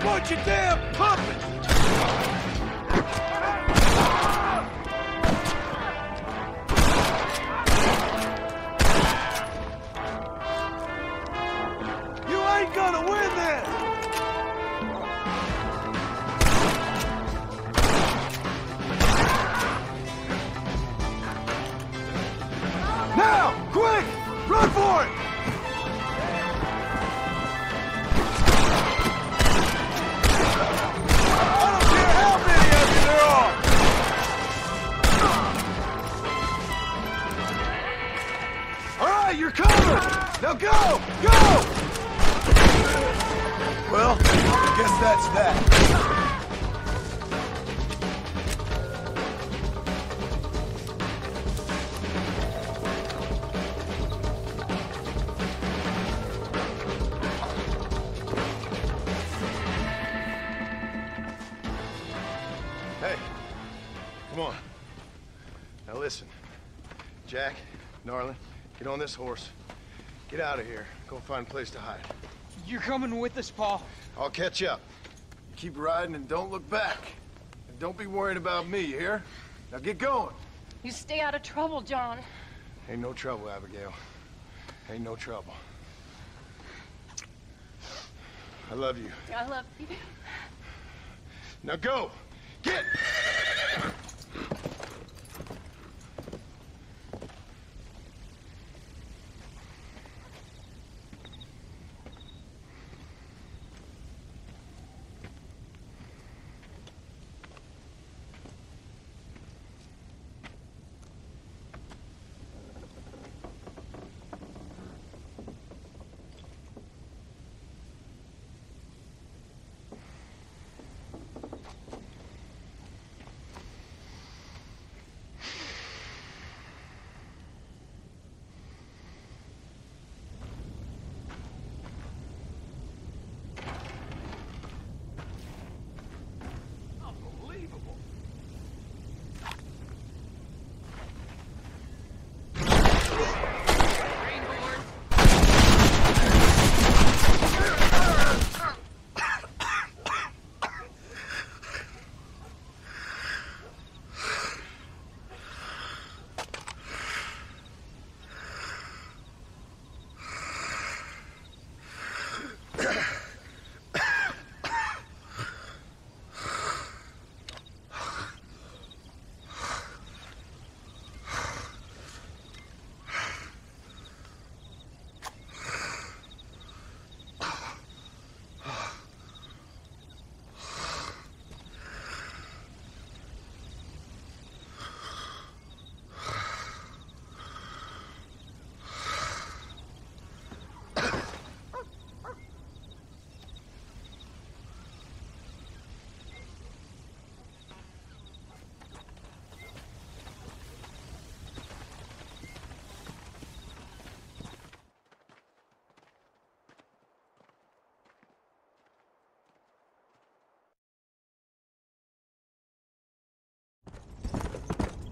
Bunch of damn puppets! You ain't gonna win this! Now! Quick! Run for it! I don't care how many of you there are! All right, you're covered! Now go! Go! Well, I guess that's that. Hey, come on. Now listen. Jack, Gnarly, get on this horse. Get out of here. Go find a place to hide. You're coming with us, Paul. I'll catch up. Keep riding and don't look back. And don't be worrying about me, you hear? Now get going. You stay out of trouble, John. Ain't no trouble, Abigail. Ain't no trouble. I love you. I love you. Now go! Get!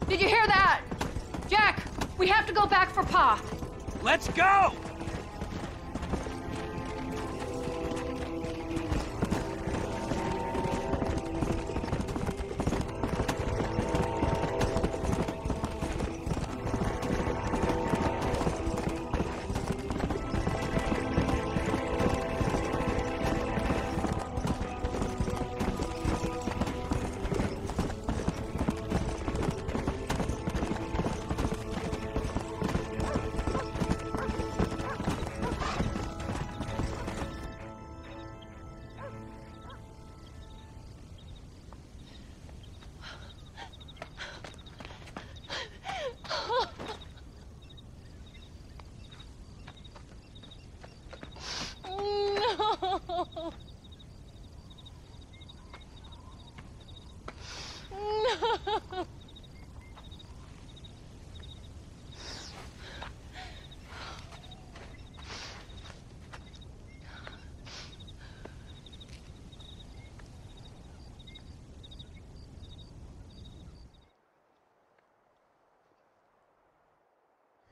Did you hear that? Jack, we have to go back for Pa. Let's go!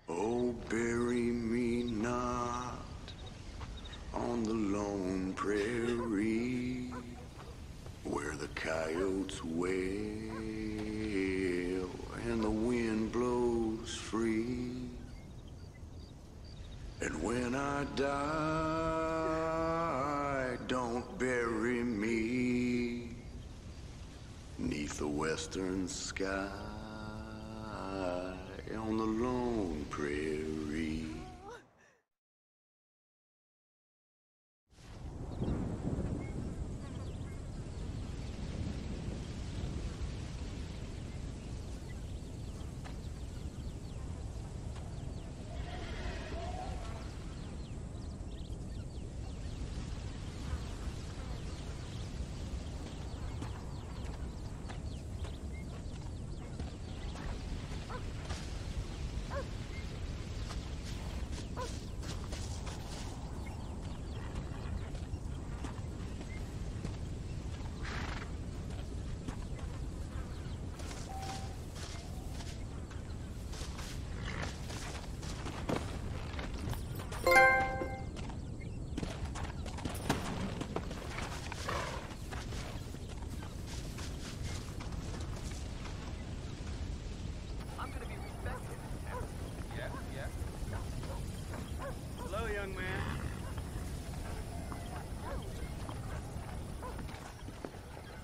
Oh, bury me not on the lone prairie where the coyotes wail and the wind blows free. And when I die, don't bury me 'neath the western sky on the lone prairie.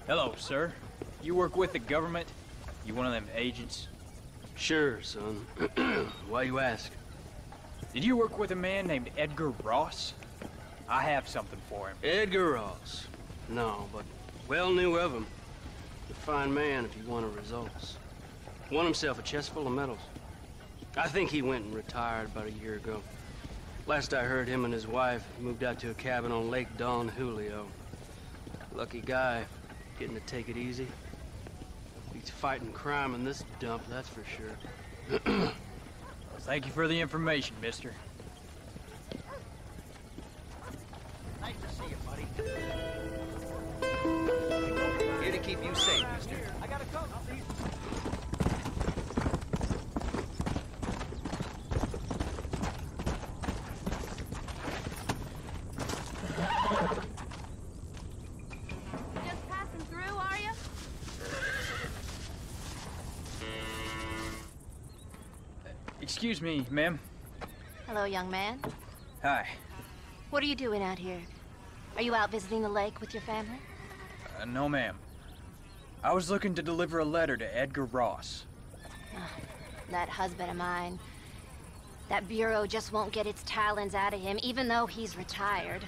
Hello, sir. You work with the government? You one of them agents? Sure, son. Why you ask? Did you work with a man named Edgar Ross? I have something for him. Edgar Ross? No, but well knew of him. A fine man if you wanted results. Won himself a chest full of medals. I think he went and retired about a year ago. Last I heard, him and his wife moved out to a cabin on Lake Don Julio. Lucky guy, getting to take it easy. He's fighting crime in this dump, that's for sure. Thank you for the information, mister. Nice to see you, buddy. Here to keep you safe, mister. I gotta go. I'll see you. Excuse me, ma'am. Hello, young man. Hi. What are you doing out here? Are you out visiting the lake with your family? No, ma'am. I was looking to deliver a letter to Edgar Ross. That husband of mine. That bureau just won't get its talons out of him, even though he's retired.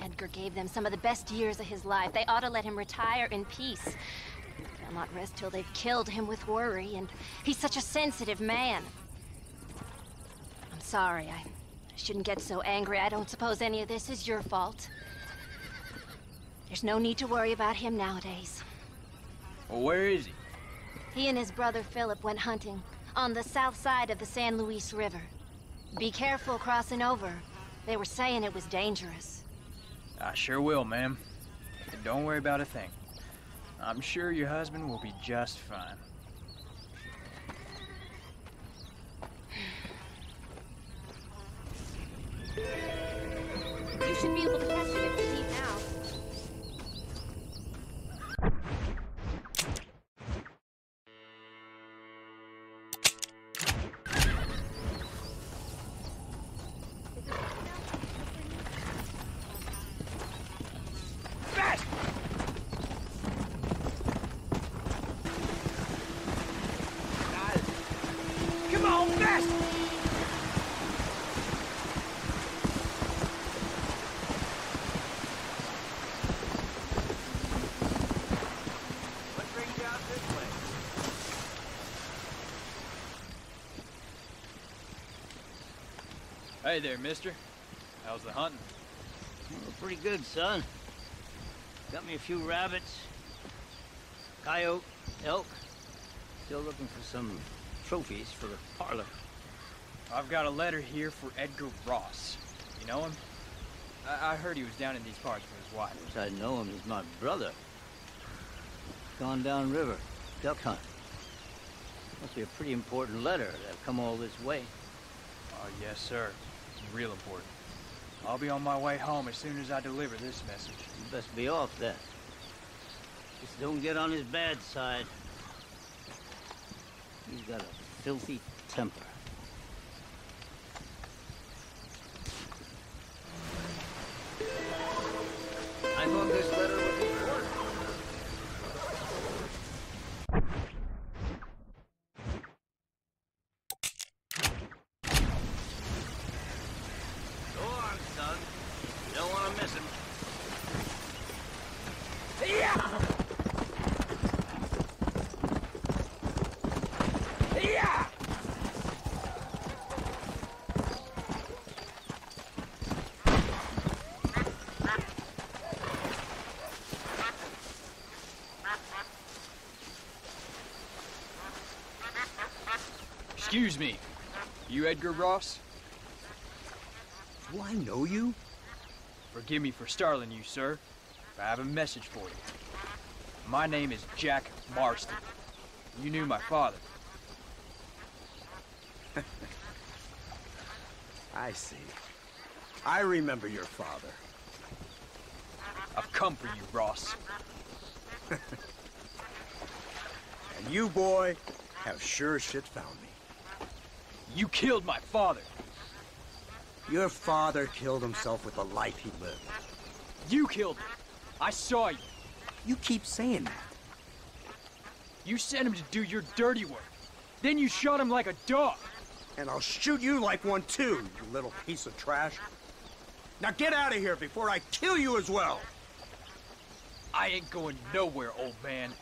Edgar gave them some of the best years of his life. They ought to let him retire in peace. They'll not rest till they've killed him with worry, and he's such a sensitive man. I'm sorry, I shouldn't get so angry. I don't suppose any of this is your fault. There's no need to worry about him nowadays. Well, where is he? He and his brother Philip went hunting on the south side of the San Luis River. Be careful crossing over. They were saying it was dangerous. I sure will, ma'am. Don't worry about a thing. I'm sure your husband will be just fine. You should be able to catch it if you leave now. Come on, fast! What brings you out this way? Hey there, mister. How's the hunting? Oh, pretty good, son. Got me a few rabbits, coyote, elk. Still looking for some trophies for the parlor. I've got a letter here for Edgar Ross. You know him? I heard he was down in these parts with his wife. Yes, I know him. He's my brother. Gone down river, duck hunt. Must be a pretty important letter to have come all this way. Oh, yes, sir. Real important. I'll be on my way home as soon as I deliver this message. You best be off then. Just don't get on his bad side. He's got a filthy temper. I thought this letter was important. Go on, son. You don't want to miss him. Yeah! Yeah! Excuse me. You Edgar Ross? Do I know you? Forgive me for startling you, sir. But I have a message for you. My name is Jack Marston. You knew my father. I see. I remember your father. I've come for you, Ross. And you, boy, have sure shit found me. You killed my father. Your father killed himself with the life he lived. You killed him. I saw you. You keep saying that. You sent him to do your dirty work. Then you shot him like a dog. And I'll shoot you like one too, you little piece of trash. Now get out of here before I kill you as well. I ain't going nowhere, old man.